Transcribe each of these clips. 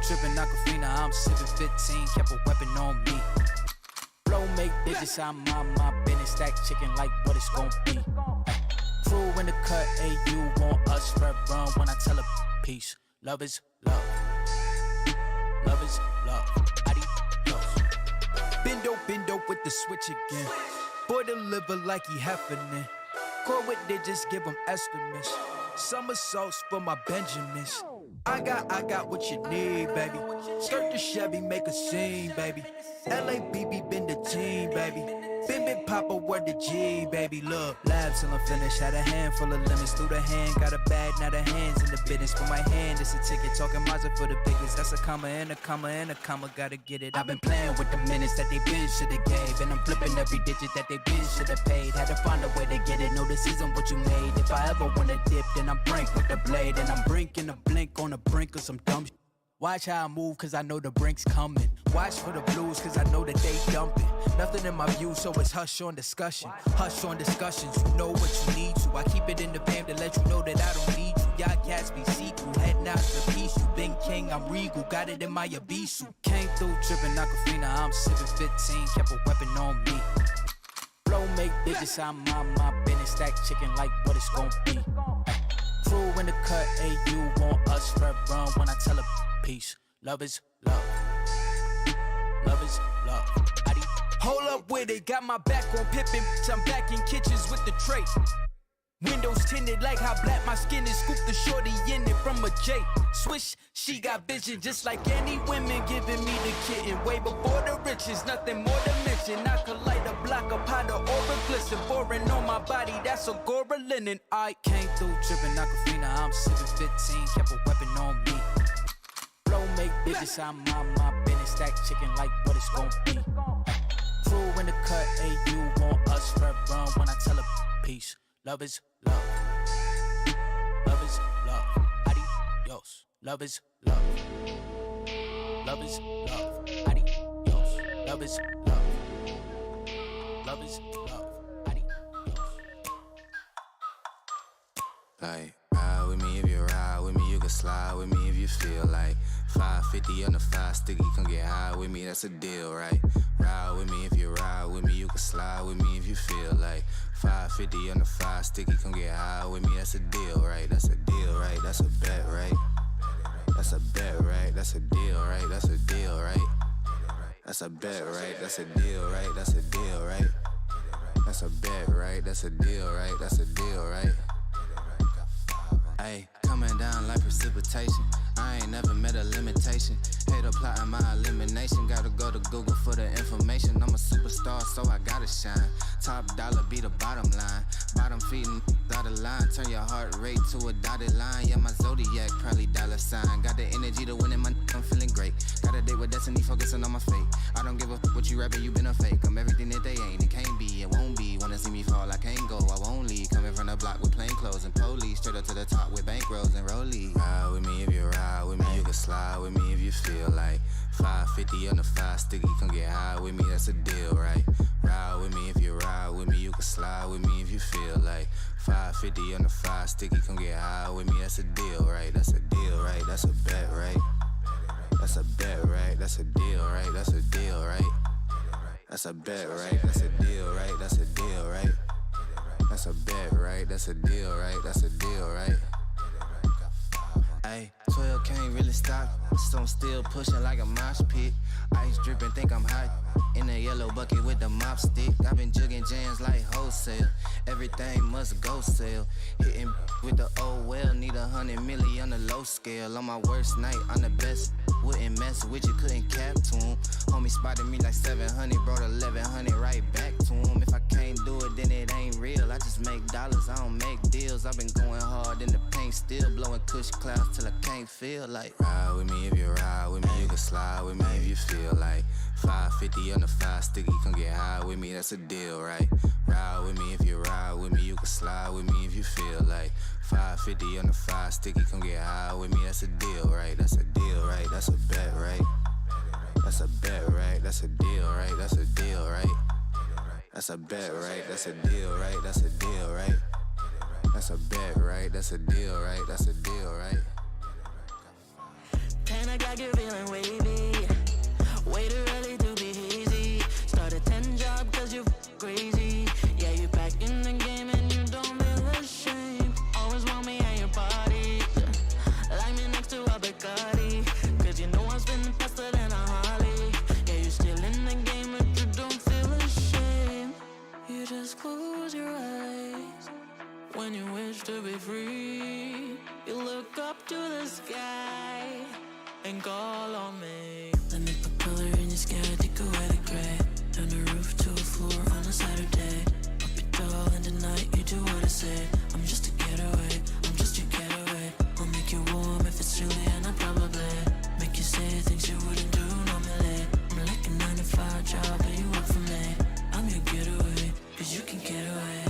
trippin', Aquafina, I'm sippin' 15, kept a weapon on me. Flow make digits, I'm on my business, stack chicken like what it's gon' be. Crew in the cut, hey, you want us, red run when I tell her peace. Love is love. Love is love. Adios. Bendo with the switch again. Boy deliver like he happening. Core with digits, give him estimates. Somersaults for my Benjamins. I got what you need, baby. Skirt the Chevy, make a scene, baby. LABB been the team, baby. Been Papa, word the G, baby. Look, labs till I'm finished. Had a handful of lemons through the hand. Got a bag, now the hands in the business. For my hand, it's a ticket. Talking Mazda for the biggest. That's a comma and a comma and a comma. Gotta get it. I've been playing with the minutes that they been shoulda gave. And I'm flipping every digit that they been shoulda paid. Had to find a way to get it. No, this isn't what you made. If I ever wanna dip, then I'm brink with the blade. And I'm brinking a blink on the brink of some dumb shit. Watch how I move, cause I know the brink's coming. Watch for the blues, cause I know that they dumping. Nothing in my view, so it's hush on discussion. Hush on discussions, you know what you need to. I keep it in the fam to let you know that I don't need you. Y'all cats be see-through, heading out to peace. You been king, I'm regal, got it in my Abisu. Came through trippin' Aquafina, I'm sippin' 15, kept a weapon on me. Flow make digits, I'm on my business, stack chicken like what it's gon' be. Crew in the cut, hey, you want us, red run when I tell her peace. Love is love. Love is love. Hold up with it, got my back on Pippin. I'm back in kitchens with the tray. Windows tinted like how black my skin is. Scoop the shorty in it from a J. Swish, she got vision just like any women giving me the kitten. Way before the riches, nothing more to mention. I could light a block of powder or a glisten. Foreign on my body, that's Agora linen. I came through trippin' Aquafina, I'm sippin' 15, kept a weapon on me. Flow make digits, I'm on my business, stack chicken like what it's gon' be. Crew in the cut, hey, you want us, red run when I tell her peace. Love is love. Love is love. Adios. Love is love. Love is love. Adios. Love is love. Love is love. Adios. Like, ride with me if you ride with me, you can slide with me if you feel like 550 on the 5 sticky, come get high with me, that's a deal, right? Ride with me if you ride with me, you can slide with me if you feel like 550 on the 5 sticky, come get high with me, that's a deal, right? That's a deal, right? That's a bet, right? That's a bet, right? That's a deal, right? That's a deal, right? That's a bet, right? That's a deal, right? That's a deal, right? That's a bet, right? That's a deal, right? That's a deal, right? Ayy, coming down like precipitation. I ain't never met a limitation. Hater plotting my elimination. Gotta go to Google for the information. I'm a superstar, so I gotta shine. Top dollar be the bottom line. Bottom feeding out of line. Turn your heart rate to a dotted line. Yeah, my zodiac probably dollar sign. Got the energy to win it, I'm feeling great. Got a date with destiny, focusing on my fate. I don't give a fuck what you rapping, you been a fake. I'm everything that they ain't, it can't be, it won't be. Wanna see me fall, I can't go, I won't leave. Coming from the block with plain clothes and police. Straight up to the top with bankrolls and rollies. Ride with me if you ride with me, you can slide with me if you feel like 550 on the 5 sticky, come get high with me, that's a deal, right? Ride with me if you ride with me, you can slide with me if you feel like 550 on the 5 sticky, come get high with me, that's a deal, right? That's a deal, right? That's a bet, right? That's a bet, right? That's a deal, right? That's a deal, right? That's a bet, right? That's a deal, right? That's a deal, right? That's a bet, right? That's a deal, right? That's a deal, right? Ayy, 12 can't really stop, so I'm still pushing like a mosh pit. Ice dripping, think I'm hot. In a yellow bucket with the mop stick. I've been jugging jams like wholesale. Everything must go sell. Hitting with the old well. Need 100 milli on the low scale. On my worst night, I'm the best. Wouldn't mess with you, couldn't cap to him. Homie spotted me like 700, brought 1100 right back to him. If I can't do it, then it ain't real. I just make dollars, I don't make deals. I've been going hard in the paint, still blowing kush clouds till I can't feel like. Ride with me if you ride with me, you can slide with me if you feel like 550 on the 5 sticky, come get high with me, that's a deal, right? Ride with me if you ride with me, you can slide with me if you feel like 550 on the 5 sticky, come get high with me, that's a deal, right? That's a deal, right? That's a bet, right? That's a bet, right? That's a deal, right? That's a deal, right? That's a bet, right? That's a deal, right? That's a deal, right? That's a bet, right? That's a deal, right? That's a deal, right? Can I act like you're feeling wavy. Way too early to be hazy. Start a 10 job cause you're crazy. Yeah, you're back in the game and you don't feel ashamed. Always want me at your parties. Like me next to a Bacardi. Cause you know I'm spinning faster than a Harley. Yeah, you're still in the game but you don't feel ashamed. You just close your eyes when you wish to be free. You look up to the sky and call on me. Let me put color in your sky, take away the gray. Turn the roof to a floor on a Saturday. Up it tall and tonight you do what I say. I'm just a getaway, I'm just your getaway. I'll make you warm if it's chilly and I probably make you say things you wouldn't do normally. I'm like a 9 to 5 job, but you work for me. I'm your getaway, cause you can get away.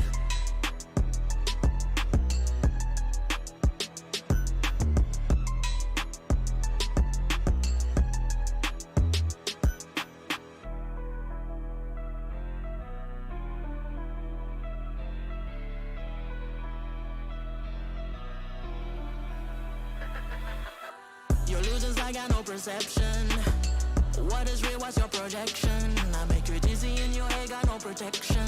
Your illusions, I got no perception. What is real, what's your projection? I make you dizzy in your head, got no protection.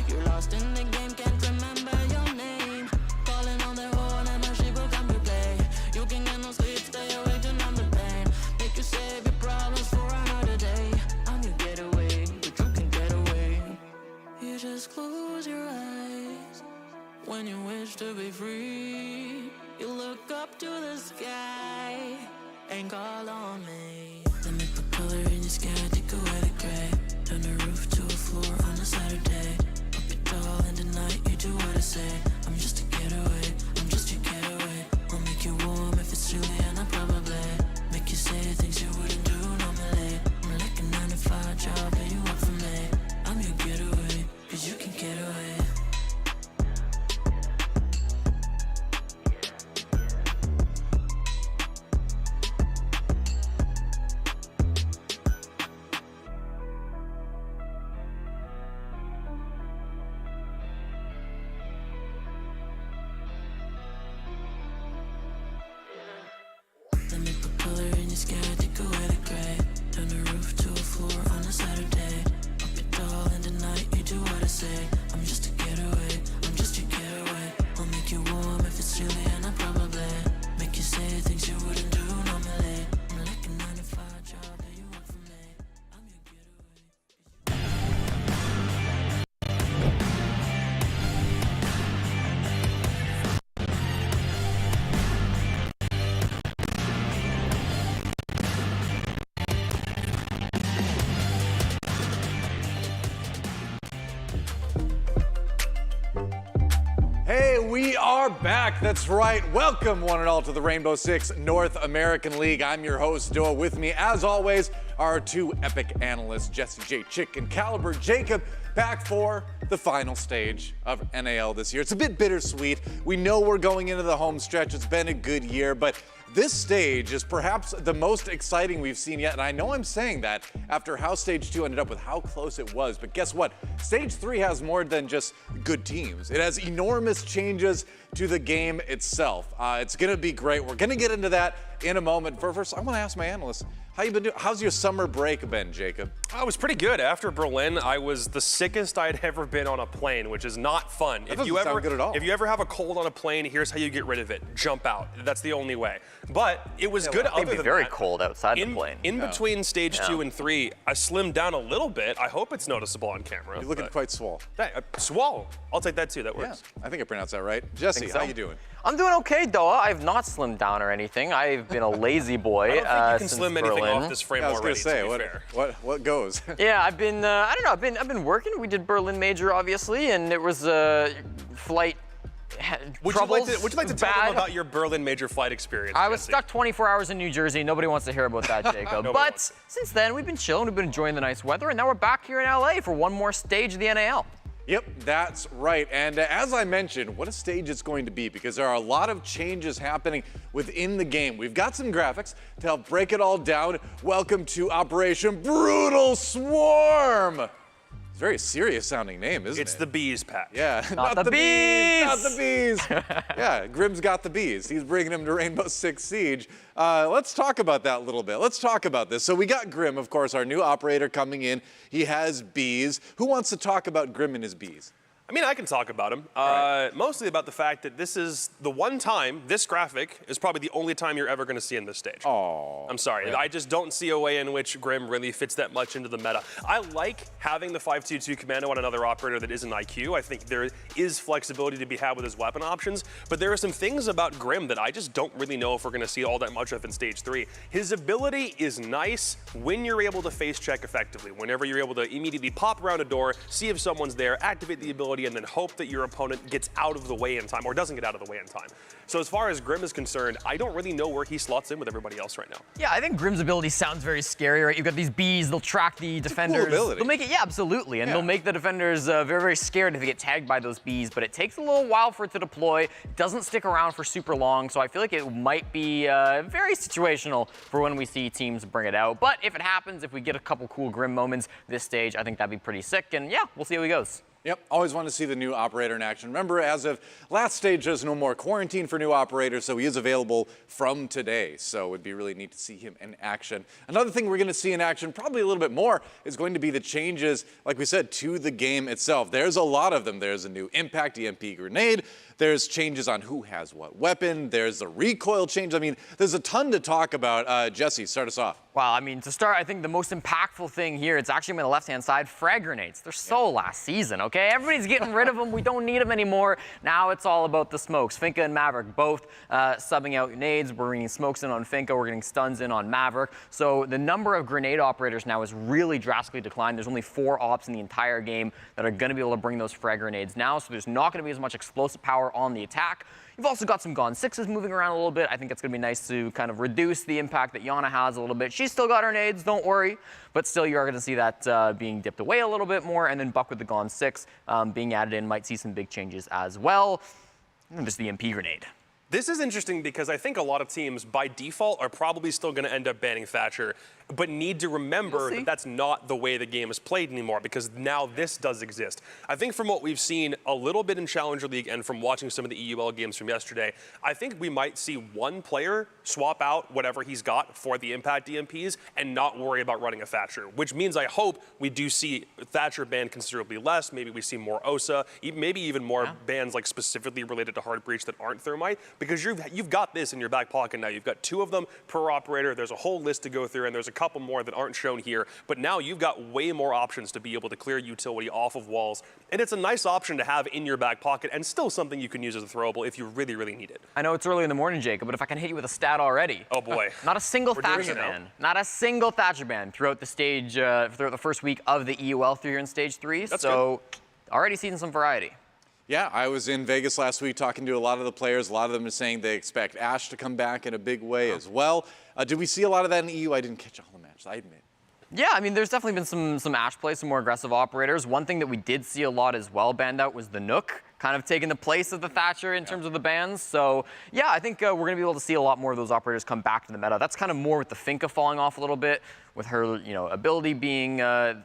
You're lost in the game, can't remember your name. Calling on the horn and my ship will come to play. You can get no sleep, stay awake to numb the pain. Make you save your problems for another day. I'm your getaway, but you can get away. You just close your eyes when you wish to be free. You look up to the sky and call on me. Let me put color in your sky, take away the gray. Turn the roof to a floor on a Saturday. Up it tall and tonight you do what I say. I'm just a getaway, I'm just your getaway. I'll make you warm if it's chilly and I probably make you say things you wouldn't do normally. I'm like a 9 to 5 job, but you work for me. I'm your getaway, cause you can get away. Let me put color in your sky, take away the gray. Turn the roof to a floor on a Saturday. Up it tall and tonight you do what I say. I'm just a getaway, I'm just your getaway. I'll make you warm if it's chilly and I probably make you say things you wouldn't do normally. I'm like a 9 to 5 job, but you work for me. I'm your getaway. Hey, we are back. That's right. Welcome, one and all, to the Rainbow Six North American League. I'm your host, Doa. With me, as always, are two epic analysts, Jesse J. Chick and Caliber Jacob, back for the final stage of NAL this year. It's a bit bittersweet. We know we're going into the home stretch. It's been a good year, but this stage is perhaps the most exciting we've seen yet, and I know I'm saying that after how Stage 2 ended up with how close it was, but guess what? Stage 3 has more than just good teams. It has enormous changes to the game itself. It's gonna be great. We're gonna get into that in a moment. First, I wanna ask my analysts, how you been doing? How's your summer break been, Jacob? I was pretty good. After Berlin, I was the sickest I'd ever been on a plane, which is not fun. That doesn't sound good at all. If you ever have a cold on a plane, here's how you get rid of it. Jump out. That's the only way. But it was good other than that. It'd be very cold outside the plane. In between stage 2 and 3, I slimmed down a little bit. I hope it's noticeable on camera. You're looking quite swole. Hey, swole. I'll take that too. That works. Yeah, I think I pronounced that right. Jesse, how you doing? I'm doing okay, Doa. I've not slimmed down or anything. I've been a lazy boy I don't think you can since slim anything Berlin. off this frame Yeah, I was already, gonna say, to be fair. what goes? Yeah, I've been, I don't know, I've been working. We did Berlin Major, obviously, and it was flight Would troubles. you like to tell bad. them about your Berlin Major flight experience, I was Jesse? stuck 24 hours in New Jersey. Nobody wants to hear about that, Jacob. Nobody But wants to. since then, we've been chilling. We've been enjoying the nice weather, and now we're back here in LA for one more stage of the NAL. Yep, that's right. And as I mentioned, what a stage it's going to be, because there are a lot of changes happening within the game. We've got some graphics to help break it all down. Welcome to Operation Brutal Swarm. It's a very serious sounding name, isn't it? It's the Bees pack. Yeah. Not the bees! Not the bees! Yeah, Grim's got the bees. He's bringing them to Rainbow Six Siege. Let's talk about that a little bit. Let's talk about this. So we got Grim, of course, our new operator coming in. He has bees. Who wants to talk about Grim and his bees? I mean, I can talk about him. Mostly about the fact that this is the one time, this graphic is probably the only time you're ever going to see in this stage. Oh. I'm sorry. Yeah. I just don't see a way in which Grim really fits that much into the meta. I like having the 5-2-2 commando on another operator that isn't IQ. I think there is flexibility to be had with his weapon options, but there are some things about Grim that I just don't really know if we're going to see all that much of in stage 3. His ability is nice when you're able to face check effectively, whenever you're able to immediately pop around a door, see if someone's there, activate the ability, and then hope that your opponent gets out of the way in time or doesn't get out of the way in time. So as far as Grim is concerned, I don't really know where he slots in with everybody else right now. Yeah, I think Grim's ability sounds very scary, right? You've got these bees, they'll track the defenders. Cool ability. They'll make it, yeah, absolutely. And they'll make the defenders very, very scared if they get tagged by those bees, but it takes a little while for it to deploy. It doesn't stick around for super long, so I feel like it might be very situational for when we see teams bring it out. But if it happens, if we get a couple cool Grim moments this stage, I think that'd be pretty sick. And yeah, we'll see how he goes. Yep, always want to see the new operator in action. Remember, as of last stage, there's no more quarantine for new operators, so he is available from today. So it would be really neat to see him in action. Another thing we're going to see in action, probably a little bit more, is going to be the changes, like we said, to the game itself. There's a lot of them. There's a new impact EMP grenade. There's changes on who has what weapon. There's a recoil change. I mean, there's a ton to talk about. Jesse, start us off. Well, I mean, to start, I think the most impactful thing here, it's actually on the left-hand side, frag grenades. They're so last season, okay? Everybody's getting rid of them. We don't need them anymore. Now it's all about the smokes. Finka and Maverick both subbing out nades. We're bringing smokes in on Finka. We're getting stuns in on Maverick. So the number of grenade operators now is really drastically declined. There's only 4 ops in the entire game that are going to be able to bring those frag grenades now. So there's not going to be as much explosive power on the attack. You've also got some Gone 6s moving around a little bit. I think it's going to be nice to kind of reduce the impact that Yana has a little bit. She's still got her nades, don't worry. But still, you are going to see that being dipped away a little bit more. And then Buck with the Gone 6 being added in might see some big changes as well. And just the MP grenade. This is interesting because I think a lot of teams, by default, are probably still going to end up banning Thatcher, but need to remember that that's not the way the game is played anymore, because now this does exist. I think from what we've seen a little bit in Challenger League and from watching some of the EUL games from yesterday, I think we might see one player swap out whatever he's got for the impact DMPs and not worry about running a Thatcher, which means I hope we do see Thatcher banned considerably less. Maybe we see more OSA, maybe even more bans like specifically related to Hard Breach that aren't Thermite, because you've got this in your back pocket now. You've got 2 of them per operator. There's a whole list to go through, and there's a couple more that aren't shown here. But now you've got way more options to be able to clear utility off of walls. And it's a nice option to have in your back pocket and still something you can use as a throwable if you really, really need it. I know it's early in the morning, Jacob, but if I can hit you with a stat already. Oh, boy. Not a single Thatcher ban. Not a single Thatcher ban throughout the stage, throughout the first week of the EUL through here in stage 3. That's so already seeing some variety. Yeah, I was in Vegas last week talking to a lot of the players. A lot of them are saying they expect Ash to come back in a big way as well. Did we see a lot of that in EU? I didn't catch all the matches, I admit. Yeah, I mean, there's definitely been some Ash play, some more aggressive operators. One thing that we did see a lot as well banned out was the Nook, kind of taking the place of the Thatcher in terms of the bans. So yeah, I think we're going to be able to see a lot more of those operators come back to the meta. That's kind of more with the Finka falling off a little bit, with her, ability being, the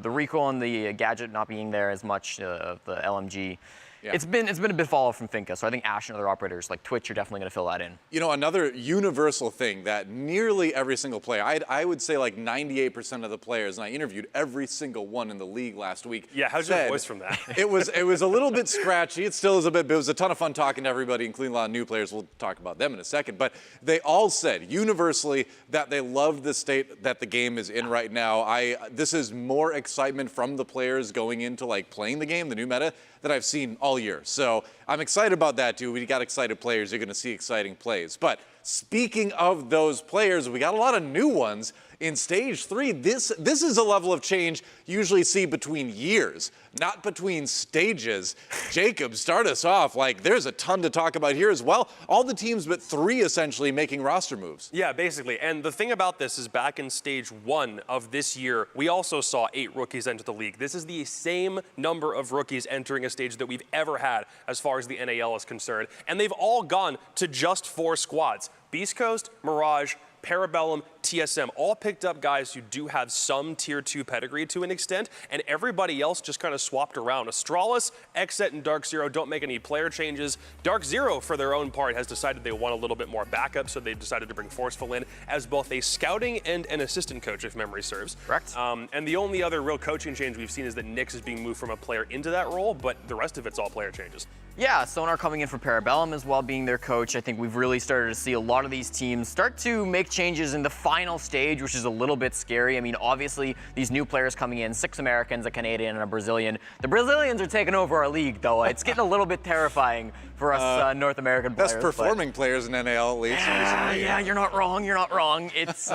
recoil and the gadget not being there as much, the LMG. Yeah. It's been a bit fall off from Finka, so I think Ash and other operators like Twitch are definitely going to fill that in. You know, another universal thing that nearly every single player, I would say like 98% of the players, and I interviewed every single one in the league last week. Yeah, how's your voice from that? It was a little bit scratchy. It still is a bit, but it was a ton of fun talking to everybody, including a lot of new players. We'll talk about them in a second. But they all said universally that they love the state that the game is in right now. This is more excitement from the players going into like playing the game, the new meta, that I've seen all year. So I'm excited about that too. We got excited players. You're going to see exciting plays. But speaking of those players, we got a lot of new ones in stage 3. This is a level of change you usually see between years, not between stages. Jacob, start us off. Like, there's a ton to talk about here as well. All the teams but 3 essentially making roster moves. Yeah, basically. And the thing about this is back in stage 1 of this year, we also saw 8 rookies enter the league. This is the same number of rookies entering a stage that we've ever had as far as the NAL is concerned. And they've all gone to just 4 squads. Beastcoast, Mirage, Parabellum, TSM, all picked up guys who do have some tier 2 pedigree to an extent, and everybody else just kind of swapped around. Astralis, XSET, and DarkZero don't make any player changes. DarkZero, for their own part, has decided they want a little bit more backup, so they decided to bring Forceful in as both a scouting and an assistant coach, if memory serves. Correct. And the only other real coaching change we've seen is that Nyx is being moved from a player into that role, but the rest of it's all player changes. Yeah, Sonar coming in for Parabellum as well, being their coach. I think we've really started to see a lot of these teams start to make changes in the final stage, which is a little bit scary. I mean, obviously, these new players coming in, 6 Americans, a Canadian, and a Brazilian. The Brazilians are taking over our league, though. It's getting a little bit terrifying for us North American players. Best performing players in NAL at least. Yeah, you're not wrong. You're not wrong. It's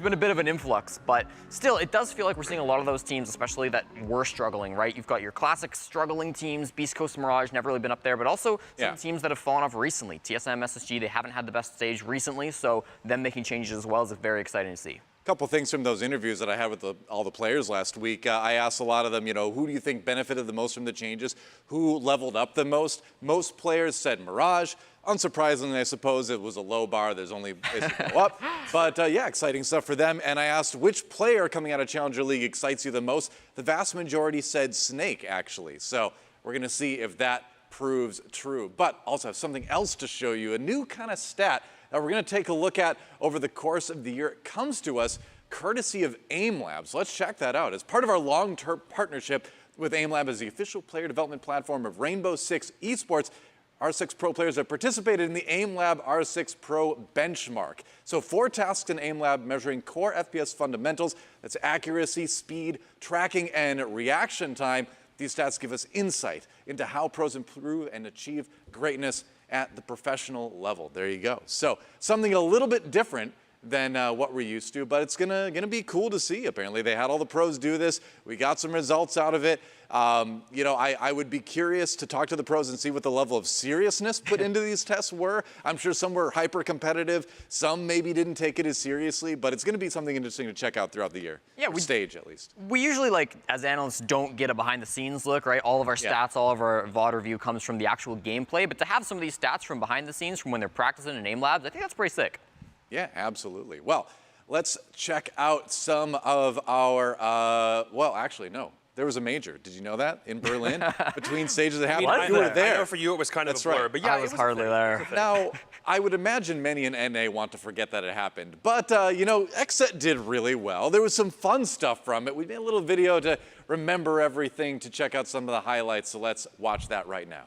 been a bit of an influx, but still, it does feel like we're seeing a lot of those teams, especially that were struggling, right? You've got your classic struggling teams, Beastcoast, Mirage, never really been up there, but also some teams that have fallen off recently. TSM, SSG, they haven't had the best stage recently, so them making changes as well is very exciting to see. A couple things from those interviews that I had with all the players last week. I asked a lot of them, who do you think benefited the most from the changes? Who leveled up the most? Most players said Mirage. Unsurprisingly, I suppose it was a low bar. There's only basically go up. But yeah, exciting stuff for them. And I asked which player coming out of Challenger League excites you the most. The vast majority said Snake, actually. So we're going to see if that proves true. But also have something else to show you, a new kind of stat that we're going to take a look at over the course of the year. It comes to us courtesy of AIM Labs. Let's check that out. As part of our long-term partnership with AIM Lab as the official player development platform of Rainbow Six Esports, R6 Pro players have participated in the AIM Lab R6 Pro benchmark. So 4 tasks in AIM Lab measuring core FPS fundamentals. That's accuracy, speed, tracking, and reaction time. These stats give us insight into how pros improve and achieve greatness at the professional level. There you go. So something a little bit different than what we're used to, but it's gonna be cool to see. Apparently they had all the pros do this. We got some results out of it. I would be curious to talk to the pros and see what the level of seriousness put into these tests were. I'm sure some were hyper competitive. Some maybe didn't take it as seriously, but it's gonna be something interesting to check out throughout the year. Yeah, stage at least. We usually, as analysts, don't get a behind the scenes look, right? All of our stats, all of our VOD review comes from the actual gameplay, but to have some of these stats from behind the scenes, from when they're practicing in AIM Labs, I think that's pretty sick. Yeah, absolutely. Well, let's check out some of our, well, actually, no. There was a major. Did you know that? In Berlin? Between stages that happened. You were there. I know for you it was kind of a blur, but yeah, I was hardly there. Now, I would imagine many in NA want to forget that it happened. But, XSET did really well. There was some fun stuff from it. We made a little video to remember everything, to check out some of the highlights. So let's watch that right now.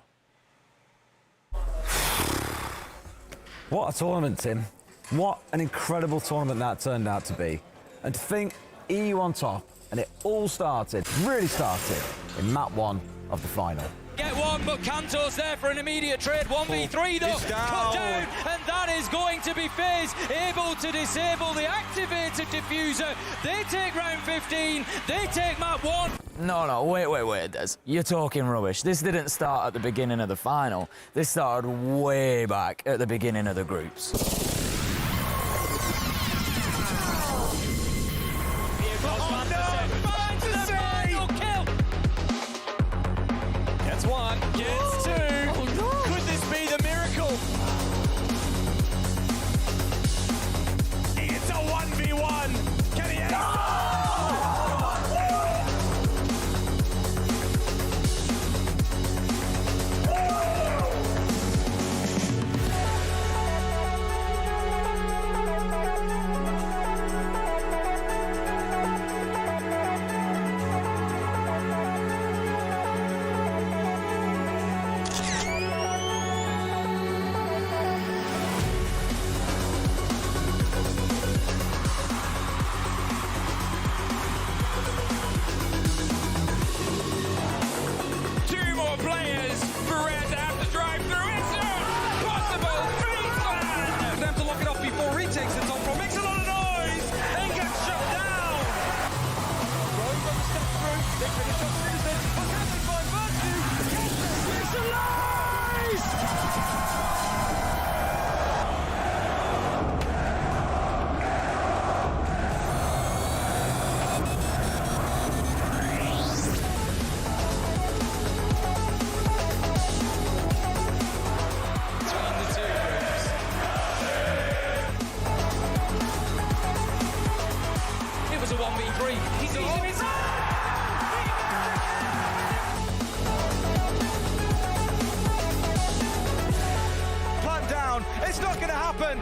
What a tournament, Tim. What an incredible tournament that turned out to be. And to think EU on top, and it all really started in map 1 of the final. Get one, but Kanto's there for an immediate trade. 1v3 though, cut down, and that is going to be FaZe able to disable the activated diffuser. They take round 15, they take map 1. No, wait, Des. You're talking rubbish. This didn't start at the beginning of the final. This started way back at the beginning of the groups. One, gets 2. Oh, no. Could this be the miracle? It's a 1v1. Can he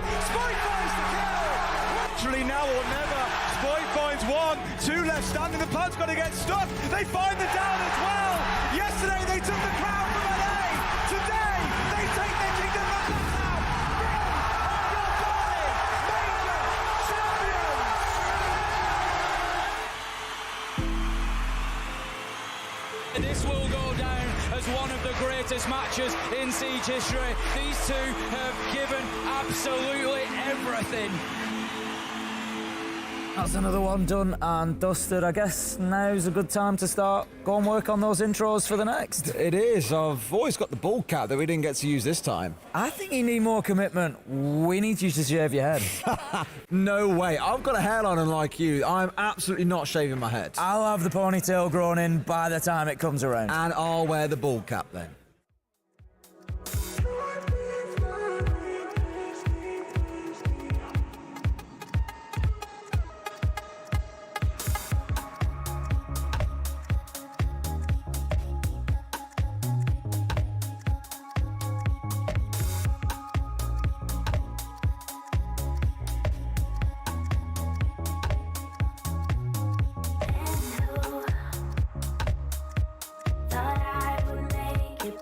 Spike finds the kill. Literally now or never. Spike finds 1, 2 left standing. The pun's got to get stuck. They find the down as well. Yesterday they took the crown from LA. Today they take their kingdom back to town. This will go down as one of the greatest matches in Siege history. These two have given absolutely everything. That's another one done and dusted. I guess now's a good time to start go and work on those intros for the next. It is. I've always got the ball cap that we didn't get to use this time. I think you need more commitment. We need you to shave your head. No way. I've got a hairline unlike you. I'm absolutely not shaving my head. I'll have the ponytail grown in by the time it comes around. And I'll wear the ball cap then. Thought I would make it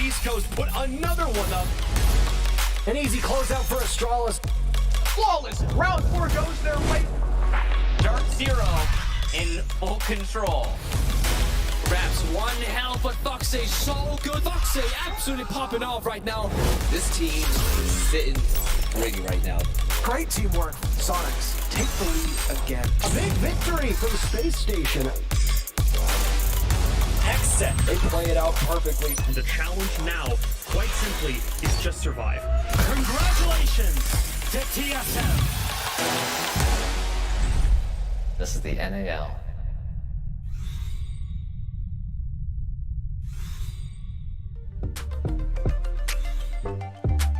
Beastcoast put another one up. An easy closeout for Astralis. Flawless. Round 4 goes their way. DarkZero in full control. Grabs one hell, but Foxy so good. Foxy absolutely popping off right now. This team is sitting pretty right now. Great teamwork. Soniqs take the lead again. A big victory for the Spacestation. XSET. They play it out perfectly. The challenge now, quite simply, is just survive. Congratulations to TSM. This is the NAL.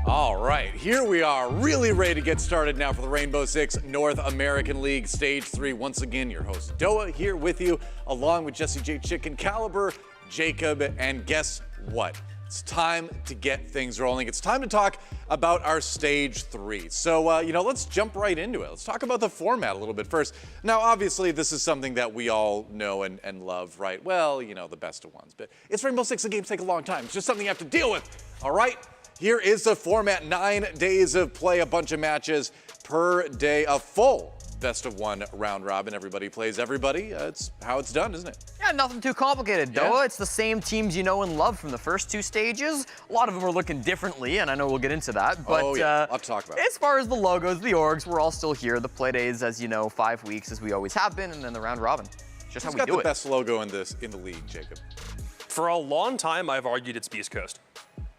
All right, here we are, really ready to get started now for the Rainbow Six North American League Stage 3. Once again, your host Doa here with you, along with Jesse J. Chicken, Caliber, Jacob, and guess what? It's time to get things rolling. It's time to talk about our Stage 3. So, let's jump right into it. Let's talk about the format a little bit first. Now, obviously, this is something that we all know and love, right? Well, the best of ones. But it's Rainbow Six, the games take a long time. It's just something you have to deal with, all right? Here is the format, 9 days of play, a bunch of matches per day, a full best-of-1 round robin. Everybody plays everybody. It's how it's done, isn't it? Yeah, nothing too complicated, Doa. It's the same teams you know and love from the first 2 stages. A lot of them are looking differently, and I know we'll get into that. But a lot to talk about. As far as the logos, the orgs, we're all still here. The play days, as you know, 5 weeks, as we always have been, and then the round robin. Just how we do it. Who's got the best logo in the league, Jacob? For a long time, I've argued it's Beastcoast.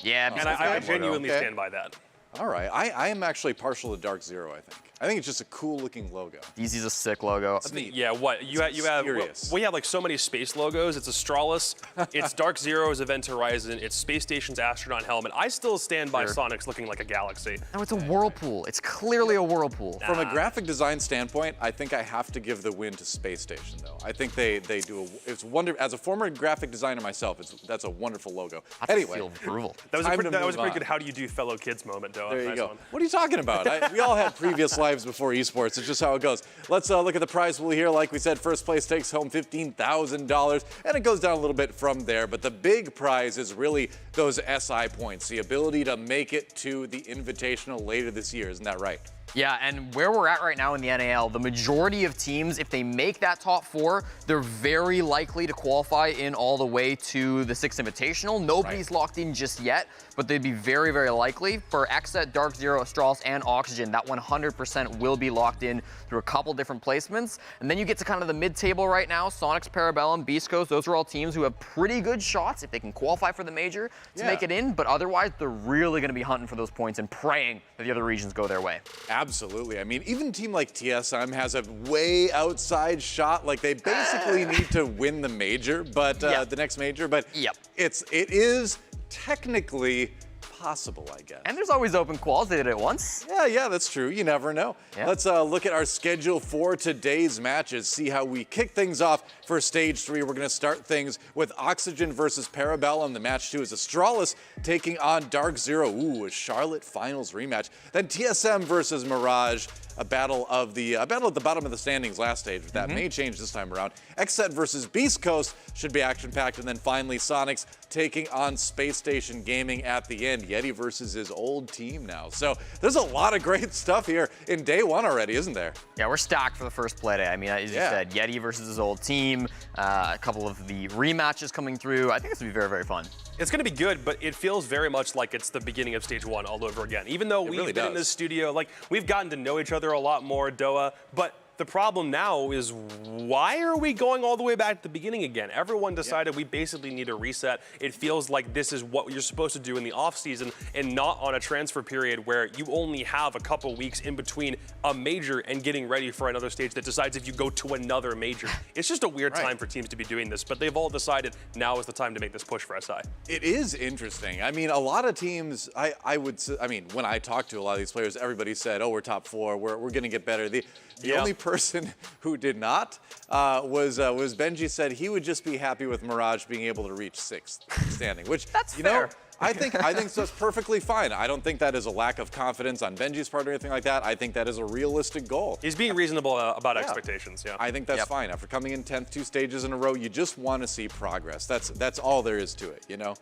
Yeah, and I genuinely stand by that. All right, I am actually partial to DarkZero, I think. I think it's just a cool-looking logo. DZ's a sick logo. Yeah, what you have? We have like so many space logos. It's Astralis, it's DarkZero's Event Horizon, it's Space Station's astronaut helmet. I still stand by Soniqs looking like a galaxy. No, it's a whirlpool. It's clearly a whirlpool. From a graphic design standpoint, I think I have to give the win to Space Station, though. I think they do. It's wonderful. As a former graphic designer myself, that's a wonderful logo. Anyway, approval. That was a pretty good. How do you do fellow kids moment, Doa. There you go. What are you talking about? We all had previous lives before esports. It's just how it goes. Let's look at the prize pool here. Like we said, first place takes home $15,000, and it goes down a little bit from there. But the big prize is really those SI points, the ability to make it to the Invitational later this year. Isn't that right? Yeah, and where we're at right now in the NAL, the majority of teams, if they make that top 4, they're very likely to qualify in all the way to the 6th Invitational. Nobody's locked in just yet, but they'd be very, very likely. For XSET, DarkZero, Astralis, and Oxygen, that 100% will be locked in through a couple different placements. And then you get to kind of the mid-table right now. Soniqs, Parabellum, Beastcoast, those are all teams who have pretty good shots if they can qualify for the major to make it in. But otherwise, they're really going to be hunting for those points and praying that the other regions go their way. Absolutely. I mean, even a team like TSM has a way outside shot. Like, they basically need to win the major, but the next major. But it is technically possible, I guess. And there's always open quals. They did it once. Yeah, that's true. You never know. Yeah. Let's look at our schedule for today's matches, see how we kick things off for Stage 3. We're going to start things with Oxygen versus Parabellum. The match 2 is Astralis taking on DarkZero. Ooh, a Charlotte Finals rematch. Then TSM versus Mirage, a battle at the bottom of the standings last stage. That may change this time around. XSET versus Beastcoast should be action-packed. And then finally, Soniqs taking on Space Station Gaming at the end. Yeti versus his old team now. So there's a lot of great stuff here in day 1 already, isn't there? Yeah, we're stacked for the first play day. I mean, as you said, Yeti versus his old team, a couple of the rematches coming through. I think it's going to be very, very fun. It's going to be good, but it feels very much like it's the beginning of Stage 1 all over again. Even though we've been in this studio, like, we've gotten to know each other a lot more, Doa, but the problem now is, why are we going all the way back to the beginning again? Everyone decided we basically need a reset. It feels like this is what you're supposed to do in the off season and not on a transfer period where you only have a couple weeks in between a major and getting ready for another stage that decides if you go to another major. It's just a weird time for teams to be doing this, but they've all decided now is the time to make this push for SI. It is interesting. I mean, a lot of teams, I mean, when I talked to a lot of these players, everybody said, oh, we're top 4, we're going to get better. The only person who did not was Benji. Said he would just be happy with Mirage being able to reach 6th standing, which that's fair. I think that's perfectly fine. I don't think that is a lack of confidence on Benji's part or anything like that. I think that is a realistic goal. He's being reasonable about expectations. Yeah, I think that's fine. After coming in 10th 2 stages in a row, you just want to see progress. That's all there is to it, you know.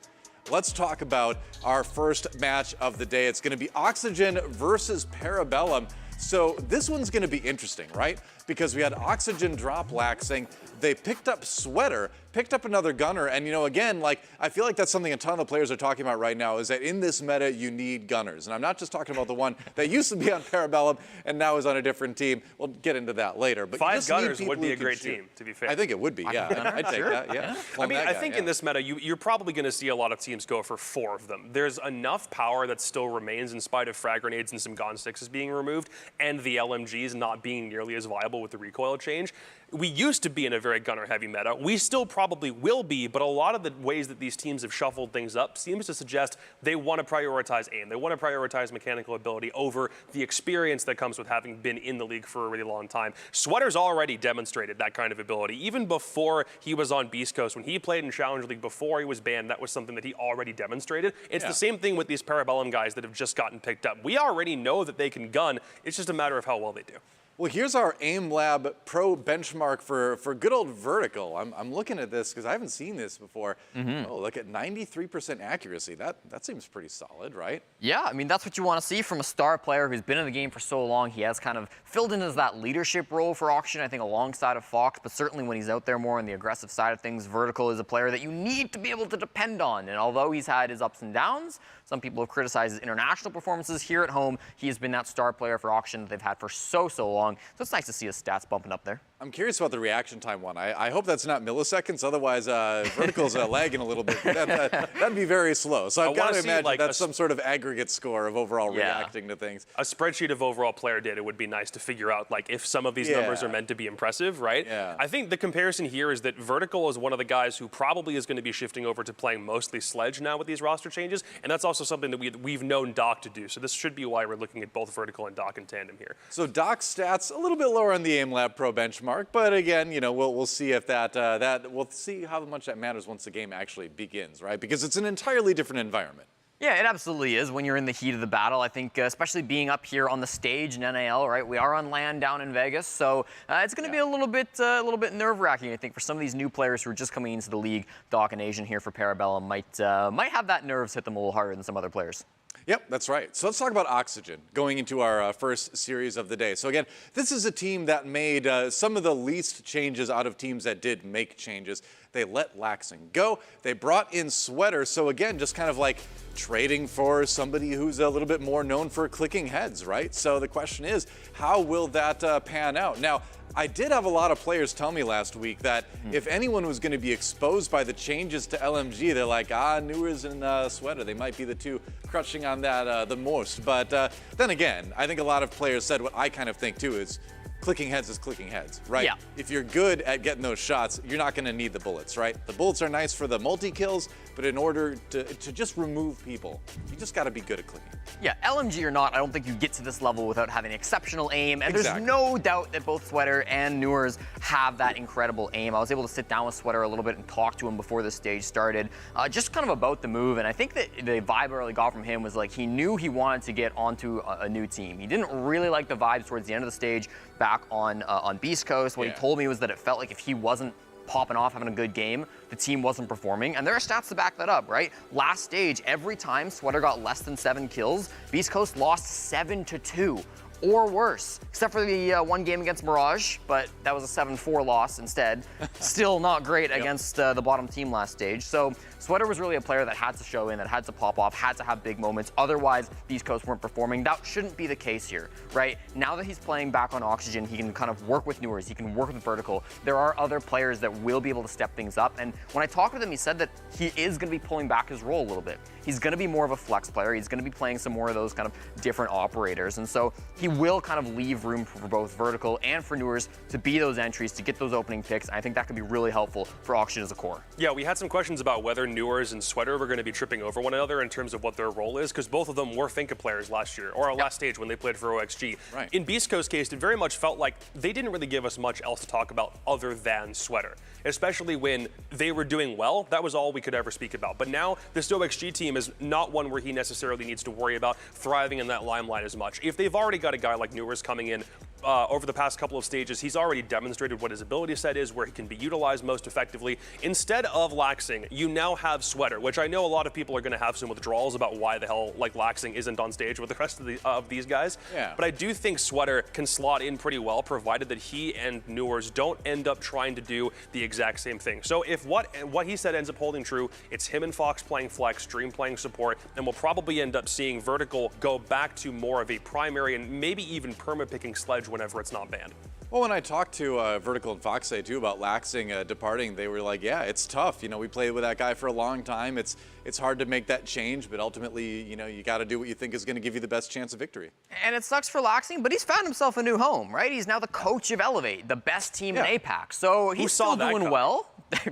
let's talk about our first match of the day. It's going to be Oxygen versus Parabellum. So this one's going to be interesting, right? Because we had Oxygen drop Laxing, they picked up Sweater, picked up another gunner, and again, like, I feel like that's something a ton of players are talking about right now, is that in this meta, you need gunners. And I'm not just talking about the one that used to be on Parabellum and now is on a different team. We'll get into that later. But 5 gunners would be a great team, to be fair. I think it would be, yeah. I'd take that, yeah. I mean, I think in this meta, you're probably going to see a lot of teams go for 4 of them. There's enough power that still remains in spite of frag grenades and some Gon 6s being removed and the LMGs not being nearly as viable with the recoil change. We used to be in a very gunner-heavy meta. We still probably will be, but a lot of the ways that these teams have shuffled things up seems to suggest they want to prioritize aim. They want to prioritize mechanical ability over the experience that comes with having been in the league for a really long time. Sweater's already demonstrated that kind of ability. Even before he was on Beastcoast, when he played in Challenge League before he was banned, that was something that he already demonstrated. It's the same thing with these Parabellum guys that have just gotten picked up. We already know that they can gun. It's just a matter of how well they do. Well, here's our Aim Lab Pro benchmark for good old Vertical. I'm looking at this because I haven't seen this before. Oh, look at 93% accuracy. That seems pretty solid, right? Yeah, I mean, that's what you want to see from a star player who's been in the game for so long. He has kind of filled in as that leadership role for Auction, I think, alongside of Fox, but certainly when he's out there more on the aggressive side of things, Vertical is a player that you need to be able to depend on. And although he's had his ups and downs, some people have criticized his international performances here at home. He has been that star player for Auction that they've had for so long. So it's nice to see his stats bumping up there. I'm curious about the reaction time one. I hope that's not milliseconds. Otherwise, Vertical's lagging a little bit. That'd be very slow. So I've got to imagine like that's some sort of aggregate score of overall reacting to things. A spreadsheet of overall player data would be nice to figure out, like, if some of these numbers are meant to be impressive, right? Yeah. I think the comparison here is that Vertical is one of the guys who probably is going to be shifting over to playing mostly Sledge now with these roster changes, and that's also something that we've known Doc to do. So this should be why we're looking at both Vertical and Doc in tandem here. So Doc's stats a little bit lower on the Aim Lab Pro benchmark, but again, we'll see if we'll see how much that matters once the game actually begins, right? Because it's an entirely different environment. Yeah, it absolutely is when you're in the heat of the battle. I think especially being up here on the stage in NAL, right? We are on land down in Vegas, so it's going to be a little bit nerve-wracking, I think, for some of these new players who are just coming into the league. Doc and Asian here for Parabellum might have that nerves hit them a little harder than some other players. Yep, that's right. So let's talk about Oxygen going into our first series of the day. So again, this is a team that made some of the least changes out of teams that did make changes. They let Laxing go. They brought in Sweater. So again, just kind of like trading for somebody who's a little bit more known for clicking heads, right? So the question is, how will that pan out? Now, I did have a lot of players tell me last week that if anyone was going to be exposed by the changes to LMG, they're like, Newers and Sweater, they might be the two crushing on that the most. But then again, I think a lot of players said what I kind of think too is, clicking heads is clicking heads, right? Yeah. If you're good at getting those shots, you're not going to need the bullets, right? The bullets are nice for the multi-kills, but in order to just remove people, you just got to be good at clicking. Yeah, LMG or not, I don't think you get to this level without having exceptional aim, and Exactly. There's no doubt that both Sweater and Newers have that incredible aim. I was able to sit down with Sweater a little bit and talk to him before the stage started, just kind of about the move, and I think that the vibe I really got from him was like he knew he wanted to get onto a new team. He didn't really like the vibes towards the end of the stage back on Beastcoast. What he told me was that it felt like if he wasn't popping off, having a good game, the team wasn't performing, and there are stats to back that up, right? Last stage, every time Sweater got less than 7 kills, Beastcoast lost 7-2 or worse, except for the one game against Mirage, but that was a 7-4 loss instead. Still not great against the bottom team last stage. So Sweater was really a player that had to show in, that had to pop off, had to have big moments. Otherwise, Beastcoast weren't performing. That shouldn't be the case here, right? Now that he's playing back on Oxygen, he can kind of work with Newers, he can work with Vertical. There are other players that will be able to step things up. And when I talked with him, he said that he is going to be pulling back his role a little bit. He's going to be more of a flex player. He's going to be playing some more of those kind of different operators. And so he will kind of leave room for both Vertical and for Newers to be those entries, to get those opening picks. And I think that could be really helpful for Oxygen as a core. Yeah, we had some questions about whether Newers and Sweater were going to be tripping over one another in terms of what their role is, because both of them were Finka players last year, or last stage when they played for OXG. Right. In Beastcoast's case, it very much felt like they didn't really give us much else to talk about other than Sweater, especially when they were doing well. That was all we could ever speak about. But now this OXG team is not one where he necessarily needs to worry about thriving in that limelight as much. If they've already got a guy like Newers coming in over the past couple of stages, he's already demonstrated what his ability set is, where he can be utilized most effectively. Instead of Laxing, you now have Sweater, which I know a lot of people are going to have some withdrawals about why the hell like Laxing isn't on stage with the rest of these guys. Yeah. But I do think Sweater can slot in pretty well, provided that he and Newers don't end up trying to do the exact same thing. So if what he said ends up holding true, it's him and Fox playing flex, Dream playing support, and we'll probably end up seeing Vertical go back to more of a primary and maybe even perma-picking sledge whenever it's not banned. Well, when I talked to Vertical and Foxay too about Laxing departing, they were like, yeah, it's tough. You know, we played with that guy for a long time. It's hard to make that change, but ultimately, you know, you got to do what you think is going to give you the best chance of victory. And it sucks for Laxing, but he's found himself a new home, right? He's now the coach of Elevate, the best team in APAC. So he's still doing well.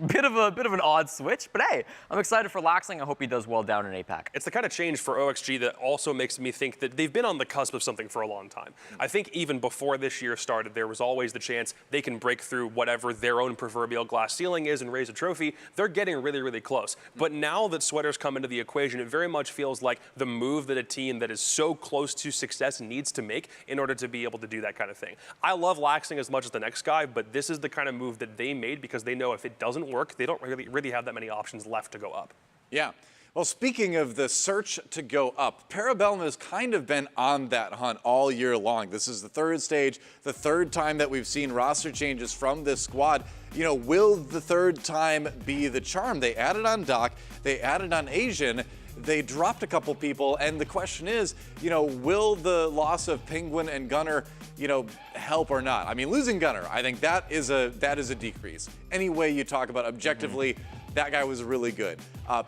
bit of an odd switch, but hey, I'm excited for Laxing. I hope he does well down in APAC. It's the kind of change for OXG that also makes me think that they've been on the cusp of something for a long time. I think even before this year started, there was always the chance they can break through whatever their own proverbial glass ceiling is and raise a trophy. They're getting really, really close. But now that Sweater's come into the equation, it very much feels like the move that a team that is so close to success needs to make in order to be able to do that kind of thing. I love Laxing as much as the next guy, but this is the kind of move that they made because they know if it doesn't work, they don't really have that many options left to go up. Yeah. Well, speaking of the search to go up, Parabellum has kind of been on that hunt all year long. This is the third stage, the third time that we've seen roster changes from this squad. You know, will the third time be the charm? They added on Doc, they added on Asian, they dropped a couple people, and the question is, you know, will the loss of Penguin and Gunner, you know, help or not? I mean, losing Gunner, I think that is a decrease. Any way you talk about objectively, that guy was really good.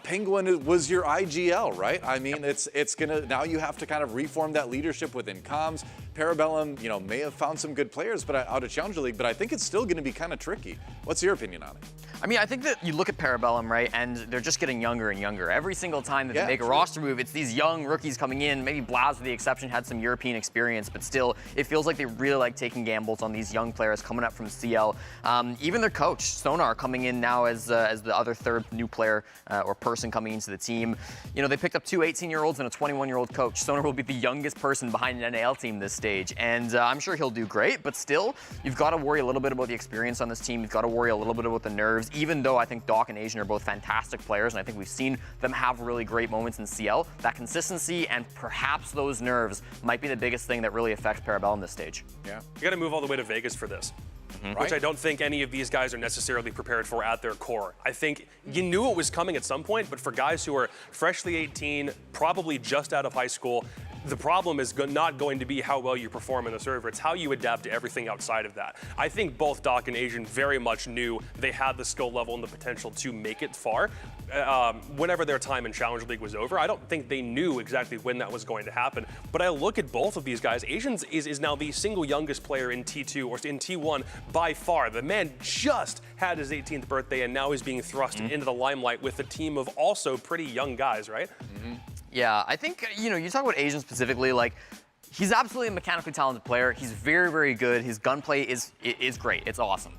Penguin was your IGL, right? I mean, it's gonna, now you have to kind of reform that leadership within comms. Parabellum, you know, may have found some good players but out of Challenger League, but I think it's still gonna be kind of tricky. What's your opinion on it? I mean, I think that you look at Parabellum, right, and they're just getting younger and younger. Every single time that they make a roster move, it's these young rookies coming in. Maybe Blaz, with the exception, had some European experience, but still, it feels like they really like taking gambles on these young players coming up from CL. Even their coach, Sonar, coming in now as the other third new player or person coming into the team. You know, they picked up two 18-year-olds and a 21-year-old coach. Sonar will be the youngest person behind an NAL team this stage, and I'm sure he'll do great, but still, you've got to worry a little bit about the experience on this team. You've got to worry a little bit about the nerves, even though I think Doc and Asian are both fantastic players, and I think we've seen them have really great moments in CL. That consistency and perhaps those nerves might be the biggest thing that really affects Parabellum this stage. Yeah. You got to move all the way to Vegas for this. Which I don't think any of these guys are necessarily prepared for at their core. I think you knew it was coming at some point, but for guys who are freshly 18, probably just out of high school, the problem is not going to be how well you perform in the server. It's how you adapt to everything outside of that. I think both Doc and Asian very much knew they had the skill level and the potential to make it far. Whenever their time in Challenger League was over, I don't think they knew exactly when that was going to happen. But I look at both of these guys. Asian is now the single youngest player in T2 or in T1 by far. The man just had his 18th birthday and now he's being thrust into the limelight with a team of also pretty young guys, right? Yeah, I think, you know, you talk about Asian specifically, like, he's absolutely a mechanically talented player. He's very, very good. His gunplay is great. It's awesome.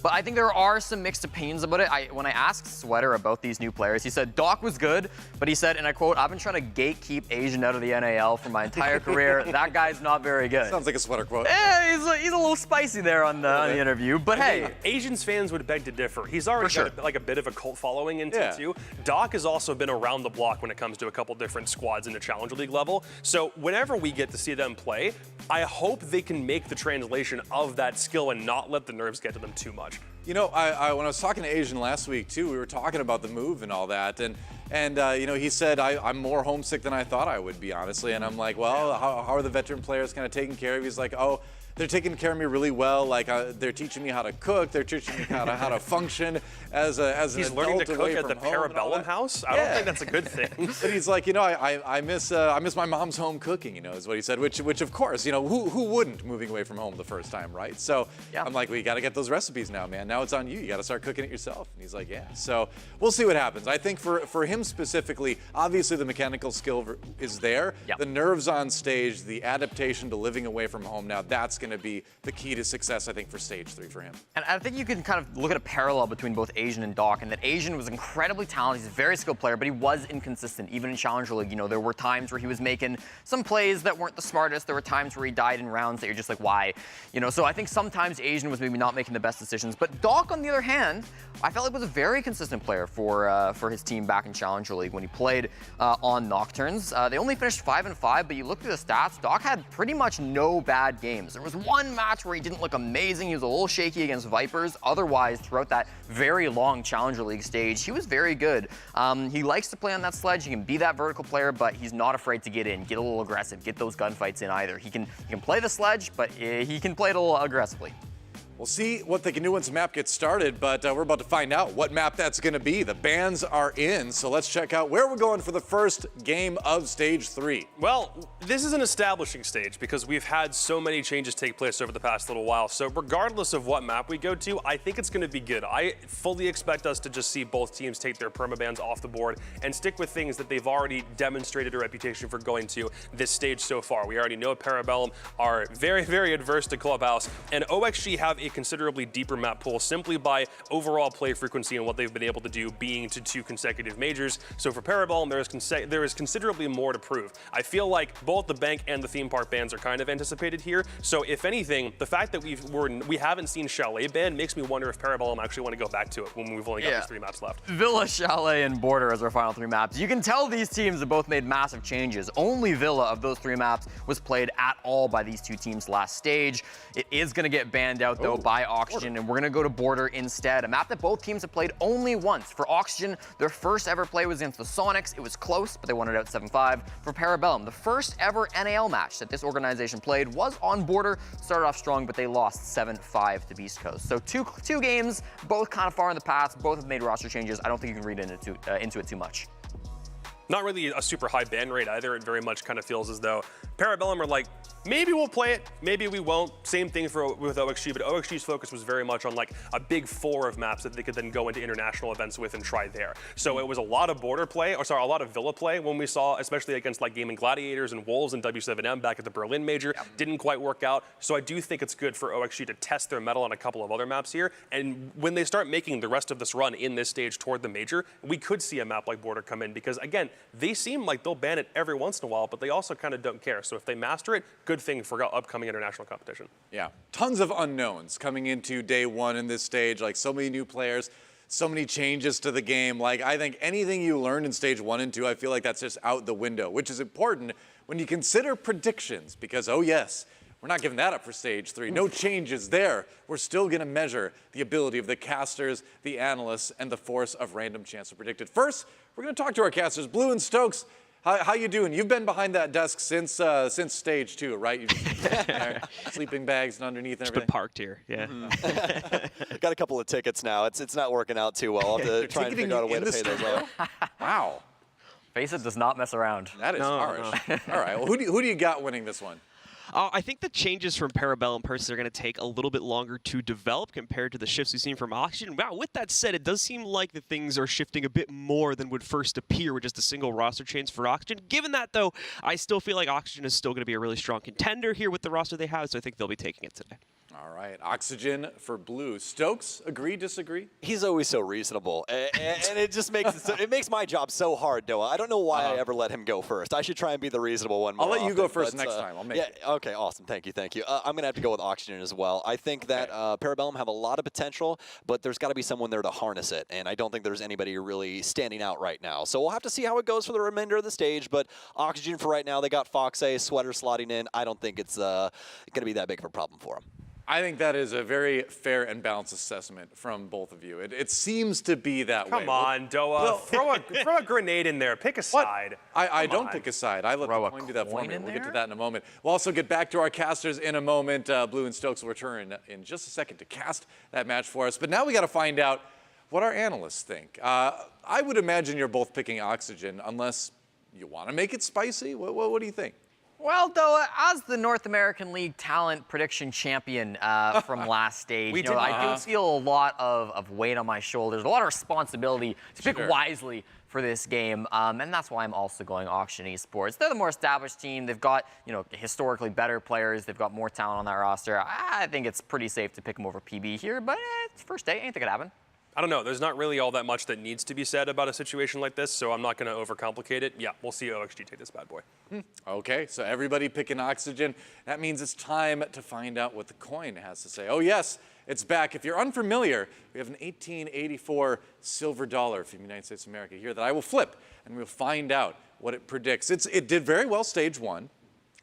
But I think there are some mixed opinions about it. When I asked Sweater about these new players, he said Doc was good, but he said, and I quote, "I've been trying to gatekeep Asian out of the NAL for my entire career. That guy's not very good." Sounds like a Sweater quote. Yeah, he's a little spicy there on the interview, but hey. Asians fans would beg to differ. He's already got like a bit of a cult following in T2. Doc has also been around the block when it comes to a couple different squads in the Challenger League level. So whenever we get to see them play, I hope they can make the translation of that skill and not let the nerves get to them too much. You know, when I was talking to Asian last week too, we were talking about the move and all that, and you know, he said I'm more homesick than I thought I would be, honestly. And I'm like, well, how are the veteran players kind of taken care of? He's like, oh, they're taking care of me really well. Like they're teaching me how to cook. They're teaching me how to function as an adult. He's learning to cook at the Parabellum house. I don't think that's a good thing. But he's like, you know, I miss my mom's home cooking. You know, is what he said. Which of course, you know, who wouldn't moving away from home the first time, right? So I'm like, we got to get those recipes now, man. Now it's on you. You got to start cooking it yourself. And he's like, yeah. So we'll see what happens. I think for him specifically, obviously the mechanical skill is there. The nerves on stage, the adaptation to living away from home. Now that's going going to be the key to success, I think, for stage 3 for him. And I think you can kind of look at a parallel between both Asian and Doc, and that Asian was incredibly talented. He's a very skilled player, but he was inconsistent, even in Challenger League. You know, there were times where he was making some plays that weren't the smartest. There were times where he died in rounds that you're just like, why? You know, so I think sometimes Asian was maybe not making the best decisions. But Doc, on the other hand, I felt like was a very consistent player for his team back in Challenger League when he played on Nocturnes. They only finished 5-5, but you look through the stats, Doc had pretty much no bad games. There was one match where he didn't look amazing. He was a little shaky against Vipers. Otherwise, throughout that very long Challenger League stage, he was very good. He likes to play on that sledge. He can be that vertical player, but he's not afraid to get in, get a little aggressive, get those gunfights in either. He can play the sledge, but he can play it a little aggressively. We'll see what they can do once the map gets started, but we're about to find out what map that's going to be. The bans are in, so let's check out where we're going for the first game of Stage 3. Well, this is an establishing stage because we've had so many changes take place over the past little while. So regardless of what map we go to, I think it's going to be good. I fully expect us to just see both teams take their permabans off the board and stick with things that they've already demonstrated a reputation for going to this stage so far. We already know Parabellum are very, very adverse to Clubhouse, and OXG have a considerably deeper map pool simply by overall play frequency and what they've been able to do being to 2 consecutive majors. So for Parabellum, there is considerably more to prove. I feel like both the bank and the theme park bans are kind of anticipated here. So if anything, the fact that we haven't seen Chalet ban makes me wonder if Parabellum actually want to go back to it when we've only got these 3 maps left. Villa, Chalet, and Border as our final 3 maps. You can tell these teams have both made massive changes. Only Villa of those 3 maps was played at all by these 2 teams last stage. It is going to get banned out though by Oxygen, and we're going to go to Border instead. A map that both teams have played only once. For Oxygen, their first ever play was against the Soniqs. It was close, but they won it out 7-5. For Parabellum, the first ever NAL match that this organization played was on Border. Started off strong, but they lost 7-5 to Beastcoast. So two games, both kind of far in the past. Both have made roster changes. I don't think you can read into it too much. Not really a super high ban rate either. It very much kind of feels as though Parabellum are like, maybe we'll play it, maybe we won't. Same thing with OXG, but OXG's focus was very much on like a big 4 of maps that they could then go into international events with and try there. So it was a lot of border play, or sorry, a lot of Villa play when we saw, especially against like Gaming Gladiators and Wolves and W7M back at the Berlin Major. Didn't quite work out. So I do think it's good for OXG to test their mettle on a couple of other maps here. And when they start making the rest of this run in this stage toward the Major, we could see a map like Border come in because again, they seem like they'll ban it every once in a while, but they also kind of don't care. So if they master it, good thing for upcoming international competition. Yeah, tons of unknowns coming into day 1 in this stage, like so many new players, so many changes to the game. Like I think anything you learned in stage 1 and 2, I feel like that's just out the window, which is important when you consider predictions because, oh yes, we're not giving that up for stage 3. No changes there. We're still going to measure the ability of the casters, the analysts, and the force of random chance to predict it. First, we're going to talk to our casters, Blue and Stokes. How you doing? You've been behind that desk since stage 2, right? You've sleeping bags and underneath and everything. Been parked here, yeah. Got a couple of tickets now. It's not working out too well. I'll have to try and figure out a way to pay those off. Wow. FACEIT does not mess around. That is harsh. No. All right. Well, who do you got winning this one? I think the changes from Parabellum personally are going to take a little bit longer to develop compared to the shifts we've seen from Oxygen. Wow, with that said, it does seem like the things are shifting a bit more than would first appear with just a single roster change for Oxygen. Given that, though, I still feel like Oxygen is still going to be a really strong contender here with the roster they have, so I think they'll be taking it today. All right, Oxygen for Blue. Stokes, agree, disagree? He's always so reasonable, and it just makes my job so hard, Noah. I don't know why I ever let him go first. I should try and be the reasonable one more I'll let you often, go first next time. I'll make it. Okay, awesome. Thank you. I'm going to have to go with Oxygen as well. I think that Parabellum have a lot of potential, but there's got to be someone there to harness it, and I don't think there's anybody really standing out right now. So we'll have to see how it goes for the remainder of the stage, but Oxygen for right now, they got Foxay, Sweater slotting in. I don't think it's going to be that big of a problem for them. I think that is a very fair and balanced assessment from both of you. It seems to be that way. Come on, Doa. Throw a grenade in there. Pick a side. I don't pick a side. I let the coin do that for me. We'll get to that in a moment. We'll also get back to our casters in a moment. Blue and Stokes will return in just a second to cast that match for us. But now we got to find out what our analysts think. I would imagine you're both picking Oxygen unless you want to make it spicy. What do you think? Well, though, as the North American League talent prediction champion from last stage, I do feel a lot of weight on my shoulders, a lot of responsibility to pick wisely for this game, and that's why I'm also going Auction Esports. They're the more established team. They've got, historically better players. They've got more talent on that roster. I think it's pretty safe to pick them over PB here, but it's first day. Anything could happen. I don't know. There's not really all that much that needs to be said about a situation like this, so I'm not going to overcomplicate it. Yeah, we'll see OXG take this bad boy. Okay, so everybody picking Oxygen. That means it's time to find out what the coin has to say. Oh, yes, it's back. If you're unfamiliar, we have an 1884 silver dollar from the United States of America here that I will flip, and we'll find out what it predicts. It did very well stage 1,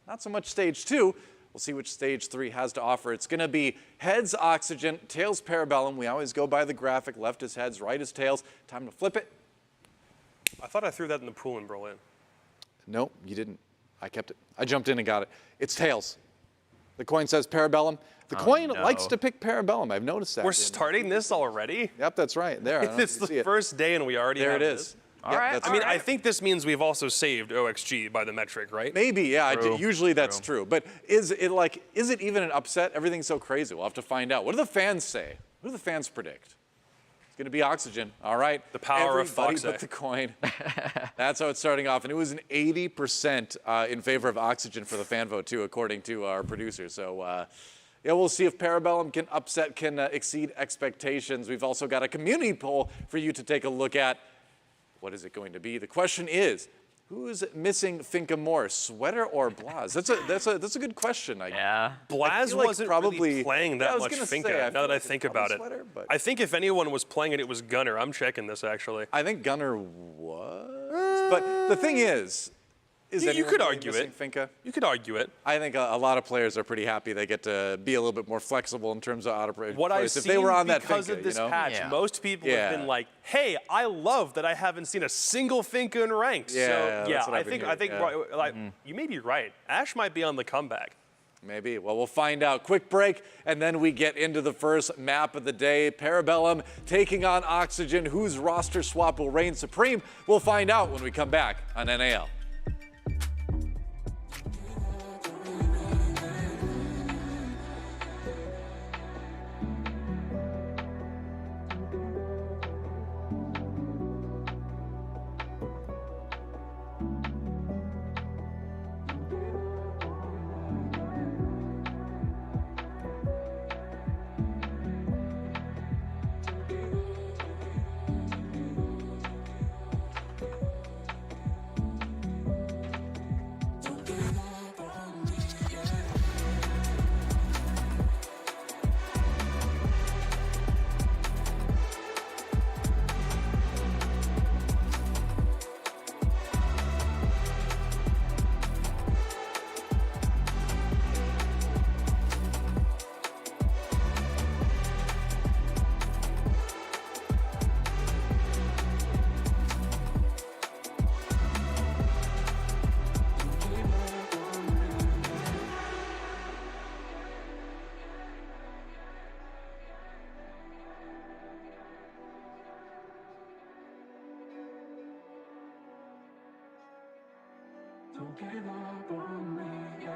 not so much stage 2. We'll see which stage 3 has to offer. It's going to be heads Oxygen, tails Parabellum. We always go by the graphic. Left is heads, right is tails. Time to flip it. I thought I threw that in the pool in Berlin. Nope, you didn't. I kept it. I jumped in and got it. It's tails. The coin says Parabellum. The coin likes to pick Parabellum. I've noticed that. We're starting this already? Yep, that's right. There. It's the first day and we already have this. All right. I mean, I think this means we've also saved OXG by the metric, right? Maybe, yeah. Usually that's true. But is it even an upset? Everything's so crazy. We'll have to find out. What do the fans say? What do the fans predict? It's going to be Oxygen. All right. The power of Everybody Fox. put the coin. That's how it's starting off. And it was an 80% in favor of Oxygen for the fan vote, too, according to our producer. So, yeah, we'll see if Parabellum can exceed expectations. We've also got a community poll for you to take a look at. What is it going to be? The question is, who's missing Finca more, Sweater or Blaz? That's a good question. Blaz wasn't really playing that much Finca, now that I think about it. Sweater, I think if anyone was playing it, it was Gunner. I'm checking this, actually. I think Gunner was. But the thing is you could argue it. Finca? You could argue it. I think a lot of players are pretty happy they get to be a little bit more flexible in terms of auto-play. What I've seen because of this patch, Yeah. most people have been like, "Hey, I love that I haven't seen a single Finca in ranked." Yeah, so that's what I I've been think hearing, like you may be right. Ash might be on the comeback. Maybe. Well, we'll find out. Quick break, and then we get into the first map of the day. Parabellum taking on Oxygen. Whose roster swap will reign supreme? We'll find out when we come back on NAL. Don't give up on me, yeah.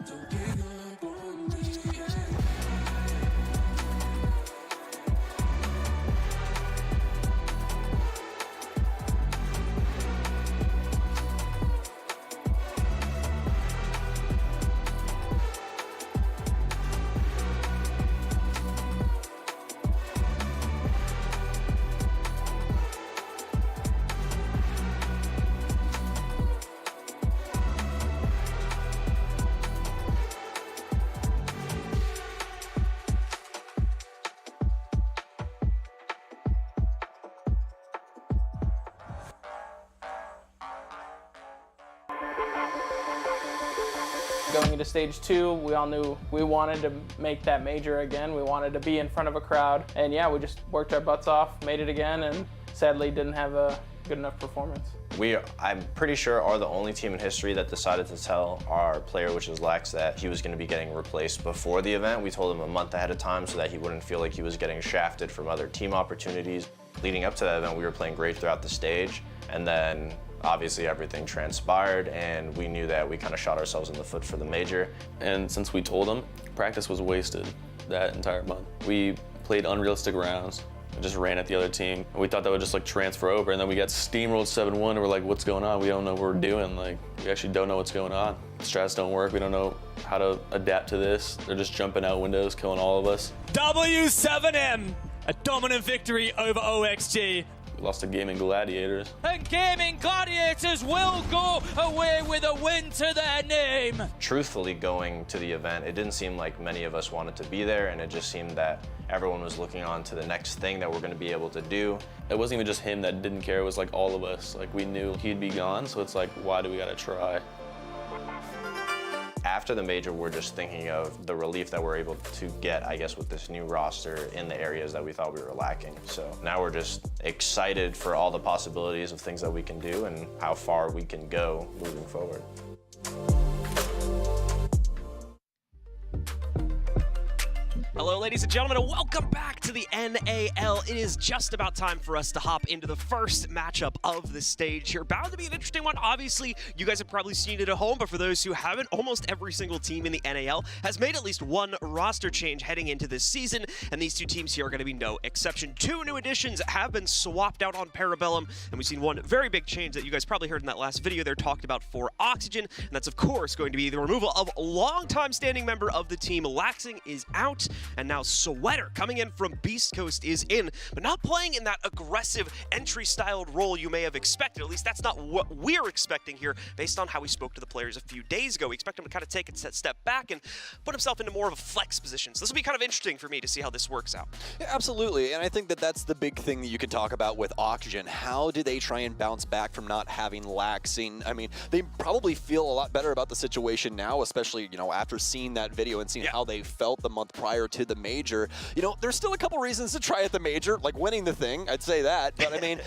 Don't give up on me, yeah. Going into stage 2, we all knew we wanted to make that major again. We wanted to be in front of a crowd. And yeah, we just worked our butts off, made it again, and sadly didn't have a good enough performance. I'm pretty sure, are the only team in history that decided to tell our player, which is Lex, that he was going to be getting replaced before the event. We told him a month ahead of time so that he wouldn't feel like he was getting shafted from other team opportunities. Leading up to that event, we were playing great throughout the stage, and then obviously everything transpired, and we knew that we kind of shot ourselves in the foot for the major. And since we told him, practice was wasted that entire month. We played unrealistic rounds. Just ran at the other team. We thought that would just like transfer over, and then we got steamrolled 7-1, and we're like, what's going on? We don't know what we're doing. Like, we actually don't know what's going on. Strats don't work. We don't know how to adapt to this. They're just jumping out windows, killing all of us. W7M, a dominant victory over OXG. We lost to Gaming Gladiators. And Gaming Gladiators will go away with a win to their name. Truthfully, going to the event, it didn't seem like many of us wanted to be there, and it just seemed that everyone was looking on to the next thing that we're going to be able to do. It wasn't even just him that didn't care, it was like all of us. Like, we knew he'd be gone, so it's like, why do we gotta try? After the major, we're just thinking of the relief that we're able to get, I guess, with this new roster in the areas that we thought we were lacking. So now we're just excited for all the possibilities of things that we can do and how far we can go moving forward. Hello, ladies and gentlemen, and welcome back to the NAL. It is just about time for us to hop into the first matchup of the stage here. Bound to be an interesting one. Obviously, you guys have probably seen it at home, but for those who haven't, almost every single team in the NAL has made at least one roster change heading into this season, and these two teams here are going to be no exception. Two new additions have been swapped out on Parabellum, and we've seen one very big change that you guys probably heard in that last video there talked about for Oxygen, and that's, of course, going to be the removal of a longtime standing member of the team. Laxing is out, and now Sweater, coming in from Beastcoast, is in, but not playing in that aggressive entry-styled role you may have expected. At least that's not what we're expecting here, based on how we spoke to the players a few days ago. We expect him to kind of take a step back and put himself into more of a flex position. So this will be kind of interesting for me to see how this works out. Yeah, absolutely, and I think that that's the big thing that you can talk about with Oxygen. How do they try and bounce back from not having Laxing? I mean, they probably feel a lot better about the situation now, especially, you know, after seeing that video and seeing how they felt the month prior to the major. You know, there's still a couple reasons to try at the major, like winning the thing, I'd say that, but I mean,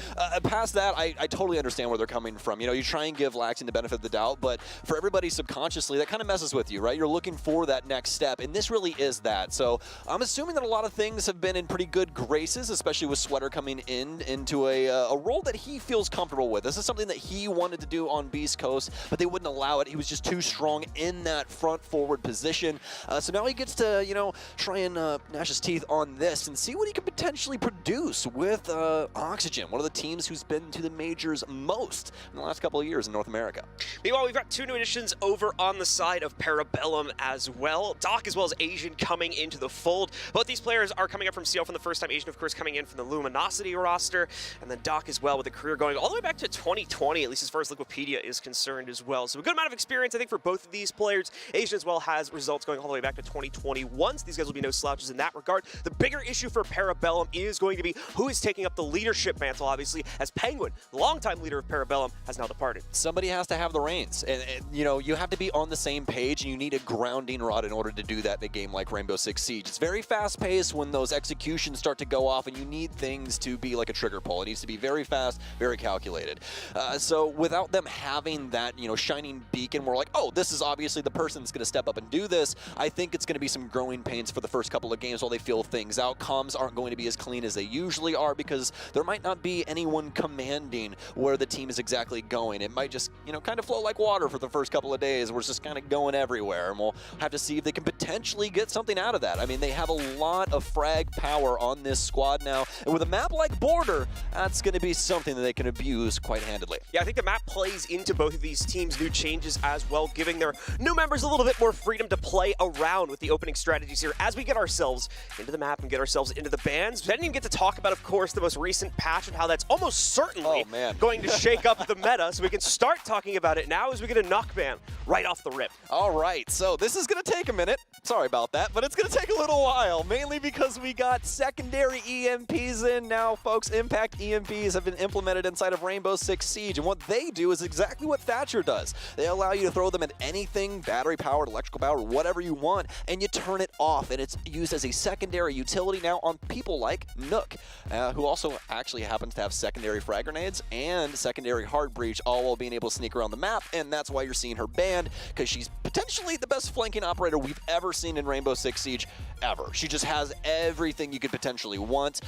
past that, I totally understand where they're coming from. You know, you try and give Laxing the benefit of the doubt, but for everybody subconsciously, that kind of messes with you, right? You're looking for that next step, and this really is that. So I'm assuming that a lot of things have been in pretty good graces, especially with Sweater coming into a role that he feels comfortable with. This is something that he wanted to do on Beast Coast, but they wouldn't allow it. He was just too strong in that front forward position. So now he gets to, you know, try and gnash his teeth on this and see what he could potentially produce with Oxygen, one of the teams who's been to the majors most in the last couple of years in North America. Meanwhile, we've got two new additions over on the side of Parabellum as well. Doc as well as Asian coming into the fold. Both these players are coming up from CL for the first time. Asian, of course, coming in from the Luminosity roster, and then Doc as well with a career going all the way back to 2020, at least as far as Liquipedia is concerned as well. So a good amount of experience, I think, for both of these players. Asian as well has results going all the way back to 2021, so these guys will be no slouches in that regard. The bigger issue for Parabellum is going to be who is taking up the leadership mantle, obviously, as Penguin, the longtime leader of Parabellum, has now departed. Somebody has to have the reins, and you know, you have to be on the same page, and you need a grounding rod in order to do that in a game like Rainbow Six Siege. It's very fast-paced when those executions start to go off, and you need things to be like a trigger pull. It needs to be very fast, very calculated. So without them having that, you know, shining beacon, we're like, oh, this is obviously the person that's going to step up and do this. I think it's going to be some growing pains for the first couple of games while they feel things out. Comms aren't going to be as clean as they usually are because there might not be anyone commanding where the team is exactly going. It might just, you know, kind of flow like water for the first couple of days. We're just kind of going everywhere, and we'll have to see if they can potentially get something out of that. I mean, they have a lot of frag power on this squad now, and with a map like Border, that's going to be something that they can abuse quite handedly. Yeah, I think the map plays into both of these teams' new changes as well, giving their new members a little bit more freedom to play around with the opening strategies here as we get ourselves into the map and get ourselves into the bans. We didn't even get to talk about, of course, the most recent patch and how that's almost certainly going to shake up the meta, so we can start talking about it now as we get a knock ban right off the rip. All right, so this is going to take a minute. Sorry about that, but it's going to take a little while, mainly because we got secondary EMPs in now, folks. Impact EMPs have been implemented inside of Rainbow Six Siege, and what they do is exactly what Thatcher does. They allow you to throw them at anything, battery-powered, electrical powered, whatever you want, and you turn it off, and it's gets used as a secondary utility now on people like Nook, who also actually happens to have secondary frag grenades and secondary hard breach, all while being able to sneak around the map, and that's why you're seeing her banned, because she's potentially the best flanking operator we've ever seen in Rainbow Six Siege ever. She just has everything you could potentially want.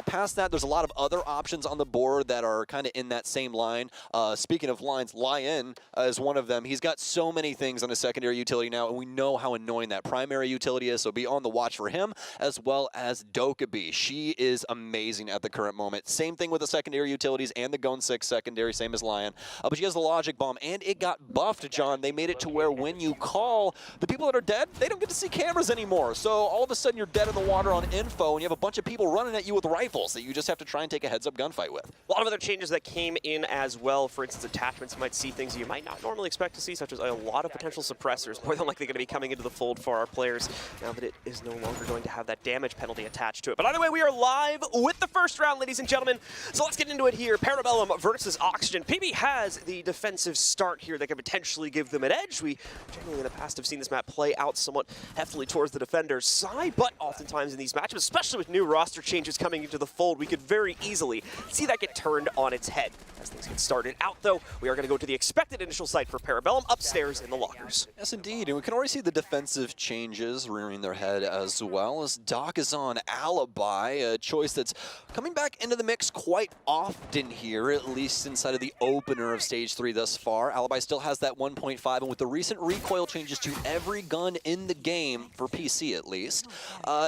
Past that, there's a lot of other options on the board that are kind of in that same line. Speaking of lines, Lion is one of them. He's got so many things on his secondary utility now, and we know how annoying that primary utility is, so be on the watch for him, as well as Dokkaebi. She is amazing at the current moment. Same thing with the secondary utilities and the Gon 6 secondary, same as Lion. But she has the Logic Bomb, and it got buffed, John. They made it to where when you call, the people that are dead, they don't get to see cameras anymore. So all of a sudden you're dead in the water on info, and you have a bunch of people running at you with rifles that you just have to try and take a heads-up gunfight with. A lot of other changes that came in as well. For instance, attachments might see things you might not normally expect to see, such as a lot of potential suppressors, more than likely going to be coming into the fold for our players now that it is no longer going to have that damage penalty attached to it. But either way, we are live with the first round, ladies and gentlemen. So let's get into it here. Parabellum versus Oxygen. PB has the defensive start here that could potentially give them an edge. We generally in the past have seen this map play out somewhat heftily towards the defender's side, but oftentimes in these matchups, especially with new roster changes coming into the fold, we could very easily see that get turned on its head. As things get started out, though, we are going to go to the expected initial site for Parabellum upstairs in the lockers. Yes, indeed, and we can already see the defensive changes rearing their head as well, as Doc is on Alibi, a choice that's coming back into the mix quite often here, at least inside of the opener of Stage 3 thus far. Alibi still has that 1.5, and with the recent recoil changes to every gun in the game, for PC at least,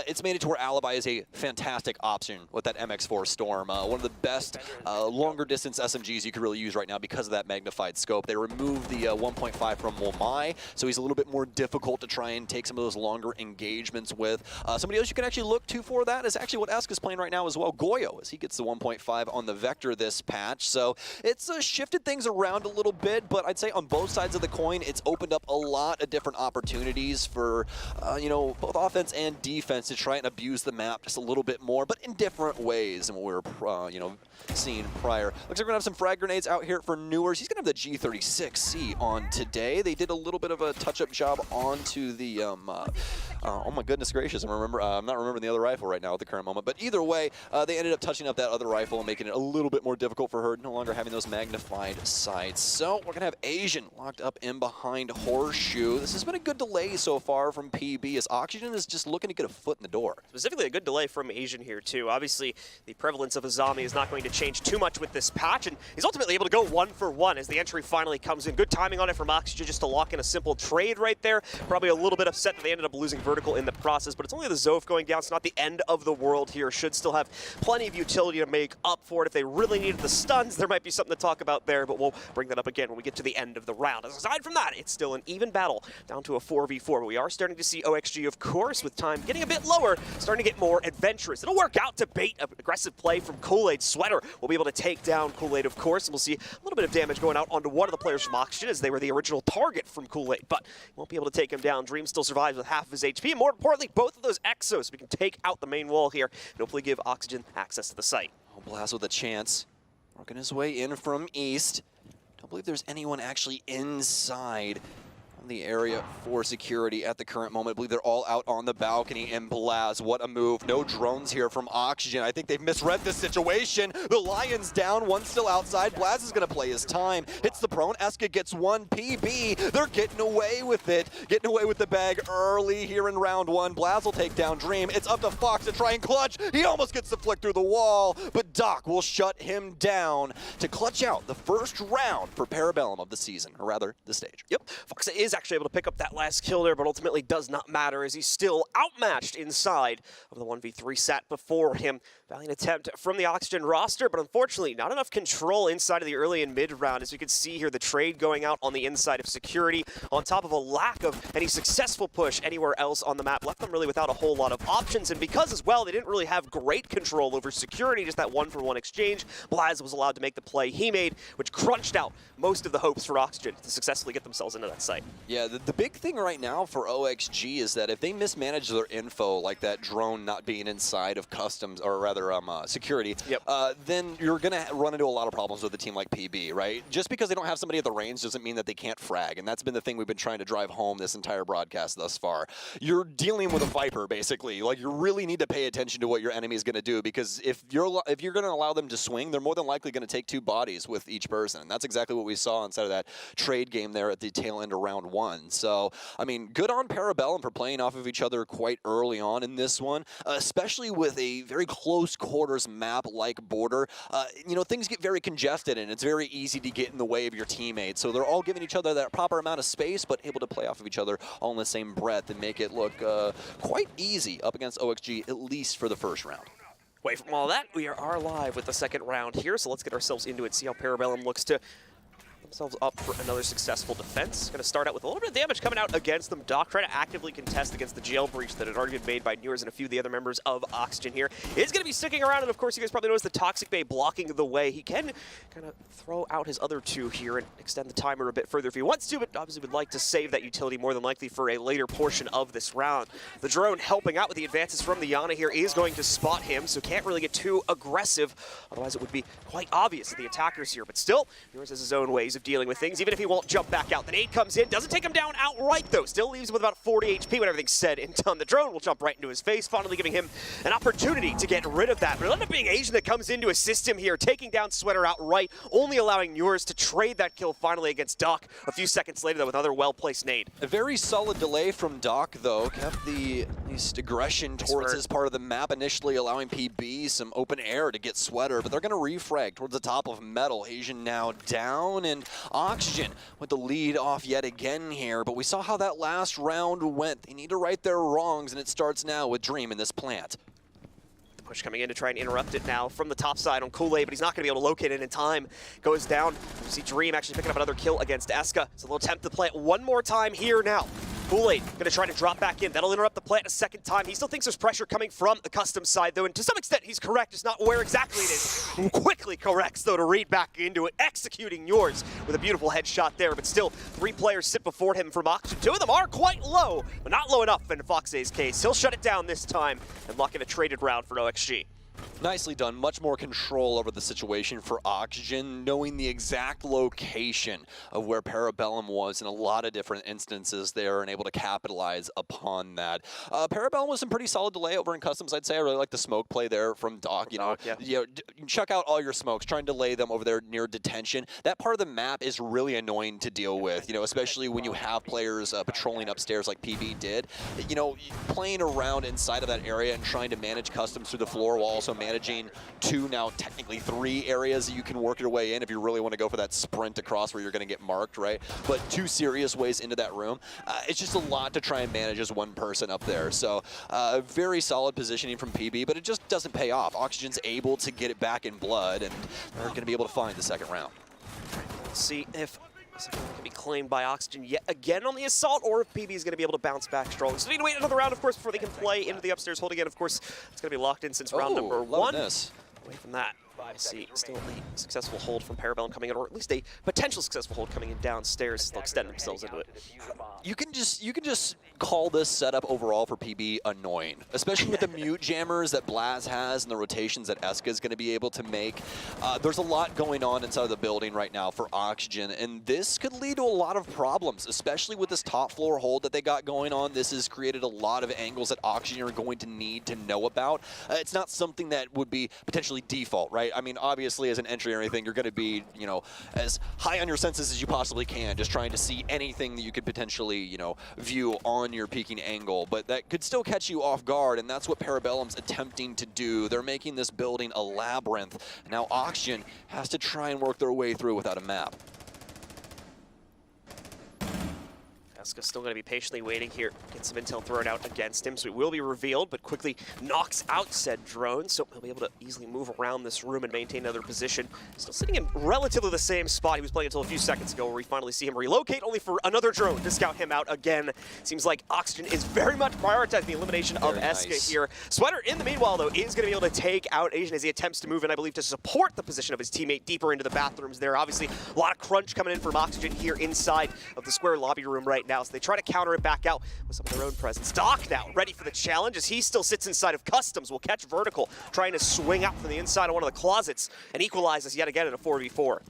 it's made it to where Alibi is a fantastic option with that MX4 Storm. One of the best longer distance SMGs you could really use right now because of that magnified scope. They removed the 1.5 from Womai, so he's a little bit more difficult to try and take some of those longer engagements with. Somebody else you can actually look to for that is actually what Esk is playing right now as well, Goyo, as he gets the 1.5 on the Vector this patch. So it's shifted things around a little bit, but I'd say on both sides of the coin, it's opened up a lot of different opportunities for, you know, both offense and defense to try and abuse the map just a little bit more, but in different ways than what we were, you know, seeing prior. Looks like we're gonna have some frag grenades out here for Newers. He's gonna have the G36C on today. They did a little bit of a touch-up job onto the, oh my goodness gracious, I'm not remembering the other rifle right now at the current moment, but either way, they ended up touching up that other rifle and making it a little bit more difficult for her, no longer having those magnified sights. So we're gonna have Asian locked up in behind Horseshoe. This has been a good delay so far from PB, as Oxygen is just looking to get a foot in the door. Specifically a good delay from Asian here too. Obviously, the prevalence of a zombie is not going to change too much with this patch, and he's ultimately able to go 1 for 1 as the entry finally comes in. Good timing on it from Oxygen just to lock in a simple trade right there. Probably a little bit upset that they ended up losing vertical in the process, but it's only the Zof going down. It's not the end of the world here. Should still have plenty of utility to make up for it. If they really needed the stuns, there might be something to talk about there, but we'll bring that up again when we get to the end of the round. Aside from that, it's still an even battle down to a 4v4, but we are starting to see OXG, of course, with time getting a bit lower, starting to get more adventurous. It'll work out to bait an aggressive play from Kool-Aid. Sweater will be able to take down Kool-Aid, of course, and we'll see a little bit of damage going out onto one of the players from Oxygen, as they were the original target from Kool-Aid, but won't be able to take him down. Dream still survives with half of his HP, and more importantly, both of those Exos, so we can take out the main wall here and hopefully give Oxygen access to the site. Oh, Blaz with a chance, working his way in from east. Don't believe there's anyone actually inside the area for security at the current moment. I believe they're all out on the balcony, and Blaz, what a move. No drones here from Oxygen. I think they've misread the situation. The Lion's down, one still outside. Blaz is gonna play his time. Hits the prone, Eska gets one. PB, they're getting away with it. Getting away with the bag early here in round 1. Blaz will take down Dream. It's up to Fox to try and clutch. He almost gets the flick through the wall, but Doc will shut him down to clutch out the first round for Parabellum of the season, or rather, the stage. Yep, Fox is actually able to pick up that last kill there, but ultimately does not matter as he's still outmatched inside of the 1v3 sat before him. Valiant attempt from the Oxygen roster, but unfortunately not enough control inside of the early and mid round. As you can see here, the trade going out on the inside of security on top of a lack of any successful push anywhere else on the map left them really without a whole lot of options, and because as well they didn't really have great control over security, just that 1-for-1 exchange, Blaz was allowed to make the play he made, which crunched out most of the hopes for Oxygen to successfully get themselves into that site. Yeah, the big thing right now for OXG is that if they mismanage their info, like that drone not being inside of customs, or rather security, then you're going to run into a lot of problems with a team like PB, right? Just because they don't have somebody at the range doesn't mean that they can't frag, and that's been the thing we've been trying to drive home this entire broadcast thus far. You're dealing with a Viper, basically. Like, you really need to pay attention to what your enemy is going to do, because if you're going to allow them to swing, they're more than likely going to take 2 bodies with each person, and that's exactly what we saw inside of that trade game there at the tail end of round 1. So, I mean, good on Parabellum for playing off of each other quite early on in this one, especially with a very close quarters map like Border. You know, things get very congested, and it's very easy to get in the way of your teammates. So they're all giving each other that proper amount of space, but able to play off of each other all in the same breath and make it look quite easy up against OXG, at least for the first round. Away from all that, we are live with the second round here, so let's get ourselves into it, see how Parabellum looks to themselves up for another successful defense. Going to start out with a little bit of damage coming out against them. Doc trying to actively contest against the jail breach that had already been made by Newers and a few of the other members of Oxygen here. Is going to be sticking around, and of course you guys probably noticed the Toxic Bay blocking the way. He can kind of throw out his other 2 here and extend the timer a bit further if he wants to, but obviously would like to save that utility more than likely for a later portion of this round. The drone helping out with the advances from the Yana here is going to spot him, so can't really get too aggressive. Otherwise it would be quite obvious to the attackers here, but still, Newers has his own ways of dealing with things, even if he won't jump back out. The nade comes in, doesn't take him down outright though, still leaves him with about 40 HP when everything's said and done. The drone will jump right into his face, finally giving him an opportunity to get rid of that. But it'll end up being Asian that comes in to assist him here, taking down Sweater outright, only allowing Newers to trade that kill finally against Doc a few seconds later though with another well-placed nade. A very solid delay from Doc though, kept the at least aggression towards his part of the map, initially allowing PB some open air to get Sweater, but they're going to refrag towards the top of Metal. Asian now down, and Oxygen with the lead off yet again here, but we saw how that last round went. They need to right their wrongs, and it starts now with Dream in this plant. The push coming in to try and interrupt it now from the top side on Kool-Aid, but he's not going to be able to locate it in time. Goes down. You see Dream actually picking up another kill against Eska. It's a little attempt to plant one more time here now. Kool-Aid going to try to drop back in. That'll interrupt the plant a second time. He still thinks there's pressure coming from the custom side, though, and to some extent he's correct, just not where exactly it is. Quickly corrects, though, to read back into it, executing yours with a beautiful headshot there, but still 3 players sit before him from Oxygen. 2 of them are quite low, but not low enough in Foxay's case. He'll shut it down this time and lock in a traded round for OXG. Nicely done. Much more control over the situation for Oxygen, knowing the exact location of where Parabellum was in a lot of different instances there and able to capitalize upon that. Parabellum was some pretty solid delay over in Customs, I'd say. I really like the smoke play there from Doc. You know, chuck out all your smokes, try and delay them over there near detention. That part of the map is really annoying to deal with, you know, especially when you have players patrolling upstairs like PB did. You know, playing around inside of that area and trying to manage Customs through the floor while also managing 2, now technically 3 areas that you can work your way in if you really want to go for that sprint across where you're going to get marked, right? But 2 serious ways into that room. It's just a lot to try and manage as one person up there. So very solid positioning from PB, but it just doesn't pay off. Oxygen's able to get it back in blood, and they're going to be able to find the second round. Let's see if can be claimed by Oxygen yet again on the assault, or if PB is going to be able to bounce back strong. So they need to wait another round, of course, before they can play into the upstairs hold again. Of course, it's going to be locked in since round number 1. Away from that, I see still a successful hold from Parabellum coming in, or at least a potential successful hold coming in downstairs. They'll extend themselves into it. You can just call this setup overall for PB annoying, especially with the mute jammers that Blaz has and the rotations that Eska is going to be able to make. There's a lot going on inside of the building right now for Oxygen, and this could lead to a lot of problems, especially with this top floor hold that they got going on. This has created a lot of angles that Oxygen are going to need to know about. It's not something that would be potentially default, right? I mean, obviously, as an entry or anything, you're going to be, you know, as high on your senses as you possibly can, just trying to see anything that you could potentially, you know, view on your peaking angle, but that could still catch you off guard, and that's what Parabellum's attempting to do. They're making this building a labyrinth. Now Oxygen has to try and work their way through without a map. Eska's still going to be patiently waiting here. Get some intel thrown out against him, so it will be revealed, but quickly knocks out said drone, so he'll be able to easily move around this room and maintain another position. Still sitting in relatively the same spot he was playing until a few seconds ago, where we finally see him relocate, only for another drone to scout him out again. Seems like Oxygen is very much prioritizing the elimination of Eska here. Sweater, in the meanwhile, though, is going to be able to take out Asian as he attempts to move in, I believe, to support the position of his teammate deeper into the bathrooms there. Obviously, a lot of crunch coming in from Oxygen here inside of the square lobby room right now. now, so they try to counter it back out with some of their own presence. Doc now ready for the challenge as he still sits inside of Customs. Will catch Vertical, trying to swing out from the inside of one of the closets and equalizes yet again in a 4v4.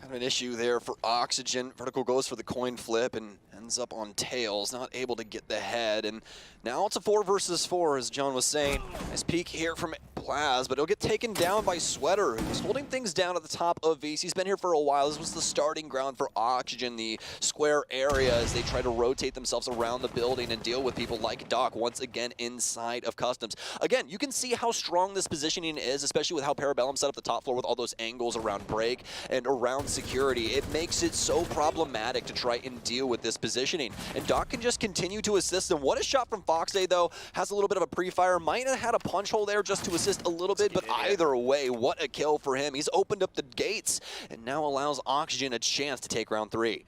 Kind of an issue there for Oxygen. Vertical goes for the coin flip and ends up on tails, not able to get the head. And now it's a 4 versus 4, as John was saying. Nice peek here from Blaz, but he'll get taken down by Sweater, who's holding things down at the top of Vs. He's been here for a while. This was the starting ground for Oxygen, the square area, as they try to rotate themselves around the building and deal with people like Doc once again inside of Customs. Again, you can see how strong this positioning is, especially with how Parabellum set up the top floor with all those angles around break and around security. It makes it so problematic to try and deal with this positioning. And Doc can just continue to assist them. What a shot from Foxday, though. Has a little bit of a pre-fire. Might have had a punch hole there just to assist a little bit, but either way, what a kill for him. He's opened up the gates and now allows Oxygen a chance to take round 3.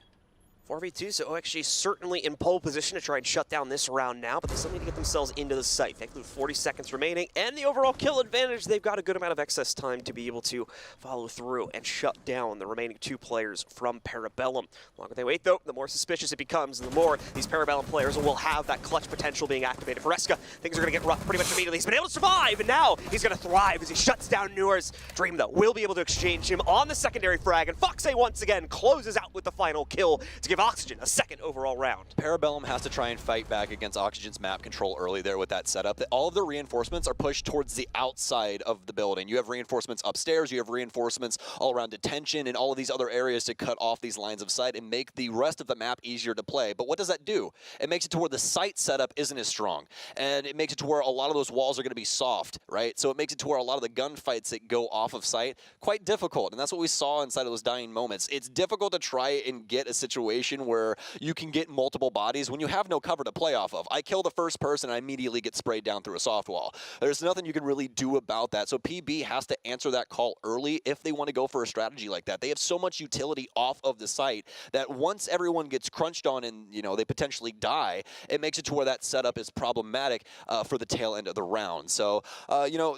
4v2, so OXG certainly in pole position to try and shut down this round now, but they still need to get themselves into the site. Thankfully, with 40 seconds remaining and the overall kill advantage, they've got a good amount of excess time to be able to follow through and shut down the remaining 2 players from Parabellum. The longer they wait, though, the more suspicious it becomes, and the more these Parabellum players will have that clutch potential being activated. For Reska, things are going to get rough pretty much immediately. He's been able to survive, and now he's going to thrive as he shuts down Newer's. Dream, though, will be able to exchange him on the secondary frag, and Foxay once again closes out with the final kill to give Oxygen a second overall round. Parabellum has to try and fight back against Oxygen's map control early there with that setup. All of the reinforcements are pushed towards the outside of the building. You have reinforcements upstairs, you have reinforcements all around detention and all of these other areas to cut off these lines of sight and make the rest of the map easier to play. But what does that do? It makes it to where the site setup isn't as strong. And it makes it to where a lot of those walls are going to be soft, right? So it makes it to where a lot of the gunfights that go off of site quite difficult. And that's what we saw inside of those dying moments. It's difficult to try and get a situation where you can get multiple bodies when you have no cover to play off of. I kill the first person, I immediately get sprayed down through a soft wall. There's nothing you can really do about that. So PB has to answer that call early if they want to go for a strategy like that. They have so much utility off of the site that once everyone gets crunched on and they potentially die, it makes it to where that setup is problematic for the tail end of the round. So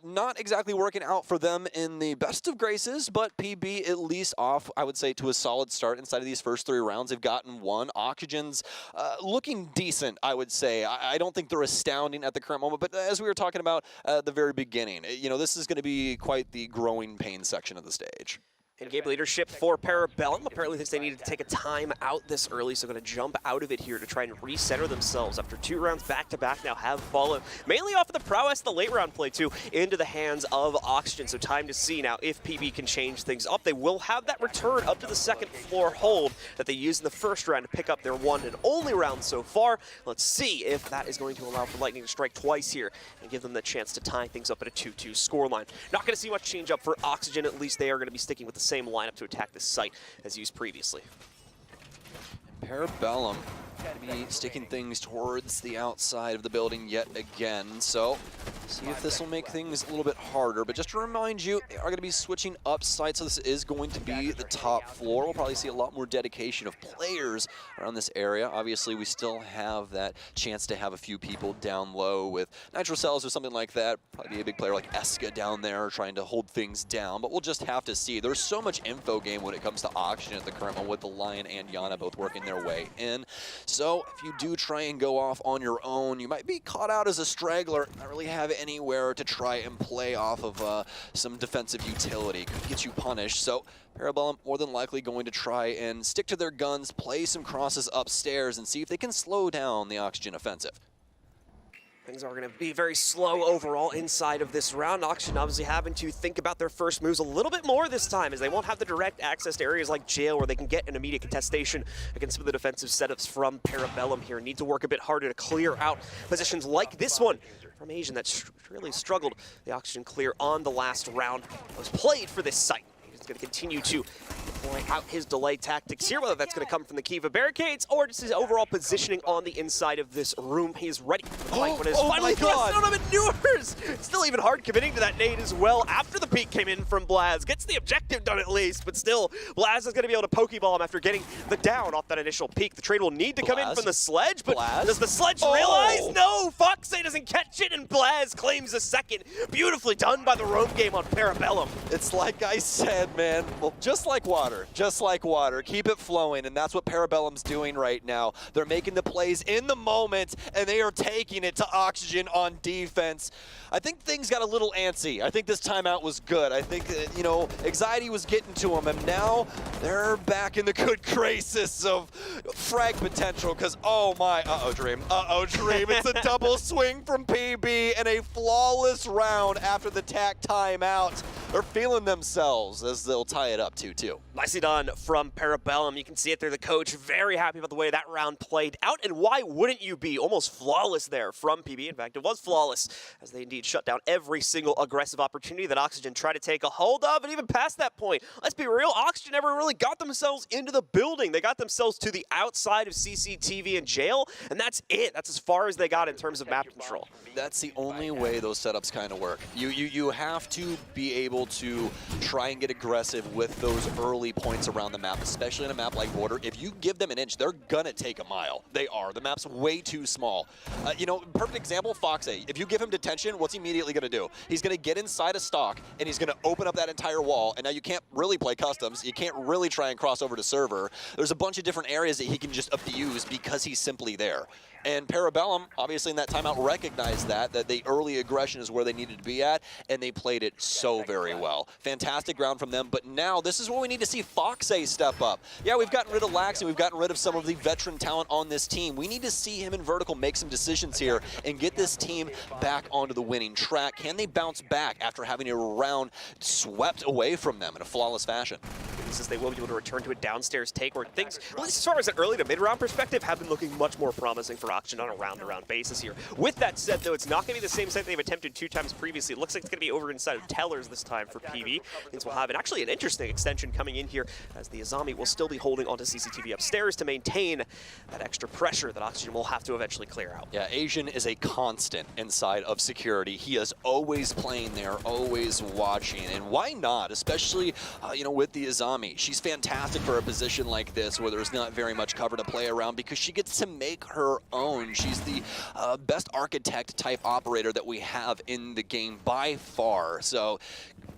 not exactly working out for them in the best of graces, but PB at least off, I would say, to a solid start inside of these first 3 rounds. They've gotten 1. Oxygen's looking decent, I would say. I don't think they're astounding at the current moment, but as we were talking about at the very beginning, this is going to be quite the growing pain section of the stage. In-game leadership for Parabellum. Apparently thinks they needed to take a time out this early, so going to jump out of it here to try and recenter themselves after 2 rounds back-to-back now have fallen, mainly off of the prowess, the late round play too, into the hands of Oxygen. So time to see now if PB can change things up. They will have that return up to the second floor hold that they used in the first round to pick up their 1 and only round so far. Let's see if that is going to allow for Lightning to strike twice here and give them the chance to tie things up at a 2-2 scoreline. Not going to see much change up for Oxygen. At least they are going to be sticking with the same lineup to attack this site as used previously. Parabellum be sticking things towards the outside of the building yet again. So see if this will make things a little bit harder. But just to remind you, they are going to be switching up sites. So this is going to be the top floor. We'll probably see a lot more dedication of players around this area. Obviously, we still have that chance to have a few people down low with Nitro Cells or something like that. Probably be a big player like Eska down there trying to hold things down. But we'll just have to see. There's so much info game when it comes to Oxygen at the current moment with the Lion and Yana both working their way in. So if you do try and go off on your own, you might be caught out as a straggler, not really have anywhere to try and play off of some defensive utility. Could get you punished. So Parabellum more than likely going to try and stick to their guns, play some crosses upstairs, and see if they can slow down the Oxygen offensive. Things are going to be very slow overall inside of this round. Oxygen obviously having to think about their first moves a little bit more this time, as they won't have the direct access to areas like jail where they can get an immediate contestation against some of the defensive setups from Parabellum here. Need to work a bit harder to clear out positions like this one from Asian that's really struggled. The Oxygen clear on the last round was played for this site. He's going to continue to deploy out his delay tactics here, whether that's going to come from the Kiva barricades or just his overall positioning on the inside of this room. He's ready. Oh my God! Maneuvers! Still even hard committing to that nade as well after the peek came in from Blaz. Gets the objective done at least, but still, Blaz is going to be able to Pokeball him after getting the down off that initial peek. The trade will need to come in from the sledge, but does the sledge realize? No! Foxay doesn't doesn't catch it, and Blaz claims a second. Beautifully done by the roam game on Parabellum. It's like I said, man. Well, just like water. Keep it flowing, and that's what Parabellum's doing right now. They're making the plays in the moment, and they are taking it to Oxygen on defense. I think things got a little antsy. I think this timeout was good. I think, anxiety was getting to them, and now they're back in the good graces of frag potential, because, oh my, Dream. Dream. It's a double swing from PB and a flawless round after the tack timeout. They're feeling themselves as they'll tie it up 2-2. Nicely done from Parabellum. You can see it there. The coach very happy about the way that round played out, and why wouldn't you be? Almost flawless there from PB. In fact, it was flawless as they indeed shut down every single aggressive opportunity that Oxygen tried to take a hold of, and even past that point, let's be real, Oxygen never really got themselves into the building. They got themselves to the outside of CCTV and jail, and that's it. That's as far as they got in terms of map control. That's the only way those setups kind of work. You have to be able to try and get aggressive with those early points around the map, especially in a map like Border. If you give them an inch, they're gonna take a mile. They are. The map's way too small. Perfect example, Foxy. If you give him detention, what's he immediately gonna do? He's gonna get inside a stock, and he's gonna open up that entire wall, and now you can't really play customs. You can't really try and cross over to server. There's a bunch of different areas that he can just abuse because he's simply there. And Parabellum, obviously in that timeout, recognized that the early aggression is where they needed to be at, and they played it so very well. Fantastic round from them, but now this is where we need to see Foxay step up. Yeah, we've gotten rid of Lax, and we've gotten rid of some of the veteran talent on this team. We need to see him in Vertical make some decisions here and get this team back onto the winning track. Can they bounce back after having a round swept away from them in a flawless fashion? Since they will be able to return to a downstairs take where things, at least as far as an early to mid-round perspective, have been looking much more promising for Oxygen on a round-to-round basis here. With that said, though, it's not going to be the same site they've attempted 2 times previously. It looks like it's going to be over inside of Tellers this time for PB. Things will have actually an interesting extension coming in here as the Azami will still be holding onto CCTV upstairs to maintain that extra pressure that Oxygen will have to eventually clear out. Yeah, Asian is a constant inside of security. He is always playing there, always watching, and why not? Especially, with the Azami. She's fantastic for a position like this where there's not very much cover to play around because she gets to make her own. She's the best architect type operator that we have in the game by far. So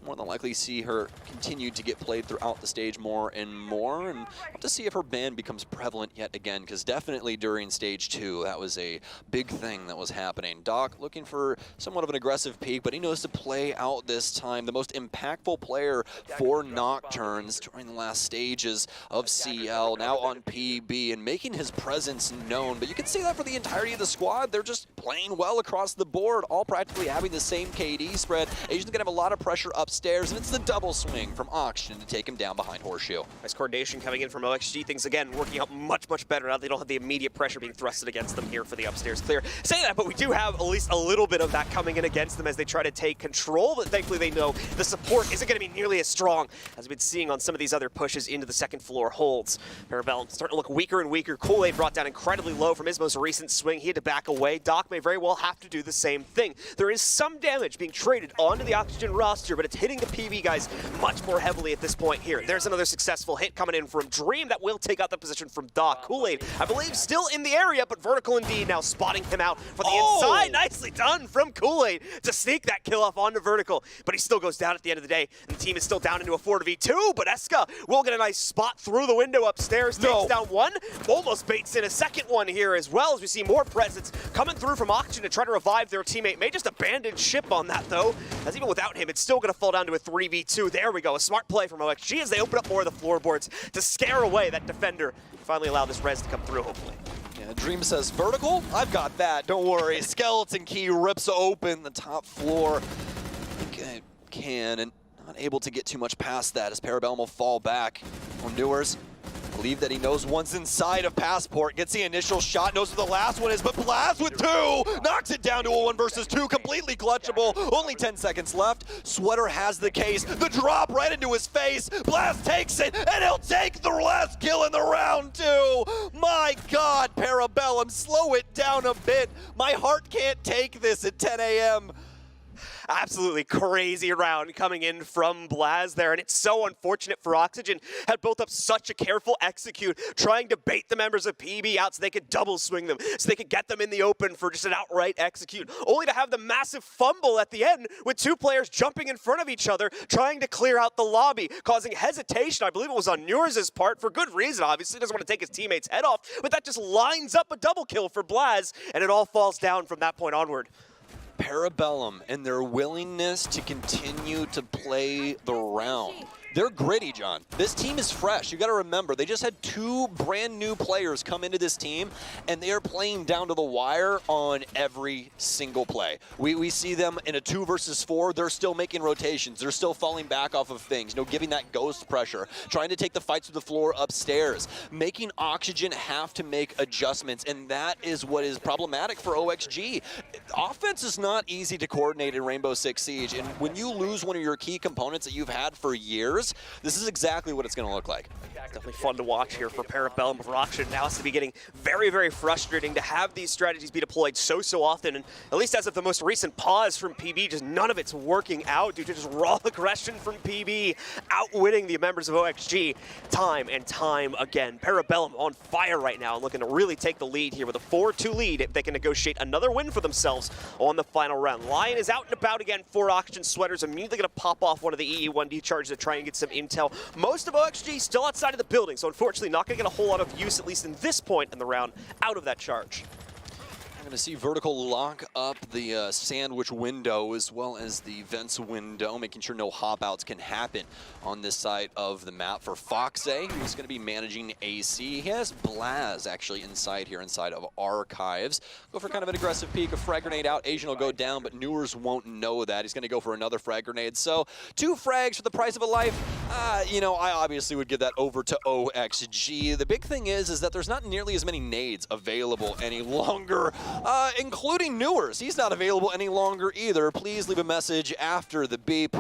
more than likely see her continue to get played throughout the stage more and more, and have to see if her ban becomes prevalent yet again, because definitely during stage 2 that was a big thing that was happening. Doc looking for somewhat of an aggressive peak, but he knows to play out this time. The most impactful player for Nocturnes during the last stages of CL, now on PB and making his presence known. But you can see that for the entirety of the squad, they're just playing well across the board, all practically having the same KD spread. Asian's gonna have a lot of pressure upstairs, and it's the double swing from Oxygen to take him down behind Horseshoe. Nice coordination coming in from OXG. Things again working out much, much better now. They don't have the immediate pressure being thrusted against them here for the upstairs clear. Say that, but we do have at least a little bit of that coming in against them as they try to take control, but thankfully they know the support isn't going to be nearly as strong as we've been seeing on some of these other pushes into the second floor holds. Parabellum starting to look weaker and weaker. Kool-Aid brought down incredibly low from his most recent swing. He had to back away. Doc may very well have to do the same thing. There is some damage being traded onto the Oxygen roster, but it's hitting the PB guys much more heavily at this point here. There's another successful hit coming in from Dream that will take out the position from Doc. Kool-Aid, I believe, still in the area, but Vertical indeed now spotting him out for the inside. Nicely done from Kool-Aid to sneak that kill off onto Vertical, but he still goes down at the end of the day, and the team is still down into a 4-v2, but Eska will get a nice spot through the window upstairs, takes down one, almost baits in a second one here as well, as we see more presence coming through from Oxygen to try to revive their teammate. May just abandon ship on that though, as even without him, it's still going to fall down to a 3v2. There we go, a smart play from OXG as they open up more of the floorboards to scare away that defender. Finally allow this res to come through, hopefully. Yeah, Dream says, Vertical? I've got that, don't worry. Skeleton Key rips open the top floor. Okay, and not able to get too much past that as Parabellum will fall back. Newers, believe that he knows one's inside of Passport, gets the initial shot, knows where the last one is, but Blast with 2 knocks it down to a 1 versus 2, completely clutchable. Only 10 seconds left. Sweater has the case. The drop right into his face. Blast takes it, and he'll take the last kill in the round 2. My God, Parabellum, slow it down a bit. My heart can't take this at 10 a.m. absolutely crazy round coming in from Blaz there, and it's so unfortunate for Oxygen. Had built up such a careful execute, trying to bait the members of PB out so they could double swing them, so they could get them in the open for just an outright execute, only to have the massive fumble at the end with two players jumping in front of each other, trying to clear out the lobby, causing hesitation. I believe it was on Nurs' part, for good reason, obviously. He doesn't want to take his teammate's head off, but that just lines up a double kill for Blaz, and it all falls down from that point onward. Parabellum and their willingness to continue to play the round. They're gritty, John. This team is fresh. You got to remember, they just had 2 brand new players come into this team, and they are playing down to the wire on every single play. We see them in a 2 versus 4. They're still making rotations. They're still falling back off of things, you know, giving that ghost pressure, trying to take the fights to the floor upstairs, making Oxygen have to make adjustments, and that is what is problematic for OXG. Offense is not easy to coordinate in Rainbow Six Siege, and when you lose one of your key components that you've had for years, this is exactly what it's going to look like. Definitely fun to watch here for Parabellum. Roxon now has to be getting very, very frustrating to have these strategies be deployed so often, and at least as of the most recent pause from PB, just none of it's working out due to just raw aggression from PB, outwitting the members of OXG time and time again. Parabellum on fire right now and looking to really take the lead here with a 4-2 lead if they can negotiate another win for themselves on the final round. Lion is out and about again for Oxygen. Sweater's immediately going to pop off one of the EE1D charges to try and get some intel. Most of OXG still outside of the building, so unfortunately not going to get a whole lot of use, at least in this point in the round, out of that charge. We're going to see Vertical lock up the sandwich window as well as the vents window, making sure no hop-outs can happen on this side of the map. For Foxay, who's going to be managing AC, he has Blaz actually inside here, inside of Archives. Go for kind of an aggressive peek, a frag grenade out. Asian will go down, but Nurs won't know that. He's going to go for another frag grenade. So 2 frags for the price of a life. You know, I obviously would give that over to OXG. The big thing is that there's not nearly as many nades available any longer. Including Nurs. He's not available any longer either. Please leave a message after the beep.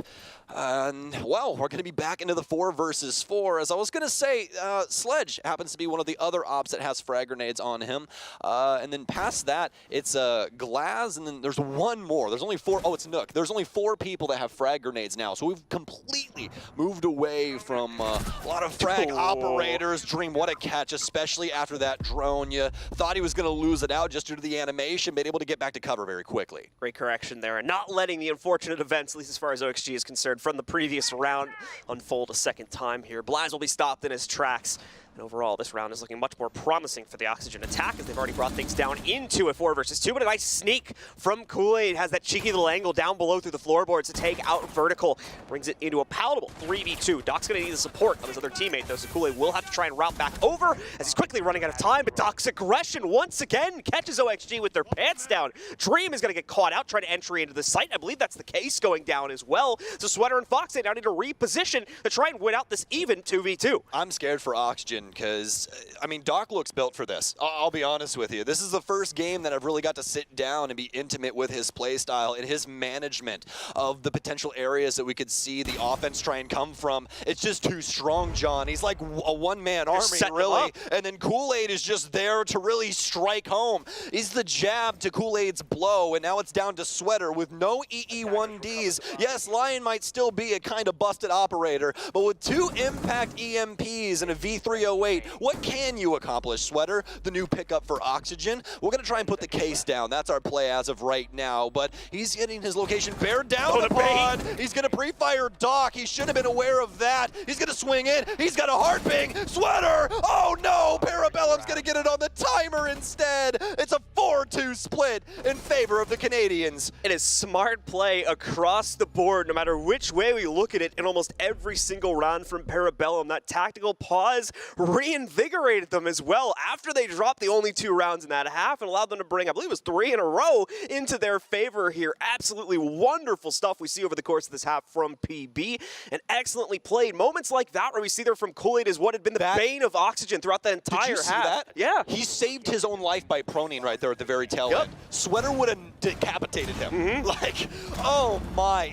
Well, we're going to be back into the 4 versus 4. As I was going to say, Sledge happens to be one of the other ops that has frag grenades on him. And then past that, it's Glaz, and then there's one more. There's only 4. Oh, it's Nook. There's only 4 people that have frag grenades now. So we've completely moved away from a lot of frag operators. Dream, what a catch, especially after that drone. You thought he was going to lose it out just due to the animation, but able to get back to cover very quickly. Great correction there, and not letting the unfortunate events, at least as far as OXG is concerned, from the previous round unfold a second time here. Blaz will be stopped in his tracks. And overall, this round is looking much more promising for the Oxygen attack as they've already brought things down into a 4 versus 2. But a nice sneak from Kool-Aid has that cheeky little angle down below through the floorboards to take out Vertical. Brings it into a palatable 3v2. Doc's going to need the support of his other teammate, though, so Kool-Aid will have to try and route back over as he's quickly running out of time. But Doc's aggression once again catches OXG with their pants down. Dream is going to get caught out trying to entry into the site. I believe that's the case going down as well. So Sweater and Foxay now need to reposition to try and win out this even 2v2. I'm scared for Oxygen because, I mean, Doc looks built for this. I'll be honest with you. This is the first game that I've really got to sit down and be intimate with his play style and his management of the potential areas that we could see the offense try and come from. It's just too strong, John. He's like a one-man army, really. And then Kool-Aid is just there to really strike home. He's the jab to Kool-Aid's blow, and now it's down to Sweater with no EE1Ds. Yes, Lion might still be a kind of busted operator, but with 2 impact EMPs and a V308, what can you accomplish, Sweater? The new pickup for Oxygen. We're going to try and put the case down. That's our play as of right now, but he's getting his location bared down upon. He's going to pre-fire Doc. He should have been aware of that. He's going to swing in. He's got a hard ping. Sweater! Oh no! Parabellum's going to get it on the timer instead. It's a 4-2 split in favor of the Canadians. It is smart play across the board, no matter which way we look at it, in almost every single round from Parabellum. That tactical pause reinvigorated them as well after they dropped the only 2 rounds in that half and allowed them to bring, I believe it was 3 in a row, into their favor here. Absolutely wonderful stuff we see over the course of this half from PB, and excellently played. Moments like that where we see there from Kool-Aid is what had been the bane of Oxygen throughout the entire half. Did you see that? Yeah. He saved his own life by proning right there at the very tail end. Sweater would have decapitated him. Like, oh my.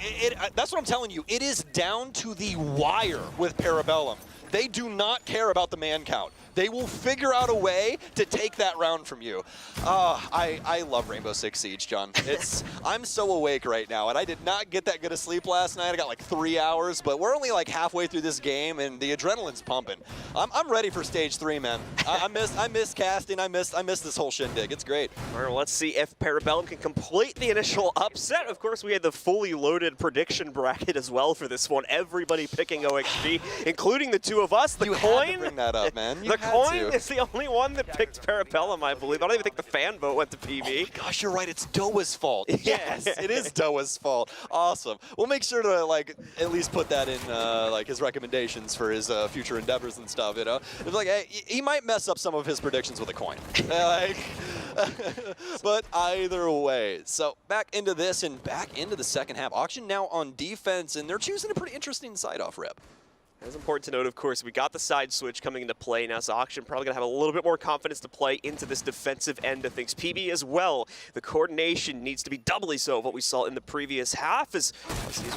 That's what I'm telling you. It is down to the wire with Parabellum. They do not care about the man count. They will figure out a way to take that round from you. I love Rainbow Six Siege, John. I'm so awake right now, and I did not get that good of sleep last night. I got like 3 hours, but we're only like halfway through this game, and the adrenaline's pumping. I'm ready for stage 3, man. I miss casting. I miss this whole shindig. It's great. All right, well, let's see if Parabellum can complete the initial upset. Of course, we had the fully loaded prediction bracket as well for this one. Everybody picking OXG, including the two of us. The you coin. Had to bring that up, man. The coin is the only one that picked Parabellum, I believe. I don't even think the fan vote went to PB. Oh my gosh, you're right. It's Doa's fault. Yes, it is Doa's fault. Awesome. We'll make sure to like at least put that in like his recommendations for his future endeavors and stuff. You know, it's like hey, he might mess up some of his predictions with a coin. But either way, so back into this and back into the second half. Auction now on defense, and they're choosing a pretty interesting side-off rep. It's important to note, of course, we got the side switch coming into play now, so Auction probably going to have a little bit more confidence to play into this defensive end of things. PB as well, the coordination needs to be doubly so of what we saw in the previous half, as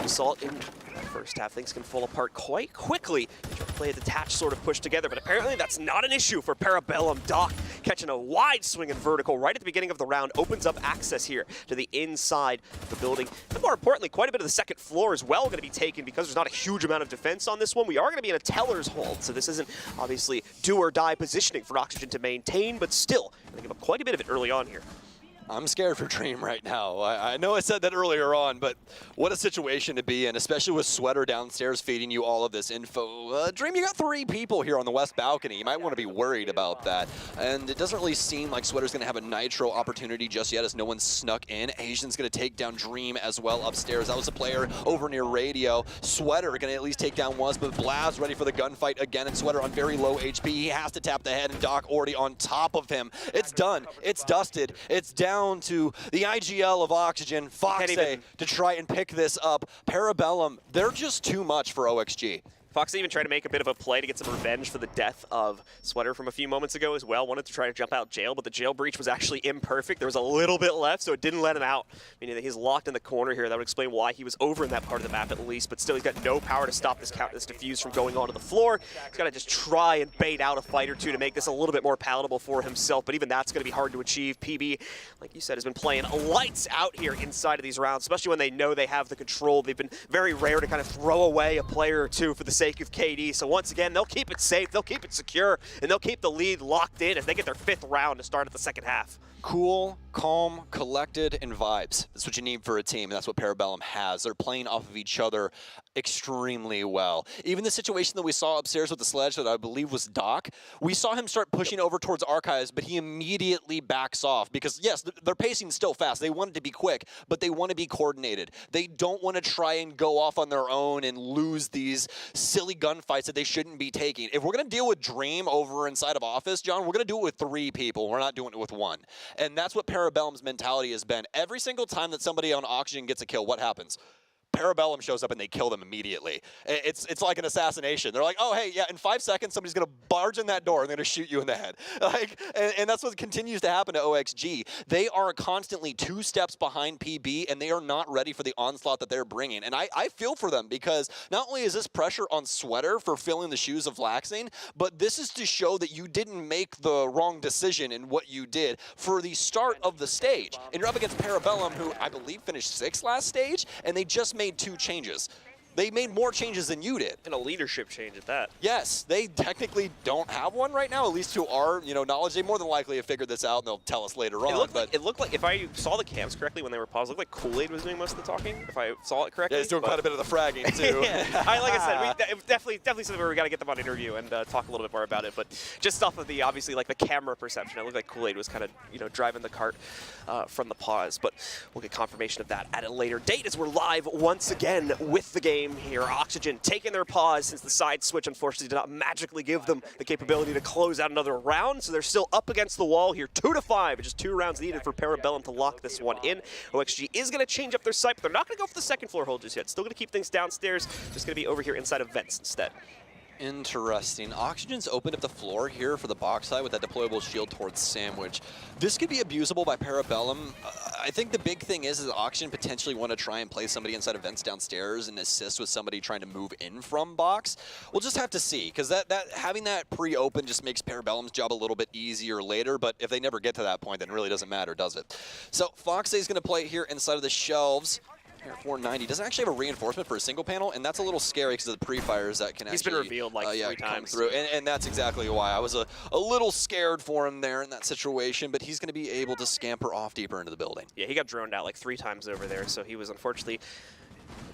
we saw it in the first half. Things can fall apart quite quickly. Try to play a detached sort of push together, but apparently that's not an issue for Parabellum. Doc catching a wide swing and vertical right at the beginning of the round, opens up access here to the inside of the building. And more importantly, quite a bit of the second floor as well going to be taken because there's not a huge amount of defense on this one. We are going to be in a teller's hold, so this isn't obviously do or die positioning for Oxygen to maintain, but still, going to give up quite a bit of it early on here. I'm scared for Dream right now. I know I said that earlier on, but what a situation to be in, especially with Sweater downstairs feeding you all of this info. Dream, you got 3 people here on the west balcony. You might want to be worried about that. And it doesn't really seem like Sweater's going to have a Nitro opportunity just yet as no one's snuck in. Asian's going to take down Dream as well upstairs. That was a player over near Radio. Sweater going to at least take down once, but Blaz ready for the gunfight again, and Sweater on very low HP. He has to tap the head, and Doc already on top of him. It's done. It's dusted. It's down to the IGL of Oxygen, Foxay, to try and pick this up. Parabellum, they're just too much for OXG. Fox even tried to make a bit of a play to get some revenge for the death of Sweater from a few moments ago as well. Wanted to try to jump out jail, but the jail breach was actually imperfect. There was a little bit left, so it didn't let him out. Meaning that he's locked in the corner here. That would explain why he was over in that part of the map at least, but still he's got no power to stop this defuse from going onto the floor. He's got to just try and bait out a fight or two to make this a little bit more palatable for himself, but even that's going to be hard to achieve. PB, like you said, has been playing lights out here inside of these rounds, especially when they know they have the control. They've been very rare to kind of throw away a player or two for the sake of KD. So once again, they'll keep it safe, they'll keep it secure, and they'll keep the lead locked in as they get their 5th round to start at the second half. Cool, calm, collected, and vibes. That's what you need for a team, and that's what Parabellum has. They're playing off of each other extremely well. Even the situation that we saw upstairs with the sledge that I believe was Doc, we saw him start pushing over towards Archives, but he immediately backs off because, yes, their pacing still fast. They want it to be quick, but they want to be coordinated. They don't want to try and go off on their own and lose these silly gunfights that they shouldn't be taking. If we're going to deal with Dream over inside of Office, John, we're going to do it with 3 people. We're not doing it with 1. And that's what Parabellum's mentality has been. Every single time that somebody on Oxygen gets a kill, what happens? Parabellum shows up and they kill them immediately. It's like an assassination. They're like, oh, hey, yeah, in 5 seconds, somebody's going to barge in that door and they're going to shoot you in the head. And that's what continues to happen to OXG. They are constantly 2 steps behind PB, and they are not ready for the onslaught that they're bringing. And I feel for them because not only is this pressure on Sweater for filling the shoes of Laxing, but this is to show that you didn't make the wrong decision in what you did for the start of the stage. And you're up against Parabellum, who I believe finished 6th last stage, and they just made 2 changes. They made more changes than you did. And a leadership change at that. Yes, they technically don't have one right now, at least to our knowledge. They more than likely have figured this out, and they'll tell us later on. It looked like, if I saw the cams correctly when they were paused, it looked like Kool-Aid was doing most of the talking, if I saw it correctly. Yeah, he's doing quite a bit of the fragging, too. Yeah. Like I said, definitely something where we got to get them on interview and talk a little bit more about it. But just off of the, obviously, like the camera perception, it looked like Kool-Aid was kind of, driving the cart from the pause. But we'll get confirmation of that at a later date as we're live once again with the game here. Oxygen taking their pause since the side switch unfortunately did not magically give them the capability to close out another round, so they're still up against the wall here. 2-5, just 2 rounds needed for Parabellum to lock this one in. OXG is going to change up their site, but they're not going to go for the second floor hold just yet. Still going to keep things downstairs, just going to be over here inside of vents instead. Interesting. Oxygen's opened up the floor here for the box side with that deployable shield towards Sandwich. This could be abusable by Parabellum. I think the big thing is Auction potentially want to try and play somebody inside of vents downstairs and assist with somebody trying to move in from box. We'll just have to see, because that having that pre-open just makes Parabellum's job a little bit easier later, but if they never get to that point, then it really doesn't matter, does it? So Foxay's going to play here inside of the shelves. 490 doesn't actually have a reinforcement for a single panel, and that's a little scary because of the pre-fires that can He's been revealed like 3 times. Through. And that's exactly why I was a little scared for him there in that situation, but he's going to be able to scamper off deeper into the building. Yeah, he got droned out like 3 times over there, so he was unfortunately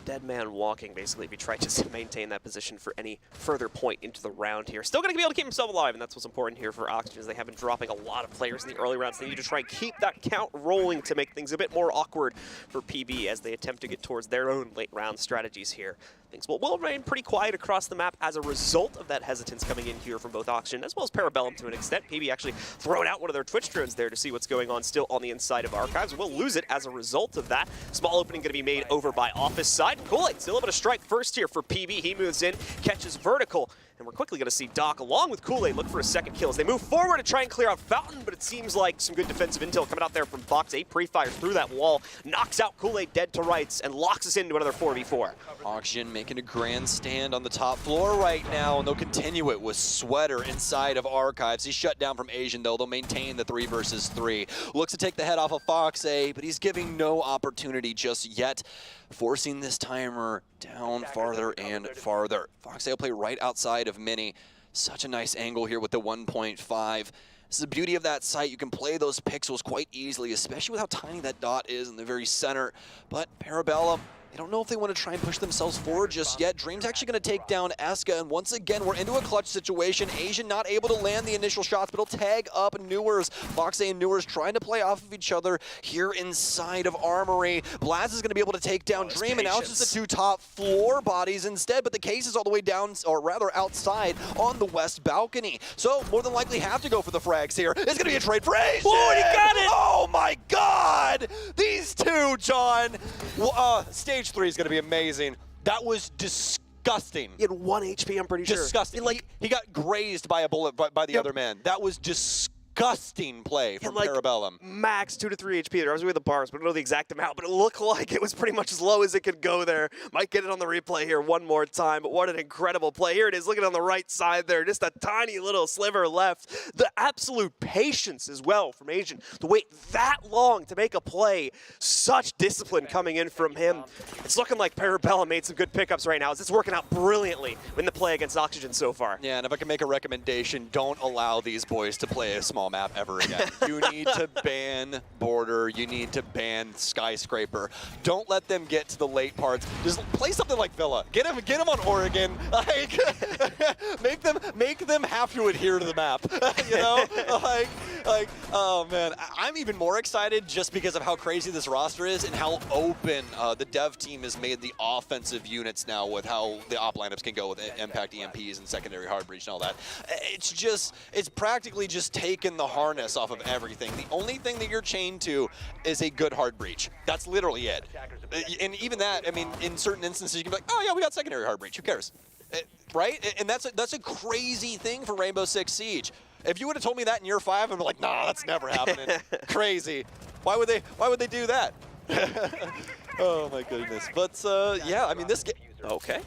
dead man walking, basically, if he tried to maintain that position for any further point into the round here. Still going to be able to keep himself alive, and that's what's important here for Oxygen, as they have been dropping a lot of players in the early rounds. They need to try and keep that count rolling to make things a bit more awkward for PB as they attempt to get towards their own late round strategies here. Things will remain pretty quiet across the map as a result of that hesitance coming in here from both Oxygen as well as Parabellum to an extent. PB actually throwing out one of their Twitch drones there to see what's going on still on the inside of Archives. We'll lose it as a result of that. Small opening going to be made over by Office side. Kool-Aid still able to strike first here for PB. He moves in, catches vertical. And we're quickly going to see Doc, along with Kool-Aid, look for a second kill as they move forward to try and clear out Fountain, but it seems like some good defensive intel coming out there from Box. 8 pre-fires through that wall, knocks out Kool-Aid dead to rights, and locks us into another 4v4. Oxygen making a grandstand on the top floor right now, and they'll continue it with Sweater inside of Archives. He's shut down from Asian, though. They'll maintain the 3 versus 3. Looks to take the head off of Fox A, but he's giving no opportunity just yet, forcing this timer down farther and farther. Fox A will play right outside of Mini. Such a nice angle here with the 1.5. This is the beauty of that site. You can play those pixels quite easily, especially with how tiny that dot is in the very center. But Parabellum, I don't know if they want to try and push themselves forward just yet. Dream's actually going to take down Eska, and once again, we're into a clutch situation. Asian not able to land the initial shots, but he'll tag up Newers. Fox A and Newers trying to play off of each other here inside of Armory. Blaz is going to be able to take down Dream, and now it's just the 2 top floor bodies instead, but the case is all the way down, or rather outside, on the west balcony. So, more than likely have to go for the frags here. It's going to be a trade for Asian! Oh, and he got it! Oh my god! These two, John! Stage 3 is going to be amazing. That was disgusting. He had 1 HP, I'm pretty sure. Disgusting. He got grazed by a bullet by the other man. That was disgusting play from Parabellum. Max 2 to 3 HP there. I was with the bars, but I don't know the exact amount, but it looked like it was pretty much as low as it could go there. Might get it on the replay here one more time, but what an incredible play. Here it is, looking on the right side there, just a tiny little sliver left. The absolute patience as well from Asian to wait that long to make a play. Such discipline coming in from him. It's looking like Parabellum made some good pickups right now, as it's working out brilliantly in the play against Oxygen so far. Yeah, and if I can make a recommendation, don't allow these boys to play a small map ever again. You need to ban Border. You need to ban Skyscraper. Don't let them get to the late parts. Just play something like Villa. Get them on Oregon. Like, make them have to adhere to the map. You know, oh man, I'm even more excited just because of how crazy this roster is and how open the dev team has made the offensive units now with how the op lineups can go with impact EMPs and secondary hard breach and all that. It's practically just taken the harness off of everything. The only thing that you're chained to is a good hard breach. That's literally it. And even that, I mean, in certain instances, you can be like, oh yeah, we got secondary hard breach. Who cares? Right? And that's a crazy thing for Rainbow Six Siege. If you would have told me that in year 5, I'm like, nah, that's never happening. Crazy. Why would they do that? Oh my goodness. But yeah, I mean this game. Okay.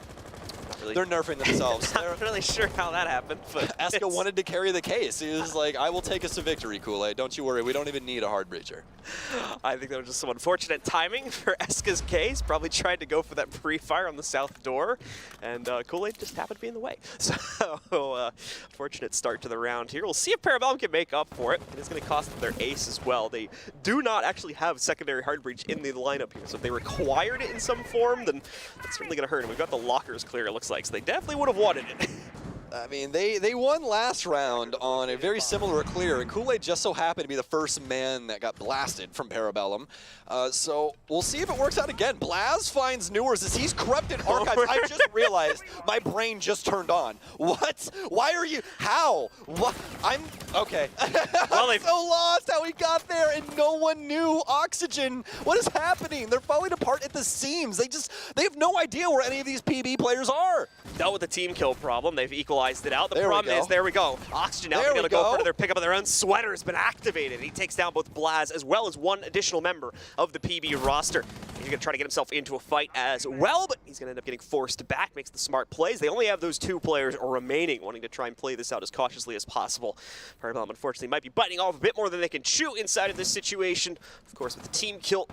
They're nerfing themselves. Not really sure how that happened, but Eska wanted to carry the case. He was like, I will take us to victory, Kool-Aid. Don't you worry. We don't even need a hard breacher. I think that was just some unfortunate timing for Eska's case. Probably tried to go for that pre-fire on the south door, and Kool-Aid just happened to be in the way. So, fortunate start to the round here. We'll see if Parabellum can make up for it. And it's going to cost them their ace as well. They do not actually have secondary hard breach in the lineup here, so if they required it in some form, then that's certainly going to hurt. And we've got the lockers clear, it looks like, so they definitely would have wanted it. I mean, they won last round on a very similar clear, and Kool-Aid just so happened to be the first man that got blasted from Parabellum. So we'll see if it works out again. Blaz finds Newers as he's corrupted Archives. I just realized my brain just turned on. What? Why are you? How? What? I'm okay. Well, I'm so lost how he got there, and no one knew. Oxygen. What is happening? They're falling apart at the seams. They have no idea where any of these PB players are. dealt with the team kill problem. They've equalized it out. The There we problem go. is, there we go. Oxygen now going to go for another pickup of their own. Sweater's been activated. He takes down both Blaz as well as one additional member of the PB roster. He's going to try to get himself into a fight as well, but he's going to end up getting forced back. Makes the smart plays. They only have those 2 players remaining, wanting to try and play this out as cautiously as possible. Parabellum, unfortunately, might be biting off a bit more than they can chew inside of this situation. Of course, with the team kill,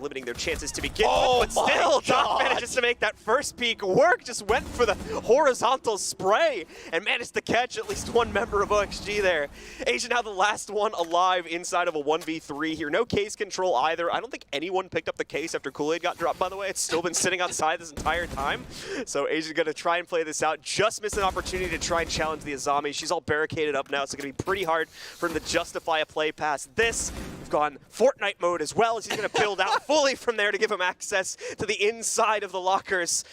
limiting their chances to begin with, but still, Doc manages to make that first peek work. Just went for the horizontal spray and managed to catch at least one member of OXG there. Asian now the last one alive inside of a 1v3 here. No case control either. I don't think anyone picked up the case after Kool-Aid got dropped, by the way. It's still been sitting outside this entire time. So Asian's going to try and play this out. Just missed an opportunity to try and challenge the Azami. She's all barricaded up now, so it's going to be pretty hard for him to justify a play past this. We've gone Fortnite mode as well, as he's going to build out fully from there to give him access to the inside of the lockers.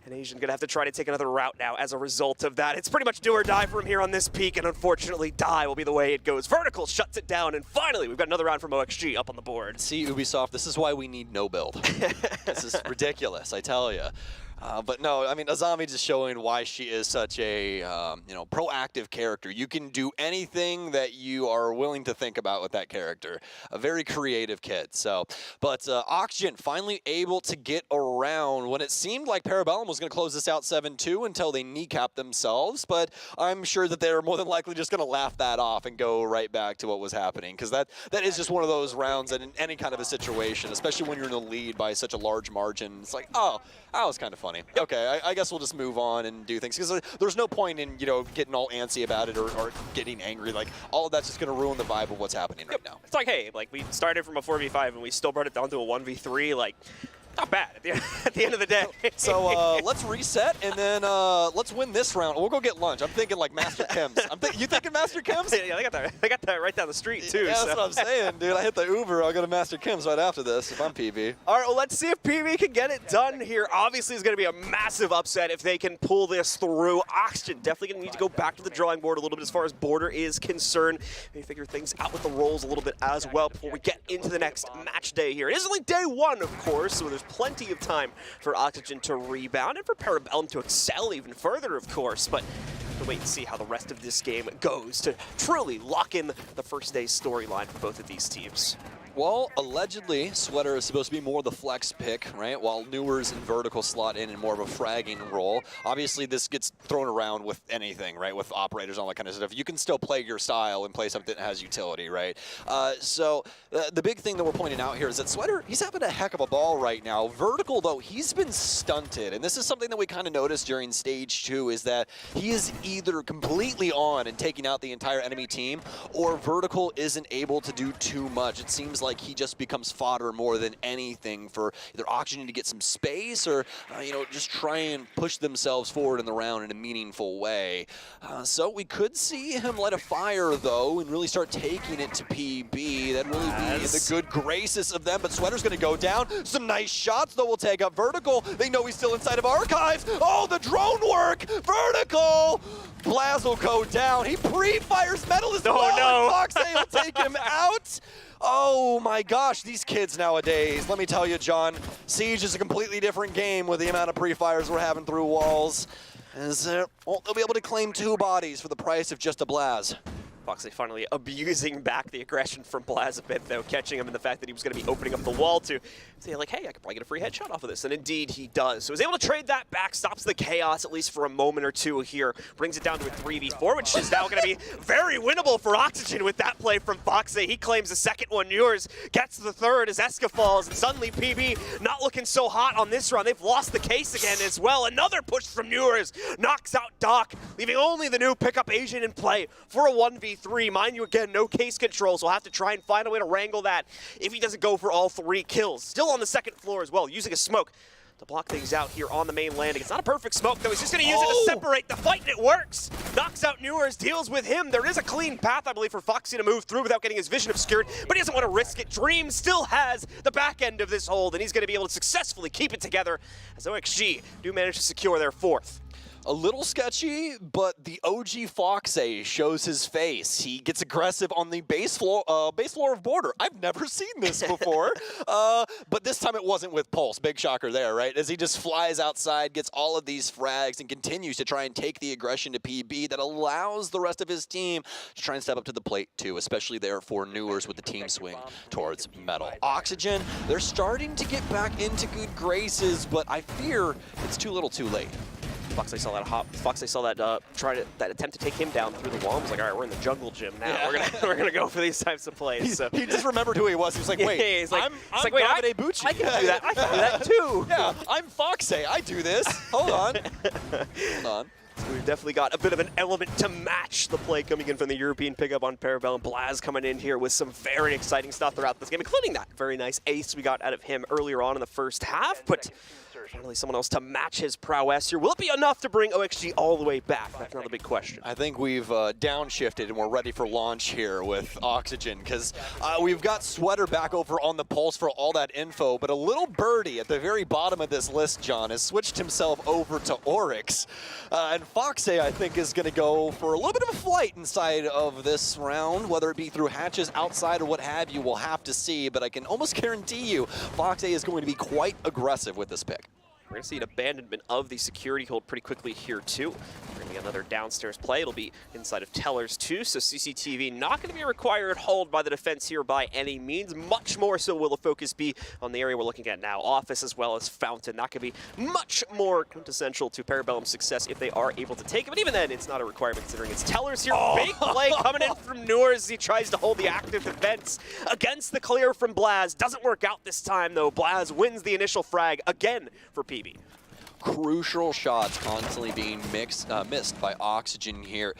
And Asian going to have to try to take another route now as a result of that. It's pretty much do or die for him here on this peak, and unfortunately die will be the way it goes. Vertical shuts it down, and finally we've got another round from OXG up on the board. See, Ubisoft, this is why we need no build. This is ridiculous, I tell you. But no, I mean, Azami just showing why she is such a proactive character. You can do anything that you are willing to think about with that character. A very creative kid. So, but Oxygen finally able to get around when it seemed like Parabellum was going to close this out 7-2 until they kneecapped themselves. But I'm sure that they're more than likely just going to laugh that off and go right back to what was happening, because that is just one of those rounds that in any kind of a situation, especially when you're in the lead by such a large margin, it's like, oh, that was kind of funny. Okay, I guess we'll just move on and do things, because there's no point in, getting all antsy about it or getting angry. Like, all of that's just going to ruin the vibe of what's happening right now. It's like, hey, we started from a 4v5 and we still brought it down to a 1v3. Like, not bad at the end of the day. So let's reset, and then let's win this round. We'll go get lunch. I'm thinking like Master Chems. You thinking Master Chems? Yeah, they got that right down the street too. Yeah, that's what I'm saying, dude. I hit the Uber. I'll go to Master Chems right after this if I'm PB. All right, well, let's see if PB can get it done here. Obviously, it's going to be a massive upset if they can pull this through. Oxygen definitely going to need to go back to the drawing board a little bit as far as Border is concerned. Maybe figure things out with the roles a little bit as well before we get into the next match day here. It is only day 1, of course, so there's plenty of time for Oxygen to rebound and for Parabellum to excel even further, of course. But we'll wait and see how the rest of this game goes to truly lock in the first day's storyline for both of these teams. Well, allegedly, Sweater is supposed to be more the flex pick, right? While Newers and Vertical slot in more of a fragging role. Obviously, this gets thrown around with anything, right? With operators and all that kind of stuff. You can still play your style and play something that has utility, right? So the big thing that we're pointing out here is that Sweater, he's having a heck of a ball right now. Vertical, though, he's been stunted. And this is something that we kind of noticed during Stage 2, is that he is either completely on and taking out the entire enemy team, or Vertical isn't able to do too much. It seems like he just becomes fodder more than anything for either Oxygen to get some space or, just try and push themselves forward in the round in a meaningful way. So we could see him light a fire, though, and really start taking it to PB. That'd really be in the good graces of them, but Sweater's going to go down. Some nice shots, though, will take up Vertical. They know he's still inside of Archives. Oh, the drone work! Vertical! Blaz will go down. He pre-fires Metal as well, and Foxay will take him out. Oh my gosh, these kids nowadays. Let me tell you, John, Siege is a completely different game with the amount of pre-fires we're having through walls. They'll be able to claim 2 bodies for the price of just a Blaz. Foxy finally abusing back the aggression from Blaz a bit, though, catching him in the fact that he was going to be opening up the wall to say, like, hey, I could probably get a free headshot off of this. And indeed, he does. So he's able to trade that back, stops the chaos, at least for a moment or two here, brings it down to a 3v4, which is now going to be very winnable for Oxygen with that play from Foxy. He claims the second one. Yours gets the third as Eska falls, and suddenly PB not looking so hot on this round. They've lost the case again as well. Another push from Newers knocks out Doc, leaving only the new pickup Asian in play for a 1v3. Mind you, again, no case control, so we'll have to try and find a way to wrangle that if he doesn't go for all 3 kills. Still on the second floor as well, using a smoke to block things out here on the main landing. It's not a perfect smoke, though. He's just going to use it to separate the fight, and it works. Knocks out Newers, deals with him. There is a clean path, I believe, for Foxy to move through without getting his vision obscured, but he doesn't want to risk it. Dream still has the back end of this hold, and he's going to be able to successfully keep it together as OXG do manage to secure their 4th. A little sketchy, but the OG Foxay shows his face. He gets aggressive on the base floor of border. I've never seen this before, but this time it wasn't with Pulse. Big shocker there, right? As he just flies outside, gets all of these frags, and continues to try and take the aggression to PB that allows the rest of his team to try and step up to the plate too, especially there for Newers with the team swing towards Metal. Oxygen, they're starting to get back into good graces, but I fear it's too little too late. Foxay saw that that attempt to take him down through the wall. I was like, all right, we're in the jungle gym now. Yeah. We're gonna go for these types of plays. So. He just remembered who he was. He was like, wait, he's like, I'm wait, Davide Bucci. I can do that. I can do that too. Yeah, I'm Foxay. I do this. Hold on. Hold on. So we've definitely got a bit of an element to match the play coming in from the European pickup on Parabellum. Blaz coming in here with some very exciting stuff throughout this game, including that very nice ace we got out of him earlier on in the first half. But finally someone else to match his prowess here. Will it be enough to bring OXG all the way back? That's another big question. I think we've downshifted and we're ready for launch here with Oxygen, because we've got Sweater back over on the Pulse for all that info, but a little birdie at the very bottom of this list, John, has switched himself over to Oryx. And Foxay, I think, is going to go for a little bit of a flight inside of this round, whether it be through hatches outside or what have you, we'll have to see, but I can almost guarantee you Foxay is going to be quite aggressive with this pick. We're going to see an abandonment of the security hold pretty quickly here, too. We're going to get another downstairs play. It'll be inside of Tellers, too, so CCTV not going to be a required hold by the defense here by any means. Much more so will the focus be on the area we're looking at now, Office as well as Fountain. That could be much more quintessential to Parabellum's success if they are able to take it. But even then, it's not a requirement considering it's Tellers here. Oh. Big play coming in from Newers as he tries to hold the active defense against the clear from Blaz. Doesn't work out this time, though. Blaz wins the initial frag again for PB. Crucial shots constantly being missed by Oxygen here.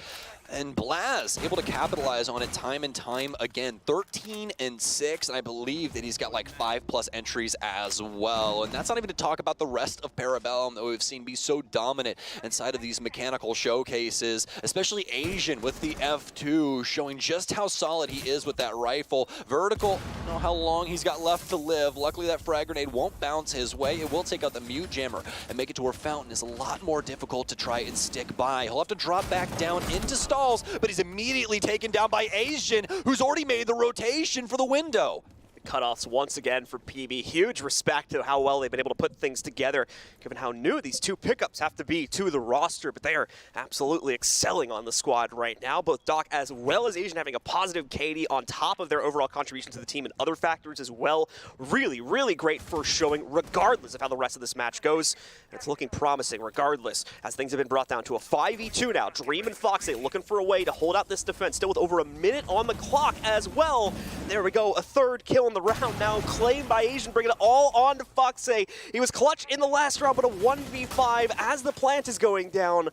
And Blaz able to capitalize on it time and time again. 13 and 6, and I believe that he's got like 5+ entries as well. And that's not even to talk about the rest of Parabellum that we've seen be so dominant inside of these mechanical showcases, especially Asian with the F2 showing just how solid he is with that rifle. Vertical, I don't know how long he's got left to live. Luckily that frag grenade won't bounce his way. It will take out the mute jammer and make it to where Fountain is a lot more difficult to try and stick by. He'll have to drop back down into stalls, but he's immediately taken down by Asian, who's already made the rotation for the window. Cutoffs once again for PB. Huge respect to how well they've been able to put things together, given how new these two pickups have to be to the roster. But they are absolutely excelling on the squad right now. Both Doc as well as Asian having a positive KD on top of their overall contribution to the team and other factors as well. Really, really great first showing, regardless of how the rest of this match goes. It's looking promising, regardless, as things have been brought down to a 5v2 now. Dream and Foxay looking for a way to hold out this defense, still with over a minute on the clock as well. There we go, a third kill in the round now claimed by Asian, bringing it all on to Foxay. He was clutch in the last round, but a 1v5 as the plant is going down.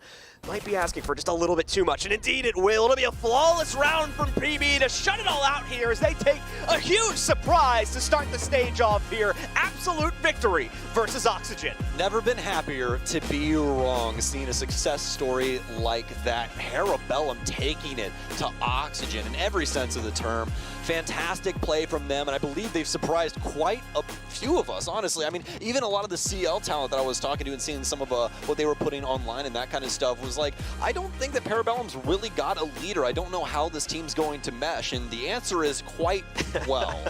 Might be asking for just a little bit too much, and indeed it will. It'll be a flawless round from PB to shut it all out here as they take a huge surprise to start the stage off here. Absolute victory versus Oxygen. Never been happier to be wrong, seeing a success story like that. Parabellum taking it to Oxygen in every sense of the term. Fantastic play from them, and I believe they've surprised quite a few of us, honestly. I mean, even a lot of the CL talent that I was talking to and seeing some of what they were putting online and that kind of stuff was like, I don't think that Parabellum's really got a leader. I don't know how this team's going to mesh, and the answer is quite well.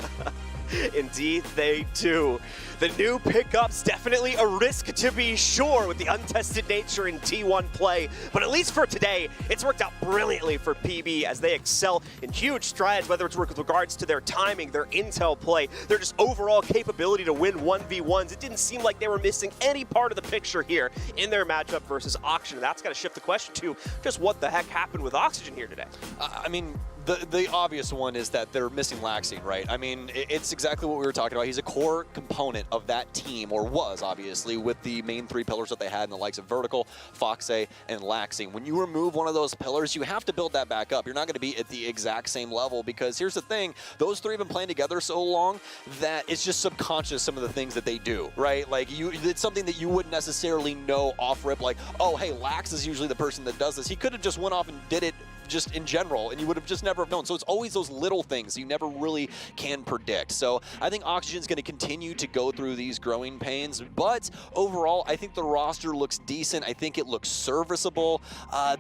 Indeed, they do. The new pickups, definitely a risk to be sure with the untested nature in T1 play, but at least for today, it's worked out brilliantly for PB as they excel in huge strides, whether it's with regards to their timing, their intel play, their just overall capability to win 1v1s. It didn't seem like they were missing any part of the picture here in their matchup versus Oxygen. That's got to shift the question to just what the heck happened with Oxygen here today. I mean, the obvious one is that they're missing Laxing, right? I mean, it's exactly what we were talking about. He's a core component of that team, or was, obviously, with the main three pillars that they had in the likes of Vertical, Foxay, and Laxing. When you remove one of those pillars, you have to build that back up. You're not going to be at the exact same level, because here's the thing, those three have been playing together so long that it's just subconscious, some of the things that they do, right? Like, it's something that you wouldn't necessarily know off rip, like, oh, hey, Lax is usually the person that does this. He could have just went off and did it just in general, and you would have just never have known. So it's always those little things you never really can predict. So I think Oxygen's going to continue to go through these growing pains, but overall, I think the roster looks decent. I think it looks serviceable.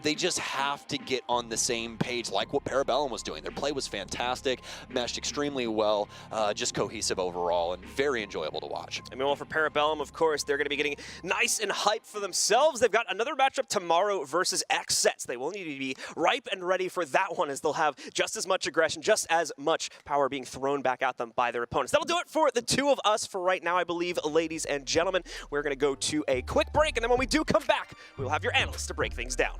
They just have to get on the same page like what Parabellum was doing. Their play was fantastic, meshed extremely well, just cohesive overall, and very enjoyable to watch. And meanwhile, for Parabellum, of course, they're going to be getting nice and hyped for themselves. They've got another matchup tomorrow versus XSET. They will need to be ripe and ready for that one, as they'll have just as much aggression, just as much power being thrown back at them by their opponents. That'll do it for the two of us for right now, I believe, ladies and gentlemen. We're going to go to a quick break, and then when we do come back, we'll have your analysts to break things down.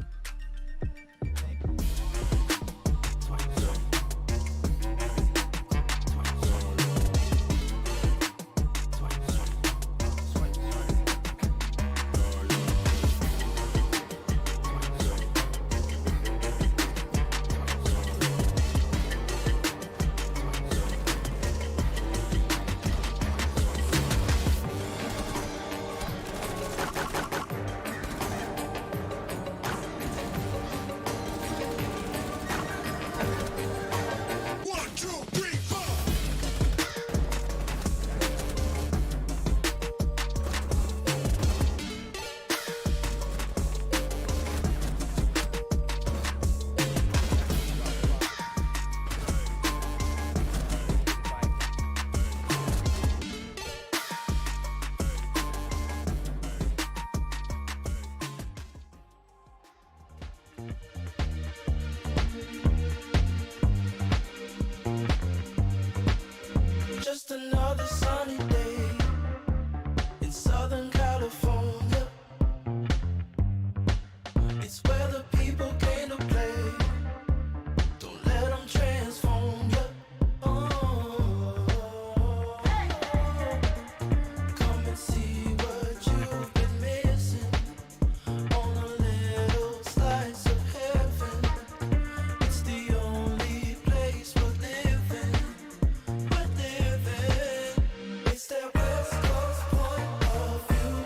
Just another sunny day in Southern California. It's where the people came to play. Don't let them transform you. Come and see what you've been missing on a little slice of heaven. It's the only place we're living. It's that West Coast point of view.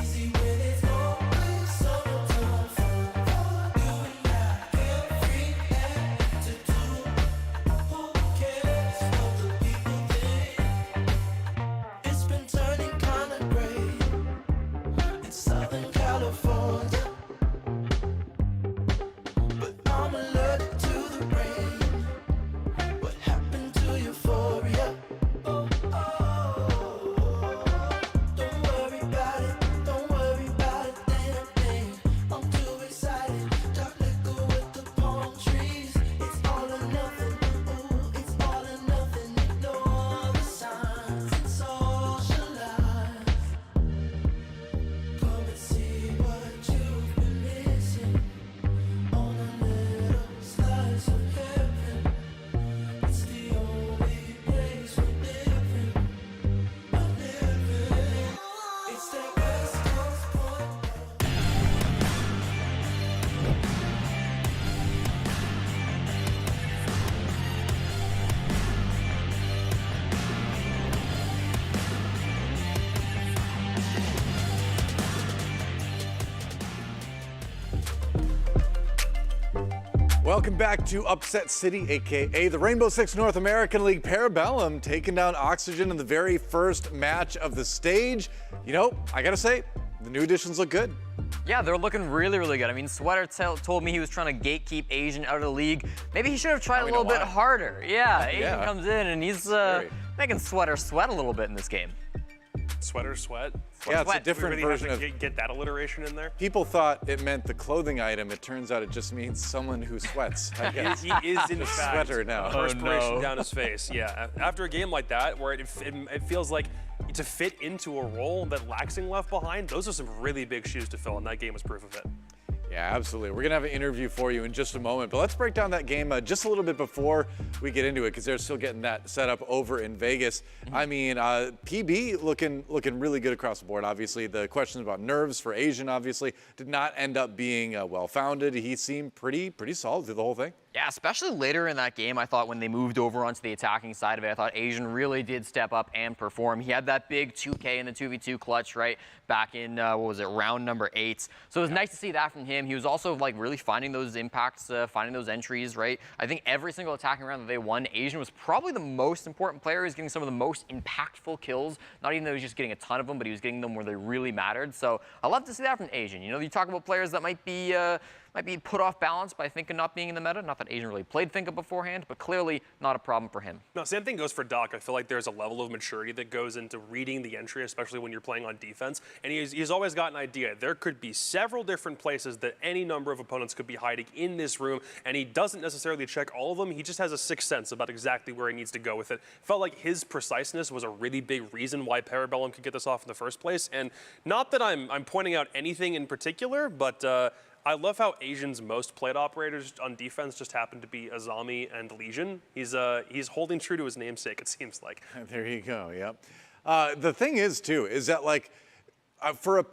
Easy when it's always summertime fun. You and I carefree attitude. Who cares what the people think? It's been turning kinda gray in Southern California, but I'm allergic to the rain. What happened to euphoria? Welcome back to Upset City, aka the Rainbow Six North American League. Parabellum taking down Oxygen in the very first match of the stage. You know, I gotta say, the new additions look good. Yeah, they're looking really, really good. I mean, Sweater told me he was trying to gatekeep Asian out of the league. Maybe he should have tried a little bit harder. Yeah, Asian comes in and he's making Sweater sweat a little bit in this game. Sweater sweat? Yeah, it's a different version of... Get that alliteration in there? People thought it meant the clothing item. It turns out it just means someone who sweats. I guess. He is in fact sweater now. Perspiration down his face. Yeah, after a game like that, where it feels like to fit into a role that Laxing left behind, those are some really big shoes to fill, and that game was proof of it. Yeah, absolutely. We're gonna have an interview for you in just a moment, but let's break down that game just a little bit before we get into it, because they're still getting that set up over in Vegas. I mean, PB looking really good across the board. Obviously, the questions about nerves for Asian obviously did not end up being well-founded. He seemed pretty solid through the whole thing. Yeah, especially later in that game, I thought when they moved over onto the attacking side of it, I thought Asian really did step up and perform. He had that big 2K in the 2v2 clutch, right, back in, round number 8. So it was nice to see that from him. He was also, like, really finding those impacts, finding those entries, right? I think every single attacking round that they won, Asian was probably the most important player. He was getting some of the most impactful kills. Not even though he was just getting a ton of them, but he was getting them where they really mattered. So I love to see that from Asian. You know, you talk about players that might be put off balance by Finka not being in the meta. Not that Asian really played Finka beforehand, but clearly not a problem for him. No, same thing goes for Doc. I feel like there's a level of maturity that goes into reading the entry, especially when you're playing on defense. And he's always got an idea. There could be several different places that any number of opponents could be hiding in this room, and he doesn't necessarily check all of them. He just has a sixth sense about exactly where he needs to go with it. Felt like his preciseness was a really big reason why Parabellum could get this off in the first place. And not that I'm pointing out anything in particular, but I love how Asian's most played operators on defense just happen to be Azami and Legion. He's holding true to his namesake, it seems like. There you go, yep. The thing is, too, is that, like, for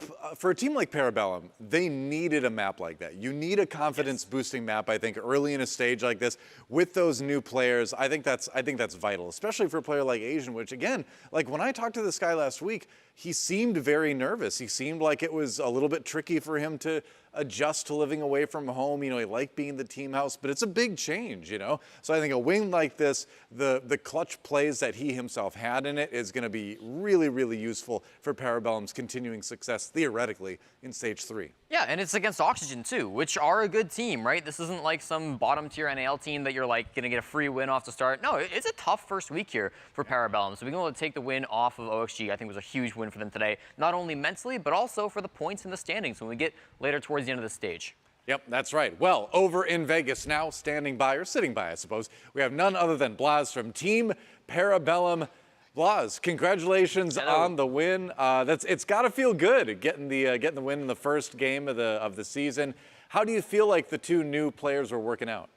a team like Parabellum, they needed a map like that. You need a confidence-boosting map, I think, early in a stage like this with those new players. I think that's vital, especially for a player like Asian, which, again, like when I talked to this guy last week, he seemed very nervous. He seemed like it was a little bit tricky for him to adjust to living away from home. You know, he liked being in the team house, but it's a big change, you know? So I think a win like this, the clutch plays that he himself had in it is going to be really, really useful for Parabellum's continuing success, theoretically, in Stage 3. Yeah, and it's against Oxygen, too, which are a good team, right? This isn't like some bottom-tier NAL team that you're, like, going to get a free win off to start. No, it's a tough first week here for Parabellum. So being able to take the win off of OXG, I think, was a huge win for them today, not only mentally, but also for the points in the standings when we get later towards the end of the stage. Yep, that's right. Well, over in Vegas now, standing by, or sitting by, I suppose, we have none other than Blaz from Team Parabellum. Blaz, congratulations on the win. It's got to feel good getting the win in the first game of the season. How do you feel like the two new players were working out?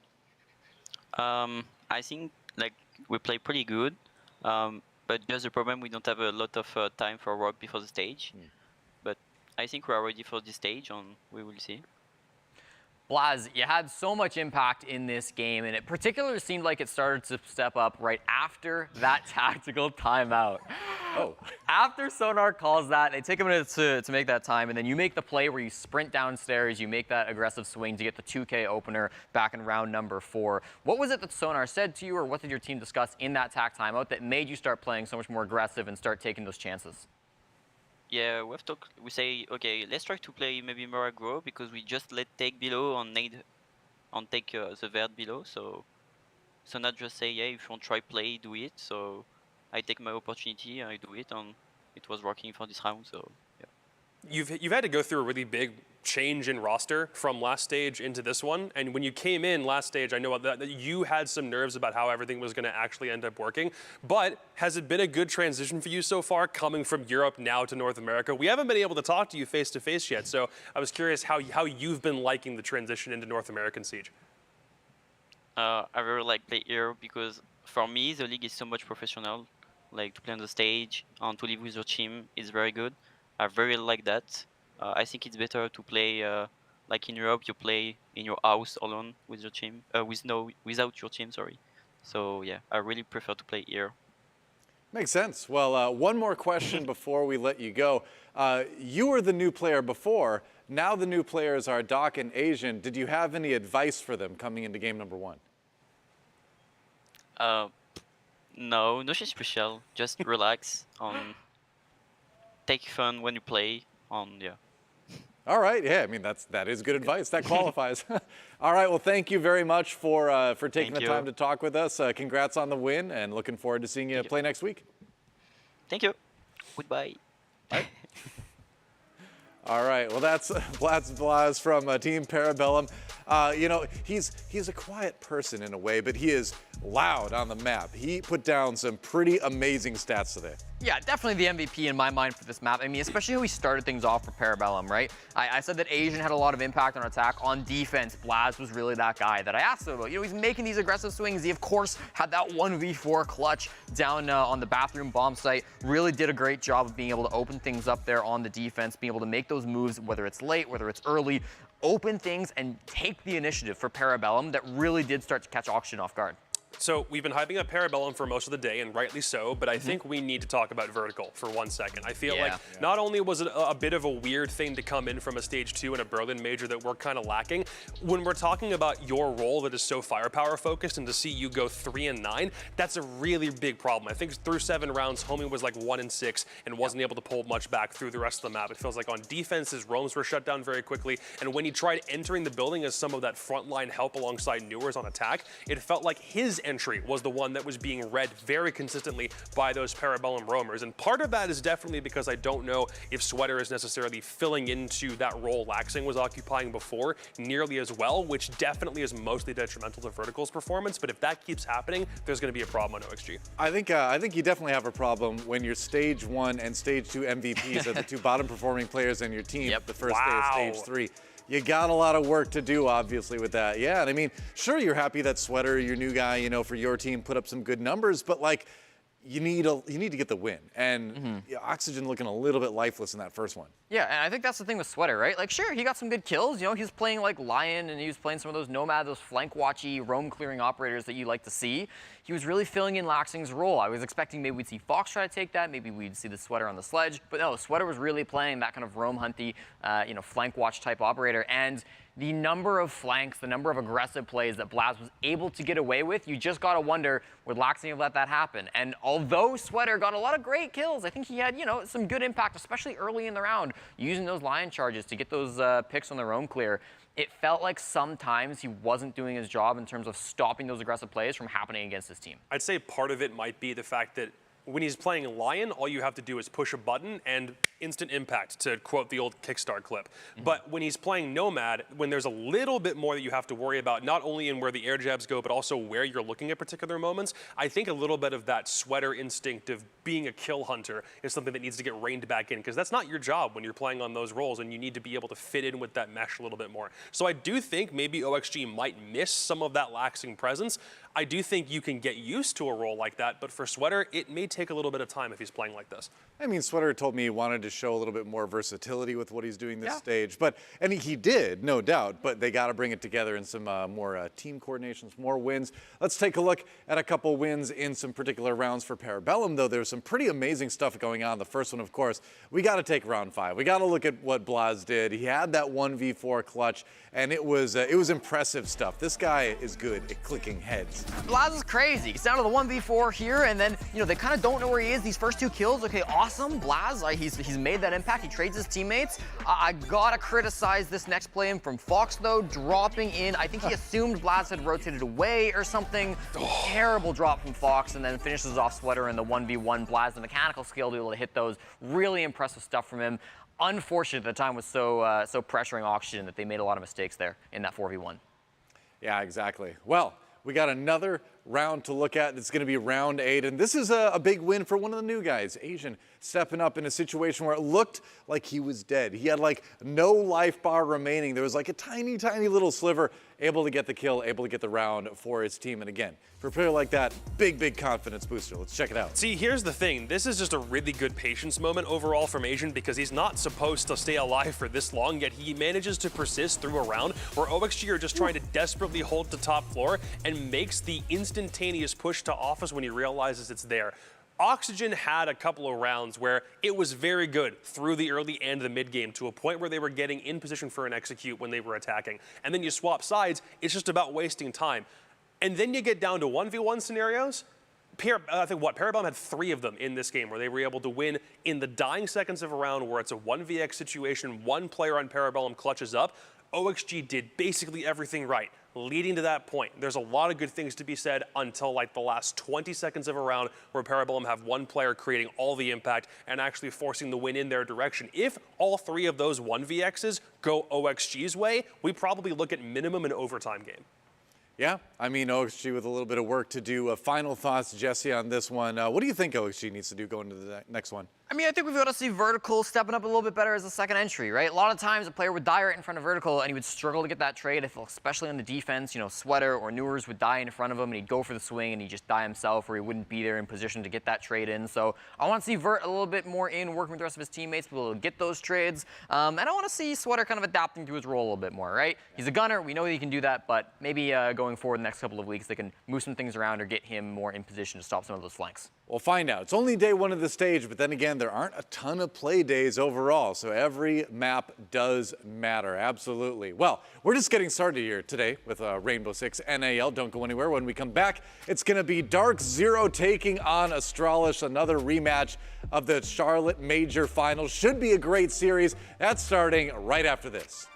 I think like we play pretty good, but just the problem we don't have a lot of time for work before the stage. But I think we are ready for this stage, and we will see. Blaz, you had so much impact in this game, and it particularly seemed like it started to step up right after that tactical timeout. Oh. After Sonar calls that, they take a minute to make that time, and then you make the play where you sprint downstairs, you make that aggressive swing to get the 2K opener back in round number 4. What was it that Sonar said to you, or what did your team discuss in that tac timeout that made you start playing so much more aggressive and start taking those chances? Yeah, we have talked. We say, okay, let's try to play maybe Mirage Grow because we just let take below and take the vert below. So not just say, yeah, if you want to try play, do it. So I take my opportunity, I do it, and it was working for this round. So yeah. You've had to go through a really big change in roster from last stage into this one, and when you came in last stage, I know that you had some nerves about how everything was going to actually end up working, but has it been a good transition for you so far, coming from Europe now to North America? We haven't been able to talk to you face to face yet, so I was curious how you've been liking the transition into North American Siege. I really like play here because for me the league is so much professional. Like to play on the stage and to live with your team is very good. I very like that. I think it's better to play like in Europe. You play in your house alone with your team, without your team. Sorry. So yeah, I really prefer to play here. Makes sense. Well, one more question before we let you go. You were the new player before. Now the new players are Doc and Asian. Did you have any advice for them coming into game number 1? No, nothing special. Just relax. Take fun when you play. Yeah. All right. Yeah. I mean, that is good advice. That qualifies. All right. Well, thank you very much for taking the time to talk with us. Congrats on the win, and looking forward to seeing you play next week. Thank you. Goodbye. Bye. All right. Well, that's Blaz from Team Parabellum. You know, he's a quiet person in a way, but he is loud on the map. He put down some pretty amazing stats today. Yeah, definitely the MVP in my mind for this map. I mean, especially how he started things off for Parabellum, right? I said that Asian had a lot of impact on attack. On defense, Blaz was really that guy that I asked him about. You know, he's making these aggressive swings. He, of course, had that 1v4 clutch down on the bathroom bomb site. Really did a great job of being able to open things up there on the defense, being able to make those moves, whether it's late, whether it's early. open things and take the initiative for Parabellum that really did start to catch Oxygen off guard. So we've been hyping up Parabellum for most of the day, and rightly so, but I think we need to talk about Vertical for 1 second. I feel like not only was it a bit of a weird thing to come in from a stage 2 in a Berlin major that we're kind of lacking, when we're talking about your role that is so firepower focused, and to see you go 3-9, that's a really big problem. I think through 7 rounds, Homie was like 1-6 and wasn't able to pull much back through the rest of the map. It feels like on defense, his roams were shut down very quickly, and when he tried entering the building as some of that frontline help alongside Newers on attack, it felt like his entry was the one that was being read very consistently by those Parabellum roamers. And part of that is definitely because I don't know if Sweater is necessarily filling into that role Laxing was occupying before nearly as well, which definitely is mostly detrimental to Vertical's performance. But if that keeps happening, there's going to be a problem on OXG. I think you definitely have a problem when your stage 1 and stage 2 MVPs are the 2 bottom performing players in your team the first day of stage 3. You got a lot of work to do, obviously, with that. Yeah, and I mean, sure, you're happy that Sweater, your new guy, you know, for your team, put up some good numbers, but like, you need to get the win. And Oxygen looking a little bit lifeless in that first one. Yeah, and I think that's the thing with Sweater, right? Like, sure, he got some good kills. You know, he was playing like Lion, and he was playing some of those Nomad, those flank watchy, roam clearing operators that you like to see. He was really filling in Laxing's role. I was expecting maybe we'd see Fox try to take that. Maybe we'd see the Sweater on the sledge. But no, Sweater was really playing that kind of roam hunty, you know, flank watch type operator. And the number of flanks, the number of aggressive plays that Blaz was able to get away with, you just got to wonder, would Laxing have let that happen? And although Sweater got a lot of great kills, I think he had, you know, some good impact, especially early in the round, using those Lion charges to get those picks on the roam clear. It felt like sometimes he wasn't doing his job in terms of stopping those aggressive plays from happening against his team. I'd say part of it might be the fact that when he's playing Lion, all you have to do is push a button and instant impact, to quote the old Kickstart clip. But when he's playing Nomad, when there's a little bit more that you have to worry about, not only in where the air jabs go, but also where you're looking at particular moments, I think a little bit of that Sweater instinct of being a kill hunter is something that needs to get reined back in, because that's not your job when you're playing on those roles, and you need to be able to fit in with that mesh a little bit more. So I do think maybe OXG might miss some of that Laxing presence. I do think you can get used to a role like that, but for Sweater, it may take a little bit of time if he's playing like this. I mean, Sweater told me he wanted to show a little bit more versatility with what he's doing this stage, and he did, no doubt, but they got to bring it together in some more team coordinations, more wins. Let's take a look at a couple wins in some particular rounds for Parabellum, though. There's some pretty amazing stuff going on. The first one, of course, we got to take round 5. We got to look at what Blaz did. He had that 1v4 clutch, and it was impressive stuff. This guy is good at clicking heads. Blaz is crazy. He's down to the 1v4 here, and then, you know, they kind of don't know where he is. These first 2 kills, okay, awesome. Blaz, he's made that impact. He trades his teammates. I gotta criticize this next play in from Fox, though, dropping in. I think he assumed Blaz had rotated away or something. Terrible drop from Fox, and then finishes off Sweater in the 1v1. Blaz, the mechanical skill to be able to hit those. Really impressive stuff from him. Unfortunate the time was so pressuring Oxygen that they made a lot of mistakes there in that 4v1. Yeah, exactly. Well, we got another round to look at. It's going to be round 8, and this is a big win for one of the new guys, Asian, stepping up in a situation where it looked like he was dead. He had like no life bar remaining. There was like a tiny, tiny little sliver, able to get the kill, able to get the round for his team. And again, for a player like that, big, big confidence booster. Let's check it out. See, here's the thing. This is just a really good patience moment overall from Asian, because he's not supposed to stay alive for this long, yet he manages to persist through a round where OXG are just trying to desperately hold the top floor and makes the instantaneous push to office when he realizes it's there. Oxygen had a couple of rounds where it was very good through the early and the mid game, to a point where they were getting in position for an execute when they were attacking. And then you swap sides, it's just about wasting time. And then you get down to 1v1 scenarios. I think Parabellum had 3 of them in this game where they were able to win in the dying seconds of a round where it's a 1vx situation, one player on Parabellum clutches up. OXG did basically everything right leading to that point. There's a lot of good things to be said until like the last 20 seconds of a round where Parabellum have one player creating all the impact and actually forcing the win in their direction. If all 3 of those 1vx's go OXG's way, we probably look at minimum an overtime game. Yeah, I mean, OXG with a little bit of work to do. Final thoughts, Jesse, on this one. What do you think OXG needs to do going into the next one? I mean, I think we've got to see Vertical stepping up a little bit better as a second entry, right? A lot of times a player would die right in front of Vertical and he would struggle to get that trade. I feel especially on the defense, you know, Sweater or Newers would die in front of him and he'd go for the swing and he'd just die himself or he wouldn't be there in position to get that trade in. So I want to see Vert a little bit more in, working with the rest of his teammates to be able to get those trades. And I want to see Sweater kind of adapting to his role a little bit more, right? He's a gunner. We know that he can do that, but maybe going forward the next couple of weeks, they can move some things around or get him more in position to stop some of those flanks. We'll find out. It's only day one of the stage, but then again, there aren't a ton of play days overall, so every map does matter, absolutely. Well, we're just getting started here today with Rainbow Six NAL. Don't go anywhere. When we come back, it's going to be DarkZero taking on Astralis, another rematch of the Charlotte Major Finals. Should be a great series. That's starting right after this.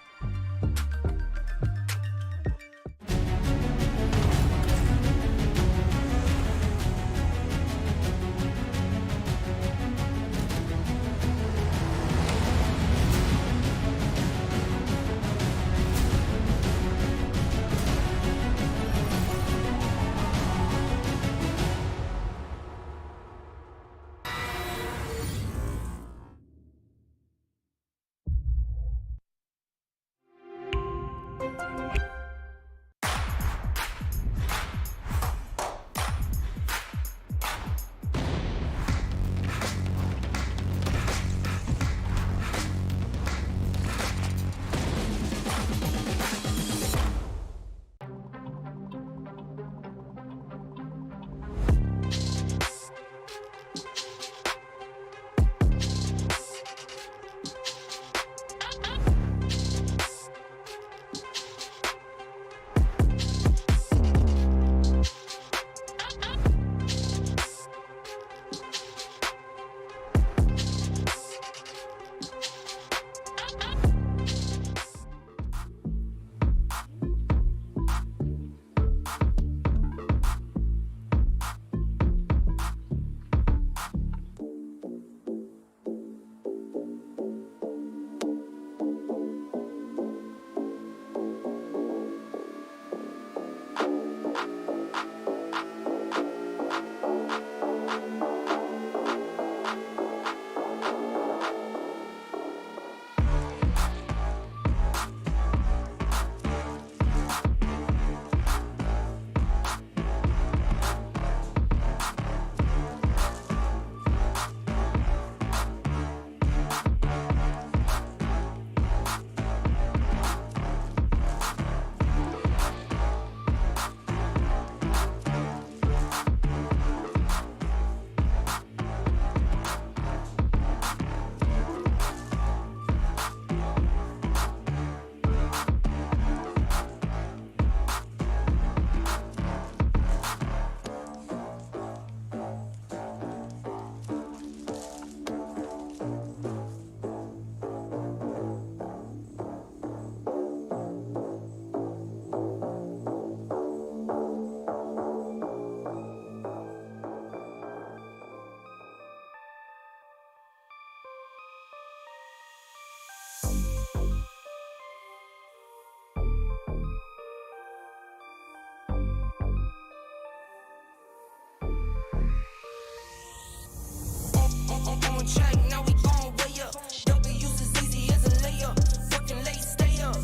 On track, now we gon' way up. W's as easy as a layup. Working late, stay up.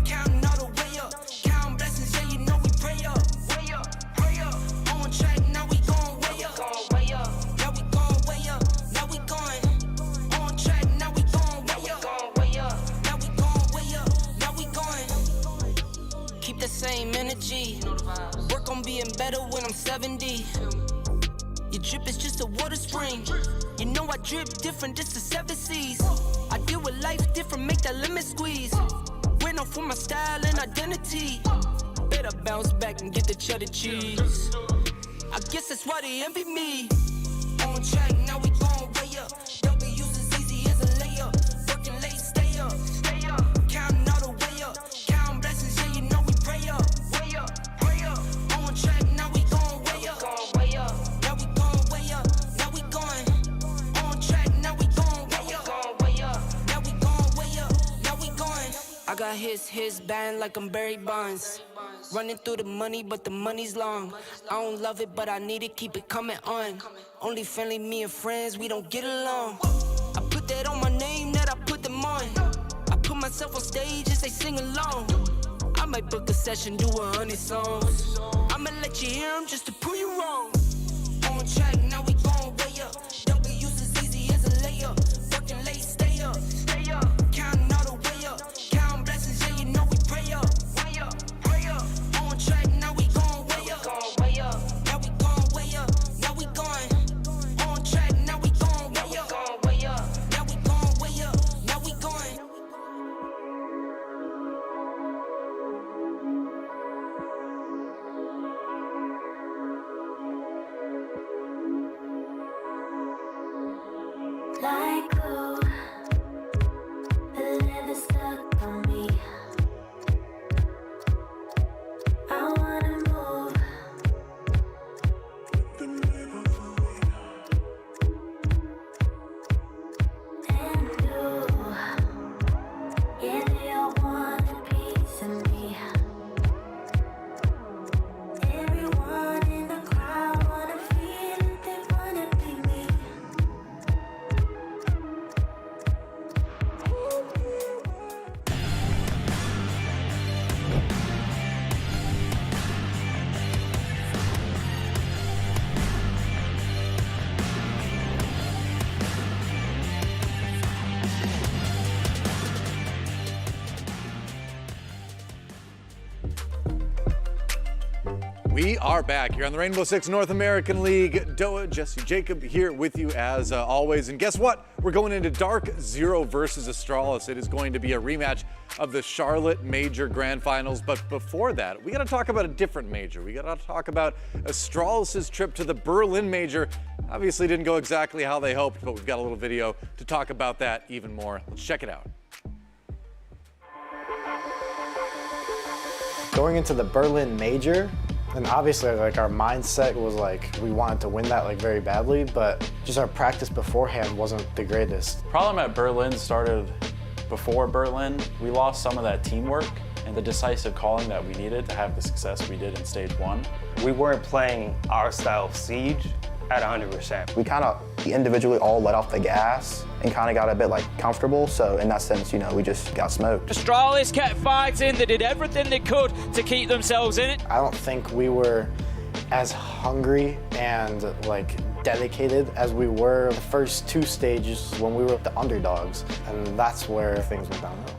Counting all the way up. Counting blessings, yeah, you know we pray up. Way up, pray up. On track, now we gon' way up. Now we gon' way up. Now we going. On track, now we gon' way up. Now we gon' way up. Now we going. Keep the same energy. Work on being better when I'm 70. Your drip is just a water spring. You know I drip different, this is 7 C's. I deal with life different, make that limit squeeze. Went off for my style and identity. Better bounce back and get the cheddar cheese. I guess that's why they envy me. On track, now we gon' way up. W's as easy as a layup. Working late, stay up. Counting all the way up. Counting blessings, yeah, you know we pray up. Way up, pray up. On track, now we gon' way up. Now we gon' way up. Now we going. On track, now we gon' way up. Now we gon' way up. Now we going. I got his band like I'm Barry Bonds. Running through the money, but the money's long. I don't love it, but I need it, keep it coming on. Only friendly, me and friends, we don't get along. I put that on my name, that I put them on. I put myself on stage and say sing along. I might book a session, do 100 songs. I'ma let you hear them just to prove you wrong. On track, now we going way up. W's as easy as a layup. Working late, stay up. Counting all the way up. Counting blessings, yeah, you know we pray up. Way up, pray up. On track, now we going way up. Now we going way up. Now we going. On track, now we going way up. Now we going way up. Now we going. Like glue, the leather stuck on me. I wanna move. And you, yeah, they all want a piece of me. Everyone in the crowd wanna feel it, they wanna be me. We are back here on the Rainbow Six North American League. Doa, Jesse, Jacob here with you as always. And guess what? We're going into DarkZero versus Astralis. It is going to be a rematch of the Charlotte Major Grand Finals. But before that, we got to talk about a different major. We got to talk about Astralis' trip to the Berlin Major. Obviously didn't go exactly how they hoped, but we've got a little video to talk about that even more. Let's check it out. Going into the Berlin Major, and obviously like our mindset was like we wanted to win that like very badly, but just our practice beforehand wasn't the greatest. Problem at Berlin started before Berlin. We lost some of that teamwork and the decisive calling that we needed to have the success we did in stage 1. We weren't playing our style of Siege at 100%. We kind of individually all let off the gas and kind of got a bit like comfortable. So in that sense, you know, we just got smoked. Astralis kept fighting. They did everything they could to keep themselves in it. I don't think we were as hungry and like dedicated as we were the first 2 stages when we were the underdogs, and that's where things went downhill.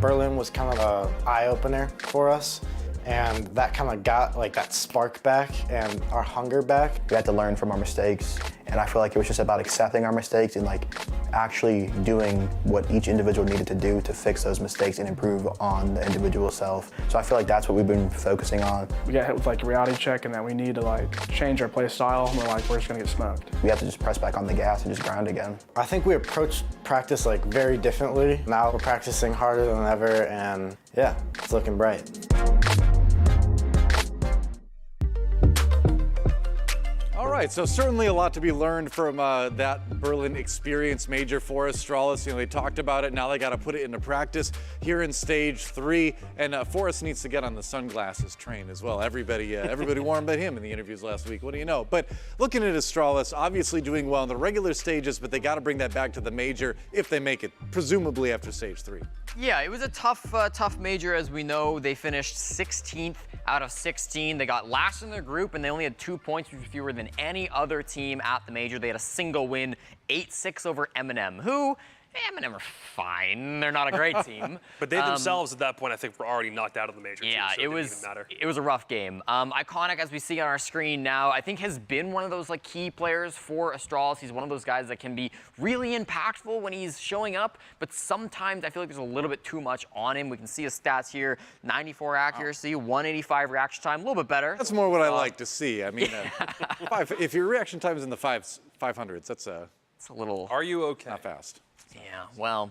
Berlin was kind of an eye-opener for us, and that kind of got like that spark back and our hunger back. We had to learn from our mistakes, and I feel like it was just about accepting our mistakes and like actually doing what each individual needed to do to fix those mistakes and improve on the individual self. So I feel like that's what we've been focusing on. We got hit with like a reality check and that we need to like change our play style, and we're just gonna get smoked. We have to just press back on the gas and just grind again. I think we approached practice like very differently. Now we're practicing harder than ever, and yeah, it's looking bright. All right, so certainly a lot to be learned from that Berlin experience major for Astralis. You know, they talked about it, now they got to put it into practice here in stage 3. And Forrest needs to get on the sunglasses train as well. Everybody warmed at him in the interviews last week. What do you know? But looking at Astralis, obviously doing well in the regular stages, but they got to bring that back to the major if they make it, presumably after stage 3. Yeah, it was a tough major, as we know. They finished 16th out of 16. They got last in their group, and they only had 2 points, which was fewer than any other team at the major. They had a single win, 8-6 over M&M, who M&M are fine. They're not a great team. But they themselves at that point, I think, were already knocked out of the major. Yeah, too, so it was a rough game. Iconic, as we see on our screen now, I think has been one of those like key players for Astralis. He's one of those guys that can be really impactful when he's showing up, but sometimes I feel like there's a little bit too much on him. We can see his stats here: 94 accuracy, 185 reaction time, a little bit better. That's more what I like to see. I mean, if your reaction time is in the 500s, that's a little. Are you okay? Not fast. Yeah, well,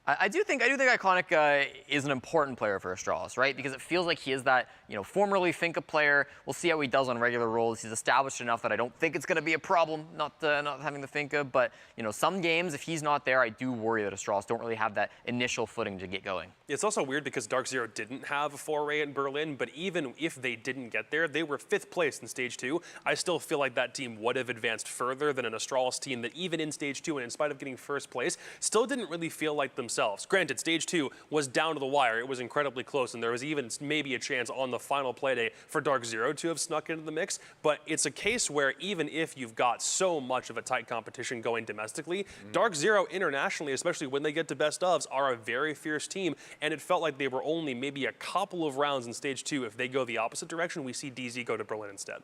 I do think Iconic is an important player for Astralis, right? Because it feels like he is that, formerly Finca player. We'll see how he does on regular roles. He's established enough that I don't think it's going to be a problem not having the Finca. But, some games, if he's not there, I do worry that Astralis don't really have that initial footing to get going. It's also weird because DarkZero didn't have a foray in Berlin, but even if they didn't get there, they were 5th place in Stage 2. I still feel like that team would have advanced further than an Astralis team that even in Stage 2 and in spite of getting 1st place, still didn't really feel like themselves. Granted, Stage 2 was down to the wire. It was incredibly close, and there was even maybe a chance on the final Playday for DarkZero to have snuck into the mix, but it's a case where even if you've got so much of a tight competition going domestically, DarkZero internationally, especially when they get to best ofs, are a very fierce team, and it felt like they were only maybe a couple of rounds in Stage 2. If they go the opposite direction, we see DZ go to Berlin instead.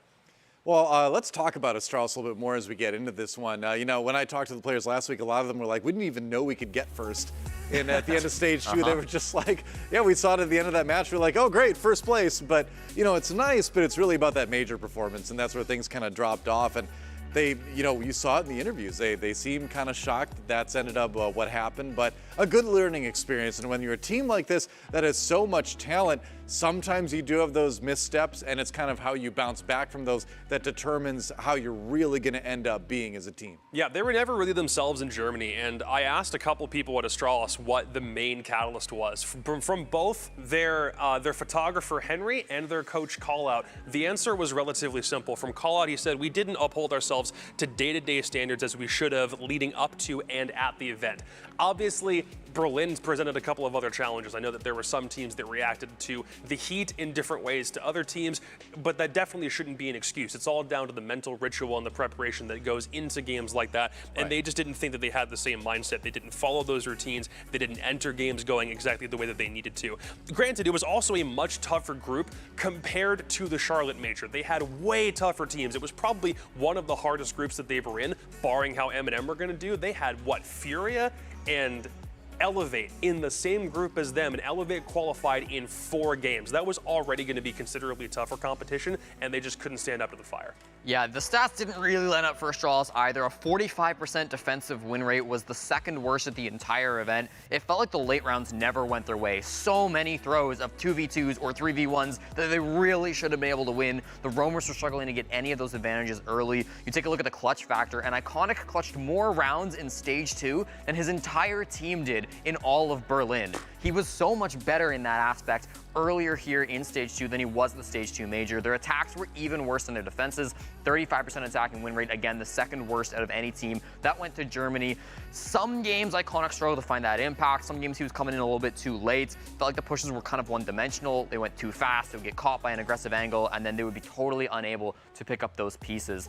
Well, let's talk about Astralis a little bit more as we get into this one. When I talked to the players last week, a lot of them were like, we didn't even know we could get first. And at the end of Stage 2, they were just like, yeah, we saw it at the end of that match. We're like, oh, great, 1st place. But, it's nice, but it's really about that major performance. And that's where things kind of dropped off. And they, you saw it in the interviews. They seem kind of shocked that's ended up what happened, but a good learning experience. And when you're a team like this that has so much talent, sometimes you do have those missteps, and it's kind of how you bounce back from those that determines how you're really going to end up being as a team. Yeah, they were never really themselves in Germany, and I asked a couple people at Astralis what the main catalyst was. From both their photographer Henry and their coach Callout, the answer was relatively simple. From Callout, he said, we didn't uphold ourselves to day-to-day standards as we should have leading up to and at the event. Obviously, Berlin's presented a couple of other challenges. I know that there were some teams that reacted to the heat in different ways to other teams, but that definitely shouldn't be an excuse. It's all down to the mental ritual and the preparation that goes into games like that, and they just didn't think that they had the same mindset. They didn't follow those routines. They didn't enter games going exactly the way that they needed to. Granted, it was also a much tougher group compared to the Charlotte Major. They had way tougher teams. It was probably one of the hardest groups that they were in, barring how M&M were going to do. They had, Furia and Elevate in the same group as them, and Elevate qualified in 4 games. That was already going to be considerably tougher competition, and they just couldn't stand up to the fire. Yeah, the stats didn't really line up for Astralis either. A 45% defensive win rate was the 2nd worst at the entire event. It felt like the late rounds never went their way. So many throws of 2v2s or 3v1s that they really should have been able to win. The Roamers were struggling to get any of those advantages early. You take a look at the clutch factor, and Iconic clutched more rounds in Stage 2 than his entire team did in all of Berlin. He was so much better in that aspect earlier here in Stage 2 than he was in the Stage 2 Major. Their attacks were even worse than their defenses. 35% attacking win rate, again, the 2nd worst out of any team. That went to Germany. Some games, Iconic struggled to find that impact. Some games he was coming in a little bit too late. Felt like the pushes were kind of one-dimensional. They went too fast. They would get caught by an aggressive angle, and then they would be totally unable to pick up those pieces.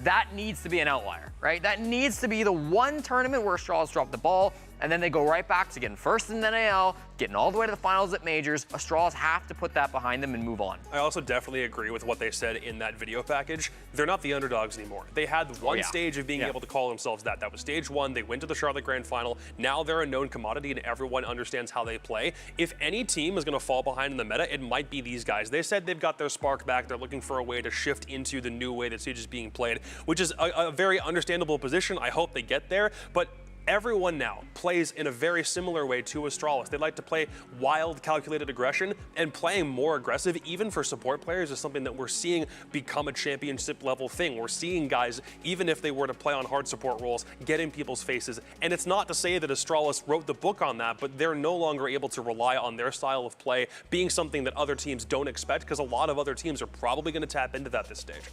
That needs to be an outlier, right? That needs to be the one tournament where Astralis dropped the ball, and then they go right back to getting 1st in the NAL, getting all the way to the finals at Majors. Astralis have to put that behind them and move on. I also definitely agree with what they said in that video package. They're not the underdogs anymore. They had one stage of being able to call themselves that. That was Stage 1. They went to the Charlotte Grand Final. Now they're a known commodity, and everyone understands how they play. If any team is going to fall behind in the meta, it might be these guys. They said they've got their spark back. They're looking for a way to shift into the new way that Siege is being played, which is a very understandable position. I hope they get there, but everyone now plays in a very similar way to Astralis. They like to play wild, calculated aggression, and playing more aggressive, even for support players, is something that we're seeing become a championship level thing. We're seeing guys, even if they were to play on hard support roles, get in people's faces. And it's not to say that Astralis wrote the book on that, but they're no longer able to rely on their style of play being something that other teams don't expect, because a lot of other teams are probably going to tap into that this stage.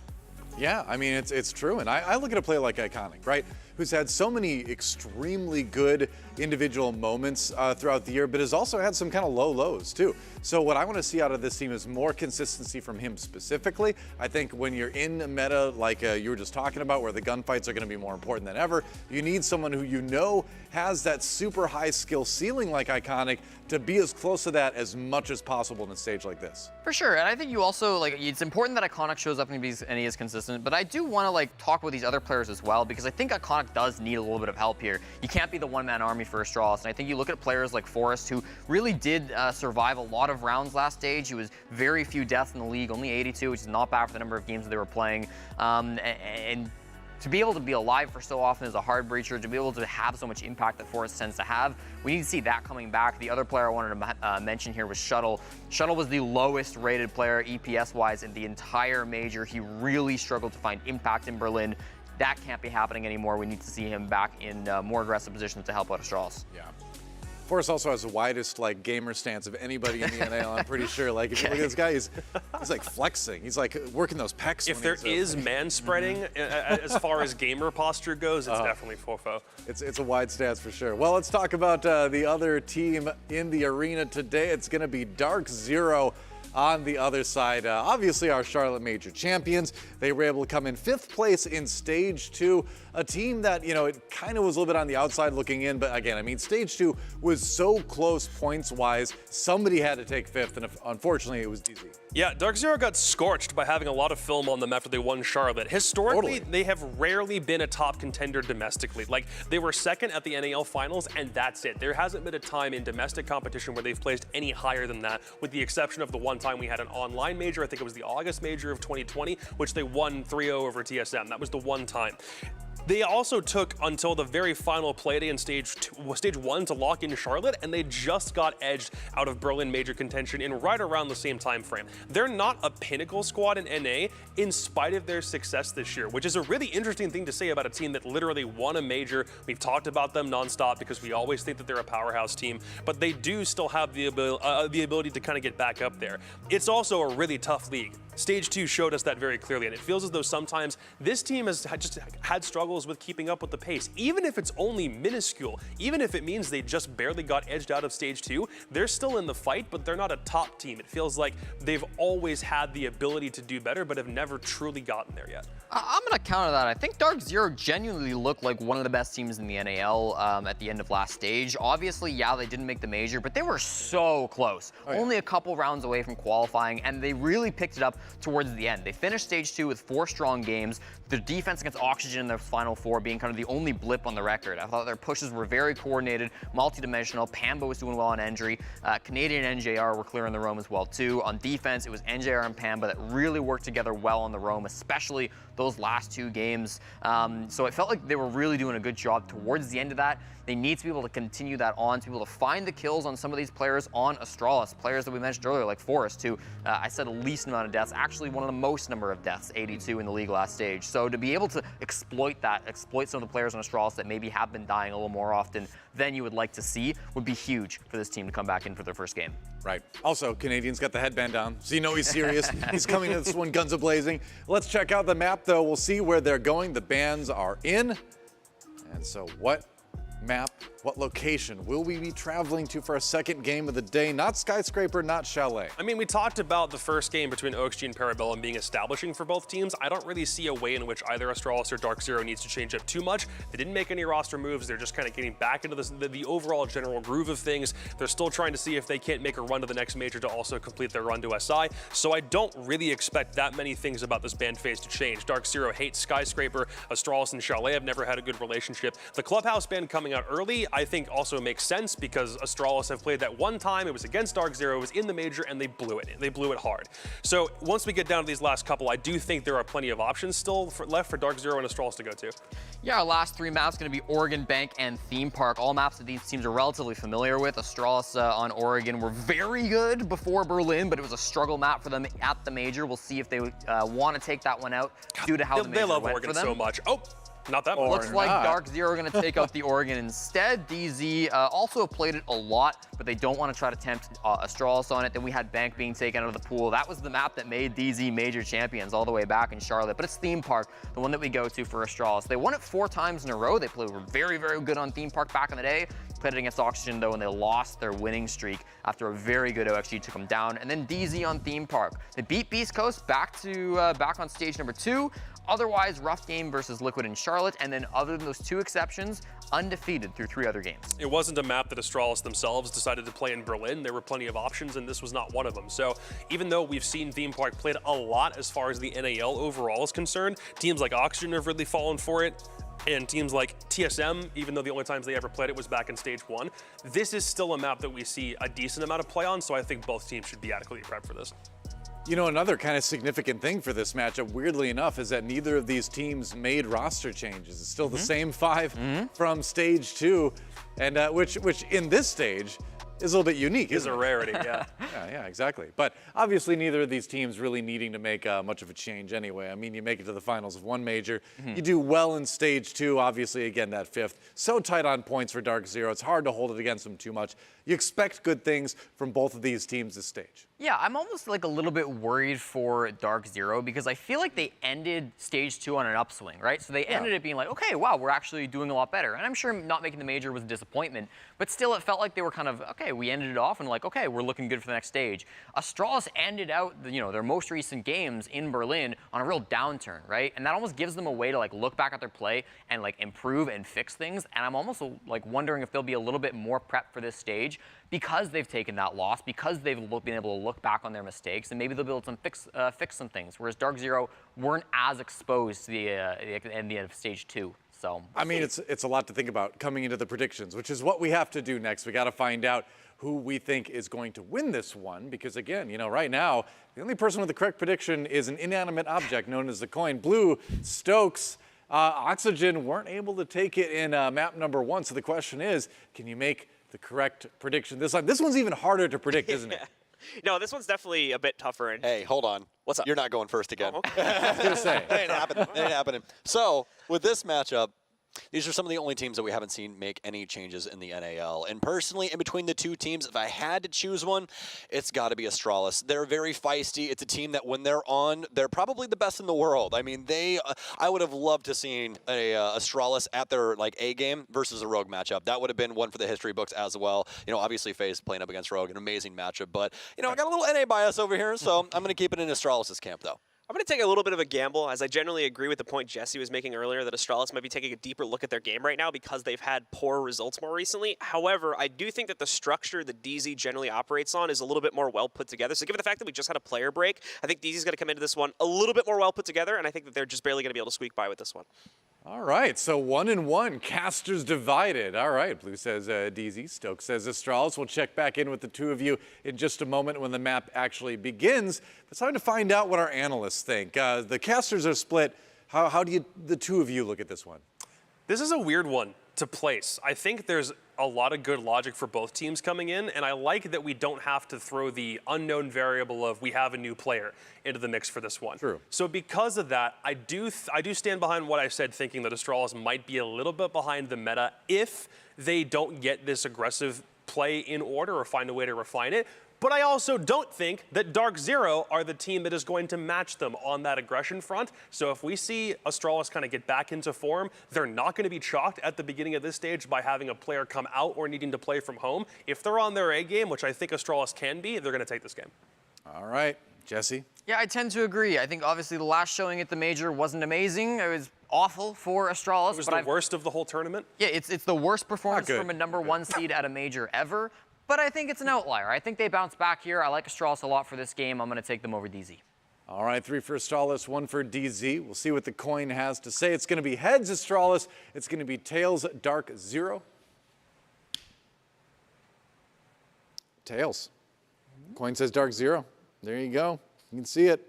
Yeah, I mean, it's true. And I look at a player like Iconic, right, who's had so many extremely good individual moments throughout the year, but has also had some kind of low lows, too. So what I want to see out of this team is more consistency from him specifically. I think when you're in a meta like you were just talking about, where the gunfights are going to be more important than ever, you need someone who you know has that super high skill ceiling like Iconic to be as close to that as much as possible in a stage like this. For sure, and I think you also, it's important that Iconic shows up and he is consistent, but I do want to talk with these other players as well, because I think Iconic does need a little bit of help here. You can't be the one-man army for Astralis, and I think you look at players like Forrest, who really did survive a lot of rounds last stage. He was very few deaths in the league, only 82, which is not bad for the number of games that they were playing, and to be able to be alive for so often as a hard breacher, to be able to have so much impact that Forest tends to have, we need to see that coming back. The other player I wanted to mention here was Shuttle. Shuttle was the lowest rated player EPS-wise in the entire major. He really struggled to find impact in Berlin. That can't be happening anymore. We need to see him back in more aggressive positions to help out Astralis. Yeah. Forrest also has the widest like gamer stance of anybody in the NAL. I'm pretty sure. Like if you look at this guy, he's like flexing. He's like working those pecs. If there is man spreading as far as gamer posture goes, it's definitely Fofo. It's a wide stance for sure. Well, let's talk about the other team in the arena today. It's going to be DarkZero. On the other side, obviously our Charlotte Major champions. They were able to come in 5th place in Stage 2, a team that, you know, it kind of was a little bit on the outside looking in, but again, I mean, Stage 2 was so close points-wise, somebody had to take 5th, and unfortunately, it was DZ. Yeah, DarkZero got scorched by having a lot of film on them after they won Charlotte. Historically, they have rarely been a top contender domestically. Like, they were 2nd at the NAL Finals, and that's it. There hasn't been a time in domestic competition where they've placed any higher than that, with the exception of the one time we had an online major. I think it was the August major of 2020, which they won 3-0 over TSM. That was the one time. They also took until the very final Playday in stage 1 to lock in Charlotte, and they just got edged out of Berlin major contention in right around the same time frame. They're not a pinnacle squad in NA in spite of their success this year, which is a really interesting thing to say about a team that literally won a major. We've talked about them nonstop because we always think that they're a powerhouse team, but they do still have the ability to kind of get back up there. It's also a really tough league. Stage 2 showed us that very clearly, and it feels as though sometimes this team has just had struggles with keeping up with the pace. Even if it's only minuscule, even if it means they just barely got edged out of Stage 2, they're still in the fight, but they're not a top team. It feels like they've always had the ability to do better, but have never truly gotten there yet. I'm going to counter that. I think DarkZero genuinely looked like one of the best teams in the NAL at the end of last stage. Obviously, yeah, they didn't make the major, but they were so close. Only a couple rounds away from qualifying, and they really picked it up towards the end. They finished Stage 2 with 4 strong games. Their defense against Oxygen in their Final 4 being kind of the only blip on the record. I thought their pushes were very coordinated, multi-dimensional. Pamba was doing well on Endry. Canadian and NJR were clearing the roam as well, too. On defense, it was NJR and Pamba that really worked together well on the roam, especially those last 2 games. So it felt like they were really doing a good job towards the end of that. They need to be able to continue that on, to be able to find the kills on some of these players on Astralis. Players that we mentioned earlier, like Forrest, who I said the least amount of deaths, actually one of the most number of deaths, 82 in the league last stage. So to be able to exploit that, exploit some of the players on Astralis that maybe have been dying a little more often than you would like to see, would be huge for this team to come back in for their first game. Right. Also, Canadian's got the headband down, so you know he's serious. He's coming to this one guns a-blazing. Let's check out the map, though. We'll see where they're going. The bands are in. And so what map, what location will we be traveling to for our second game of the day? Not Skyscraper, not Chalet. I mean, we talked about the first game between OXG and Parabellum being establishing for both teams. I don't really see a way in which either Astralis or DarkZero needs to change up too much. They didn't make any roster moves. They're just kind of getting back into the overall general groove of things. They're still trying to see if they can't make a run to the next major to also complete their run to SI. So I don't really expect that many things about this band phase to change. DarkZero hates Skyscraper. Astralis and Chalet have never had a good relationship. The Clubhouse band coming out early, I think also makes sense because Astralis have played that one time. It was against DarkZero, it was in the major, and they blew it. They blew it hard. So once we get down to these last couple, I do think there are plenty of options still left for DarkZero and Astralis to go to. Yeah, our last 3 maps going to be Oregon, Bank, and Theme Park. All maps that these teams are relatively familiar with. Astralis on Oregon were very good before Berlin, but it was a struggle map for them at the major. We'll see if they want to take that one out due to how the major love went Oregon for them. so much. Oh, not that much. Looks like DarkZero are going to take out the Oregon instead. DZ also played it a lot, but they don't want to try to tempt Astralis on it. Then we had Bank being taken out of the pool. That was the map that made DZ major champions all the way back in Charlotte. But it's Theme Park, the one that we go to for Astralis. They won it 4 times in a row. They were very, very good on Theme Park back in the day. Played it against Oxygen, though, and they lost their winning streak after a very good OXG took them down. And then DZ on Theme Park. They beat Beastcoast back on stage number 2. Otherwise, rough game versus Liquid and Charlotte, and then other than those 2 exceptions, undefeated through 3 other games. It wasn't a map that Astralis themselves decided to play in Berlin. There were plenty of options, and this was not one of them. So even though we've seen Theme Park played a lot as far as the NAL overall is concerned, teams like Oxygen have really fallen for it. And teams like TSM, even though the only times they ever played it was back in stage 1, this is still a map that we see a decent amount of play on, so I think both teams should be adequately prepped for this. You know, another kind of significant thing for this matchup, weirdly enough, is that neither of these teams made roster changes. It's still the same 5 from stage 2, and which in this stage is a little bit unique. Is a rarity, yeah. Yeah, exactly. But obviously neither of these teams really needing to make much of a change anyway. I mean, you make it to the finals of one major. You do well in stage 2, obviously, again, that 5th. So tight on points for DarkZero. It's hard to hold it against them too much. You expect good things from both of these teams this stage. Yeah, I'm almost like a little bit worried for DarkZero because I feel like they ended stage 2 on an upswing, right? So they ended it being like, okay, wow, we're actually doing a lot better. And I'm sure not making the major was a disappointment, but still it felt like they were kind of, okay, we ended it off and like, okay, we're looking good for the next stage. Astralis ended out, their most recent games in Berlin on a real downturn, right? And that almost gives them a way to like look back at their play and like improve and fix things. And I'm almost like wondering if they'll be a little bit more prepped for this stage because they've taken that loss, because they've been able to look back on their mistakes, and maybe they'll be able to fix some things. Whereas DarkZero weren't as exposed to the end of stage 2. So I mean, it's a lot to think about coming into the predictions, which is what we have to do next. We got to find out who we think is going to win this one, because again, right now, the only person with the correct prediction is an inanimate object known as the coin. Blue, Stokes, Oxygen weren't able to take it in map number 1. So the question is, can you make the correct prediction this time? This one's even harder to predict, isn't it? No, this one's definitely a bit tougher. And hey, hold on. What's up? You're not going first again. Oh, okay. I was going to say. It ain't happening. It ain't happening. So, with this matchup, these are some of the only teams that we haven't seen make any changes in the NAL. And personally, in between the two teams, if I had to choose one, it's got to be Astralis. They're very feisty. It's a team that when they're on, they're probably the best in the world. I mean, I would have loved to seen a Astralis at their A game versus a Rogue matchup. That would have been one for the history books as well. Obviously FaZe playing up against Rogue, an amazing matchup. But, I got a little NA bias over here, so I'm going to keep it in Astralis' camp, though. I'm going to take a little bit of a gamble, as I generally agree with the point Jesse was making earlier that Astralis might be taking a deeper look at their game right now because they've had poor results more recently. However, I do think that the structure that DZ generally operates on is a little bit more well put together. So given the fact that we just had a player break, I think DZ's going to come into this one a little bit more well put together, and I think that they're just barely going to be able to squeak by with this one. All right, so 1-1, casters divided. All right, Blue says DZ, Stokes says Astralis. We'll check back in with the two of you in just a moment when the map actually begins. It's time to find out what our analysts think. The casters are split. How do the two of you look at this one? This is a weird one to place. I think there's a lot of good logic for both teams coming in, and I like that we don't have to throw the unknown variable of we have a new player into the mix for this one. True. So because of that, I do stand behind what I said, thinking that Astralis might be a little bit behind the meta if they don't get this aggressive play in order or find a way to refine it. But I also don't think that DarkZero are the team that is going to match them on that aggression front. So if we see Astralis kind of get back into form, they're not going to be chalked at the beginning of this stage by having a player come out or needing to play from home. If they're on their A game, which I think Astralis can be, they're going to take this game. All right, Jesse? Yeah, I tend to agree. I think obviously the last showing at the major wasn't amazing. It was awful for Astralis. It was the worst of the whole tournament? Yeah, it's the worst performance from a #1 seed at a major ever. But I think it's an outlier. I think they bounce back here. I like Astralis a lot for this game. I'm going to take them over DZ. All right, 3 for Astralis, 1 for DZ. We'll see what the coin has to say. It's going to be heads Astralis. It's going to be tails DarkZero. Tails. Coin says DarkZero. There you go. You can see it.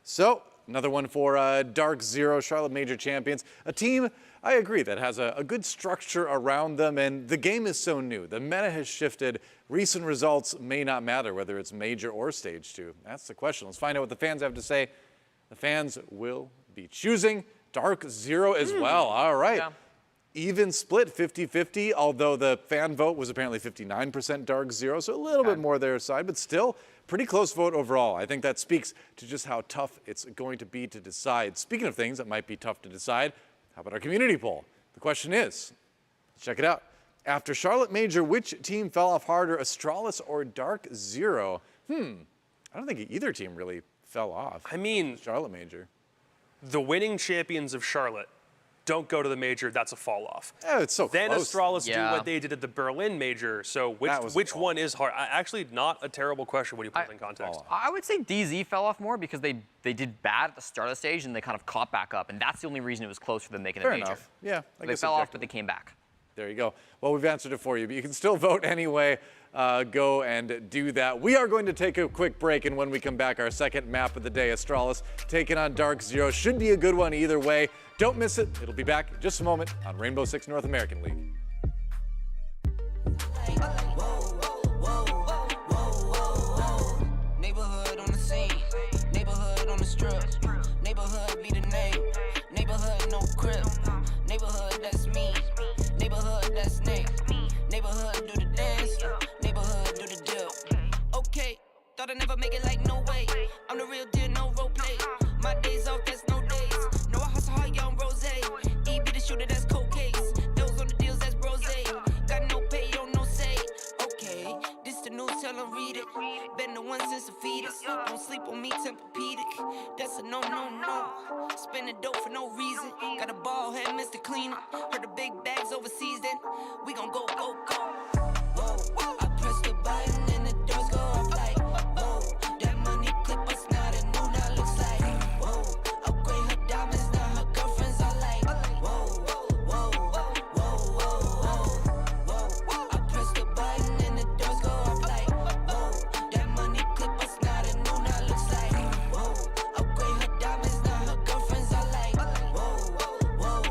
So, another one for DarkZero, Charlotte Major Champions. A team, I agree, that has a good structure around them, and the game is so new. The meta has shifted. Recent results may not matter, whether it's Major or Stage 2. That's the question. Let's find out what the fans have to say. The fans will be choosing DarkZero as well. All right. Yeah. Even split, 50-50, although the fan vote was apparently 59% DarkZero, so a little bit more their side, but still pretty close vote overall. I think that speaks to just how tough it's going to be to decide. Speaking of things that might be tough to decide, how about our community poll? The question is, check it out. After Charlotte Major, which team fell off harder, Astralis or DarkZero? I don't think either team really fell off. I mean, Charlotte Major. The winning champions of Charlotte don't go to the major, that's a fall off. Yeah, it's so then close. Astralis do what they did at the Berlin major, so which one is hard? Actually, not a terrible question when you put it in context. I would say DZ fell off more because they did bad at the start of the stage and they kind of caught back up, and that's the only reason it was close for them making a major. Enough. Yeah, they fell off, but they came back. there you go. Well, we've answered it for you, but you can still vote anyway. Go and do that. We are going to take a quick break, and when we come back, our second map of the day, Astralis taking on DarkZero. Should be a good one either way. Don't miss it. It'll be back in just a moment on Rainbow Six North American League. Neighborhood on the scene, neighborhood on the strip, neighborhood be the name, neighborhood no crib, neighborhood that's me, neighborhood that's Nick, neighborhood do the dance, neighborhood do the dip. Okay, thought I'd never make it like no way, I'm the real deal, no role play, my days off, that's no days, no I hustle hard, young rose, E be the shooter, that's cold case, those on the deals, that's brose, got no pay, on no say, okay, this the news, tell them read it, been the one since the fetus, don't sleep on me, Tempur-Pedic, that's a no, no, no, spending dope for no reason, got a ball head, Mr. Cleaner, heard the big bags overseas, then we gon' go, go, go, whoa, I press the button and the doors go off like, whoa, that money clip us now, the new now looks like, whoa, upgrade her diamonds, now her girlfriends are like, whoa, whoa, whoa, whoa, I press the button and the doors go off like, whoa, that money clip us now, the new now looks like, whoa, upgrade her diamonds, now her girlfriends are like, whoa, whoa,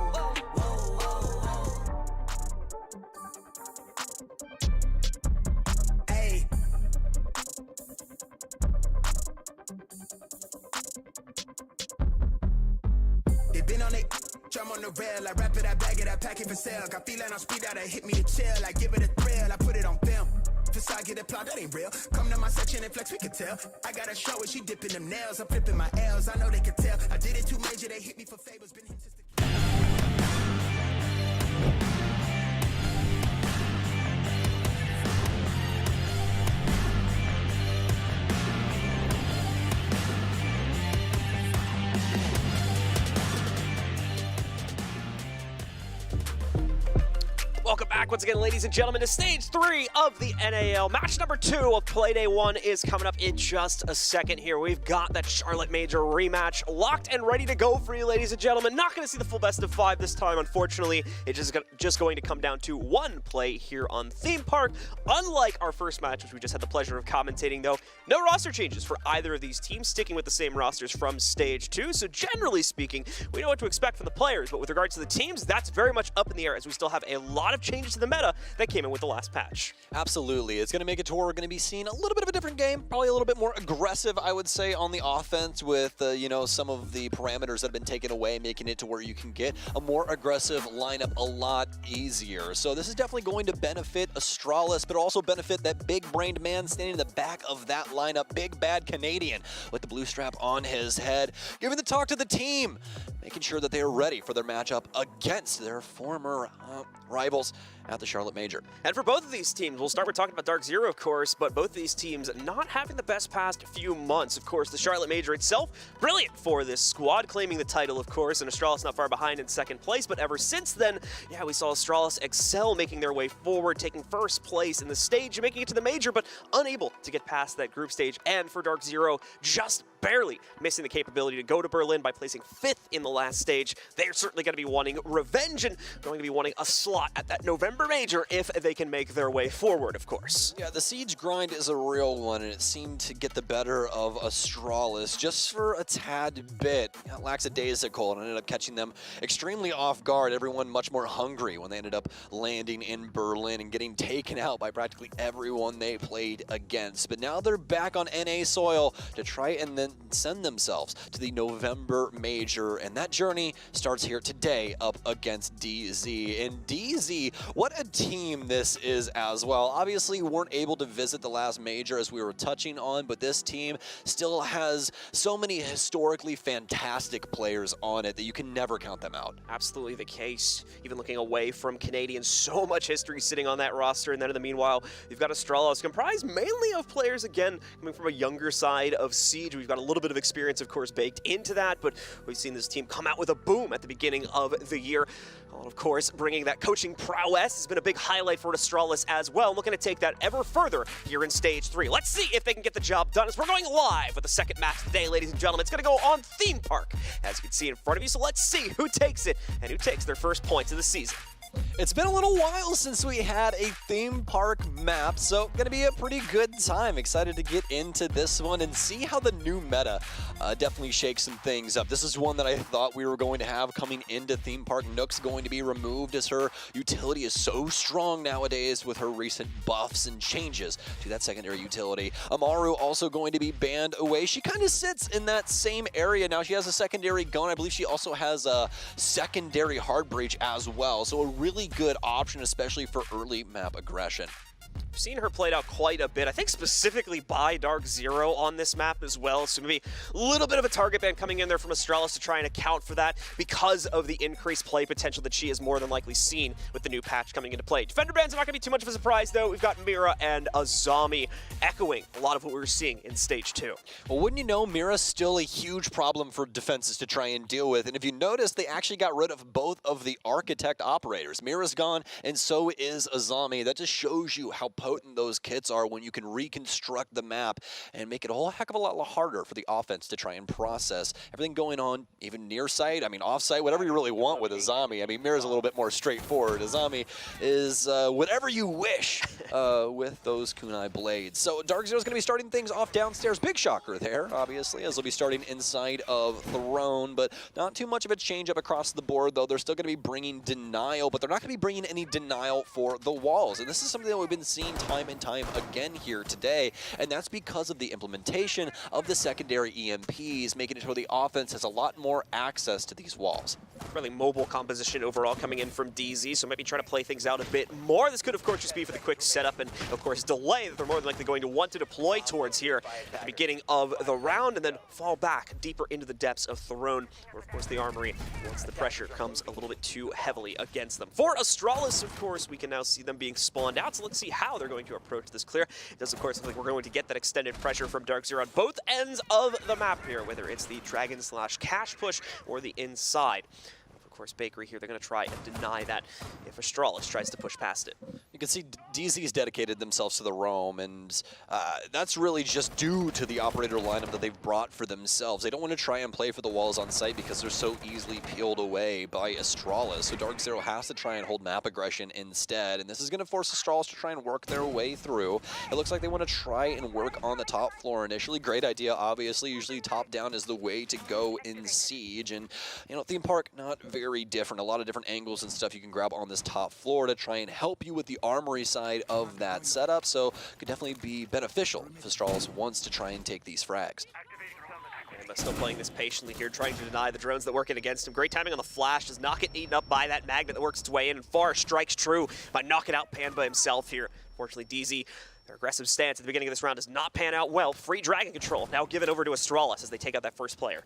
Hey. They been on it, jump on the rail. I wrap it, I bag it, I pack it for sale. Got feeling on speed out, I hit me to chill. I give it a thrill, I put it on film. If I get applaud, that ain't real. Come to my section and flex, we can tell. I got a show where she dipping them nails. I'm flipping my L's, I know they can tell. I did it too major, they hit me for favors. Been hit since the Welcome back once again, ladies and gentlemen, to Stage 3 of the NAL. Match number 2 of Playday 1 is coming up in just a second here. We've got that Charlotte Major rematch locked and ready to go for you, ladies and gentlemen. Not going to see the full best of 5 this time, unfortunately. It's just going to come down to one play here on Theme Park. Unlike our first match, which we just had the pleasure of commentating, though, no roster changes for either of these teams, sticking with the same rosters from Stage 2. So generally speaking, we know what to expect from the players, but with regards to the teams, that's very much up in the air, as we still have a lot of changes to the meta that came in with the last patch. Absolutely. It's going to make it to where we're going to be seeing a little bit of a different game, probably a little bit more aggressive, I would say, on the offense with, you know, some of the parameters that have been taken away, making it to where you can get a more aggressive lineup a lot easier. So this is definitely going to benefit Astralis, but also benefit that big-brained man standing in the back of that lineup, Big Bad Canadian, with the blue strap on his head, giving the talk to the team, making sure that they are ready for their matchup against their former rivals at the Charlotte Major. And for both of these teams, we'll start with talking about DarkZero, of course, but both of these teams not having the best past few months. Of course, the Charlotte Major itself, brilliant for this squad, claiming the title, of course, and Astralis not far behind in second place, but ever since then, yeah, we saw Astralis excel, making their way forward, taking first place in the stage, making it to the Major, but unable to get past that group stage. And for DarkZero, just barely missing the capability to go to Berlin by placing 5th in the last stage. They're certainly going to be wanting revenge and going to be wanting a slot at that November Major if they can make their way forward, of course. Yeah, the siege grind is a real one, and it seemed to get the better of Astralis just for a tad bit. Lackadaisical, and ended up catching them extremely off guard. Everyone much more hungry when they ended up landing in Berlin and getting taken out by practically everyone they played against. But now they're back on NA soil to try and then send themselves to the November Major, and that journey starts here today up against DZ. And DZ, what a team this is as well. Obviously, we weren't able to visit the last Major as we were touching on, but this team still has so many historically fantastic players on it that you can never count them out. Absolutely the case. Even looking away from Canadians, so much history sitting on that roster, and then in the meanwhile, you've got Astralis, comprised mainly of players, again, coming from a younger side of Siege. We've got a little bit of experience, of course, baked into that, but we've seen this team come out with a boom at the beginning of the year. Of course, bringing that coaching prowess has been a big highlight for Astralis as well. Looking to take that ever further here in Stage 3. Let's see if they can get the job done as we're going live with the second match today, ladies and gentlemen. It's going to go on Theme Park, as you can see in front of you, so let's see who takes it and who takes their first points of the season. It's been a little while since we had a theme park map, so gonna be a pretty good time. Excited to get into this one and see how the new meta definitely shakes some things up. This is one that I thought we were going to have coming into theme park. Nook's going to be removed as her utility is so strong nowadays with her recent buffs and changes to that secondary utility. Amaru also going to be banned away. She kind of sits in that same area now. She has a secondary gun. I believe she also has a secondary hard breach as well. So a really good option, especially for early map aggression. We've seen her played out quite a bit, I think specifically by DarkZero on this map as well, so maybe a little bit of a target ban coming in there from Astralis to try and account for that because of the increased play potential that she has more than likely seen with the new patch coming into play. Defender bans are not going to be too much of a surprise though. We've got Mira and Azami echoing a lot of what we were seeing in Stage 2. Well, wouldn't you know, Mira's still a huge problem for defenses to try and deal with, and if you notice, they actually got rid of both of the Architect operators. Mira's gone, and so is Azami. That just shows you how potent those kits are when you can reconstruct the map and make it a whole heck of a lot harder for the offense to try and process everything going on, even near site, I mean off site, whatever you really want with Azami. I mean, Mira's a little bit more straightforward. Azami is whatever you wish with those kunai blades. So DarkZero's going to be starting things off downstairs. Big shocker there, obviously, as they'll be starting inside of Throne, but not too much of a change up across the board, though. They're still going to be bringing denial, but they're not going to be bringing any denial for the walls. And this is something that we've been seeing time and time again here today, and that's because of the implementation of the secondary EMPs, making it so the offense has a lot more access to these walls. Really mobile composition overall coming in from DZ, so maybe trying to play things out a bit more. This could, of course, just be for the quick setup and, of course, delay that they're more than likely going to want to deploy towards here at the beginning of the round and then fall back deeper into the depths of Throne, where, of course, the Armory, once the pressure comes a little bit too heavily against them. For Astralis, of course, we can now see them being spawned out, so let's see how they're going to approach this clear. It does, of course, look like we're going to get that extended pressure from DarkZero on both ends of the map here, whether it's the Dragon/Cash push or the inside. Of course, Bakery here, they're going to try and deny that if Astralis tries to push past it. You can see DZ's dedicated themselves to the roam, and that's really just due to the operator lineup that they've brought for themselves. They don't want to try and play for the walls on site because they're so easily peeled away by Astralis, so DarkZero has to try and hold map aggression instead, and this is going to force Astralis to try and work their way through. It looks like they want to try and work on the top floor initially. Great idea, obviously. Usually top down is the way to go in Siege, and, you know, theme park, not very different. A lot of different angles and stuff you can grab on this top floor to try and help you with the Armory side of that setup, so could definitely be beneficial if Astralis wants to try and take these frags. Still playing this patiently here, trying to deny the drones that work in against him. Great timing on the flash, does not get eaten up by that magnet that works its way in, and Far strikes true by knocking out Panda himself here. Fortunately, DZ, their aggressive stance at the beginning of this round does not pan out well. Free Dragon control now given over to Astralis as they take out that first player.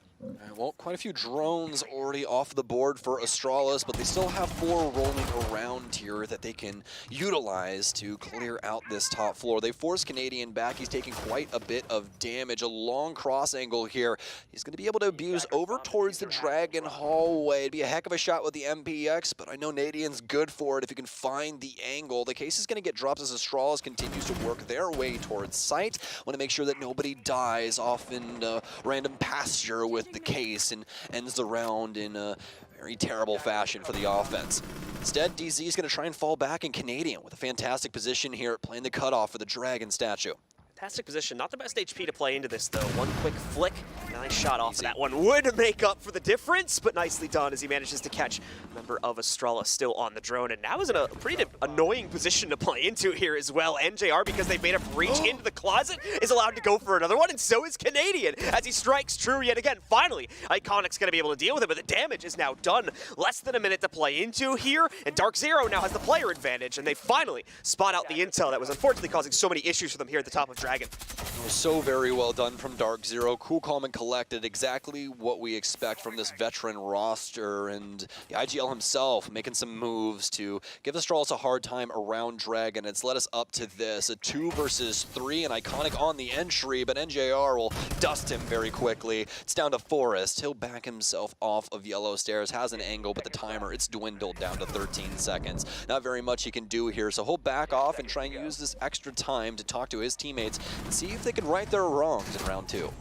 Well, quite a few drones already off the board for Astralis, but they still have 4 rolling around here that they can utilize to clear out this top floor. They force Canadian back. He's taking quite a bit of damage. A long cross angle here. He's going to be able to abuse over towards the Dragon hallway. It'd be a heck of a shot with the MPX, but I know Nadian's good for it if you can find the angle. The case is going to get dropped as Astralis continues to work their way towards site. Want to make sure that nobody dies off in random pasture with the case and ends the round in a very terrible fashion for the offense. Instead, DZ is going to try and fall back in Canadian with a fantastic position here, playing the cutoff for the Dragon statue. Fantastic position. Not the best HP to play into this, though. One quick flick. Nice shot off of that one. Would make up for the difference, but nicely done as he manages to catch a member of Astralis still on the drone. And now is in a pretty annoying position to play into here as well. NJR, because they've made a breach into the closet, is allowed to go for another one, and so is Canadian as he strikes true yet again. Finally, Iconic's going to be able to deal with it, but the damage is now done. Less than a minute to play into here, and DarkZero now has the player advantage, and they finally spot out the intel that was unfortunately causing so many issues for them here at the top of Dragon. It was so very well done from DarkZero. Cool, calm, and collected. Exactly what we expect from this veteran roster. And the IGL himself making some moves to give Astralis a hard time around Dragon. It's led us up to this. A 2 versus 3, and Iconic on the entry, but NJR will dust him very quickly. It's down to Forrest. He'll back himself off of Yellow Stairs. Has an angle, but the timer, it's dwindled down to 13 seconds. Not very much he can do here, so he'll back off and try and use this extra time to talk to his teammates and see if they can right their wrongs in round 2.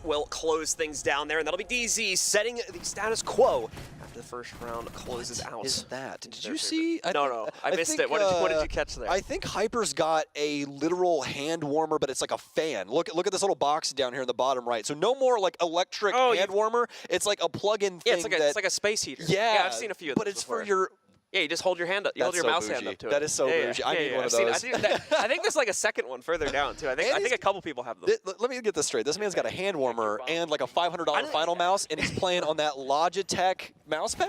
will close things down there, and that'll be DZ setting the status quo after the first round closes out. Is that? Did you see? No, I missed it. What did you catch there? I think Hyper's got a literal hand warmer, but it's like a fan. Look at this little box down here in the bottom right. So no more like electric hand warmer. It's like a plug-in thing. Yeah, it's like a space heater. Yeah, I've seen a few of but those it's before. for your. Yeah, you just hold your hand up. You hold your mouse hand up to it. That is so bougie. I need one of those. I think there's like a second one further down too. I think a couple people have them. Let me get this straight. This man's got a hand warmer and like a $500 final mouse, and he's playing on that Logitech mouse pad.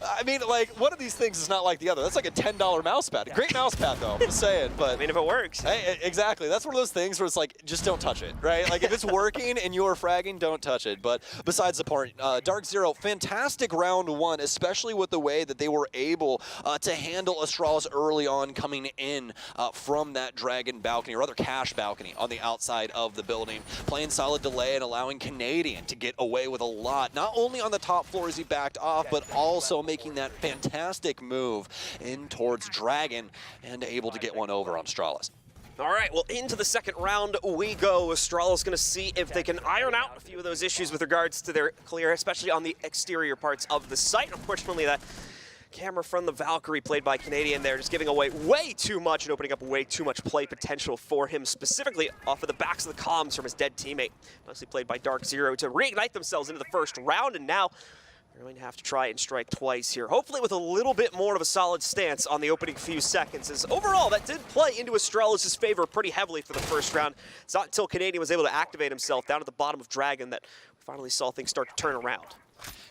I mean, like, one of these things is not like the other. That's like a $10 mouse pad. Great mouse pad though. I'm just saying. But I mean, if it works. Hey, exactly. That's one of those things where it's like, just don't touch it, right? Like if it's working and you're fragging, don't touch it. But besides the point, DarkZero, fantastic round one, especially with the way that they were able to handle Astralis early on coming in from that Dragon balcony, or rather Cash balcony on the outside of the building. Playing solid delay and allowing Canadian to get away with a lot. Not only on the top floor as he backed off, but also making that fantastic move in towards Dragon and able to get one over on Astralis. All right, well, into the second round we go. Astralis going to see if they can iron out a few of those issues with regards to their clear, especially on the exterior parts of the site. Unfortunately, that camera from the Valkyrie played by Canadian there, just giving away way too much and opening up way too much play potential for him, specifically off of the backs of the comms from his dead teammate. Mostly played by DarkZero to reignite themselves into the first round, and now they're going to have to try and strike twice here, hopefully with a little bit more of a solid stance on the opening few seconds, as overall that did play into Astralis' favor pretty heavily for the first round. It's not until Canadian was able to activate himself down at the bottom of Dragon that we finally saw things start to turn around.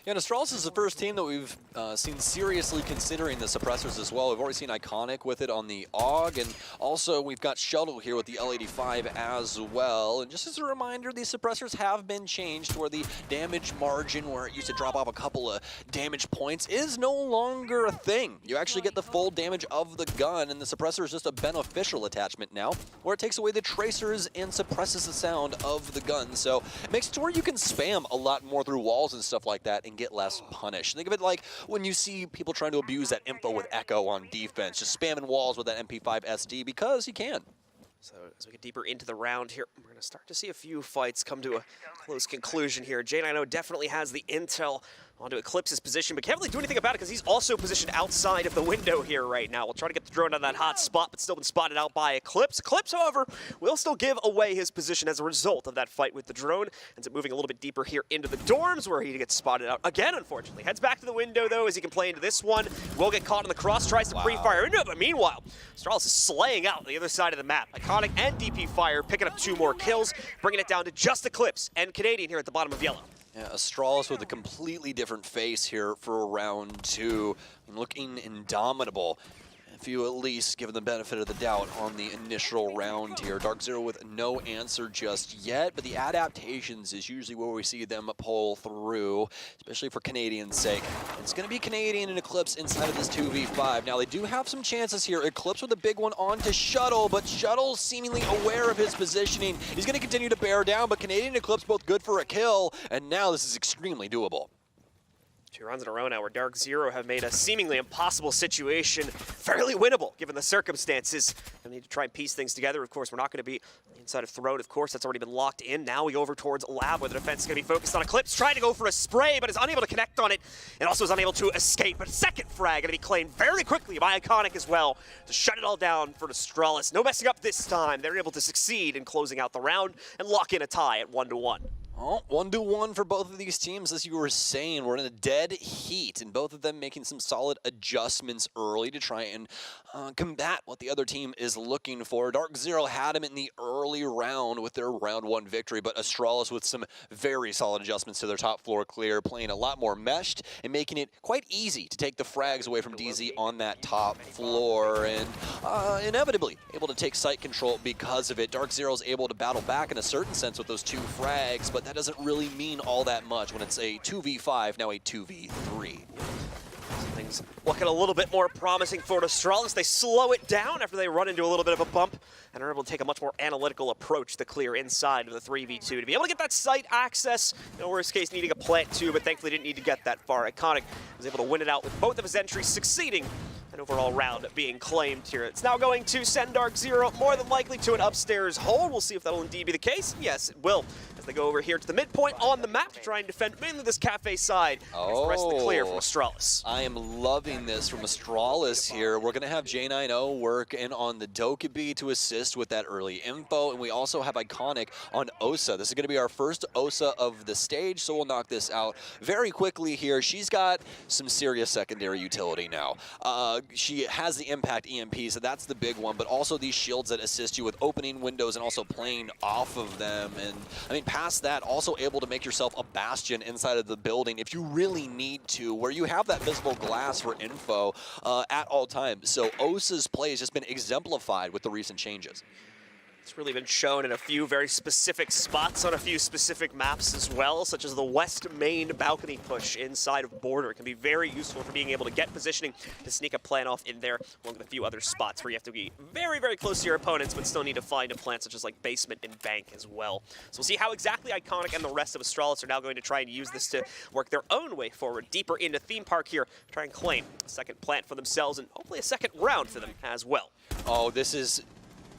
Yeah, and Astralis is the first team that we've seen seriously considering the suppressors as well. We've already seen Iconic with it on the AUG, and also we've got Shuttle here with the L85 as well. And just as a reminder, these suppressors have been changed to where the damage margin, where it used to drop off a couple of damage points, is no longer a thing. You actually get the full damage of the gun, and the suppressor is just a beneficial attachment now, where it takes away the tracers and suppresses the sound of the gun. So it makes it to where you can spam a lot more through walls and stuff like that and get less punished. Think of it like when you see people trying to abuse that info with Echo on defense, just spamming walls with that MP5 SD because he can. So as we get deeper into the round here, we're going to start to see a few fights come to a close conclusion here. J90 definitely has the intel onto Eclipse's position, but can't really do anything about it because he's also positioned outside of the window here right now. We'll try to get the drone on that hot spot, but still been spotted out by Eclipse. Eclipse, however, will still give away his position as a result of that fight with the drone. Ends up moving a little bit deeper here into the dorms, where he gets spotted out again, unfortunately. Heads back to the window, though, as he can play into this one. Will get caught on the cross, tries to pre-fire into it, but meanwhile, Astralis is slaying out on the other side of the map. Iconic and DP Fire picking up 2 more kills, bringing it down to just Eclipse and Canadian here at the bottom of yellow. Yeah, Astralis with a completely different face here for round 2, looking indomitable. If you at least give them the benefit of the doubt on the initial round here. DarkZero with no answer just yet, but the adaptations is usually where we see them pull through, especially for Canadian's sake. It's going to be Canadian and Eclipse inside of this 2v5. Now, they do have some chances here. Eclipse with a big one onto Shuttle, but Shuttle seemingly aware of his positioning. He's going to continue to bear down, but Canadian and Eclipse both good for a kill, and now this is extremely doable. 2 rounds in a row now where DarkZero have made a seemingly impossible situation fairly winnable, given the circumstances. We need to try and piece things together. Of course, we're not going to be inside of Throne. Of course, that's already been locked in. Now we go over towards Lab, where the defense is going to be focused on Eclipse, trying to go for a spray, but is unable to connect on it, and also is unable to escape. But second frag going to be claimed very quickly by Iconic as well to shut it all down for Astralis. No messing up this time. They're able to succeed in closing out the round and lock in a tie at 1-1. Well, 1-1 for both of these teams, as you were saying. We're in a dead heat, and both of them making some solid adjustments early to try and combat what the other team is looking for. DarkZero had him in the early round with their round 1 victory, but Astralis with some very solid adjustments to their top floor clear, playing a lot more meshed and making it quite easy to take the frags away from DZ on that top floor, and inevitably able to take site control because of it. DarkZero is able to battle back in a certain sense with those 2 frags, but that doesn't really mean all that much when it's a 2v5, now a 2v3. Things looking a little bit more promising for Astralis. They slow it down after they run into a little bit of a bump and are able to take a much more analytical approach to clear inside of the 3v2 to be able to get that site access. In the worst case, needing a plant too, but thankfully didn't need to get that far. Iconic was able to win it out with both of his entries succeeding, and an overall round being claimed here. It's now going to send DarkZero more than likely to an upstairs hold. We'll see if that'll indeed be the case. Yes, it will, as they go over here to the midpoint on the map to try and defend mainly this cafe side. The rest of the clear from Astralis. I am loving this from Astralis here. We're going to have J90 work in on the Dokkaebi to assist with that early info, and we also have Iconic on Osa. This is going to be our first Osa of the stage, so we'll knock this out very quickly here. She's got some serious secondary utility now. She has the impact EMP, so that's the big one, but also these shields that assist you with opening windows and also playing off of them. And I mean, past that, also able to make yourself a bastion inside of the building if you really need to, where you have that visible glass for info at all times. So Osa's play has just been exemplified with the recent changes. It's really been shown in a few very specific spots on a few specific maps as well, such as the west main balcony push inside of Border. It can be very useful for being able to get positioning to sneak a plant off in there, along with a few other spots where you have to be very, very close to your opponents, but still need to find a plant such as like basement and bank as well. So we'll see how exactly Iconic and the rest of Astralis are now going to try and use this to work their own way forward, deeper into Theme Park here, try and claim a second plant for themselves and hopefully a second round for them as well. Oh, this is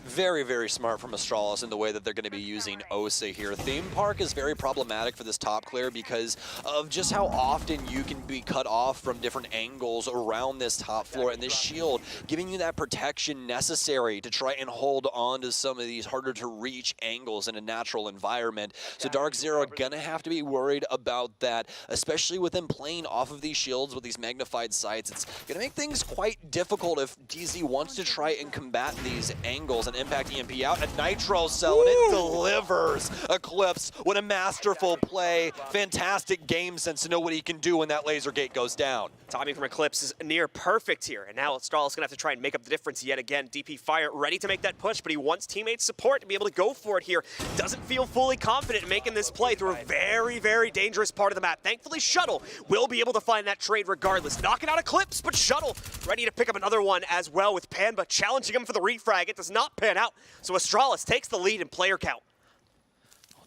very, very smart from Astralis in the way that they're going to be using Osa here. Theme Park is very problematic for this top clear because of just how often you can be cut off from different angles around this top floor, and this shield giving you that protection necessary to try and hold on to some of these harder to reach angles in a natural environment. So DarkZero are going to have to be worried about that, especially with them playing off of these shields with these magnified sights. It's going to make things quite difficult if DZ wants to try and combat these angles. An impact EMP out, a Nitro cell, and it delivers Eclipse. What a masterful play. Fantastic game sense to know what he can do when that laser gate goes down. Timing from Eclipse is near perfect here, and now Astralis gonna have to try and make up the difference yet again. DP Fire ready to make that push, but he wants teammates' support to be able to go for it here. Doesn't feel fully confident in making this play through a very, very dangerous part of the map. Thankfully, Shuttle will be able to find that trade regardless. Knocking out Eclipse, but Shuttle ready to pick up another one as well with Panba challenging him for the refrag. It does not pan out, so Astralis takes the lead in player count.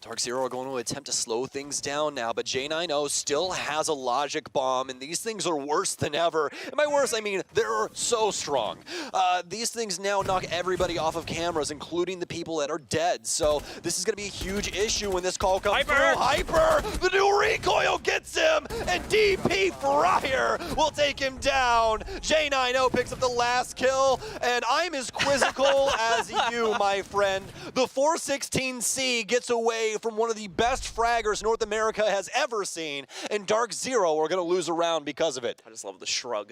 DarkZero are going to attempt to slow things down now, but J90 still has a logic bomb, and these things are worse than ever. And by worse, I mean they're so strong. These things now knock everybody off of cameras, including the people that are dead. So this is going to be a huge issue when this call comes through. Hyper! The new recoil gets him, and DP Fryer will take him down. J90 picks up the last kill, and I'm as quizzical as you, my friend. The 416C gets away from one of the best fraggers North America has ever seen, and DarkZero are going to lose a round because of it. I just love the shrug.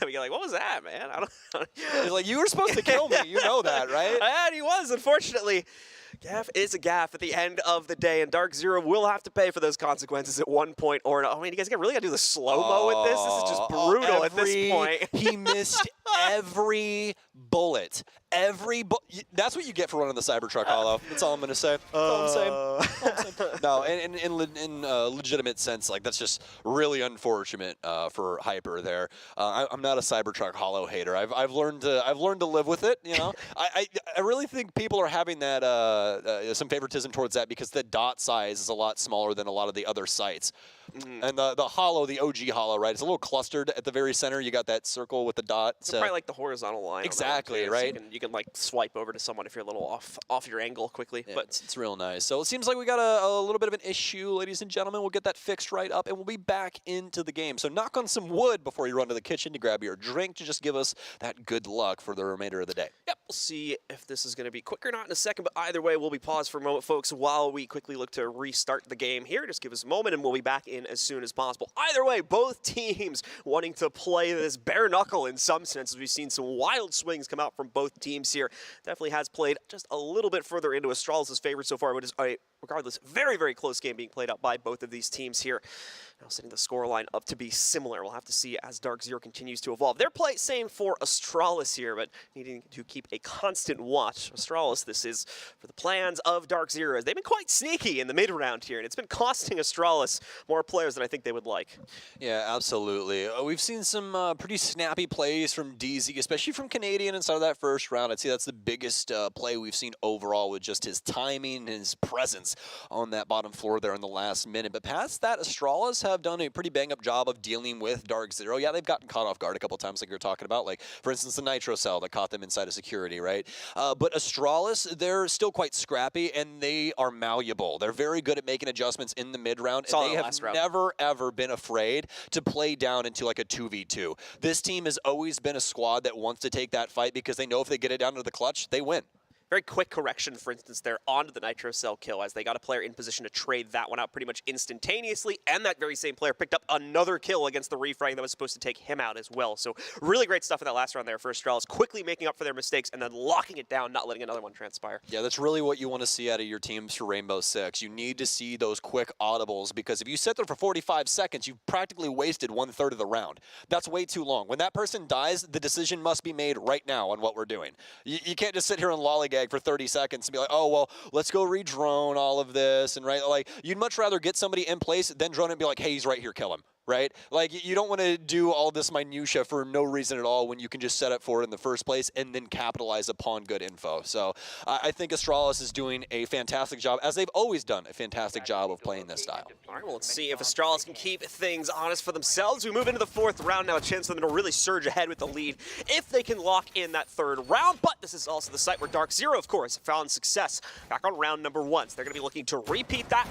You're like, what was that, man? I don't He's like, you were supposed to kill me. You know that, right? And he was, unfortunately. Gaff is a gaff at the end of the day, and DarkZero will have to pay for those consequences at one point or another. I mean, you guys really got to do the slow-mo with this? This is just brutal at this point. He missed every bullet. That's what you get for running the Cybertruck Hollow. That's all I'm going to say. That's all I'm saying. No, in legitimate sense, like, that's just really unfortunate for Hyper there. I'm not a Cybertruck Hollow hater. I've learned to live with it. You know, I really think people are having that some favoritism towards that because the dot size is a lot smaller than a lot of the other sites. And the Hollow, the OG Hollow, right? It's a little clustered at the very center. You got that circle with the dot. It's probably like the horizontal line. Exactly, on right? So you can like swipe over to someone if you're a little off your angle quickly. Yeah, but it's real nice. So it seems like we got a little bit of an issue, ladies and gentlemen. We'll get that fixed right up, and we'll be back into the game. So knock on some wood before you run to the kitchen to grab your drink to just give us that good luck for the remainder of the day. Yep, we'll see if this is going to be quick or not in a second, but either way, we'll be paused for a moment, folks, while we quickly look to restart the game here. Just give us a moment, and we'll be back in as soon as possible. Either way, both teams wanting to play this bare knuckle in some sense, as we've seen some wild swings come out from both teams here. Definitely has played just a little bit further into Astralis' favor so far, but is regardless, very, very close game being played out by both of these teams here. Now setting the scoreline up to be similar. We'll have to see as DarkZero continues to evolve. Their play, same for Astralis here, but needing to keep a constant watch. Astralis, this is for the plans of DarkZero, as they've been quite sneaky in the mid-round here, and it's been costing Astralis more players than I think they would like. Yeah, absolutely. We've seen some pretty snappy plays from DZ, especially from Canadian inside of that first round. I'd say that's the biggest play we've seen overall with just his timing and his presence hits on that bottom floor there in the last minute. But past that, Astralis have done a pretty bang-up job of dealing with DarkZero. Yeah, they've gotten caught off guard a couple times like you were talking about, like, for instance, the Nitro Cell that caught them inside of security, right? But Astralis, they're still quite scrappy, and they are malleable. They're very good at making adjustments in the mid-round, and they have never, ever been afraid to play down into like a 2v2. This team has always been a squad that wants to take that fight because they know if they get it down to the clutch, they win. Very quick correction, for instance, there onto the Nitro Cell kill as they got a player in position to trade that one out pretty much instantaneously, and that very same player picked up another kill against the refrag that was supposed to take him out as well. So really great stuff in that last round there for Astralis, quickly making up for their mistakes and then locking it down, not letting another one transpire. Yeah, that's really what you want to see out of your teams for Rainbow Six. You need to see those quick audibles, because if you sit there for 45 seconds, you've practically wasted 1/3 of the round. That's way too long. When that person dies, the decision must be made right now on what we're doing. You can't just sit here and lollygag for 30 seconds and be like, oh, well, let's go re-drone all of this, and right, like, you'd much rather get somebody in place than drone it and be like, hey, he's right here, kill him. Right? Like, you don't want to do all this minutia for no reason at all when you can just set up for it in the first place and then capitalize upon good info. So I think Astralis is doing a fantastic job, as they've always done a fantastic job of playing this style. All right, well, let's see if Astralis can keep things honest for themselves. We move into the 4th round now, a chance for them to really surge ahead with the lead if they can lock in that 3rd round. But this is also the site where DarkZero, of course, found success back on round number 1. So they're going to be looking to repeat that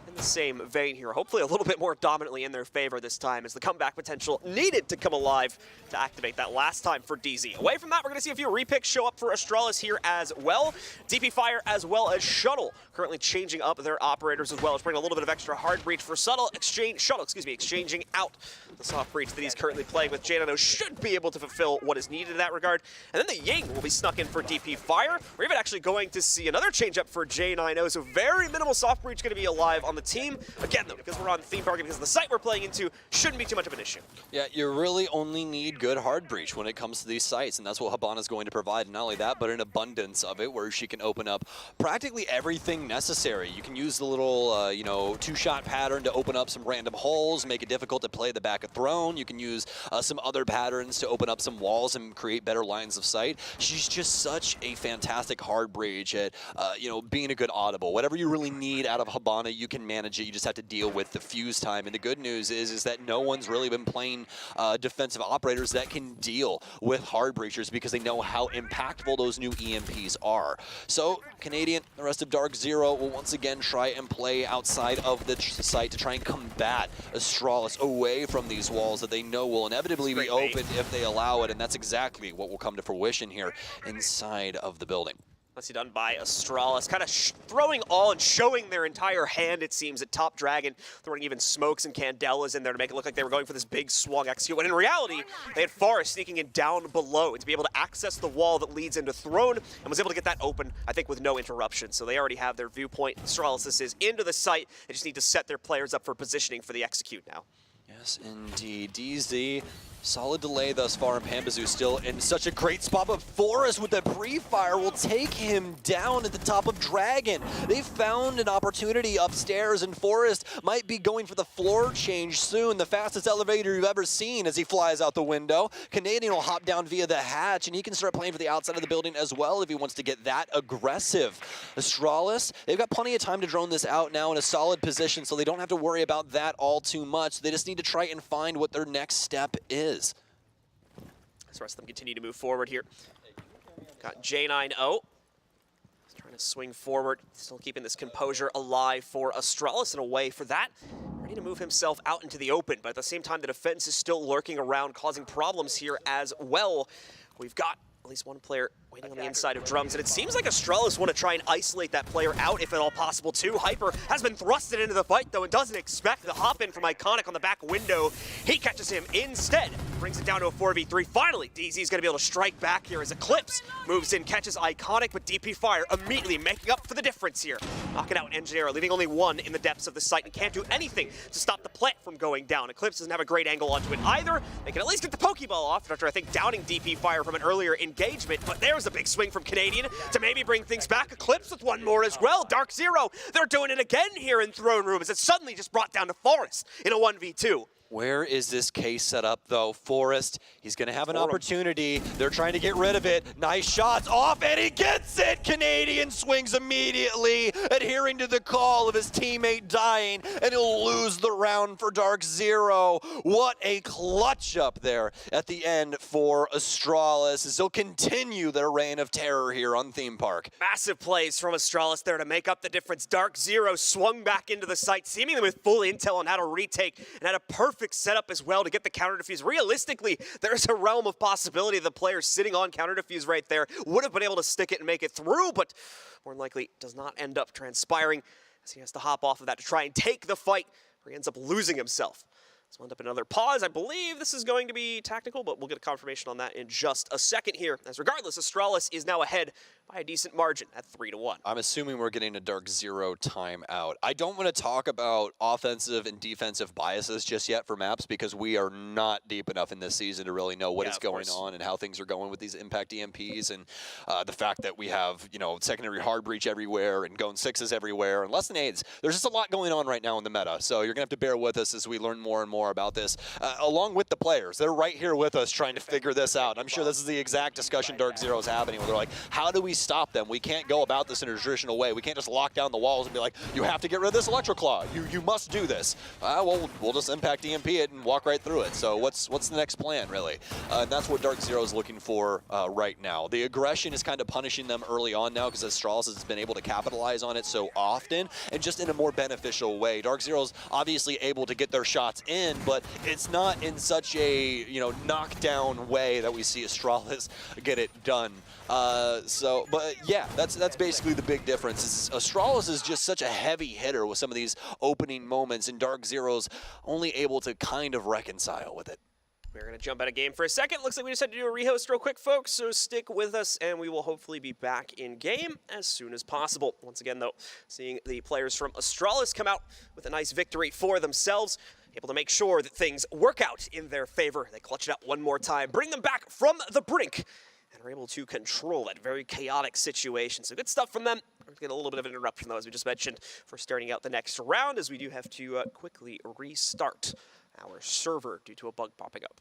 in the same vein here. Hopefully a little bit more dominantly in their favor this time, as the comeback potential needed to come alive to activate that last time for DZ. Away from that, we're going to see a few repicks show up for Astralis here as well. DP Fire as well as Shuttle currently changing up their operators as well, as bringing a little bit of extra hard breach for Shuttle, exchanging out the soft breach that he's currently playing with. J9O should be able to fulfill what is needed in that regard. And then the Ying will be snuck in for DP Fire. We're even actually going to see another change up for J9O, so very minimal soft breach going to be alive on the team. Again, though, because we're on theme park, because the site we're playing into shouldn't be too much of an issue. Yeah, you really only need good hard breach when it comes to these sites, and that's what Habana's going to provide. Not only that, but an abundance of it, where she can open up practically everything necessary. You can use the little, you know, 2-shot pattern to open up some random holes, make it difficult to play the back of Throne. You can use some other patterns to open up some walls and create better lines of sight. She's just such a fantastic hard breach at, you know, being a good audible. Whatever you really need out of Habana, you can manage it. You just have to deal with the fuse time. And the good news is that no one's really been playing defensive operators that can deal with hard breachers, because they know how impactful those new EMPs are. So Canadian, the rest of DarkZero will once again try and play outside of the site to try and combat Astralis away from these walls that they know will inevitably be opened if they allow it. And that's exactly what will come to fruition here inside of the building. Nicely done by Astralis, kind of throwing all and showing their entire hand, it seems, at Top Dragon, throwing even smokes and candelas in there to make it look like they were going for this big swung execute, when in reality, they had Forest sneaking in down below to be able to access the wall that leads into Throne, and was able to get that open, I think, with no interruption. So they already have their viewpoint. Astralis, this is into the site. They just need to set their players up for positioning for the execute now. Yes, indeed. DZ, solid delay thus far, and Pambazoo still in such a great spot, but Forest with the pre-fire will take him down at the top of Dragon. They found an opportunity upstairs, and Forest might be going for the floor change soon. The fastest elevator you've ever seen as he flies out the window. Canadian will hop down via the hatch, and he can start playing for the outside of the building as well if he wants to get that aggressive. Astralis, they've got plenty of time to drone this out now in a solid position, so they don't have to worry about that all too much. They just need to try and find what their next step is. So the rest of them continue to move forward here. Got J9O. He's trying to swing forward, still keeping this composure alive for Astralis, and a way for that. Ready to move himself out into the open, but at the same time, the defense is still lurking around, causing problems here as well. We've got at least one player waiting on the inside of Drums, and it seems like Astralis want to try and isolate that player out if at all possible too. Hyper has been thrusted into the fight though, and doesn't expect the hop in from Iconic on the back window. He catches him instead, brings it down to a 4v3. Finally, DZ's gonna be able to strike back here as Eclipse moves in, catches Iconic, but DP Fire immediately making up for the difference here. Knocking out Engineer, leaving only one in the depths of the site, and can't do anything to stop the plant from going down. Eclipse doesn't have a great angle onto it either. They can at least get the Pokeball off after, I think, downing DP Fire from an earlier engagement, but there's a big swing from Canadian to maybe bring things back. Eclipse with one more as well. DarkZero, they're doing it again here in Throne Room, as it's suddenly just brought down to Forest in a 1v2. Where is this case set up, though? Forrest, he's going to have an opportunity. They're trying to get rid of it. Nice shots off, and he gets it! Canadian swings immediately, adhering to the call of his teammate dying, and he'll lose the round for DarkZero. What a clutch up there at the end for Astralis, as they'll continue their reign of terror here on Theme Park. Massive plays from Astralis there to make up the difference. DarkZero swung back into the site, seemingly with full intel on how to retake, and had a perfect setup as well to get the counter defuse. Realistically, there's a realm of possibility the player sitting on counter defuse right there would have been able to stick it and make it through, but more than likely does not end up transpiring, as he has to hop off of that to try and take the fight, where he ends up losing himself. So we'll end up in another pause. I believe this is going to be tactical, but we'll get a confirmation on that in just a second here. As regardless, Astralis is now ahead by a decent margin at 3-1. I'm assuming we're getting a DarkZero timeout. I don't want to talk about offensive and defensive biases just yet for maps, because we are not deep enough in this season to really know what is going on and how things are going with these impact EMPs, and the fact that we have, you know, secondary hard breach everywhere and going 6s everywhere and less than 8s. There's just a lot going on right now in the meta, so you're going to have to bear with us as we learn more and more about this, along with the players. They're right here with us trying to figure this out. I'm sure this is the exact discussion DarkZero is having, where they're like, how do we stop them? We can't go about this in a traditional way. We can't just lock down the walls and be like, you have to get rid of this Electroclaw. You must do this. Well, we'll just impact EMP it and walk right through it. So what's the next plan, really? And that's what DarkZero is looking for right now. The aggression is kind of punishing them early on now, because Astralis has been able to capitalize on it so often, and just in a more beneficial way. DarkZero's obviously able to get their shots in, but it's not in such a, you know, knockdown way that we see Astralis get it done. But yeah, that's basically the big difference. Is Astralis is just such a heavy hitter with some of these opening moments, and DarkZero's only able to kind of reconcile with it. We're going to jump out of game for a second. Looks like we just had to do a rehost real quick, folks, so stick with us, and we will hopefully be back in game as soon as possible. Once again, though, seeing the players from Astralis come out with a nice victory for themselves, able to make sure that things work out in their favor. They clutch it up one more time, bring them back from the brink, and are able to control that very chaotic situation. So good stuff from them. We're going to get a little bit of an interruption, though, as we just mentioned, for starting out the next round, as we do have to quickly restart our server due to a bug popping up.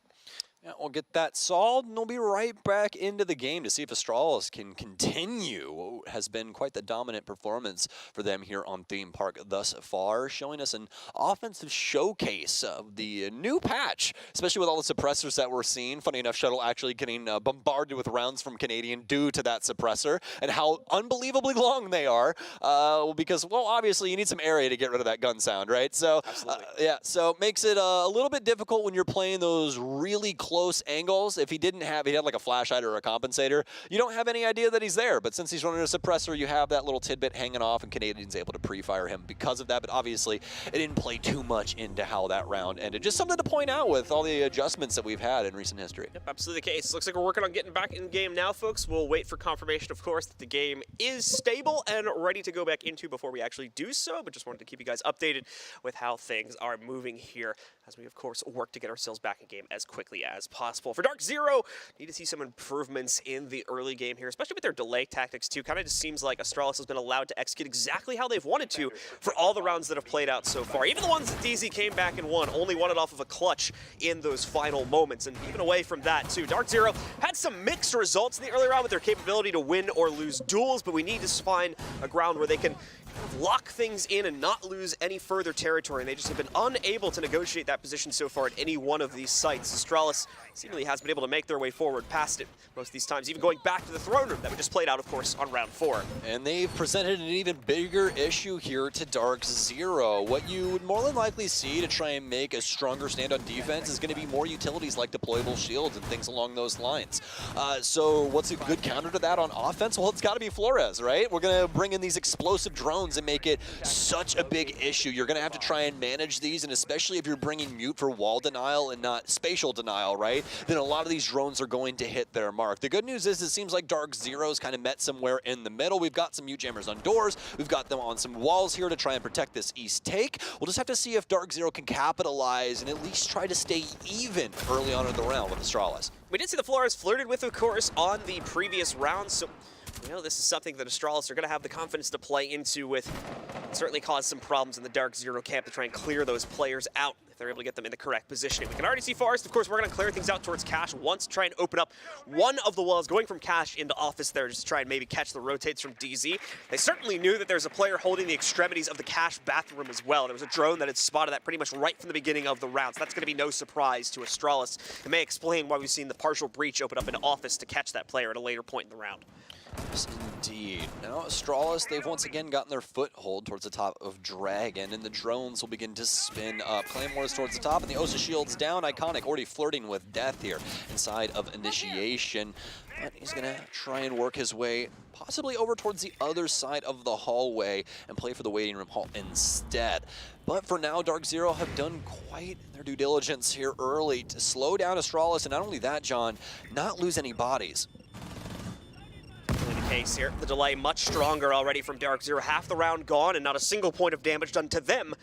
Yeah, we'll get that solved, and we'll be right back into the game to see if Astralis can continue what has been quite the dominant performance for them here on Theme Park thus far, showing us an offensive showcase of the new patch, especially with all the suppressors that we're seeing. Funny enough, Shuttle actually getting bombarded with rounds from Canadian due to that suppressor, and how unbelievably long they are, because, well, obviously you need some area to get rid of that gun sound, right? So, yeah, so it makes it a little bit difficult when you're playing those really close angles. If he had like a flashlight or a compensator, you don't have any idea that he's there. But since he's running a suppressor, you have that little tidbit hanging off, and Canadian's able to pre-fire him because of that. But obviously, it didn't play too much into how that round ended. Just something to point out with all the adjustments that we've had in recent history. Yep, absolutely the case. Looks like we're working on getting back in game now, folks. We'll wait for confirmation, of course, that the game is stable and ready to go back into before we actually do so. But just wanted to keep you guys updated with how things are moving here, as we, of course, work to get ourselves back in game as quickly as possible. For DarkZero, need to see some improvements in the early game here, especially with their delay tactics, too. Kind of just seems like Astralis has been allowed to execute exactly how they've wanted to for all the rounds that have played out so far. Even the ones that DZ came back and won, only won it off of a clutch in those final moments. And even away from that, too, DarkZero had some mixed results in the early round with their capability to win or lose duels, but we need to find a ground where they can kind of lock things in and not lose any further territory, and they just have been unable to negotiate that position so far at any one of these sites. Astralis seemingly has been able to make their way forward past it most of these times, even going back to the throne room that we just played out, of course, on round 4. And they've presented an even bigger issue here to DarkZero. What you would more than likely see to try and make a stronger stand on defense is going to be more utilities like deployable shields and things along those lines. So what's a good counter to that on offense? Well, it's got to be Flores, right? We're going to bring in these explosive drones and make it such a big issue. You're going to have to try and manage these, and especially if you're bringing mute for wall denial and not spatial denial, right? Then a lot of these drones are going to hit their mark. The good news is it seems like DarkZero's kind of met somewhere in the middle. We've got some mute jammers on doors. We've got them on some walls here to try and protect this east take. We'll just have to see if DarkZero can capitalize and at least try to stay even early on in the round with Astralis. We did see the Flores flirted with, of course, on the previous round, so you know, this is something that Astralis are going to have the confidence to play into with. It certainly caused some problems in the DarkZero camp to try and clear those players out. If they're able to get them in the correct positioning. We can already see Forest, of course, we're going to clear things out towards Cash once, try and open up one of the walls, going from Cash into Office there, just to try and maybe catch the rotates from DZ. They certainly knew that there's a player holding the extremities of the Cash bathroom as well. There was a drone that had spotted that pretty much right from the beginning of the round, so that's going to be no surprise to Astralis. It may explain why we've seen the partial breach open up into Office to catch that player at a later point in the round. Yes, indeed. Now, Astralis, they've once again gotten their foothold towards the top of Dragon, and the drones will begin to spin up. Claymore's towards the top, and the Osa shield's down. Iconic already flirting with death here inside of Initiation. But he's going to try and work his way possibly over towards the other side of the hallway and play for the waiting room hall instead. But for now, DarkZero have done quite their due diligence here early to slow down Astralis, and not only that, John, not lose any bodies. The case here. The delay much stronger already from DarkZero. Half the round gone and not a single point of damage done to them.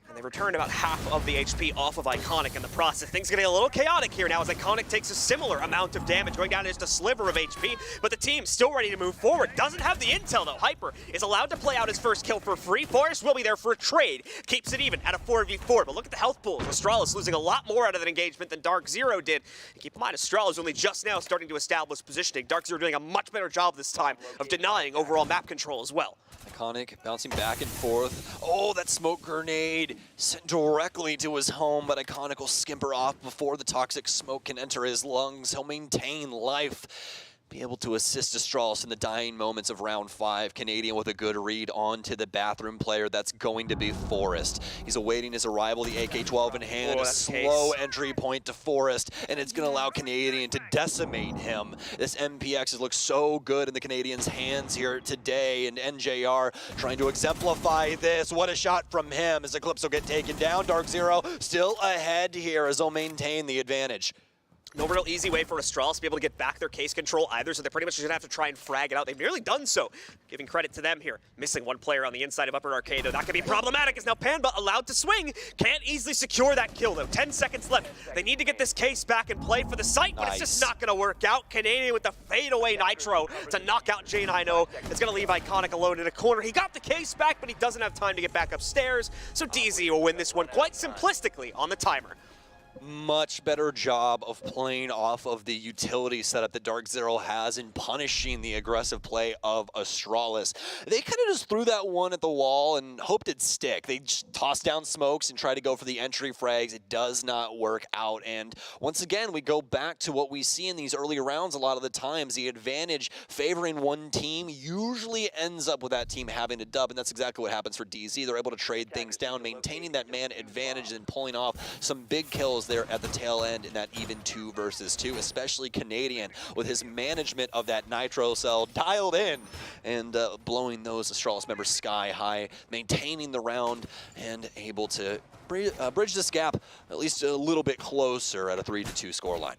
And they returned about half of the HP off of Iconic in the process. Things getting a little chaotic here now as Iconic takes a similar amount of damage, going down to just a sliver of HP, but the team still ready to move forward. Doesn't have the intel though. Hyper is allowed to play out his first kill for free. Forest will be there for a trade. Keeps it even at a 4v4, but look at the health pools. Astralis losing a lot more out of that engagement than DarkZero did. And keep in mind, Astralis only just now starting to establish positioning. DarkZero doing a much better job this time of denying overall map control as well. Iconic bouncing back and forth. Oh, that smoke grenade sent directly to his home, but Iconic will skimper off before the toxic smoke can enter his lungs. He'll maintain life, be able to assist Astralis in the dying moments of round 5. Canadian with a good read onto the bathroom player. That's going to be Forest. He's awaiting his arrival, the AK-12 in hand, a slow entry point to Forest, and it's going to allow Canadian to decimate him. This MPX has looked so good in the Canadians' hands here today, and NJR trying to exemplify this. What a shot from him as Eclipse will get taken down. DarkZero still ahead here as they'll maintain the advantage. No real easy way for Astralis to be able to get back their case control either, so they're pretty much just going to have to try and frag it out. They've nearly done so. Giving credit to them here. Missing one player on the inside of Upper Arcade, though. That could be problematic, as now Panba allowed to swing. Can't easily secure that kill, though. 10 seconds left. They need to get this case back and play for the site, but it's just not going to work out. Canadian with the fadeaway Nitro to knock out J9O. It's going to leave Iconic alone in a corner. He got the case back, but he doesn't have time to get back upstairs, so DZ will win this one quite simplistically on the timer. Much better job of playing off of the utility setup that DarkZero has in punishing the aggressive play of Astralis. They kind of just threw that one at the wall and hoped it'd stick. They just tossed down smokes and tried to go for the entry frags. It does not work out. And once again, we go back to what we see in these early rounds a lot of the times. The advantage favoring one team usually ends up with that team having a dub, and that's exactly what happens for DZ. They're able to trade things down, maintaining that man advantage and pulling off some big kills there at the tail end in that even 2 versus 2, especially Canadian with his management of that Nitro cell dialed in and blowing those Astralis members sky high, maintaining the round and able to bridge this gap at least a little bit closer at a 3-2 scoreline.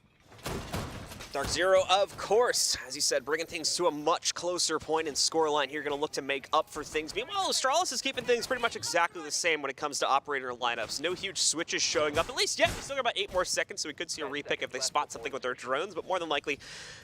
DarkZero, of course, as you said, bringing things to a much closer point in scoreline here, going to look to make up for things. Meanwhile, Astralis is keeping things pretty much exactly the same when it comes to operator lineups. No huge switches showing up, at least yet. We still got about 8 more seconds, so we could see a repick if they spot something with their drones, but more than likely,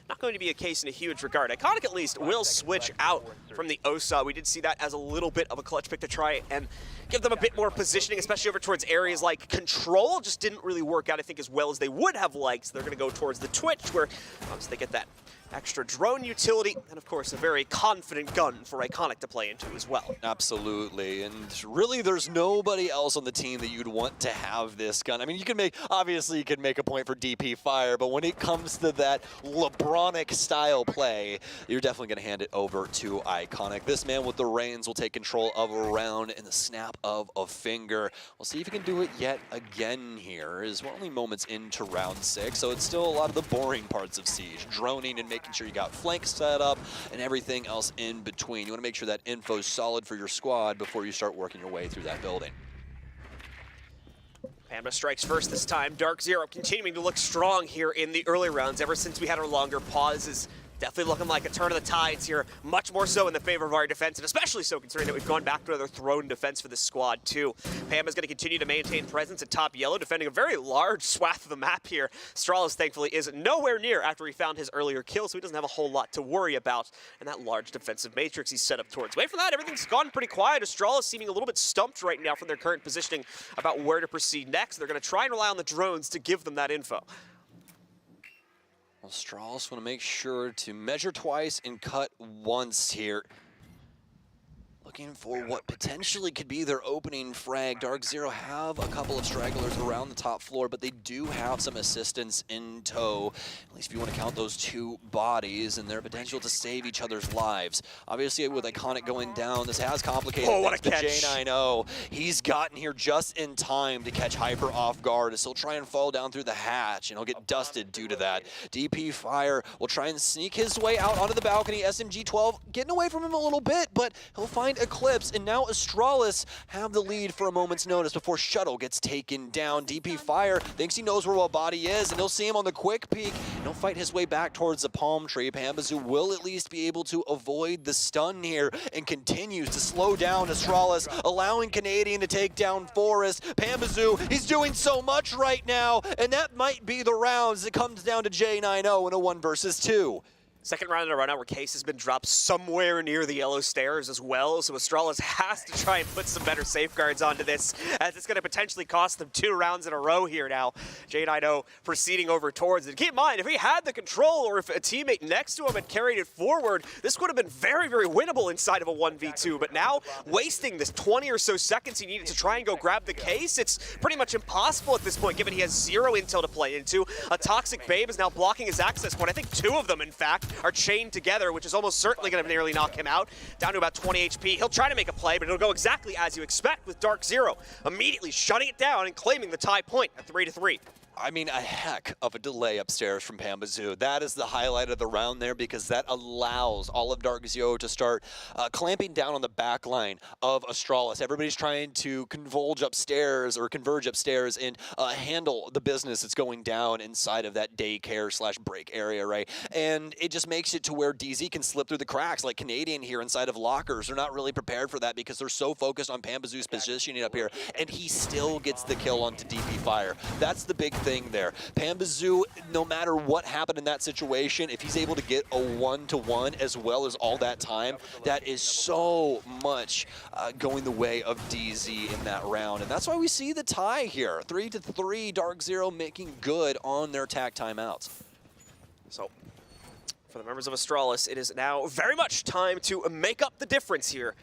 not going to be a case in a huge regard. Iconic, at least, will switch out from the OSA. We did see that as a little bit of a clutch pick to try and give them a bit more positioning, especially over towards areas like Control. Just didn't really work out, I think, as well as they would have liked. So they're going to go towards the Twitch, where obviously they get that extra drone utility, and of course a very confident gun for Iconic to play into as well. Absolutely, and really there's nobody else on the team that you'd want to have this gun. I mean, you can make, obviously you can make a point for DP Fire, but when it comes to that LeBronic style play, you're definitely going to hand it over to Iconic. This man with the reins will take control of a round in the snap of a finger. We'll see if he can do it yet again here, as we're only moments into round 6, so it's still a lot of the boring parts of Siege. Droning and making sure you got flanks set up and everything else in between. You want to make sure that info's solid for your squad before you start working your way through that building. Panda strikes first this time. DarkZero continuing to look strong here in the early rounds ever since we had our longer pauses. Definitely looking like a turn of the tides here, much more so in the favor of our defense, and especially so considering that we've gone back to another throne defense for this squad too. Pam is going to continue to maintain presence at top yellow, defending a very large swath of the map here. Astralis, thankfully, is nowhere near after he found his earlier kill, so he doesn't have a whole lot to worry about. And that large defensive matrix he's set up towards. Wait for that, everything's gone pretty quiet. Astralis seeming a little bit stumped right now from their current positioning about where to proceed next. They're going to try and rely on the drones to give them that info. Astralis want to make sure to measure twice and cut once here. Looking for what potentially could be their opening frag. DarkZero have a couple of stragglers around the top floor, but they do have some assistance in tow, at least if you want to count those two bodies and their potential to save each other's lives. Obviously, with Iconic going down, this has complicated things. What a catch. J90, he's gotten here just in time to catch Hyper off guard, as he'll try and fall down through the hatch, and he'll get dusted due to that. DP Fire will try and sneak his way out onto the balcony. SMG-12 getting away from him a little bit, but he'll find Eclipse, and now Astralis have the lead for a moment's notice before Shuttle gets taken down. DP Fire thinks he knows where Body is, and he'll see him on the quick peek, and he'll fight his way back towards the palm tree. Pambazoo will at least be able to avoid the stun here and continues to slow down Astralis, allowing Canadian to take down Forest. Pambazoo, he's doing so much right now, and that might be the rounds. It comes down to J90 in a 1 versus 2. Second round in a run out where Case has been dropped somewhere near the yellow stairs as well, so Astralis has to try and put some better safeguards onto this, as it's going to potentially cost them 2 rounds in a row here now. J90 proceeding over towards it. Keep in mind, if he had the control or if a teammate next to him had carried it forward, this would have been very, very winnable inside of a 1v2, but now wasting this 20 or so seconds he needed to try and go grab the Case, it's pretty much impossible at this point given he has 0 intel to play into. A Toxic Babe is now blocking his access point. I think 2 of them, in fact, are chained together, which is almost certainly going to nearly knock him out. Down to about 20 HP. He'll try to make a play, but it'll go exactly as you expect with DarkZero immediately shutting it down and claiming the tie point at 3-3. I mean, a heck of a delay upstairs from Pambazoo. That is the highlight of the round there, because that allows all of DarkZero to start clamping down on the back line of Astralis. Everybody's trying to converge upstairs and handle the business that's going down inside of that daycare/break area, right? And it just makes it to where DZ can slip through the cracks, like Canadian here inside of lockers. They're not really prepared for that because they're so focused on Pambazoo's positioning up here, and he still gets the kill onto DP Fire. That's the big thing there. Pambazoo, no matter what happened in that situation, if he's able to get a 1-to-1 as well as all that time, that is so much going the way of DZ in that round. And that's why we see the tie here. 3-3, DarkZero making good on their tack timeouts. So, for the members of Astralis, it is now very much time to make up the difference here.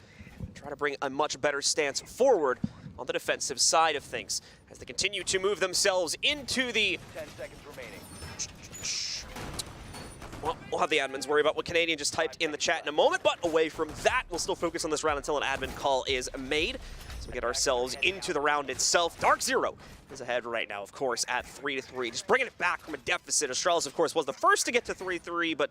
Try to bring a much better stance forward on the defensive side of things as they continue to move themselves into the 10 seconds remaining. Well, we'll have the admins worry about what Canadian just typed in the chat in a moment, but away from that, we'll still focus on this round until an admin call is made. So we get ourselves into the round itself. DarkZero is ahead right now, of course, at 3-3. Just bringing it back from a deficit. Astralis, of course, was the first to get to 3-3, but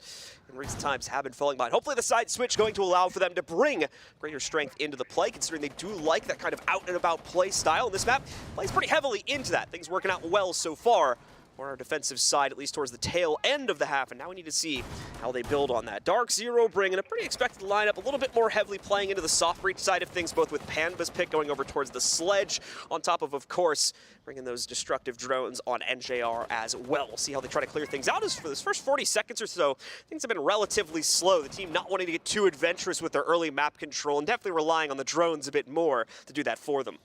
in recent times have been falling behind. Hopefully the side switch going to allow for them to bring greater strength into the play, considering they do like that kind of out-and-about play style. And this map plays pretty heavily into that. Things working out well so far on our defensive side, at least towards the tail end of the half, and now we need to see how they build on that. DarkZero bringing a pretty expected lineup, a little bit more heavily playing into the soft breach side of things, both with Panva's pick going over towards the sledge, on top of course, bringing those destructive drones on NJR as well. We'll see how they try to clear things out. As for this first 40 seconds or so, things have been relatively slow. The team not wanting to get too adventurous with their early map control, and definitely relying on the drones a bit more to do that for them.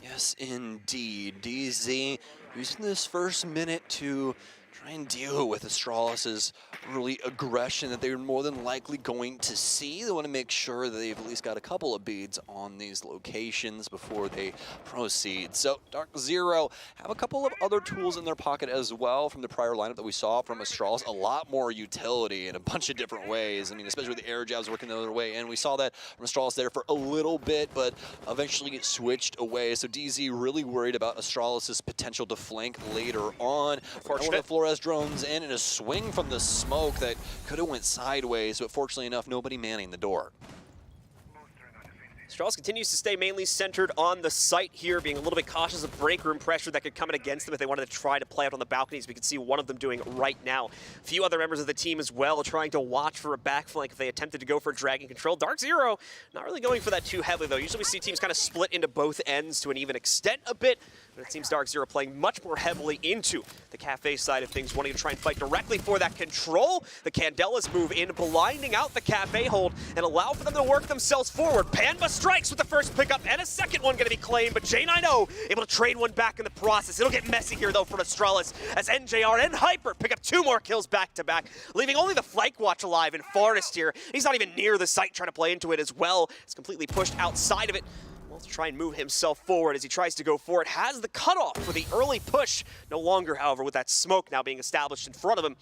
Yes, indeed. DZ using this first minute to try and deal with Astralis's early aggression that they're more than likely going to see. They want to make sure that they've at least got a couple of beads on these locations before they proceed. So DarkZero have a couple of other tools in their pocket as well from the prior lineup that we saw from Astralis. A lot more utility in a bunch of different ways. I mean, especially with the air jabs working the other way. And we saw that from Astralis there for a little bit, but eventually it switched away. So DZ really worried about Astralis's potential to flank later on. Fortunate. Flores drones in and a swing from the smoke that could have went sideways, but fortunately enough, nobody manning the door. Astralis continues to stay mainly centered on the site here, being a little bit cautious of break room pressure that could come in against them if they wanted to try to play out on the balconies. We can see one of them doing right now. A few other members of the team as well trying to watch for a backflank if they attempted to go for Dragon Control. DarkZero not really going for that too heavily though. Usually we see teams kind of split into both ends to an even extent a bit, but it seems DarkZero playing much more heavily into the Cafe side of things, wanting to try and fight directly for that control. The Candelas move in, blinding out the Cafe hold and allow for them to work themselves forward. Panba strikes with the first pickup and a second one going to be claimed, but J90 able to trade one back in the process. It'll get messy here though from Astralis as NJR and Hyper pick up 2 more kills back to back, leaving only the Flank Watch alive in Forest here. He's not even near the site trying to play into it as well. It's completely pushed outside of it. Wants to try and move himself forward as he tries to go for it. Has the cutoff for the early push. No longer, however, with that smoke now being established in front of him.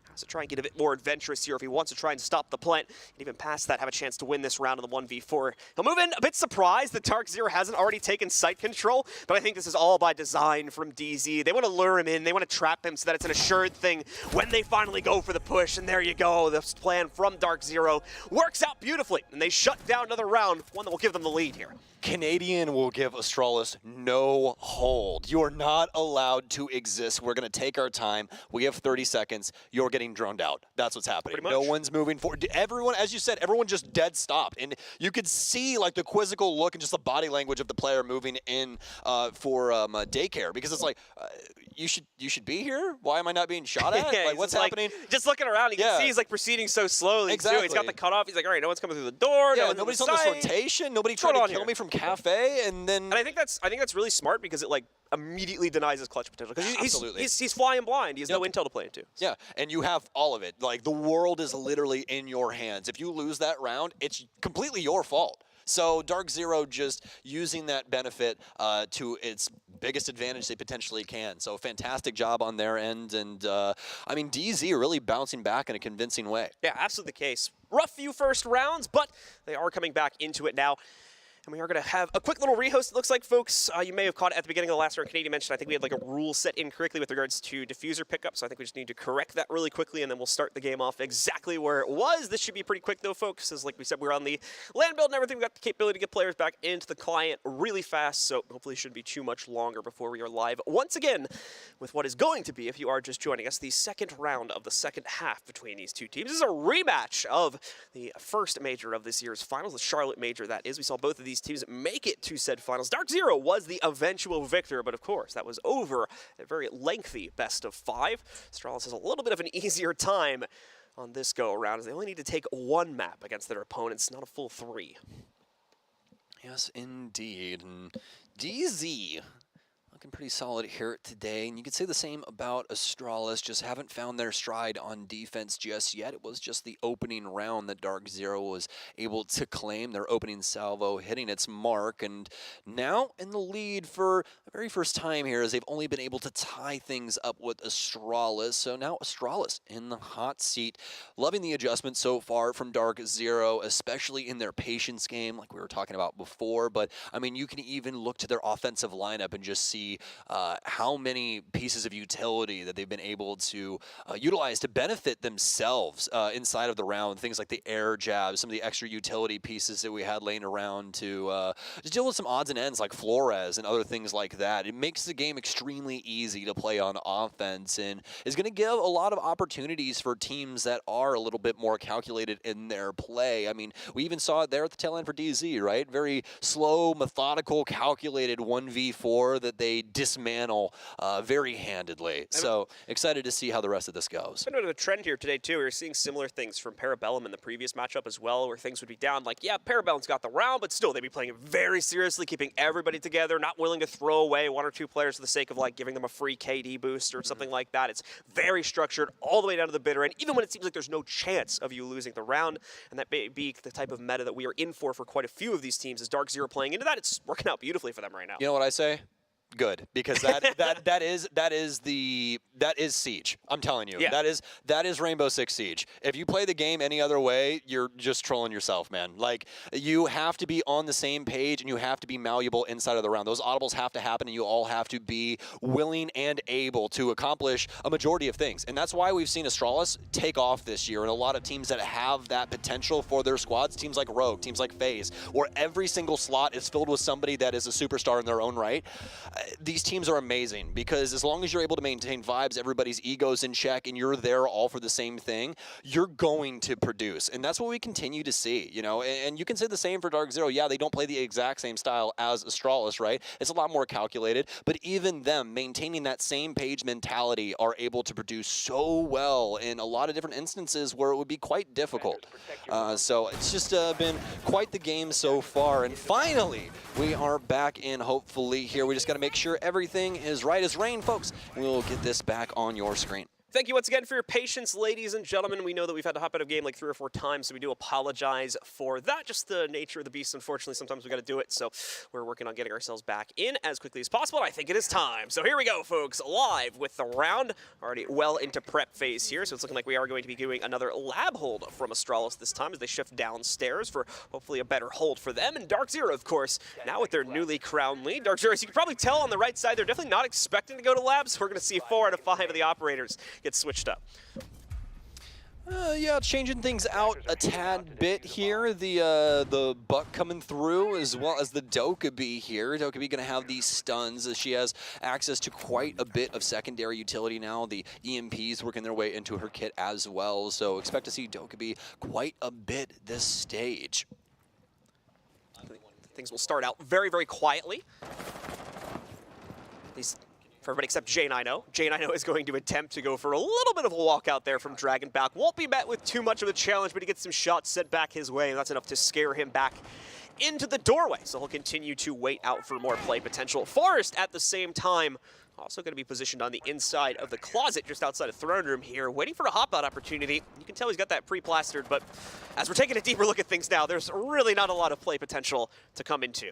Has to try and get a bit more adventurous here if he wants to try and stop the plant. And even past that, have a chance to win this round in the 1v4. He'll move in a bit surprised that DarkZero hasn't already taken site control, but I think this is all by design from DZ. They want to lure him in, they want to trap him so that it's an assured thing when they finally go for the push. And there you go, this plan from DarkZero works out beautifully, and they shut down another round, one that will give them the lead here. Canadian will give Astralis no hold. You are not allowed to exist. We're going to take our time. We have 30 seconds. You're getting droned out. That's what's happening. No one's moving forward. Everyone, as you said, everyone just dead stopped. And you could see like the quizzical look and just the body language of the player moving in for daycare, because it's like, you should be here? Why am I not being shot at? Yeah, like, what's happening? Just looking around, you can see he's like proceeding so slowly. Exactly. Too. He's got the cutoff. He's like, all right, no one's coming through the door. Yeah, no nobody's on this rotation. Nobody tried to kill me from Cafe, and then. And I think that's really smart because it like immediately denies his clutch potential. Because he's flying blind. He has no intel to play into. Yeah, and you have all of it. Like, the world is literally in your hands. If you lose that round, it's completely your fault. So DarkZero just using that benefit to its biggest advantage they potentially can. So fantastic job on their end. And I mean, DZ really bouncing back in a convincing way. Yeah, absolutely the case. Rough few first rounds, but they are coming back into it now. And we are going to have a quick little rehost, it looks like, folks. You may have caught it at the beginning of the last round. Canadian mentioned, I think we had like a rule set incorrectly with regards to diffuser pickup, so I think we just need to correct that really quickly, and then we'll start the game off exactly where it was. This should be pretty quick, though, folks, as like we said, we're on the land build and everything. We've got the capability to get players back into the client really fast, so hopefully it shouldn't be too much longer before we are live once again with what is going to be, if you are just joining us, the second round of the second half between these two teams. This is a rematch of the first major of this year's finals, the Charlotte major, that is. We saw both of these teams make it to said finals. DarkZero was the eventual victor, but of course, that was over a very lengthy best of 5. Astralis has a little bit of an easier time on this go-around, as they only need to take 1 map against their opponents, not a full 3. Yes, indeed. And DZ looking pretty solid here today, and you could say the same about Astralis. Just haven't found their stride on defense just yet. It was just the opening round that DarkZero was able to claim, their opening salvo hitting its mark, and now in the lead for the very first time here, as they've only been able to tie things up with Astralis. So now Astralis in the hot seat. Loving the adjustment so far from DarkZero, especially in their patience game, like we were talking about before. But I mean, you can even look to their offensive lineup and just see how many pieces of utility that they've been able to utilize to benefit themselves inside of the round. Things like the air jab, some of the extra utility pieces that we had laying around to just deal with some odds and ends like Flores and other things like that. It makes the game extremely easy to play on offense, and is going to give a lot of opportunities for teams that are a little bit more calculated in their play. I mean, we even saw it there at the tail end for DZ, right? Very slow, methodical, calculated 1v4 that they dismantle very handedly. So excited to see how the rest of this goes. A bit of a trend here today, too. We were seeing similar things from Parabellum in the previous matchup as well, where things would be down. Like, yeah, Parabellum's got the round, but still, they'd be playing it very seriously, keeping everybody together, not willing to throw away 1 or 2 players for the sake of, like, giving them a free KD boost or something like that. It's very structured all the way down to the bitter end, even when it seems like there's no chance of you losing the round. And that may be the type of meta that we are in for quite a few of these teams. As DarkZero playing into that, it's working out beautifully for them right now. You know what I say? good, because that is Siege. I'm telling you, that is Rainbow Six Siege. If you play the game any other way, you're just trolling yourself, man. Like, you have to be on the same page and you have to be malleable inside of the round. Those audibles have to happen, and you all have to be willing and able to accomplish a majority of things. And that's why we've seen Astralis take off this year, and a lot of teams that have that potential for their squads, teams like Rogue, teams like FaZe, where every single slot is filled with somebody that is a superstar in their own right. These teams are amazing, because as long as you're able to maintain vibes, everybody's egos in check, and you're there all for the same thing, you're going to produce. And that's what we continue to see, you know. And you can say the same for DarkZero. Yeah, they don't play the exact same style as Astralis, right? It's a lot more calculated, but even them maintaining that same page mentality are able to produce so well in a lot of different instances where it would be quite difficult. So it's just been quite the game so far. And finally, we are back in, hopefully, here. We just got to make sure everything is right as rain, folks. We'll get this back on your screen. Thank you once again for your patience, ladies and gentlemen. We know that we've had to hop out of game like 3 or 4 times, so we do apologize for that. Just the nature of the beast, unfortunately, sometimes we got to do it. So we're working on getting ourselves back in as quickly as possible, and I think it is time. So here we go, folks, live with the round. Already well into prep phase here, so it's looking like we are going to be doing another lab hold from Astralis this time as they shift downstairs for hopefully a better hold for them. And DarkZero, of course, now with their newly crowned lead. DarkZero, as you can probably tell on the right side, they're definitely not expecting to go to labs. We're going to see 4 out of 5 of the operators get switched up. Yeah, changing things out a tad bit here. The Buck coming through, as well as the Dokkaebi here. Dokkaebi going to have these stuns, as she has access to quite a bit of secondary utility now. The EMPs working their way into her kit as well, so expect to see Dokkaebi quite a bit this stage. Things will start out very, very quietly. These for everybody except J9O. J9O is going to attempt to go for a little bit of a walkout there from Dragon back. Won't be met with too much of a challenge, but he gets some shots sent back his way, and that's enough to scare him back into the doorway. So he'll continue to wait out for more play potential. Forrest, at the same time, also going to be positioned on the inside of the closet just outside of Throne Room here, waiting for a hop-out opportunity. You can tell he's got that pre-plastered, but as we're taking a deeper look at things now, there's really not a lot of play potential to come into.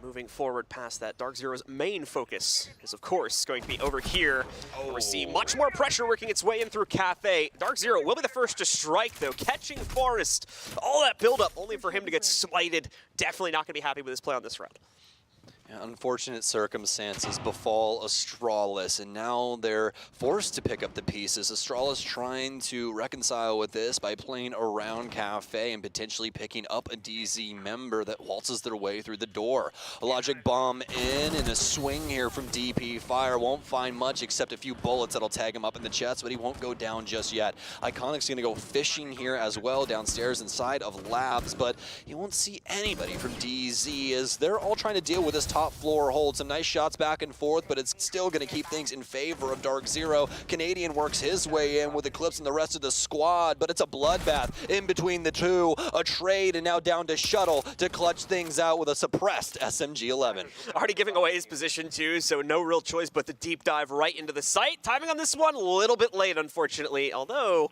Moving forward past that, DarkZero's main focus is, of course, going to be over here. We see much more pressure working its way in through Cafe. DarkZero will be the first to strike, though, catching Forrest. All that buildup only for him to get slighted. Definitely not going to be happy with his play on this round. Unfortunate circumstances befall Astralis, and now they're forced to pick up the pieces. Astralis trying to reconcile with this by playing around Cafe and potentially picking up a DZ member that waltzes their way through the door. A logic bomb in, and a swing here from DP Fire. Won't find much except a few bullets that'll tag him up in the chest, but he won't go down just yet. Iconic's gonna go fishing here as well downstairs inside of Labs, but he won't see anybody from DZ as they're all trying to deal with this top floor hold. Some nice shots back and forth, but it's still going to keep things in favor of DarkZero. Canadian works his way in with Eclipse and the rest of the squad, but it's a bloodbath in between the two. A trade, and now down to Shuttle to clutch things out with a suppressed SMG-11. Already giving away his position too, so no real choice but to deep dive right into the site. Timing on this one a little bit late, unfortunately, although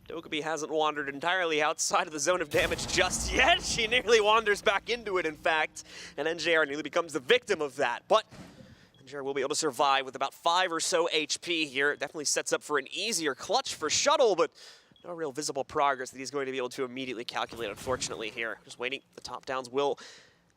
Dokkaebi hasn't wandered entirely outside of the zone of damage just yet. She nearly wanders back into it, in fact, and NJR nearly becomes the victim of that. But NJR will be able to survive with about 5 or so HP here. It definitely sets up for an easier clutch for Shuttle, but no real visible progress that he's going to be able to immediately calculate, unfortunately, here. Just waiting. The top downs will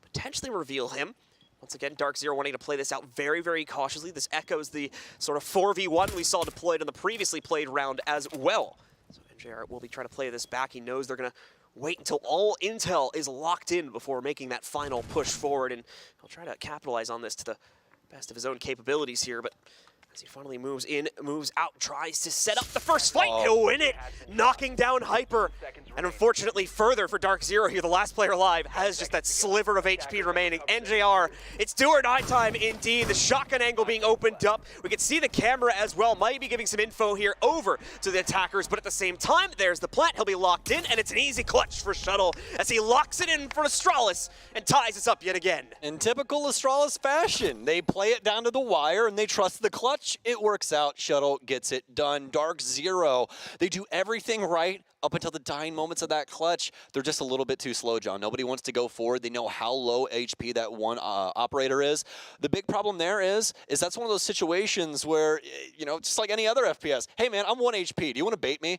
potentially reveal him. Once again, DarkZero wanting to play this out very, very cautiously. This echoes the sort of 4v1 we saw deployed in the previously played round as well. So NJR will be trying to play this back. He knows they're going to wait until all intel is locked in before making that final push forward, and he'll try to capitalize on this to the best of his own capabilities here, but as he finally moves in, moves out, tries to set up the first fight, he'll win it, knocking down Hyper. And unfortunately further for DarkZero here, the last player alive has just that sliver of HP remaining. NJR, it's do or die time indeed. The shotgun angle being opened up. We can see the camera as well, might be giving some info here over to the attackers, but at the same time, there's the plant. He'll be locked in, and it's an easy clutch for Shuttle as he locks it in for Astralis and ties us up yet again. In typical Astralis fashion, they play it down to the wire and they trust the clutch clutch, it works out. Shuttle gets it done. DarkZero, they do everything right up until the dying moments of that clutch. They're just a little bit too slow, John. Nobody wants to go forward. They know how low HP that one operator is. The big problem there is that's one of those situations where, you know, just like any other FPS, hey man, I'm 1 HP. Do you want to bait me?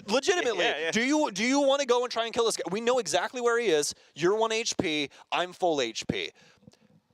Legitimately, do you want to go and try and kill this guy? We know exactly where he is. You're 1 HP. I'm full HP.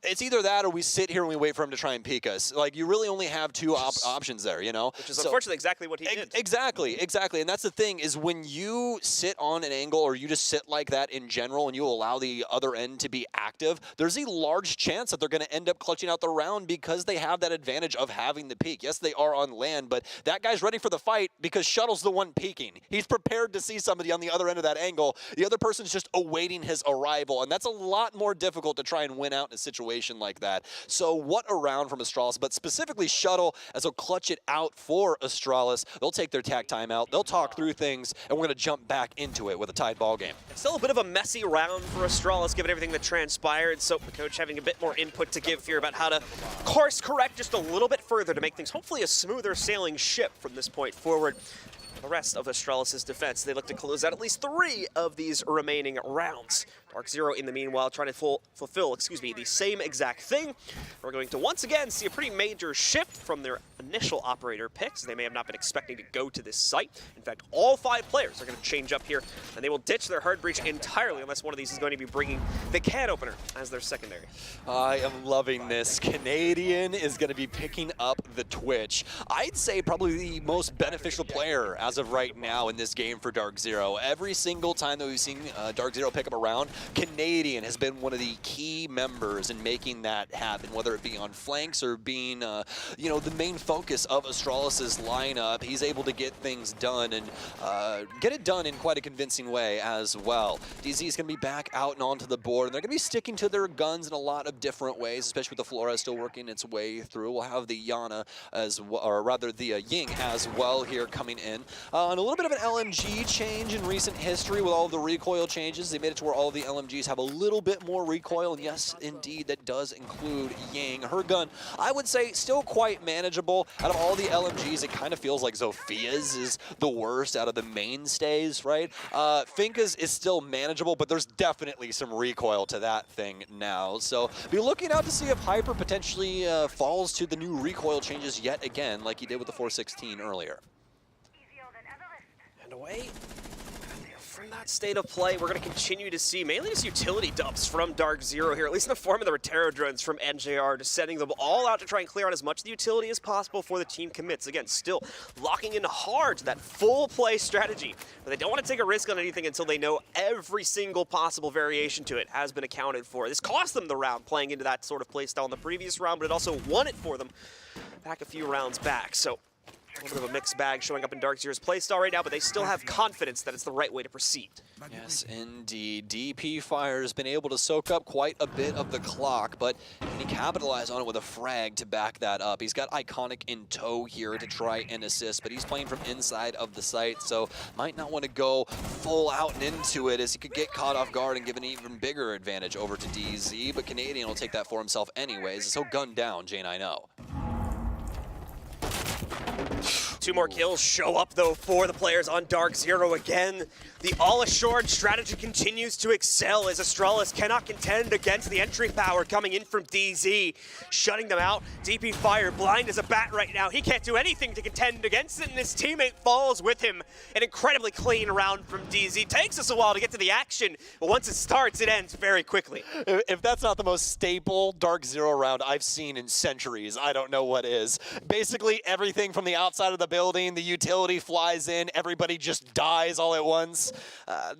It's either that or we sit here and we wait for him to try and peek us. Like, you really only have two options there, you know? Which is unfortunately exactly what he did. Exactly. And that's the thing, is when you sit on an angle or you just sit like that in general and you allow the other end to be active, there's a large chance that they're going to end up clutching out the round because they have that advantage of having the peek. Yes, they are on land, but that guy's ready for the fight because Shuttle's the one peeking. He's prepared to see somebody on the other end of that angle. The other person's just awaiting his arrival, and that's a lot more difficult to try and win out in a situation like that. So what a round from Astralis, but specifically Shuttle, as they'll clutch it out for Astralis. They'll take their tack time out, they'll talk through things, and we're going to jump back into it with a tied ball game. Still a bit of a messy round for Astralis, given everything that transpired. So the coach having a bit more input to give here about how to course correct just a little bit further to make things hopefully a smoother sailing ship from this point forward. The rest of Astralis' defense, they look to close out at least 3 of these remaining rounds. DarkZero, in the meanwhile, trying to fulfill the same exact thing. We're going to once again see a pretty major shift from their initial operator picks. They may have not been expecting to go to this site. In fact, all 5 players are going to change up here, and they will ditch their hard breach entirely unless one of these is going to be bringing the can opener as their secondary. I am loving this. Canadian is going to be picking up the Twitch. I'd say probably the most beneficial player as of right now in this game for DarkZero. Every single time that we've seen DarkZero pick up a round, Canadian has been one of the key members in making that happen, whether it be on flanks or being, you know, the main focus of Astralis' lineup. He's able to get things done and get it done in quite a convincing way as well. DZ is going to be back out and onto the board, and they're going to be sticking to their guns in a lot of different ways, especially with the Flores still working its way through. We'll have the Yana as well, or rather the Ying as well here coming in. And a little bit of an LMG change in recent history with all of the recoil changes. They made it to where all of the LMGs have a little bit more recoil, and yes, indeed, that does include Ying. Her gun, I would say, still quite manageable. Out of all the LMGs, it kind of feels like Zophia's is the worst out of the mainstays, right? Finka's is still manageable, but there's definitely some recoil to that thing now. So be looking out to see if Hyper potentially falls to the new recoil changes yet again, like he did with the 416 earlier. And away from that state of play, we're going to continue to see mainly just utility dumps from DarkZero here, at least in the form of the Rotero drones from NJR, just sending them all out to try and clear out as much of the utility as possible before the team commits. Again, still locking in hard to that full play strategy, but they don't want to take a risk on anything until they know every single possible variation to it has been accounted for. This cost them the round playing into that sort of play style in the previous round, but it also won it for them back a few rounds back. So a little bit of a mixed bag showing up in DarkZero's playstyle right now, but they still have confidence that it's the right way to proceed. Yes, indeed. DP Fire has been able to soak up quite a bit of the clock, but he capitalized on it with a frag to back that up. He's got Iconic in tow here to try and assist, but he's playing from inside of the site, so might not want to go full out and into it as he could get caught off guard and give an even bigger advantage over to DZ, but Canadian will take that for himself anyways, so gun down J9O. 2 more kills show up, though, for the players on DarkZero again. The all-assured strategy continues to excel as Astralis cannot contend against the entry power coming in from DZ, shutting them out. DP Fire blind as a bat right now. He can't do anything to contend against it, and his teammate falls with him. An incredibly clean round from DZ. Takes us a while to get to the action, but once it starts, it ends very quickly. If that's not the most staple DarkZero round I've seen in centuries, I don't know what is. Basically, everything from the outside of the building, the utility flies in, everybody just dies all at once.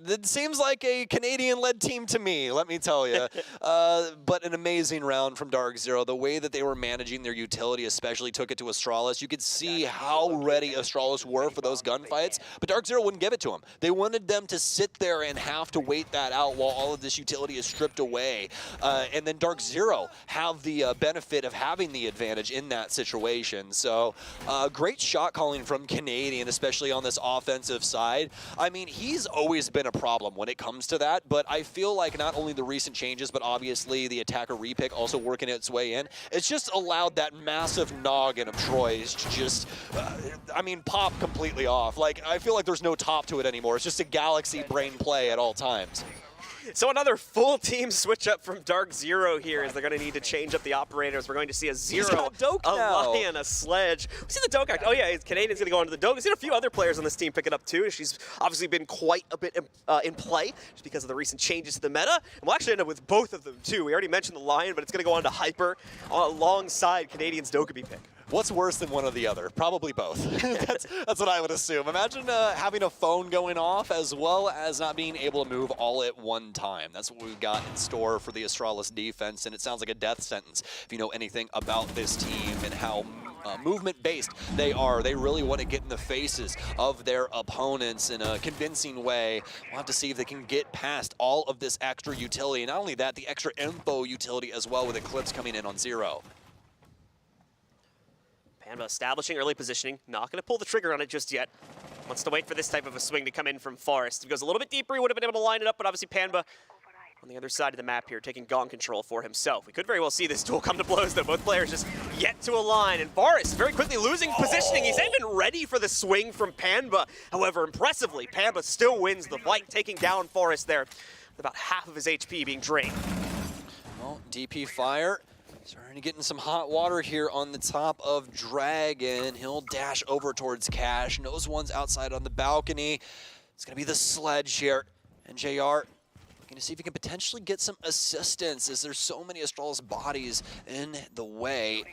It seems like a Canadian-led team to me, let me tell you. But an amazing round from DarkZero. The way that they were managing their utility especially took it to Astralis. You could see how ready Astralis were for those gunfights, but DarkZero wouldn't give it to them. They wanted them to sit there and have to wait that out while all of this utility is stripped away. And then DarkZero have the benefit of having the advantage in that situation. So great shot calling from Canadian, especially on this offensive side. I mean, he's always been a problem when it comes to that, but I feel like not only the recent changes, but obviously the attacker repick also working its way in, it's just allowed that massive noggin of Troy's to just, I mean, pop completely off. Like, I feel like there's no top to it anymore. It's just a galaxy brain play at all times. So another full team switch up from DarkZero here as they're going to need to change up the operators. We're going to see a Zero, a Lion, a Sledge. We see the Doke act. Oh yeah, Canadian's going to go into the Doke. We've seen a few other players on this team pick it up too. She's obviously been quite a bit in play just because of the recent changes to the meta. And we'll actually end up with both of them too. We already mentioned the Lion, but it's going to go on to Hyper alongside Canadian's Dokkaebi pick. What's worse than one or the other? Probably both. that's what I would assume. Imagine having a phone going off as well as not being able to move all at one time. That's what we've got in store for the Astralis defense, and it sounds like a death sentence if you know anything about this team and how movement-based they are. They really want to get in the faces of their opponents in a convincing way. We'll have to see if they can get past all of this extra utility. And not only that, the extra info utility as well with Eclipse coming in on Zero. Panba establishing early positioning, not going to pull the trigger on it just yet. Wants to wait for this type of a swing to come in from Forest. If he goes a little bit deeper, he would have been able to line it up, but obviously Panba on the other side of the map here, taking Gong control for himself. We could very well see this duel come to blows, though. Both players just yet to align, and Forest very quickly losing positioning. He's even ready for the swing from Panba. However, impressively, Panba still wins the fight, taking down Forest there with about half of his HP being drained. Well, DP Fire starting to get in some hot water here on the top of Dragon. He'll dash over towards Cash. Knows one's outside on the balcony. It's going to be the Sledge here. And JR looking to see if he can potentially get some assistance as there's so many Astralis bodies in the way.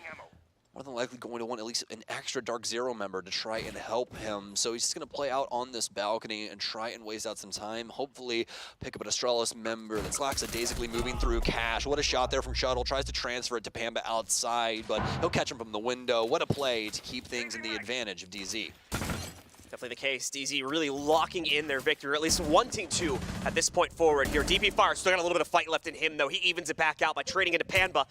More than likely going to want at least an extra DarkZero member to try and help him. So he's just going to play out on this balcony and try and waste out some time. Hopefully pick up an Astralis member that's lackadaisically moving through Cash. What a shot there from Shuttle. Tries to transfer it to Panba outside, but he'll catch him from the window. What a play to keep things in the advantage of DZ. Definitely the case. DZ really locking in their victory, or at least wanting to at this point forward here. DP Fire still got a little bit of fight left in him, though. He evens it back out by trading into Panba.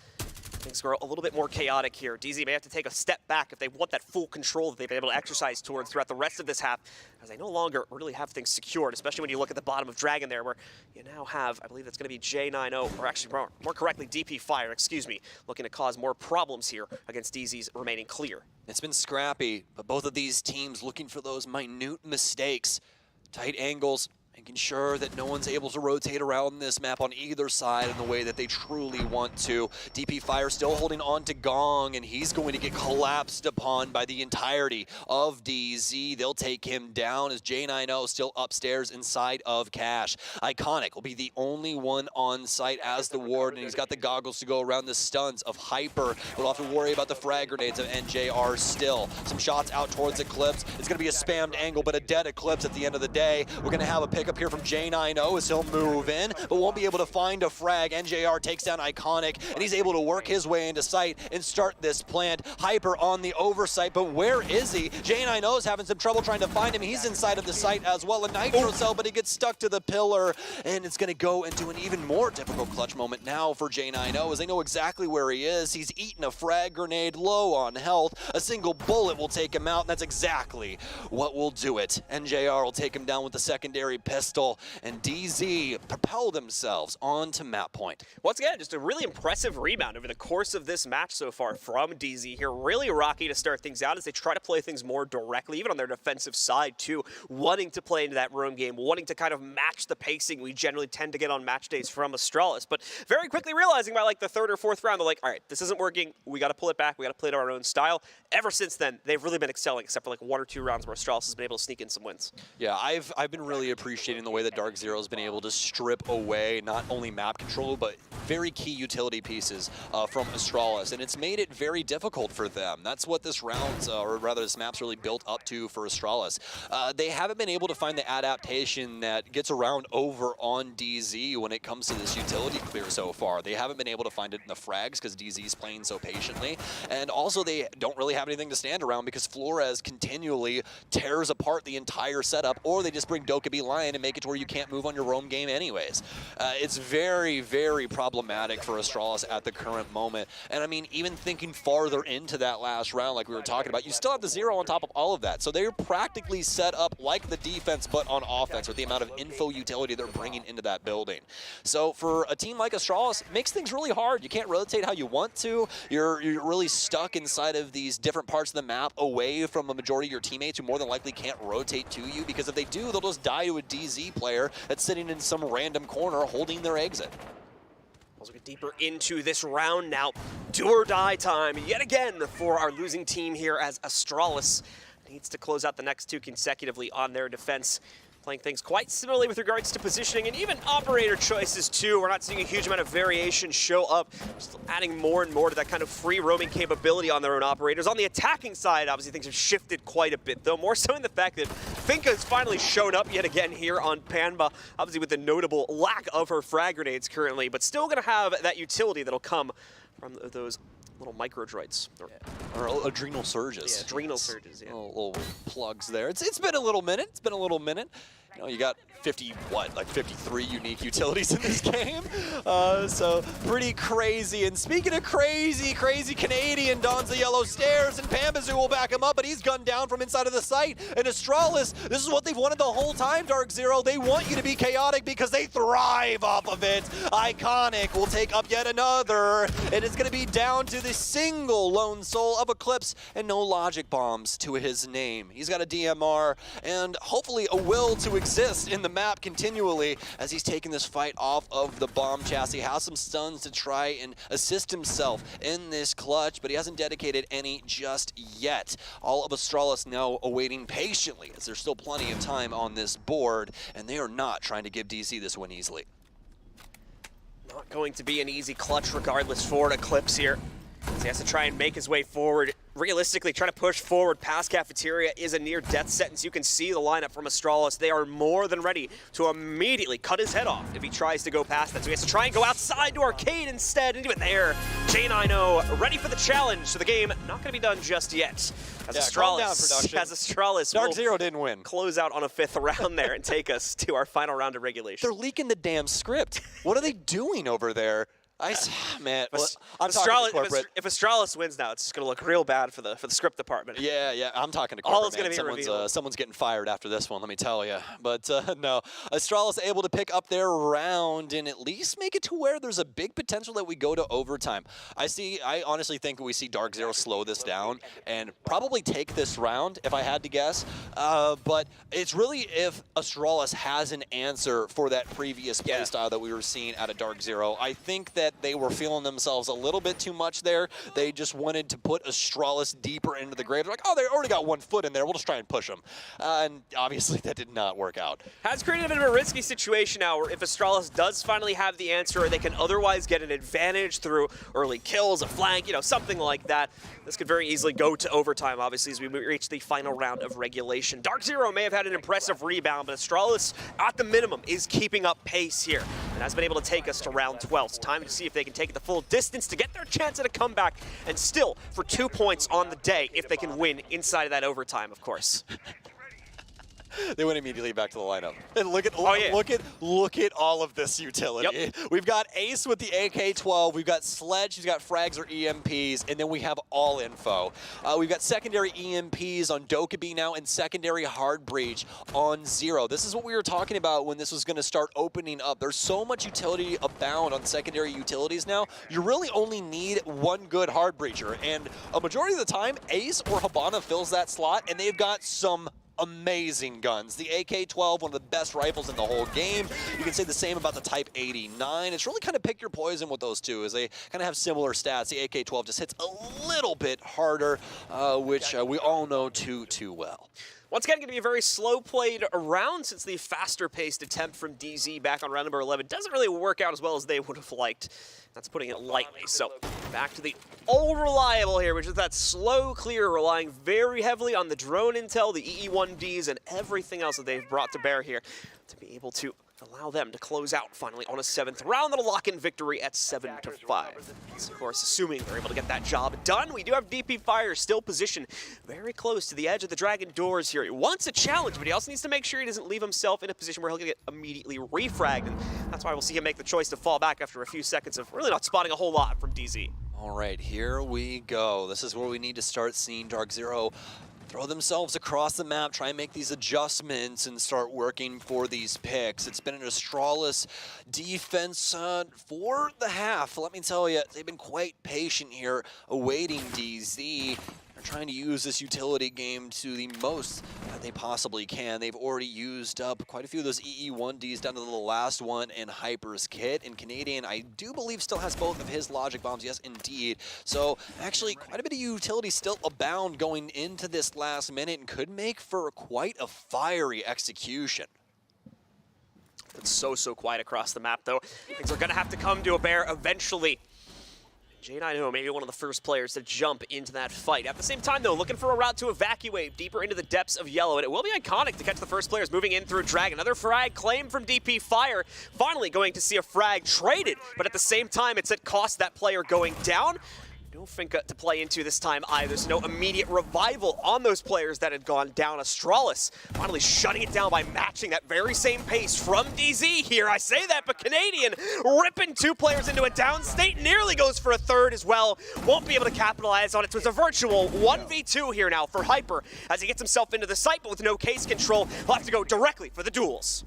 Things grow a little bit more chaotic here. DZ may have to take a step back if they want that full control that they've been able to exercise towards throughout the rest of this half, as they no longer really have things secured, especially when you look at the bottom of Dragon there, where you now have, I believe that's going to be J90, or actually more correctly, DP Fire, excuse me, looking to cause more problems here against DZ's remaining clear. It's been scrappy, but both of these teams looking for those minute mistakes. Tight angles, making sure that no one's able to rotate around this map on either side in the way that they truly want to. DP Fire still holding on to Gong, and he's going to get collapsed upon by the entirety of DZ. They'll take him down as J90 still upstairs inside of Cash. Iconic will be the only one on site as the Warden. He's got the goggles to go around the stuns of Hyper. We'll have to worry about the frag grenades of NJR still. Some shots out towards Eclipse. It's going to be a spammed angle, but a dead Eclipse at the end of the day. We're going to have a pick up here from J90 as he'll move in, but won't be able to find a frag. NJR takes down Iconic, and he's able to work his way into sight and start this plant. Hyper on the oversight, but where is he? J90 is having some trouble trying to find him. He's inside of the site as well. A Nitro Cell, but he gets stuck to the pillar, and it's going to go into an even more difficult clutch moment now for J90 as they know exactly where he is. He's eaten a frag grenade, low on health. A single bullet will take him out, and that's exactly what will do it. NJR will take him down with the secondary pistol. And DZ propel themselves onto map point. Once again, just a really impressive rebound over the course of this match so far from DZ here. Really rocky to start things out as they try to play things more directly, even on their defensive side too, wanting to play into that roam game, wanting to kind of match the pacing we generally tend to get on match days from Astralis, but very quickly realizing by like the third or fourth round, they're like, all right, this isn't working, we got to pull it back, we got to play to our own style. Ever since then, they've really been excelling, except for like 1 or 2 rounds where Astralis has been able to sneak in some wins. Yeah, I've been really appreciating the way that DarkZero has been able to strip away not only map control, but very key utility pieces from Astralis, and it's made it very difficult for them. That's what this round, or rather this map's really built up to for Astralis. They haven't been able to find the adaptation that gets around over on DZ when it comes to this utility clear so far. They haven't been able to find it in the frags because DZ's playing so patiently, and also they don't really have anything to stand around because Flores continually tears apart the entire setup, or they just bring Dokkaebi Lion to make it to where you can't move on your roam game anyways. It's very, very problematic for Astralis at the current moment. And I mean, even thinking farther into that last round, like we were talking about, you still have the 0 on top of all of that. So they're practically set up like the defense, but on offense with the amount of info utility they're bringing into that building. So for a team like Astralis, it makes things really hard. You can't rotate how you want to. You're really stuck inside of these different parts of the map away from a majority of your teammates who more than likely can't rotate to you, because if they do, they'll just die to a DZ player that's sitting in some random corner holding their exit. As we get deeper into this round now, do or die time yet again for our losing team here, as Astralis needs to close out the next 2 consecutively on their defense. Playing things quite similarly with regards to positioning and even operator choices too. We're not seeing a huge amount of variation show up, just adding more and more to that kind of free roaming capability on their own operators. On the attacking side, obviously things have shifted quite a bit, though, more so in the fact that Finka has finally shown up yet again here on Panba, obviously with the notable lack of her frag grenades currently, but still gonna have that utility that'll come from those little micro droids. Or adrenal surges. Yeah, adrenal surges, yeah. Little plugs there. It's been a little minute. It's been a little minute. You know, you got 53 unique utilities in this game. So pretty crazy. And speaking of crazy Canadian, dons the yellow stairs, and Pambazoo will back him up, but he's gunned down from inside of the site. And Astralis, this is what they've wanted the whole time, DarkZero. They want you to be chaotic because they thrive off of it. Iconic will take up yet another. And it's going to be down to the single lone soul of Eclipse and no logic bombs to his name. He's got a DMR and hopefully a will to exist in the map continually as he's taking this fight off of the bomb chassis. Has some stuns to try and assist himself in this clutch, but he hasn't dedicated any just yet. All of Astralis now awaiting patiently, as there's still plenty of time on this board, and they are not trying to give DC this win easily. Not going to be an easy clutch regardless for Eclipse here. So he has to try and make his way forward. Realistically, trying to push forward past Cafeteria is a near death sentence. You can see the lineup from Astralis. They are more than ready to immediately cut his head off if he tries to go past that. So he has to try and go outside to Arcade instead. And even there, J9O ready for the challenge. So the game not going to be done just yet. As Astralis DarkZero didn't win. Close out on a 5th round there and take us to our final round of regulation. They're leaking the damn script. What are they doing over there? Man, I'm talking to corporate. If Astralis wins now, it's just going to look real bad for the script department. Yeah, I'm talking to corporate. All is going to be revealed. Someone's getting fired after this one, let me tell you. But no, Astralis able to pick up their round and at least make it to where there's a big potential that we go to overtime. I honestly think we see DarkZero slow this down and probably take this round, if I had to guess. But it's really if Astralis has an answer for that previous playstyle that we were seeing out of DarkZero. I think that they were feeling themselves a little bit too much there. They just wanted to put Astralis deeper into the grade. They're like, oh, they already got 1 foot in there. We'll just try and push them. And obviously that did not work out. Has created a bit of a risky situation now where if Astralis does finally have the answer, or they can otherwise get an advantage through early kills, a flank, something like that. This could very easily go to overtime, obviously, as we reach the final round of regulation. DarkZero may have had an impressive rebound, but Astralis, at the minimum, is keeping up pace here and has been able to take us to round 12. It's time to see if they can take it the full distance to get their chance at a comeback, and still for 2 points on the day if they can win inside of that overtime, of course. They went immediately back to the lineup. And look at all of this utility. Yep. We've got Ace with the AK-12. We've got Sledge, who's got frags or EMPs, and then we have all info. We've got secondary EMPs on Dokkaebi now and secondary hard breach on Zero. This is what we were talking about when this was going to start opening up. There's so much utility abound on secondary utilities now. You really only need 1 good hard breacher, and a majority of the time, Ace or Habana fills that slot, and they've got some amazing guns. The AK-12, one of the best rifles in the whole game. You can say the same about the Type 89. It's really kind of pick your poison with those two, as they kind of have similar stats. The AK-12 just hits a little bit harder, which we all know too well. Once again, going to be a very slow-played round since the faster-paced attempt from DZ back on round number 11 doesn't really work out as well as they would have liked. That's putting it lightly. So back to the old reliable here, which is that slow clear, relying very heavily on the drone intel, the EE1Ds, and everything else that they've brought to bear here to be able to allow them to close out finally on a 7th round. That'll lock in victory at 7-5. Of course, assuming they're able to get that job done, we do have DP Fire still positioned very close to the edge of the Dragon doors here. He wants a challenge, but he also needs to make sure he doesn't leave himself in a position where he'll get immediately refragged, and that's why we'll see him make the choice to fall back after a few seconds of really not spotting a whole lot from DZ. All right, here we go. This is where we need to start seeing DarkZero throw themselves across the map, try and make these adjustments and start working for these picks. It's been an Astralis defense for the half. Let me tell you, they've been quite patient here, awaiting DZ. They're trying to use this utility game to the most that they possibly can. They've already used up quite a few of those EE1Ds down to the last one in Hyper's kit. And Canadian, I do believe, still has both of his logic bombs. Yes, indeed. So actually, quite a bit of utility still abound going into this last minute and could make for quite a fiery execution. It's so quiet across the map, though. Things are going to have to come to a bear eventually. J9O maybe one of the first players to jump into that fight. At the same time, though, looking for a route to evacuate deeper into the depths of yellow, and it will be iconic to catch the first players moving in through Drag. Another frag claim from DP Fire. Finally going to see a frag traded, but at the same time, it's at cost that player going down. No Finka to play into this time either. There's no immediate revival on those players that had gone down. Astralis finally shutting it down by matching that very same pace from DZ here. I say that, but Canadian ripping 2 players into a down state, nearly goes for a 3rd as well. Won't be able to capitalize on it. So it's a virtual 1v2 here now for Hyper as he gets himself into the site, but with no case control, he'll have to go directly for the duels.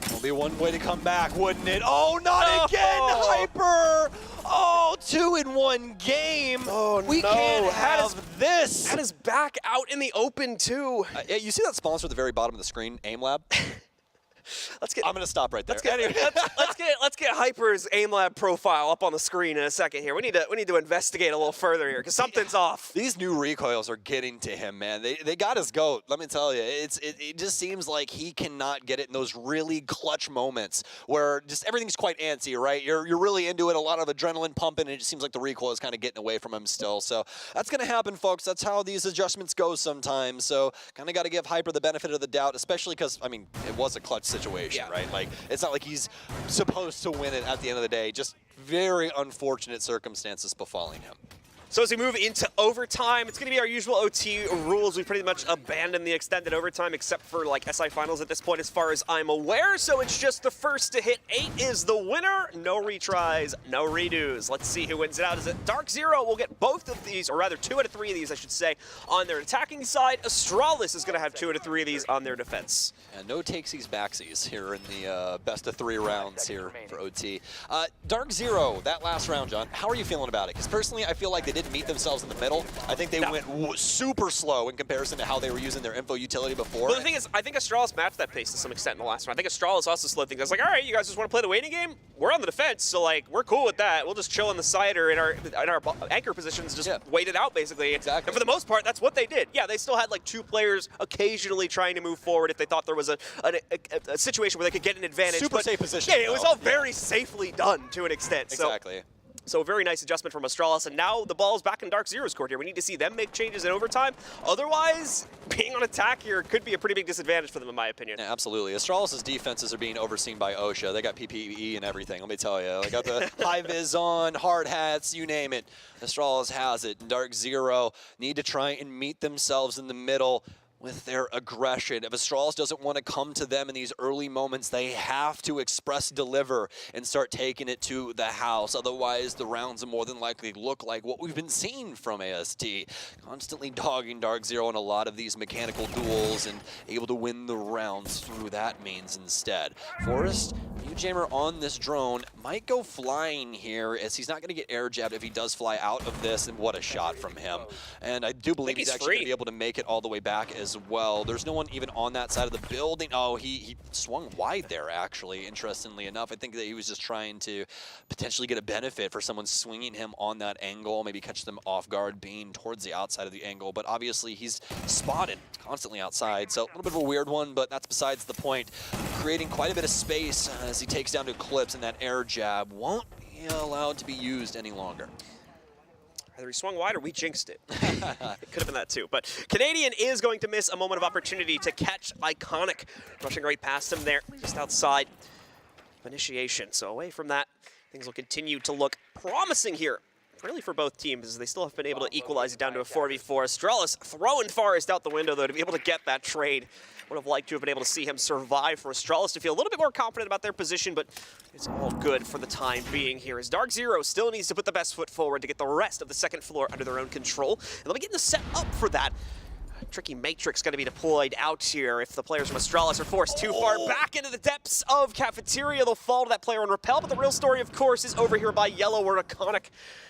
There'll be one way to come back, wouldn't it? Oh, not again, Hyper! Oh, 2 in 1 game. Oh, we can't have this. That is back out in the open, too. You see that sponsor at the very bottom of the screen, AimLab? I'm gonna stop right there. Let's get Hyper's AimLab profile up on the screen in a second here. We need to investigate a little further here because something's off. These new recoils are getting to him, man. They got his goat. Let me tell you, it just seems like he cannot get it in those really clutch moments where just everything's quite antsy, right? You're really into it, a lot of adrenaline pumping, and it just seems like the recoil is kind of getting away from him still. So that's gonna happen, folks. That's how these adjustments go sometimes. So kind of got to give Hyper the benefit of the doubt, especially because I mean it was a clutch situation, right? Like, it's not like he's supposed to win it at the end of the day. Just very unfortunate circumstances befalling him. So as we move into overtime, it's going to be our usual OT rules. We've pretty much abandoned the extended overtime except for like SI finals at this point as far as I'm aware. So it's just the first to hit 8 is the winner. No retries, no redos. Let's see who wins it out. Is it DarkZero will get both of these, or rather 2 out of 3 of these, I should say, on their attacking side. Astralis is going to have 2 out of 3 of these on their defense. And no takesies backsies here in the best of 3 rounds here for OT. DarkZero, that last round, John, how are you feeling about it? Because personally, I feel like they didn't meet themselves in the middle. I think they went super slow in comparison to how they were using their info utility before. Well, the thing is, I think Astralis matched that pace to some extent in the last round. I think Astralis also slowed things. I was like, all right, you guys just want to play the waiting game? We're on the defense, so like we're cool with that. We'll just chill on the side or in our anchor positions, just wait it out basically. Exactly. And for the most part, that's what they did. Yeah, they still had like 2 players occasionally trying to move forward if they thought there was a situation where they could get an advantage. Super safe position. Yeah, it was all very safely done to an extent. Exactly. So a very nice adjustment from Astralis, and now the ball's back in DarkZero's court here. We need to see them make changes in overtime. Otherwise, being on attack here could be a pretty big disadvantage for them, in my opinion. Yeah, absolutely. Astralis' defenses are being overseen by OSHA. They got PPE and everything, let me tell you. They got the high vis on, hard hats, you name it. Astralis has it. DarkZero need to try and meet themselves in the middle with their aggression. If Astralis doesn't want to come to them in these early moments, they have to express deliver and start taking it to the house. Otherwise, the rounds will more than likely look like what we've been seeing from AST. Constantly dogging DarkZero in a lot of these mechanical duels and able to win the rounds through that means instead. Forrest, Jammer on this drone might go flying here as he's not going to get air jabbed if he does fly out of this, and what a shot from him. And I do believe he's actually going to be able to make it all the way back as well. There's no one even on that side of the building. Oh, he swung wide there, actually, interestingly enough. I think that he was just trying to potentially get a benefit for someone swinging him on that angle, maybe catch them off guard being towards the outside of the angle, but obviously he's spotted constantly outside, so a little bit of a weird one, but that's besides the point. Creating quite a bit of space as he takes down to Eclipse, and that air jab won't be allowed to be used any longer. Either he swung wide or we jinxed it. It could have been that too. But Canadian is going to miss a moment of opportunity to catch Iconic. Rushing right past him there, just outside. Initiation. So away from that, things will continue to look promising here. Really for both teams, as they still have been able to equalize it down to a 4v4. Astralis throwing Forest out the window, though, to be able to get that trade. Would have liked to have been able to see him survive, for Astralis to feel a little bit more confident about their position, but it's all good for the time being here, as DarkZero still needs to put the best foot forward to get the rest of the second floor under their own control. And they'll be getting the set up for that. Tricky matrix going to be deployed out here if the players from Astralis are forced too far back into the depths of Cafeteria. They'll fall to that player on Repel, but the real story, of course, is over here by Yellow, where Iconic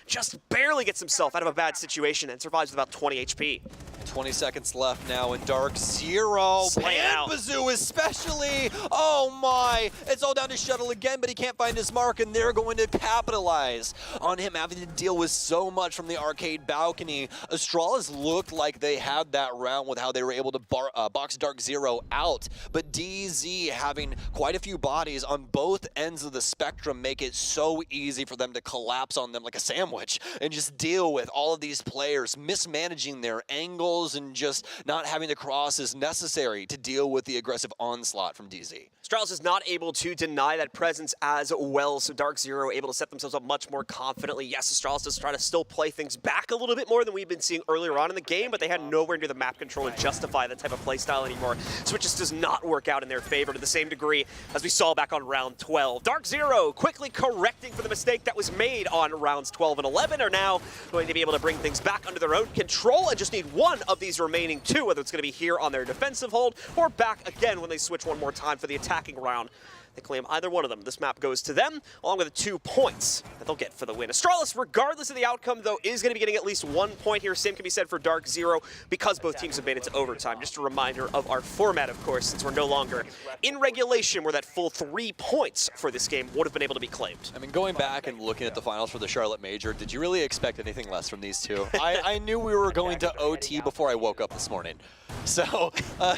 just barely gets himself out of a bad situation and survives with about 20 HP. 20 seconds left now in DarkZero. Bambazoo especially. Oh my. It's all down to Shuttle again, but he can't find his mark, and they're going to capitalize on him having to deal with so much from the arcade balcony. Astralis looked like they had that round with how they were able to box DarkZero out, but DZ having quite a few bodies on both ends of the spectrum make it so easy for them to collapse on them like a sandwich and just deal with all of these players mismanaging their angles and just not having the crosses necessary to deal with the aggressive onslaught from DZ. Astralis is not able to deny that presence as well, so DarkZero able to set themselves up much more confidently. Yes, Astralis does try to still play things back a little bit more than we've been seeing earlier on in the game, but they had nowhere near the map control to justify that type of play style anymore, so it just does not work out in their favor to the same degree as we saw back on round 12. DarkZero quickly correcting for the mistake that was made on rounds 12 and 11 are now going to be able to bring things back under their own control and just need one of these remaining two, whether it's going to be here on their defensive hold or back again when they switch one more time for the attacking round. They claim either one of them. This map goes to them, along with the 2 points that they'll get for the win. Astralis, regardless of the outcome, though, is going to be getting at least 1 point here. Same can be said for DarkZero, because both teams have made it to overtime. Just a reminder of our format, of course, since we're no longer in regulation, where that full 3 points for this game would have been able to be claimed. I mean, going back and looking at the finals for the Charlotte Major, did you really expect anything less from these two? I knew we were going to OT before I woke up this morning. So now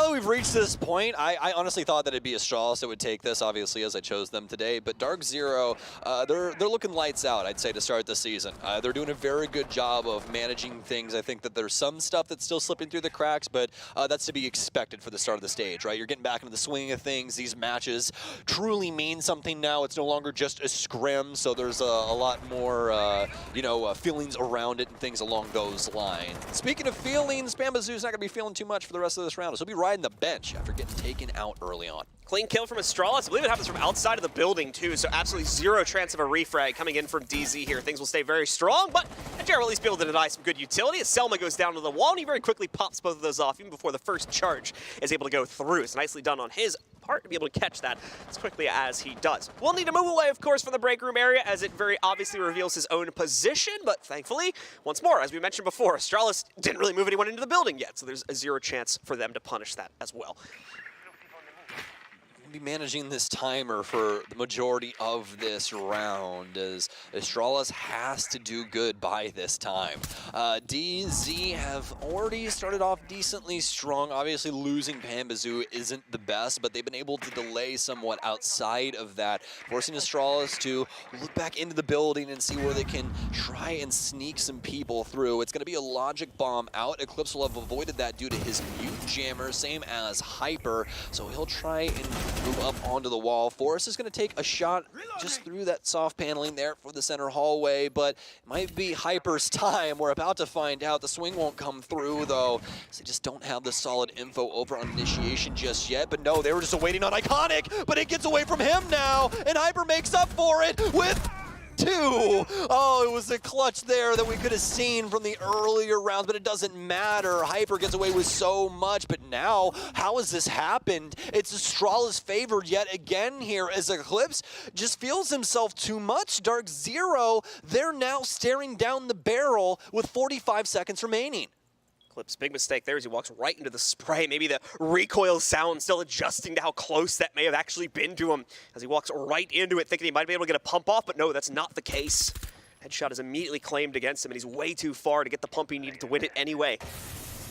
that we've reached this point, I honestly thought that it'd be Astralis that would take this, obviously, as I chose them today. But DarkZero, they're looking lights out, I'd say, to start the season. They're doing a very good job of managing things. I think that there's some stuff that's still slipping through the cracks, but that's to be expected for the start of the stage, right? You're getting back into the swing of things. These matches truly mean something now. It's no longer just a scrim, so there's a lot more, feelings around it and things along those lines. Speaking of feelings, Bambazoo's not going to be feeling too much for the rest of this round, so he'll be riding the bench after getting taken out early on. Clean kill from Astralis. I believe it happens from outside of the building, too, so absolutely zero chance of a refrag coming in from DZ here. Things will stay very strong, but Jared will at least be able to deny some good utility as Selma goes down to the wall, and he very quickly pops both of those off even before the first charge is able to go through. It's nicely done on his part to be able to catch that as quickly as he does. We'll need to move away, of course, from the break room area, as it very obviously reveals his own position, but thankfully, once more, as we mentioned before, Astralis didn't really move anyone into the building yet, so there's a zero chance for them to punish that as well. Be managing this timer for the majority of this round, as Astralis has to do good by this time. DZ have already started off decently strong. Obviously, losing Bambazoo isn't the best, but they've been able to delay somewhat outside of that, forcing Astralis to look back into the building and see where they can try and sneak some people through. It's going to be a logic bomb out. Eclipse will have avoided that due to his mute jammer, same as Hyper, so he'll try and move up onto the wall. Forrest is going to take a shot just through that soft paneling there for the center hallway, but it might be Hyper's time. We're about to find out. The swing won't come through, though, so they just don't have the solid info over on initiation just yet. But no, they were just waiting on Iconic, but it gets away from him now, and Hyper makes up for it with 2. Oh, it was a clutch there that we could have seen from the earlier rounds, but it doesn't matter. Hyper gets away with so much, but now, how has this happened? It's Astralis favored yet again here, as Eclipse just feels himself too much. DarkZero, they're now staring down the barrel with 45 seconds remaining. Eclipse, big mistake there as he walks right into the spray. Maybe the recoil sound still adjusting to how close that may have actually been to him as he walks right into it, thinking he might be able to get a pump off, but no, that's not the case. Headshot is immediately claimed against him, and he's way too far to get the pump he needed to win it anyway.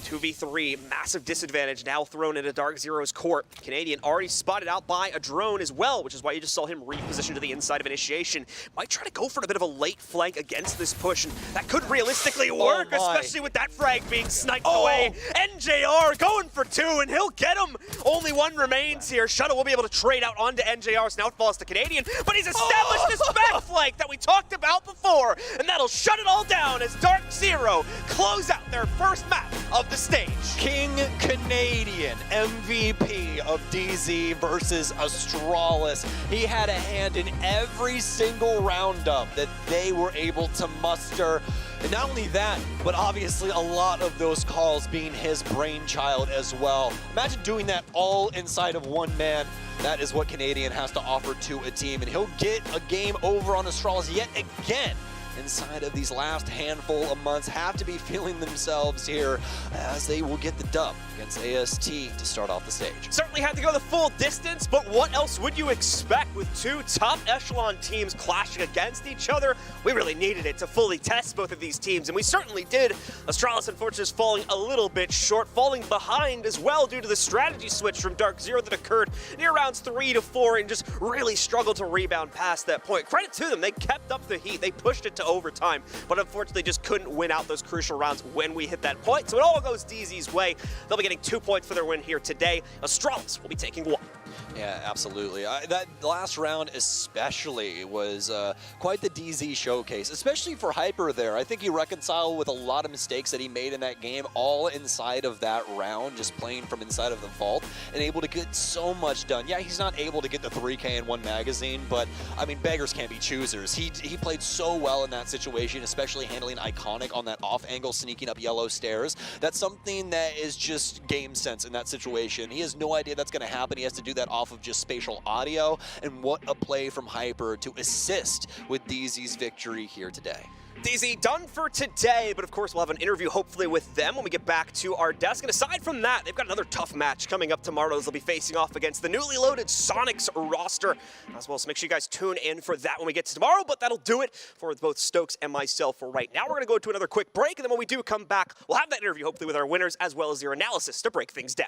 2v3, massive disadvantage now thrown into DarkZero's court. Canadian already spotted out by a drone as well, which is why you just saw him reposition to the inside of initiation. Might try to go for a bit of a late flank against this push, and that could realistically work, especially with that frag being sniped away. NJR going for 2, and he'll get him. Only 1 remains here. Shuttle will be able to trade out onto NJR, so now it falls to Canadian, but he's established this back flank that we talked about before, and that'll shut it all down as DarkZero close out their first map of the stage. King Canadian, MVP of DZ versus Astralis. He had a hand in every single roundup that they were able to muster. And not only that, but obviously a lot of those calls being his brainchild as well. Imagine doing that all inside of one man. That is what Canadian has to offer to a team, and he'll get a game over on Astralis yet again. Inside of these last handful of months, have to be feeling themselves here as they will get the dub against AST to start off the stage. Certainly had to go the full distance, but what else would you expect with 2 top echelon teams clashing against each other? We really needed it to fully test both of these teams, and we certainly did. Astralis, unfortunately, is falling a little bit short, falling behind as well due to the strategy switch from DarkZero that occurred near rounds 3 to 4 and just really struggled to rebound past that point. Credit to them, they kept up the heat, they pushed it to overtime, but unfortunately just couldn't win out those crucial rounds when we hit that point. So it all goes DZ's way. They'll be getting 2 points for their win here today. Astralis will be taking 1. Yeah, absolutely. That last round especially was quite the DZ showcase, especially for Hyper there. I think he reconciled with a lot of mistakes that he made in that game, all inside of that round, just playing from inside of the vault, and able to get so much done. Yeah, he's not able to get the 3K in 1 magazine, but I mean, beggars can't be choosers. He played so well in that situation, especially handling Iconic on that off angle, sneaking up yellow stairs. That's something that is just game sense in that situation. He has no idea that's going to happen. He has to do that off of just spatial audio, and what a play from Hyper to assist with DZ's victory here today. DZ done for today, but of course we'll have an interview hopefully with them when we get back to our desk. And aside from that, they've got another tough match coming up tomorrow as they'll be facing off against the newly loaded Soniqs roster as well. So make sure you guys tune in for that when we get to tomorrow, but that'll do it for both Stokes and myself for right now. We're going to go to another quick break, and then when we do come back, we'll have that interview hopefully with our winners as well as their analysis to break things down.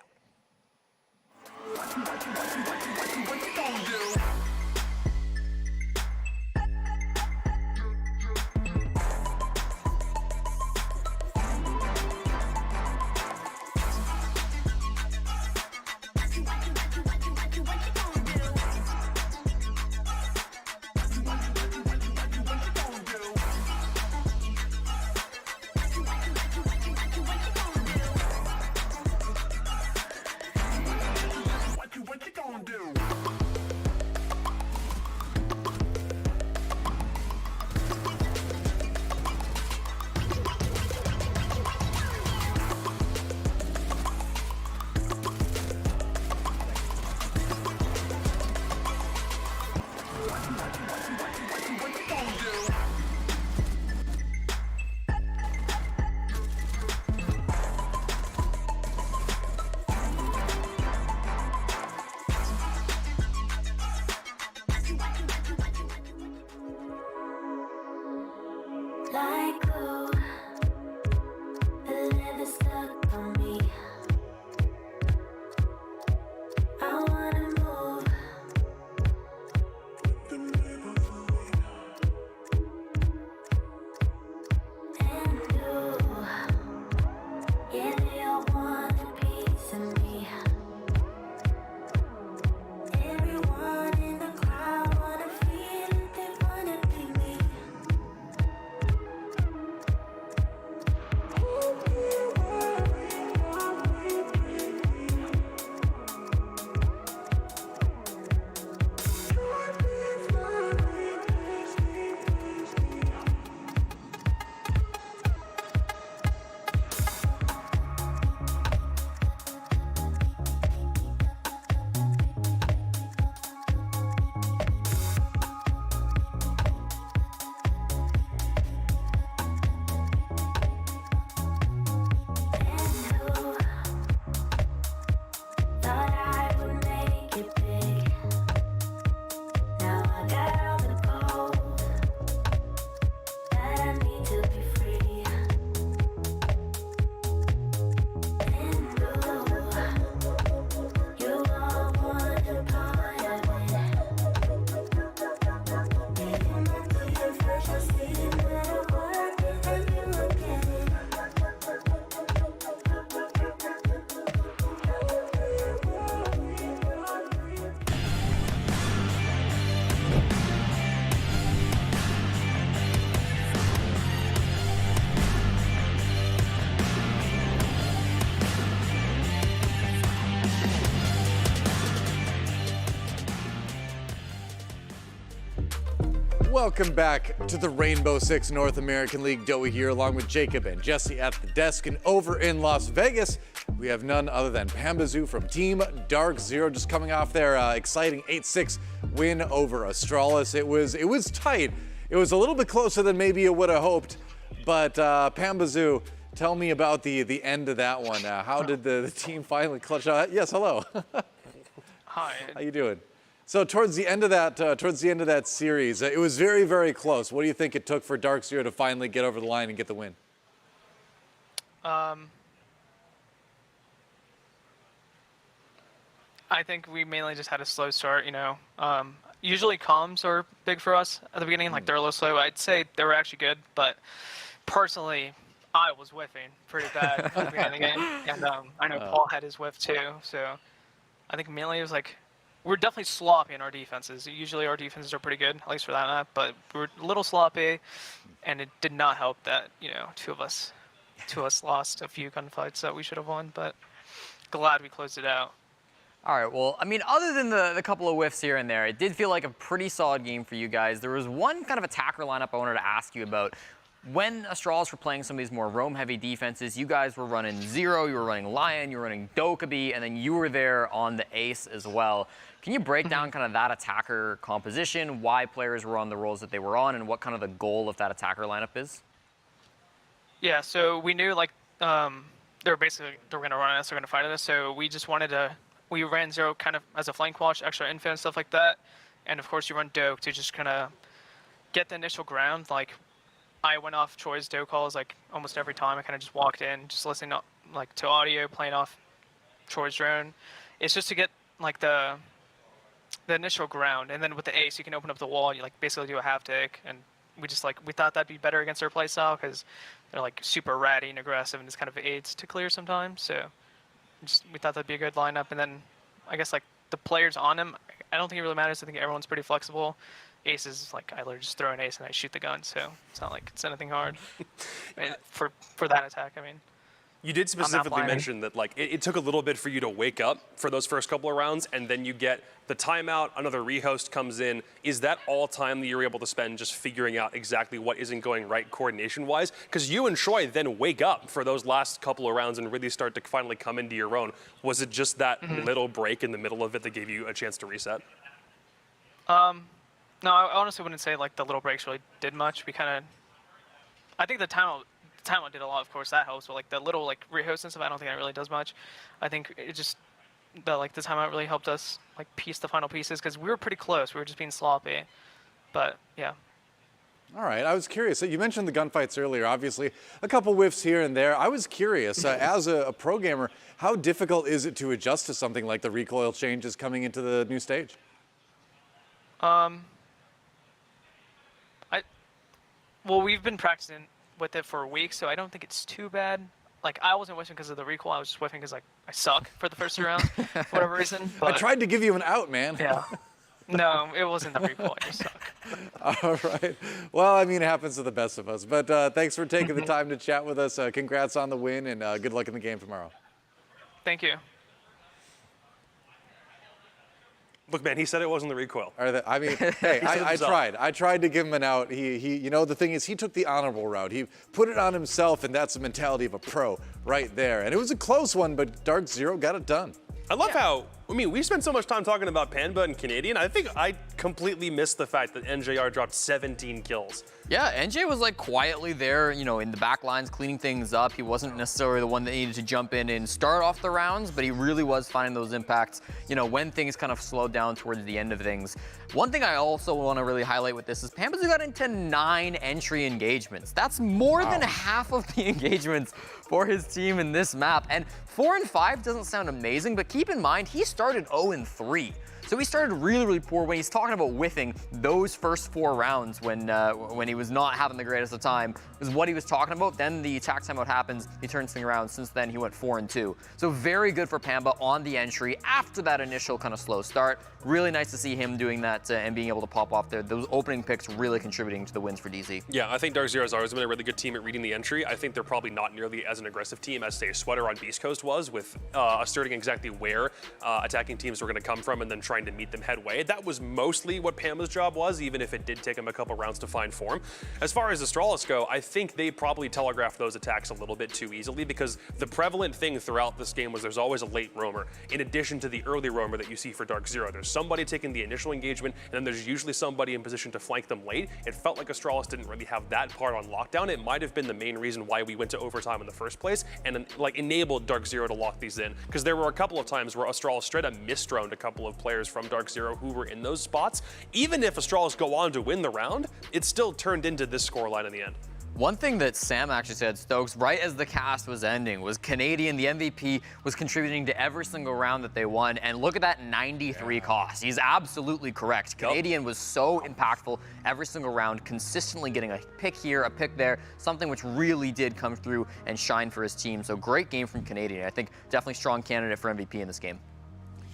Welcome back to the Rainbow Six North American League. Doey here, along with Jacob and Jesse at the desk. And over in Las Vegas, we have none other than Pambazoo from Team DarkZero, just coming off their exciting 8-6 win over Astralis. It was tight. It was a little bit closer than maybe you would have hoped. But Pambazoo, tell me about the end of that one. How did the team finally clutch out? Yes, hello. Hi. How you doing? So towards the end of that series, it was very, very close. What do you think it took for DarkZero to finally get over the line and get the win? I think we mainly just had a slow start, you know. Usually comms are big for us at the beginning, like they're a little slow. I'd say they were actually good, but personally, I was whiffing pretty bad at the beginning of the game. And I know Paul had his whiff too, so I think mainly it was like, we're definitely sloppy in our defenses. Usually our defenses are pretty good, at least for that map, but we're a little sloppy, and it did not help that, you know, two of us lost a few gunfights that we should have won, but glad we closed it out. All right, well, I mean, other than the couple of whiffs here and there, it did feel like a pretty solid game for you guys. There was one kind of attacker lineup I wanted to ask you about. When Astralis were playing some of these more roam-heavy defenses, you guys were running Zero, you were running Lion, you were running Dokkaebi, and then you were there on the Ace as well. Can you break down kind of that attacker composition, why players were on the roles that they were on, and what kind of the goal of that attacker lineup is? Yeah, so we knew, like, they were going to run us, they were going to fight us, so we just wanted to, we ran Zero kind of as a flank watch, extra info and stuff like that, and of course you run Doke to just kind of get the initial ground. Like, I went off Troy's Doke calls, like, almost every time. I kind of just walked in, just listening to, like, to audio, playing off Troy's drone. It's just to get, like, the initial ground, and then with the Ace you can open up the wall and you like basically do a half tick, and we thought that'd be better against their playstyle because they're like super ratty and aggressive and it's kind of aids to clear sometimes, so we thought that'd be a good lineup. And then I guess like the players on him, I don't think it really matters. I think everyone's pretty flexible. Ace is like, I literally just throw an ace and I shoot the gun, so it's not like it's anything hard. I mean, for that attack, I mean. You did specifically mention that like it took a little bit for you to wake up for those first couple of rounds, and then you get the timeout, another rehost comes in. Is that all time that you're able to spend just figuring out exactly what isn't going right coordination-wise? Because you and Troy then wake up for those last couple of rounds and really start to finally come into your own. Was it just that little break in the middle of it that gave you a chance to reset? No, I honestly wouldn't say like the little breaks really did much. I think the timeout did a lot, of course, that helps, but like the little like rehost and stuff, I don't think that really does much. I think it just, the timeout really helped us like piece the final pieces, because we were pretty close. We were just being sloppy, but yeah. All right, I was curious. You mentioned the gunfights earlier, obviously a couple whiffs here and there. I was curious, as a pro gamer, how difficult is it to adjust to something like the recoil changes coming into the new stage? Well, we've been practicing with it for a week, so I don't think it's too bad. Like, I wasn't whiffing because of the recoil, I was just whiffing because like I suck for the first 2 rounds, for whatever reason. But, I tried to give you an out, man. Yeah. No, it wasn't the recoil, I just suck. All right. Well, I mean, it happens to the best of us. But thanks for taking the time to chat with us. Congrats on the win, and good luck in the game tomorrow. Thank you. Look, man, he said it wasn't the recoil. I mean, hey, I tried. I tried to give him an out. He, you know, the thing is, he took the honorable route. He put it on himself, and that's the mentality of a pro right there. And it was a close one, but DarkZero got it done. I love how, I mean, we spent so much time talking about Panba and Canadian. I think I completely missed the fact that NJR dropped 17 kills. Yeah, NJ was like quietly there, you know, in the back lines, cleaning things up. He wasn't necessarily the one that needed to jump in and start off the rounds, but he really was finding those impacts, you know, when things kind of slowed down towards the end of things. One thing I also want to really highlight with this is Pambazoo got into 9 entry engagements. That's more than half of the engagements for his team in this map. And 4 and 5 doesn't sound amazing, but keep in mind, he started 0 and 3. So he started really, really poor when he's talking about whiffing those first 4 rounds when he was not having the greatest of time, is what he was talking about. Then the attack timeout happens, he turns things around. Since then, he went 4 and 2. So very good for Pamba on the entry after that initial kind of slow start. Really nice to see him doing that and being able to pop off there. Those opening picks really contributing to the wins for DZ. Yeah, I think DarkZero has always been a really good team at reading the entry. I think they're probably not nearly as an aggressive team as, say, Sweater on Beastcoast was, with asserting exactly where attacking teams were going to come from and then trying trying to meet them headway. That was mostly what Pama's job was, even if it did take him a couple rounds to find form. As far as Astralis go, I think they probably telegraphed those attacks a little bit too easily, because the prevalent thing throughout this game was there's always a late roamer, in addition to the early roamer that you see for DarkZero. There's somebody taking the initial engagement, and then there's usually somebody in position to flank them late. It felt like Astralis didn't really have that part on lockdown. It might have been the main reason why we went to overtime in the first place, and like enabled DarkZero to lock these in, because there were a couple of times where Astralis straight up misdroned a couple of players from DarkZero who were in those spots. Even if Astralis go on to win the round, it still turned into this scoreline in the end. One thing that Sam actually said, Stokes, right as the cast was ending, was Canadian, the MVP, was contributing to every single round that they won. And look at that 93 cost. He's absolutely correct. Canadian was so impactful every single round, consistently getting a pick here, a pick there, something which really did come through and shine for his team. So great game from Canadian. I think definitely strong candidate for MVP in this game.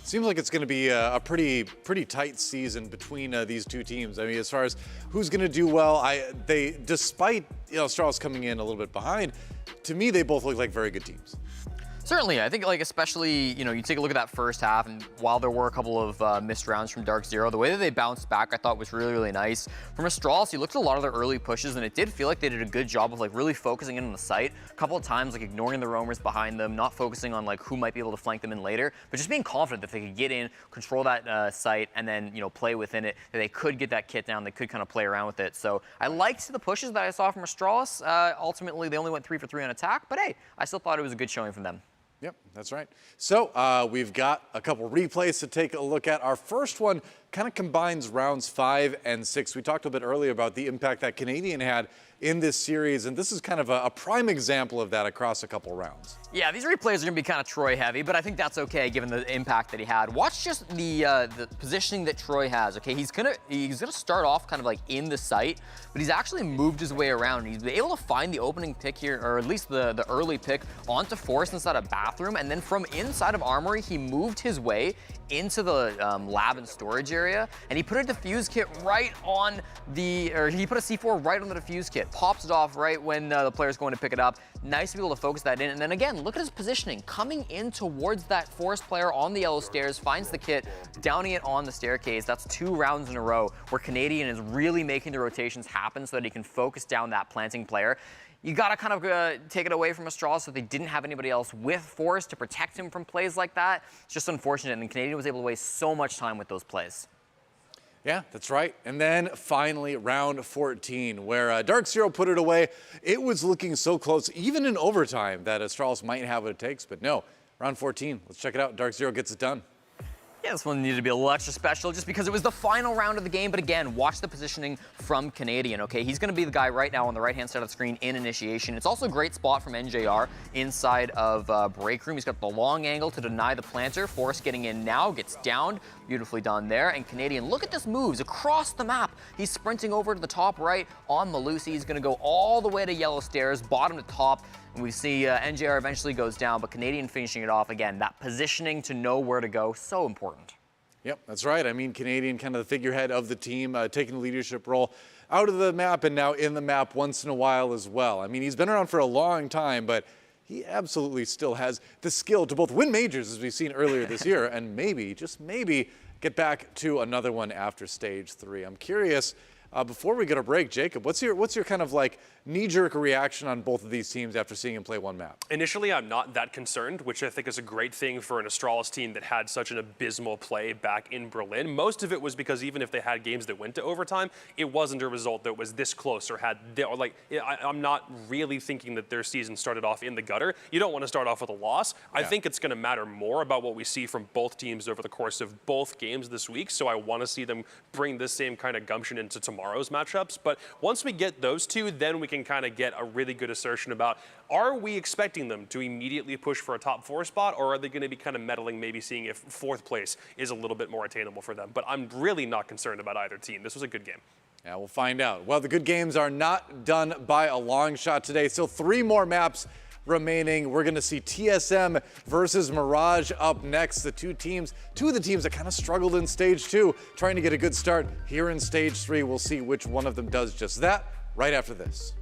Seems like it's going to be a pretty tight season between these two teams. I mean, as far as who's going to do well, despite Astralis coming in a little bit behind, to me they both look like very good teams. Certainly, I think especially, you take a look at that first half, and while there were a couple of missed rounds from DarkZero, the way that they bounced back I thought was really, really nice. From Astralis, you looked at a lot of their early pushes, and it did feel like they did a good job of really focusing in on the site. A couple of times ignoring the roamers behind them, not focusing on who might be able to flank them in later, but just being confident that they could get in, control that site, and then play within it, that they could get that kit down, they could kind of play around with it. So I liked the pushes that I saw from Astralis. Ultimately, they only went 3 for 3 on attack, but hey, I still thought it was a good showing from them. Yep, that's right. So we've got a couple replays to take a look at. Our first one kind of combines rounds 5 and 6. We talked a bit earlier about the impact that Canadian had in this series, and this is kind of a prime example of that across a couple rounds. Yeah, these replays are going to be kind of Troy heavy, but I think that's okay given the impact that he had. Watch just the positioning that Troy has. Okay, he's gonna start off kind of in the site, but he's actually moved his way around. He's been able to find the opening pick here, or at least the early pick onto Forest inside a bathroom, and then from inside of Armory, he moved his way into the lab and storage area, and he put a defuse kit right on he put a C4 right on the defuse kit, pops it off right when the player's going to pick it up. Nice to be able to focus that in, and then again, look at his positioning, coming in towards that Forest player on the yellow stairs, finds the kit, downing it on the staircase. That's 2 rounds in a row where Canadian is really making the rotations happen so that he can focus down that planting player. You got to kind of take it away from Astralis so they didn't have anybody else with Forest to protect him from plays like that. It's just unfortunate, and Canadian was able to waste so much time with those plays. Yeah, that's right. And then finally, round 14, where DarkZero put it away. It was looking so close, even in overtime, that Astralis might have what it takes, but no. Round 14, let's check it out. DarkZero gets it done. Yeah, this one needed to be a little extra special just because it was the final round of the game. But again, watch the positioning from Canadian, okay? He's going to be the guy right now on the right-hand side of the screen in initiation. It's also a great spot from NJR inside of break room. He's got the long angle to deny the planter. Forrest getting in now, gets downed. Beautifully done there. And Canadian, look at this moves across the map. He's sprinting over to the top right on Malusi. He's going to go all the way to yellow stairs, bottom to top. And we see NJR eventually goes down, but Canadian finishing it off again. That positioning to know where to go, so important. Yep, that's right. I mean, Canadian, kind of the figurehead of the team, taking the leadership role out of the map and now in the map once in a while as well. I mean, he's been around for a long time, but he absolutely still has the skill to both win majors, as we've seen earlier this year, and maybe, just maybe, get back to another one after stage 3. I'm curious, before we get a break, Jacob, what's your kind of knee-jerk reaction on both of these teams after seeing him play one map? Initially, I'm not that concerned, which I think is a great thing for an Astralis team that had such an abysmal play back in Berlin. Most of it was because even if they had games that went to overtime, it wasn't a result that was this close or I'm not really thinking that their season started off in the gutter. You don't want to start off with a loss. Yeah. I think it's going to matter more about what we see from both teams over the course of both games this week, so I want to see them bring this same kind of gumption into tomorrow's matchups. But once we get those two, then we can kind of get a really good assertion about, are we expecting them to immediately push for a top 4 spot, or are they going to be kind of meddling, maybe seeing if 4th place is a little bit more attainable for them? But I'm really not concerned about either team. This was a good game. Yeah, we'll find out. Well, the good games are not done by a long shot today. Still 3 more maps remaining. We're going to see TSM versus Mirage up next. Two of the teams that kind of struggled in stage 2, trying to get a good start here in stage 3. We'll see which one of them does just that right after this.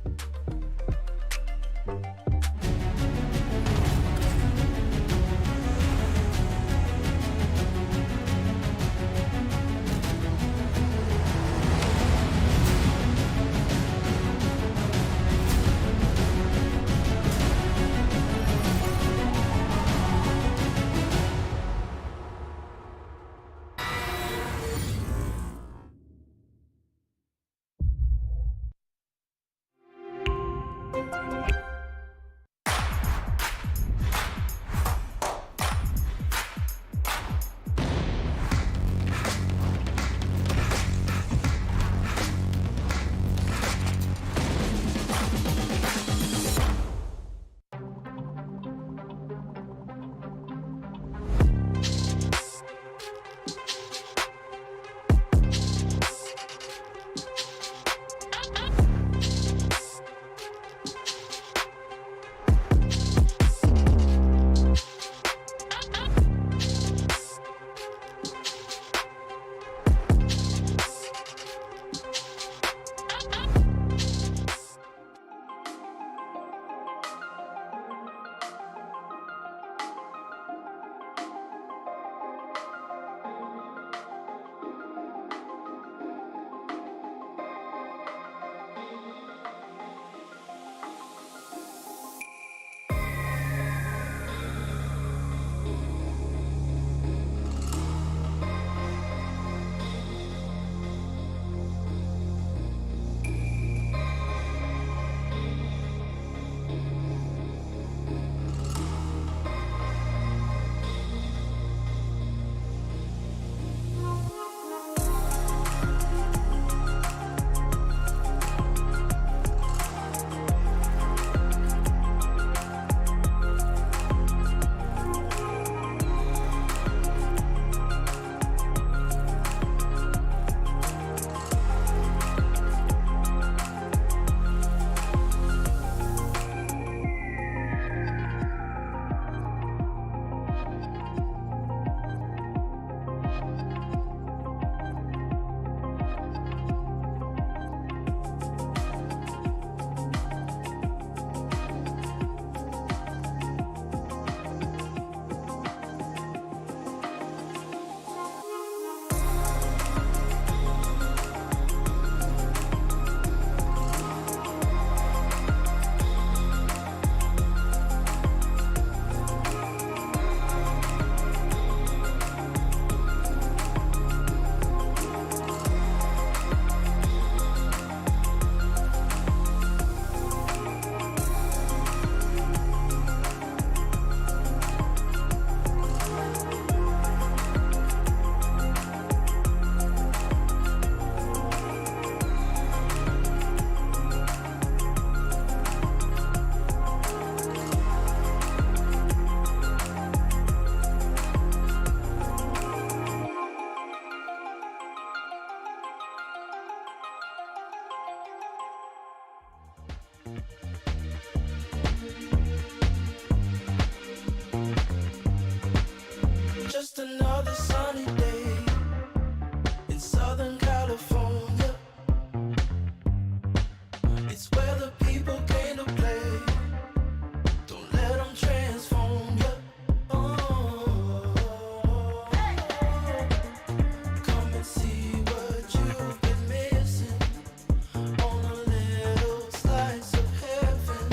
Just another sunny day in Southern California. It's where the people came to play. Don't let them transform you. Come and see what you've been missing on a little slice of heaven.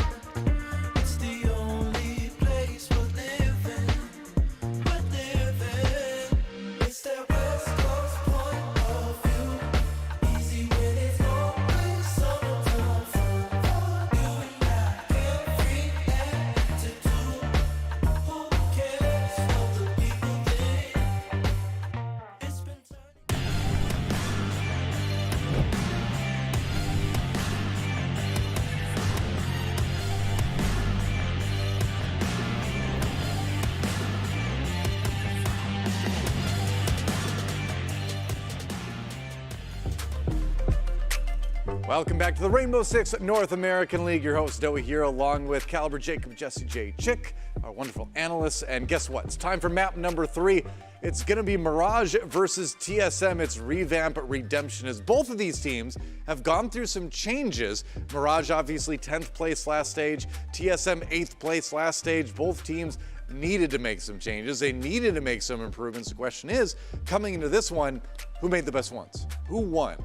It's the only place we're living. It's that West Coast point of view. Easy when it's always summertime fun. You and I every attitude. Who cares what the people think? It's been Welcome back to the Rainbow Six North American League. Your host, Doe here, along with Caliber Jacob, Jesse J. Chick, our wonderful analysts. And guess what? It's time for map number 3. It's going to be Mirage versus TSM. It's revamp redemption, as both of these teams have gone through some changes. Mirage, obviously, 10th place last stage. TSM, 8th place last stage. Both teams needed to make some changes. They needed to make some improvements. The question is, coming into this one, who made the best ones? Who won?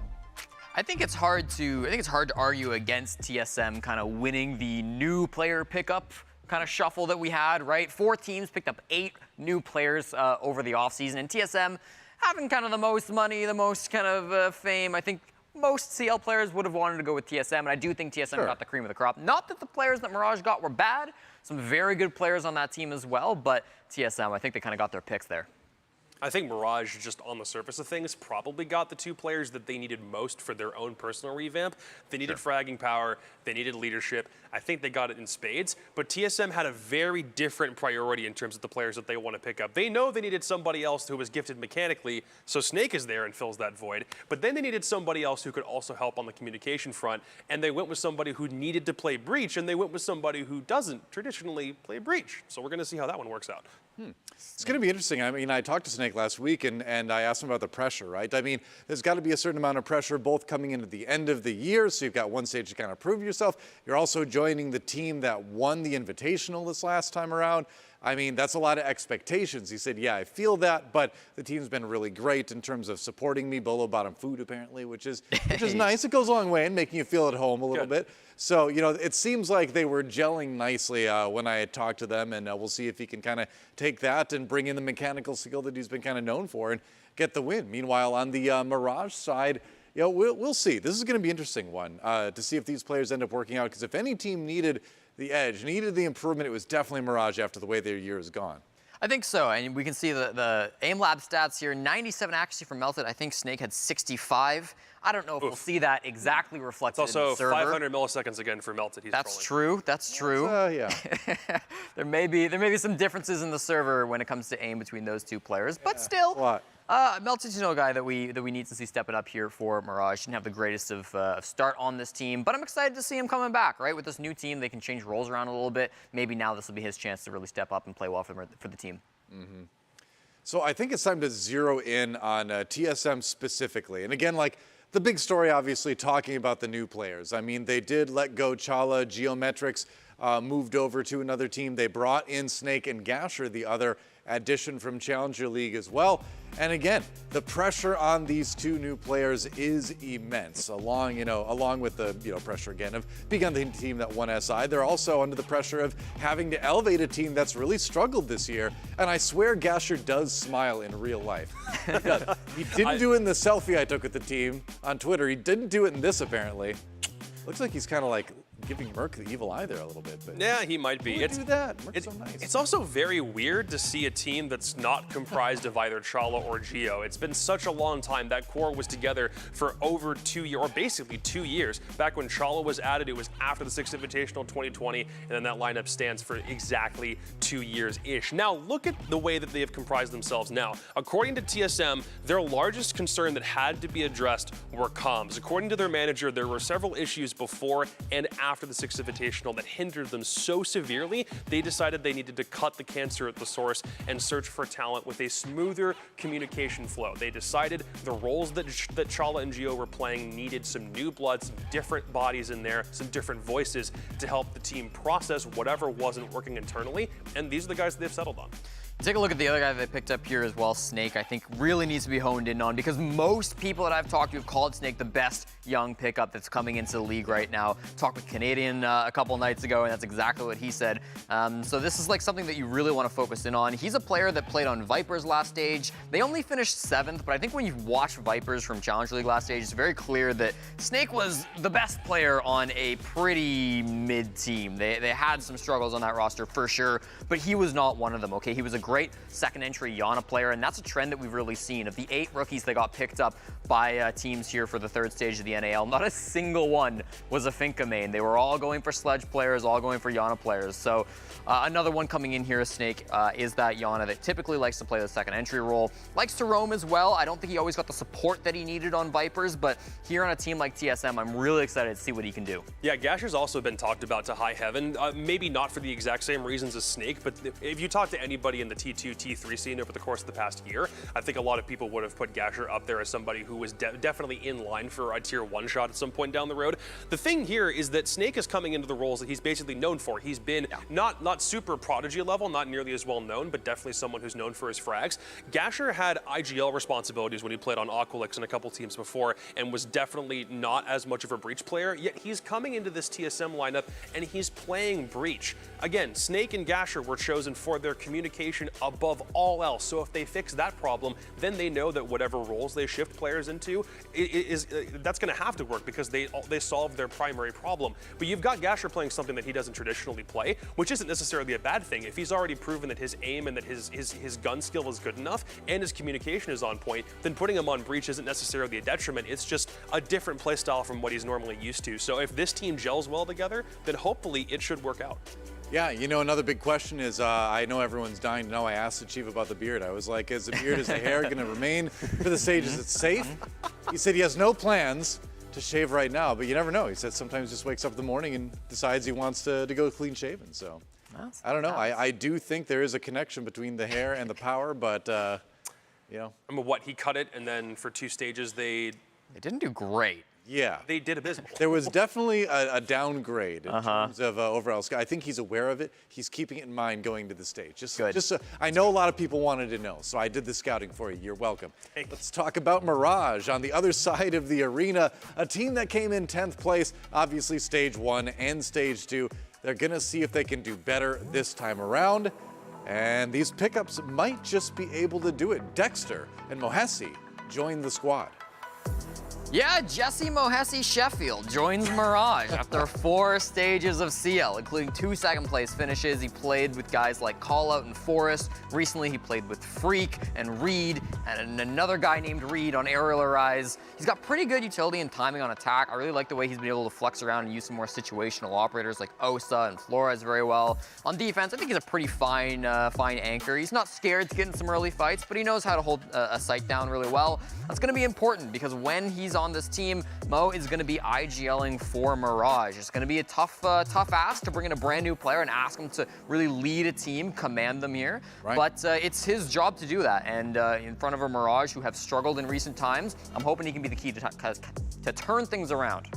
I think it's hard to argue against TSM kind of winning the new player pickup kind of shuffle that we had, right? 4 teams picked up 8 new players over the offseason, and TSM having kind of the most money, the most kind of fame. I think most CL players would have wanted to go with TSM, and I do think TSM got the cream of the crop. Not that the players that Mirage got were bad. Some very good players on that team as well, but TSM, I think they kind of got their picks there. I think Mirage, just on the surface of things, probably got the two players that they needed most for their own personal revamp. They needed fragging power, they needed leadership. I think they got it in spades, but TSM had a very different priority in terms of the players that they want to pick up. They know they needed somebody else who was gifted mechanically, so Snake is there and fills that void, but then they needed somebody else who could also help on the communication front, and they went with somebody who needed to play Breach, and they went with somebody who doesn't traditionally play Breach. So we're going to see how that one works out. It's going to be interesting. I mean, I talked to Snake last week, and I asked him about the pressure, right? I mean, there's got to be a certain amount of pressure both coming into the end of the year, so you've got one stage to kind of prove yourself. You're also joining the team that won the Invitational this last time around. I mean, that's a lot of expectations. He said, yeah, I feel that, but the team's been really great in terms of supporting me. Bolo bought him food, apparently, which is nice. It goes a long way in making you feel at home a little bit. So, you know, it seems like they were gelling nicely when I had talked to them, and we'll see if he can kind of take that and bring in the mechanical skill that he's been kind of known for and get the win. Meanwhile, on the Mirage side, you know, we'll see. This is going to be an interesting one to see if these players end up working out, because if any team needed the edge, needed the improvement, it was definitely Mirage after the way their year has gone. I think so, and we can see the aim lab stats here. 97 accuracy from Melted. I think Snake had 65. I don't know if we'll see that exactly reflected It's also in the server. 500 milliseconds again for Melted. He's That's trolling. true. That's true. Yeah. there may be some differences in the server when it comes to aim between those two players, but still. Melted's a guy that we need to see stepping up here for Mirage. Didn't have the greatest of start on this team, but I'm excited to see him coming back, right? With this new team, they can change roles around a little bit. Maybe now this will be his chance to really step up and play well for the team. Mm-hmm. So I think it's time to zero in on TSM specifically. And again, like, the big story, obviously, talking about the new players. I mean, they did let go Chala, Geometrics moved over to another team. They brought in Snake and Gasher, the other addition from Challenger League as well. And again, the pressure on these two new players is immense. Along with the pressure again of being on the team that won SI, they're also under the pressure of having to elevate a team that's really struggled this year. And I swear Gasher does smile in real life. He didn't do it in the selfie I took with the team on Twitter. He didn't do it in this apparently. Looks like he's kind of like giving Merc the evil eye there a little bit. But yeah, he might be. Do that. Merc's so nice. It's also very weird to see a team that's not comprised of either Chala or Geo. It's been such a long time. That core was together for over 2 years, or basically 2 years. Back when Chala was added, it was after the 6th Invitational 2020, and then that lineup stands for exactly 2 years-ish. Now, look at the way that they have comprised themselves now. According to TSM, their largest concern that had to be addressed were comms. According to their manager, there were several issues before and after the 6th Invitational that hindered them so severely, they decided they needed to cut the cancer at the source and search for talent with a smoother communication flow. They decided the roles that Chala and Geo were playing needed some new blood, some different bodies in there, some different voices to help the team process whatever wasn't working internally, and these are the guys that they've settled on. Take a look at the other guy they picked up here as well, Snake, I think really needs to be honed in on, because most people that I've talked to have called Snake the best young pickup that's coming into the league right now. Talked with Canadian a couple nights ago, and that's exactly what he said. So this is like something that you really want to focus in on. He's a player that played on Vipers last stage. They only finished 7th, but I think when you watch Vipers from Challenger League last stage, it's very clear that Snake was the best player on a pretty mid team. They had some struggles on that roster for sure, but he was not one of them, okay? He was a great second entry Yana player, and that's a trend that we've really seen. Of the 8 rookies that got picked up by teams here for the 3rd stage of the NAL, not a single one was a Finka main. They were all going for Sledge players, all going for Yana players. So another one coming in here, Snake, is that Yana that typically likes to play the second entry role. Likes to roam as well. I don't think he always got the support that he needed on Vipers, but here on a team like TSM, I'm really excited to see what he can do. Yeah, Gasher's also been talked about to high heaven. Maybe not for the exact same reasons as Snake, but if you talk to anybody in the T2, T3 scene over the course of the past year, I think a lot of people would have put Gasher up there as somebody who was definitely in line for a tier 1 shot at some point down the road. The thing here is that Snake is coming into the roles that he's basically known for. He's been not super prodigy level, not nearly as well known, but definitely someone who's known for his frags. Gasher had IGL responsibilities when he played on Aqualix and a couple teams before, and was definitely not as much of a Breach player, yet he's coming into this TSM lineup and he's playing Breach. Again, Snake and Gasher were chosen for their communication communication above all else. So if they fix that problem, then they know that whatever roles they shift players into that's going to have to work because they solve their primary problem. But you've got Gasher playing something that he doesn't traditionally play, which isn't necessarily a bad thing. If he's already proven that his aim and that his gun skill is good enough and his communication is on point, then putting him on Breach isn't necessarily a detriment. It's just a different playstyle from what he's normally used to. So if this team gels well together, then hopefully it should work out. Yeah, you know, another big question is, I know everyone's dying to know, I asked the Chief about the beard. I was like, is the hair going to remain for the stage? Is it safe? He said he has no plans to shave right now, but you never know. He said sometimes just wakes up in the morning and decides he wants to go clean shaven. So I don't know. I do think there is a connection between the hair and the power, but, you know. I mean, what, he cut it and then for 2 stages they didn't do great. Yeah. They did abysmal. There was definitely a downgrade in terms of overall skill. I think he's aware of it. He's keeping it in mind going to the stage. Just so, I know a lot of people wanted to know, so I did the scouting for you. You're welcome. Let's talk about Mirage on the other side of the arena. A team that came in 10th place, obviously stage 1 and stage 2. They're going to see if they can do better this time around. And these pickups might just be able to do it. Dexter and Mohesi join the squad. Yeah, Jesse Mohesi Sheffield joins Mirage after 4 stages of CL, including 2 second-place finishes. He played with guys like Callout and Forrest. Recently, he played with Freak and Reed, and another guy named Reed on Aerial Arise. He's got pretty good utility and timing on attack. I really like the way he's been able to flex around and use some more situational operators like Osa and Flores very well. On defense, I think he's a pretty fine anchor. He's not scared to get in some early fights, but he knows how to hold a sight down really well. That's going to be important because when he's on this team, Mo is going to be IGLing for Mirage. It's going to be a tough ask to bring in a brand new player and ask him to really lead a team, command them here. Right. But it's his job to do that. And in front of a Mirage who have struggled in recent times, I'm hoping he can be the key to turn things around.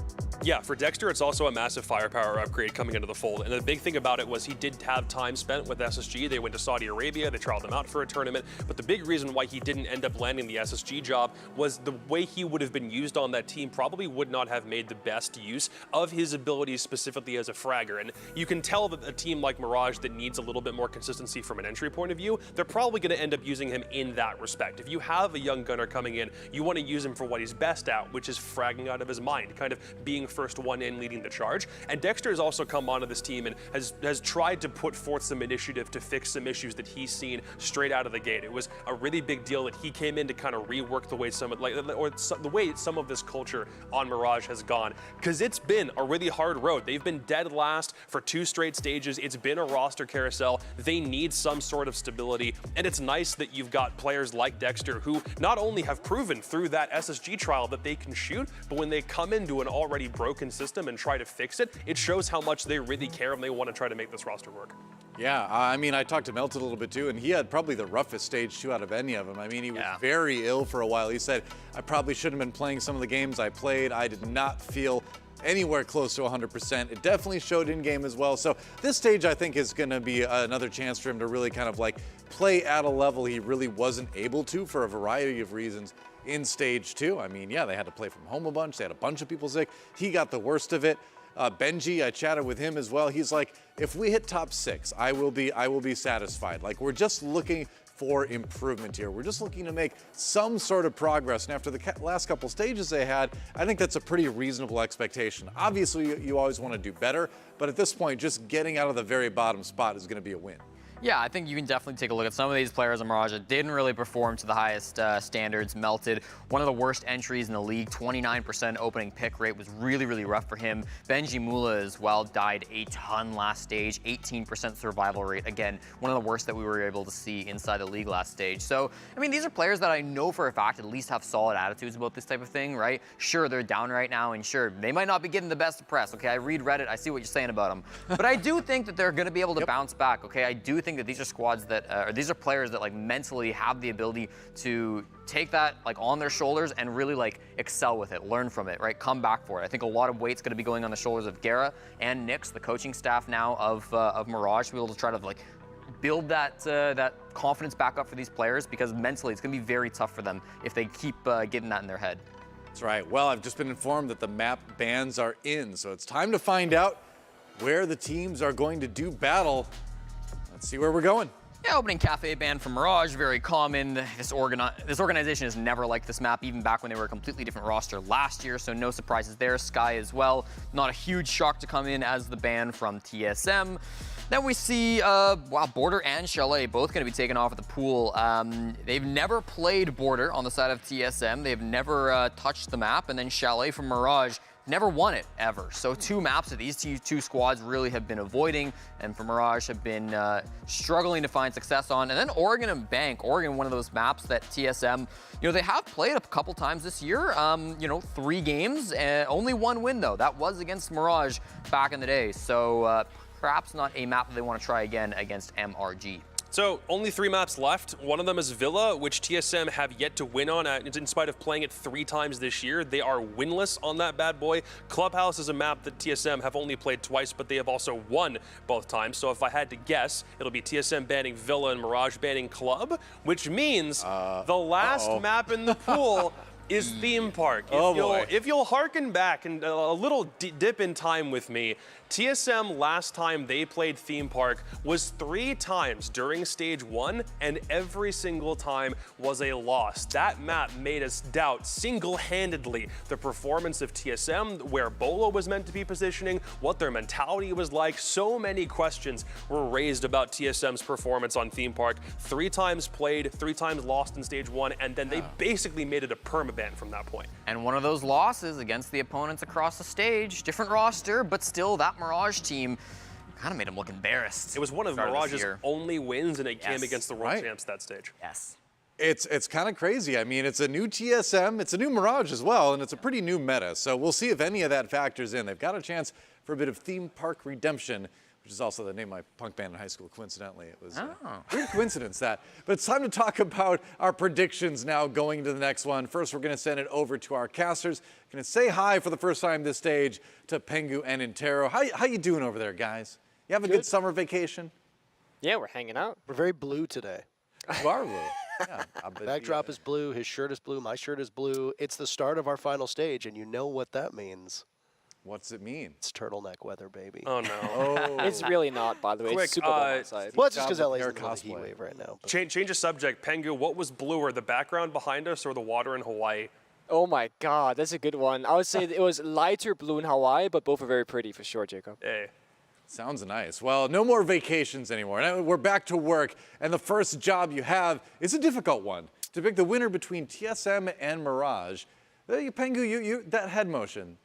Yeah, for Dexter, it's also a massive firepower upgrade coming into the fold. And the big thing about it was he did have time spent with SSG. They went to Saudi Arabia, they trialed him out for a tournament. But the big reason why he didn't end up landing the SSG job was the way he would have been used on that team probably would not have made the best use of his abilities specifically as a fragger. And you can tell that a team like Mirage that needs a little bit more consistency from an entry point of view, they're probably going to end up using him in that respect. If you have a young gunner coming in, you want to use him for what he's best at, which is fragging out of his mind, kind of being first one in, leading the charge. And Dexter has also come onto this team and has tried to put forth some initiative to fix some issues that he's seen straight out of the gate. It was a really big deal that he came in to kind of rework the way the way some of this culture on Mirage has gone, because it's been a really hard road. They've been dead last for 2 straight stages. It's been a roster carousel. They need some sort of stability, and it's nice that you've got players like Dexter who not only have proven through that SSG trial that they can shoot, but when they come into an already broken system and try to fix it, it shows how much they really care and they want to try to make this roster work. Yeah, I mean, I talked to Melted a little bit too, and he had probably the roughest stage 2 out of any of them. I mean, he was very ill for a while. He said, I probably shouldn't have been playing some of the games I played. I did not feel anywhere close to 100%. It definitely showed in-game as well. So this stage, I think, is going to be another chance for him to really kind of like play at a level he really wasn't able to for a variety of reasons in stage 2. I mean, yeah, they had to play from home a bunch. They had a bunch of people sick. He got the worst of it. Benji, I chatted with him as well. He's like, if we hit top 6, I will be satisfied. Like, we're just looking for improvement here. We're just looking to make some sort of progress. And after the last couple stages they had, I think that's a pretty reasonable expectation. Obviously, you always want to do better, but at this point, just getting out of the very bottom spot is going to be a win. Yeah, I think you can definitely take a look at some of these players in Mirage that didn't really perform to the highest standards. Melted, one of the worst entries in the league, 29% opening pick rate was really, really rough for him. Benji Mula as well died a ton last stage, 18% survival rate. Again, one of the worst that we were able to see inside the league last stage. So, I mean, these are players that I know for a fact at least have solid attitudes about this type of thing, right? Sure, they're down right now, and sure, they might not be getting the best press, okay? I read Reddit, I see what you're saying about them. But I do think that they're going to be able to bounce back, okay? I do think that these are squads that, or these are players that like mentally have the ability to take that like on their shoulders and really like excel with it, learn from it, right? Come back for it. I think a lot of weight's going to be going on the shoulders of Guerra and Nix, the coaching staff now of Mirage, to be able to try to like build that confidence back up for these players, because mentally it's going to be very tough for them if they keep getting that in their head. That's right. Well, I've just been informed that the map bans are in, so it's time to find out where the teams are going to do battle. Let's see where we're going. Yeah, opening cafe ban from Mirage, very common. This organization has never liked this map, even back when they were a completely different roster last year, so no surprises there. Sky as well, not a huge shock to come in as the ban from TSM. Then we see, wow, Border and Chalet both going to be taken off at the pool. They've never played Border on the side of TSM. They've never touched the map, and then Chalet from Mirage never won it ever. So 2 maps that these two squads really have been avoiding, and for Mirage have been struggling to find success on. And then Oregon and Bank. Oregon, one of those maps that TSM, they have played a couple times this year. 3 games, only 1 win though. That was against Mirage back in the day. So perhaps not a map that they want to try again against MRG. So only 3 maps left. One of them is Villa, which TSM have yet to win on. In spite of playing it 3 times this year, they are winless on that bad boy. Clubhouse is a map that TSM have only played twice, but they have also won both times. So if I had to guess, it'll be TSM banning Villa and Mirage banning Club, which means the last map in the pool is Theme Park. If you'll harken back and a little dip in time with me, TSM last time they played Theme Park was 3 times during stage 1, and every single time was a loss. That map made us doubt single-handedly the performance of TSM, where Bolo was meant to be positioning, what their mentality was like. So many questions were raised about TSM's performance on Theme Park. 3 times played, 3 times lost in stage 1, and then they basically made it a permaban from that point. And one of those losses against the opponents across the stage, different roster, but still that Mirage team kind of made them look embarrassed. It was one of Mirage's only wins, and it came against the world champs that stage. Yes. It's kind of crazy. I mean, it's a new TSM, it's a new Mirage as well, and it's a pretty new meta. So we'll see if any of that factors in. They've got a chance for a bit of Theme Park redemption, which is also the name of my punk band in high school, coincidentally. It was a weird coincidence, that. But it's time to talk about our predictions now going into the next one. First, we're going to send it over to our casters. Going to say hi for the first time this stage to Pengu and Intero. How you doing over there, guys? You have a good summer vacation? Yeah, we're hanging out. We're very blue today. You are blue. Yeah, Backdrop is blue, his shirt is blue, my shirt is blue. It's the start of our final stage, and you know what that means. What's it mean? It's turtleneck weather, baby. Oh, no. It's really not, by the way. It's super cold outside. Well, it's just because LA's in the heat wave right now. Change of subject. Pengu, what was bluer, the background behind us or the water in Hawaii? Oh my God, that's a good one. I would say it was lighter blue in Hawaii, but both are very pretty for sure, Jacob. Hey. Sounds nice. Well, no more vacations anymore. Now we're back to work, and the first job you have is a difficult one. To pick the winner between TSM and Mirage. Pengu, that head motion,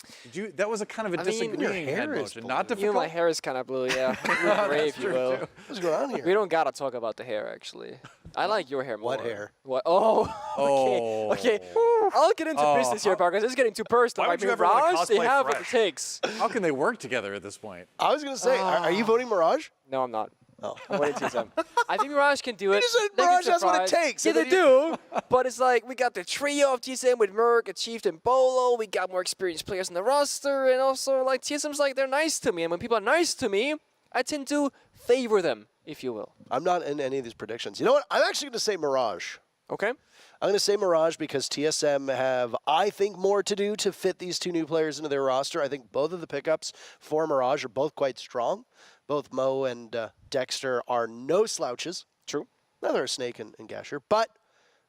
that was a kind of a disagreeing head motion. Not difficult. My hair is kind of blue, yeah. You're gray, if you will. What's going on here? We don't gotta talk about the hair, actually. I like your hair more. What hair? What? Oh, okay. I'll get into business here, Parker. It's getting too personal. Why would you ever want to they cosplay have Fresh? what it takes. How can they work together at this point? I was going to say, are you voting Mirage? No, I'm not. Oh. I'm voting TSM. I think Mirage can do it. You just said Mirage has what it takes. Yeah, they do. But it's like, we got the trio of TSM with Merc, Achieved, and Bolo. We got more experienced players on the roster. And also, like, TSM's like, they're nice to me. And when people are nice to me, I tend to favor them, if you will. I'm not in any of these predictions. You know what? I'm actually going to say Mirage. Okay. I'm going to say Mirage because TSM have, I think, more to do to fit these 2 new players into their roster. I think both of the pickups for Mirage are both quite strong. Both Mo and Dexter are no slouches. True. Now they're a Snake and Gasher. But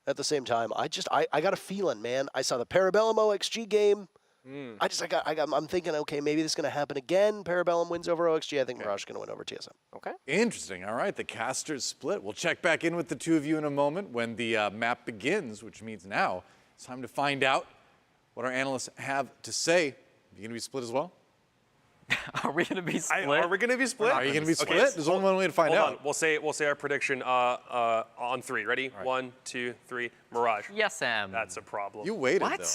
at the same time, I got a feeling, man. I saw the Parabellum OXG game. I'm thinking, okay, maybe this is going to happen again. Parabellum wins over OXG. I think Mirage is going to win over TSM. Okay. Interesting. All right, the casters split. We'll check back in with the 2 of you in a moment when the map begins, which means now it's time to find out what our analysts have to say. Are you going to be split as well? Are we going to be split? Are we going to be split? Are you going to be split? Okay, There's only one way to find out. We'll say our prediction on 3. Ready? Right. 1, 2, 3. Mirage. Yes, Sam. That's a problem. You waited, What? though.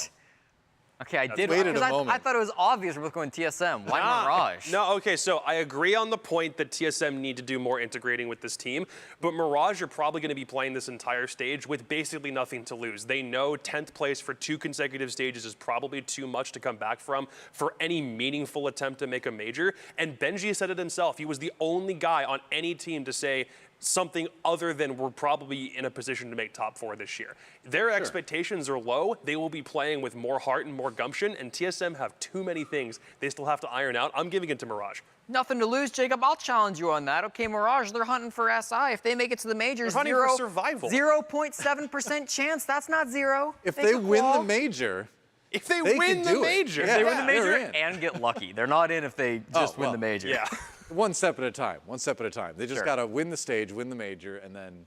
Okay, I did. waited a Because moment. I thought it was obvious we're both going TSM. Why Mirage? No, okay, so I agree on the point that TSM need to do more integrating with this team, but Mirage are probably going to be playing this entire stage with basically nothing to lose. They know 10th place for 2 consecutive stages is probably too much to come back from for any meaningful attempt to make a major, and Benji said it himself. He was the only guy on any team to say, something other than we're probably in a position to make top 4 this year. Their expectations are low. They will be playing with more heart and more gumption, and TSM have too many things they still have to iron out. I'm giving it to Mirage. Nothing to lose, Jacob. I'll challenge you on that. Okay, Mirage, they're hunting for SI. If they make it to the majors, They're hunting for survival. 0.7% chance. That's not zero. If they win the major, if they win the major, if they win the major and get lucky. They're not in if they just win the major. Yeah. One step at a time. One step at a time. They just got to win the stage, win the major, and then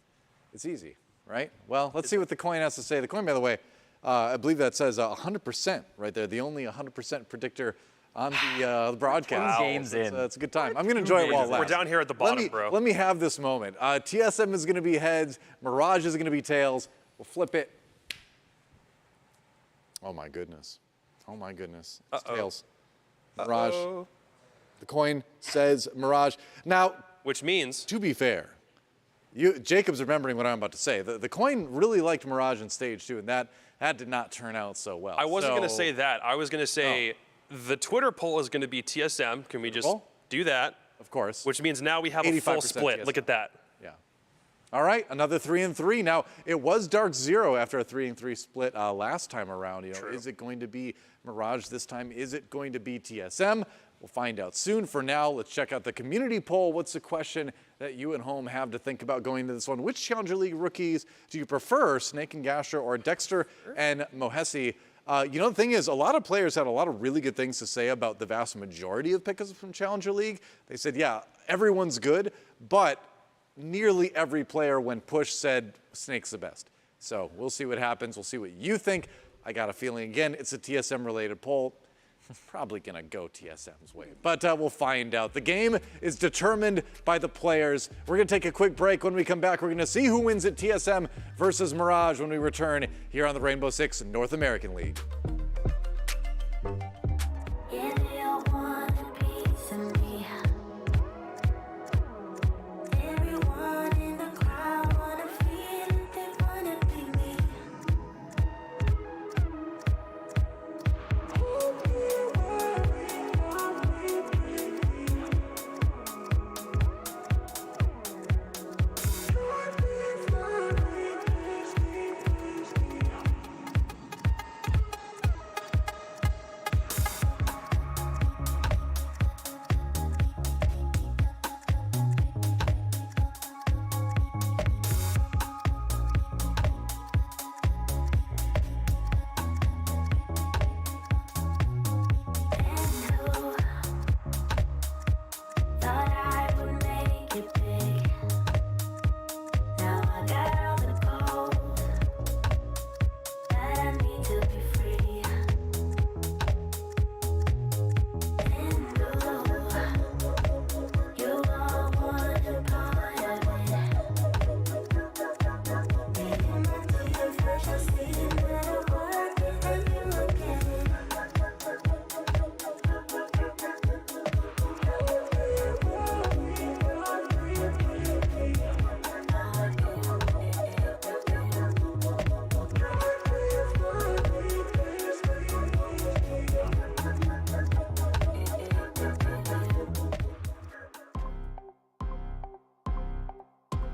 it's easy, right? Well, let's see what the coin has to say. The coin, by the way, I believe that says 100% right there. The only 100% predictor on the broadcast. 2 games in. It's a good time. I'm going to enjoy it while it lasts. We're down here at the bottom, bro. Let me have this moment. TSM is going to be heads. Mirage is going to be tails. We'll flip it. Oh, my goodness. Oh, my goodness. It's tails. Mirage. The coin says Mirage. Now, which means, to be fair, Jacob's remembering what I'm about to say. The coin really liked Mirage in stage 2, and that did not turn out so well. I wasn't going to say that. I was going to say the Twitter poll is going to be TSM. Can we just do that? Of course. Which means now we have a full split. TSM. Look at that. Yeah. All right, another 3-3. Now, it was DarkZero after a 3-3 split last time around. Is it going to be Mirage this time? Is it going to be TSM? We'll find out soon. For now, let's check out the community poll. What's the question that you at home have to think about going into this one? Which Challenger League rookies do you prefer, Snake and Gasher or Dexter and Mohesi? The thing is, a lot of players had a lot of really good things to say about the vast majority of pickups from Challenger League. They said, yeah, everyone's good, but nearly every player when pushed said Snake's the best. So we'll see what happens. We'll see what you think. I got a feeling, again, it's a TSM-related poll. Probably going to go TSM's way, but we'll find out. The game is determined by the players. We're going to take a quick break. When we come back, we're going to see who wins at TSM versus Mirage when we return here on the Rainbow Six North American League.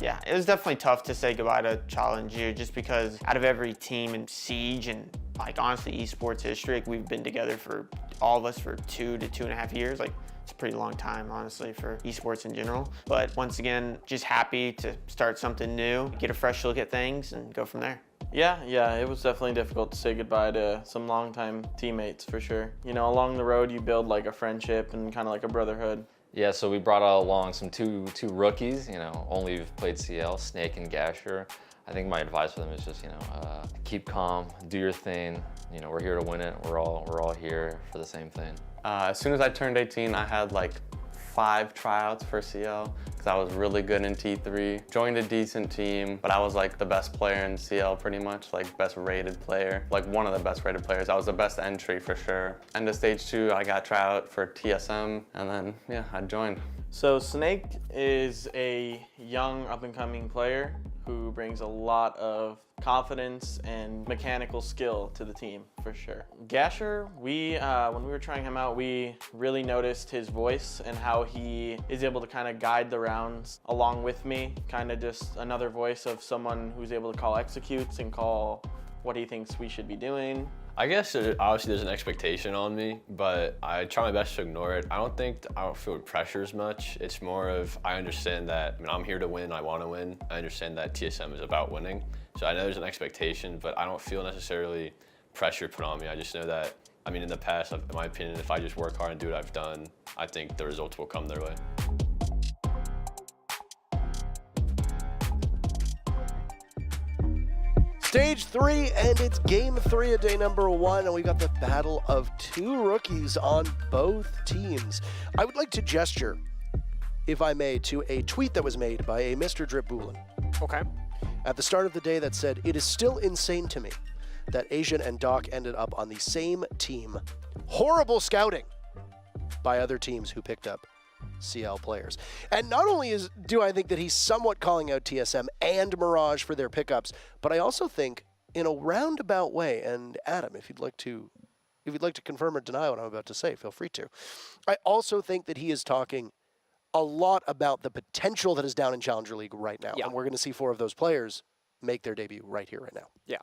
Yeah, it was definitely tough to say goodbye to Challenger just because out of every team in Siege and honestly Esports history, we've been together for all of us for 2 to 2.5 years. It's a pretty long time, honestly, for esports in general. But once again, just happy to start something new, get a fresh look at things and go from there. Yeah, it was definitely difficult to say goodbye to some longtime teammates for sure. Along the road you build a friendship and kind of like a brotherhood. Yeah, so we brought along some two rookies, only have played CL, Snake and Gasher. I think my advice for them is just, keep calm, do your thing. We're here to win it. We're all here for the same thing. As soon as I turned 18, I had 5 tryouts for CL because I was really good in T3. Joined a decent team, but I was the best player in CL pretty much, best rated player, one of the best rated players. I was the best entry for sure. End of stage 2, I got tryout for TSM, and then yeah, I joined. So Snake is a young up and coming player who brings a lot of confidence and mechanical skill to the team, for sure. Gasher, when we were trying him out, we really noticed his voice and how he is able to kind of guide the rounds along with me, kind of just another voice of someone who's able to call executes and call what he thinks we should be doing. I guess obviously there's an expectation on me, but I try my best to ignore it. I don't feel pressure as much. It's more of, I understand that, I'm here to win, I want to win. I understand that TSM is about winning. So I know there's an expectation, but I don't feel necessarily pressure put on me. I just know that, in the past, in my opinion, if I just work hard and do what I've done, I think the results will come their way. Stage 3, and it's game 3 of day number 1, and we've got the battle of 2 rookies on both teams. I would like to gesture, if I may, to a tweet that was made by a Mr. Drip Boolin. Okay. At the start of the day that said, "It is still insane to me that Asian and Doc ended up on the same team. Horrible scouting by other teams who picked up CL players." And not only do I think that he's somewhat calling out TSM and Mirage for their pickups, but I also think in a roundabout way, and Adam, if you'd like to confirm or deny what I'm about to say, feel free to. I also think that he is talking a lot about the potential that is down in Challenger League right now. Yeah. And we're going to see 4 of those players make their debut right here, right now. Yeah.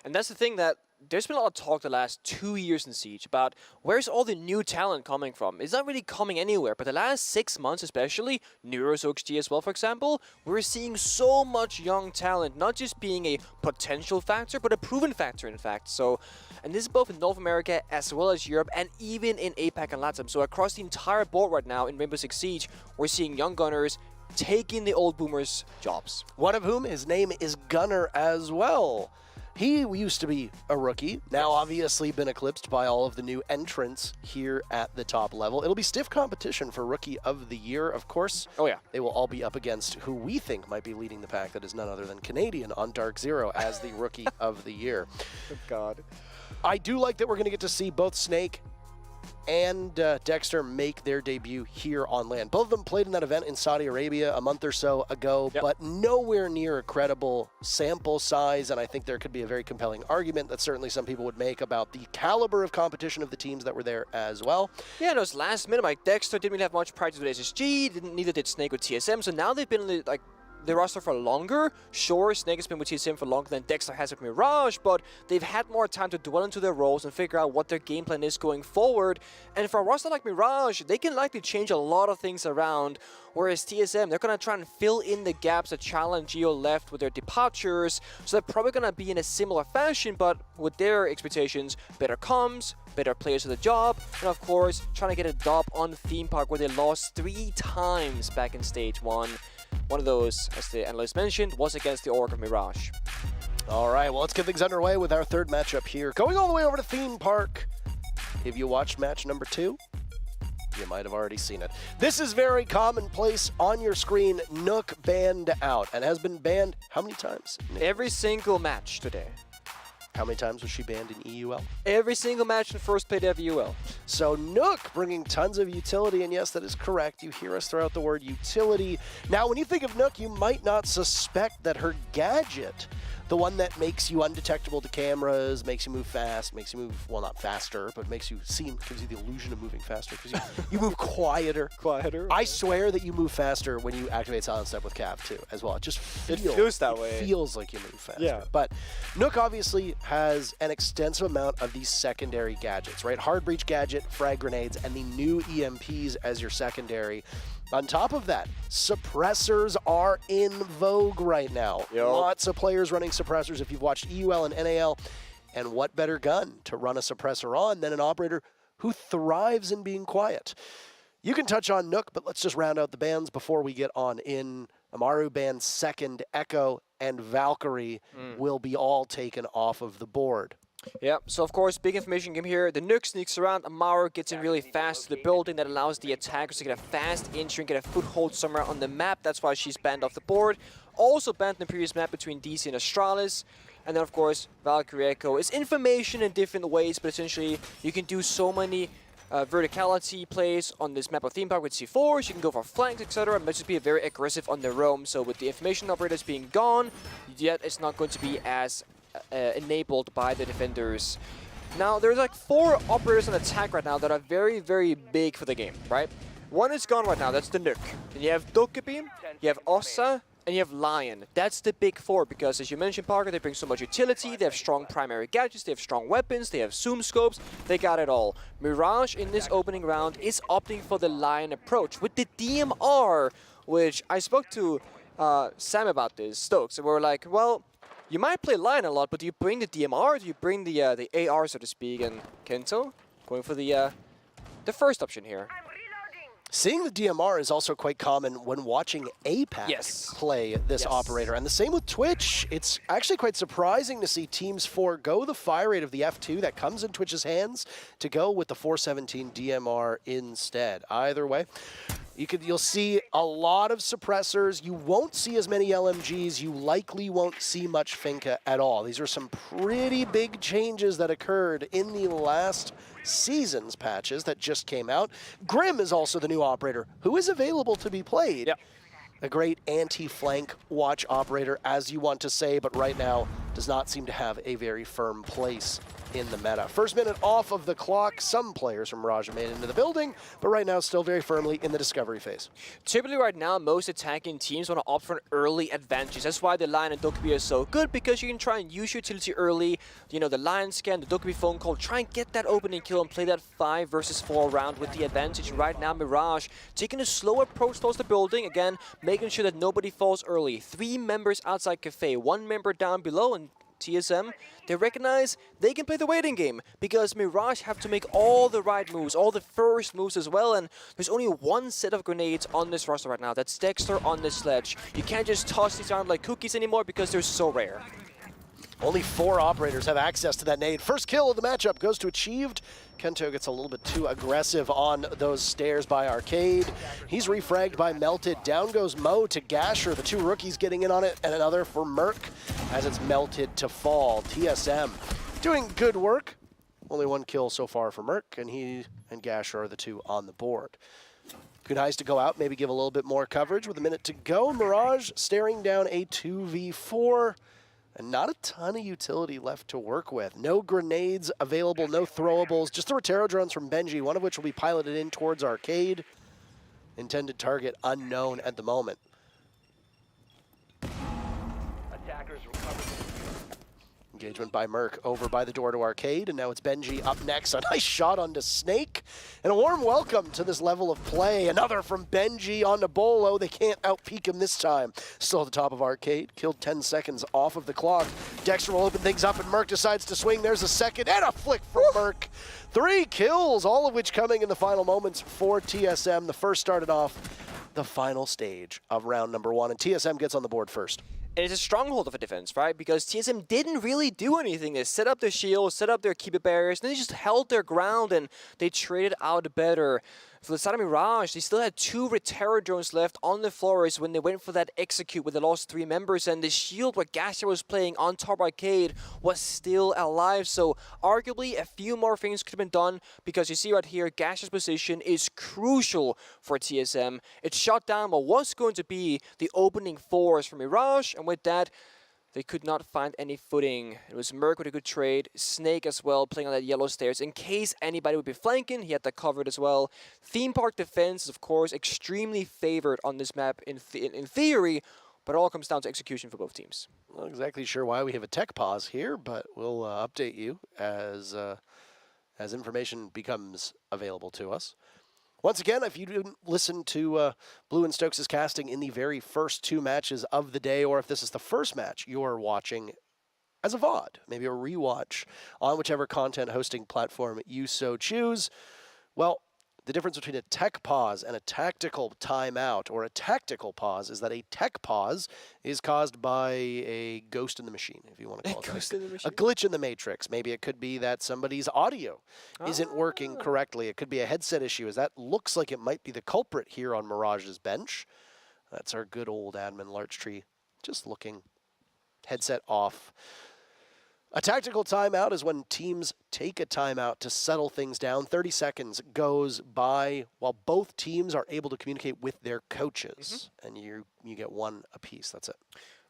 And that's the thing, that there's been a lot of talk the last 2 years in Siege about where's all the new talent coming from. It's not really coming anywhere, but the last 6 months especially, Neuros OXG as well, for example, we're seeing so much young talent, not just being a potential factor, but a proven factor, in fact. So, and this is both in North America as well as Europe, and even in APAC and LATAM. So across the entire board right now in Rainbow Six Siege, we're seeing young gunners taking the old boomers' jobs. One of whom, his name is Gunner as well. He used to be a rookie, now obviously been eclipsed by all of the new entrants here at the top level. It'll be stiff competition for Rookie of the Year, of course. Oh yeah. They will all be up against who we think might be leading the pack, that is none other than Canadian on DarkZero as the Rookie of the Year. Good God. I do like that we're going to get to see both Snake and Dexter make their debut here on land. Both of them played in that event in Saudi Arabia a month or so ago, but nowhere near a credible sample size, and I think there could be a very compelling argument that certainly some people would make about the caliber of competition of the teams that were there as well. Yeah, no, it's last minute. Like, Dexter didn't really have much practice with SSG, neither did Snake with TSM, so now they've been the roster for longer. Sure, Snake has been with TSM for longer than Dexter has with Mirage, but they've had more time to dwell into their roles and figure out what their game plan is going forward. And for a roster like Mirage, they can likely change a lot of things around, whereas TSM, they're going to try and fill in the gaps that Chal and Geo left with their departures, so they're probably going to be in a similar fashion, but with their expectations, better comms, better players for the job, and of course, trying to get a dub on Theme Park where they lost 3 times back in Stage 1. One of those, as the analyst mentioned, was against the Orc of Mirage. All right, well, let's get things underway with our third matchup here. Going all the way over to Theme Park. If you watched match number 2, you might have already seen it. This is very commonplace on your screen. Nook banned out, and has been banned how many times? Every single match today. How many times was she banned in EUL? Every single match in first play of EUL. So Nook bringing tons of utility, and yes, that is correct. You hear us throw out the word utility. Now, when you think of Nook, you might not suspect that her gadget, the one that makes you undetectable to cameras, makes you move fast, makes you move, well, not faster, but makes you seem, gives you the illusion of moving faster, because you move quieter. Quieter. I swear that you move faster when you activate Silent Step with Cav, too, as well. It just feels that way. It feels like you move faster. Yeah. But Nook obviously has an extensive amount of these secondary gadgets, right? Hard breach gadget, frag grenades, and the new EMPs as your secondary. On top of that, suppressors are in vogue right now. Yep. Lots of players running suppressors if you've watched EUL and NAL. And what better gun to run a suppressor on than an operator who thrives in being quiet? You can touch on Nook, but let's just round out the bans before we get on in. Amaru banned second, Echo and Valkyrie will be all taken off of the board. Yeah, so of course, big information game here. The Nook sneaks around, Amaru gets in really fast to the building. That allows the attackers to get a fast entry and get a foothold somewhere on the map. That's why she's banned off the board. Also banned in the previous map between DC and Astralis. And then of course, Valkyrie Echo is information in different ways, but essentially you can do so many verticality plays on this map of theme park with C4s, you can go for flanks, etc. It might just be very aggressive on the roam. So with the information operators being gone, yet it's not going to be as enabled by the defenders. Now, there's like 4 operators on attack right now that are very, very big for the game, right? One is gone right now, that's the Nuke. Then you have Dokkaebi, you have Ossa, and you have Lion. That's the big 4 because, as you mentioned, Parker, they bring so much utility, they have strong primary gadgets, they have strong weapons, they have zoom scopes, they got it all. Mirage in this opening round is opting for the Lion approach with the DMR, which I spoke to Sam about this, Stokes, and we were like, well, you might play Lion a lot, but do you bring the DMR or do you bring the AR, so to speak? And Kento going for the first option here. Seeing the DMR is also quite common when watching APAC play this operator. And the same with Twitch. It's actually quite surprising to see teams forego the fire rate of the F2 that comes in Twitch's hands to go with the 417 DMR instead. Either way, you'll see a lot of suppressors. You won't see as many LMGs. You likely won't see much Finka at all. These are some pretty big changes that occurred in the last season's patches that just came out. Grim is also the new operator who is available to be played. Yep. A great anti-flank watch operator, as you want to say, but right now does not seem to have a very firm place in the meta. First minute off of the clock. Some players from Mirage have made it into the building, but right now still very firmly in the discovery phase. Typically right now, most attacking teams want to opt for an early advantage. That's why the Lion and Dokkaebi are so good, because you can try and use utility early. You know, the Lion scan, the Dokkaebi phone call, try and get that opening kill and play that 5 versus 4 round with the advantage. Right now, Mirage taking a slow approach towards the building. Again, making sure that nobody falls early. 3 members outside Cafe, 1 member down below, and TSM, they recognize they can play the waiting game because Mirage have to make all the right moves, all the first moves as well, and there's only 1 set of grenades on this roster right now. That's Dexter on the sledge. You can't just toss these around like cookies anymore because they're so rare. Only 4 operators have access to that nade. First kill of the matchup goes to Achieved. Kento gets a little bit too aggressive on those stairs by Arcade. He's refragged by Melted. Down goes Mo to Gasher. The 2 rookies getting in on it, and another for Merc as it's Melted to fall. TSM doing good work. Only 1 kill so far for Merc, and he and Gasher are the 2 on the board. Good eyes to go out, maybe give a little bit more coverage with a minute to go. Mirage staring down a 2v4. And not a ton of utility left to work with. No grenades available, no throwables, just the Rotero drones from Benji, one of which will be piloted in towards Arcade. Intended target unknown at the moment. Attackers recovered. Engagement by Merc over by the door to Arcade, and now it's Benji up next. A nice shot onto Snake, and a warm welcome to this level of play. Another from Benji onto Bolo. They can't out-peek him this time. Still at the top of Arcade, killed 10 seconds off of the clock. Dexter will open things up, and Merc decides to swing. There's a second, and a flick from Merc. 3 kills, all of which coming in the final moments for TSM. The first started off the final stage of round number 1, and TSM gets on the board first. And it's a stronghold of a defense, right? Because TSM didn't really do anything. They set up their shields, set up their keeper barriers, and they just held their ground, and they traded out better. For the side of Mirage, they still had 2 Rotero drones left on the floors when they went for that execute with the lost 3 members, and the shield where Gasher was playing on top Arcade was still alive. So arguably a few more things could have been done, because you see right here, Gasher's position is crucial for TSM. It shut down what was going to be the opening force for Mirage, and with that, they could not find any footing. It was Merc with a good trade, Snake as well, playing on that yellow stairs. In case anybody would be flanking, he had that covered as well. Theme park defense is, of course, extremely favored on this map in theory, but it all comes down to execution for both teams. Not exactly sure why we have a tech pause here, but we'll update you as information becomes available to us. Once again, if you didn't listen to Blue and Stokes' casting in the very first 2 matches of the day, or if this is the first match you're watching as a VOD, maybe a rewatch on whichever content hosting platform you so choose, well, the difference between a tech pause and a tactical timeout, or a tactical pause, is that a tech pause is caused by a ghost in the machine, if you want to call it that. A glitch in the matrix. Maybe it could be that somebody's audio isn't working correctly. It could be a headset issue, as that looks like it might be the culprit here on Mirage's bench. That's our good old admin Larchtree, just looking. Headset off. A tactical timeout is when teams take a timeout to settle things down. 30 seconds goes by while both teams are able to communicate with their coaches, and you get one apiece. That's it.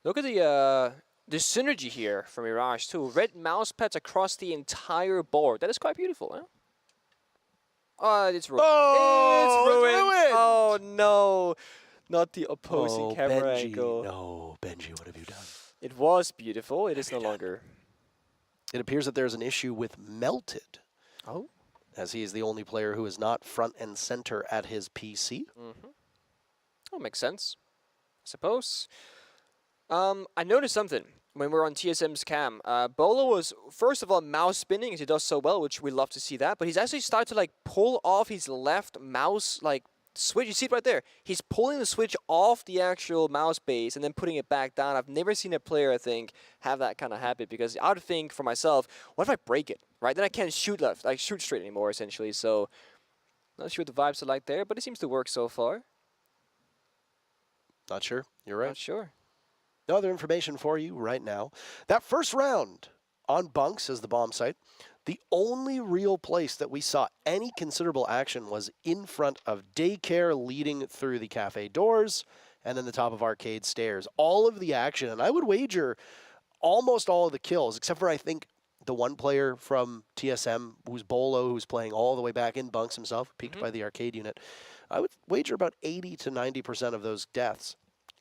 Look at the synergy here from Mirage too. Red mouse pads across the entire board. That is quite beautiful, huh? Oh, it's ruined. Oh, it's ruined. Oh no, not the opposing camera Benji, angle. No, Benji, what have you done? It was beautiful. It is no longer. It appears that there's an issue with Melted. Oh. As he is the only player who is not front and center at his PC. That makes sense, I suppose. I noticed something when we were on TSM's cam. Bolo was, first of all, mouse spinning, as he does so well, which we love to see that. But he's actually started to like pull off his left mouse like switch. You see it right there. He's pulling the switch off the actual mouse base and then putting it back down. I've never seen a player, I think, have that kind of habit, because I would think for myself, what if I break it, right? Then I can't shoot left, like shoot straight anymore, essentially. So not sure what the vibes are like there, but it seems to work so far. Not sure. You're right. Not sure. No other information for you right now. That first round on Bunks as the bomb site, the only real place that we saw any considerable action was in front of daycare leading through the cafe doors and then the top of arcade stairs. All of the action, and I would wager almost all of the kills, except for I think the one player from TSM, who's Bolo, who's playing all the way back in Bunks himself, peeked by the arcade unit. I would wager about 80 to 90% of those deaths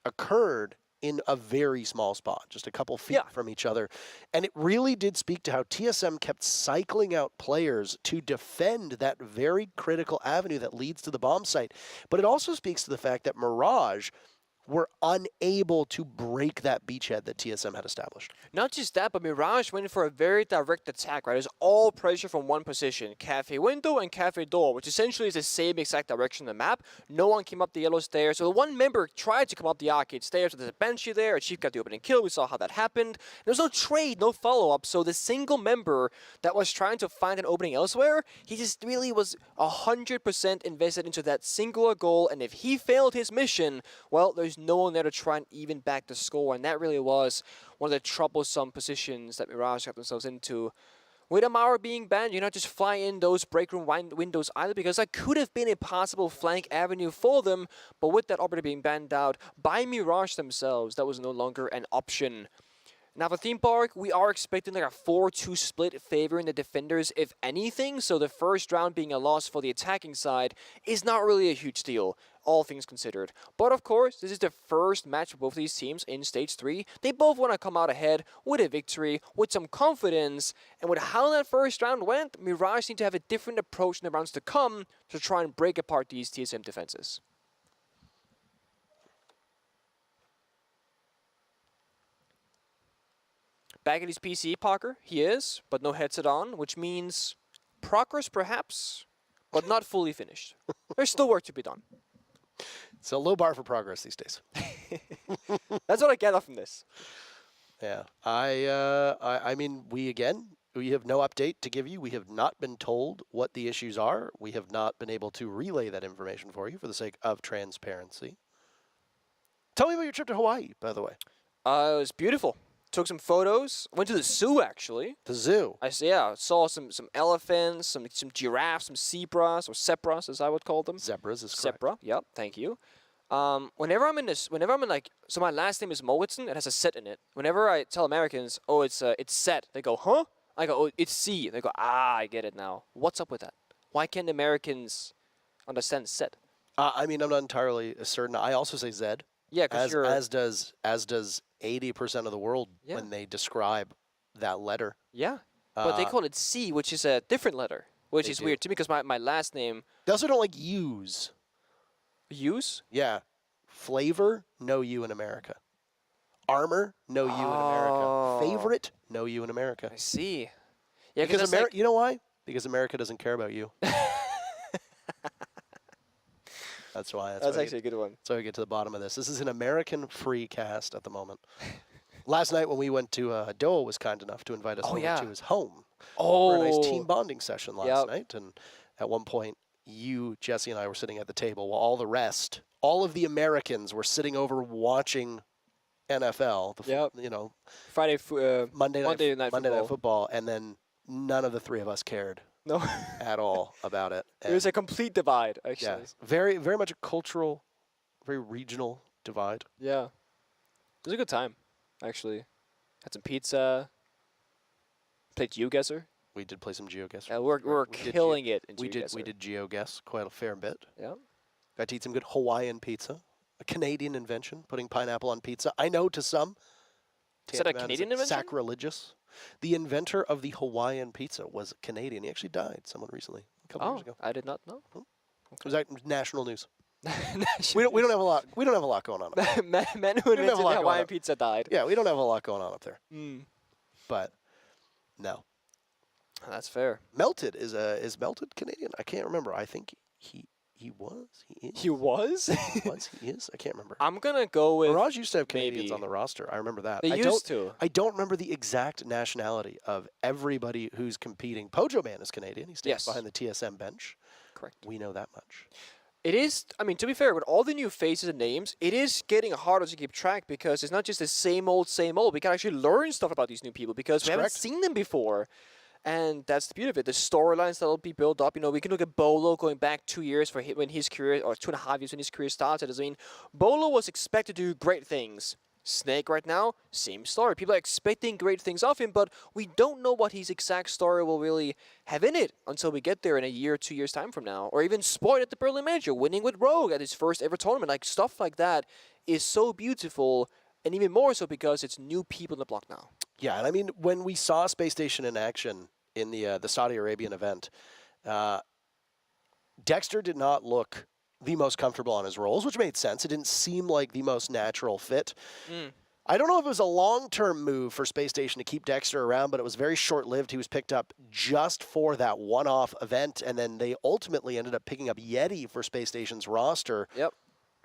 occurred in a very small spot, just a couple feet from each other. And it really did speak to how TSM kept cycling out players to defend that very critical avenue that leads to the bomb site. But it also speaks to the fact that Mirage were unable to break that beachhead that TSM had established. Not just that, but Mirage went for a very direct attack, right? It was all pressure from one position, cafe window and cafe door, which essentially is the same exact direction on the map. No one came up the yellow stairs. So the one member tried to come up the arcade stairs. So there's a Banshee there. A Chief got the opening kill. We saw how that happened. There was no trade, no follow-up. So the single member that was trying to find an opening elsewhere, he just really was 100% invested into that singular goal. And if he failed his mission, well, there's no one there to try and even back the score. And that really was one of the troublesome positions that Mirage got themselves into. With Amara being banned, you're not just flying in those break room windows either, because that could have been a possible flank avenue for them. But with that operator being banned out by Mirage themselves, that was no longer an option. Now for Theme Park, we are expecting like a 4-2 split favoring the defenders, if anything. So the first round being a loss for the attacking side is not really a huge deal, all things considered. But of course, this is the first match for both of these teams in Stage 3. They both want to come out ahead with a victory, with some confidence. And with how that first round went, Mirage need to have a different approach in the rounds to come to try and break apart these TSM defenses. Back at his PC, Parker, he is, but no headset on, which means progress perhaps, but not fully finished. There's still work to be done. It's a low bar for progress these days. That's what I get off from this. Yeah, I mean, we have no update to give you. We have not been told what the issues are. We have not been able to relay that information for you for the sake of transparency. Tell me about your trip to Hawaii, by the way. It was beautiful. Took some photos. Went to the zoo, actually. The zoo? Saw some elephants, some giraffes, some zebras, or zebras, as I would call them. Zebras is correct. Zebra, yep, thank you. Whenever I'm in like, so my last name is Mowitson, it has a set in it. Whenever I tell Americans, oh, it's set, they go, huh? I go, oh, it's C. They go, I get it now. What's up with that? Why can't Americans understand set? I mean, I'm not entirely certain. I also say Z. Yeah, because you're... As does 80% of the world when they describe that letter. Yeah, but they call it C, which is a different letter, which is weird to me because my last name... They also don't like use. Use? Yeah. Flavor, no U in America. Armor, no U in America. Favorite, no U in America. I see. Yeah, because you know why? Because America doesn't care about you. That's why. That's actually a good one. So we get to the bottom of this. This is an American-free cast at the moment. Last night when we went to, Doa was kind enough to invite us over to his home for a nice team bonding session last night. And at one point, you, Jesse, and I were sitting at the table while all the rest, all of the Americans were sitting over watching NFL. Friday, Monday Night Football, and then none of the three of us cared. No. At all about it. It was a complete divide, actually. Yeah, very, very much a cultural, very regional divide. Yeah. It was a good time, actually. Had some pizza. Played GeoGuessr. We did play some GeoGuessr. Yeah, we're killing it in we GeoGuessr. did GeoGuess quite a fair bit. Yeah. Got to eat some good Hawaiian pizza. A Canadian invention, putting pineapple on pizza. I know to some. Is that a Canadian invention? Sacrilegious. The inventor of the Hawaiian pizza was Canadian. He actually died, someone recently, a couple years ago. I did not know. It was national news. we don't have a lot. We don't have a lot going on. Man who invented the Hawaiian pizza died. Yeah, we don't have a lot going on up there. Mm. But no, that's fair. Melted is Melted Canadian? I can't remember. I think he was. He is. He was? He was. He is. I can't remember. I'm gonna go with. Mirage used to have Canadians on the roster. I remember that. They used to. I don't remember the exact nationality of everybody who's competing. Pojo Man is Canadian. He stands behind the TSM bench. Correct. We know that much. It is, I mean, to be fair, with all the new faces and names, it is getting harder to keep track because it's not just the same old, same old. We can actually learn stuff about these new people because we haven't seen them before. And that's the beauty of it. The storylines that'll be built up. You know, we can look at Bolo going back 2 years for when his career, or 2.5 years when his career started. I mean, Bolo was expected to do great things. Snake right now, same story. People are expecting great things of him, but we don't know what his exact story will really have in it until we get there in a year, 2 years time from now. Or even Spoiled at the Berlin Major, winning with Rogue at his first ever tournament. Like, stuff like that is so beautiful, and even more so because it's new people in the block now. Yeah, and I mean, when we saw Spacestation in action in the Saudi Arabian event, Dexter did not look the most comfortable on his roles, which made sense. It didn't seem like the most natural fit. I don't know if it was a long-term move for Space Station to keep Dexter around, but it was very short-lived. He was picked up just for that one-off event, and then they ultimately ended up picking up Yeti for Space Station's roster,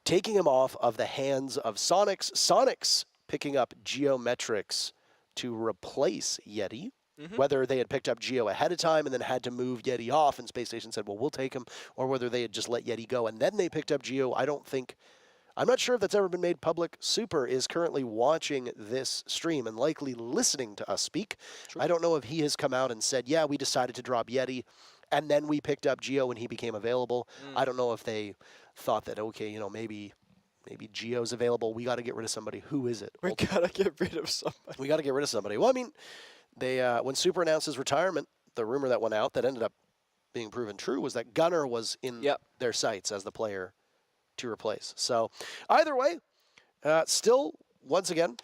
taking him off of the hands of Soniqs. Soniqs picking up Geometrics to replace Yeti. Whether they had picked up Geo ahead of time and then had to move Yeti off and Space Station said, well, we'll take him, or whether they had just let Yeti go and then they picked up Geo, I'm not sure if that's ever been made public. Super is currently watching this stream and likely listening to us speak. I don't know if he has come out and said, yeah, we decided to drop Yeti and then we picked up Geo when he became available. I don't know if they thought that, okay, you know, maybe Geo's available. We got to get rid of somebody. Who is it? We got to get rid of somebody. We got to get rid of somebody. Well, I mean, they when Super announced his retirement, the rumor that went out that ended up being proven true was that Gunnar was in their sights as the player to replace. So either way, still, once again,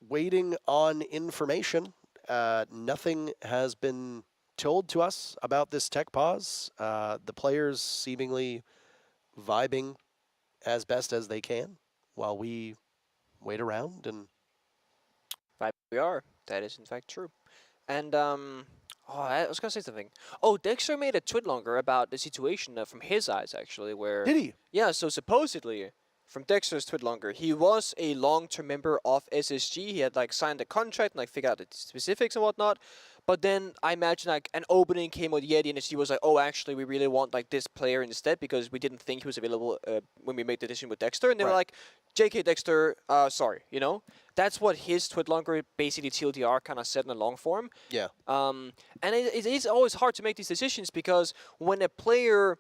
waiting on information. Nothing has been told to us about this tech pause. The players seemingly vibing as best as they can while we wait around and we are. That is in fact true. And I was gonna say something. Oh, Dexter made a tweet longer about the situation from his eyes actually, where did he? Yeah. So supposedly, from Dexter's tweet longer, he was a long-term member of SSG. He had like signed a contract and like figured out the specifics and whatnot. But then I imagine like an opening came with Yeti and he was like, oh, actually, we really want like this player instead because we didn't think he was available when we made the decision with Dexter. And they were like, JK Dexter, sorry, you know? That's what his tweet longer, basically TLDR, kind of said in a long form. Yeah. And it is always hard to make these decisions because when a player...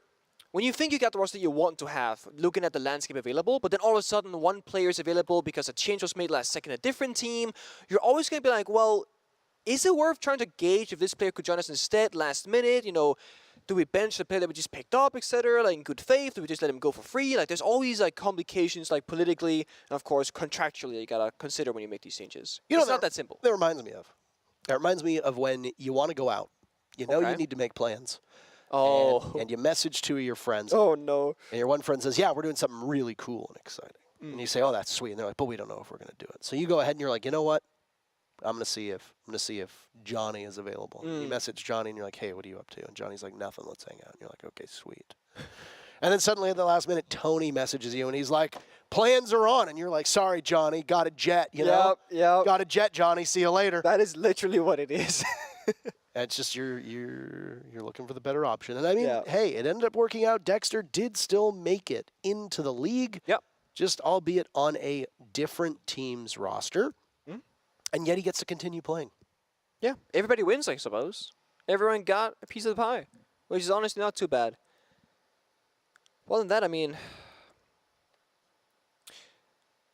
When you think you got the roster you want to have, looking at the landscape available, but then all of a sudden one player is available because a change was made last second in a different team, you're always going to be like, well, is it worth trying to gauge if this player could join us instead last minute? You know, do we bench the player that we just picked up, etc., like in good faith? Do we just let him go for free? Like, there's all these like complications, like politically and of course contractually, you gotta consider when you make these changes. You know, it's not that simple. That reminds me of when you want to go out. You know, you need to make plans. Oh. And you message two of your friends. Oh no. And your one friend says, "Yeah, we're doing something really cool and exciting." And you say, "Oh, that's sweet." And they're like, "But we don't know if we're going to do it." So you go ahead and you're like, "You know what? I'm going to see if Johnny is available." And you message Johnny and you're like, "Hey, what are you up to?" And Johnny's like, "Nothing. Let's hang out." And you're like, "Okay, sweet." And then suddenly at the last minute, Tony messages you and he's like, "Plans are on." And you're like, "Sorry, Johnny, got a jet, you know? Yep. Got a jet, Johnny. See you later." That is literally what it is. And it's just you're looking for the better option. And I mean, hey, it ended up working out. Dexter did still make it into the league. Yep. just albeit on a different team's roster, and yet he gets to continue playing. Yeah, everybody wins, I suppose. Everyone got a piece of the pie, which is honestly not too bad. Well, than that, I mean,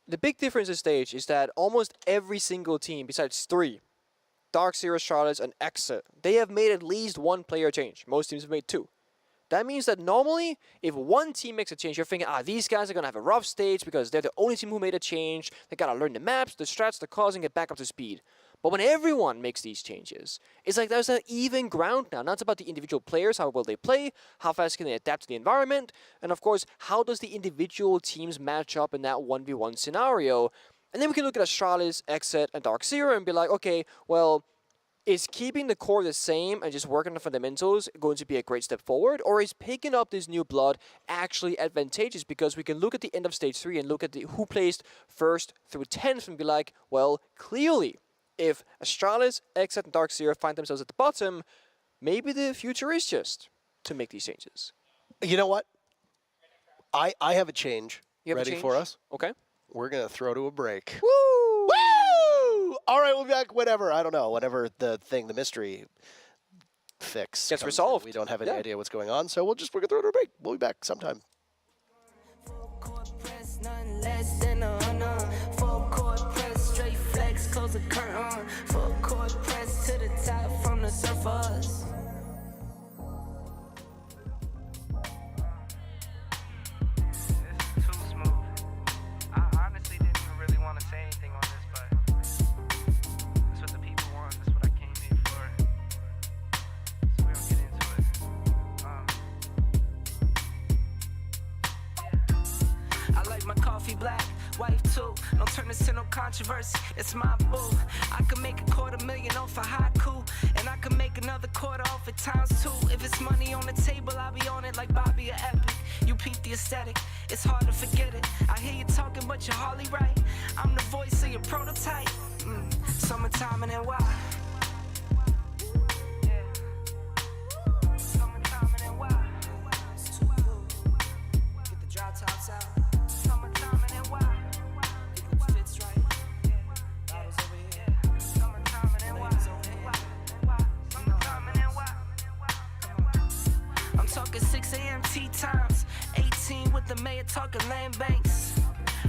the big difference this stage is that almost every single team, besides 3, DarkZero, Astralis, and XSET, they have made at least 1 player change. Most teams have made 2. That means that normally, if one team makes a change, you're thinking, these guys are going to have a rough stage because they're the only team who made a change. They got to learn the maps, the strats, the calls, and get back up to speed. But when everyone makes these changes, it's like there's an even ground now. Now it's about the individual players, how well they play, how fast can they adapt to the environment, and of course, how does the individual teams match up in that 1v1 scenario. And then we can look at Astralis, XSET, and DarkZero and be like, okay, well, is keeping the core the same and just working on the fundamentals going to be a great step forward? Or is picking up this new blood actually advantageous? Because we can look at the end of stage 3 and look at who placed 1st through 10th and be like, well, clearly, if Astralis, XSET, and DarkZero find themselves at the bottom, maybe the future is just to make these changes. You know what? I have a change ready for us. Okay. We're going to throw to a break. Woo! Woo! All right, we'll be back whenever, I don't know, whenever the mystery fix gets comes resolved. in. We don't have any idea what's going on, so we're going to throw to a break. We'll be back sometime. Nothing less than a honor. Full court press, straight flex, close the curtain. Full court press to the top from the surface. Too smooth. I honestly didn't even really want to say anything on this, but that's what the people want. That's what I came here for. So we're gonna get into it. I like my coffee black, wife too. Don't turn this to no controversy. It's my boo. I can make $250,000 off a haiku, and I can make another quarter off it ×2. If it's money on the table, I'll be on it like Bobby or Epic. You peep the aesthetic, it's hard to forget it. I hear you talking, but you're hardly right. I'm the voice of your prototype. Summertime and then why? Summertime and then why? It's too cool. Get the drop tops out. Summertime and then why? It fits right. Bottles over here. Summertime and then why? Summertime and then why? I'm talking 6 a.m. tea times. 18 with the mayor talking land banks.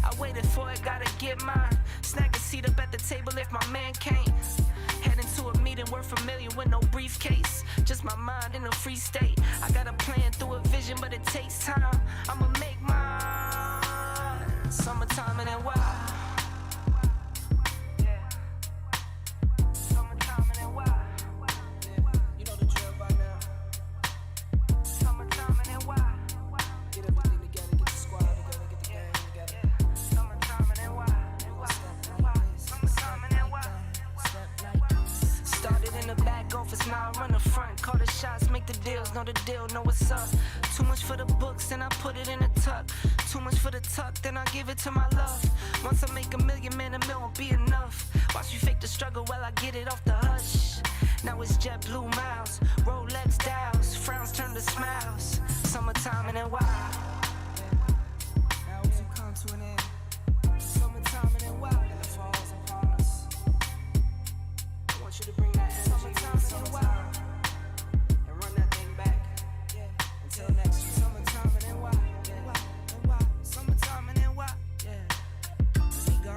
I waited for it, gotta get mine. Snag a seat up at the table if my man can't. Heading to a meeting, we're familiar with no briefcase. Just my mind in a free state. I got a plan through a vision, but it takes time. I'ma make mine. Summertime and then why? Summertime and then why? You know the drill by now. Summertime and then why? Get everything together, get the squad together, get the gang together. Summertime and then why? Summertime and then why? Started in the back office, now I run the front. Call the shots, make the deals, know the deal, know what's up. Too much for the books, then I put it in a tuck. Too much for the tuck, then I give it to my love. Once I make $1 million, man, $1 million won't be enough. Watch you fake the struggle while I get it off the hush. Now it's JetBlue miles, Rolex dials, frowns turn to smiles. Summertime and then why? Now as you come to an end. Summertime and then why? And the falls upon us. I want you to bring that energy to the summertime and run that thing back. Yeah. Until next year. Summertime and then why? And why? Summertime and then why? Yeah. We gone.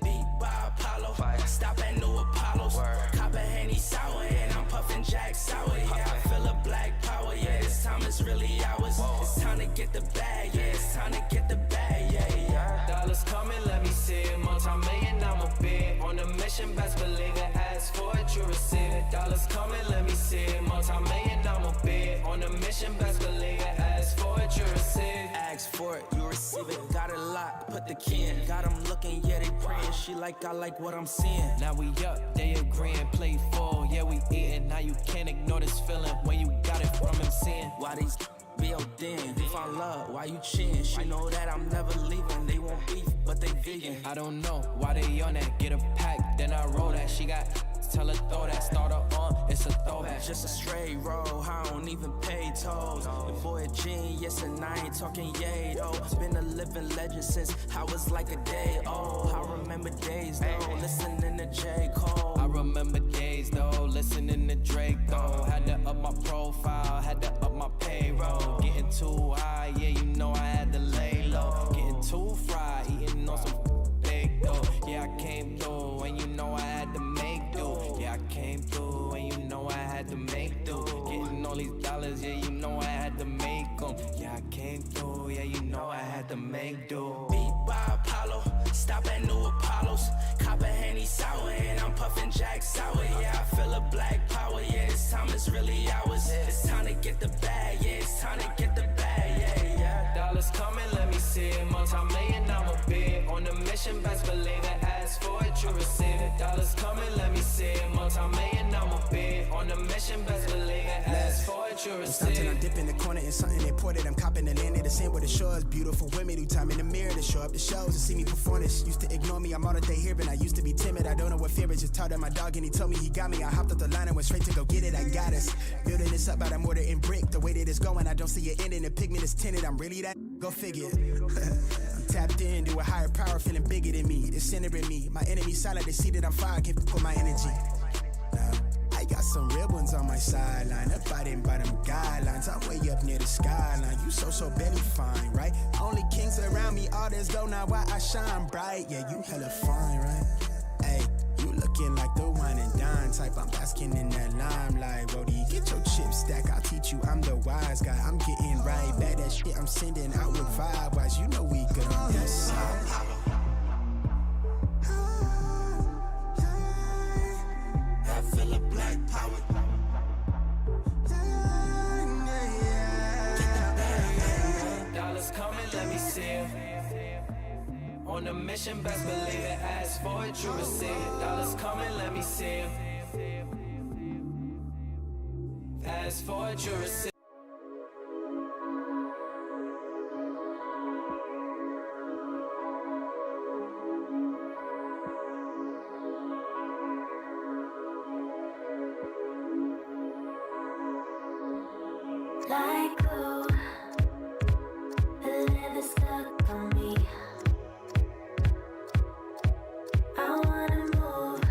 Beat by Apollo, stop at new Apollos. Cop a Henny sour, and I'm puffing Jack Sour. Yeah, I feel a black power. Yeah, this time it's really ours. It's time to get the bag. Yeah, it's time to get the bag. Yeah. Dollars coming, let me see it. Multi-million, I'm a bid. On a mission, best believe it. Ask for it, you receive it. Dollars coming, let me see it. Multi-million, I'm a bid. On a mission, best believe it. Ask for it, you receive. Ask for it, you receive it. Got it locked, put the key in. Got them looking, yeah, they praying. She like, I like what I'm seeing. Now we up, they agreeing, play full, yeah, we eating. Now you can't ignore this feeling when you got it from him seeing. Why these B.O.D.N. If I love, why you cheating? She know that I'm never leaving. They want beef, but they vegan. I don't know why they on that. Get a pack, then I roll that. She got, tell her throw that. Start her on, it's a throwback. Just a straight roll, I don't even pay tolls. The boy a genius and I ain't talking yay though. Been a living legend since I was like a day old. I remember days though, listening to J. Cole. I remember days though, listening to Drake though. Had to up my profile, had to up my payroll. Getting too high, yeah, you know I had to lay low. Getting too fried, eating on some big though. Yeah, I came through, and you know I had to make do. Yeah, I came through, and you know I had to make do. Getting all these dollars, yeah, you know I had to make them. Yeah, I came through, yeah, you know I had to make do. Beat by Apollo, stop at New Apollos. Cop a Henny sour, and I'm puffing Jack Sour. Yeah, I feel a black power, yeah, this time is really ours. It's time to get the bag, yeah, it's time to get the bag, yeah, yeah. Dollars coming, let me see it. Multi-million, I'm a bid. On the mission, best believe it. Ask for it, you receive it. Dollars coming, let me see it. Multi-million, I'm a bid. On the mission, best believe it. Ask for it, you receive it. I dip in the corner in something imported. I'm copping the land of the sand where the shores. Beautiful women who time in the mirror to show up the shows and see me perform this. Used to ignore me, I'm all the day here, but I used to be timid. I don't know what fear is. Just talked to my dog and he told me he got me. I hopped up the line and went straight to go get it. I got us. Building this up out of mortar and brick. The way that it's going, I don't see it ending. The pigment is tinted. I'm really that. Go figure. I'm tapped into a higher power, feeling bigger than me. It's centering me. My enemies silent, they see that I'm fire. I can't put my energy. I got some real ones on my sideline, abiding by them guidelines. I'm way up near the skyline. You so belly fine, right? Only kings around me, others go now. Why I shine bright? Yeah, you hella fine, right? Hey, you looking like the wine and dine type. I'm basking in that limelight, Brody. Get your chip stack, I'll teach you. I'm the wise guy. I'm getting right back that shit I'm sending out with vibe wise. You know we good on this side. I feel a black power. Dollars coming, let me see it. On a mission, best believe it. Ask for it, you receive it. Dollars coming, let me see it. Ask for it, you receive it. Like glue, the leather stuck on me. I wanna move.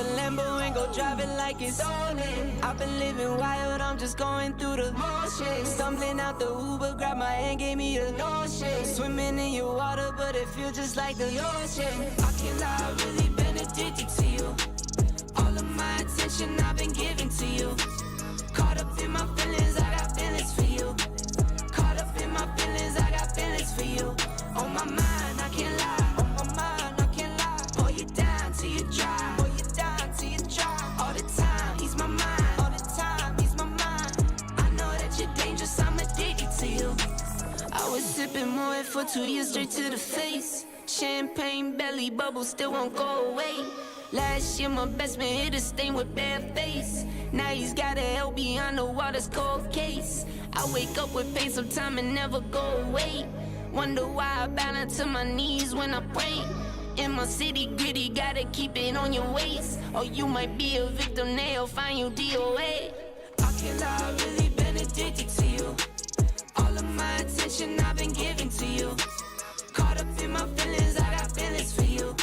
a Lambo and go drive it like it's stolen. I've been living wild, I'm just going through the motions. Stumbling out the Uber, grab my hand, gave me the notion. Swimming in your water, but it feels just like the ocean. I can't lie, I've really been addicted to you. All of my attention I've been giving to you. Caught up in my feelings, I got feelings for you. Caught up in my feelings, I got feelings for you. On my mind, I can't lie. On my mind, I can't lie. Pull you down till you dry. Pull you down till you dry. All the time, he's my mind. All the time, he's my mind. I know that you're dangerous, I'm addicted to you. I was sipping more for 2 years straight to the face. Champagne belly bubble still won't go away. Last year my best man hit a stain with bad face. Now he's got a L behind the water's cold case. I wake up with pain sometime and never go away. Wonder why I bow down to my knees when I pray. In my city gritty, gotta keep it on your waist. Or you might be a victim, they'll find you DOA. I can't lie, I've really been addicted to you. All of my attention I've been giving to you. Caught up in my feelings, I got feelings for you.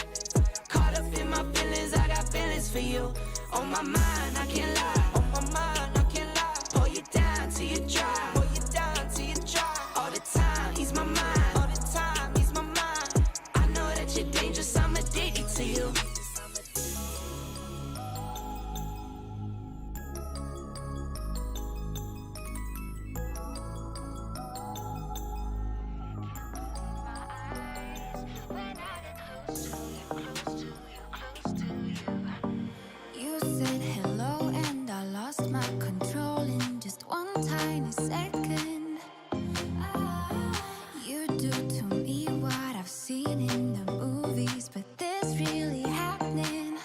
Caught up in my feelings, I got feelings for you. On my mind, I can't lie. On my mind, I can't lie. Pull you down till you dry. Pull you down till you dry. All the time, he's my mind. All the time, he's my mind. I know that you're dangerous, I'm addicted to you. You said hello and I lost my control in just one tiny second. You do to me what I've seen in the movies, but this really happening.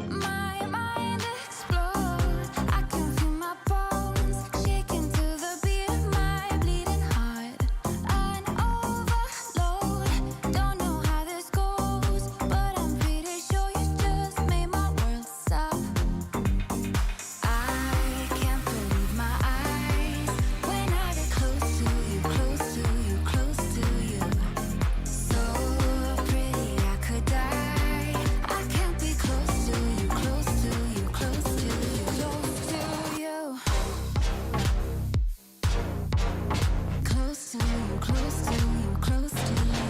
My mind explodes. I can feel my bones shaking to the beat of my bleeding heart. An overload. Don't know how this goes, but I'm pretty sure you just made my world stop. I can't believe my eyes when I get close to you, close to you, close to you. So pretty I could die. I can't be close to you, close to you, close to you, close to you. Close to you, close to you, close to you.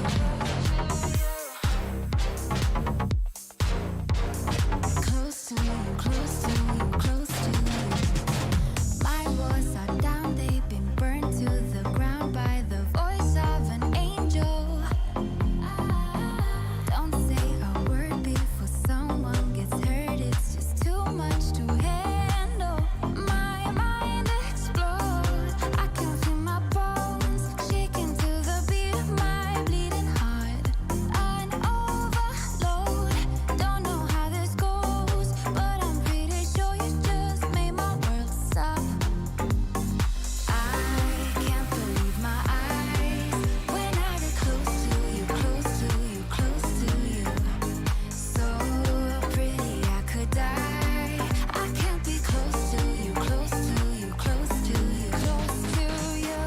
Close to you, close to you, close to you. My walls are down, they've been burned to the ground by the voice of an angel. Don't say a word before someone gets hurt, it's just too much to handle. My mind explodes. I can feel my bones shaking to the beat of my bleeding heart. An overload. Don't know how this goes, but I'm pretty sure you just made my world stop. I can't believe my eyes when I get close to you, close to you, close to you. So pretty I could die. I can't be close to you, close to you, close to you, close to you.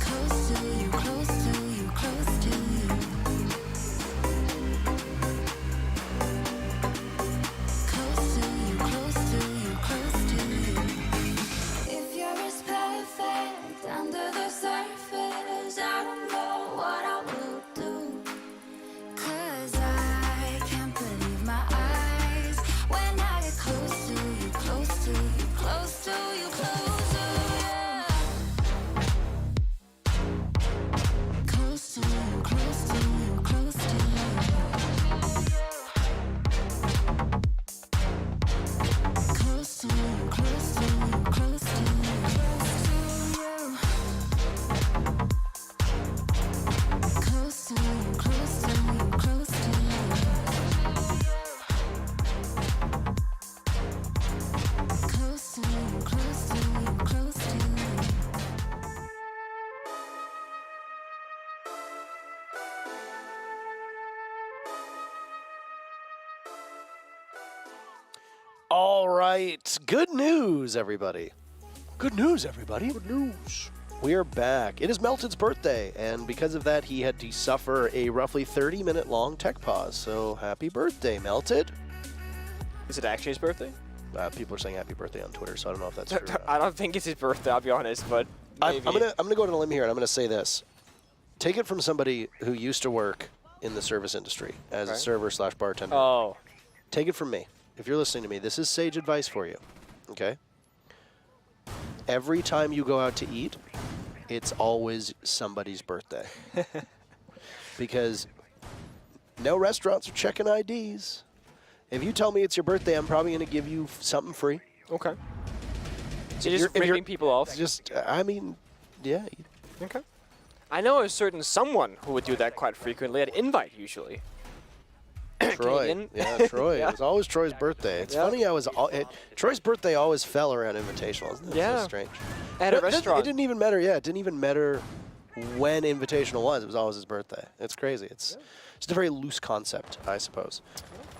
Close to you, close to you, close to you. Close to you, close to you, close to you. If you're as perfect under the surface, I don't know what I will do. 'Cause I can't believe my eyes when I get close to you, close to you, close to you, close to you. Close to you, close to you, close to you. Close to you, close to you, close to you, close to you. Close to you, close to you, close to you. Close to you, close to you, close to you. All right. Good news, everybody. Good news, everybody. Good news. We are back. It is Melted's birthday, and because of that, he had to suffer a roughly 30-minute long tech pause. So happy birthday, Melted. Is it actually his birthday? People are saying happy birthday on Twitter, so I don't know if that's true. I don't think it's his birthday, I'll be honest, but maybe. I'm gonna go on a limb here, and I'm gonna say this. Take it from somebody who used to work in the service industry as a server/bartender. Oh. Take it from me. If you're listening to me, this is sage advice for you, okay? Every time you go out to eat, it's always somebody's birthday. Because no restaurants are checking IDs. If you tell me it's your birthday, I'm probably going to give you something free. Okay. So you're just ripping people off? Just, I mean, yeah. Okay. I know a certain someone who would do that quite frequently at Invite, usually. Troy. Yeah, Troy. Yeah. It was always Troy's birthday. It's funny how Troy's birthday always fell around Invitational. Isn't that Yeah. so strange? At a restaurant. It didn't even matter. Yeah, it didn't even matter when Invitational was. It was always his birthday. It's crazy. It's a very loose concept, I suppose.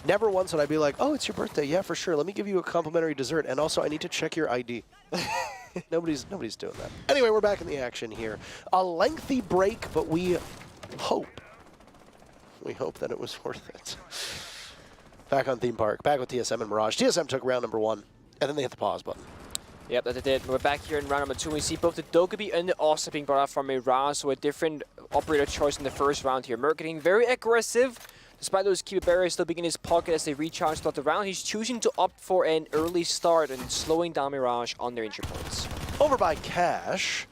Never once would I be like, oh, it's your birthday. Yeah, for sure. Let me give you a complimentary dessert. And also, I need to check your ID. Nobody's doing that. Anyway, we're back in the action here. A lengthy break, but we hope that it was worth it. Back on Theme Park, back with TSM and Mirage. TSM took round number 1, and then they hit the pause button. Yep, that they did. We're back here in round number 2. We see both the Dokkaebi and the Osta being brought out from Mirage, so a different operator choice in the first round here. Merc getting very aggressive. Despite those keeper barriers still being in his pocket as they recharge throughout the round, he's choosing to opt for an early start and slowing down Mirage on their injury points. Over by Cash,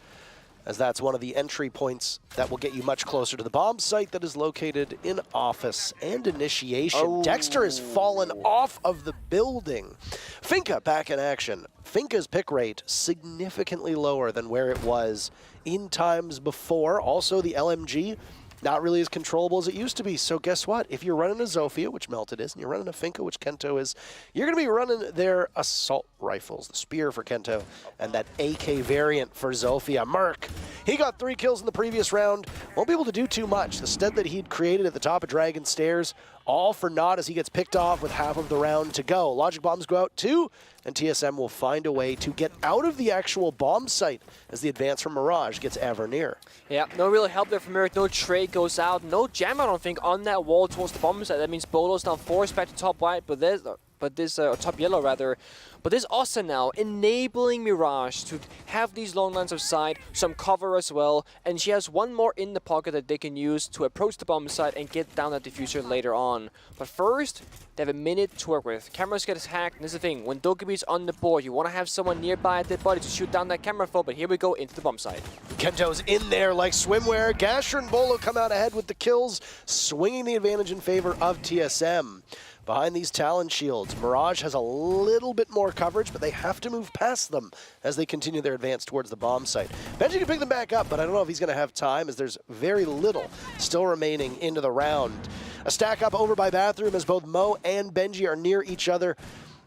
as that's one of the entry points that will get you much closer to the bomb site that is located in Office and Initiation. Oh. Dexter has fallen off of the building. Finka back in action. Finka's pick rate significantly lower than where it was in times before. Also, the LMG not really as controllable as it used to be. So guess what? If you're running a Zofia, which Melted is, and you're running a Finka, which Kento is, you're going to be running their assault rifles, the Spear for Kento, and that AK variant for Zofia. Merc, he got 3 kills in the previous round. Won't be able to do too much. The stead that he'd created at the top of Dragon Stairs, all for naught as he gets picked off with half of the round to go. Logic bombs go out too, and TSM will find a way to get out of the actual bomb site as the advance from Mirage gets ever near. Yeah, no real help there from Merc. No trade goes out. No jam, I don't think, on that wall towards the bomb site. That means Bolo's now forced back to top white, but this top yellow rather. But this Osta now enabling Mirage to have these long lines of sight, some cover as well, and she has one more in the pocket that they can use to approach the bomb site and get down that diffuser later on. But first, they have a minute to work with. Cameras get hacked, and this is the thing, when Dokkaebi's on the board, you want to have someone nearby at dead body to shoot down that camera foe, but here we go into the bomb site. Kento's in there like swimwear. Gasher and Bolo come out ahead with the kills, swinging the advantage in favor of TSM. Behind these Talon shields, Mirage has a little bit more coverage, but they have to move past them as they continue their advance towards the bomb site. Benji can pick them back up, but I don't know if he's going to have time as there's very little still remaining into the round. A stack up over by Bathroom as both Mo and Benji are near each other.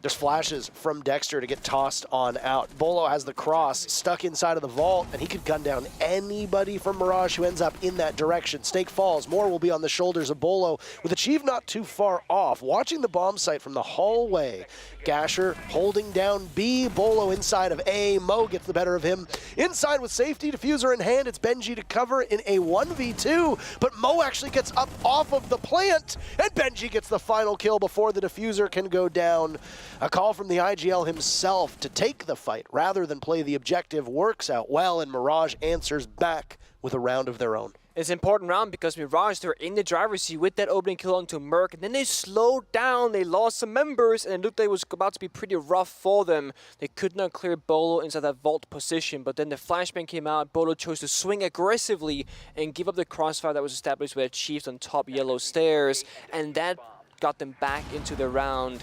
There's flashes from Dexter to get tossed on out. Bolo has the cross stuck inside of the vault, and he could gun down anybody from Mirage who ends up in that direction. Snake falls. More will be on the shoulders of Bolo, with Achieve not too far off. Watching the bomb site from the hallway. Gasher holding down B. Bolo inside of A. Mo gets the better of him. Inside with safety, diffuser in hand, it's Benji to cover in a 1v2, but Mo actually gets up off of the plant, and Benji gets the final kill before the diffuser can go down. A call from the IGL himself to take the fight rather than play the objective works out well, and Mirage answers back with a round of their own. It's an important round because Mirage, they're in the driver's seat with that opening kill onto Merc, and then they slowed down, they lost some members, and it looked like it was about to be pretty rough for them. They could not clear Bolo inside that vault position, but then the flashbang came out, Bolo chose to swing aggressively and give up the crossfire that was established with Chiefs on top yellow stairs, and that got them back into the round.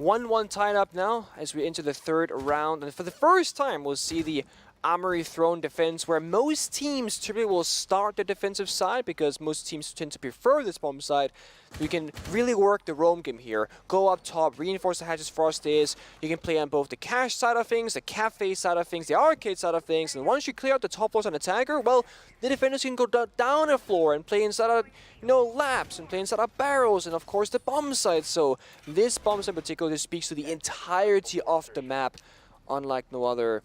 1-1 tied up now as we enter the third round, and for the first time we'll see the Armory Throne defense, where most teams typically will start the defensive side because most teams tend to prefer this bomb side. You can really work the roam game here. Go up top, reinforce the hatches Frost is. You can play on both the cash side of things, the cafe side of things, the arcade side of things, and once you clear out the top floors on the attacker, well, the defenders can go down a floor and play inside of, laps and play inside of barrels, and of course the bomb site. So this bomb site in particular just speaks to the entirety of the map, unlike no other.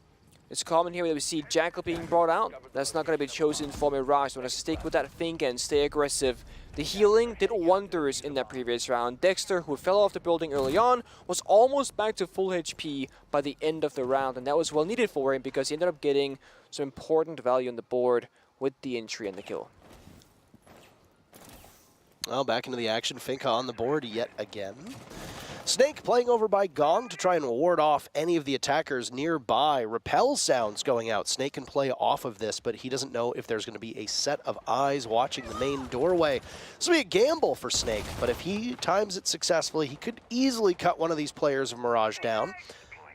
It's common here that we see Jackal being brought out. That's not going to be chosen for Mirage. So I'm going to stick with that think and stay aggressive. The healing did wonders in that previous round. Dexter, who fell off the building early on, was almost back to full HP by the end of the round. And that was well needed for him because he ended up getting some important value on the board with the entry and the kill. Well, back into the action. Finka on the board yet again. Snake playing over by Gong to try and ward off any of the attackers nearby. Repel sounds going out. Snake can play off of this, but he doesn't know if there's going to be a set of eyes watching the main doorway. This will be a gamble for Snake, but if he times it successfully, he could easily cut one of these players of Mirage down.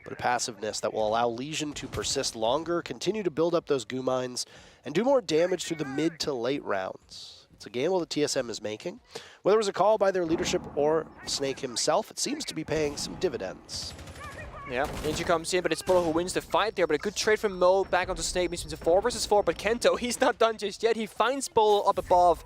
But a passiveness that will allow Legion to persist longer, continue to build up those goo mines, and do more damage through the mid to late rounds. It's a gamble that TSM is making. Whether it was a call by their leadership or Snake himself, it seems to be paying some dividends. Yeah, Ninja comes in, but it's Bolo who wins the fight there. But a good trade from Mo back onto Snake means it's a 4 versus 4. But Kento, he's not done just yet. He finds Bolo up above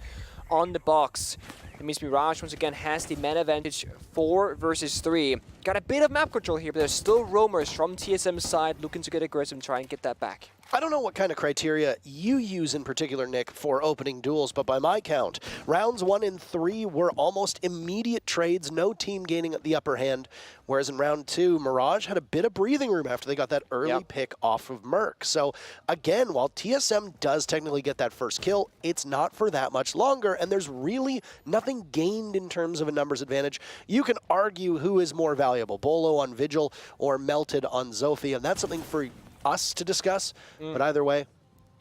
on the box. It means Mirage once again has the man advantage 4 versus 3. Got a bit of map control here, but there's still roamers from TSM's side looking to get aggressive and try and get that back. I don't know what kind of criteria you use in particular, Nick, for opening duels, but by my count, rounds 1 and 3 were almost immediate trades, no team gaining the upper hand, whereas in round 2, Mirage had a bit of breathing room after they got that early pick off of Merc. So again, while TSM does technically get that first kill, it's not for that much longer, and there's really nothing gained in terms of a numbers advantage. You can argue who is more valuable, Bolo on Vigil or Melted on Zofia, and that's something for us to discuss, but either way,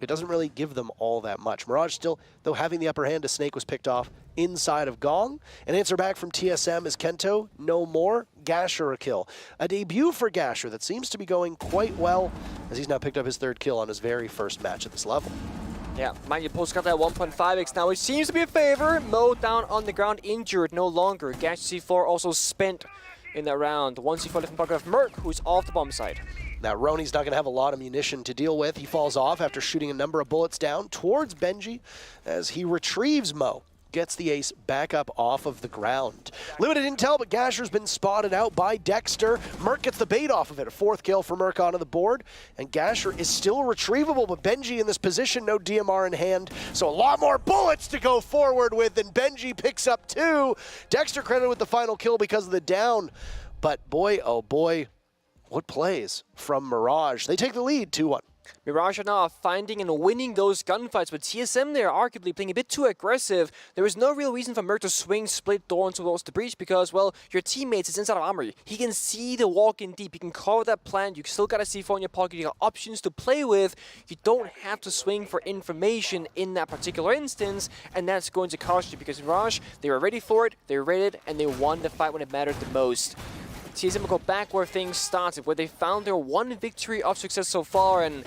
it doesn't really give them all that much. Mirage still, though, having the upper hand as Snake was picked off inside of Gong. An answer back from TSM is Kento, no more. Gasher a kill. A debut for Gasher that seems to be going quite well as he's now picked up his 3rd kill on his very first match at this level. Yeah, mind you, Post got that 1.5x now, which seems to be a favor. Mo down on the ground, injured no longer. Gasher C4 also spent in that round. 1 C4 left in pocket of Merc, who's off the bomb side. Now, Roni's not going to have a lot of munition to deal with. He falls off after shooting a number of bullets down towards Benji as he retrieves Mo. Gets the ace back up off of the ground. Limited intel, but Gasher's been spotted out by Dexter. Merc gets the bait off of it. A 4th kill for Merc onto the board. And Gasher is still retrievable, but Benji in this position, no DMR in hand. So a lot more bullets to go forward with, and Benji picks up 2. Dexter credited with the final kill because of the down. But boy, oh boy, what plays from Mirage. They take the lead 2-1. Mirage are now finding and winning those gunfights, but TSM there are arguably playing a bit too aggressive. There is no real reason for Merc to swing split door towards the breach because, well, your teammates is inside of armor. He can see the walk in deep. He can cover that plant. You still got a C4 in your pocket. You got options to play with. You don't have to swing for information in that particular instance, and that's going to cost you because Mirage, they were ready for it, they were ready, and they won the fight when it mattered the most. TSM will go back where things started, where they found their 1 victory of success so far, and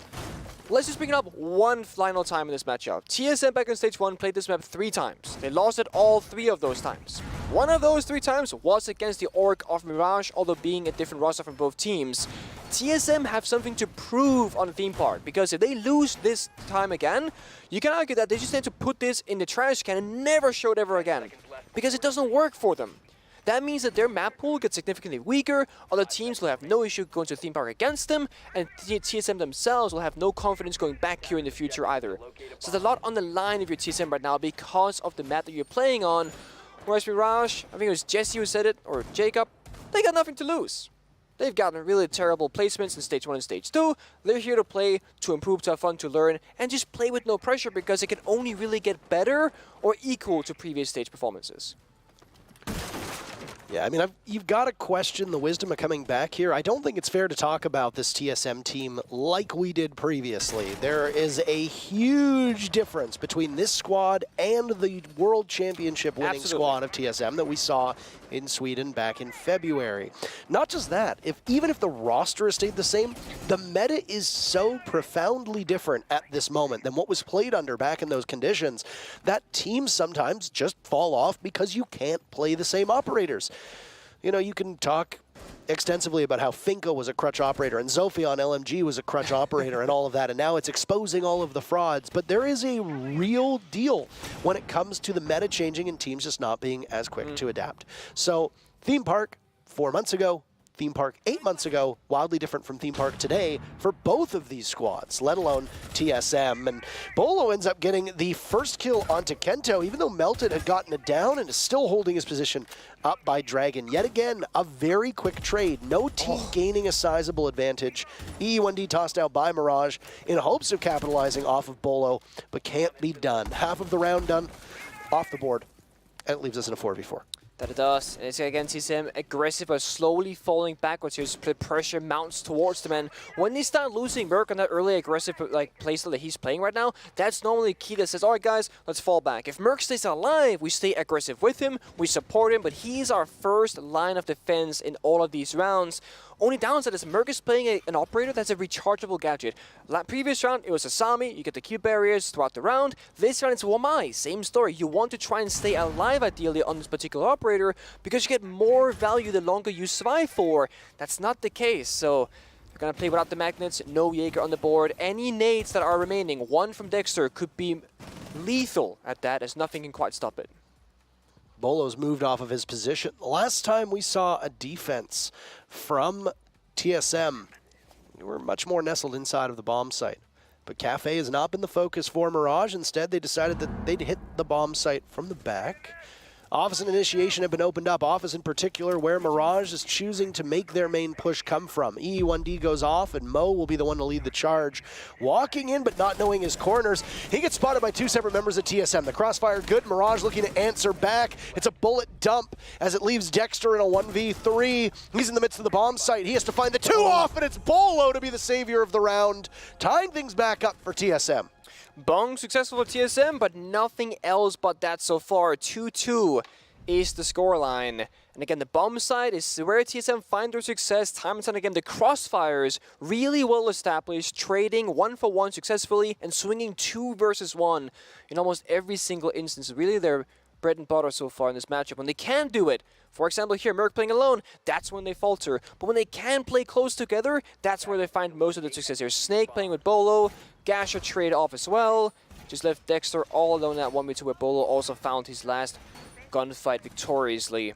let's just bring it up one final time in this matchup. TSM back on stage 1 played this map 3 times. They lost it all 3 of those times. One of those 3 times was against the Orc of Mirage, although being a different roster from both teams. TSM have something to prove on the theme park, because if they lose this time again, you can argue that they just need to put this in the trash can and never show it ever again, because it doesn't work for them. That means that their map pool gets significantly weaker, other teams will have no issue going to the theme park against them, and TSM themselves will have no confidence going back here in the future either. So there's a lot on the line of your TSM right now because of the map that you're playing on, whereas Mirage, I think it was Jesse who said it, or Jacob, they got nothing to lose. They've gotten really terrible placements in Stage 1 and Stage 2. They're here to play, to improve, to have fun, to learn, and just play with no pressure because it can only really get better or equal to previous stage performances. Yeah, I mean, you've got to question the wisdom of coming back here. I don't think it's fair to talk about this TSM team like we did previously. There is a huge difference between this squad and the World Championship winning squad of TSM that we saw in Sweden back in February. Not just that, even if the roster has stayed the same, the meta is so profoundly different at this moment than what was played under back in those conditions that teams sometimes just fall off because you can't play the same operators. You know, you can talk extensively about how Finka was a crutch operator and Zofia on LMG was a crutch operator and all of that, and now it's exposing all of the frauds. But there is a real deal when it comes to the meta changing and teams just not being as quick to adapt. So, theme park, 4 months ago, Theme Park 8 months ago, wildly different from Theme Park today for both of these squads, let alone TSM. And Bolo ends up getting the first kill onto Kento, even though Melted had gotten it down and is still holding his position up by Dragon. Yet again, a very quick trade. No team gaining a sizable advantage. EU1D tossed out by Mirage in hopes of capitalizing off of Bolo, but can't be done. Half of the round done, off the board, and it leaves us in a 4v4. That it does. And it's again TSM aggressive but slowly falling backwards here. Split pressure mounts towards them, and when they start losing Merc on that early aggressive playstyle that he's playing right now, that's normally key that says, alright guys, let's fall back. If Merc stays alive, we stay aggressive with him, we support him, but he's our first line of defense in all of these rounds. Only downside is Merc is playing an operator that's a rechargeable gadget. Previous round, it was Asami, you get the Q barriers throughout the round. This round, it's Wamai, same story. You want to try and stay alive ideally on this particular operator because you get more value the longer you survive for. That's not the case, so they're going to play without the magnets, no Jaeger on the board. Any nades that are remaining, one from Dexter, could be lethal at that, as nothing can quite stop it. Bolo's moved off of his position. The last time we saw a defense from TSM, we were much more nestled inside of the bomb site. But Cafe has not been the focus for Mirage. Instead, they decided that they'd hit the bomb site from the back. Office and initiation have been opened up. Office in particular, where Mirage is choosing to make their main push come from. EU1D goes off, and Mo will be the one to lead the charge. Walking in, but not knowing his corners. He gets spotted by two separate members of TSM. The crossfire good. Mirage looking to answer back. It's a bullet dump as it leaves Dexter in a 1v3. He's in the midst of the bomb site. He has to find the two off, and it's Bolo to be the savior of the round. Tying things back up for TSM. Bong successful for TSM, but nothing else but that so far. 2-2 is the scoreline. And again, the bomb side is where TSM find their success. Time and time again, the crossfires really well established, trading 1-for-1 successfully and swinging 2 versus 1 in almost every single instance. Really their bread and butter so far in this matchup. When they can do it, for example here, Merc playing alone, that's when they falter. But when they can play close together, that's where they find most of the success here. Snake playing with Bolo, Gasher trade off as well. Just left Dexter all alone at 1v2 where Bolo also found his last gunfight victoriously.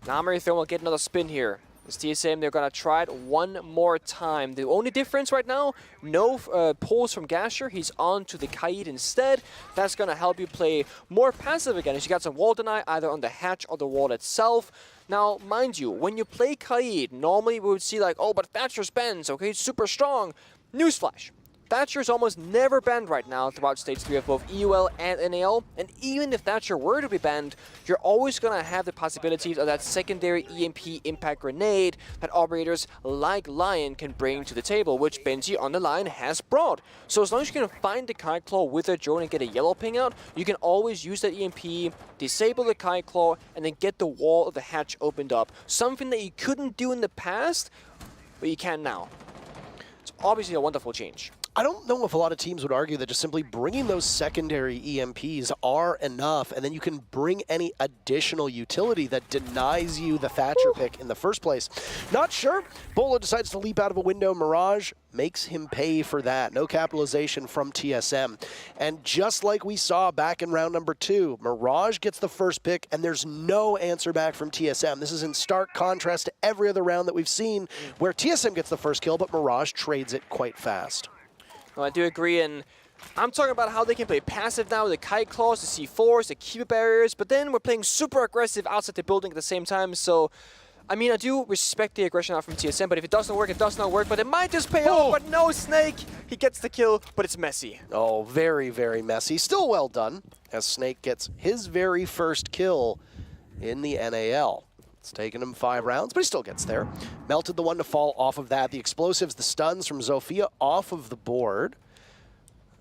Now Marathon will get another spin here. It's TSM, they're gonna try it one more time. The only difference right now, no pulls from Gasher. He's on to the Kaid instead. That's gonna help you play more passive again, as you got some wall deny either on the hatch or the wall itself. Now, mind you, when you play Kaid, normally we would see like, oh, but Thatcher's bans, okay, it's super strong. Newsflash. Thatcher's almost never banned right now throughout Stage 3 of both EUL and NAL, and even if Thatcher were to be banned, you're always going to have the possibilities of that secondary EMP impact grenade that operators like Lion can bring to the table, which Benji on the line has brought. So as long as you can find the Kite Claw with a drone and get a yellow ping out, you can always use that EMP, disable the Kite Claw, and then get the wall of the hatch opened up. Something that you couldn't do in the past, but you can now. It's obviously a wonderful change. I don't know if a lot of teams would argue that just simply bringing those secondary EMPs are enough, and then you can bring any additional utility that denies you the Thatcher pick in the first place. Not sure. Bolo decides to leap out of a window. Mirage makes him pay for that. No capitalization from TSM. And just like we saw back in round number 2, Mirage gets the first pick, and there's no answer back from TSM. This is in stark contrast to every other round that we've seen, where TSM gets the first kill, but Mirage trades it quite fast. Well, I do agree, and I'm talking about how they can play passive now with the Kite Claws, the C4s, the Keeper barriers, but then we're playing super aggressive outside the building at the same time, so I mean, I do respect the aggression out from TSM, but if it doesn't work, it does not work, but it might just pay off, but no, Snake, he gets the kill, but it's messy. Oh, very, very messy. Still well done, as Snake gets his very first kill in the NAL. It's taken him 5 rounds, but he still gets there. Melted the one to fall off of that. The explosives, the stuns from Zofia off of the board.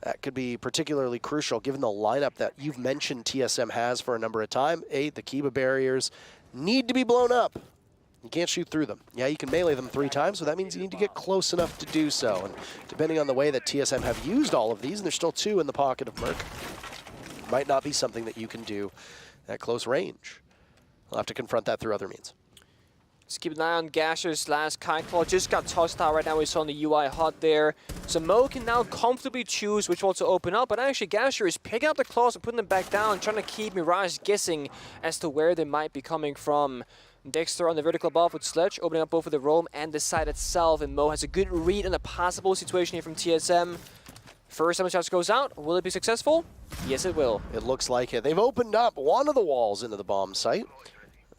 That could be particularly crucial given the lineup that you've mentioned TSM has for a number of times. The Kiba barriers need to be blown up. You can't shoot through them. Yeah, you can melee them 3 times, so that means you need to get close enough to do so. And depending on the way that TSM have used all of these, and there's still 2 in the pocket of Merc, might not be something that you can do at close range. We'll have to confront that through other means. Just keep an eye on Gasher's last Kite Claw. Just got tossed out right now. We saw on the UI HUD there. So Mo can now comfortably choose which wall to open up. But actually, Gasher is picking up the claws and putting them back down, trying to keep Mirage guessing as to where they might be coming from. Dexter on the vertical above with Sledge, opening up both for the roam and the side itself. And Mo has a good read on the possible situation here from TSM. First time the shots goes out. Will it be successful? Yes, it will. It looks like it. They've opened up one of the walls into the bomb site.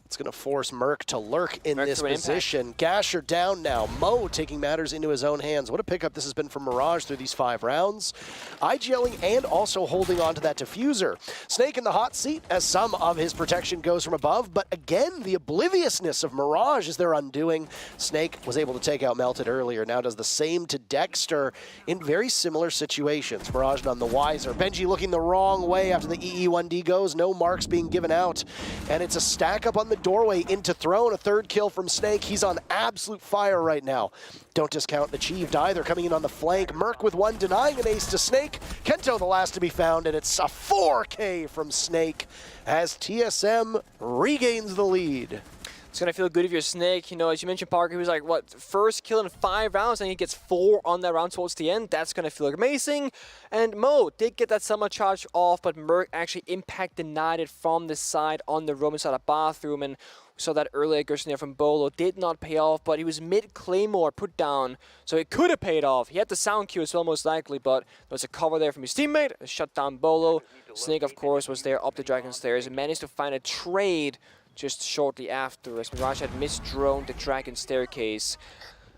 It's going to force Merc to lurk in this position. Gasher down now. Mo taking matters into his own hands. What a pickup this has been from Mirage through these 5 rounds. IGLing and also holding on to that diffuser. Snake in the hot seat as some of his protection goes from above, but again, the obliviousness of Mirage is their undoing. Snake was able to take out Melted earlier, now does the same to Dexter in very similar situations. Mirage none the wiser. Benji looking the wrong way after the EE1D goes. No marks being given out, and it's a stack up on the doorway into Throne. A third kill from Snake. He's on absolute fire right now. Don't discount Achieved either, coming in on the flank. Merc with one, denying an ace to Snake. Kento the last to be found, and it's a 4K from Snake as TSM regains the lead. It's going to feel good if you're Snake. You know, as you mentioned, Parker, he was like, what, first kill in 5 rounds, and he gets 4 on that round towards the end. That's going to feel amazing. And Mo did get that summer charge off, but Merc actually impact denied it from the side on the room inside a bathroom. And we saw that early aggression there from Bolo. Did not pay off, but he was mid-Claymore put down, so it could have paid off. He had the sound cue as well, most likely, but there was a cover there from his teammate. Shut down Bolo. Snake, of course, was there up the Dragon Stairs and managed to find a trade just shortly after, as Mirage had misdroned the Dragon Staircase.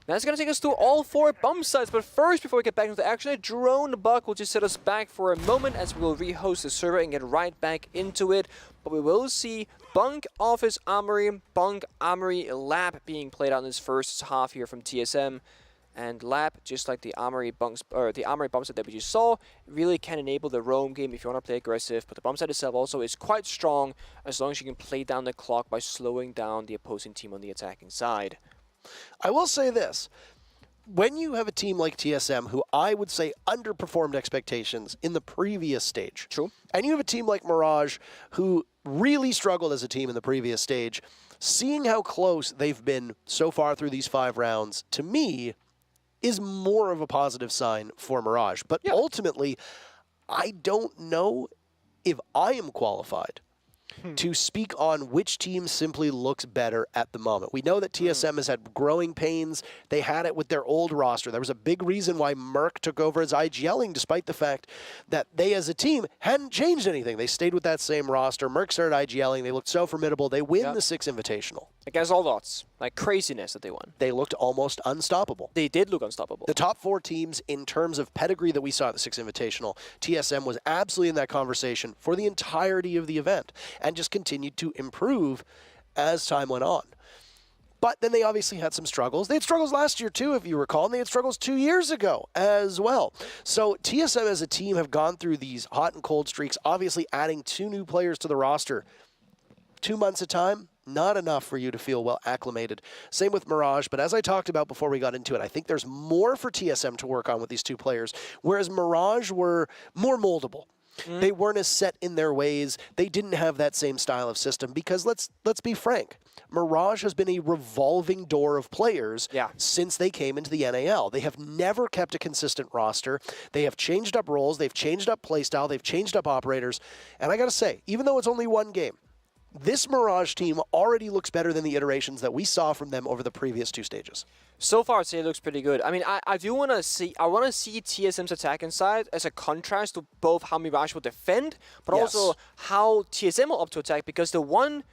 That's going to take us to all 4 bomb sites, but first, before we get back into the action, a drone bug will just set us back for a moment as we will rehost the server and get right back into it. But we will see Bunk Office Armory, Bunk Armory Lab being played out in this first half here from TSM. And Lab, just like the Armory bunks, or the Armory bomb set that we just saw, really can enable the roam game if you want to play aggressive. But the bomb set itself also is quite strong as long as you can play down the clock by slowing down the opposing team on the attacking side. I will say this. When you have a team like TSM, who I would say underperformed expectations in the previous stage, true, and you have a team like Mirage, who really struggled as a team in the previous stage, seeing how close they've been so far through these 5 rounds, to me, is more of a positive sign for Mirage. But ultimately, I don't know if I am qualified to speak on which team simply looks better at the moment. We know that TSM has had growing pains. They had it with their old roster. There was a big reason why Merc took over as IGLing, despite the fact that they as a team hadn't changed anything. They stayed with that same roster. Merc started IGLing. They looked so formidable. They win the 6 Invitational. Against all odds. Like craziness that they won. They looked almost unstoppable. They did look unstoppable. The top 4 teams in terms of pedigree that we saw at the 6 Invitational, TSM was absolutely in that conversation for the entirety of the event and just continued to improve as time went on. But then they obviously had some struggles. They had struggles last year too, if you recall, and they had struggles 2 years ago as well. So TSM as a team have gone through these hot and cold streaks, obviously adding 2 new players to the roster. 2 months at a time, not enough for you to feel well acclimated. Same with Mirage, but as I talked about before we got into it, I think there's more for TSM to work on with these 2 players, whereas Mirage were more moldable. They weren't as set in their ways. They didn't have that same style of system because let's be frank. Mirage has been a revolving door of players since they came into the NAL. They have never kept a consistent roster. They have changed up roles. They've changed up playstyle. They've changed up operators. And I got to say, even though it's only 1 game, this Mirage team already looks better than the iterations that we saw from them over the previous 2 stages. So far, I'd say it looks pretty good. I mean, I do want to see, TSM's attack inside as a contrast to both how Mirage will defend, but also how TSM will up to attack, because the one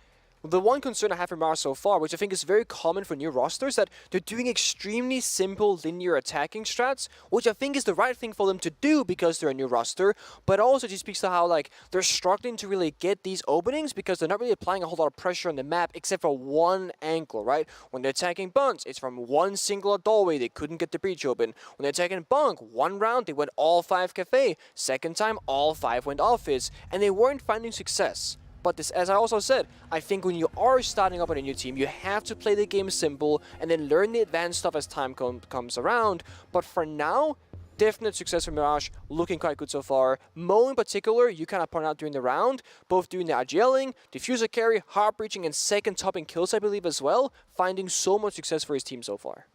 concern I have for Mirage so far, which I think is very common for new rosters, that they're doing extremely simple linear attacking strats, which I think is the right thing for them to do because they're a new roster, but also just speaks to how like they're struggling to really get these openings because they're not really applying a whole lot of pressure on the map except for one angle, right? When they're attacking bunts, it's from one single doorway, they couldn't get the breach open. When they're attacking bunk, 1 round they went all 5 cafe, second time all 5 went office, and they weren't finding success. But this, as I also said, I think when you are starting up on a new team, you have to play the game simple and then learn the advanced stuff as time comes around. But for now, definite success for Mirage, looking quite good so far. Mo in particular, you kind of pointed out during the round, both doing the IGLing, diffuser carry, heart breaching, and second topping kills, I believe, as well, finding so much success for his team so far.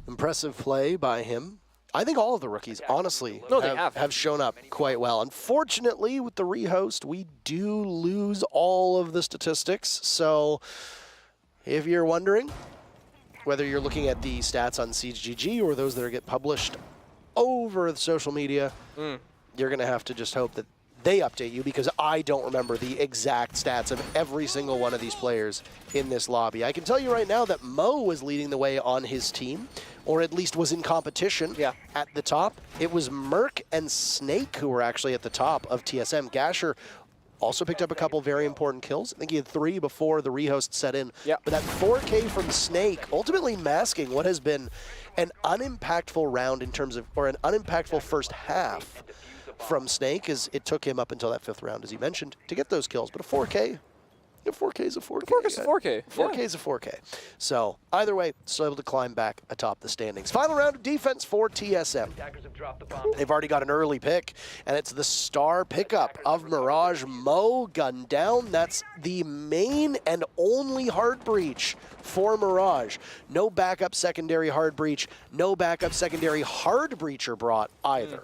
Impressive play by him. I think all of the rookies, honestly, No, they have shown up quite well. Unfortunately, with the rehost, we do lose all of the statistics. So if you're wondering whether you're looking at the stats on SiegeGG or those that get published over the social media, you're going to have to just hope that they update you, because I don't remember the exact stats of every single one of these players in this lobby. I can tell you right now that Mo was leading the way on his team, or at least was in competition at the top. It was Merc and Snake who were actually at the top of TSM. Gasher also picked up a couple very important kills. I think he had 3 before the rehost set in. But that 4K from Snake ultimately masking what has been an unimpactful round in terms of, or an unimpactful first half from Snake, as it took him up until that 5th round, as he mentioned, to get those kills. But a 4K, a 4K is a 4K. 4K is a 4K. 4K is a 4K. So either way, still able to climb back atop the standings. Final round of defense for TSM. They've already got an early pick, and it's the star pickup of Mirage. Mo gunned down. That's the main and only hard breach for Mirage. No backup secondary hard breach. No backup secondary hard breacher brought either.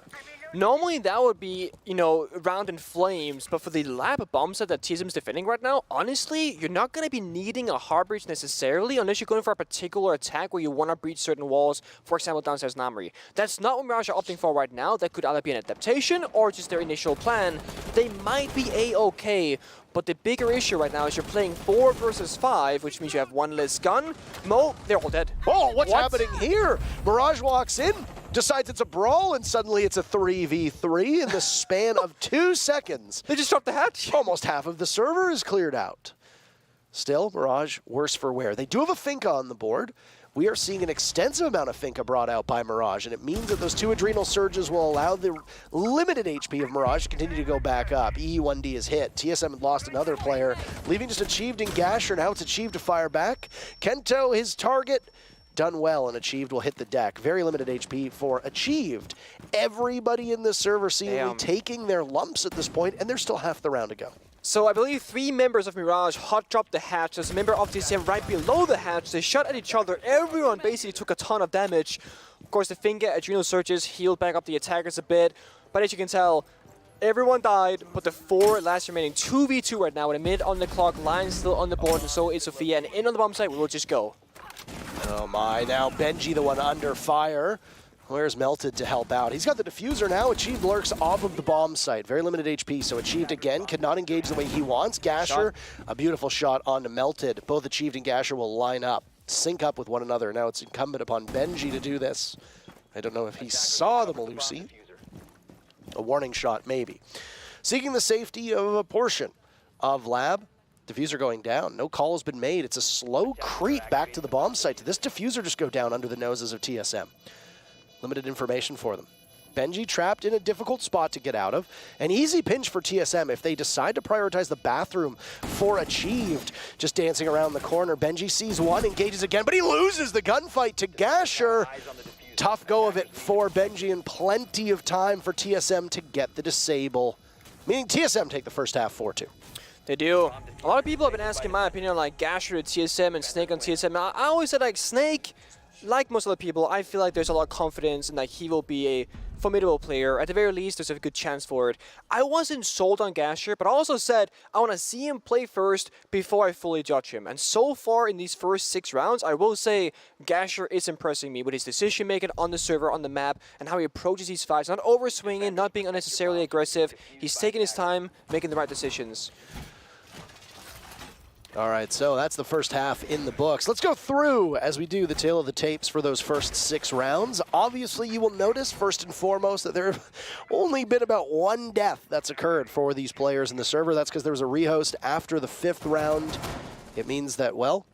Normally that would be, you know, round in flames, but for the lab bomb set that TSM's defending right now, honestly, you're not going to be needing a hard breach necessarily unless you're going for a particular attack where you want to breach certain walls, for example, downstairs Namri. That's not what Mirage are opting for right now. That could either be an adaptation or just their initial plan. They might be A-okay, but the bigger issue right now is you're playing 4 versus 5, which means you have 1 less gun. Mo, they're all dead. Oh, what's happening here? Mirage walks in, decides it's a brawl, and suddenly it's a 3v3 in the span of 2 seconds. They just dropped the hatch. Almost half of the server is cleared out. Still, Mirage, worse for wear. They do have a Finka on the board. We are seeing an extensive amount of Finka brought out by Mirage, and it means that those 2 adrenal surges will allow the limited HP of Mirage to continue to go back up. E1D is hit. TSM had lost another player, leaving just Achieved and Gasher. Now it's Achieved to fire back. Kento, his target, done well, and Achieved will hit the deck. Very limited HP for Achieved. Everybody in this server seemingly taking their lumps at this point, and there's still half the round to go. So I believe 3 members of Mirage hot dropped the hatch. There's a member of TSM right below the hatch. They shot at each other. Everyone basically took a ton of damage. Of course, the Finka adrenal surges healed back up the attackers a bit. But as you can tell, everyone died, but the 4 last remaining 2v2 right now with a minute on the clock. Lion still on the board, and so is Sophia. And in on the bomb site, we will just go. Oh my, now Benji the one under fire. Where's Melted to help out? He's got the diffuser now. Achieved lurks off of the bomb site. Very limited HP, so Achieved again could not engage the way he wants. Gasher, a beautiful shot onto Melted. Both Achieved and Gasher will line up, sync up with one another. Now it's incumbent upon Benji to do this. I don't know if he saw the Malusi. A warning shot, maybe. Seeking the safety of a portion of Lab. Diffuser going down. No call has been made. It's a slow creep back to the bomb site. Did this diffuser just go down under the noses of TSM? Limited information for them. Benji trapped in a difficult spot to get out of. An easy pinch for TSM if they decide to prioritize the bathroom for Achieved. Just dancing around the corner. Benji sees one, engages again, but he loses the gunfight to Gasher. Tough go of it for Benji, and plenty of time for TSM to get the disable. Meaning TSM take the first half 4-2. They do. A lot of people have been asking my opinion on like Gasher at TSM and Snake on TSM. I always said like Snake, like most other people, I feel like there's a lot of confidence and like he will be a formidable player. At the very least, there's a good chance for it. I wasn't sold on Gasher, but I also said I want to see him play first before I fully judge him. And so far in these first 6 rounds, I will say Gasher is impressing me with his decision making on the server, on the map, and how he approaches these fights. Not overswinging, not being unnecessarily aggressive. He's taking his time, making the right decisions. All right, so that's the first half in the books. Let's go through as we do the tale of the tapes for those first 6 rounds. Obviously, you will notice, first and foremost, that there have only been about 1 death that's occurred for these players in the server. That's because there was a rehost after the 5th round. It means that, well,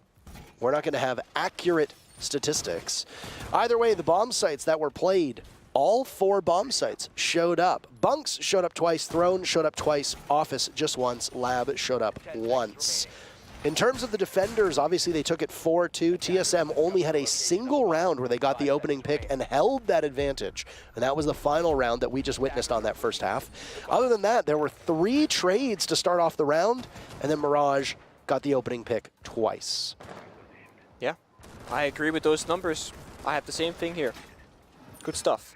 we're not going to have accurate statistics. Either way, the bomb sites that were played, all 4 bomb sites showed up. Bunks showed up twice, Throne showed up twice, Office just once, Lab showed up once. In terms of the defenders, obviously they took it 4-2. TSM only had a single round where they got the opening pick and held that advantage. And that was the final round that we just witnessed on that first half. Other than that, there were 3 trades to start off the round, and then Mirage got the opening pick twice. Yeah, I agree with those numbers. I have the same thing here. Good stuff.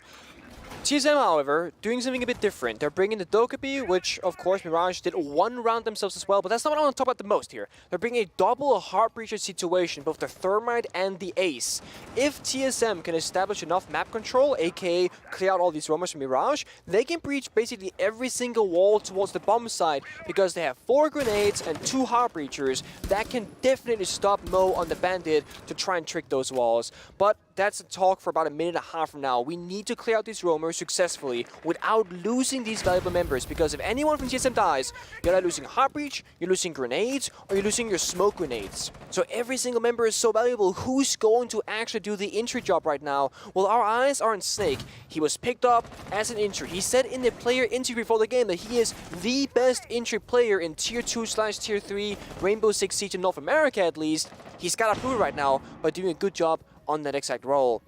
TSM, however, doing something a bit different. They're bringing the Dokkaebi, which, of course, Mirage did one round themselves as well, but that's not what I want to talk about the most here. They're bringing a double Heartbreacher situation, both the Thermite and the Ace. If TSM can establish enough map control, aka clear out all these roamers from Mirage, they can breach basically every single wall towards the bomb side, because they have 4 grenades and 2 Heartbreachers that can definitely stop Mo on the Bandit to try and trick those walls. But that's a talk for about a minute and a half from now. We need to clear out these roamers successfully without losing these valuable members, because if anyone from TSM dies, you're either losing Heartbreach, you're losing grenades, or you're losing your smoke grenades. So every single member is so valuable. Who's going to actually do the entry job right now? Well, our eyes are on Snake. He was picked up as an entry. He said in the player interview before the game that he is the best entry player in Tier 2/Tier 3 Rainbow Six Siege in North America, at least. He's got to prove it right now by doing a good job on that exact role.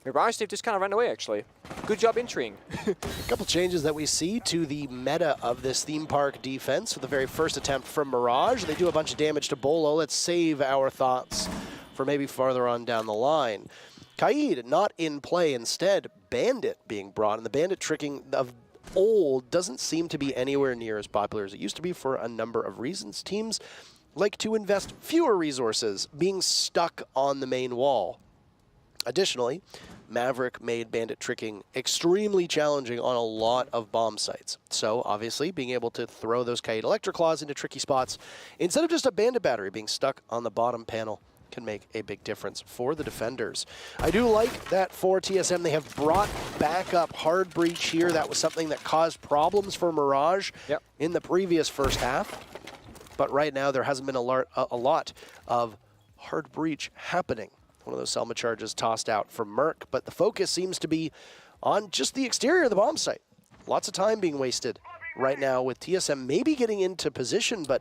Mirage, they've just kind of ran away, actually. Good job entering. A couple changes that we see to the meta of this theme park defense with the very first attempt from Mirage. They do a bunch of damage to Bolo. Let's save our thoughts for maybe farther on down the line. Kaid not in play. Instead, Bandit being brought. And the Bandit tricking of old doesn't seem to be anywhere near as popular as it used to be for a number of reasons. Teams like to invest fewer resources being stuck on the main wall. Additionally, Maverick made Bandit tricking extremely challenging on a lot of bomb sites. So, obviously, being able to throw those Kaid Electroclaws into tricky spots, instead of just a Bandit battery being stuck on the bottom panel, can make a big difference for the defenders. I do like that for TSM, they have brought back up Hard Breach here. That was something that caused problems for Mirage in the previous first half. But right now, there hasn't been a lot of Hard Breach happening. One of those Selma charges tossed out for Merc, but the focus seems to be on just the exterior of the bomb site. Lots of time being wasted right now with TSM maybe getting into position, but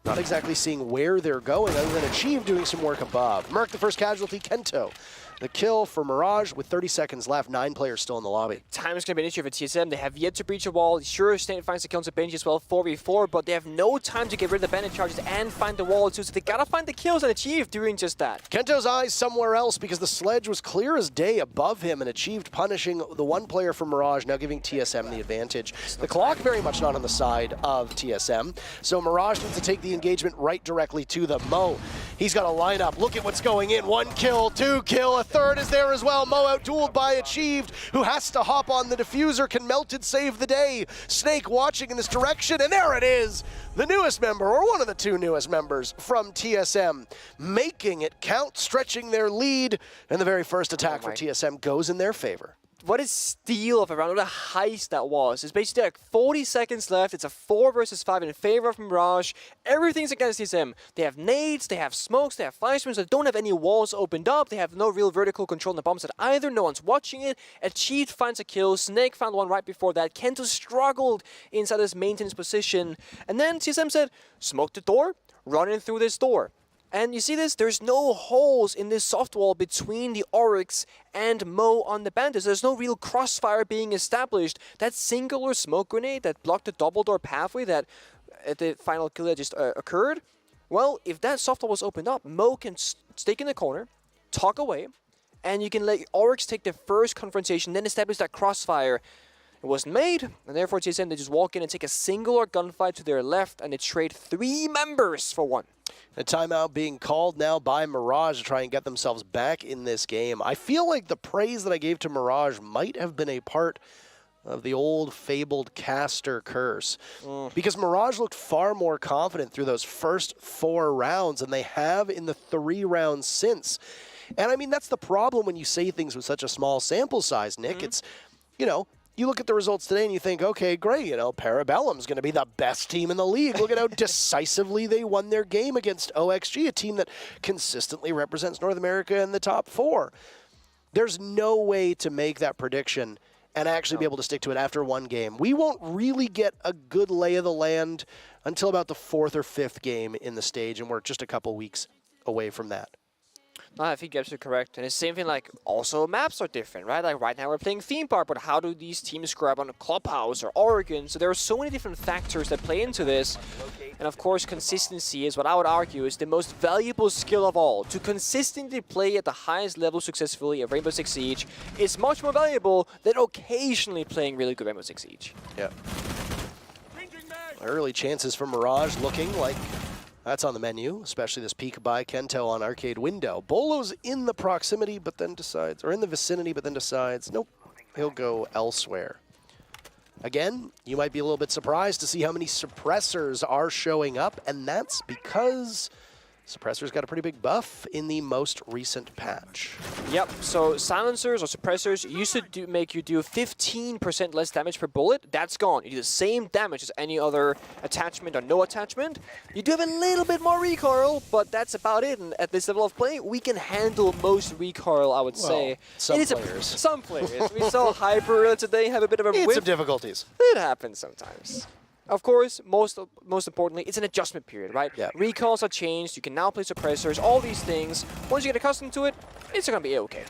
not exactly seeing where they're going other than Achieve doing some work above. Merc, the first casualty, Kento. The kill for Mirage with 30 seconds left, 9 players still in the lobby. Time is going to be an issue for TSM. They have yet to breach a wall. Sure, Snake finds the kills at Benji as well, 4v4, but they have no time to get rid of the bandit charges and find the wall too, so they gotta find the kills and Achieve doing just that. Kento's eyes somewhere else because the sledge was clear as day above him and Achieved punishing the one player from Mirage, now giving TSM the advantage. The clock very much not on the side of TSM, so Mirage needs to take the engagement right directly to the Mo. He's got a lineup. Look at what's going in. 1 kill, 2 kill, a third is there as well. Mo out-dueled by Achieved, who has to hop on the diffuser. Can Melted save the day? Snake watching in this direction, and there it is. The newest member, or one of the 2 newest members from TSM, making it count, stretching their lead, and the very first attack for TSM goes in their favor. What a steal of a round, what a heist that was. It's basically like 40 seconds left. It's a 4 versus 5 in favor of Mirage. Everything's against TSM. They have nades, they have smokes, they have flashbangs, they don't have any walls opened up. They have no real vertical control on the bomb site either. No one's watching it. Achieved finds a kill. Snake found one right before that. Kento struggled inside his maintenance position. And then TSM said, smoke the door, run in through this door. And you see this? There's no holes in this soft wall between the Oryx and Mo on the Bandits. There's no real crossfire being established. That singular smoke grenade that blocked the double door pathway that at the final kill that just occurred, well, if that soft wall was opened up, Mo can stick in the corner, talk away, and you can let Oryx take the first confrontation, then establish that crossfire. It wasn't made, and therefore TSM, they just walk in and take a singular gunfight to their left, and they trade 3 members for 1. A timeout being called now by Mirage to try and get themselves back in this game. I feel like the praise that I gave to Mirage might have been a part of the old fabled caster curse. Because Mirage looked far more confident through those first 4 rounds than they have in the 3 rounds since. And I mean, that's the problem when you say things with such a small sample size, Nick. It's, you know, you look at the results today and you think, okay, great, you know, Parabellum's going to be the best team in the league. Look at how decisively they won their game against OXG, a team that consistently represents North America in the top 4. There's no way to make that prediction and actually be able to stick to it after 1 game. We won't really get a good lay of the land until about the 4th or 5th game in the stage, and we're just a couple weeks away from that. No, I think you're absolutely correct. And it's the same thing, like, also maps are different, right? Like, right now we're playing Theme Park, but how do these teams grab on a Clubhouse or Oregon? So there are so many different factors that play into this. And of course, consistency is what I would argue is the most valuable skill of all. To consistently play at the highest level successfully at Rainbow Six Siege is much more valuable than occasionally playing really good Rainbow Six Siege. Yeah. Early chances for Mirage looking like that's on the menu, especially this peek by Kento on Arcade Window. Bolo's in the proximity, but then decides, or in the vicinity, but then decides, nope, he'll go elsewhere. Again, you might be a little bit surprised to see how many suppressors are showing up, and that's because suppressors got a pretty big buff in the most recent patch. Yep, so silencers or suppressors used to make you do 15% less damage per bullet. That's gone. You do the same damage as any other attachment or no attachment. You do have a little bit more recoil, but that's about it. And at this level of play, we can handle most recoil, I would say. Some players. Some players. We saw Hyper today have a bit of a whip. Some difficulties. It happens sometimes. Of course, most importantly, it's an adjustment period, right? Yeah. Recalls are changed, you can now play suppressors, all these things. Once you get accustomed to it, it's gonna be okay.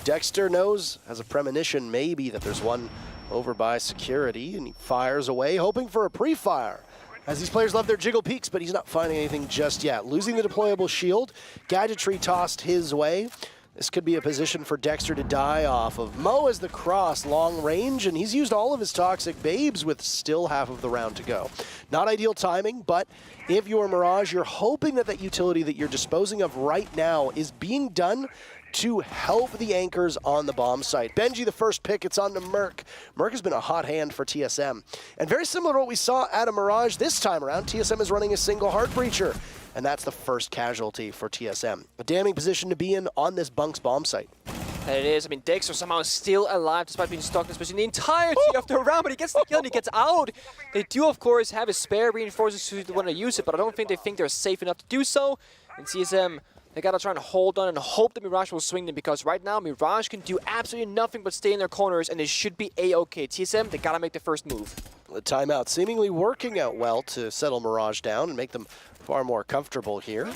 Dexter knows, has a premonition maybe, that there's one over by security, and he fires away, hoping for a pre-fire. As these players love their jiggle peaks, but he's not finding anything just yet. Losing the deployable shield, gadgetry tossed his way. This could be a position for Dexter to die off of. Mo has the cross, long range, and he's used all of his toxic babes with still half of the round to go. Not ideal timing, but if you're Mirage, you're hoping that that utility that you're disposing of right now is being done to help the anchors on the bomb site. Benji, the first pick, it's on to Merc. Merc has been a hot hand for TSM. And very similar to what we saw at a Mirage this time around, TSM is running a single heart breacher. And that's the first casualty for TSM. A damning position to be in on this Bunk's bomb site. And it is. I mean, Dexter somehow still alive despite being stuck in this position the entirety of the round, but he gets the kill and he gets out. They do, of course, have his spare reinforcements who want to use it, but I don't think they think they're safe enough to do so. And TSM, they gotta try and hold on and hope that Mirage will swing them, because right now Mirage can do absolutely nothing but stay in their corners, and they should be A-okay. TSM, they gotta make the first move. The timeout seemingly working out well to settle Mirage down and make them far more comfortable here.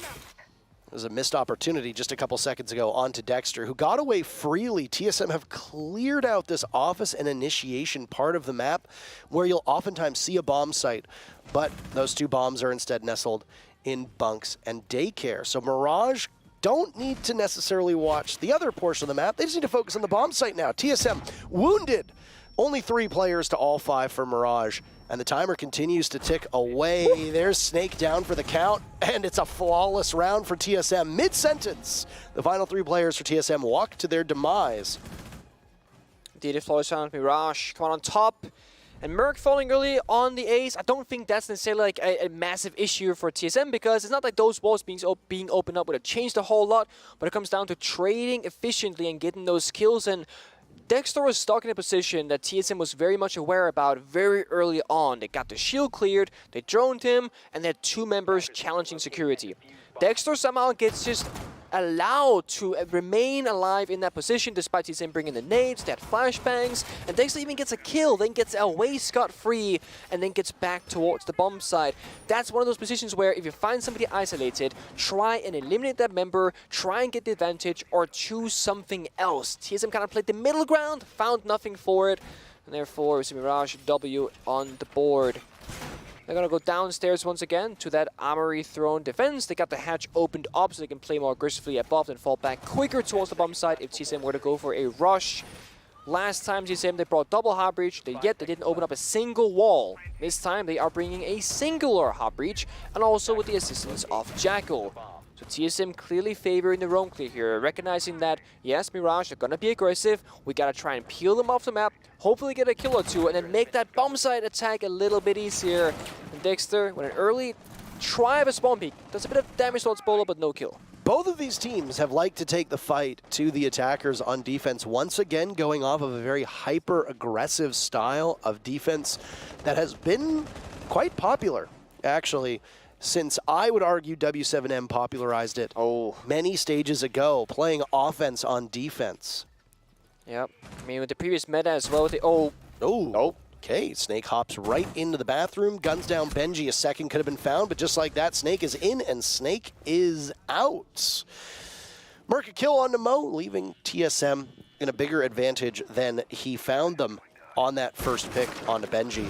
There's a missed opportunity just a couple seconds ago onto Dexter, who got away freely. TSM have cleared out this office and initiation part of the map where you'll oftentimes see a bomb site, but those two bombs are instead nestled in bunks and daycare. So Mirage don't need to necessarily watch the other portion of the map. They just need to focus on the bomb site now. TSM wounded. Only 3 players to all 5 for Mirage. And the timer continues to tick away. There's Snake down for the count, and it's a flawless round for TSM. Mid-sentence, the final 3 players for TSM walk to their demise. Indeed, a flawless round. Mirage come on top. And Merc falling early on the ace, I don't think that's necessarily like a massive issue for TSM, because it's not like those walls being opened up would have changed a whole lot, but it comes down to trading efficiently and getting those kills. And Dexter was stuck in a position that TSM was very much aware about very early on. They got the shield cleared, they droned him, and they had 2 members challenging security. Dexter somehow gets just allowed to remain alive in that position despite TSM bringing the nades, that flashbangs, and Dexter even gets a kill, then gets away scot-free, and then gets back towards the bomb site. That's one of those positions where if you find somebody isolated, try and eliminate that member, try and get the advantage, or choose something else. TSM kind of played the middle ground, found nothing for it, and therefore we see Mirage W on the board. They're going to go downstairs once again to that Armory Throne defense. They got the hatch opened up so they can play more aggressively above and fall back quicker towards the bomb site if TSM were to go for a rush. Last time TSM, they brought double hard breach, yet they didn't open up a single wall. This time they are bringing a singular hard breach, and also with the assistance of Jackal. So TSM clearly favoring the roam clear here, recognizing that, yes, Mirage are gonna be aggressive, we gotta try and peel them off the map, hopefully get a kill or 2, and then make that bomb site attack a little bit easier. And Dexter, with an early try of a spawn peek, does a bit of damage towards Bolo, but no kill. Both of these teams have liked to take the fight to the attackers on defense, once again going off of a very hyper-aggressive style of defense that has been quite popular, actually, since I would argue W7M popularized it many stages ago, playing offense on defense. Yep, I mean with the previous meta as well, Okay, Snake hops right into the bathroom, guns down Benji. A second could have been found, but just like that, Snake is in and Snake is out. Merc a kill on Mo, leaving TSM in a bigger advantage than he found them on that first pick onto Benji.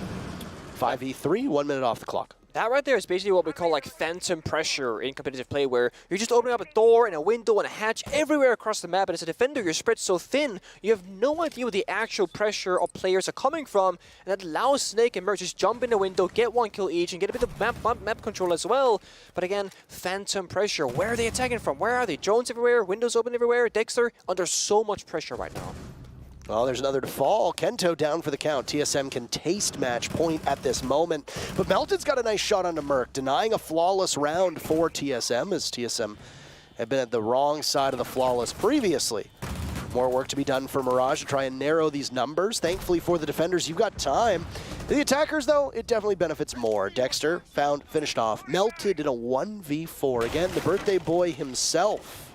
5v3, 1 minute off the clock. That right there is basically what we call like phantom pressure in competitive play, where you're just opening up a door and a window and a hatch everywhere across the map, and as a defender you're spread so thin, you have no idea where the actual pressure of players are coming from, and that allows Snake and Merc just jump in the window, get 1 kill each, and get a bit of map control as well. But again, phantom pressure. Where are they attacking from? Where are they? Drones everywhere, windows open everywhere. Dexter under so much pressure right now. Well, there's another to fall. Kento down for the count. TSM can taste match point at this moment. But Melted's got a nice shot onto Merc, denying a flawless round for TSM, as TSM had been at the wrong side of the flawless previously. More work to be done for Mirage to try and narrow these numbers. Thankfully for the defenders, you've got time. The attackers, though, it definitely benefits more. Dexter finished off. Melted in a 1v4. Again, the birthday boy himself.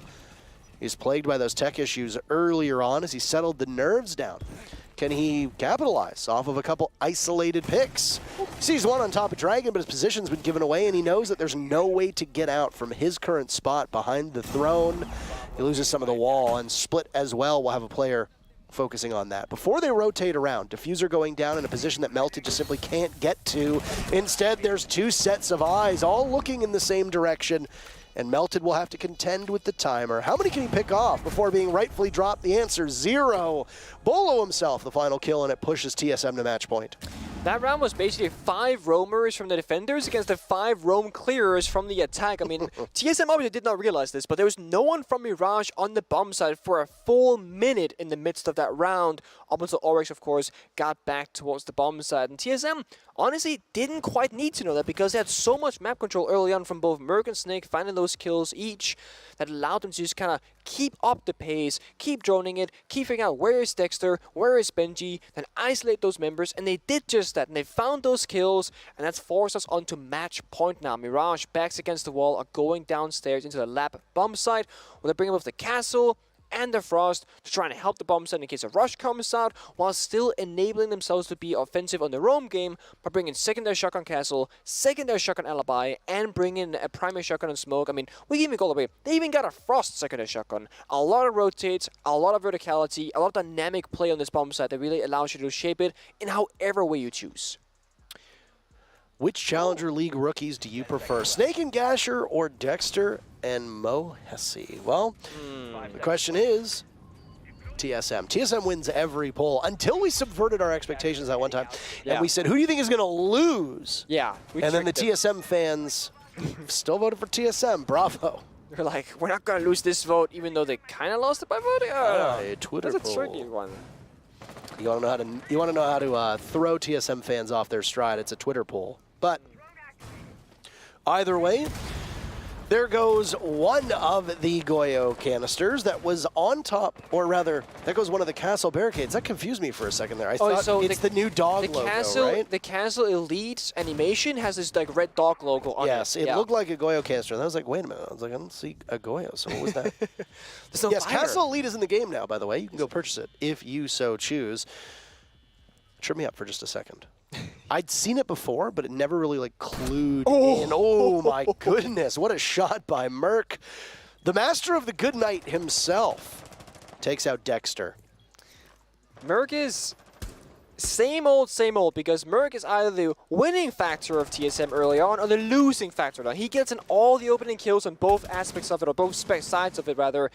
He's plagued by those tech issues earlier on as he settled the nerves down. Can he capitalize off of a couple isolated picks? Sees one on top of Dragon, but his position's been given away, and he knows that there's no way to get out from his current spot behind the throne. He loses some of the wall, and Split as well will have a player focusing on that. Before they rotate around, Diffuser going down in a position that Melted just simply can't get to. Instead, there's 2 sets of eyes, all looking in the same direction. And Melted will have to contend with the timer. How many can he pick off before being rightfully dropped? The answer, 0. Bolo himself, the final kill, and it pushes TSM to match point. That round was basically 5 roamers from the defenders against the 5 roam clearers from the attack. I mean, TSM obviously did not realize this, but there was no one from Mirage on the bomb side for a full minute in the midst of that round, up until Oryx, of course, got back towards the bomb side. And TSM honestly didn't quite need to know that, because they had so much map control early on from both Merc and Snake, finding those kills each, that allowed them to just kind of keep up the pace, keep droning it, keep figuring out where is Dexter, where is Benji, then isolate those members, and they did just that, and they found those kills, and that's forced us onto match point now. Mirage backs against the wall, are going downstairs into the lab bomb site, where they're bringing both the castle and the Frost to try and help the bomb site in case a rush comes out, while still enabling themselves to be offensive on the roam game by bringing secondary shotgun castle, secondary shotgun alibi, and bringing a primary shotgun and smoke. I mean, we even go all the way. They even got a Frost secondary shotgun. A lot of rotates, a lot of verticality, a lot of dynamic play on this bomb site that really allows you to shape it in however way you choose. Which Challenger League rookies do you prefer? Snake and Gasher or Dexter and Mo Hesse? Well, the question is TSM. TSM wins every poll until we subverted our expectations that one time. And we said, who do you think is going to lose? Yeah. And then the TSM fans still voted for TSM. Bravo. They're like, we're not going to lose this vote, even though they kind of lost it by voting. A Twitter That's poll. a tricky one. You want to know how to throw TSM fans off their stride. It's a Twitter poll. But either way, there goes one of the Goyo canisters that was on top, or rather, there goes one of the castle barricades. That confused me for a second there. I thought so it's the new dog logo, right? The Castle Elite animation has this like red dog logo on it. Yes, it looked like a Goyo canister. And I was like, wait a minute. I was like, I don't see a Goyo, so what was that? Yes, fire. Castle Elite is in the game now, by the way. You can go purchase it if you so choose. Trip me up for just a second. I'd seen it before, but it never really like clued in. Oh my goodness, what a shot by Merc. The master of the good night himself takes out Dexter. Merc is same old, because Merc is either the winning factor of TSM early on or the losing factor now. He gets in all the opening kills on both aspects of it, or both sides of it rather.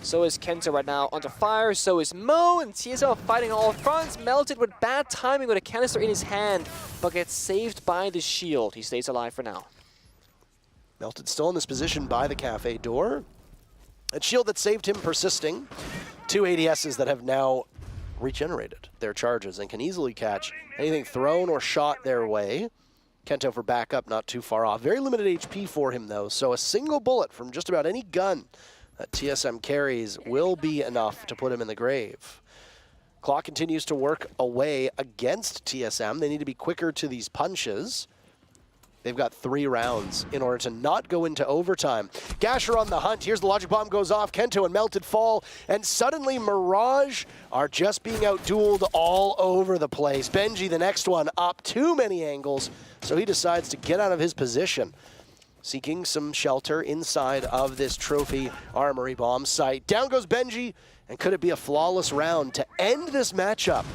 So is Kento right now under fire, so is Mo, and TSM fighting all fronts. Melted with bad timing with a canister in his hand, but gets saved by the shield. He stays alive for now. Melted still in this position by the cafe door. A shield that saved him persisting. 2 ADSs that have now regenerated their charges and can easily catch anything thrown or shot their way. Kento for backup, not too far off. Very limited HP for him though, so a single bullet from just about any gun that TSM carries will be enough to put him in the grave. Clock continues to work away against TSM. They need to be quicker to these punches. They've got 3 rounds in order to not go into overtime. Gasher on the hunt. Here's the logic bomb goes off. Kento and Melted fall. And suddenly Mirage are just being out-dueled all over the place. Benji, the next one, up too many angles. So he decides to get out of his position. seeking some shelter inside of this trophy armory bomb site. Down goes Benji, and could it be a flawless round to end this matchup?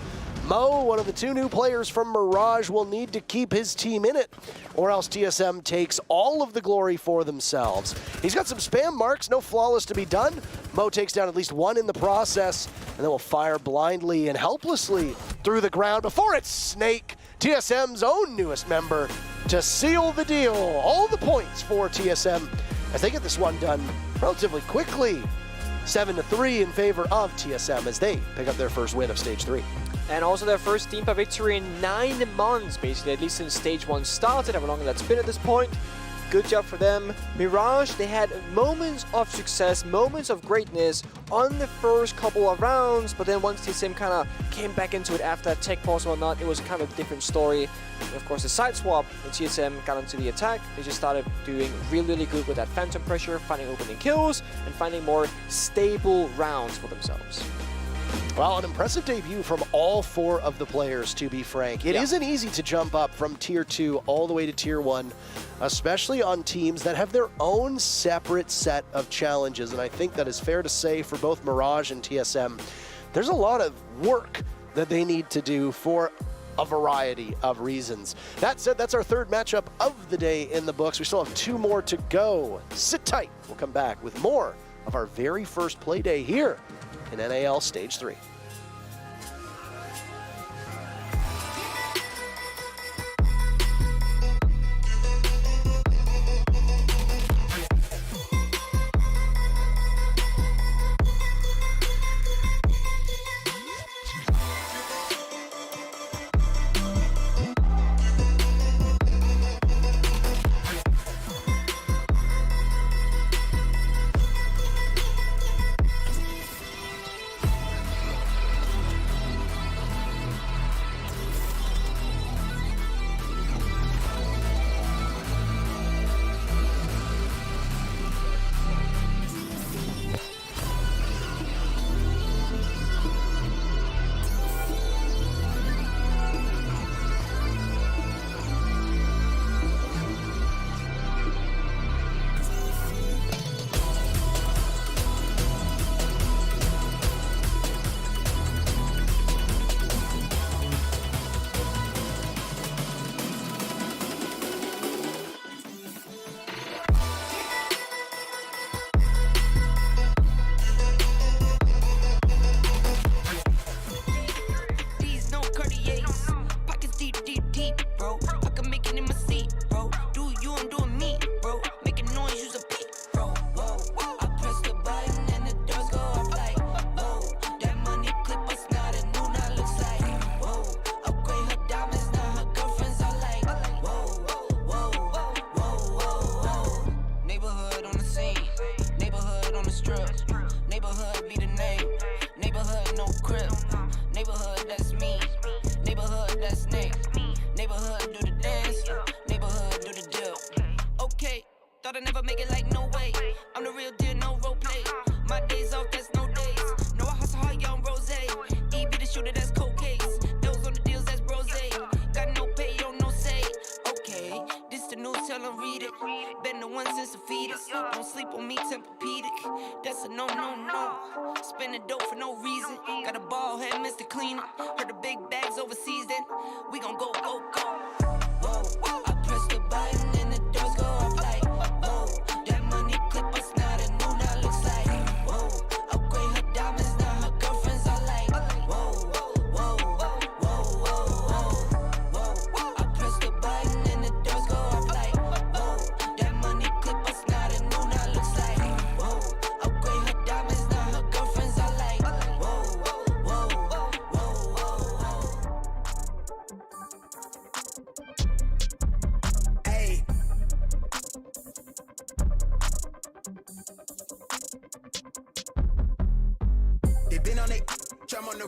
Mo, one of the two new players from Mirage, will need to keep his team in it, or else TSM takes all of the glory for themselves. He's got some spam marks, no flawless to be done. Mo takes down at least one in the process, and then will fire blindly and helplessly through the ground before it's Snake, TSM's own newest member, to seal the deal. All the points for TSM as they get this one done relatively quickly. 7-3 in favor of TSM as they pick up their first win of Stage 3. And also their first team victory in 9 months, basically, at least since Stage 1 started, however long that's been at this point. Good job for them. Mirage, they had moments of success, moments of greatness on the first couple of rounds, but then once TSM kind of came back into it after that tech pause and whatnot, it was kind of a different story. And of course, the side swap, when TSM got into the attack, they just started doing really good with that phantom pressure, finding opening kills, and finding more stable rounds for themselves. Well, an impressive debut from all 4 of the players, to be frank. It isn't easy to jump up from Tier 2 all the way to Tier 1, especially on teams that have their own separate set of challenges. And I think that is fair to say for both Mirage and TSM. There's a lot of work that they need to do for a variety of reasons. That said, that's our third matchup of the day in the books. We still have 2 more to go. Sit tight. We'll come back with more of our very first play day here in NAL Stage 3.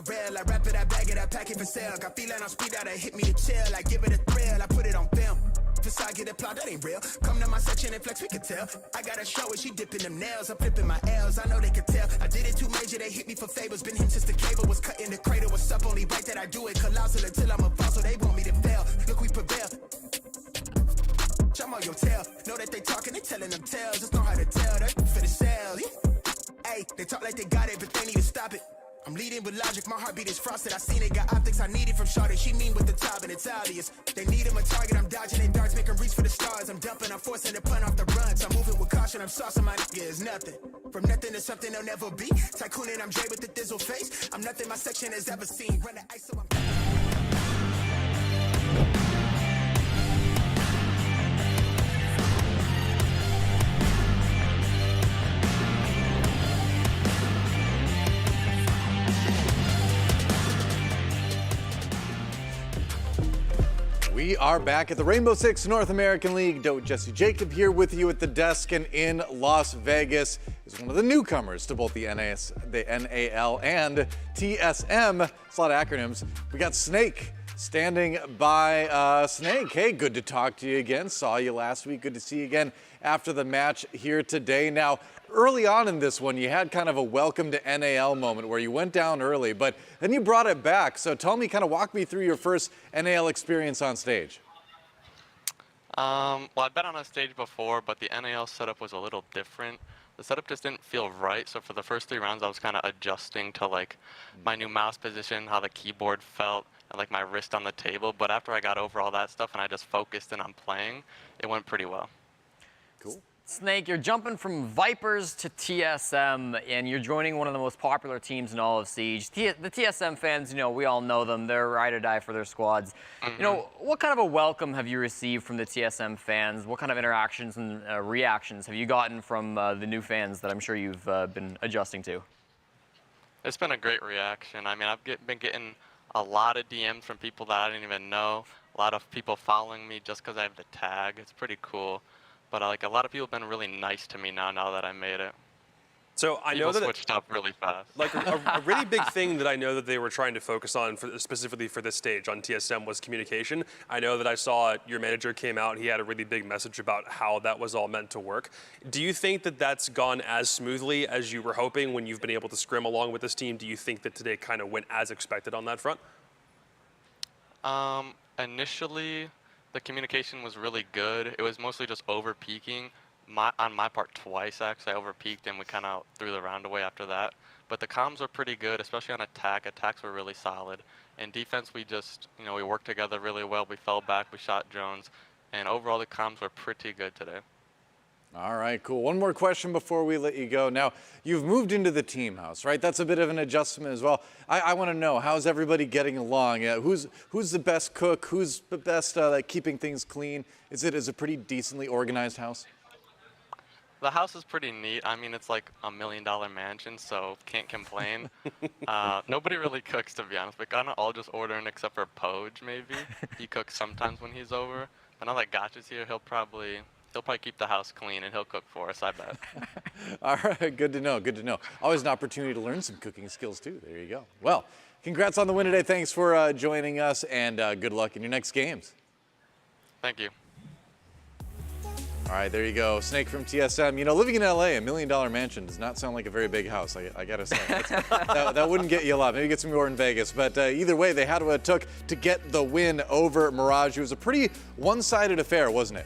Rail, I wrap it, I bag it, I pack it for sale. Got feeling on speed out, hit me to chill. I give it a thrill, I put it on film. Facade get applaud, that ain't real. Come to my section and flex, we can tell. I got a show and she dipping them nails. I'm flipping my L's, I know they can tell. I did it too major, they hit me for favors. Been him since the cable was cut in the cradle. What's up, only right that I do it. Colossal until I'm a fall, so they want me to fail. Look, we prevail. Jump on your tail. Know that they talking, they telling them tales. Just know how to tell that for the sale. Hey, they talk like they got it, but they need to stop it. I'm leading with logic, my heartbeat is frosted. I seen it, got optics I needed from Shawty. She mean with the top and it's obvious. They need him a target, I'm dodging their darts, make 'em reach for the stars. I'm dumping, I'm forcing the pun off the runs. I'm moving with caution, I'm saucing my nigga is nothing. From nothing to something they'll never be. Tycooning, I'm Dre with the thizzle face. I'm nothing my section has ever seen. Run the ice so I'm... We are back at the Rainbow Six North American League. Jesse Jacob here with you at the desk, and in Las Vegas is one of the newcomers to both the NAL and TSM. It's a lot of acronyms. We got Snake standing by. Snake, hey, good to talk to you again. Saw you last week. Good to see you again after the match here today. Now, early on in this one, you had kind of a welcome to NAL moment where you went down early, but then you brought it back. So tell me, kind of walk me through your first NAL experience on stage. Well, I'd been on a stage before, but the NAL setup was a little different. The setup just didn't feel right, so for the first 3 rounds, I was kind of adjusting to like my new mouse position, how the keyboard felt, and like my wrist on the table. But after I got over all that stuff and I just focused in on playing, it went pretty well. Cool. Snake, you're jumping from Vipers to TSM, and you're joining one of the most popular teams in all of Siege. The TSM fans, you know, we all know them. They're ride or die for their squads. You know, what kind of a welcome have you received from the TSM fans? What kind of interactions and reactions have you gotten from the new fans that I'm sure you've been adjusting to? It's been a great reaction. I mean, I've been getting a lot of DMs from people that I didn't even know. A lot of people following me just because I have the tag. It's pretty cool. But like a lot of people have been really nice to me now that I made it. So I know People that switched up really fast. Like a really big thing that I know that they were trying to focus on specifically for this stage on TSM was communication. I know that I saw your manager came out. He had a really big message about how that was all meant to work. Do you think that that's gone as smoothly as you were hoping when you've been able to scrim along with this team? Do you think that today kind of went as expected on that front? Initially, the communication was really good. It was mostly just over peaking. On my part twice, actually. I over peaked and we kind of threw the round away after that. But the comms were pretty good, especially on attack. Attacks were really solid. In defense, we just, you know, we worked together really well. We fell back, we shot drones. And overall, the comms were pretty good today. All right, cool. One more question before we let you go. Now, you've moved into the team house, right? That's a bit of an adjustment as well. I want to know, how's everybody getting along? Who's the best cook? Who's the best at keeping things clean? Is it a pretty decently organized house? The house is pretty neat. I mean, it's like $1 million mansion, so can't complain. Nobody really cooks, to be honest. We kind of all just ordering except for Poge, maybe. He cooks sometimes when he's over. But now that Gotcha's here, he'll probably keep the house clean and he'll cook for us, I bet. All right, good to know, good to know. Always an opportunity to learn some cooking skills too. There you go. Well, congrats on the win today. Thanks for joining us, and good luck in your next games. Thank you. All right, there you go. Snake from TSM. You know, living in LA, $1 million mansion does not sound like a very big house, I gotta say. that wouldn't get you a lot. Maybe get some more in Vegas. But either way, they had what it took to get the win over Mirage. It was a pretty one-sided affair, wasn't it?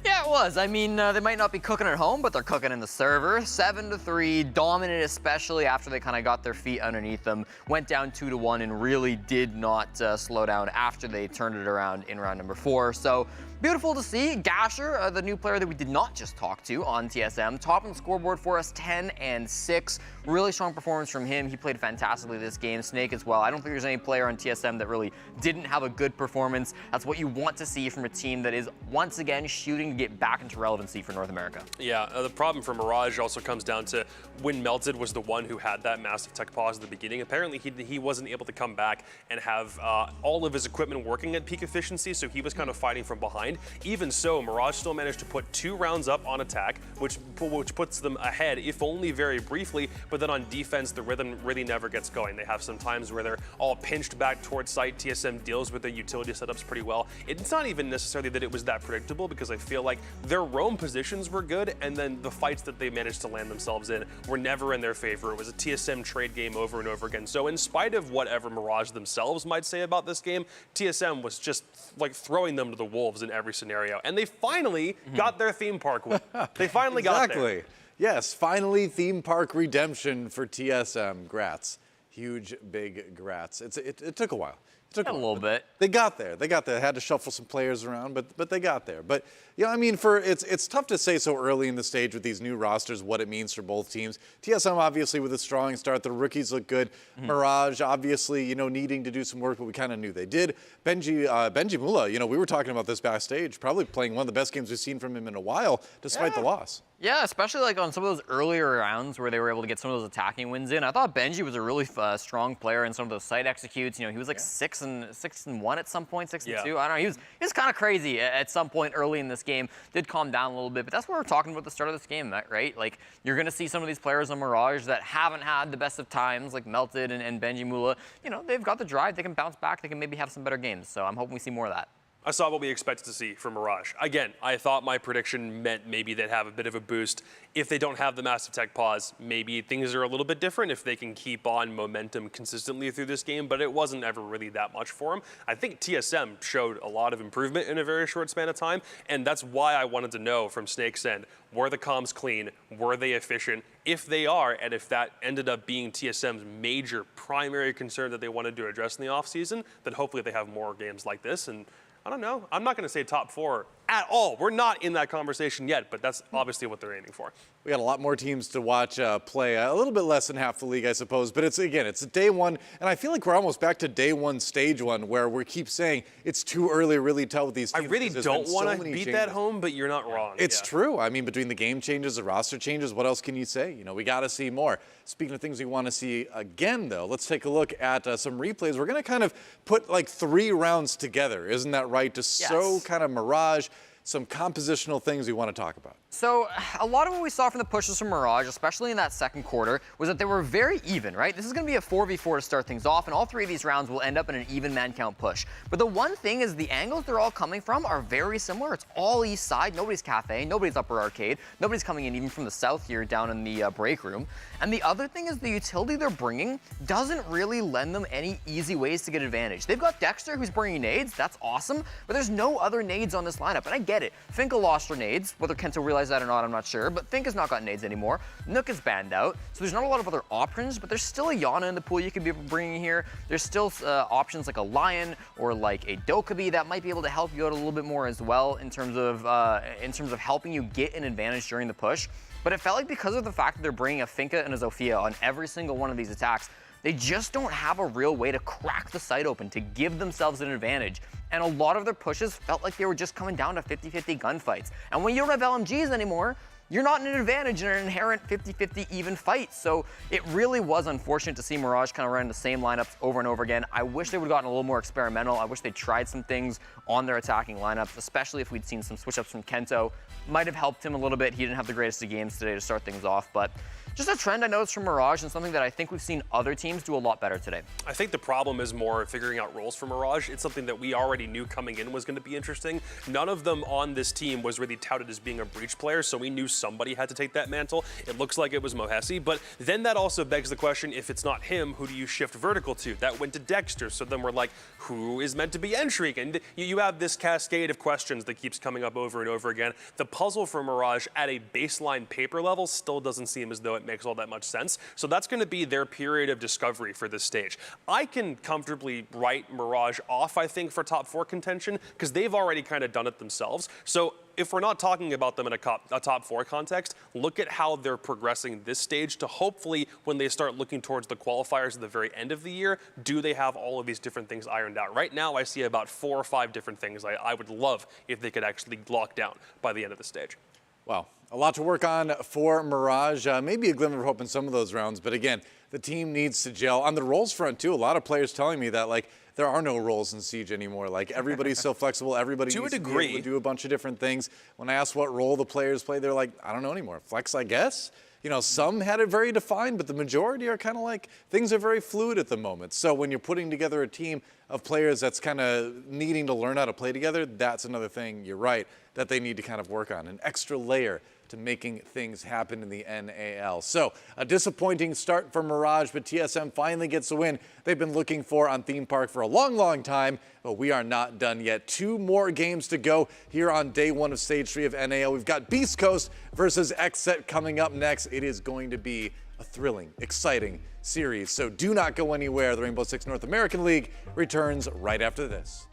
Yeah, it was. I mean, they might not be cooking at home, but they're cooking in the server. 7-3, dominant, especially after they kind of got their feet underneath them. Went down 2-1 and really did not slow down after they turned it around in round number 4. So beautiful to see. Gasher, the new player that we did not just talk to on TSM, top on the scoreboard for us, 10-6. Really strong performance from him. He played fantastically this game. Snake as well. I don't think there's any player on TSM that really didn't have a good performance. That's what you want to see from a team that is once again shooting to get back into relevancy for North America. Yeah, the problem for Mirage also comes down to when Melted was the one who had that massive tech pause at the beginning. Apparently he wasn't able to come back and have all of his equipment working at peak efficiency, so he was kind of fighting from behind. Even so, Mirage still managed to put 2 rounds up on attack, which puts them ahead, if only very briefly, but then on defense, the rhythm really never gets going. They have some times where they're all pinched back towards site. TSM deals with their utility setups pretty well. It's not even necessarily that it was that predictable, because I feel like their roam positions were good, and then the fights that they managed to land themselves in were never in their favor. It was a TSM trade game over and over again. So in spite of whatever Mirage themselves might say about this game, TSM was just like throwing them to the wolves in every scenario. And they finally got their theme park win. They finally got there. Exactly. Yes, finally theme park redemption for TSM. Grats. Huge, big grats. It took a while. It took a little bit. They got there. They got there. They had to shuffle some players around, but they got there. But you know, I mean, it's tough to say so early in the stage with these new rosters what it means for both teams. TSM obviously with a strong start. The rookies look good. Mirage obviously, you know, needing to do some work, but we kind of knew they did. Benji Mula, you know, we were talking about this backstage, probably playing one of the best games we've seen from him in a while, despite the loss. Yeah, especially like on some of those earlier rounds where they were able to get some of those attacking wins in. I thought Benji was a really strong player in some of those site executes. You know, he was like 6-1 at some point, 6-2. I don't know. He was kind of crazy at some point early in this game. Did calm down a little bit, but that's what we're talking about at the start of this game, right? Like you're gonna see some of these players on Mirage that haven't had the best of times, like Melted and Benji Mula. You know, they've got the drive. They can bounce back. They can maybe have some better games. So I'm hoping we see more of that. I saw what we expected to see from Mirage. Again, I thought my prediction meant maybe they'd have a bit of a boost. If they don't have the massive tech pause, maybe things are a little bit different if they can keep on momentum consistently through this game, but it wasn't ever really that much for them. I think TSM showed a lot of improvement in a very short span of time, and that's why I wanted to know from Snake's end, were the comms clean? Were they efficient? If they are, and if that ended up being TSM's major primary concern that they wanted to address in the offseason, then hopefully they have more games like this. And I don't know. I'm not going to say top 4 at all. We're not in that conversation yet, but that's obviously what they're aiming for. We got a lot more teams to watch play. A little bit less than half the league, I suppose. But it's day one, and I feel like we're almost back to day one, stage one, where we keep saying it's too early to really tell with these teams. I really don't want to beat that home, but you're not wrong. It's true. I mean, between the game changes, the roster changes, what else can you say? You know, we got to see more. Speaking of things we want to see again, though, let's take a look at some replays. We're going to kind of put like 3 rounds together. Isn't that right? To show kind of Mirage some compositional things we want to talk about. So a lot of what we saw from the pushes from Mirage, especially in that second quarter, was that they were very even, right? This is going to be a 4v4 to start things off, and all 3 of these rounds will end up in an even man count push. But the one thing is the angles they're all coming from are very similar. It's all east side. Nobody's cafe, nobody's upper arcade, nobody's coming in even from the south here down in the break room. And the other thing is the utility they're bringing doesn't really lend them any easy ways to get advantage. They've got Dexter who's bringing nades. That's awesome. But there's no other nades on this lineup. And I get it. Finka lost her nades. Whether Kento realized that or not, I'm not sure. But Finka's not got nades anymore. Nook is banned out. So there's not a lot of other options, but there's still a Yana in the pool you could be bringing here. There's still options like a Lion or like a Dokkaebi that might be able to help you out a little bit more as well in terms of helping you get an advantage during the push. But it felt like because of the fact that they're bringing a Finka and a Zofia on every single one of these attacks, they just don't have a real way to crack the site open, to give themselves an advantage. And a lot of their pushes felt like they were just coming down to 50-50 gunfights. And when you don't have LMGs anymore, you're not in an advantage in an inherent 50-50 even fight. So it really was unfortunate to see Mirage kind of run the same lineups over and over again. I wish they would have gotten a little more experimental. I wish they tried some things on their attacking lineups, especially if we'd seen some switch-ups from Kento. Might have helped him a little bit. He didn't have the greatest of games today to start things off, but just a trend I noticed from Mirage and something that I think we've seen other teams do a lot better today. I think the problem is more figuring out roles for Mirage. It's something that we already knew coming in was going to be interesting. None of them on this team was really touted as being a breach player, so we knew somebody had to take that mantle. It looks like it was Mohesi, but then that also begs the question, if it's not him, who do you shift vertical to? That went to Dexter, so then we're like, who is meant to be Enshriek? And you have this cascade of questions that keeps coming up over and over again. The puzzle for Mirage at a baseline paper level still doesn't seem as though it makes all that much sense. So that's going to be their period of discovery for this stage. I can comfortably write Mirage off, I think, for top 4 contention, because they've already kind of done it themselves. So if we're not talking about them in a top 4 context, look at how they're progressing this stage to hopefully, when they start looking towards the qualifiers at the very end of the year, do they have all of these different things ironed out? Right now, I see about 4 or 5 different things I would love if they could actually lock down by the end of the stage. Wow, a lot to work on for Mirage. Maybe a glimmer of hope in some of those rounds, but again, the team needs to gel. On the roles front, too, a lot of players telling me that, like, there are no roles in Siege anymore. Like, everybody's so flexible. Everybody needs to be able to do a bunch of different things. When I ask what role the players play, they're like, I don't know anymore. Flex, I guess. You know, some had it very defined, but the majority are kind of like, things are very fluid at the moment. So when you're putting together a team of players that's kind of needing to learn how to play together, that's another thing, you're right, that they need to kind of work on, an extra layer to making things happen in the NAL. So a disappointing start for Mirage, but TSM finally gets the win they've been looking for on Theme Park for a long, long time, but we are not done yet. 2 more games to go here on day 1 of stage 3 of NAL. We've got Beastcoast versus XSET coming up next. It is going to be a thrilling, exciting series, so do not go anywhere. The Rainbow Six North American League returns right after this.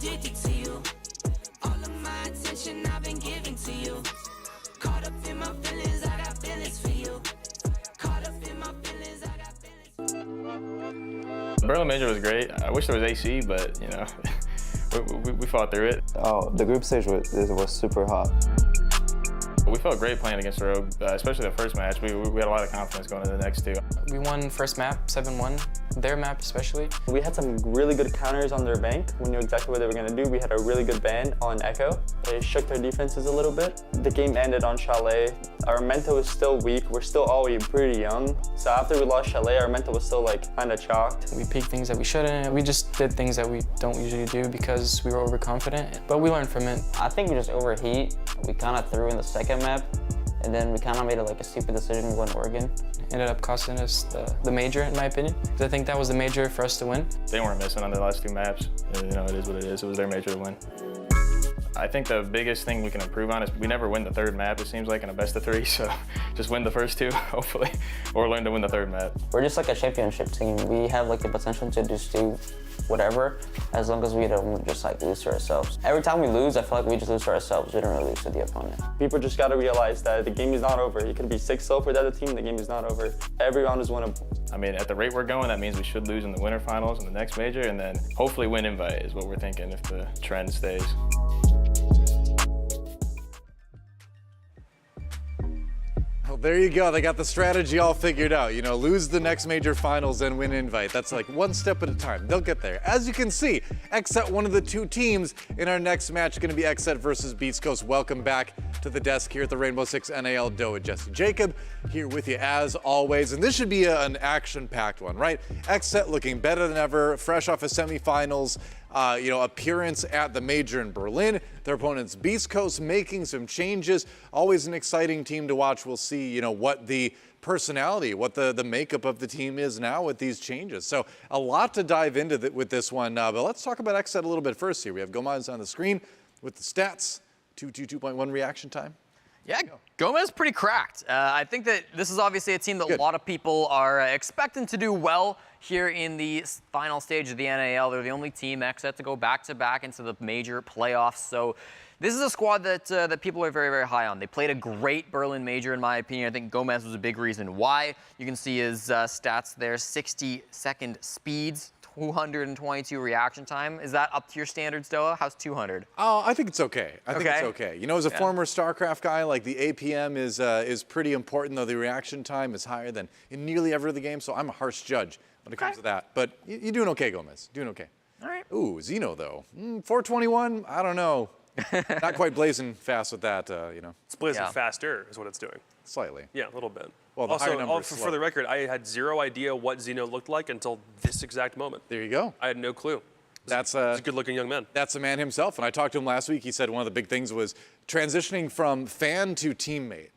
addicted to you. All of my attention I've been giving to you. Caught up in my feelings, I got feelings for you. Caught up in my feelings, I got feelings. Berlin Major was great. I wish there was AC, but you know, We fought through it. Oh, the group stage was super hot. We felt great playing against Rogue, especially the first match. We had a lot of confidence going into the next two. We won first map, 7-1, their map especially. We had some really good counters on their bank. We knew exactly what they were going to do. We had a really good ban on Echo. They shook their defenses a little bit. The game ended on Chalet. Our mental was still weak. We're still all pretty young. So after we lost Chalet, our mental was still like kind of chalked. We peaked things that we shouldn't. We just did things that we don't usually do because we were overconfident, but we learned from it. I think we just overheat. We kind of threw in the second map, and then we kind of made a stupid decision going Oregon. Ended up costing us the major, in my opinion. I think that was the major for us to win. They weren't missing on the last two maps. You know, it is what it is. It was their major to win. I think the biggest thing we can improve on is we never win the third map, it seems like, in a best of three, so just win the first two, hopefully, or learn to win the third map. We're just like a championship team. We have the potential to just do whatever, as long as we don't just lose to ourselves. Every time we lose, I feel like we just lose to ourselves. We don't really lose to the opponent. People just got to realize that the game is not over. You could be 6-0 for the other team, the game is not over. Every round is winnable. I mean, at the rate we're going, that means we should lose in the winter finals in the next major, and then hopefully win invite is what we're thinking if the trend stays. Well, there you go. They got the strategy all figured out. You know, lose the next major finals and win invite. That's like one step at a time. They'll get there. As you can see, XSET, one of the two teams in our next match, going to be XSET versus Beastcoast. Welcome back to the desk here at the Rainbow Six NAL Doa. Jesse Jacob here with you as always. And this should be an action-packed one, right? XSET looking better than ever, fresh off of semifinals. Appearance at the major in Berlin. Their opponents, Beastcoast, making some changes. Always an exciting team to watch. We'll see, what the personality, what the makeup of the team is now with these changes. So a lot to dive into with this one. But let's talk about XSET a little bit first here. We have Gomez on the screen with the stats. 2.1 reaction time. Yeah, Gomez pretty cracked. I think that this is obviously a team that a lot of people are expecting to do well here in the final stage of the NAL. They're the only team XSET to go back-to-back into the major playoffs. So this is a squad that people are very, very high on. They played a great Berlin major, in my opinion. I think Gomez was a big reason why. You can see his stats there, 60-second speeds, 222 reaction time. Is that up to your standards, Doa? How's 200? Oh, I think it's okay. I think it's okay. As a former StarCraft guy, the APM is pretty important, though the reaction time is higher than in nearly every other game, so I'm a harsh judge when it comes to that. But you're doing okay, Gomez. Doing okay. All right. Ooh, Xeno, though. 421, I don't know. Not quite blazing fast with that, It's blazing faster is what it's doing. Slightly. Yeah, a little bit. Well, the higher number is for slow. the record, I had zero idea what Xeno looked like until this exact moment. There you go. I had no clue. He's a good-looking young man. That's a man himself. And I talked to him last week. He said one of the big things was transitioning from fan to teammate,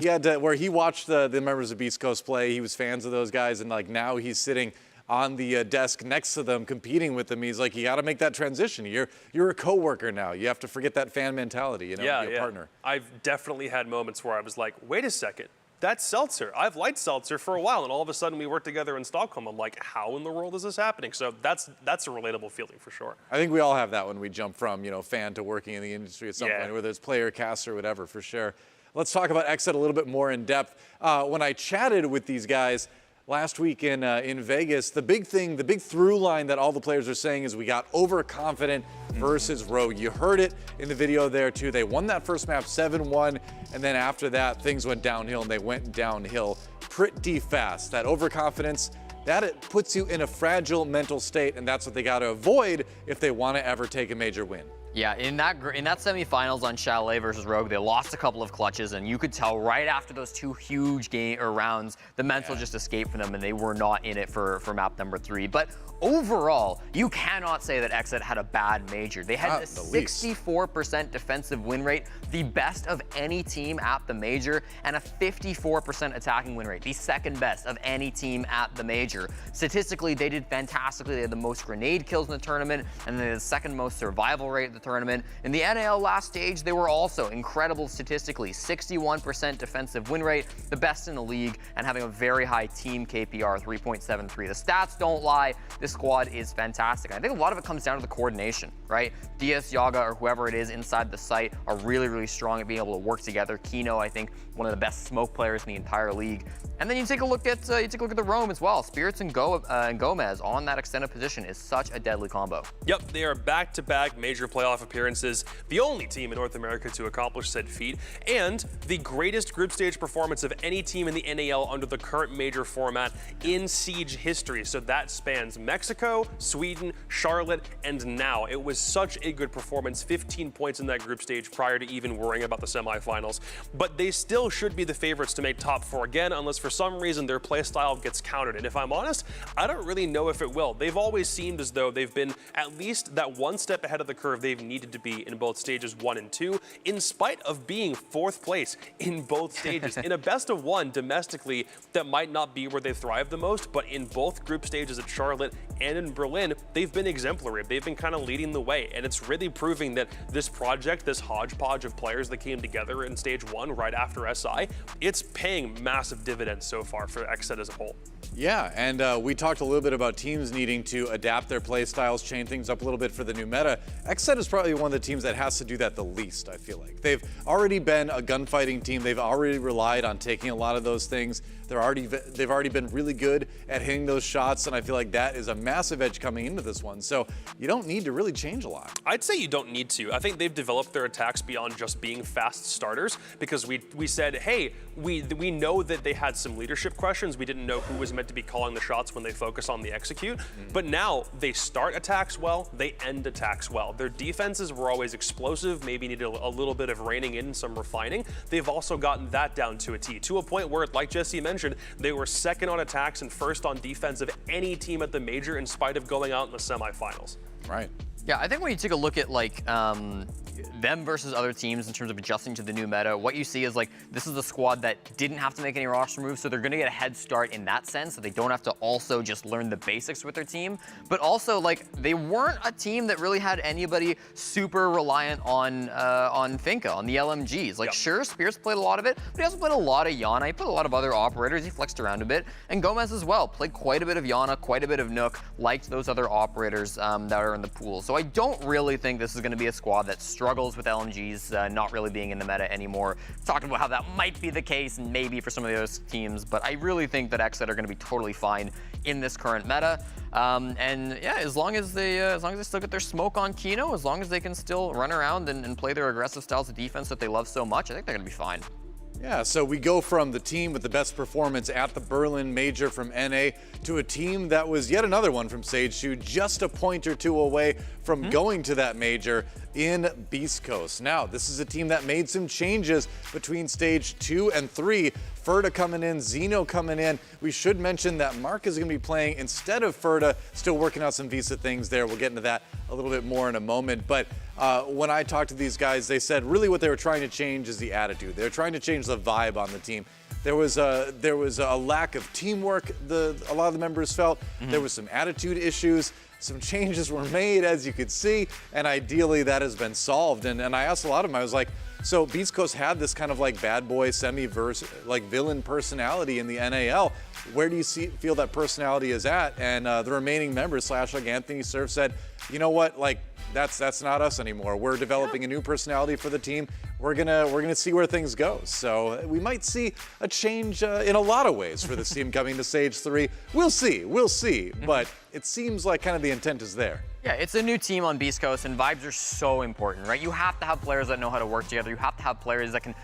He had where he watched the members of Beastcoast play. He was fans of those guys. And, now he's sitting on the desk next to them, competing with them. He's like, you got to make that transition. You're a coworker now. You have to forget that fan mentality, be a partner. I've definitely had moments where I was like, wait a second. That's Seltzer. I've liked Seltzer for a while, and all of a sudden we work together in Stockholm. I'm like, how in the world is this happening? So that's a relatable feeling for sure. I think we all have that when we jump from, fan to working in the industry at some point, whether it's player, caster, whatever, for sure. Let's talk about XSET a little bit more in depth. When I chatted with these guys last week in Vegas, the big through line that all the players are saying is we got overconfident versus Rogue. You heard it in the video there too. They won that first map 7-1, and then after that, things went downhill, and they went downhill pretty fast. That overconfidence, that it puts you in a fragile mental state, and that's what they got to avoid if they want to ever take a major win. Yeah, in that semifinals on Chalet versus Rogue, they lost a couple of clutches, and you could tell right after those two huge rounds, the mental just escaped from them, and they were not in it for map number 3. But overall, you cannot say that XSET had a bad major. They had a 64% defensive win rate, the best of any team at the major, and a 54% attacking win rate, the second best of any team at the major. Statistically, they did fantastically. They had the most grenade kills in the tournament, and they had the second most survival rate at the tournament. In the NAL last stage, they were also incredible statistically. 61% defensive win rate, the best in the league, and having a very high team KPR, 3.73. The stats don't lie. This squad is fantastic. I think a lot of it comes down to the coordination, right? DS, Yaga, or whoever it is inside the site are really, really strong at being able to work together. Kino, I think, one of the best smoke players in the entire league. And then you take a look at the Rome as well. Spirits and Gomez on that extended position is such a deadly combo. Yep, they are back-to-back major playoff appearances, the only team in North America to accomplish said feat, and the greatest group stage performance of any team in the NAL under the current major format in Siege history. So that spans Mexico, Sweden, Charlotte, and now. It was such a good performance, 15 points in that group stage prior to even worrying about the semifinals. But they still should be the favorites to make top 4 again, unless for some reason their play style gets countered. And if I'm honest, I don't really know if it will. They've always seemed as though they've been at least that one step ahead of the curve they've needed to be in both stages 1 and 2, in spite of being 4th place in both stages. In a best of 1 domestically, that might not be where they thrive the most, but in both group stages at Charlotte and in Berlin, they've been exemplary. They've been kind of leading the way, and it's really proving that this project, this hodgepodge of players that came together in stage 1 right after SI, it's paying massive dividends so far for XSET as a whole. Yeah, and we talked a little bit about teams needing to adapt their play styles, change things up a little bit for the new meta. XSET is probably one of the teams that has to do that the least, I feel like. They've already been a gunfighting team. They've already relied on taking a lot of those things. They've already been really good at hitting those shots, and I feel like that is a massive edge coming into this one. So you don't need to really change a lot. I'd say you don't need to. I think they've developed their attacks beyond just being fast starters, because we said, hey, we know that they had some leadership questions. We didn't know who was meant to be calling the shots when they focus on the execute. But now they start attacks well, they end attacks well. Their defenses were always explosive, maybe needed a little bit of reining in, some refining. They've also gotten that down to a T, to a point where, like Jesse mentioned, they were second on attacks and first on defense of any team at the major, in spite of going out in the semifinals. Right. Yeah, I think when you take a look at like them versus other teams in terms of adjusting to the new meta, what you see is like this is a squad that didn't have to make any roster moves, so they're going to get a head start in that sense, so they don't have to also just learn the basics with their team. But also, like, they weren't a team that really had anybody super reliant on Finca, on the LMGs. Like, sure, Spears played a lot of it, but he also played a lot of Yana. He played a lot of other operators. He flexed around a bit, and Gomez as well played quite a bit of Yana, quite a bit of Nook, liked those other operators that are in the pool. So I don't really think this is going to be a squad that struggles with LMGs not really being in the meta anymore. Talked about how that might be the case, and maybe for some of the other teams, but I really think that XSET are going to be totally fine in this current meta. And yeah, as long as they still get their smoke on Kino, as long as they can still run around and play their aggressive styles of defense that they love so much, I think they're going to be fine. Yeah, so we go from the team with the best performance at the Berlin Major from NA to a team that was yet another one from Sage 2, just a point or two away from going to that major in Beastcoast. Now, this is a team that made some changes between stage 2 and 3. Ferda coming in, Zeno coming in. We should mention that Mark is going to be playing instead of Ferda, still working out some visa things there. We'll get into that a little bit more in a moment. But when I talked to these guys, they said really what they were trying to change is the attitude. They were trying to change the vibe on the team. There was a lack of teamwork, a lot of the members felt. There was some attitude issues. Some changes were made, as you could see, and ideally that has been solved. And I asked a lot of them, I was like, so Beastcoast had this kind of like bad boy, semi-verse, like villain personality in the NAL. Where do you feel that personality is at? And the remaining members, like Anthony Surf said, you know what, like that's not us anymore. We're developing a new personality for the team. We're gonna see where things go. So we might see a change in a lot of ways for this team coming to stage 3. We'll see. But it seems like kind of the intent is there. Yeah, it's a new team on Beastcoast, and vibes are so important, right? You have to have players that know how to work together. You have to have players that can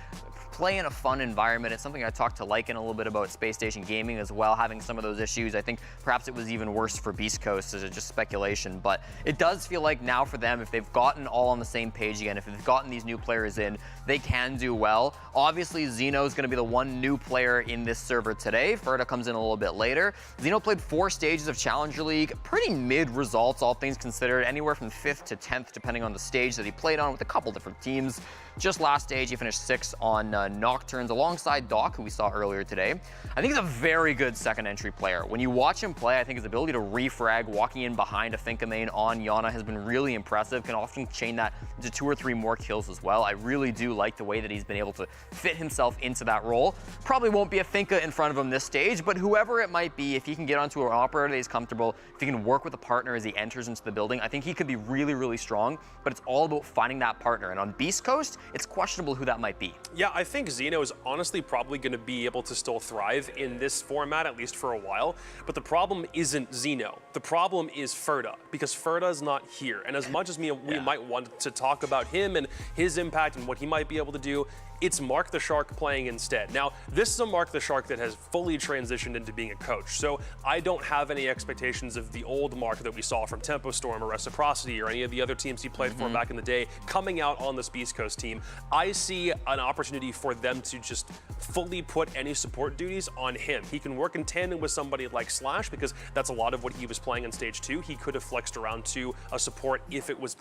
play in a fun environment. It's something I talked to Lycan a little bit about Spacestation Gaming as well, having some of those issues. I think perhaps it was even worse for Beastcoast, as just speculation, but it does feel like now for them, if they've gotten all on the same page again, if they've gotten these new players in, they can do well. Obviously, Zeno is going to be the one new player in this server today. Ferda comes in a little bit later. Zeno played 4 stages of Challenger League, pretty mid results, all things considered, anywhere from 5th to 10th, depending on the stage that he played on with a couple different teams. just last stage, he finished 6th on Nocturnes alongside Doc, who we saw earlier today. I think he's a very good second entry player. When you watch him play, I think his ability to refrag, walking in behind a Finka main on Yana has been really impressive, can often chain that into 2 or 3 more kills as well. I really do like the way that he's been able to fit himself into that role. Probably won't be a Finka in front of him this stage, but whoever it might be, if he can get onto an operator that he's comfortable, if he can work with a partner as he enters into the building, I think he could be really, really strong, but it's all about finding that partner. And on Beastcoast, it's questionable who that might be. Yeah, I think Xeno is honestly probably going to be able to still thrive in this format, at least for a while. But the problem isn't Xeno. The problem is Ferda, because Ferda is not here. And as much as we might want to talk about him and his impact and what he might be able to do, it's Mark the Shark playing instead. Now, this is a Mark the Shark that has fully transitioned into being a coach, so I don't have any expectations of the old Mark that we saw from Tempo Storm or Reciprocity or any of the other teams he played for back in the day coming out on this Beastcoast team. I see an opportunity for them to just fully put any support duties on him. He can work in tandem with somebody like Slash, because that's a lot of what he was playing in Stage 2. He could have flexed around to a support if it was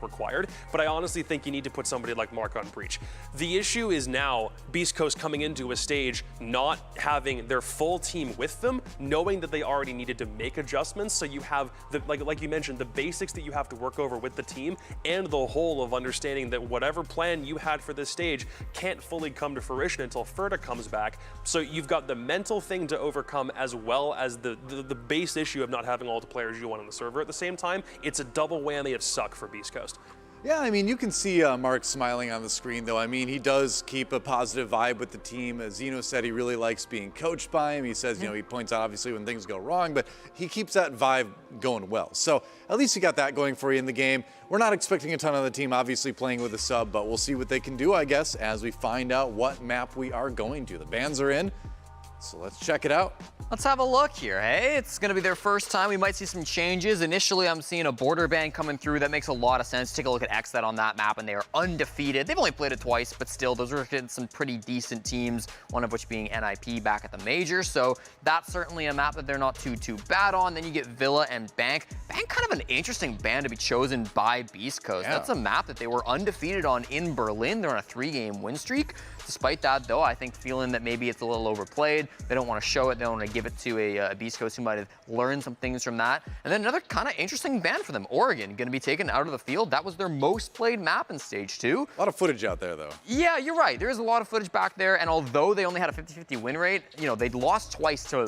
required, but I honestly think you need to put somebody like Mark on Breach. The issue is now Beastcoast coming into a stage not having their full team with them, knowing that they already needed to make adjustments. So you have, like you mentioned, the basics that you have to work over with the team, and the whole of understanding that whatever plan you had for this stage can't fully come to fruition until Ferda comes back. So you've got the mental thing to overcome, as well as the base issue of not having all the players you want on the server at the same time. It's a double whammy of suck for Beastcoast. Yeah, I mean, you can see Mark smiling on the screen, though. I mean, he does keep a positive vibe with the team. As Zeno said, he really likes being coached by him. He says, you know, he points out obviously when things go wrong, but he keeps that vibe going well. So at least you got that going for you in the game. We're not expecting a ton of the team, obviously, playing with a sub, but we'll see what they can do, I guess, as we find out what map we are going to. The bans are in, so let's check it out. Let's have a look here, hey? It's gonna be their first time. We might see some changes. Initially, I'm seeing a border ban coming through. That makes a lot of sense. Take a look at XSET on that map, and they are undefeated. They've only played it twice, but still, those are some pretty decent teams, one of which being NIP back at the major. So that's certainly a map that they're not too bad on. Then you get Villa and Bank. Bank, kind of an interesting ban to be chosen by Beastcoast. Yeah. That's a map that they were undefeated on in Berlin. They're on a 3-game win streak. Despite that, though, I think feeling that maybe it's a little overplayed. They don't want to show it. They don't want to give it to a Beastcoast who might have learned some things from that. And then another kind of interesting ban for them, Oregon, going to be taken out of the field. That was their most played map in Stage 2. A lot of footage out there, though. Yeah, you're right. There is a lot of footage back there. And although they only had a 50-50 win rate, you know, they lost twice to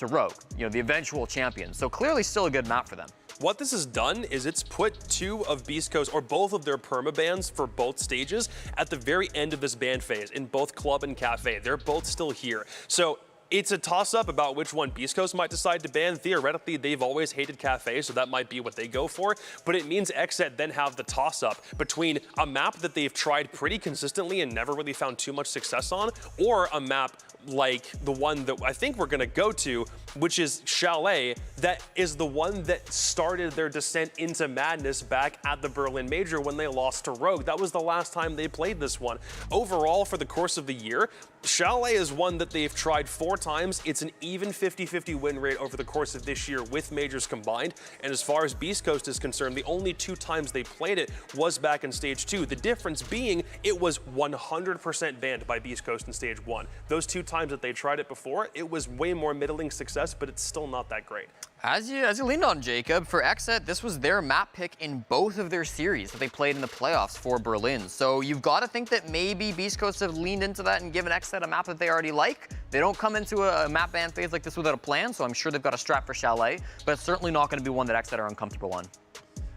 Rogue, you know, the eventual champion. So clearly still a good map for them. What this has done is it's put 2 of Beastcoast, or both of their perma-bans for both stages, at the very end of this ban phase in both Club and Cafe. They're both still here. So it's a toss-up about which one Beastcoast might decide to ban. Theoretically, they've always hated Cafe, so that might be what they go for. But it means XSET then have the toss-up between a map that they've tried pretty consistently and never really found too much success on, or a map like the one that I think we're going to go to, which is Chalet, that is the one that started their descent into madness back at the Berlin Major when they lost to Rogue. That was the last time they played this one. Overall, for the course of the year, Chalet is one that they've tried 4 times. It's an even 50-50 win rate over the course of this year with majors combined. And as far as Beastcoast is concerned, the only 2 times they played it was back in Stage 2. The difference being it was 100% banned by Beastcoast in Stage 1. Those 2 times that they tried it before, it was way more middling success, but it's still not that great. As you leaned on, Jacob, for XSET, this was their map pick in both of their series that they played in the playoffs for Berlin. So you've got to think that maybe Beastcoast have leaned into that and given XSET a map that they already like. They don't come into a map ban phase like this without a plan, so I'm sure they've got a strat for Chalet, but it's certainly not going to be one that XSET are uncomfortable on.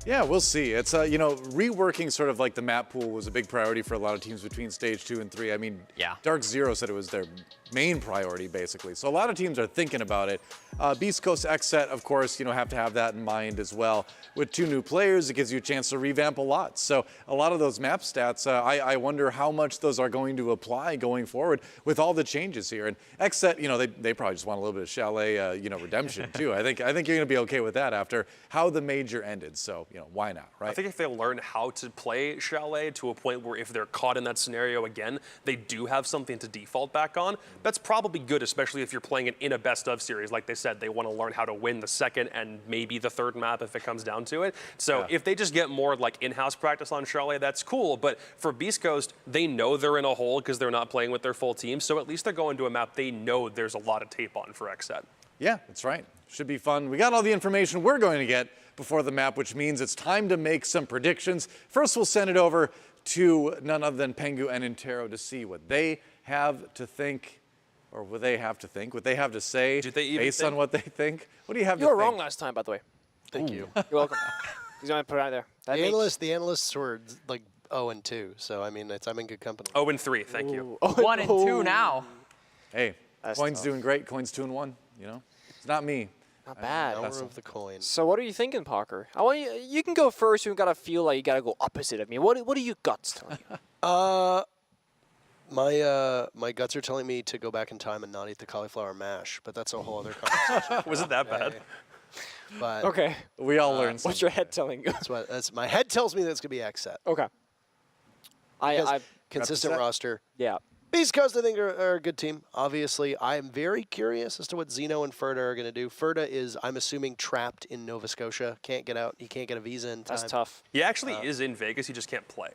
Yeah, we'll see. It's, you know, reworking sort of like the map pool was a big priority for a lot of teams between Stage 2 and 3. I mean, yeah. DarkZero said it was their main priority, basically. So a lot of teams are thinking about it. Beastcoast XSET, of course, you know, have to have that in mind as well. With 2 new players, it gives you a chance to revamp a lot. So a lot of those map stats, I wonder how much those are going to apply going forward with all the changes here. And XSET, you know, they probably just want a little bit of Chalet, you know, redemption too. I think you're going to be okay with that after how the major ended. So, you why not, right? I think if they learn how to play Chalet to a point where if they're caught in that scenario again, they do have something to default back on, that's probably good, especially if you're playing it in a best-of series. Like they said, they want to learn how to win the second and maybe the third map if it comes down to it. So if they just get more like in-house practice on Chalet, that's cool. But for Beastcoast, they know they're in a hole because they're not playing with their full team. So at least they're going to a map they know there's a lot of tape on for XSET. Yeah, that's right. Should be fun. We got all the information we're going to get before the map, which means it's time to make some predictions. First, we'll send it over to none other than Pengu and Intero to see what they have to think, or what they have to think, what they have to say based on what they think. What do you have to think? You were wrong last time, by the way. Thank you. You're welcome. He's going to put it out there. The analysts were like 0-2, so I mean, I'm in good company. 0-3, thank you. 1 and 2 now. Hey, That's Coin's tough. doing great. Coin's 2-1. It's not me. Not bad. Power of the coin. So what are you thinking, Parker? I want you can go first. You gotta feel like you gotta go opposite of me. What are your guts telling you? My guts are telling me to go back in time and not eat the cauliflower mash, but that's a whole other conversation. Was it that bad? But Okay. We all learned something. What's your head telling you? that's my head tells me that it's gonna be XSET. Okay. I Consistent Represent. roster. yeah. Beastcoast, I think, are a good team. Obviously, I am very curious as to what Zeno and Ferda are going to do. Ferda is, I'm assuming, trapped in Nova Scotia. Can't get out. He can't get a visa in time. That's tough. He actually is in Vegas, he just can't play.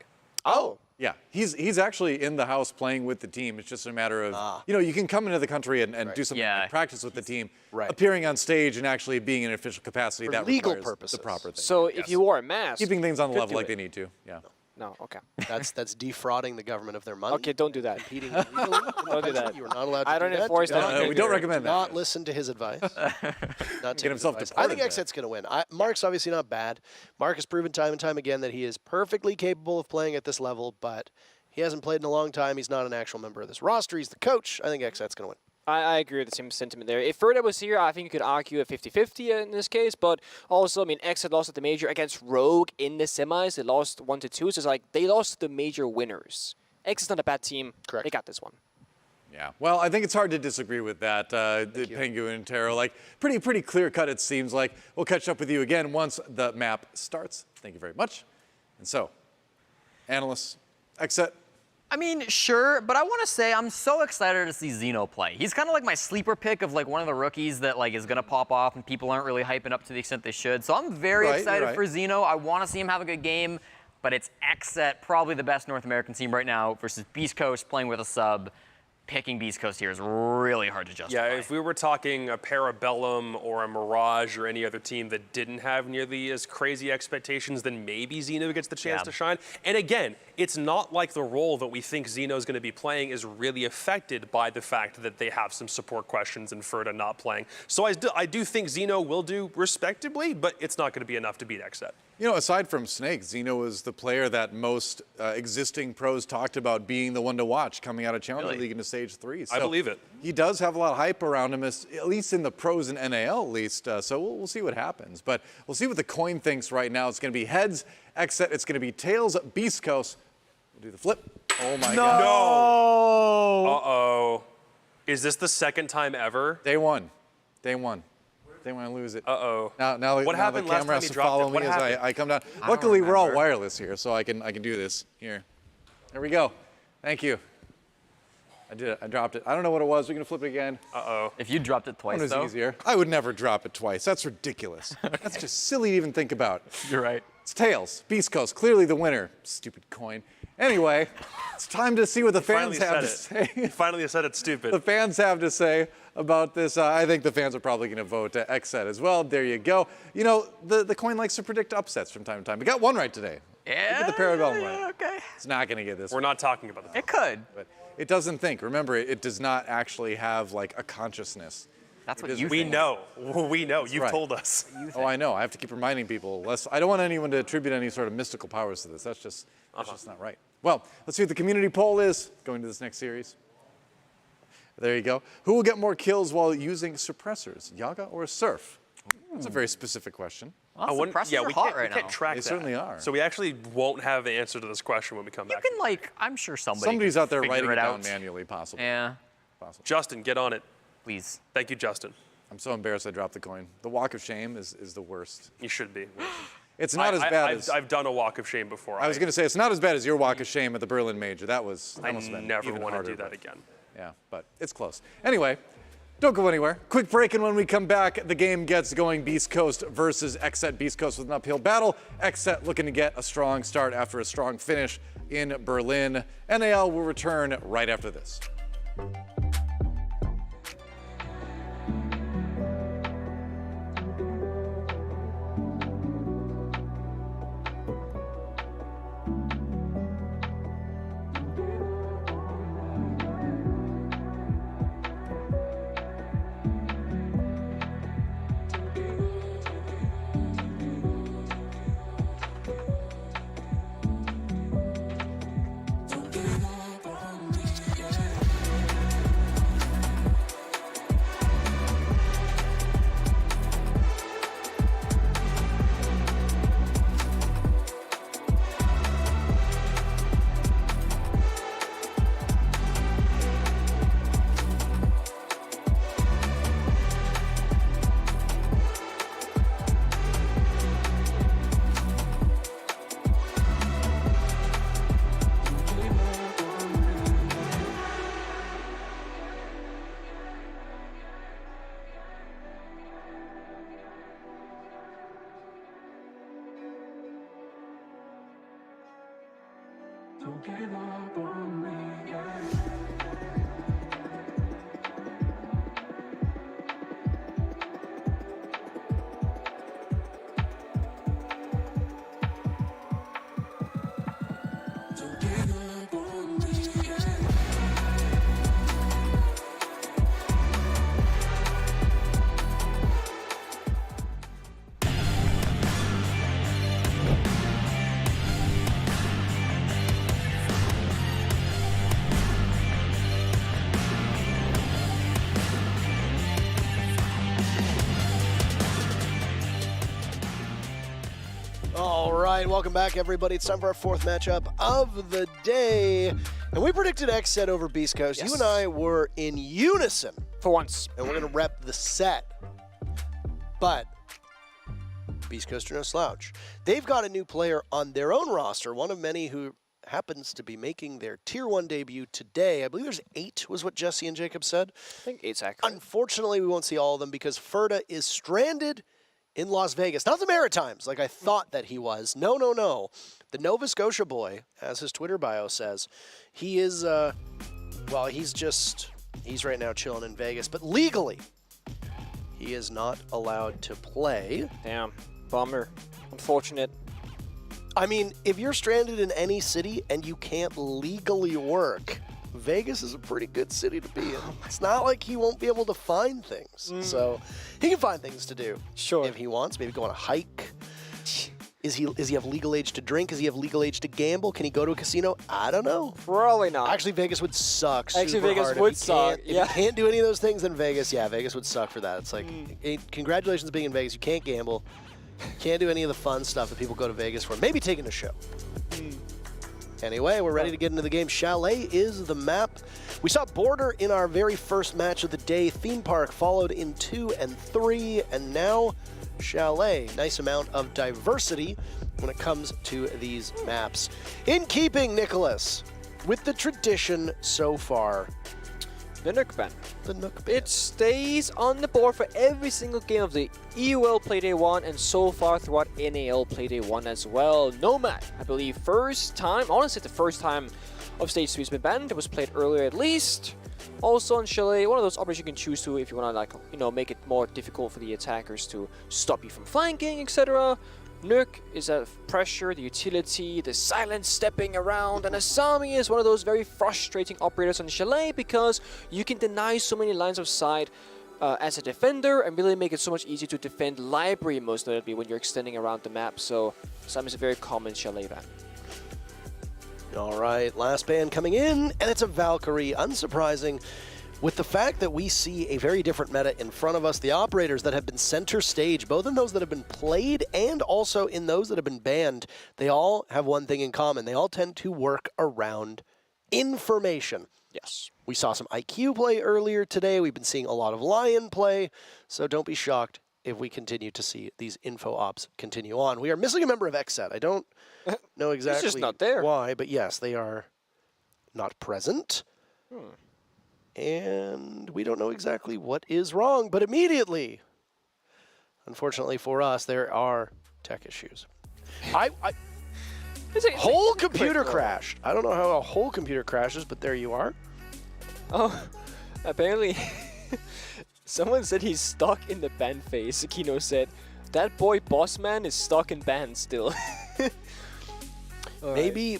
Oh. Yeah, he's actually in the house playing with the team. It's just a matter of, you can come into the country and do something like practice with the team, appearing on stage and actually being in an official capacity. For that legal requires purposes. the proper thing. So if you wore a mask, Keeping things on the could level do like it. they need to, yeah. No, okay. That's defrauding the government of their money. Okay, don't do that. Competing illegally. Don't do that. You are not allowed to I do don't that. enforce Do that. not- No, we don't recommend do Not that. listen to his advice. Not Get himself advice. I think deported XSET's going to win. Mark's obviously not bad. Mark has proven time and time again that he is perfectly capable of playing at this level, but he hasn't played in a long time. He's not an actual member of this roster. He's the coach. I think XSET's going to win. I agree with the same sentiment there. If Ferda was here, I think you could argue a 50-50 in this case. But also, I mean, XSET lost at the major against Rogue in the semis. They lost 1-2. So it's like they lost the major winners. XSET's not a bad team. Correct. They got this one. Yeah, well, I think it's hard to disagree with that. The Pengu and Taro, like pretty clear cut. It seems like. We'll catch up with you again once the map starts. Thank you very much. And so, analysts, XSET. I mean, sure, but I want to say I'm so excited to see Zeno play. He's kind of like my sleeper pick of like one of the rookies that like is going to pop off and people aren't really hyping up to the extent they should. So I'm very excited for Zeno. I want to see him have a good game, but it's XSET, probably the best North American team right now, versus Beastcoast playing with a sub. Picking Beastcoast here is really hard to justify. Yeah, if we were talking a Parabellum or a Mirage or any other team that didn't have nearly as crazy expectations, then maybe Zeno gets the chance to shine. And again, it's not like the role that we think Zeno's going to be playing is really affected by the fact that they have some support questions and Ferda not playing. So I do think Zeno will do respectably, but it's not going to be enough to beat XSET. Aside from Snake, Zeno was the player that most existing pros talked about being the one to watch coming out of Challenger League into Stage 3. So I believe it. He does have a lot of hype around him, at least in the pros and NAL at least. So we'll see what happens. But we'll see what the coin thinks right now. It's going to be heads, XSET. It's going to be tails, Beastcoast. We'll do the flip. Oh, my God. No! Uh-oh. Is this the second time ever? Day one. Day one. They want to lose it. Uh-oh. Now What happened the last camera time has he to dropped follow it? What me as happened? I come down. I don't Luckily, we're all remember. wireless here, so I can do this. Here. There we go. Thank you. I did it. I dropped it. I don't know what it was. We're going to flip it again. Uh-oh. If you dropped it twice, One was though. easier. I would never drop it twice. That's ridiculous. That's just silly to even think about. You're right. It's tails. Beastcoast, clearly the winner. Stupid coin. Anyway, it's time to see what the fans have to say. You finally said it's stupid. The fans have to say about this. I think the fans are probably going to vote XSET as well. There you go. The coin likes to predict upsets from time to time. We got one right today. Yeah. Look at the Parabellum right. Okay. It's not going to get this. We're not talking about the It could. But it doesn't think. Remember, it does not actually have like a consciousness. That's what It is- you We think. know. We know. You've right. told us. Oh, I know. I have to keep reminding people. I don't want anyone to attribute any sort of mystical powers to this. That's just not right. Well, let's see what the community poll is going to this next series. There you go. Who will get more kills while using suppressors, Yaga or Surf? That's a very specific question. Well, I wouldn't- suppressors yeah, are we hot can't, right we can't now. track They that. certainly are. So we actually won't have the answer to this question when we come You back. can I'm sure Somebody's out there figure writing it down out. manually, possibly. Yeah, Justin, get on it. please. Thank you, Justin. I'm so embarrassed I dropped the coin. The walk of shame is the worst. You should be. It's not as bad as... I've done a walk of shame before. I was going to say, it's not as bad as your walk of shame at the Berlin Major. That was... I never want to do that again. Yeah, but it's close. Anyway, don't go anywhere. Quick break, and when we come back, the game gets going. Beastcoast versus XSET. Beastcoast with an uphill battle. XSET looking to get a strong start after a strong finish in Berlin. NAL will return right after this. Don't give up on me, yeah. Don't give up on me, yeah. All right, welcome back, everybody. It's time for our fourth matchup of the day. And we predicted XSET over Beastcoast. Yes. You and I were in unison. For once. And we're going to rep the set. But Beastcoast are no slouch. They've got a new player on their own roster, one of many who happens to be making their Tier 1 debut today. I believe there's 8, was what Jesse and Jacob said. I think 8's accurate. Unfortunately, we won't see all of them because Ferda is stranded in Las Vegas. Not the Maritimes, like I thought that he was. No, no, no. The Nova Scotia boy, as his Twitter bio says, he is, well, he's right now chilling in Vegas, but legally, he is not allowed to play. Damn. Bummer. Unfortunate. I mean, if you're stranded in any city and you can't legally work, Vegas is a pretty good city to be in. It's not like he won't be able to find things. So he can find things to do. Sure. If he wants, maybe go on a hike. Is he have legal age to drink? Does he have legal age to gamble? Can he go to a casino? I don't know. Probably not. Actually, Vegas would suck. Actually, super Vegas hard. would suck. If you can't do any of those things, then Vegas would suck for that. It's like, hey, congratulations being in Vegas. You can't gamble. Can't do any of the fun stuff that people go to Vegas for. Maybe taking a show. Anyway, we're ready to get into the game. Chalet is the map. We saw Border in our very first match of the day. Theme Park followed in 2 and 3, and now Chalet. Nice amount of diversity when it comes to these maps. In keeping, Nicholas, with the tradition so far. The Nook ban. The Nook ban. It stays on the board for every single game of the EUL Playday 1 and so far throughout NAL Playday 1 as well. Nomad, I believe, first time, honestly the first time of Stage 3 has been banned. It was played earlier at least. Also on Chalet, one of those options you can choose to if you want to, like, you know, make it more difficult for the attackers to stop you from flanking, etc. Nook is a pressure, the utility, the silent stepping around, and Asami is one of those very frustrating operators on Chalet because you can deny so many lines of sight as a defender and really make it so much easier to defend Library, most notably when you're extending around the map. So Asami is a very common Chalet ban. All right, last ban coming in, and it's a Valkyrie. Unsurprising. With the fact that we see a very different meta in front of us, the operators that have been center stage, both in those that have been played and also in those that have been banned, they all have one thing in common. They all tend to work around information. Yes. We saw some IQ play earlier today. We've been seeing a lot of Lion play, so don't be shocked if we continue to see these info ops continue on. We are missing a member of XSET. I don't know exactly just not there. why, but yes, they are not present. And we don't know exactly what is wrong, but immediately, unfortunately for us, there are tech issues. Whole computer crashed. I don't know how a whole computer crashes, but there you are. Oh, apparently someone said he's stuck in the ban phase. Kino said, that boy Bossman is stuck in ban still. Maybe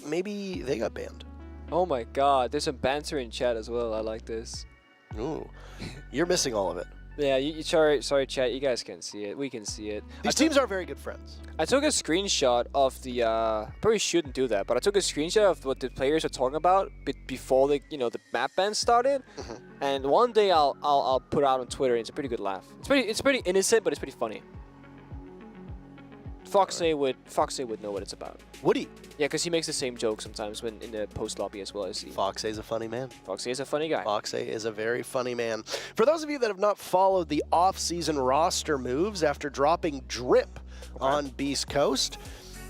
they got banned. Oh my god, there's some banter in chat as well. I like this. Ooh, you're missing all of it. Yeah, sorry chat, you guys can't see it. We can see it. These teams are very good friends. I took a screenshot of the, probably shouldn't do that, but I took a screenshot of what the players are talking about before the, the map ban started. And one day I'll put it out on Twitter, and it's a pretty good laugh. It's pretty innocent, but it's pretty funny. Foxay would know what it's about. Would he? Yeah, because he makes the same joke sometimes when in the post lobby as well as he. Foxay's a funny man. Foxay is a funny guy. Foxay is a very funny man. For those of you that have not followed the off-season roster moves after dropping Drip on Beastcoast,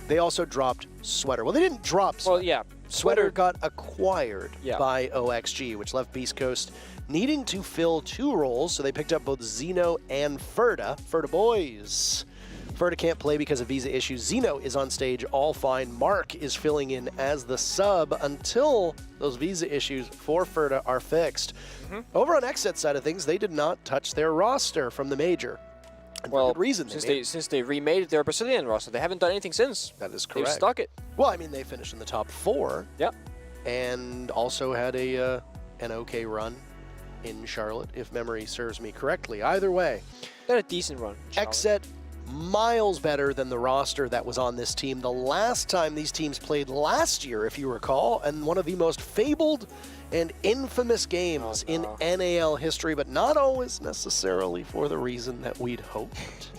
they also dropped Sweater. Well, they didn't drop Sweater. Well, yeah. Sweater got acquired Yeah. by OXG, which left Beastcoast needing to fill 2 roles, so they picked up both Zeno and Ferda. Ferda boys. Ferda can't play because of visa issues. Zeno is on stage all fine. Mark is filling in as the sub until those visa issues for Ferda are fixed. Over on XSET side of things, they did not touch their roster from the major. And for good reason. Since they remade their Brazilian roster, they haven't done anything since. That is correct. They've stuck it. Well, I mean, they finished in the top 4. Yep. And also had an okay run in Charlotte, if memory serves me correctly. Either way. They had a decent run. XSET miles better than the roster that was on this team the last time these teams played last year, if you recall, and one of the most fabled and infamous games in NAL history, but not always necessarily for the reason that we'd hoped.